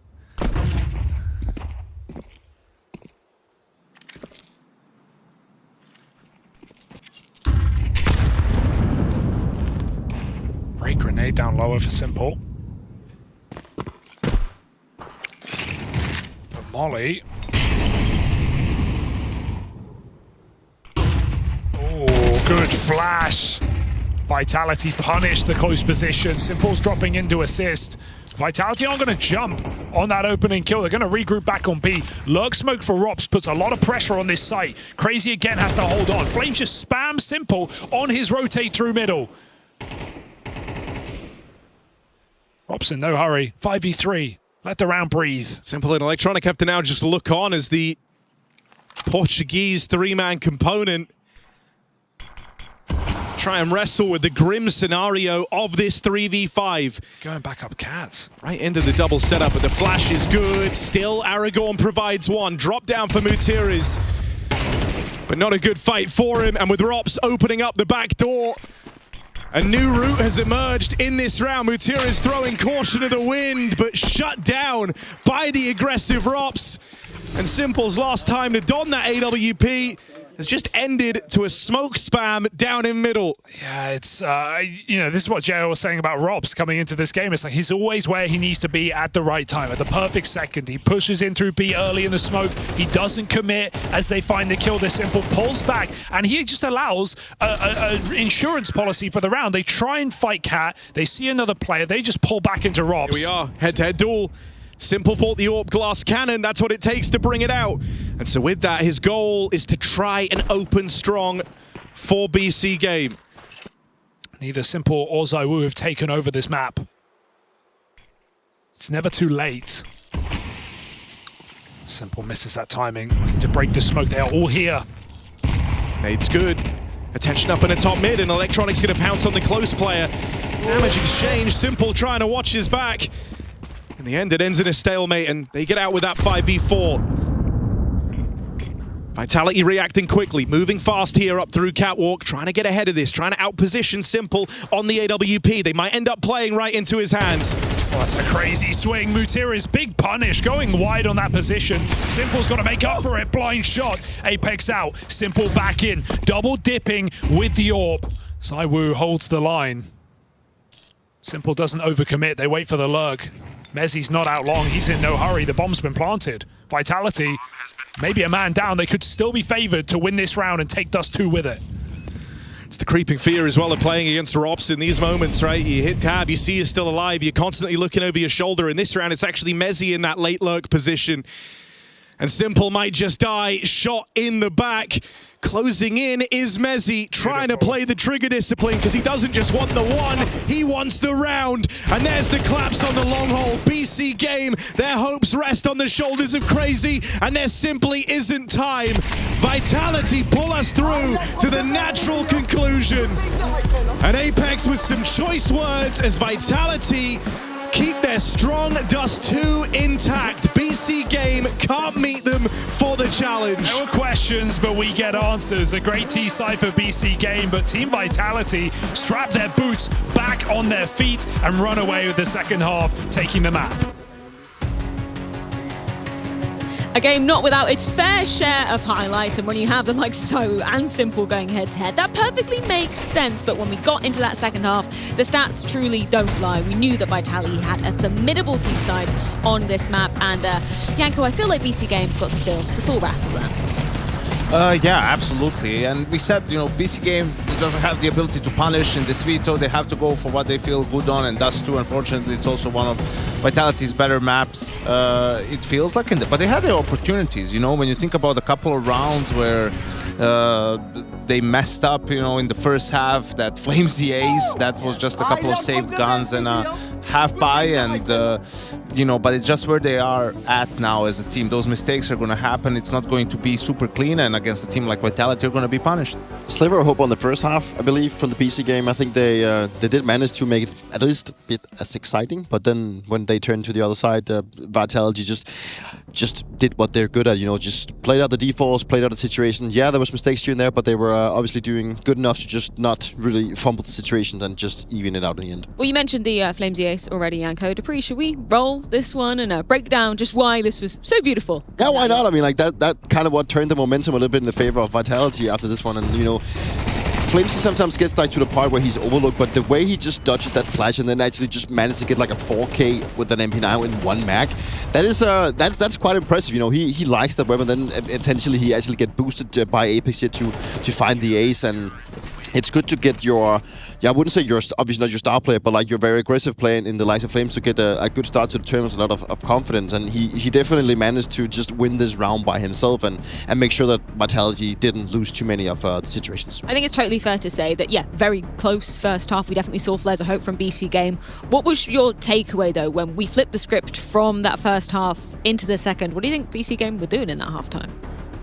Great grenade down lower for Simple. But Molly. Oh, good flash. Vitality punished the close position. Simple's dropping in to assist. Vitality aren't going to jump on that opening kill. They're going to regroup back on B. Lurk smoke for Rops puts a lot of pressure on this site. Crazy again has to hold on. Flames just spam Simple on his rotate through middle. Rops in no hurry. 5v3. Let the round breathe. Simple and Electronic have to now just look on as the Portuguese three-man component try and wrestle with the grim scenario of this 3v5. Going back up Cats. Right into the double setup, but the flash is good. Still, Aragorn provides one. Drop down for Mutiris. But not a good fight for him. And with Rops opening up the back door, a new route has emerged in this round. Mutiris throwing caution to the wind, but shut down by the aggressive Rops. And Simple's last time to don that AWP has just ended to a smoke spam down in middle. Yeah, it's, you know, this is what JL was saying about Robs coming into this game. It's like he's always where he needs to be at the right time, at the perfect second. He pushes in through B early in the smoke. He doesn't commit as they find the kill. This Simple pulls back, and he just allows an insurance policy for the round. They try and fight Cat. They see another player. They just pull back into Robs. Here we are, head-to-head duel. Simple bought the AWP glass cannon. That's what it takes to bring it out. And so with that, his goal is to try and open strong for BC Game. Neither Simple or ZywOo have taken over this map. It's never too late. Simple misses that timing, looking to break the smoke. They are all here. Nade's good. Attention up in the top mid, and Electronic's going to pounce on the close player. Damage exchange. Simple trying to watch his back. In the end, it ends in a stalemate, and they get out with that 5v4. Vitality reacting quickly, moving fast here up through Catwalk, trying to get ahead of this, trying to outposition Simple on the AWP. They might end up playing right into his hands. Oh, that's a crazy swing. Mutiris, big punish, going wide on that position. Simple's got to make up for it. Blind shot. Apex out. Simple back in. Double dipping with the AWP. ZywOo holds the line. Simple doesn't overcommit. They wait for the lurk. Mezzi's not out long. He's in no hurry. The bomb's been planted. Vitality, maybe a man down. They could still be favored to win this round and take Dust 2 with it. It's the creeping fear as well of playing against Rops in these moments, right? You hit tab, you see you're still alive, you're constantly looking over your shoulder. In this round, it's actually Mezzi in that late lurk position. And Simple might just die, shot in the back. Closing in is Mezzi, trying to play the trigger discipline because he doesn't just want the one, he wants the round. And there's the claps on the long hole. BC Game, their hopes rest on the shoulders of Crazy, and there simply isn't time. Vitality pull us through to the natural conclusion. And Apex with some choice words as Vitality keep their strong Dust 2 intact. BC Game can't meet them for the challenge. There were questions, but we get answers. A great T-side for BC Game, but Team Vitality strap their boots back on their feet and run away with the second half, taking the map. A game not without its fair share of highlights, and when you have the likes of ZywOo and Simple going head-to-head, that perfectly makes sense. But when we got into that second half, the stats truly don't lie. We knew that Vitality had a formidable T-side on this map, and Yanko, I feel like BC Game got to feel the full wrath of that. Yeah, absolutely. And we said, you know, BC Game doesn't have the ability to punish in this veto. They have to go for what they feel good on, and Dust 2, unfortunately, it's also one of Vitality's better maps. It feels like, but they had their opportunities, you know, when you think about a couple of rounds where they messed up, you know, in the first half, that Flamesy ace, that was just a couple of saved guns and a half buy, and you know, but it's just where they are at now as a team. Those mistakes are going to happen. It's not going to be super clean, and against a team like Vitality, you're going to be punished. Sliver of hope on the first half, I believe, from the PC game. I think they did manage to make it at least a bit as exciting, but then when they turned to the other side, Vitality just did what they're good at, you know, just played out the defaults, played out the situation. Yeah, there was mistakes here and there, but they were obviously doing good enough to just not really fumble the situation and just even it out in the end. Well, you mentioned the Flamesy Ace already, Yanko. Dupree, should we roll this one and break down just why this was so beautiful? Yeah, why not? I mean, like that kind of what turned the momentum a little bit in the favor of Vitality after this one, and you know, Flamesy sometimes gets like to the part where he's overlooked, but the way he just dodges that flash and then actually just managed to get like a 4K with an MP9 in one mag, that is that's quite impressive. You know, he likes that weapon. Then intentionally he actually get boosted by Apex here to find the ace, and it's good to get your, I wouldn't say you're obviously not your star player, but like your very aggressive player in the likes of Flames to get a good start to the tournament, a lot of confidence, and he definitely managed to just win this round by himself and make sure that Vitality didn't lose too many of the situations. I think it's totally fair to say that, yeah, very close first half. We definitely saw flares of hope from BC game. What was your takeaway, though, when we flipped the script from that first half into the second? What do you think BC game were doing in that halftime?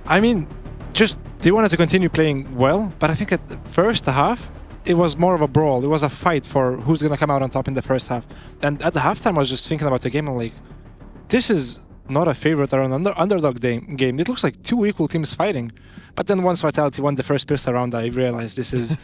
I mean, just they wanted to continue playing well, but I think at the first half, it was more of a brawl. It was a fight for who's going to come out on top in the first half. And at the halftime, I was just thinking about the game. I'm like, this is not a favorite or an underdog game. It looks like two equal teams fighting. But then once Vitality won the first pierce round, I realized this is...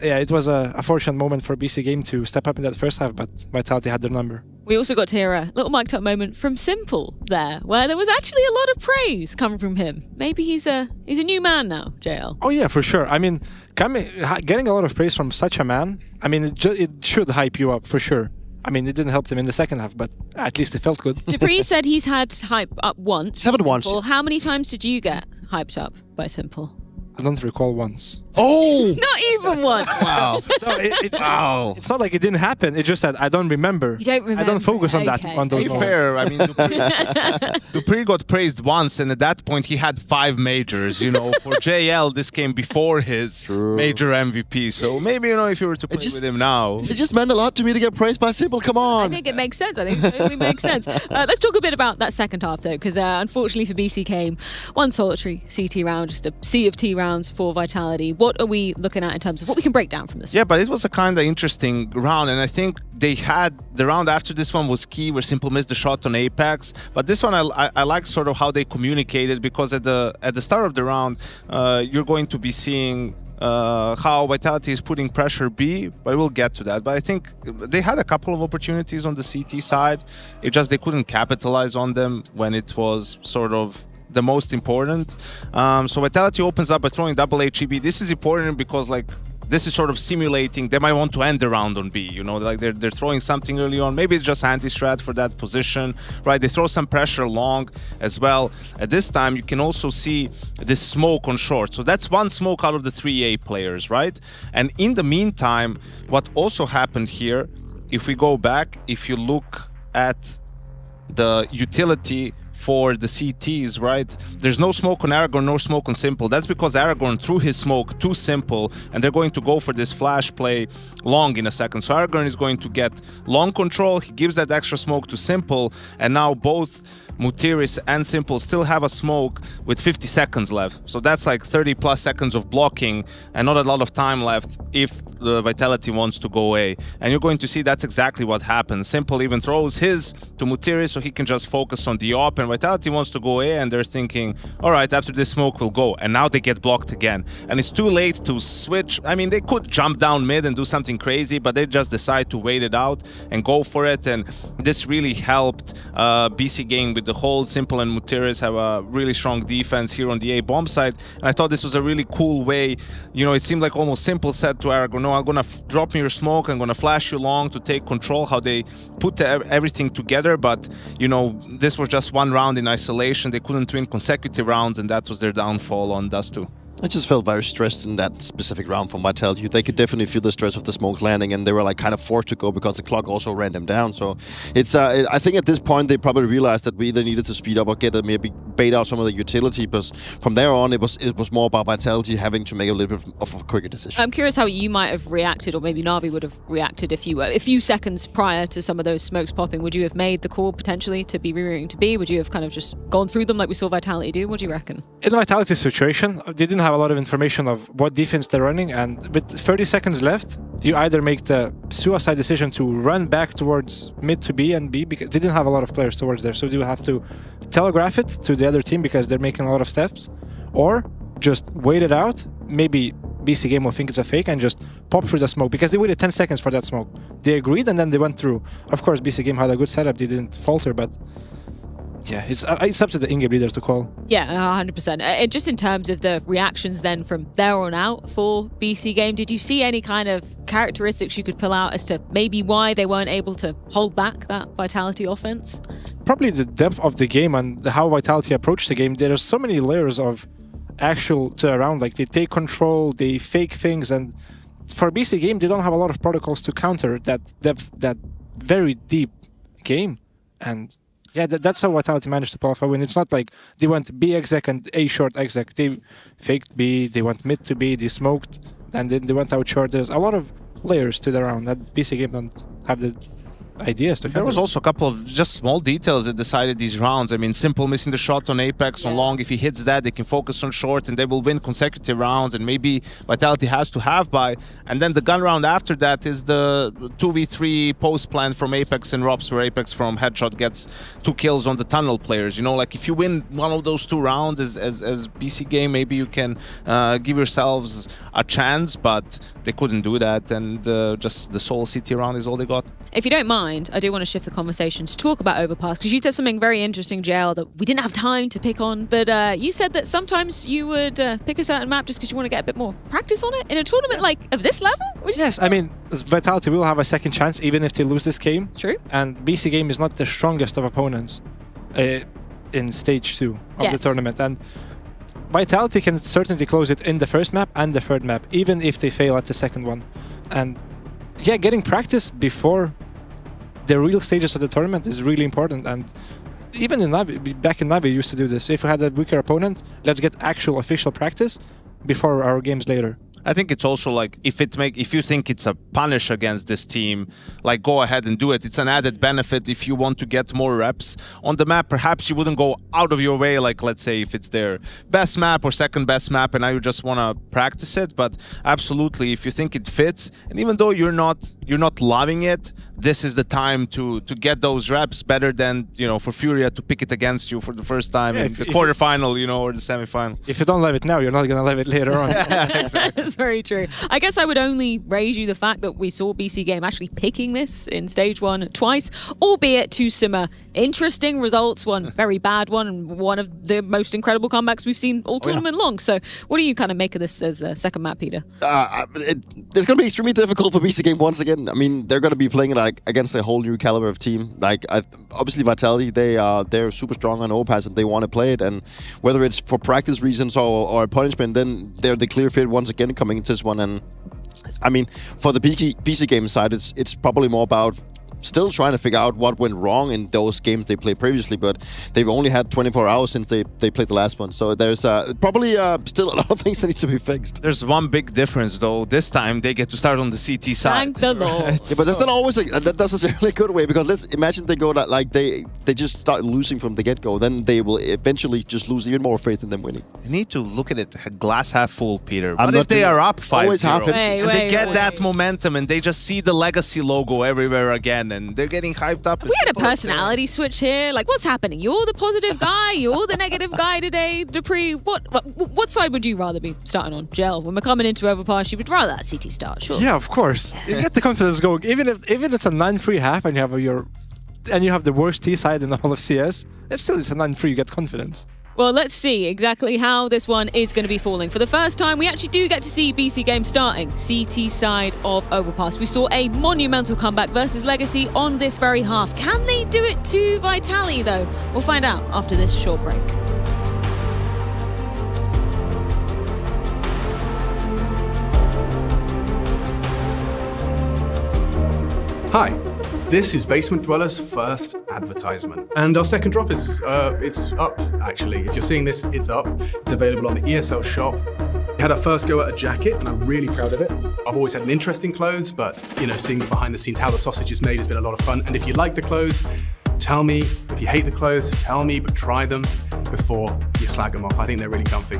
yeah, it was a fortunate moment for BC game to step up in that first half, but Vitality had their number. We also got to hear a little mic'd up moment from Simple there, where there was actually a lot of praise coming from him. Maybe he's a new man now, JL. Oh yeah, for sure. I mean, getting a lot of praise from such a man, I mean, it should hype you up for sure. I mean, it didn't help him in the second half, but at least it felt good. Dupree said he's had hype up once. Seven once. Well, how many times did you get hyped up by Simple? I don't recall once. Oh! Not even once. Wow. No, wow. It's not like it didn't happen. It's just that I don't remember. You don't remember. I don't focus on that. On those To be moments. fair, I mean, Dupree got praised once, and at that point he had 5 majors. You know, for JL, this came before his major MVP. So maybe, you know, if you were to play with him now, it just meant a lot to me to get praised by Simple. Come on. I think it makes sense. I think it totally makes sense. Let's talk a bit about that second half, though, because unfortunately for BC came one solitary CT round, just a sea of T rounds for Vitality. What are we looking at in terms of what we can break down from this? Yeah, but it was a kind of interesting round, and I think they had the round after this one was key, where Simple missed the shot on Apex. But this one, I like sort of how they communicated, because at the start of the round, you're going to be seeing how Vitality is putting pressure B, but we'll get to that. But I think they had a couple of opportunities on the CT side. It just they couldn't capitalize on them when it was sort of the most important. So Vitality opens up by throwing double HEB. This is important because, like, this is sort of simulating they might want to end the round on B, you know, like they're throwing something early on. Maybe it's just anti-strat for that position, right? They throw some pressure long as well. At this time, you can also see this smoke on short. So that's one smoke out of the 3A players, right? And in the meantime, what also happened here, if we go back, if you look at the utility for the CTs, right? There's no smoke on Aragorn, no smoke on Simple. That's because Aragorn threw his smoke to Simple, and they're going to go for this flash play long in a second. So Aragorn is going to get long control. He gives that extra smoke to Simple, and now both Mutiris and Simple still have a smoke with 50 seconds left. So that's like 30 plus seconds of blocking and not a lot of time left if the Vitality wants to go A. And you're going to see that's exactly what happens. Simple even throws his to Mutiris so he can just focus on the op, and Vitality wants to go A, and they're thinking, all right, after this smoke we'll go. And now they get blocked again. And it's too late to switch. I mean, they could jump down mid and do something crazy, but they just decide to wait it out and go for it. And this really helped BC game with the hold. Simple and Mutiris have a really strong defense here on the A bomb side, and I thought this was a really cool way. You know, it seemed like almost Simple said to Aragorn, no, I'm gonna drop me your smoke, I'm gonna flash you long to take control, how they put everything together. But you know, this was just one round in isolation. They couldn't win consecutive rounds, and that was their downfall on Dust 2. I just felt very stressed in that specific round from Vitality. They could definitely feel the stress of the smoke landing, and they were like kind of forced to go because the clock also ran them down. So it's I think at this point they probably realized that we either needed to speed up or get maybe bait out some of the utility. But from there on, it was more about Vitality having to make a little bit of a quicker decision. I'm curious how you might have reacted, or maybe Na'Vi would have reacted if you were a few seconds prior to some of those smokes popping. Would you have made the call potentially to be rerouting to B? Would you have kind of just gone through them like we saw Vitality do? What do you reckon? In the Vitality situation, they didn't have a lot of information of what defense they're running, and with 30 seconds left, you either make the suicide decision to run back towards mid to B and B, because they didn't have a lot of players towards there, so you have to telegraph it to the other team because they're making a lot of steps, or just wait it out. Maybe BC Game will think it's a fake and just pop through the smoke, because they waited 10 seconds for that smoke. They agreed and then they went through. Of course, BC Game had a good setup, they didn't falter, but yeah, it's up to the in-game leader to call. Yeah, 100%. Just in terms of the reactions then from there on out for BC Game, did you see any kind of characteristics you could pull out as to maybe why they weren't able to hold back that Vitality offense? Probably the depth of the game and how Vitality approached the game. There are so many layers of actual to around, like they take control, they fake things, and for BC Game, they don't have a lot of protocols to counter that depth, that very deep game. And yeah, that's how Vitality managed to pull off a win. It's not like they went B exec and A short exec. They faked B, they went mid to B, they smoked, and then they went out short. There's a lot of layers to the round that BC Game don't have the ideas to counter. There was also a couple of just small details that decided these rounds. I mean, Simple missing the shot on Apex on long. If he hits that, they can focus on short and they will win consecutive rounds, and maybe Vitality has to have by. And then the gun round after that is the 2v3 post plan from Apex and Robs, where Apex from headshot gets 2 kills on the tunnel players. You know, like if you win one of those 2 rounds as BC Game, maybe you can give yourselves a chance, but they couldn't do that, and just the solo CT round is all they got. If you don't mind, I do want to shift the conversation to talk about Overpass, because you said something very interesting, JL, that we didn't have time to pick on, but you said that sometimes you would pick a certain map just because you want to get a bit more practice on it in a tournament like of this level? Yes, I mean, Vitality will have a second chance even if they lose this game. True. And BC Game is not the strongest of opponents in stage 2 of the tournament. And Vitality can certainly close it in the first map and the third map, even if they fail at the second one. And yeah, getting practice before the real stages of the tournament is really important. And even in Navi, back in Navi, we used to do this. If we had a weaker opponent, let's get actual official practice before our games later. I think it's also like if you think it's a punish against this team, like go ahead and do it. It's an added benefit if you want to get more reps on the map. Perhaps you wouldn't go out of your way, like let's say if it's their best map or second best map and now you just want to practice it. But absolutely, if you think it fits, and even though you're not loving it, this is the time to get those reps, better than, you know, for Furia to pick it against you for the first time in the quarterfinal, you know, or the semifinal. If you don't love it now, you're not going to love it later on. Exactly. That's very true. I guess I would only raise you the fact that we saw BC Game actually picking this in stage 1 twice, albeit to some interesting results. One very bad one, and one of the most incredible comebacks we've seen all tournament long. So what do you kind of make of this as a second map, Peter? It's going to be extremely difficult for BC Game once again. I mean, they're going to be playing like against a whole new caliber of team. Like obviously Vitality, they're super strong on Overpass and they want to play it. And whether it's for practice reasons or punishment, then they're the clear fit once again coming into this one. And I mean, for the PC Game side, it's probably more about still trying to figure out what went wrong in those games they played previously, but they've only had 24 hours since they played the last one. So there's probably still a lot of things that need to be fixed. There's one big difference though. This time they get to start on the CT side. Thank the Lord. Yeah, but that's not always that's necessarily a good way, because let's imagine they go that like they just start losing from the get-go, then they will eventually just lose even more faith in them winning. You need to look at it glass half full, Peter. What if they are up 5-0 and they get that momentum and they just see the Legacy logo everywhere again and they're getting hyped up? We had a personality switch here. Like, what's happening? You're the positive guy. You're the negative guy today, Dupree. What side would you rather be starting on? Gel, when we're coming into Overpass, you would rather that CT start, sure. Yeah, of course. You get the confidence going. Even if it's a 9-3 half and you have the worst T side in the whole of CS, it's a 9-3. You get confidence. Well, let's see exactly how this one is going to be falling. For the first time, we actually do get to see BC Game starting CT side of Overpass. We saw a monumental comeback versus Legacy on this very half. Can they do it to Vitality, though? We'll find out after this short break. Hi, this is Basement Dweller's first advertisement. And our second drop is, it's up, actually. If you're seeing this, it's up. It's available on the ESL shop. We had our first go at a jacket, and I'm really proud of it. I've always had an interest in clothes, but, you know, seeing behind the scenes how the sausage is made has been a lot of fun. And if you like the clothes, tell me. If you hate the clothes, tell me, but try them before you slag them off. I think they're really comfy.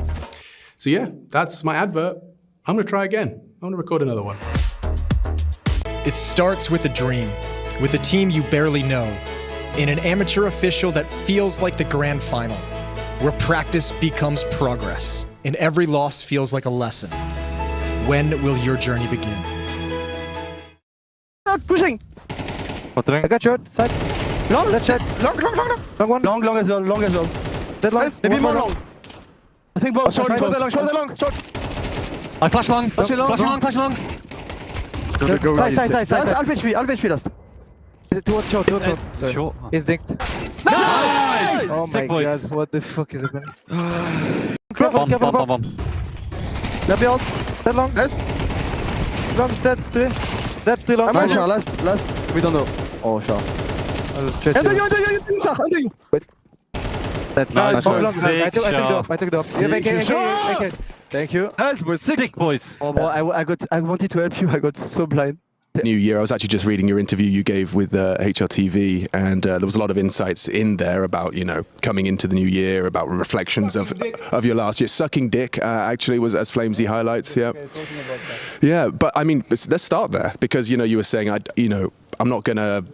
So yeah, that's my advert. I'm gonna try again. I'm gonna record another one. It starts with a dream, with a team you barely know, in an amateur official that feels like the grand final, where practice becomes progress, and every loss feels like a lesson. When will your journey begin? Not pushing! I got short, side. Long, left side. Long one. Long as well, Dead long, maybe more long. I think both. Short. I flash long. Flash long. Side. Half HP last. Towards short. He's dinked. Nice! Oh my god, what the fuck is happening? Careful. Left behind. Dead long. Yes. Long, dead 3. Dead 3 long. Nice, last. We don't know. Oh, sure. Under you. Wait. That's nice. I took the up. AK. Thank you. Nice, we're sick, boys. Oh, boy, I wanted to help you. I got so blind. New year. I was actually just reading your interview you gave with HLTV, and there was a lot of insights in there about, you know, coming into the new year, about reflections of your last year. Sucking dick actually was as Flamesy highlights. Yeah. Yeah, but I mean, let's start there, because, you know, you were saying, I'm not gonna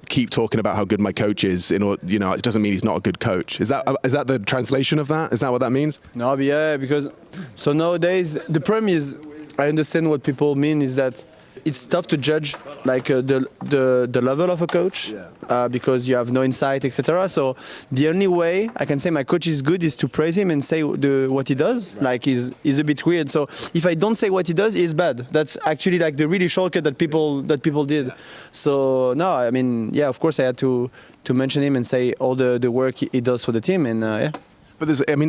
keep talking about how good my coach is, it doesn't mean he's not a good coach. Is that the translation of that? Is that what that means? No, but yeah, because so nowadays the problem is, I understand what people mean is that it's tough to judge like the level of a coach because you have no insight, etc. So the only way I can say my coach is good is to praise him and say what he does. Like he's a bit weird. So if I don't say what he does, he's bad. That's actually like the really shortcut that people did. So no, I mean, yeah, of course I had to mention him and say all the work he does for the team, and yeah. But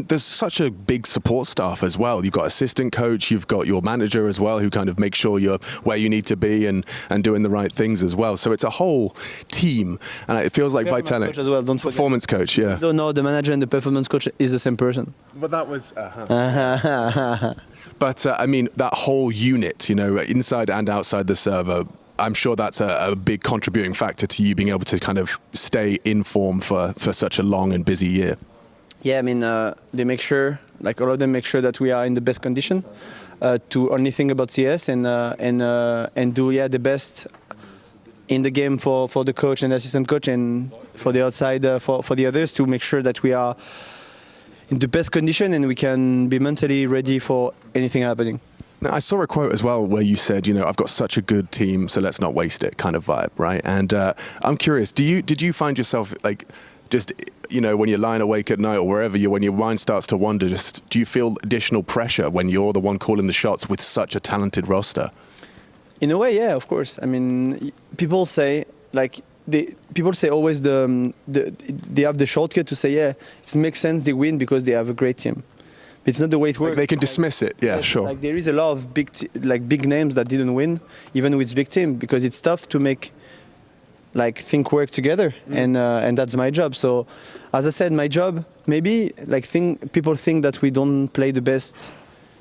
there's such a big support staff as well. You've got assistant coach, you've got your manager as well, who kind of makes sure you're where you need to be and doing the right things as well. So it's a whole team, and it feels like Vitality. Coach as well, don't forget. Performance coach, yeah. No, the manager and the performance coach is the same person. But that was. But I mean, that whole unit, you know, inside and outside the server. I'm sure that's a big contributing factor to you being able to kind of stay in form for such a long and busy year. Yeah, I mean, they make sure, like all of them make sure that we are in the best condition to only think about CS and do the best in the game for the coach and the assistant coach, and for the outside for the others, to make sure that we are in the best condition and we can be mentally ready for anything happening. Now, I saw a quote as well where you said, you know, I've got such a good team, so let's not waste it, kind of vibe, right? And I'm curious, did you find yourself like just, you know, when you're lying awake at night or wherever when your mind starts to wander, just do you feel additional pressure when you're the one calling the shots with such a talented roster? In a way, yeah, of course. I mean, people say like people say always they have the shortcut to say, yeah, it makes sense they win because they have a great team. It's not the way it works. Like they can dismiss it, yeah, sure. Like there is a lot of big names that didn't win, even with big team, because it's tough to make think work together, and that's my job. So, as I said, my job maybe people think that we don't play the best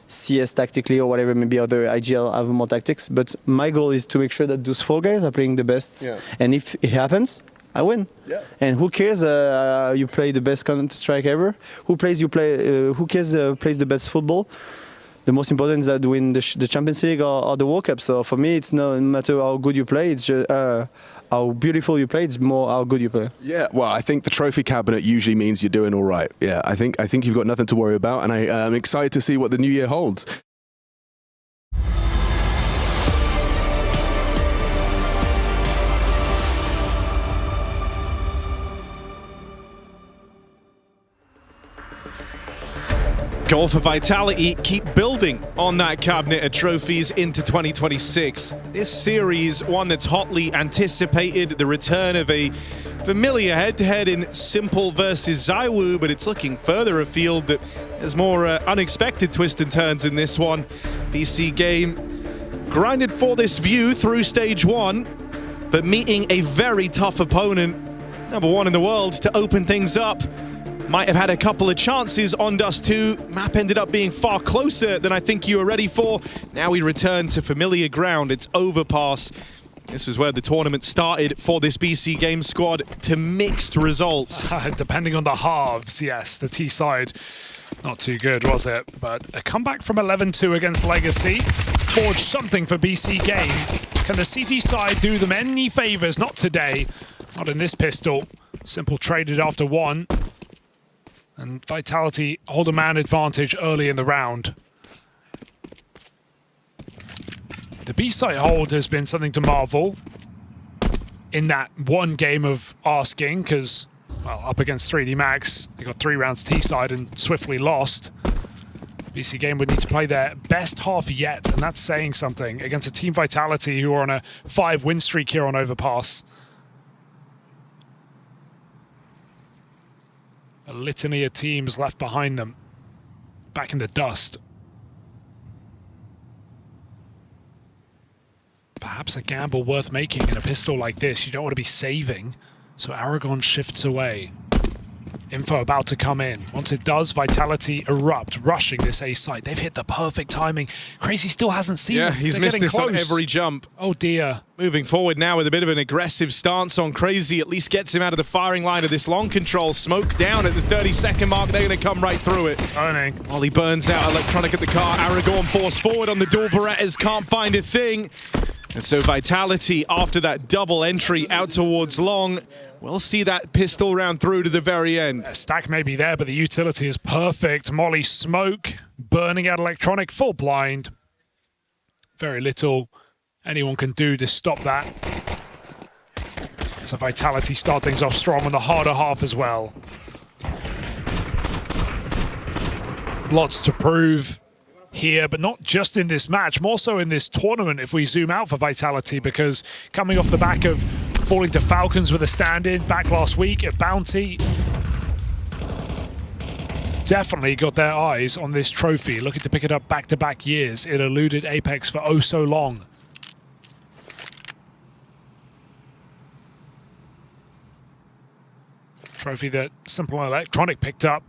CS tactically or whatever. Maybe other IGL have more tactics, but my goal is to make sure that those 4 guys are playing the best. Yeah. And if it happens, I win. Yeah. And who cares? You play the best Counter-Strike ever. Who cares? Plays the best football. The most important is that win the Champions League or the World Cup. So for me, it's no matter how good you play. It's just how beautiful you play. It's more how good you play. Yeah. Well, I think the trophy cabinet usually means you're doing all right. Yeah. I think you've got nothing to worry about, and I'm excited to see what the new year holds. Goal for Vitality, keep building on that cabinet of trophies into 2026. This series, one that's hotly anticipated, the return of a familiar head-to-head in Simple versus ZywOo, but it's looking further afield that there's more unexpected twists and turns in this one. BC game grinded for this view through stage 1. but meeting a very tough opponent, #1 in the world, to open things up. Might have had a couple of chances on Dust 2. Map ended up being far closer than I think you were ready for. Now we return to familiar ground. It's Overpass. This was where the tournament started for this BC Games squad, to mixed results. Depending on the halves, yes, the T side, not too good, was it? But a comeback from 11-2 against Legacy forged something for BC Game. Can the CT side do them any favors? Not today, not in this pistol. Simple traded after 1. And Vitality hold a man advantage early in the round. The B-site hold has been something to marvel in that one game of asking, because, well, up against 3D Max, they got 3 rounds T-side and swiftly lost. BC Game would need to play their best half yet, and that's saying something, against a Team Vitality who are on a 5-win streak here on Overpass. A litany of teams left behind them, back in the dust. Perhaps a gamble worth making in a pistol like this. You don't want to be saving, so Aragon shifts away. Info about to come in. Once it does, Vitality erupt, rushing this A site. They've hit the perfect timing. Crazy still hasn't seen them. He's They're missed this close on every jump. Oh dear. Moving forward now with a bit of an aggressive stance on Crazy, at least gets him out of the firing line of this long control. Smoke down at the 30-second mark. They're going to come right through it. Burning. While he burns out Electronic at the car, Aragorn forced forward on the dual Berettas, can't find a thing. And so Vitality, after that double entry out towards long, we'll see that pistol round through to the very end. A stack may be there, but the utility is perfect. Molly smoke, burning out Electronic, full blind. Very little anyone can do to stop that. So Vitality start things off strong on the harder half as well. Lots to prove here, but not just in this match, more so in this tournament if we zoom out for Vitality, because coming off the back of falling to Falcons with a stand-in back last week at Bounty, definitely got their eyes on this trophy, looking to pick it up back-to-back years. It eluded Apex for oh so long. Trophy that Simple Electronic picked up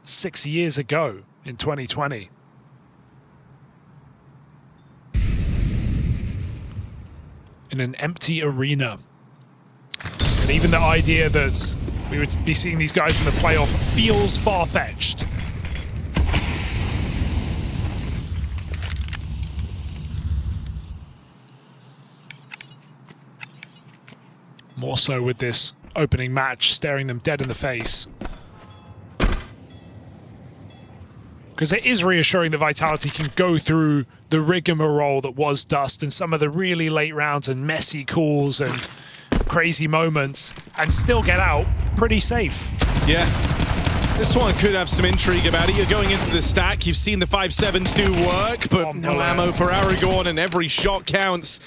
6 years ago in 2020. In an empty arena. And even the idea that we would be seeing these guys in the playoff feels far-fetched. More so with this opening match staring them dead in the face. Because it is reassuring that Vitality can go through the rigmarole that was Dust and some of the really late rounds and messy calls and crazy moments and still get out pretty safe. Yeah. This one could have some intrigue about it. You're going into the stack. You've seen the 5.7s do work, but no ammo for Aragorn and every shot counts.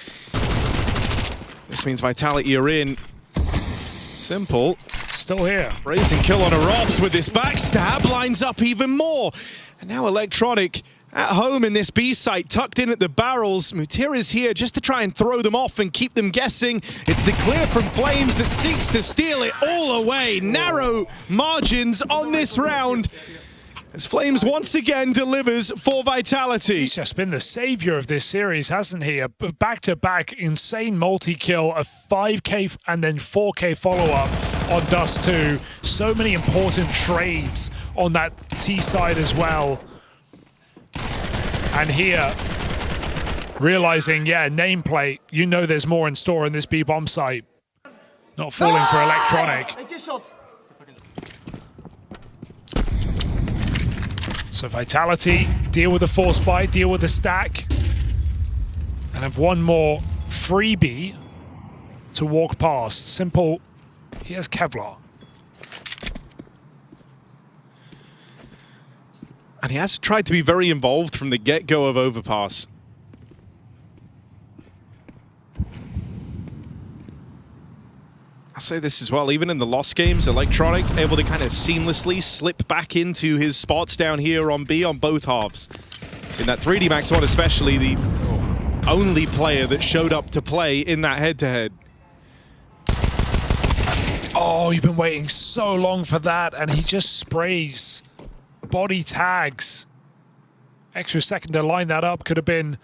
This means Vitality are in. Simple. Still here. Raising kill on a Robs with this backstab. Lines up even more. And now Electronic at home in this B site, tucked in at the barrels. Vincere is here just to try and throw them off and keep them guessing. It's the clear from Flames that seeks to steal it all away. Narrow margins on this round, as Flames once again delivers for Vitality. He's just been the savior of this series, hasn't he? A back-to-back insane multi-kill, a 5K and then 4K follow-up on Dust 2. So many important trades on that T side as well. And here, realizing, yeah, nameplate, you know there's more in store in this B-bomb site. Not falling for Electronic. So Vitality, deal with the force buy, deal with the stack, and have one more freebie to walk past. Simple, he has Kevlar. And he has tried to be very involved from the get-go of Overpass. I'll say this as well, even in the lost games, Electronic able to kind of seamlessly slip back into his spots down here on B on both halves. In that 3D Max one especially, the only player that showed up to play in that head-to-head. Oh, you've been waiting so long for that, and he just sprays body tags. Extra second to line that up could have been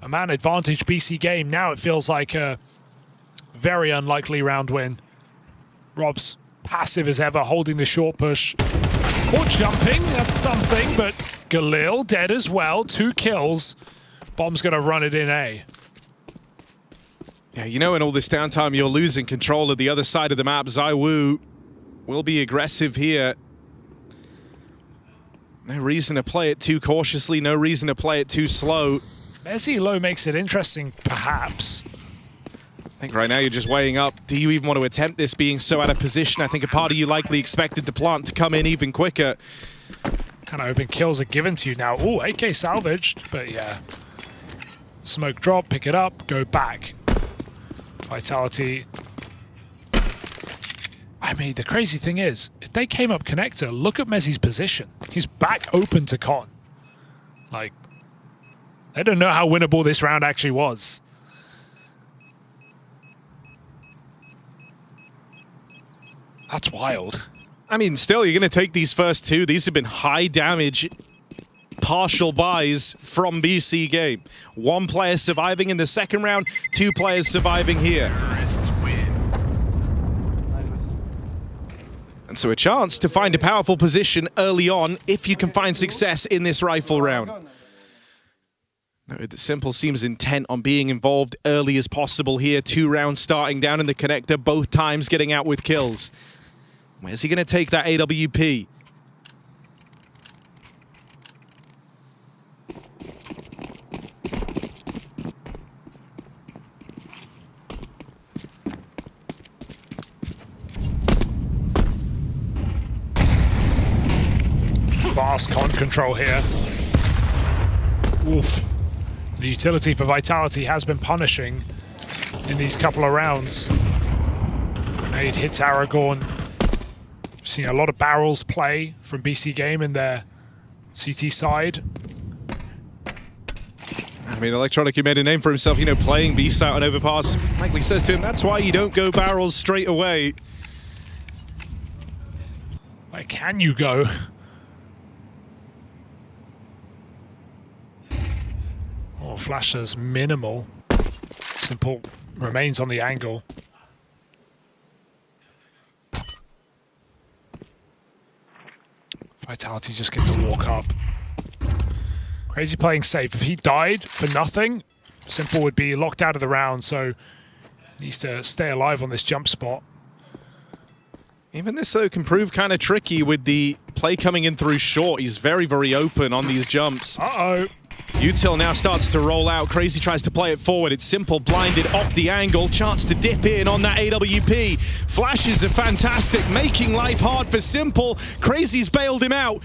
a man advantage BC game. Now it feels like a very unlikely round win. Rob's passive as ever, holding the short push. Caught jumping, that's something, but Galil dead as well. 2 kills. Bomb's gonna run it in A. Yeah, you know, in all this downtime, you're losing control of the other side of the map. ZywOo will be aggressive here. No reason to play it too cautiously, no reason to play it too slow. Messi low makes it interesting, perhaps. I think right now you're just weighing up. Do you even want to attempt this being so out of position? I think a part of you likely expected the plant to come in even quicker. Kind of hoping kills are given to you now. Ooh, AK salvaged, but yeah. Smoke drop, pick it up, go back. Vitality. I mean, the crazy thing is, if they came up connector, look at Messi's position. He's back open to Con. Like, they don't know how winnable this round actually was. That's wild. I mean, still, you're going to take these first 2. These have been high damage partial buys from BC game. 1 player surviving in the second round, 2 players surviving here. And so a chance to find a powerful position early on if you can find success in this rifle round. The Simple seems intent on being involved early as possible here. 2 rounds starting down in the connector, both times getting out with kills. Where's he going to take that AWP? Fast con control here. Oof. The utility for Vitality has been punishing in these couple of rounds. Grenade hits Aragorn. Seen a lot of barrels play from BC game in their CT side. I mean, Electronic, who made a name for himself, you know, playing B-side on Overpass, likely says to him, that's why you don't go barrels straight away. Where can you go? Oh, Flasher's minimal. Simple remains on the angle. Vitality just gets to walk up. Crazy playing safe. If he died for nothing, Simple would be locked out of the round, so needs to stay alive on this jump spot. Even this, though, can prove kind of tricky with the play coming in through short. He's very, very open on these jumps. Uh-oh. Util now starts to roll out. Crazy tries to play it forward. It's Simple blinded off the angle. Chance to dip in on that AWP. Flashes are fantastic, making life hard for Simple. Crazy's bailed him out.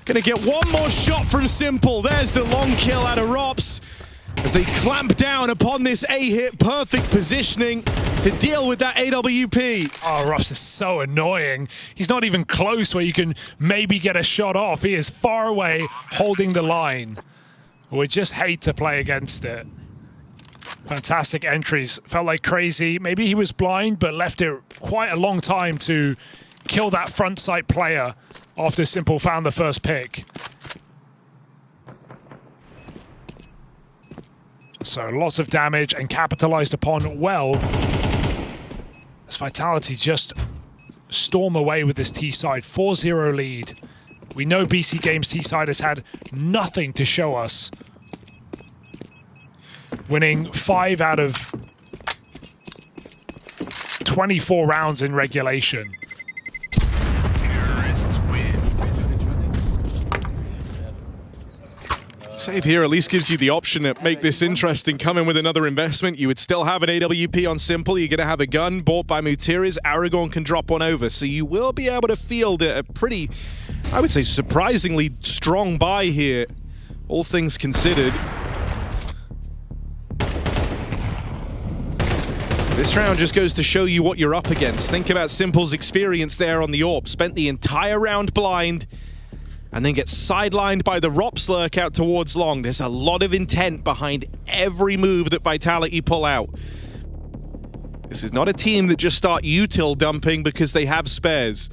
Gonna get 1 more shot from Simple. There's the long kill out of Rops as they clamp down upon this A-hit. Perfect positioning to deal with that AWP. Oh, Rops is so annoying. He's not even close where you can maybe get a shot off. He is far away, holding the line. We just hate to play against it. Fantastic entries. Felt like Crazy. Maybe he was blind, but left it quite a long time to kill that front sight player after Simple found the first pick. So lots of damage and capitalized upon well. As Vitality just storm away with this T-side. 4-0 lead. We know BC Games T-side has had nothing to show us. Winning 5 out of 24 rounds in regulation. Save here at least gives you the option to make this interesting. Come in with another investment. You would still have an AWP on Simple. You're going to have a gun bought by Mutiris. Aragorn can drop one over. So you will be able to field a pretty, I would say, surprisingly strong buy here, all things considered. This round just goes to show you what you're up against. Think about Simple's experience there on the AWP. Spent the entire round blind, and then gets sidelined by the Rops lurk out towards long. There's a lot of intent behind every move that Vitality pull out. This is not a team that just start util dumping because they have spares.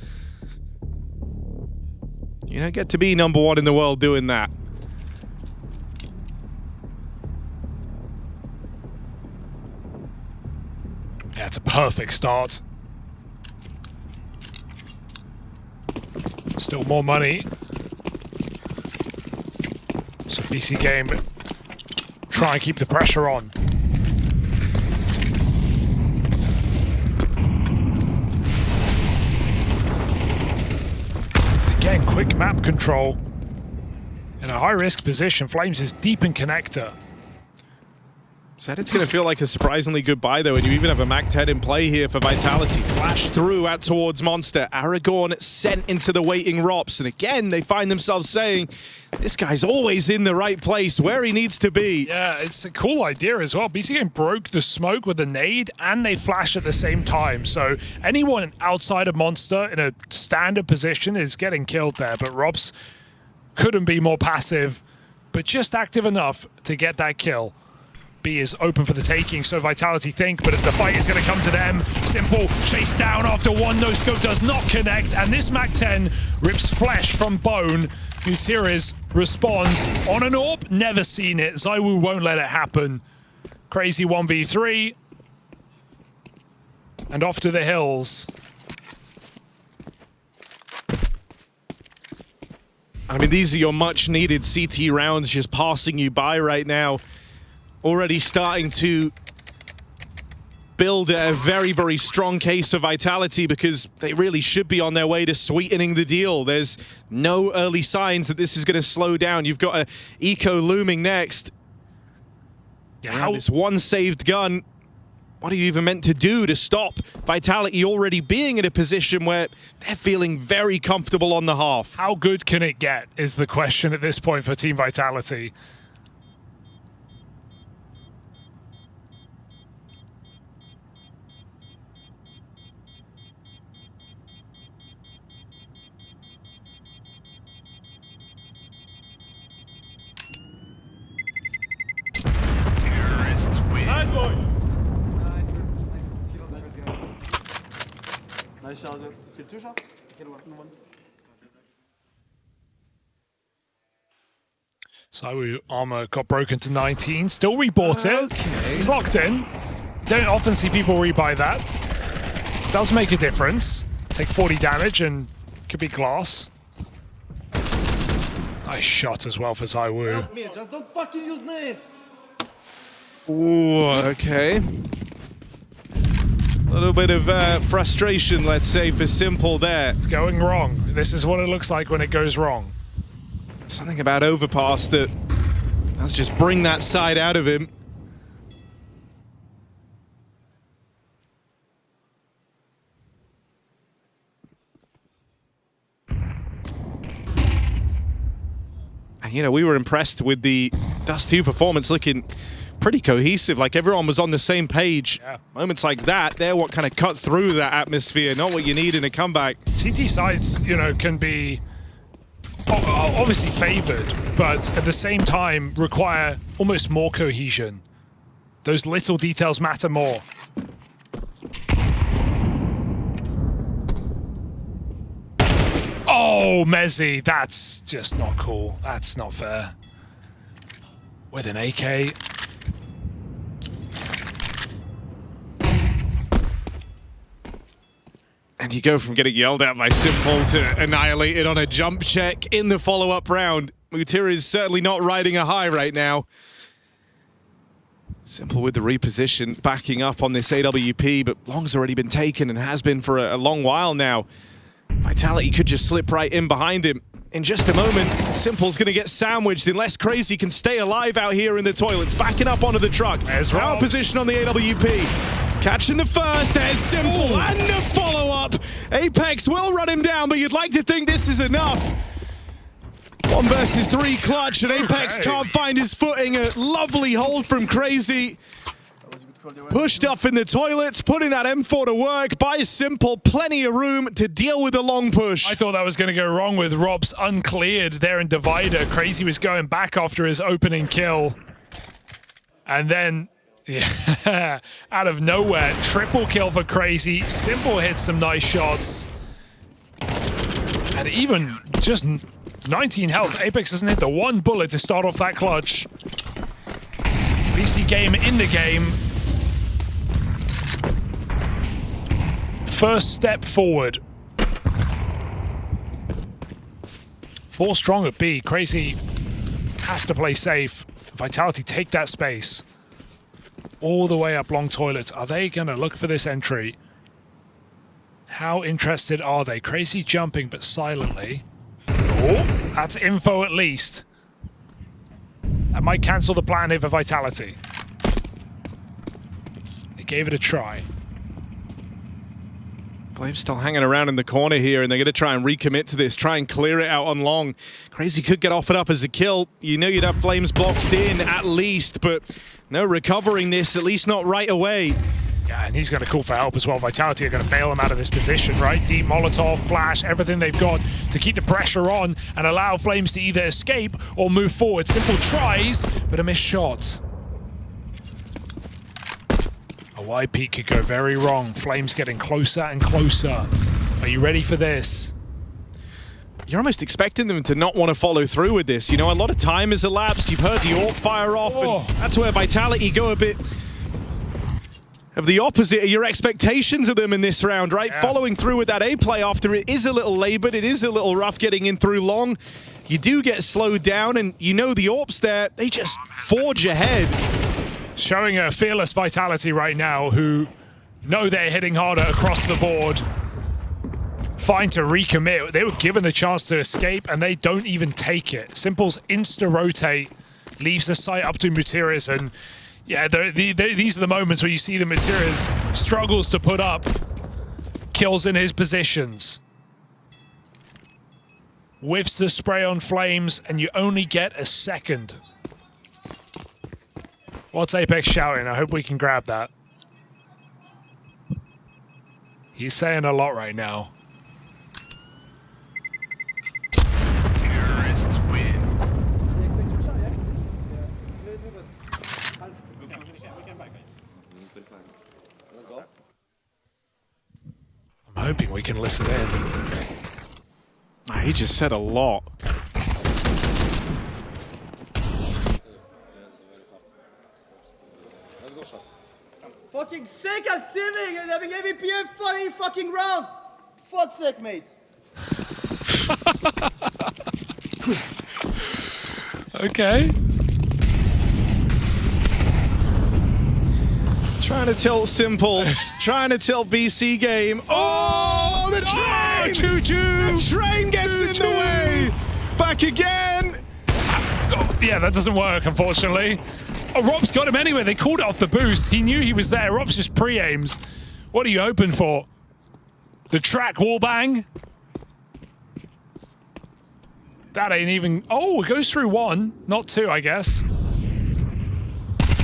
You don't get to be number 1 in the world doing that. Yeah, it's a perfect start. Still more money. So BC Game try and keep the pressure on. Again, quick map control. In a high-risk position, Flames is deep in connector. Said it's going to feel like a surprisingly good buy, though, and you even have a Mac 10 in play here for Vitality. Flash through out towards Monster. Aragorn sent into the waiting Rops, and again, they find themselves saying, this guy's always in the right place, where he needs to be. Yeah, it's a cool idea as well. BC Game broke the smoke with a nade, and they flash at the same time. So anyone outside of Monster in a standard position is getting killed there, but Rops couldn't be more passive, but just active enough to get that kill. B is open for the taking, so Vitality think, but the fight is going to come to them. Simple chase down after one, no scope does not connect, and this Mac 10 rips flesh from bone. Vincere responds on an AWP, never seen it. ZywOo won't let it happen. Crazy 1v3. And off to the hills. I mean, these are your much needed CT rounds just passing you by right now. Already starting to build a very, very strong case for Vitality because they really should be on their way to sweetening the deal. There's no early signs that this is going to slow down. You've got an Eco looming next. Yeah, this one saved gun. What are you even meant to do to stop Vitality already being in a position where they're feeling very comfortable on the half? How good can it get is the question at this point for Team Vitality. Nice chance. Kill 2 shot. Kill 1. ZywOo armor got broken to 19. Still rebought it. He's locked in. Don't often see people rebuy that. Does make a difference. Take 40 damage and could be glass. Nice shot as well for ZywOo. Help me, just don't fucking use nades. Ooh, okay. A little bit of frustration, let's say, for Simple there. It's going wrong. This is what it looks like when it goes wrong. Something about Overpass that let's just bring that side out of him. And, you know, we were impressed with the Dust 2 performance, looking pretty cohesive, like everyone was on the same page. Yeah. Moments like that, they're what kind of cut through that atmosphere, not what you need in a comeback. CT sides, you know, can be obviously favored, but at the same time require almost more cohesion. Those little details matter more. Oh, Mezzi, that's just not cool. That's not fair. With an AK. And you go from getting yelled at by Simple to annihilated on a jump check in the follow-up round. Vincere is certainly not riding a high right now. Simple with the reposition, backing up on this AWP, but Long's already been taken and has been for a long while now. Vitality could just slip right in behind him. In just a moment, Simple's going to get sandwiched unless Crazy can stay alive out here in the toilets. Backing up onto the truck. Power position on the AWP. Catching the first, there's Simple, and the follow-up. Apex will run him down, but you'd like to think this is enough. 1 versus 3 clutch, and Apex can't find his footing. A lovely hold from Crazy. Pushed up in the toilets, putting that M4 to work by Simple. Plenty of room to deal with a long push. I thought that was going to go wrong with Robs uncleared there in Divider. Crazy was going back after his opening kill. And then Yeah, out of nowhere, triple kill for Crazy. Simple hits some nice shots. And even just 19 health, Apex doesn't hit the one bullet to start off that clutch. BC Game in the game. First step forward. 4 strong at B. Crazy has to play safe. Vitality take that space. All the way up long toilets. Are they going to look for this entry? How interested are they? Crazy jumping, but silently. Oh, that's info at least. That might cancel the plan here for Vitality. They gave it a try. Flames still hanging around in the corner here, and they're going to try and recommit to this, try and clear it out on long. Crazy could get offered up as a kill. You know you'd have Flames boxed in at least, but no recovering this, at least not right away. Yeah, and he's going to call for help as well. Vitality are going to bail him out of this position, right? Deep Molotov, Flash, everything they've got to keep the pressure on and allow Flames to either escape or move forward. Simple tries, but a missed shot. A wide peak could go very wrong. Flames getting closer and closer. Are you ready for this? You're almost expecting them to not want to follow through with this. You know, a lot of time has elapsed. You've heard the AWP fire off, and that's where Vitality go a bit of the opposite of your expectations of them in this round, right? Yeah. Following through with that A play after it is a little labored, it is a little rough getting in through long. You do get slowed down, and you know the AWP's there. They just forge ahead. Showing a fearless Vitality right now, who know they're hitting harder across the board. Fine to recommit. They were given the chance to escape, and they don't even take it. Simple's insta-rotate leaves the site up to Materius, and yeah, these are the moments where you see the Materius struggles to put up kills in his positions. Whiffs the spray on Flames, and you only get a second. What's Apex shouting? I hope we can grab that. He's saying a lot right now. Terrorists win. I'm hoping we can listen in. He just said a lot. Fucking sick of sitting and having MVP in 40 fucking rounds. Fuck's sake, mate. Okay. Trying to tilt Simple, trying to tilt BC Game. Oh, the train! Choo-choo! The train gets in the way! Back again! Oh, yeah, that doesn't work, unfortunately. Oh, Rob's got him anyway. They called it off the boost. He knew he was there. Rob's just pre-aims. What are you hoping for? The track wallbang? That ain't even... Oh, it goes through 1, not 2, I guess.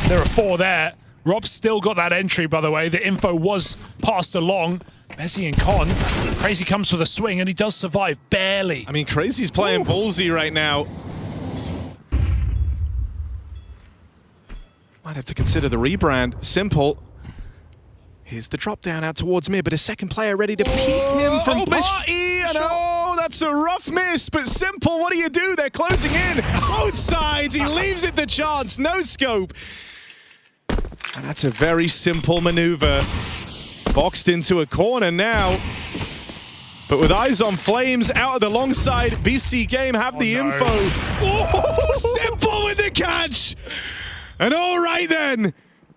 There are 4 there. Rob's still got that entry, by the way. The info was passed along. Messi and Con. Crazy comes with a swing, and he does survive, barely. I mean, Crazy's playing ballsy right now. Might have to consider the rebrand. Simple. Here's the drop down out towards mid, but a second player ready to peek him from Party. And oh, that's a rough miss, but Simple, what do you do? They're closing in. Both sides, he leaves it to chance. No scope. And that's a very simple maneuver. Boxed into a corner now. But with eyes on Flames out of the long side, BC Game have the info. Oh, Simple with the catch. And all right then,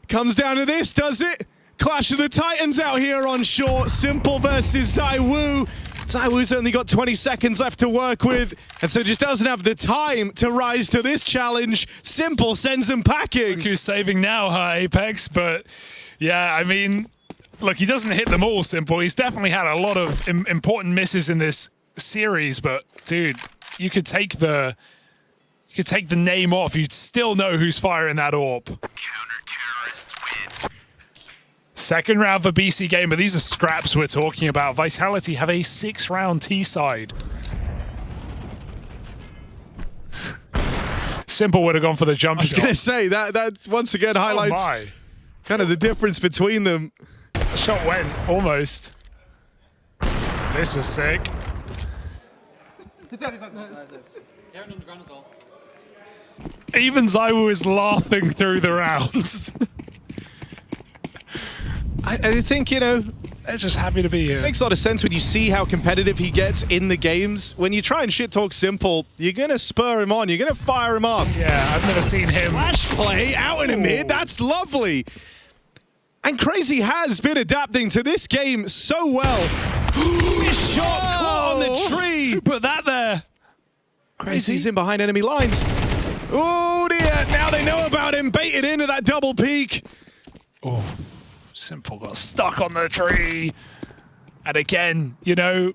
comes down to this, does it? Clash of the Titans out here on short. Simple versus ZywOo. ZywOo's only got 20 seconds left to work with, and so just doesn't have the time to rise to this challenge. Simple sends him packing. Look who's saving now, huh, Apex? But yeah, I mean, look, he doesn't hit them all, Simple. He's definitely had a lot of important misses in this series, but dude, you could take the name off, you'd still know who's firing that AWP. Counter-terrorists win. Second round for BC Game, but these are scraps we're talking about. Vitality have a 6-round T-side. Simple would have gone for the jump shot. I was going to say, that once again highlights kind of the difference between them. The shot went, almost. This was sick. He's dead. Karen on the ground as well. Even Zaiwu is laughing through the rounds. I think, you know, they're just happy to be here. It makes a lot of sense when you see how competitive he gets in the games. When you try and shit talk Simple, you're going to spur him on. You're going to fire him up. Yeah, I've never seen him. Flash play out in a mid. That's lovely. And Crazy has been adapting to this game so well. His shot caught on the tree. Who put that there? Crazy's in behind enemy lines. Oh dear, now they know about him. Baited into that double peak. Oh, Simple got stuck on the tree. And again, you know,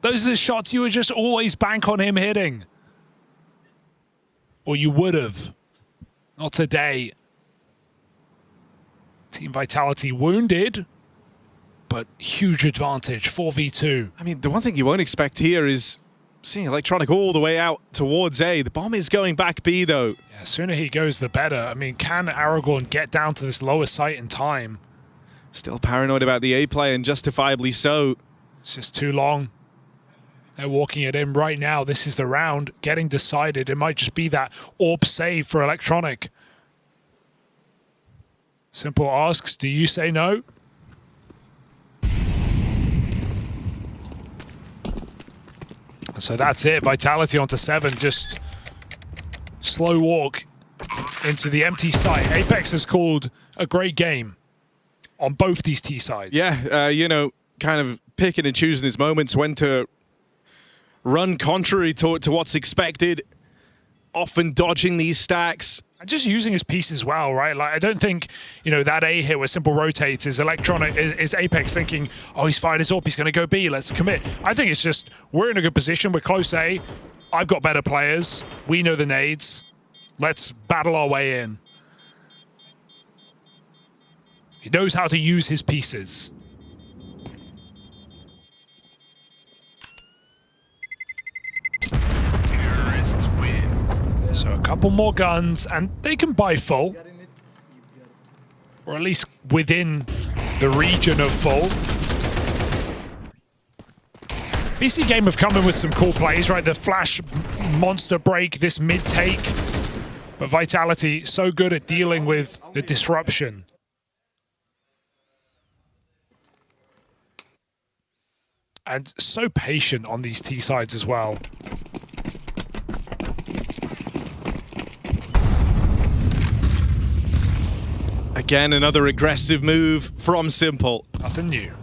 those are the shots you would just always bank on him hitting. Or you would have. Not today. Team Vitality wounded, but huge advantage, 4v2. I mean, the one thing you won't expect here is seeing Electronic all the way out towards A. The bomb is going back B, though. Yeah, sooner he goes, the better. I mean, can Aragorn get down to this lower site in time? Still paranoid about the A play, and justifiably so. It's just too long. They're walking it in right now. This is the round getting decided. It might just be that AWP save for Electronic. Simple asks, do you say no? So that's it. Vitality onto 7. Just slow walk into the empty site. Apex has called a great game on both these T sides. Yeah, you know, kind of picking and choosing his moments when to run contrary to what's expected. Often dodging these stacks. And just using his pieces well, right? Like, I don't think, you know, that A hit where Simple rotates is Electronic, is Apex thinking, oh, he's fired his AWP, he's going to go B, let's commit. I think it's just, we're in a good position, we're close A, I've got better players, we know the nades, let's battle our way in. He knows how to use his pieces. Terrorists win. So a couple more guns, and they can buy full. Or at least within the region of full. BC Game have come in with some cool plays, right? The flash monster break, this mid-take. But Vitality, so good at dealing with the disruption. And so patient on these T sides as well. Again, another aggressive move from Simple. Nothing new.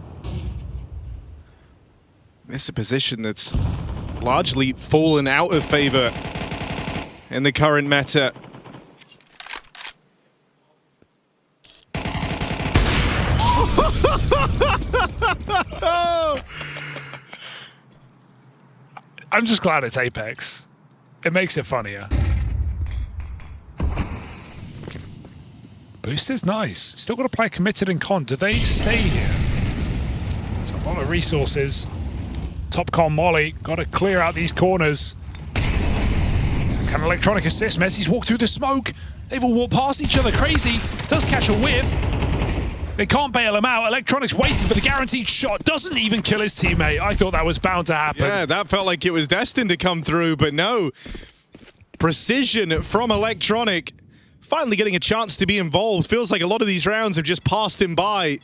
This is a position that's largely fallen out of favor in the current meta. I'm just glad it's Apex. It makes it funnier. Boost is nice. Still got to play committed and con. Do they stay here? It's a lot of resources. Top con Molly. Got to clear out these corners. Can Electronic assist? Messi's walked through the smoke. They've all walked past each other. Crazy. Does catch a whiff. They can't bail him out. Electronic's waiting for the guaranteed shot. Doesn't even kill his teammate. I thought that was bound to happen. Yeah, that felt like it was destined to come through, but no. Precision from Electronic. Finally getting a chance to be involved. Feels like a lot of these rounds have just passed him by.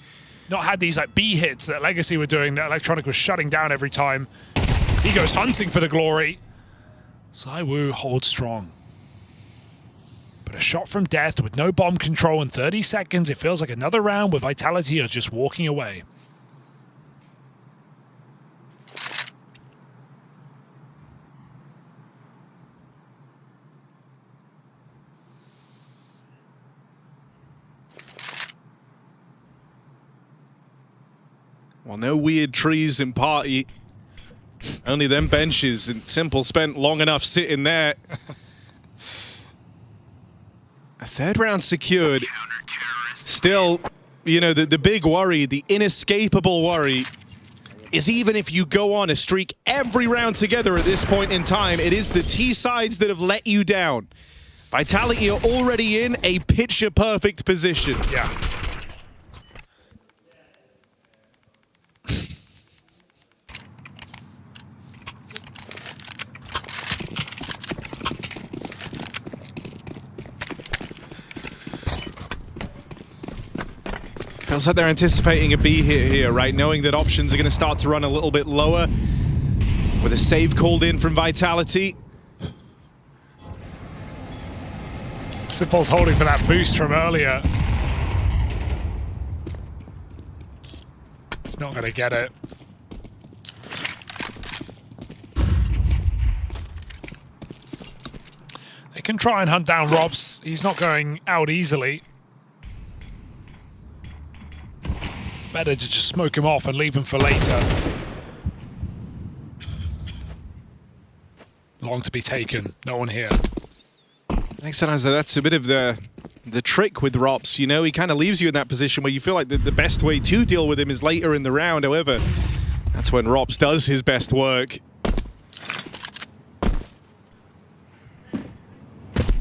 Not had these like B hits that Legacy were doing, that Electronic was shutting down every time. He goes hunting for the glory. Zaiwu holds strong. But a shot from death with no bomb control in 30 seconds. It feels like another round where Vitality are just walking away. Well, no weird trees in party. Only them benches, and Simple spent long enough sitting there. A third round secured. Still, you know, the big worry, the inescapable worry, is even if you go on a streak every round together at this point in time, it is the T sides that have let you down. Vitality are already in a picture-perfect position. Yeah. Feels like they're anticipating a B hit here, right? Knowing that options are going to start to run a little bit lower. With a save called in from Vitality. Simple's holding for that boost from earlier. He's not going to get it. They can try and hunt down Robs. He's not going out easily. Better to just smoke him off and leave him for later. Long to be taken. No one here. I think sometimes that's a bit of the trick with Rops. You know, he kind of leaves you in that position where you feel like the best way to deal with him is later in the round. However, that's when Rops does his best work.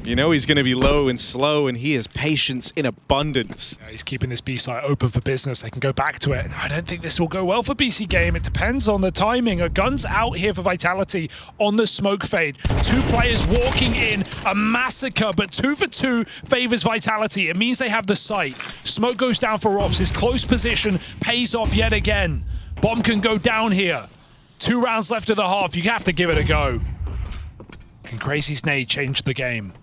You know he's going to be low and slow, and he has patience in abundance. Yeah, he's keeping this B site open for business. They can go back to it. And I don't think this will go well for BC Game. It depends on the timing. A gun's out here for Vitality on the smoke fade. 2 players walking in. A massacre, but 2 for 2 favors Vitality. It means they have the site. Smoke goes down for Robs. His close position pays off yet again. Bomb can go down here. 2 rounds left of the half. You have to give it a go. Can Crazy's nade change the game?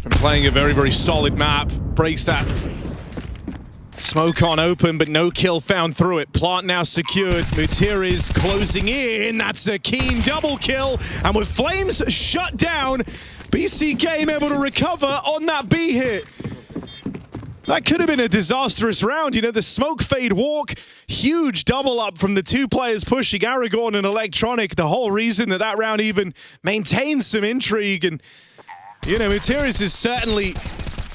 And playing a very, very solid map. Breaks that smoke on open, but no kill found through it. Plant now secured. Vincere is closing in. That's a keen double kill. And with Flames shut down, BC Game able to recover on that B hit. That could have been a disastrous round. You know, the smoke fade walk, huge double up from the 2 players pushing Aragorn and Electronic. The whole reason that round even maintains some intrigue. And you know, Vincere is certainly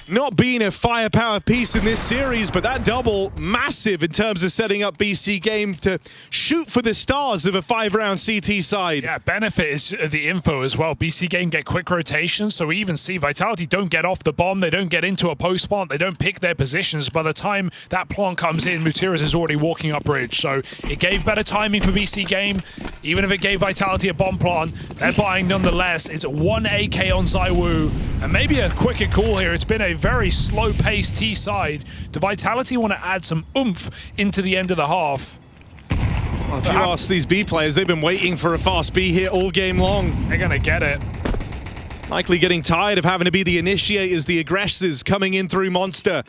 not been a firepower piece in this series, but that double, massive in terms of setting up BC Game to shoot for the stars of a 5-round CT side. Yeah, benefit is the info as well. BC Game get quick rotations, so we even see Vitality don't get off the bomb, they don't get into a post plant, they don't pick their positions. By the time that plant comes in, Mutiras is already walking up bridge, so it gave better timing for BC Game. Even if it gave Vitality a bomb plant, they're buying nonetheless. It's 1 AK on ZywOo, and maybe a quicker call here. It's been a very slow-paced T side. Do Vitality want to add some oomph into the end of the half? Well, if you ask these B players, they've been waiting for a fast B hit all game long. They're going to get it. Likely getting tired of having to be the initiators, the aggressors coming in through Monster.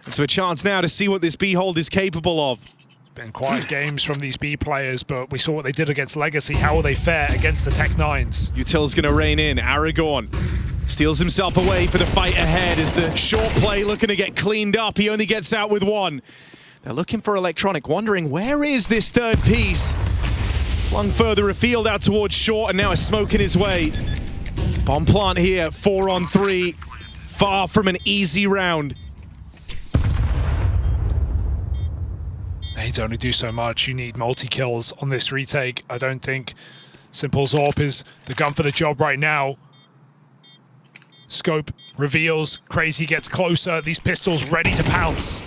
And so a chance now to see what this B hold is capable of. Been quiet games from these B players, but we saw what they did against Legacy. How will they fare against the Tech-9s? Util's going to rein in. Aragorn steals himself away for the fight ahead as the short play looking to get cleaned up. He only gets out with 1. They're looking for Electronic, wondering where is this 3rd piece? Flung further afield out towards short, and now is smoking his way. Bomb plant here, 4 on 3. Far from an easy round. Nades only do so much. You need multi-kills on this retake. I don't think Simple Zorp is the gun for the job right now. Scope reveals. Crazy gets closer. These pistols ready to pounce.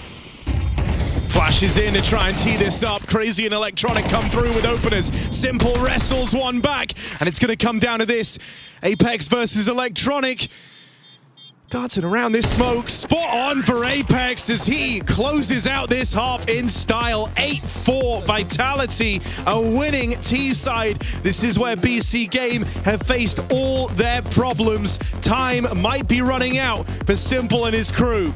Flashes in to try and tee this up. Crazy and Electronic come through with openers. Simple wrestles 1 back, and it's going to come down to this. Apex versus Electronic. Dancing around this smoke. Spot on for Apex as he closes out this half in style. 8-4 Vitality, a winning T-side. This is where BC Game have faced all their problems. Time might be running out for Simple and his crew.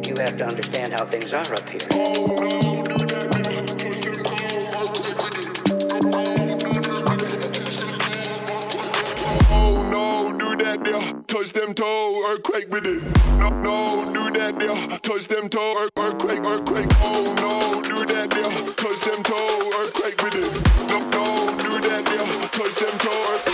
You have to understand how things are up here. earthquake with it. No, do that there, touch them toe, earthquake. Oh no, do that there, touch them toe, earthquake with it. No, do that there, touch them toe, earthquake.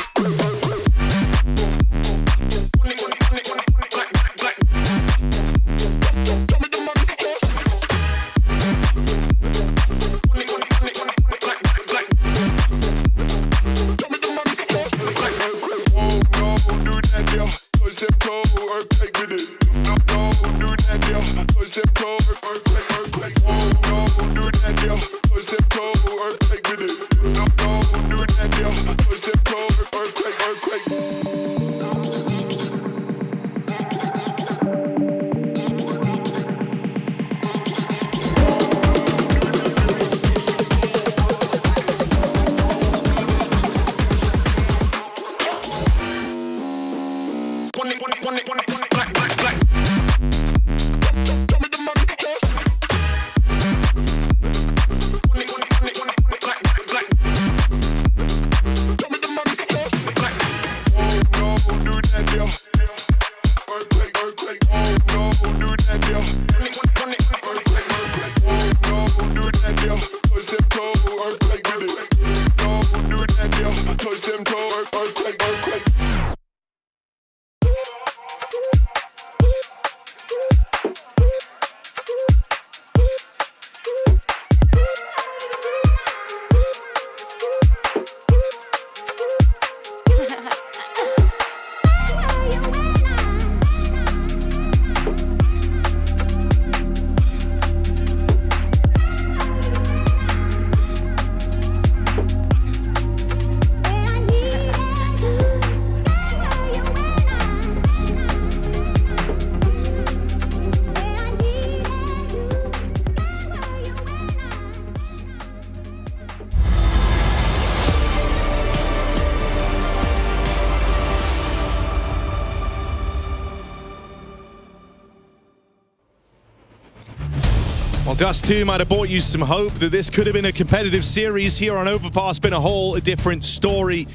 Well, Dust 2 might have brought you some hope that this could have been a competitive series here on Overpass. Been a whole different story.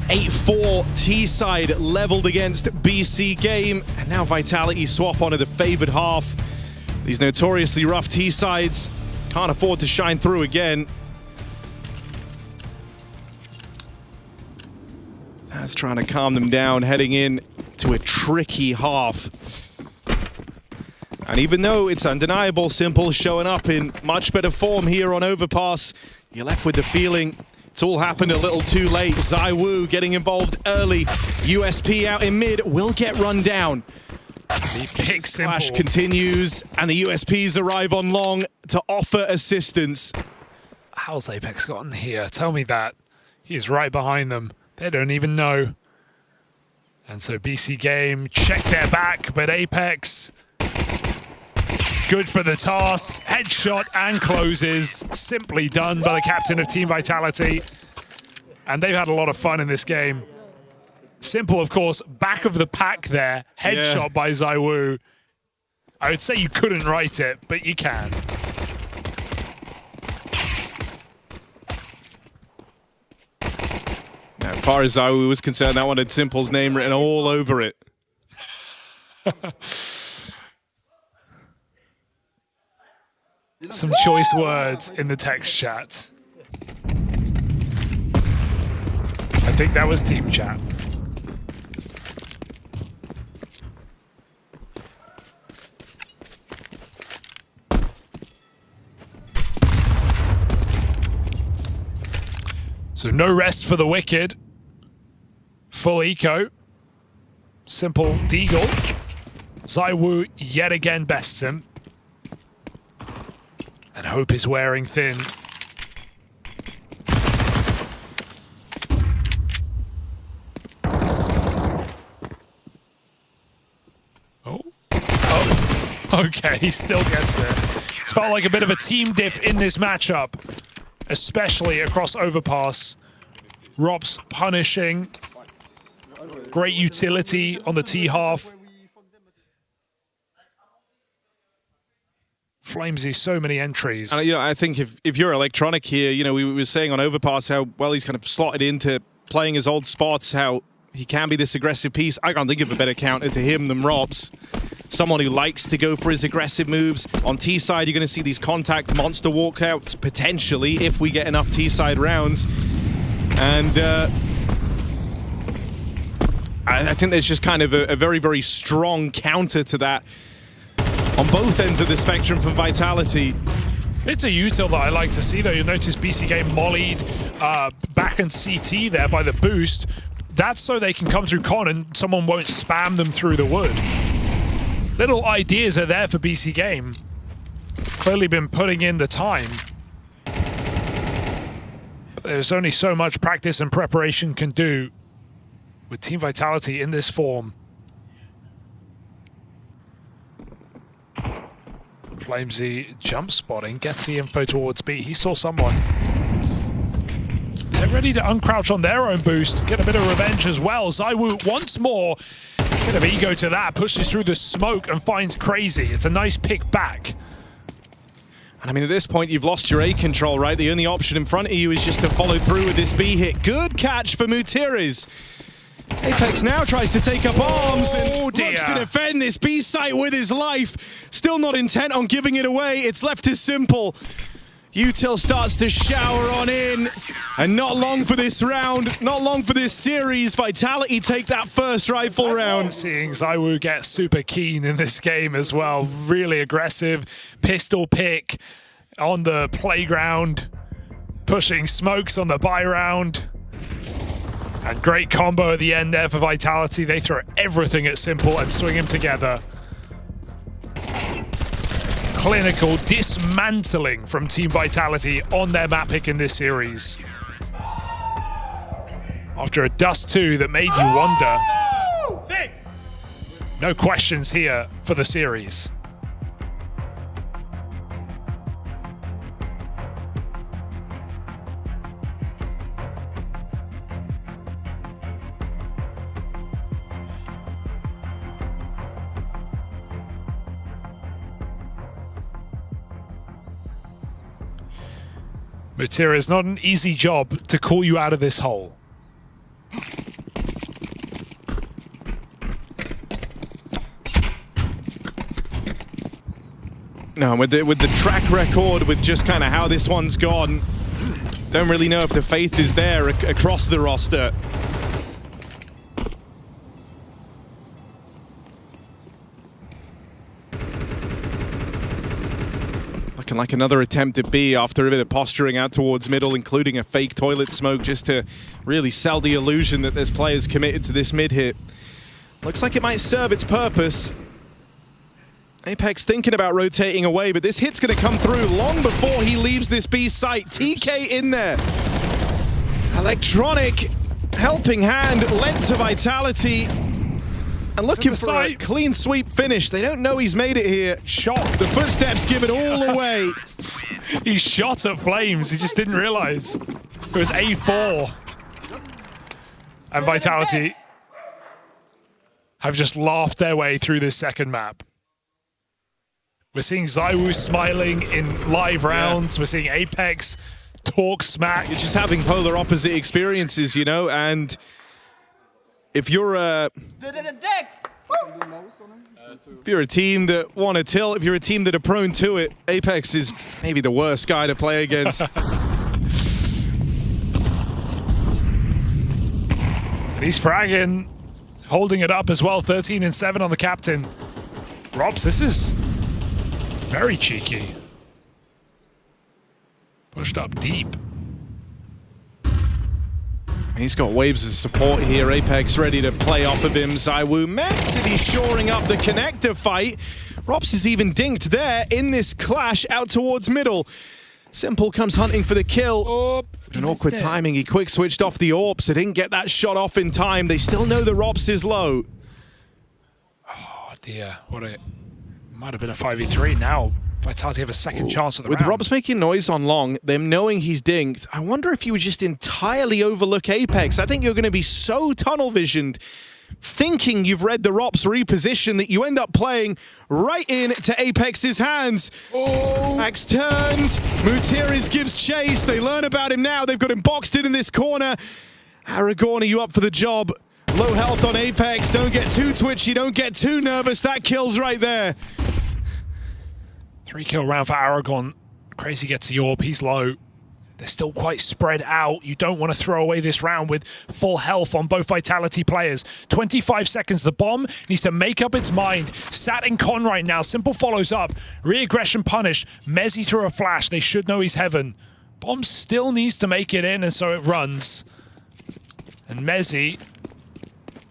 8-4 T-side leveled against BC Game, and now Vitality swap onto the favored half. These notoriously rough T-sides can't afford to shine through again. That's trying to calm them down, heading in to a tricky half. And even though it's undeniable, Simple showing up in much better form here on Overpass, you're left with the feeling it's all happened a little too late. ZywOo getting involved early. USP out in mid will get run down. The pick Clash continues, and the USPs arrive on long to offer assistance. How's Apex gotten here? Tell me that. He's right behind them. They don't even know. And so BC Game check their back, but Apex good for the task. Headshot and closes. Simply done by the captain of Team Vitality. And they've had a lot of fun in this game. Simple, of course, back of the pack there. Headshot by ZywOo. I would say you couldn't write it, but you can. Now, as far as ZywOo was concerned, that one had Simple's name written all over it. Some choice words in the text chat. I think that was team chat. So no rest for the wicked. Full eco. Simple deagle. ZywOo yet again bests him. And hope is wearing thin. Oh. Okay, he still gets it. It's felt like a bit of a team diff in this matchup, especially across Overpass. Rops punishing. Great utility on the T half. Flamesy, so many entries. And, I think if you're Electronic here, we were saying on Overpass how well he's kind of slotted into playing his old spots, how he can be this aggressive piece. I can't think of a better counter to him than Robs. Someone who likes to go for his aggressive moves. On T-side, you're going to see these contact monster walkouts, potentially, if we get enough T-side rounds. And I think there's just kind of a very, very strong counter to that on both ends of the spectrum for Vitality. It's a util that I like to see, though. You'll notice BC Game mollied back in CT there by the boost. That's so they can come through con and someone won't spam them through the wood. Little ideas are there for BC Game. Clearly been putting in the time. But there's only so much practice and preparation can do with Team Vitality in this form. Flamesy jump spotting, gets the info towards B. He saw someone. They're ready to uncrouch on their own boost, get a bit of revenge as well. ZywOo once more, bit of ego to that, pushes through the smoke and finds Crazy. It's a nice pick back. And I mean, at this point, you've lost your A control, right? The only option in front of you is just to follow through with this B hit. Good catch for Mutiris. Apex now tries to take up arms and looks to defend this B site with his life. Still not intent on giving it away. It's left as simple. Util starts to shower on in. And not long for this round, not long for this series. Vitality take that first rifle round. Seeing ZywOo get super keen in this game as well. Really aggressive. Pistol pick on the playground. Pushing smokes on the buy round. And great combo at the end there for Vitality. They throw everything at Simple and swing him together. Clinical dismantling from Team Vitality on their map pick in this series. After a Dust 2 that made you wonder. No questions here for the series. Vincere, is not an easy job to call you out of this hole. No, with the track record, with just kind of how this one's gone, don't really know if the faith is there across the roster. Looking like another attempt at B after a bit of posturing out towards middle, including a fake toilet smoke just to really sell the illusion that this player's committed to this mid hit. Looks like it might serve its purpose. Apex thinking about rotating away, but this hit's going to come through long before he leaves this B site. TK in there. Electronic helping hand lent to Vitality. And looking for a clean sweep finish. They don't know he's made it here. Shot. The footsteps give it all away. He shot at Flames. He just didn't realize. It was A4. And Vitality have just laughed their way through this second map. We're seeing ZywOo smiling in live rounds. We're seeing Apex talk smack. You're just having polar opposite experiences, you know, and if you're a team that want to tilt, if you're a team that are prone to it, Apex is maybe the worst guy to play against. And he's fragging, holding it up as well. 13 and 7 on the captain. Robs, this is very cheeky. Pushed up deep. He's got waves of support here. Apex ready to play off of him. ZywOo meant to be shoring up the connector fight. Robs is even dinked there in this clash out towards middle. Simple comes hunting for the kill. An awkward timing. He quick switched off the AWP, so didn't get that shot off in time. They still know the Robs is low. Oh dear, what a... Might have been a 5v3 now. Vitality have a second chance at the With round. Robs making noise on long, them knowing he's dinked, I wonder if you would just entirely overlook Apex. I think you're going to be so tunnel visioned, thinking you've read the Robs reposition, that you end up playing right into Apex's hands. Axe turned. Mutiris gives chase. They learn about him now. They've got him boxed in this corner. Aragorn, are you up for the job? Low health on Apex. Don't get too twitchy. Don't get too nervous. That kills right there. 3-kill round for Aragon. Crazy gets the orb. He's low. They're still quite spread out. You don't want to throw away this round with full health on both Vitality players. 25 seconds. The bomb needs to make up its mind. Sat in con right now. Simple follows up. Re-aggression punished. Mezzi through a flash. They should know he's heaven. Bomb still needs to make it in, and so it runs. And Mezzi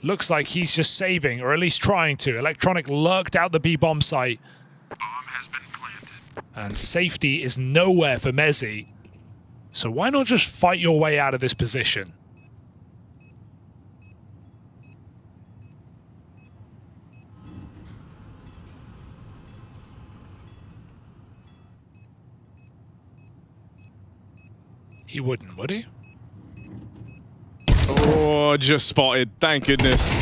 looks like he's just saving, or at least trying to. Electronic lurked out the B-bomb site. Bomb has been planted. And safety is nowhere for Mezzi. So why not just fight your way out of this position? He wouldn't, would he? Oh, just spotted. Thank goodness.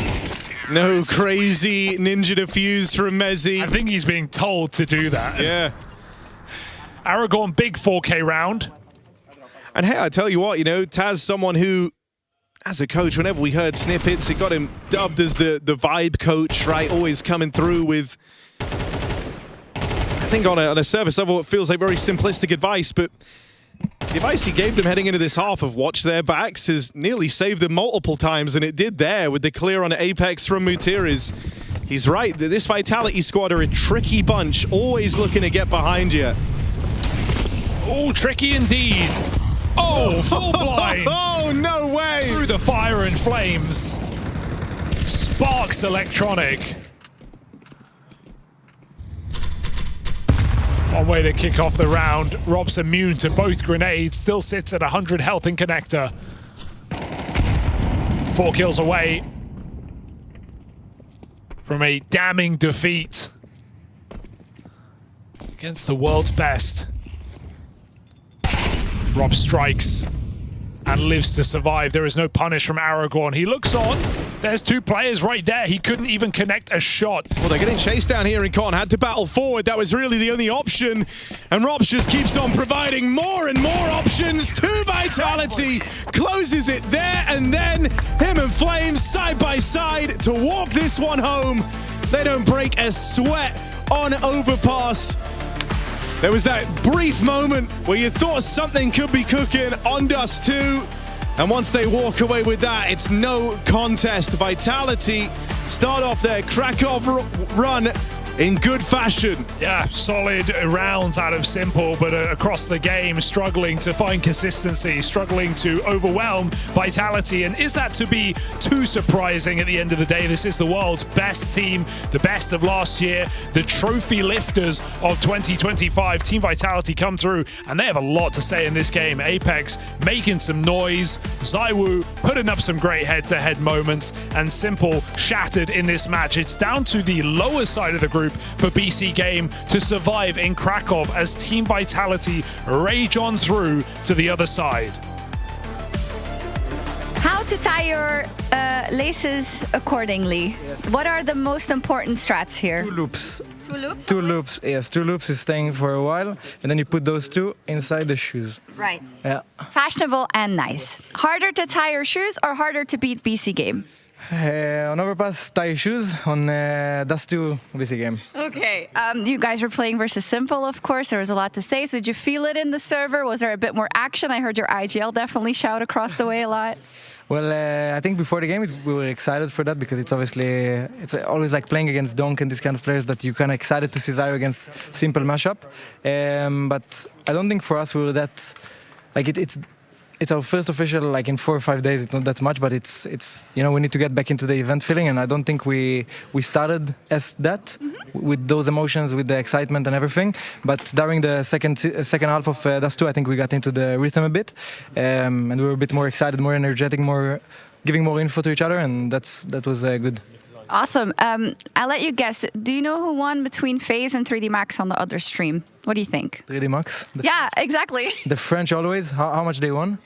No crazy ninja defuse from Mezzi. I think he's being told to do that. Yeah. Aragon, big 4K round. And hey, I tell you what, you know, Taz, someone who, as a coach, whenever we heard snippets, it got him dubbed as the vibe coach, right? Always coming through with, I think on a service level, it feels like very simplistic advice, but the advice he gave them heading into this half of watch their backs has nearly saved them multiple times, and it did there with the clear on Apex from Mutiris. He's right, this Vitality squad are a tricky bunch, always looking to get behind you. Oh, tricky indeed. Oh, full blind. Oh, no way. Through the fire and flames. Sparks Electronic. One way to kick off the round. Rob's immune to both grenades. Still sits at 100 health in Connector. 4 kills away from a damning defeat against the world's best. Rob strikes and lives to survive. There is no punish from Aragon. He looks on. There's 2 players right there. He couldn't even connect a shot. Well, they're getting chased down here in Con. Had to battle forward. That was really the only option. And Robs just keeps on providing more and more options to Vitality. Closes it there, and then him and Flames side by side to walk this one home. They don't break a sweat on Overpass. There was that brief moment where you thought something could be cooking on Dust 2. And once they walk away with that, it's no contest. Vitality start off their Krakow run in good fashion. Yeah, solid rounds out of Simple, but across the game, struggling to find consistency, struggling to overwhelm Vitality. And is that to be too surprising at the end of the day? This is the world's best team, the best of last year, the trophy lifters of 2025. Team Vitality come through, and they have a lot to say in this game. Apex making some noise, ZywOo putting up some great head-to-head moments, and Simple shattered in this match. It's down to the lower side of the group for BC Game to survive in Krakow as Team Vitality rage on through to the other side. How to tie your laces accordingly. Yes. What are the most important strats here? 2 loops. 2 loops? 2 loops, yes. 2 loops is staying for a while, and then you put those 2 inside the shoes. Right. Yeah. Fashionable and nice. Harder to tie your shoes or harder to beat BC Game? On Overpass, tie shoes. On Dust 2, BC Game. Okay. You guys were playing versus Simple, of course. There was a lot to say. So did you feel it in the server? Was there a bit more action? I heard your IGL definitely shout across the way a lot. Well, I think before the game we were excited for that because it's always like playing against Donk and these kind of players that you're kind of excited to see Zyro against Simple mashup. But I don't think for us we were that like it's our first official like in 4 or 5 days. It's not that much, but it's you know we need to get back into the event feeling, and I don't think we started as that with those emotions, with the excitement and everything. But during the second half of Dust 2, I think we got into the rhythm a bit, and we were a bit more excited, more energetic, more giving more info to each other, and that was good. Awesome. I'll let you guess. Do you know who won between FaZe and 3D Max on the other stream? What do you think? 3D Max? Yeah, exactly. The French always? How much they won?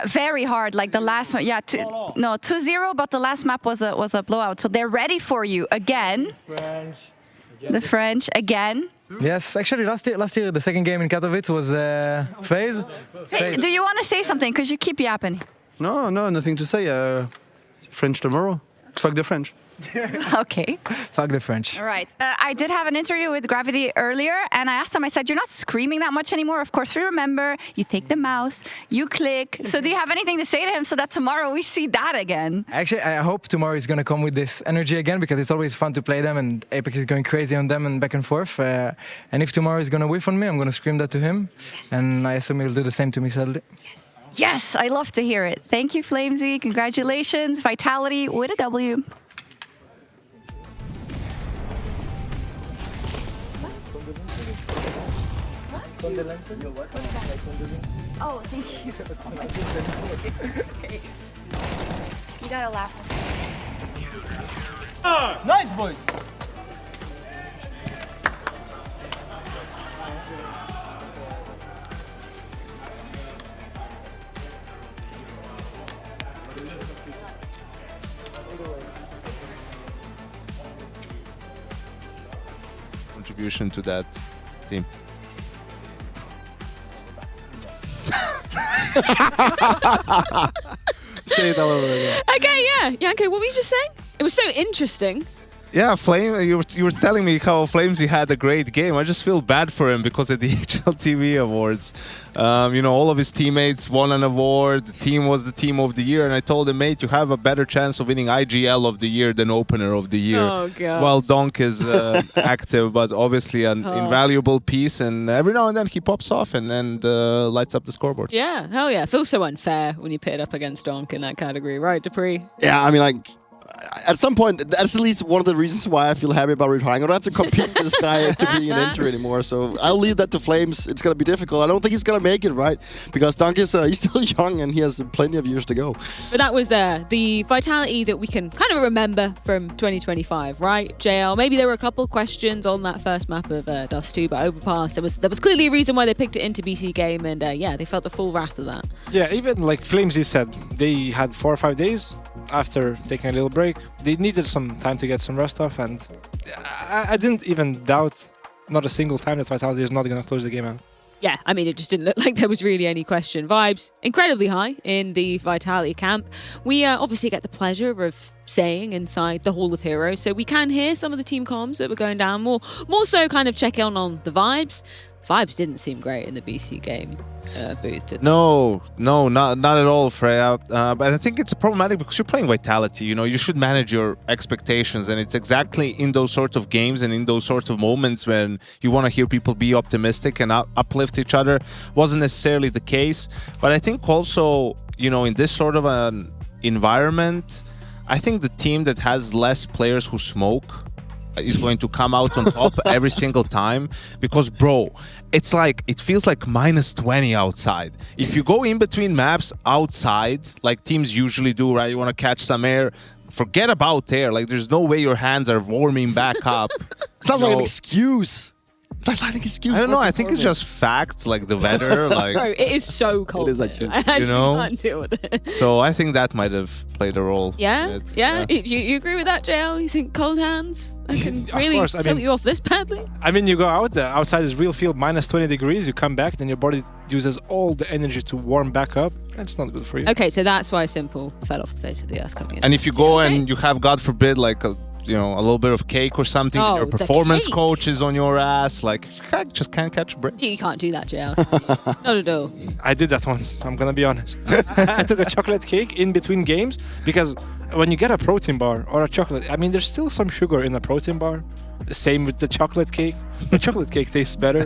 Very hard. Like the last one, yeah, 2-0, but the last map was a blowout. So they're ready for you again. The French again. Yes, actually last year the second game in Katowice was FaZe. Do you want to say something? Because you keep yapping. No, nothing to say. French tomorrow. Fuck the French. Okay. Fuck the French. All right. I did have an interview with Gravity earlier, and I asked him, I said, you're not screaming that much anymore. Of course, we remember, you take the mouse, you click. So do you have anything to say to him so that tomorrow we see that again? Actually, I hope tomorrow is going to come with this energy again, because it's always fun to play them, and Apex is going crazy on them and back and forth. And if tomorrow is going to whiff on me, I'm going to scream that to him. Yes. And I assume he'll do the same to me Saturday. Yes, I love to hear it. Thank you, Flamesy. Congratulations. Vitality with a W. Oh, thank you. Okay. You gotta laugh. Nice, boys. Contribution to that team. Say it all over again. Okay, yeah. Janko, what were you just saying? It was so interesting. Yeah, Flame, you were telling me how Flamesy had a great game. I just feel bad for him because at the HLTV Awards, all of his teammates won an award. The team was the team of the year, and I told him, mate, you have a better chance of winning IGL of the year than opener of the year. Oh, God. Well, Donk is active, but obviously an invaluable piece, and every now and then he pops off and lights up the scoreboard. Yeah, hell yeah. It feels so unfair when you pit it up against Donk in that category, right, Dupree? Yeah, I mean, like, at some point, that's at least one of the reasons why I feel happy about retiring. I don't have to compete with this guy to being an entry anymore, so I'll leave that to Flames. It's going to be difficult. I don't think he's going to make it, right? Because Dunk is he's still young and he has plenty of years to go. But that was the Vitality that we can kind of remember from 2025, right, JL? Maybe there were a couple of questions on that first map of Dust 2, but Overpass, there was clearly a reason why they picked it into BC game, and yeah, they felt the full wrath of that. Yeah, even like Flamesy said, they had 4 or 5 days after taking a little break. They needed some time to get some rest off, and I didn't even doubt not a single time that Vitality is not going to close the game out. Yeah, I mean, it just didn't look like there was really any question. Vibes incredibly high in the Vitality camp. We obviously get the pleasure of saying inside the Hall of Heroes, so we can hear some of the team comms that were going down. More so kind of check in on the vibes. Vibes didn't seem great in the BC game. Booth, didn't No, not at all, Freya. But I think it's problematic because you're playing Vitality. You should manage your expectations, and it's exactly in those sorts of games and in those sorts of moments when you want to hear people be optimistic and uplift each other. Wasn't necessarily the case, but I think also, in this sort of an environment, I think the team that has less players who smoke is going to come out on top every single time, because bro, it feels like -20 outside. If you go in between maps outside, like teams usually do, right? You want to catch some air, forget about air. Like, there's no way your hands are warming back up. Sounds like an excuse. It's like an excuse. I don't know. I think it's just facts, like the weather. Like, Bro, it is so cold. It is actually. I actually can't deal with it. So I think that might have played a role. Yeah? You agree with that, JL? You think cold hands? I can really tilt you off this badly? I mean, you go out there, outside is real field, -20 degrees, you come back, then your body uses all the energy to warm back up. That's not good for you. Okay, so that's why Simple fell off the face of the earth coming in. And if you go and you have, God forbid, like a little bit of cake or something, your performance coach is on your ass, like, you just can't catch a break. You can't do that, JL. Not at all. I did that once, I'm gonna be honest. I took a chocolate cake in between games, because when you get a protein bar or a chocolate, I mean, there's still some sugar in a protein bar. Same with the chocolate cake. The chocolate cake tastes better.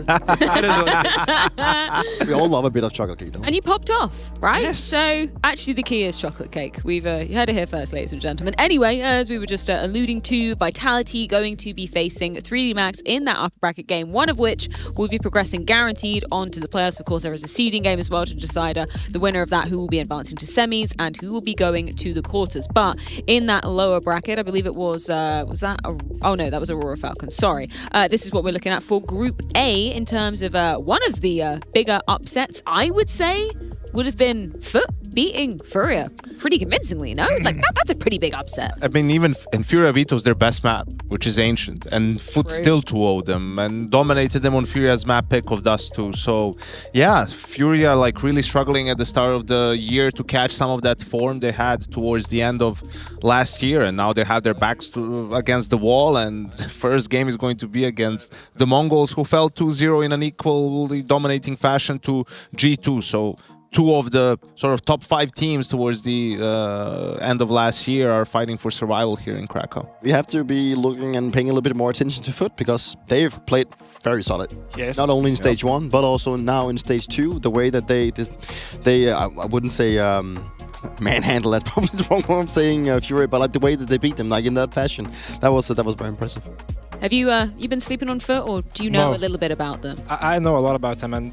We all love a bit of chocolate cake, don't we? And you popped off, right? Yes. So actually the key is chocolate cake. We've you heard it here first, ladies and gentlemen. Anyway, as we were just alluding to, Vitality going to be facing 3D Max in that upper bracket game, one of which will be progressing guaranteed onto the playoffs. Of course, there is a seeding game as well to decide the winner of that, who will be advancing to semis and who will be going to the quarters. But in that lower bracket, I believe it was that oh no, that was Aurora Falcons. Sorry. This is what we're looking at for Group A in terms of one of the bigger upsets, I would say, would have been Foot beating Furia pretty convincingly, no? Like, that's a pretty big upset. I mean, even in Furia Vito's their best map, which is Ancient, and Foot still 2-0'd them and dominated them on Furia's map pick of Dust 2. So, yeah, Furia like really struggling at the start of the year to catch some of that form they had towards the end of last year, and now they have their backs against the wall, and the first game is going to be against the Mongols, who fell 2-0 in an equally dominating fashion to G2. So two of the sort of top 5 teams towards the end of last year are fighting for survival here in Krakow. We have to be looking and paying a little bit more attention to Foot, because they've played very solid. Yes. Not only in stage 1, but also now in stage 2. The way that they I wouldn't say manhandle, that's probably the wrong way I'm saying Fury, but like the way that they beat them, like in that fashion, that was very impressive. Have you been sleeping on Foot, or do you know a little bit about them? I know a lot about them, and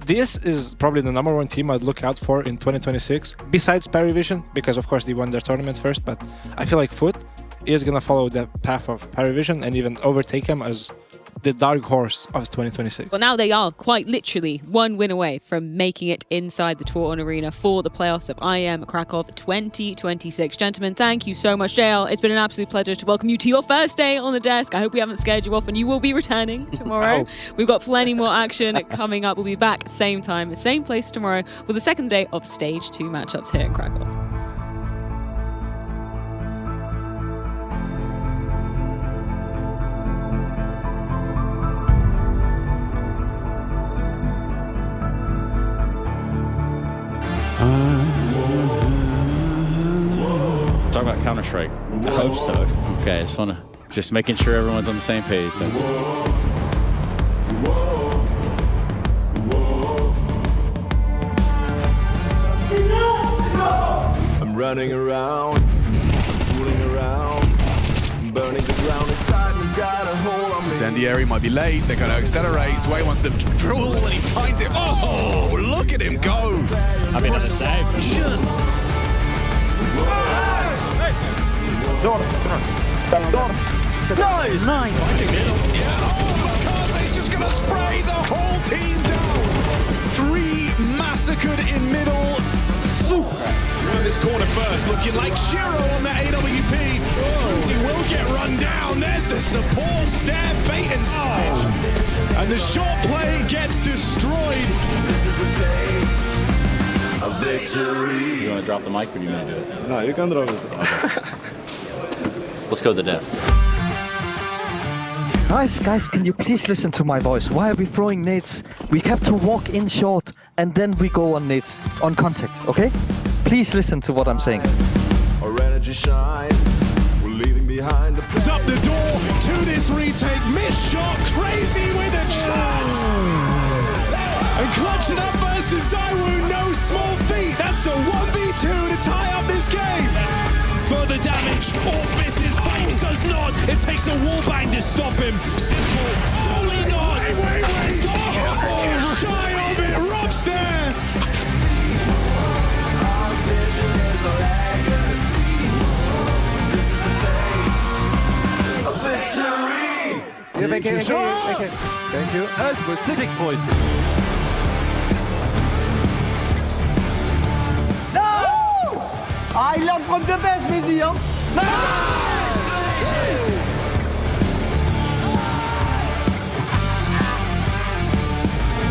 this is probably the #1 team I'd look out for in 2026, besides PARIVISION, because of course they won their tournament first, but I feel like Foot is going to follow the path of PARIVISION and even overtake him as the dark horse of 2026. Well, now they are quite literally 1 win away from making it inside the Tour Arena for the playoffs of IEM Krakow 2026. Gentlemen, thank you so much. JL, it's been an absolute pleasure to welcome you to your first day on the desk. I hope we haven't scared you off, and you will be returning tomorrow. We've got plenty more action coming up. We'll be back same time, same place tomorrow with the second day of Stage 2 matchups here in Krakow. Talk about Counter-Strike. I hope so. Okay, I just want to making sure everyone's on the same page. That's I'm running around, fooling around, burning the ground. Excitement's got a hold on me. Zandieri might be late. They're going to accelerate. Sway wants to drool, and he finds it. Oh, look at him go! I mean, that's a save. Nice! Makase's just going to spray the whole team down. 3 massacred in middle. In this corner first, looking like Shiro on that AWP. He will get run down. There's the support stare, bait and switch. And the short play gets destroyed. This is a taste of victory. You want to drop the mic, or do you want to do it? No, you can drop it. Let's go to the desk. Guys, can you please listen to my voice? Why are we throwing nades? We have to walk in short, and then we go on nades, on contact, okay? Please listen to what I'm saying. Our energy shine. We're leaving behind the It's up the door to this retake. Missed shot, crazy with a chance. And clutching up versus Zywoo, no small feat. That's a 1v2 to tie up this game. Further damage, Orb misses, Flames does not. It takes a wallbang to stop him. Simple, holding on. Wait. Oh, shy of it, Rob's there. Our vision is a legacy. This is a taste of victory. Thank you. As specific voice. I learned from the best, Vincere.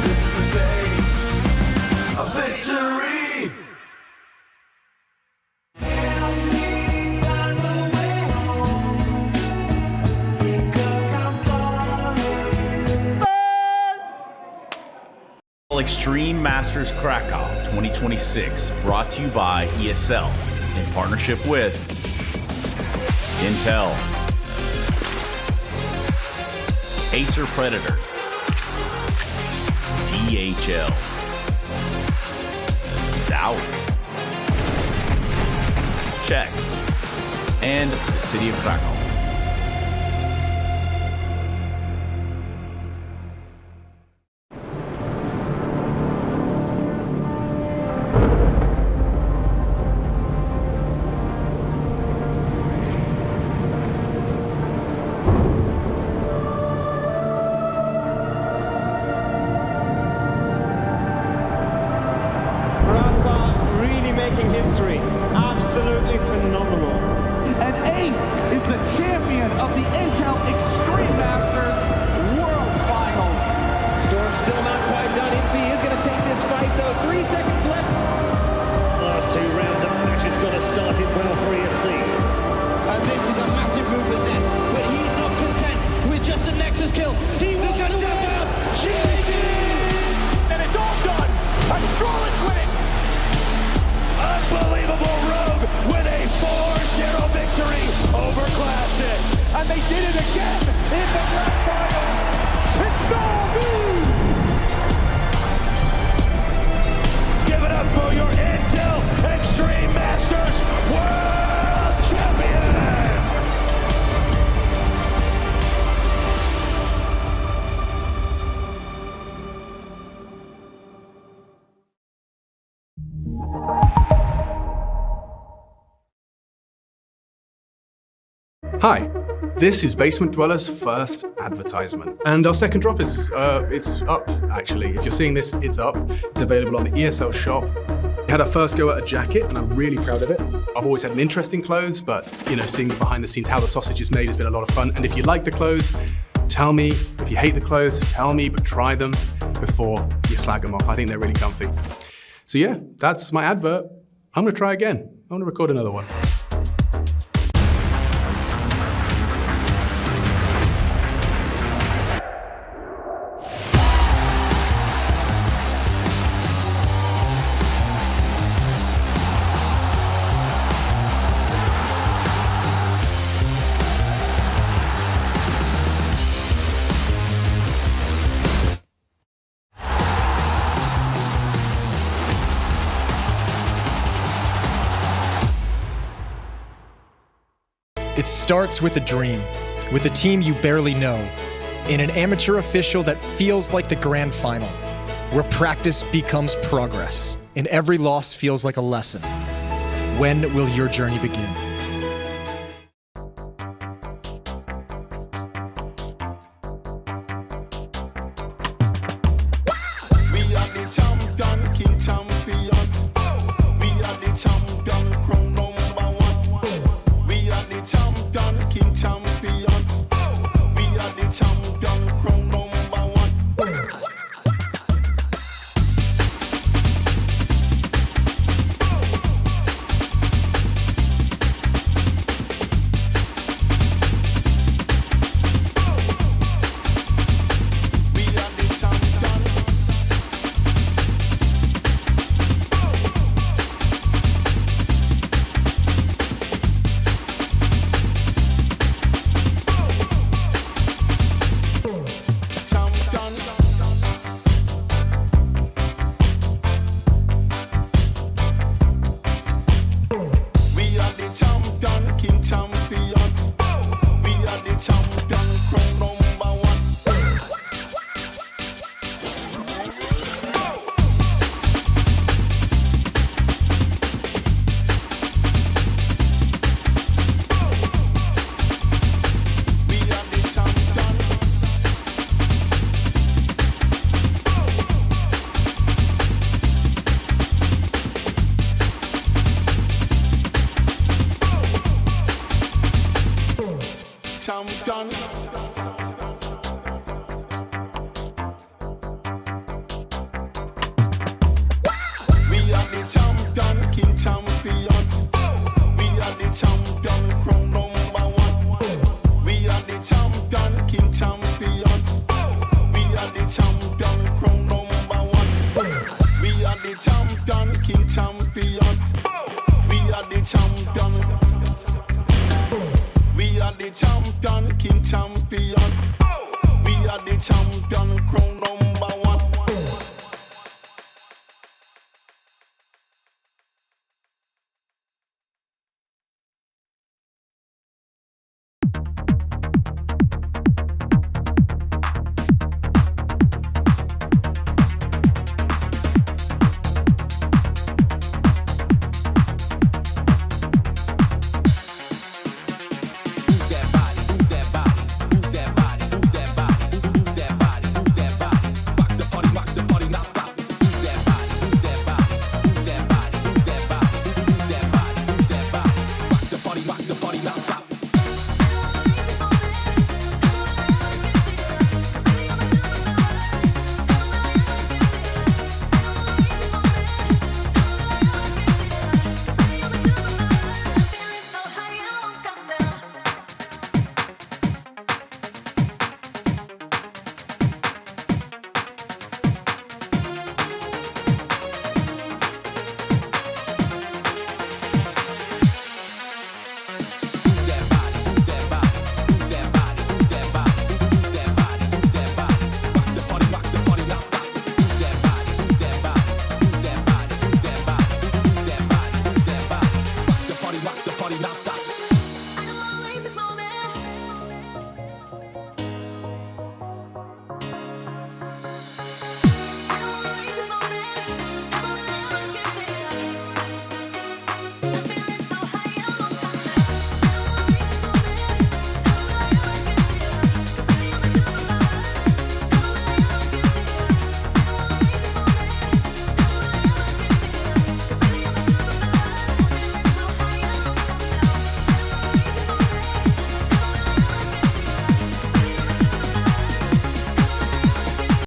This is a taste of victory. Extreme Masters Krakow 2026, brought to you by ESL in partnership with Intel, Acer Predator, DHL, Zowie, Chex, and the City of Krakow. history. Absolutely phenomenal. And Ace is the champion of the Intel Extreme Masters World Finals. Storm's still not quite done. IMC is going to take this fight, though. 3 seconds left. Last 2 rounds of matches got to start it well for ESC. And this is a massive move for Zest, but he's not content with just a Nexus kill. He wants to win out. And it's all done. Astralis win it. Unbelievable Rogue with a 4-0 victory over Classic. And they did it again in the grand finals. It's Navi! Give it up for your Intel Extreme Masters World Champion! Hi, this is Basement Dweller's first advertisement. And our second drop is, it's up, actually. If you're seeing this, it's up. It's available on the ESL shop. We had our first go at a jacket, and I'm really proud of it. I've always had an interest in clothes, but, you know, seeing behind the scenes how the sausage is made has been a lot of fun. And if you like the clothes, tell me. If you hate the clothes, tell me, but try them before you slag them off. I think they're really comfy. So yeah, that's my advert. I'm gonna try again. I'm gonna record another one. It starts with a dream, with a team you barely know, in an amateur official that feels like the grand final, where practice becomes progress, and every loss feels like a lesson. When will your journey begin? champion. We are the champion.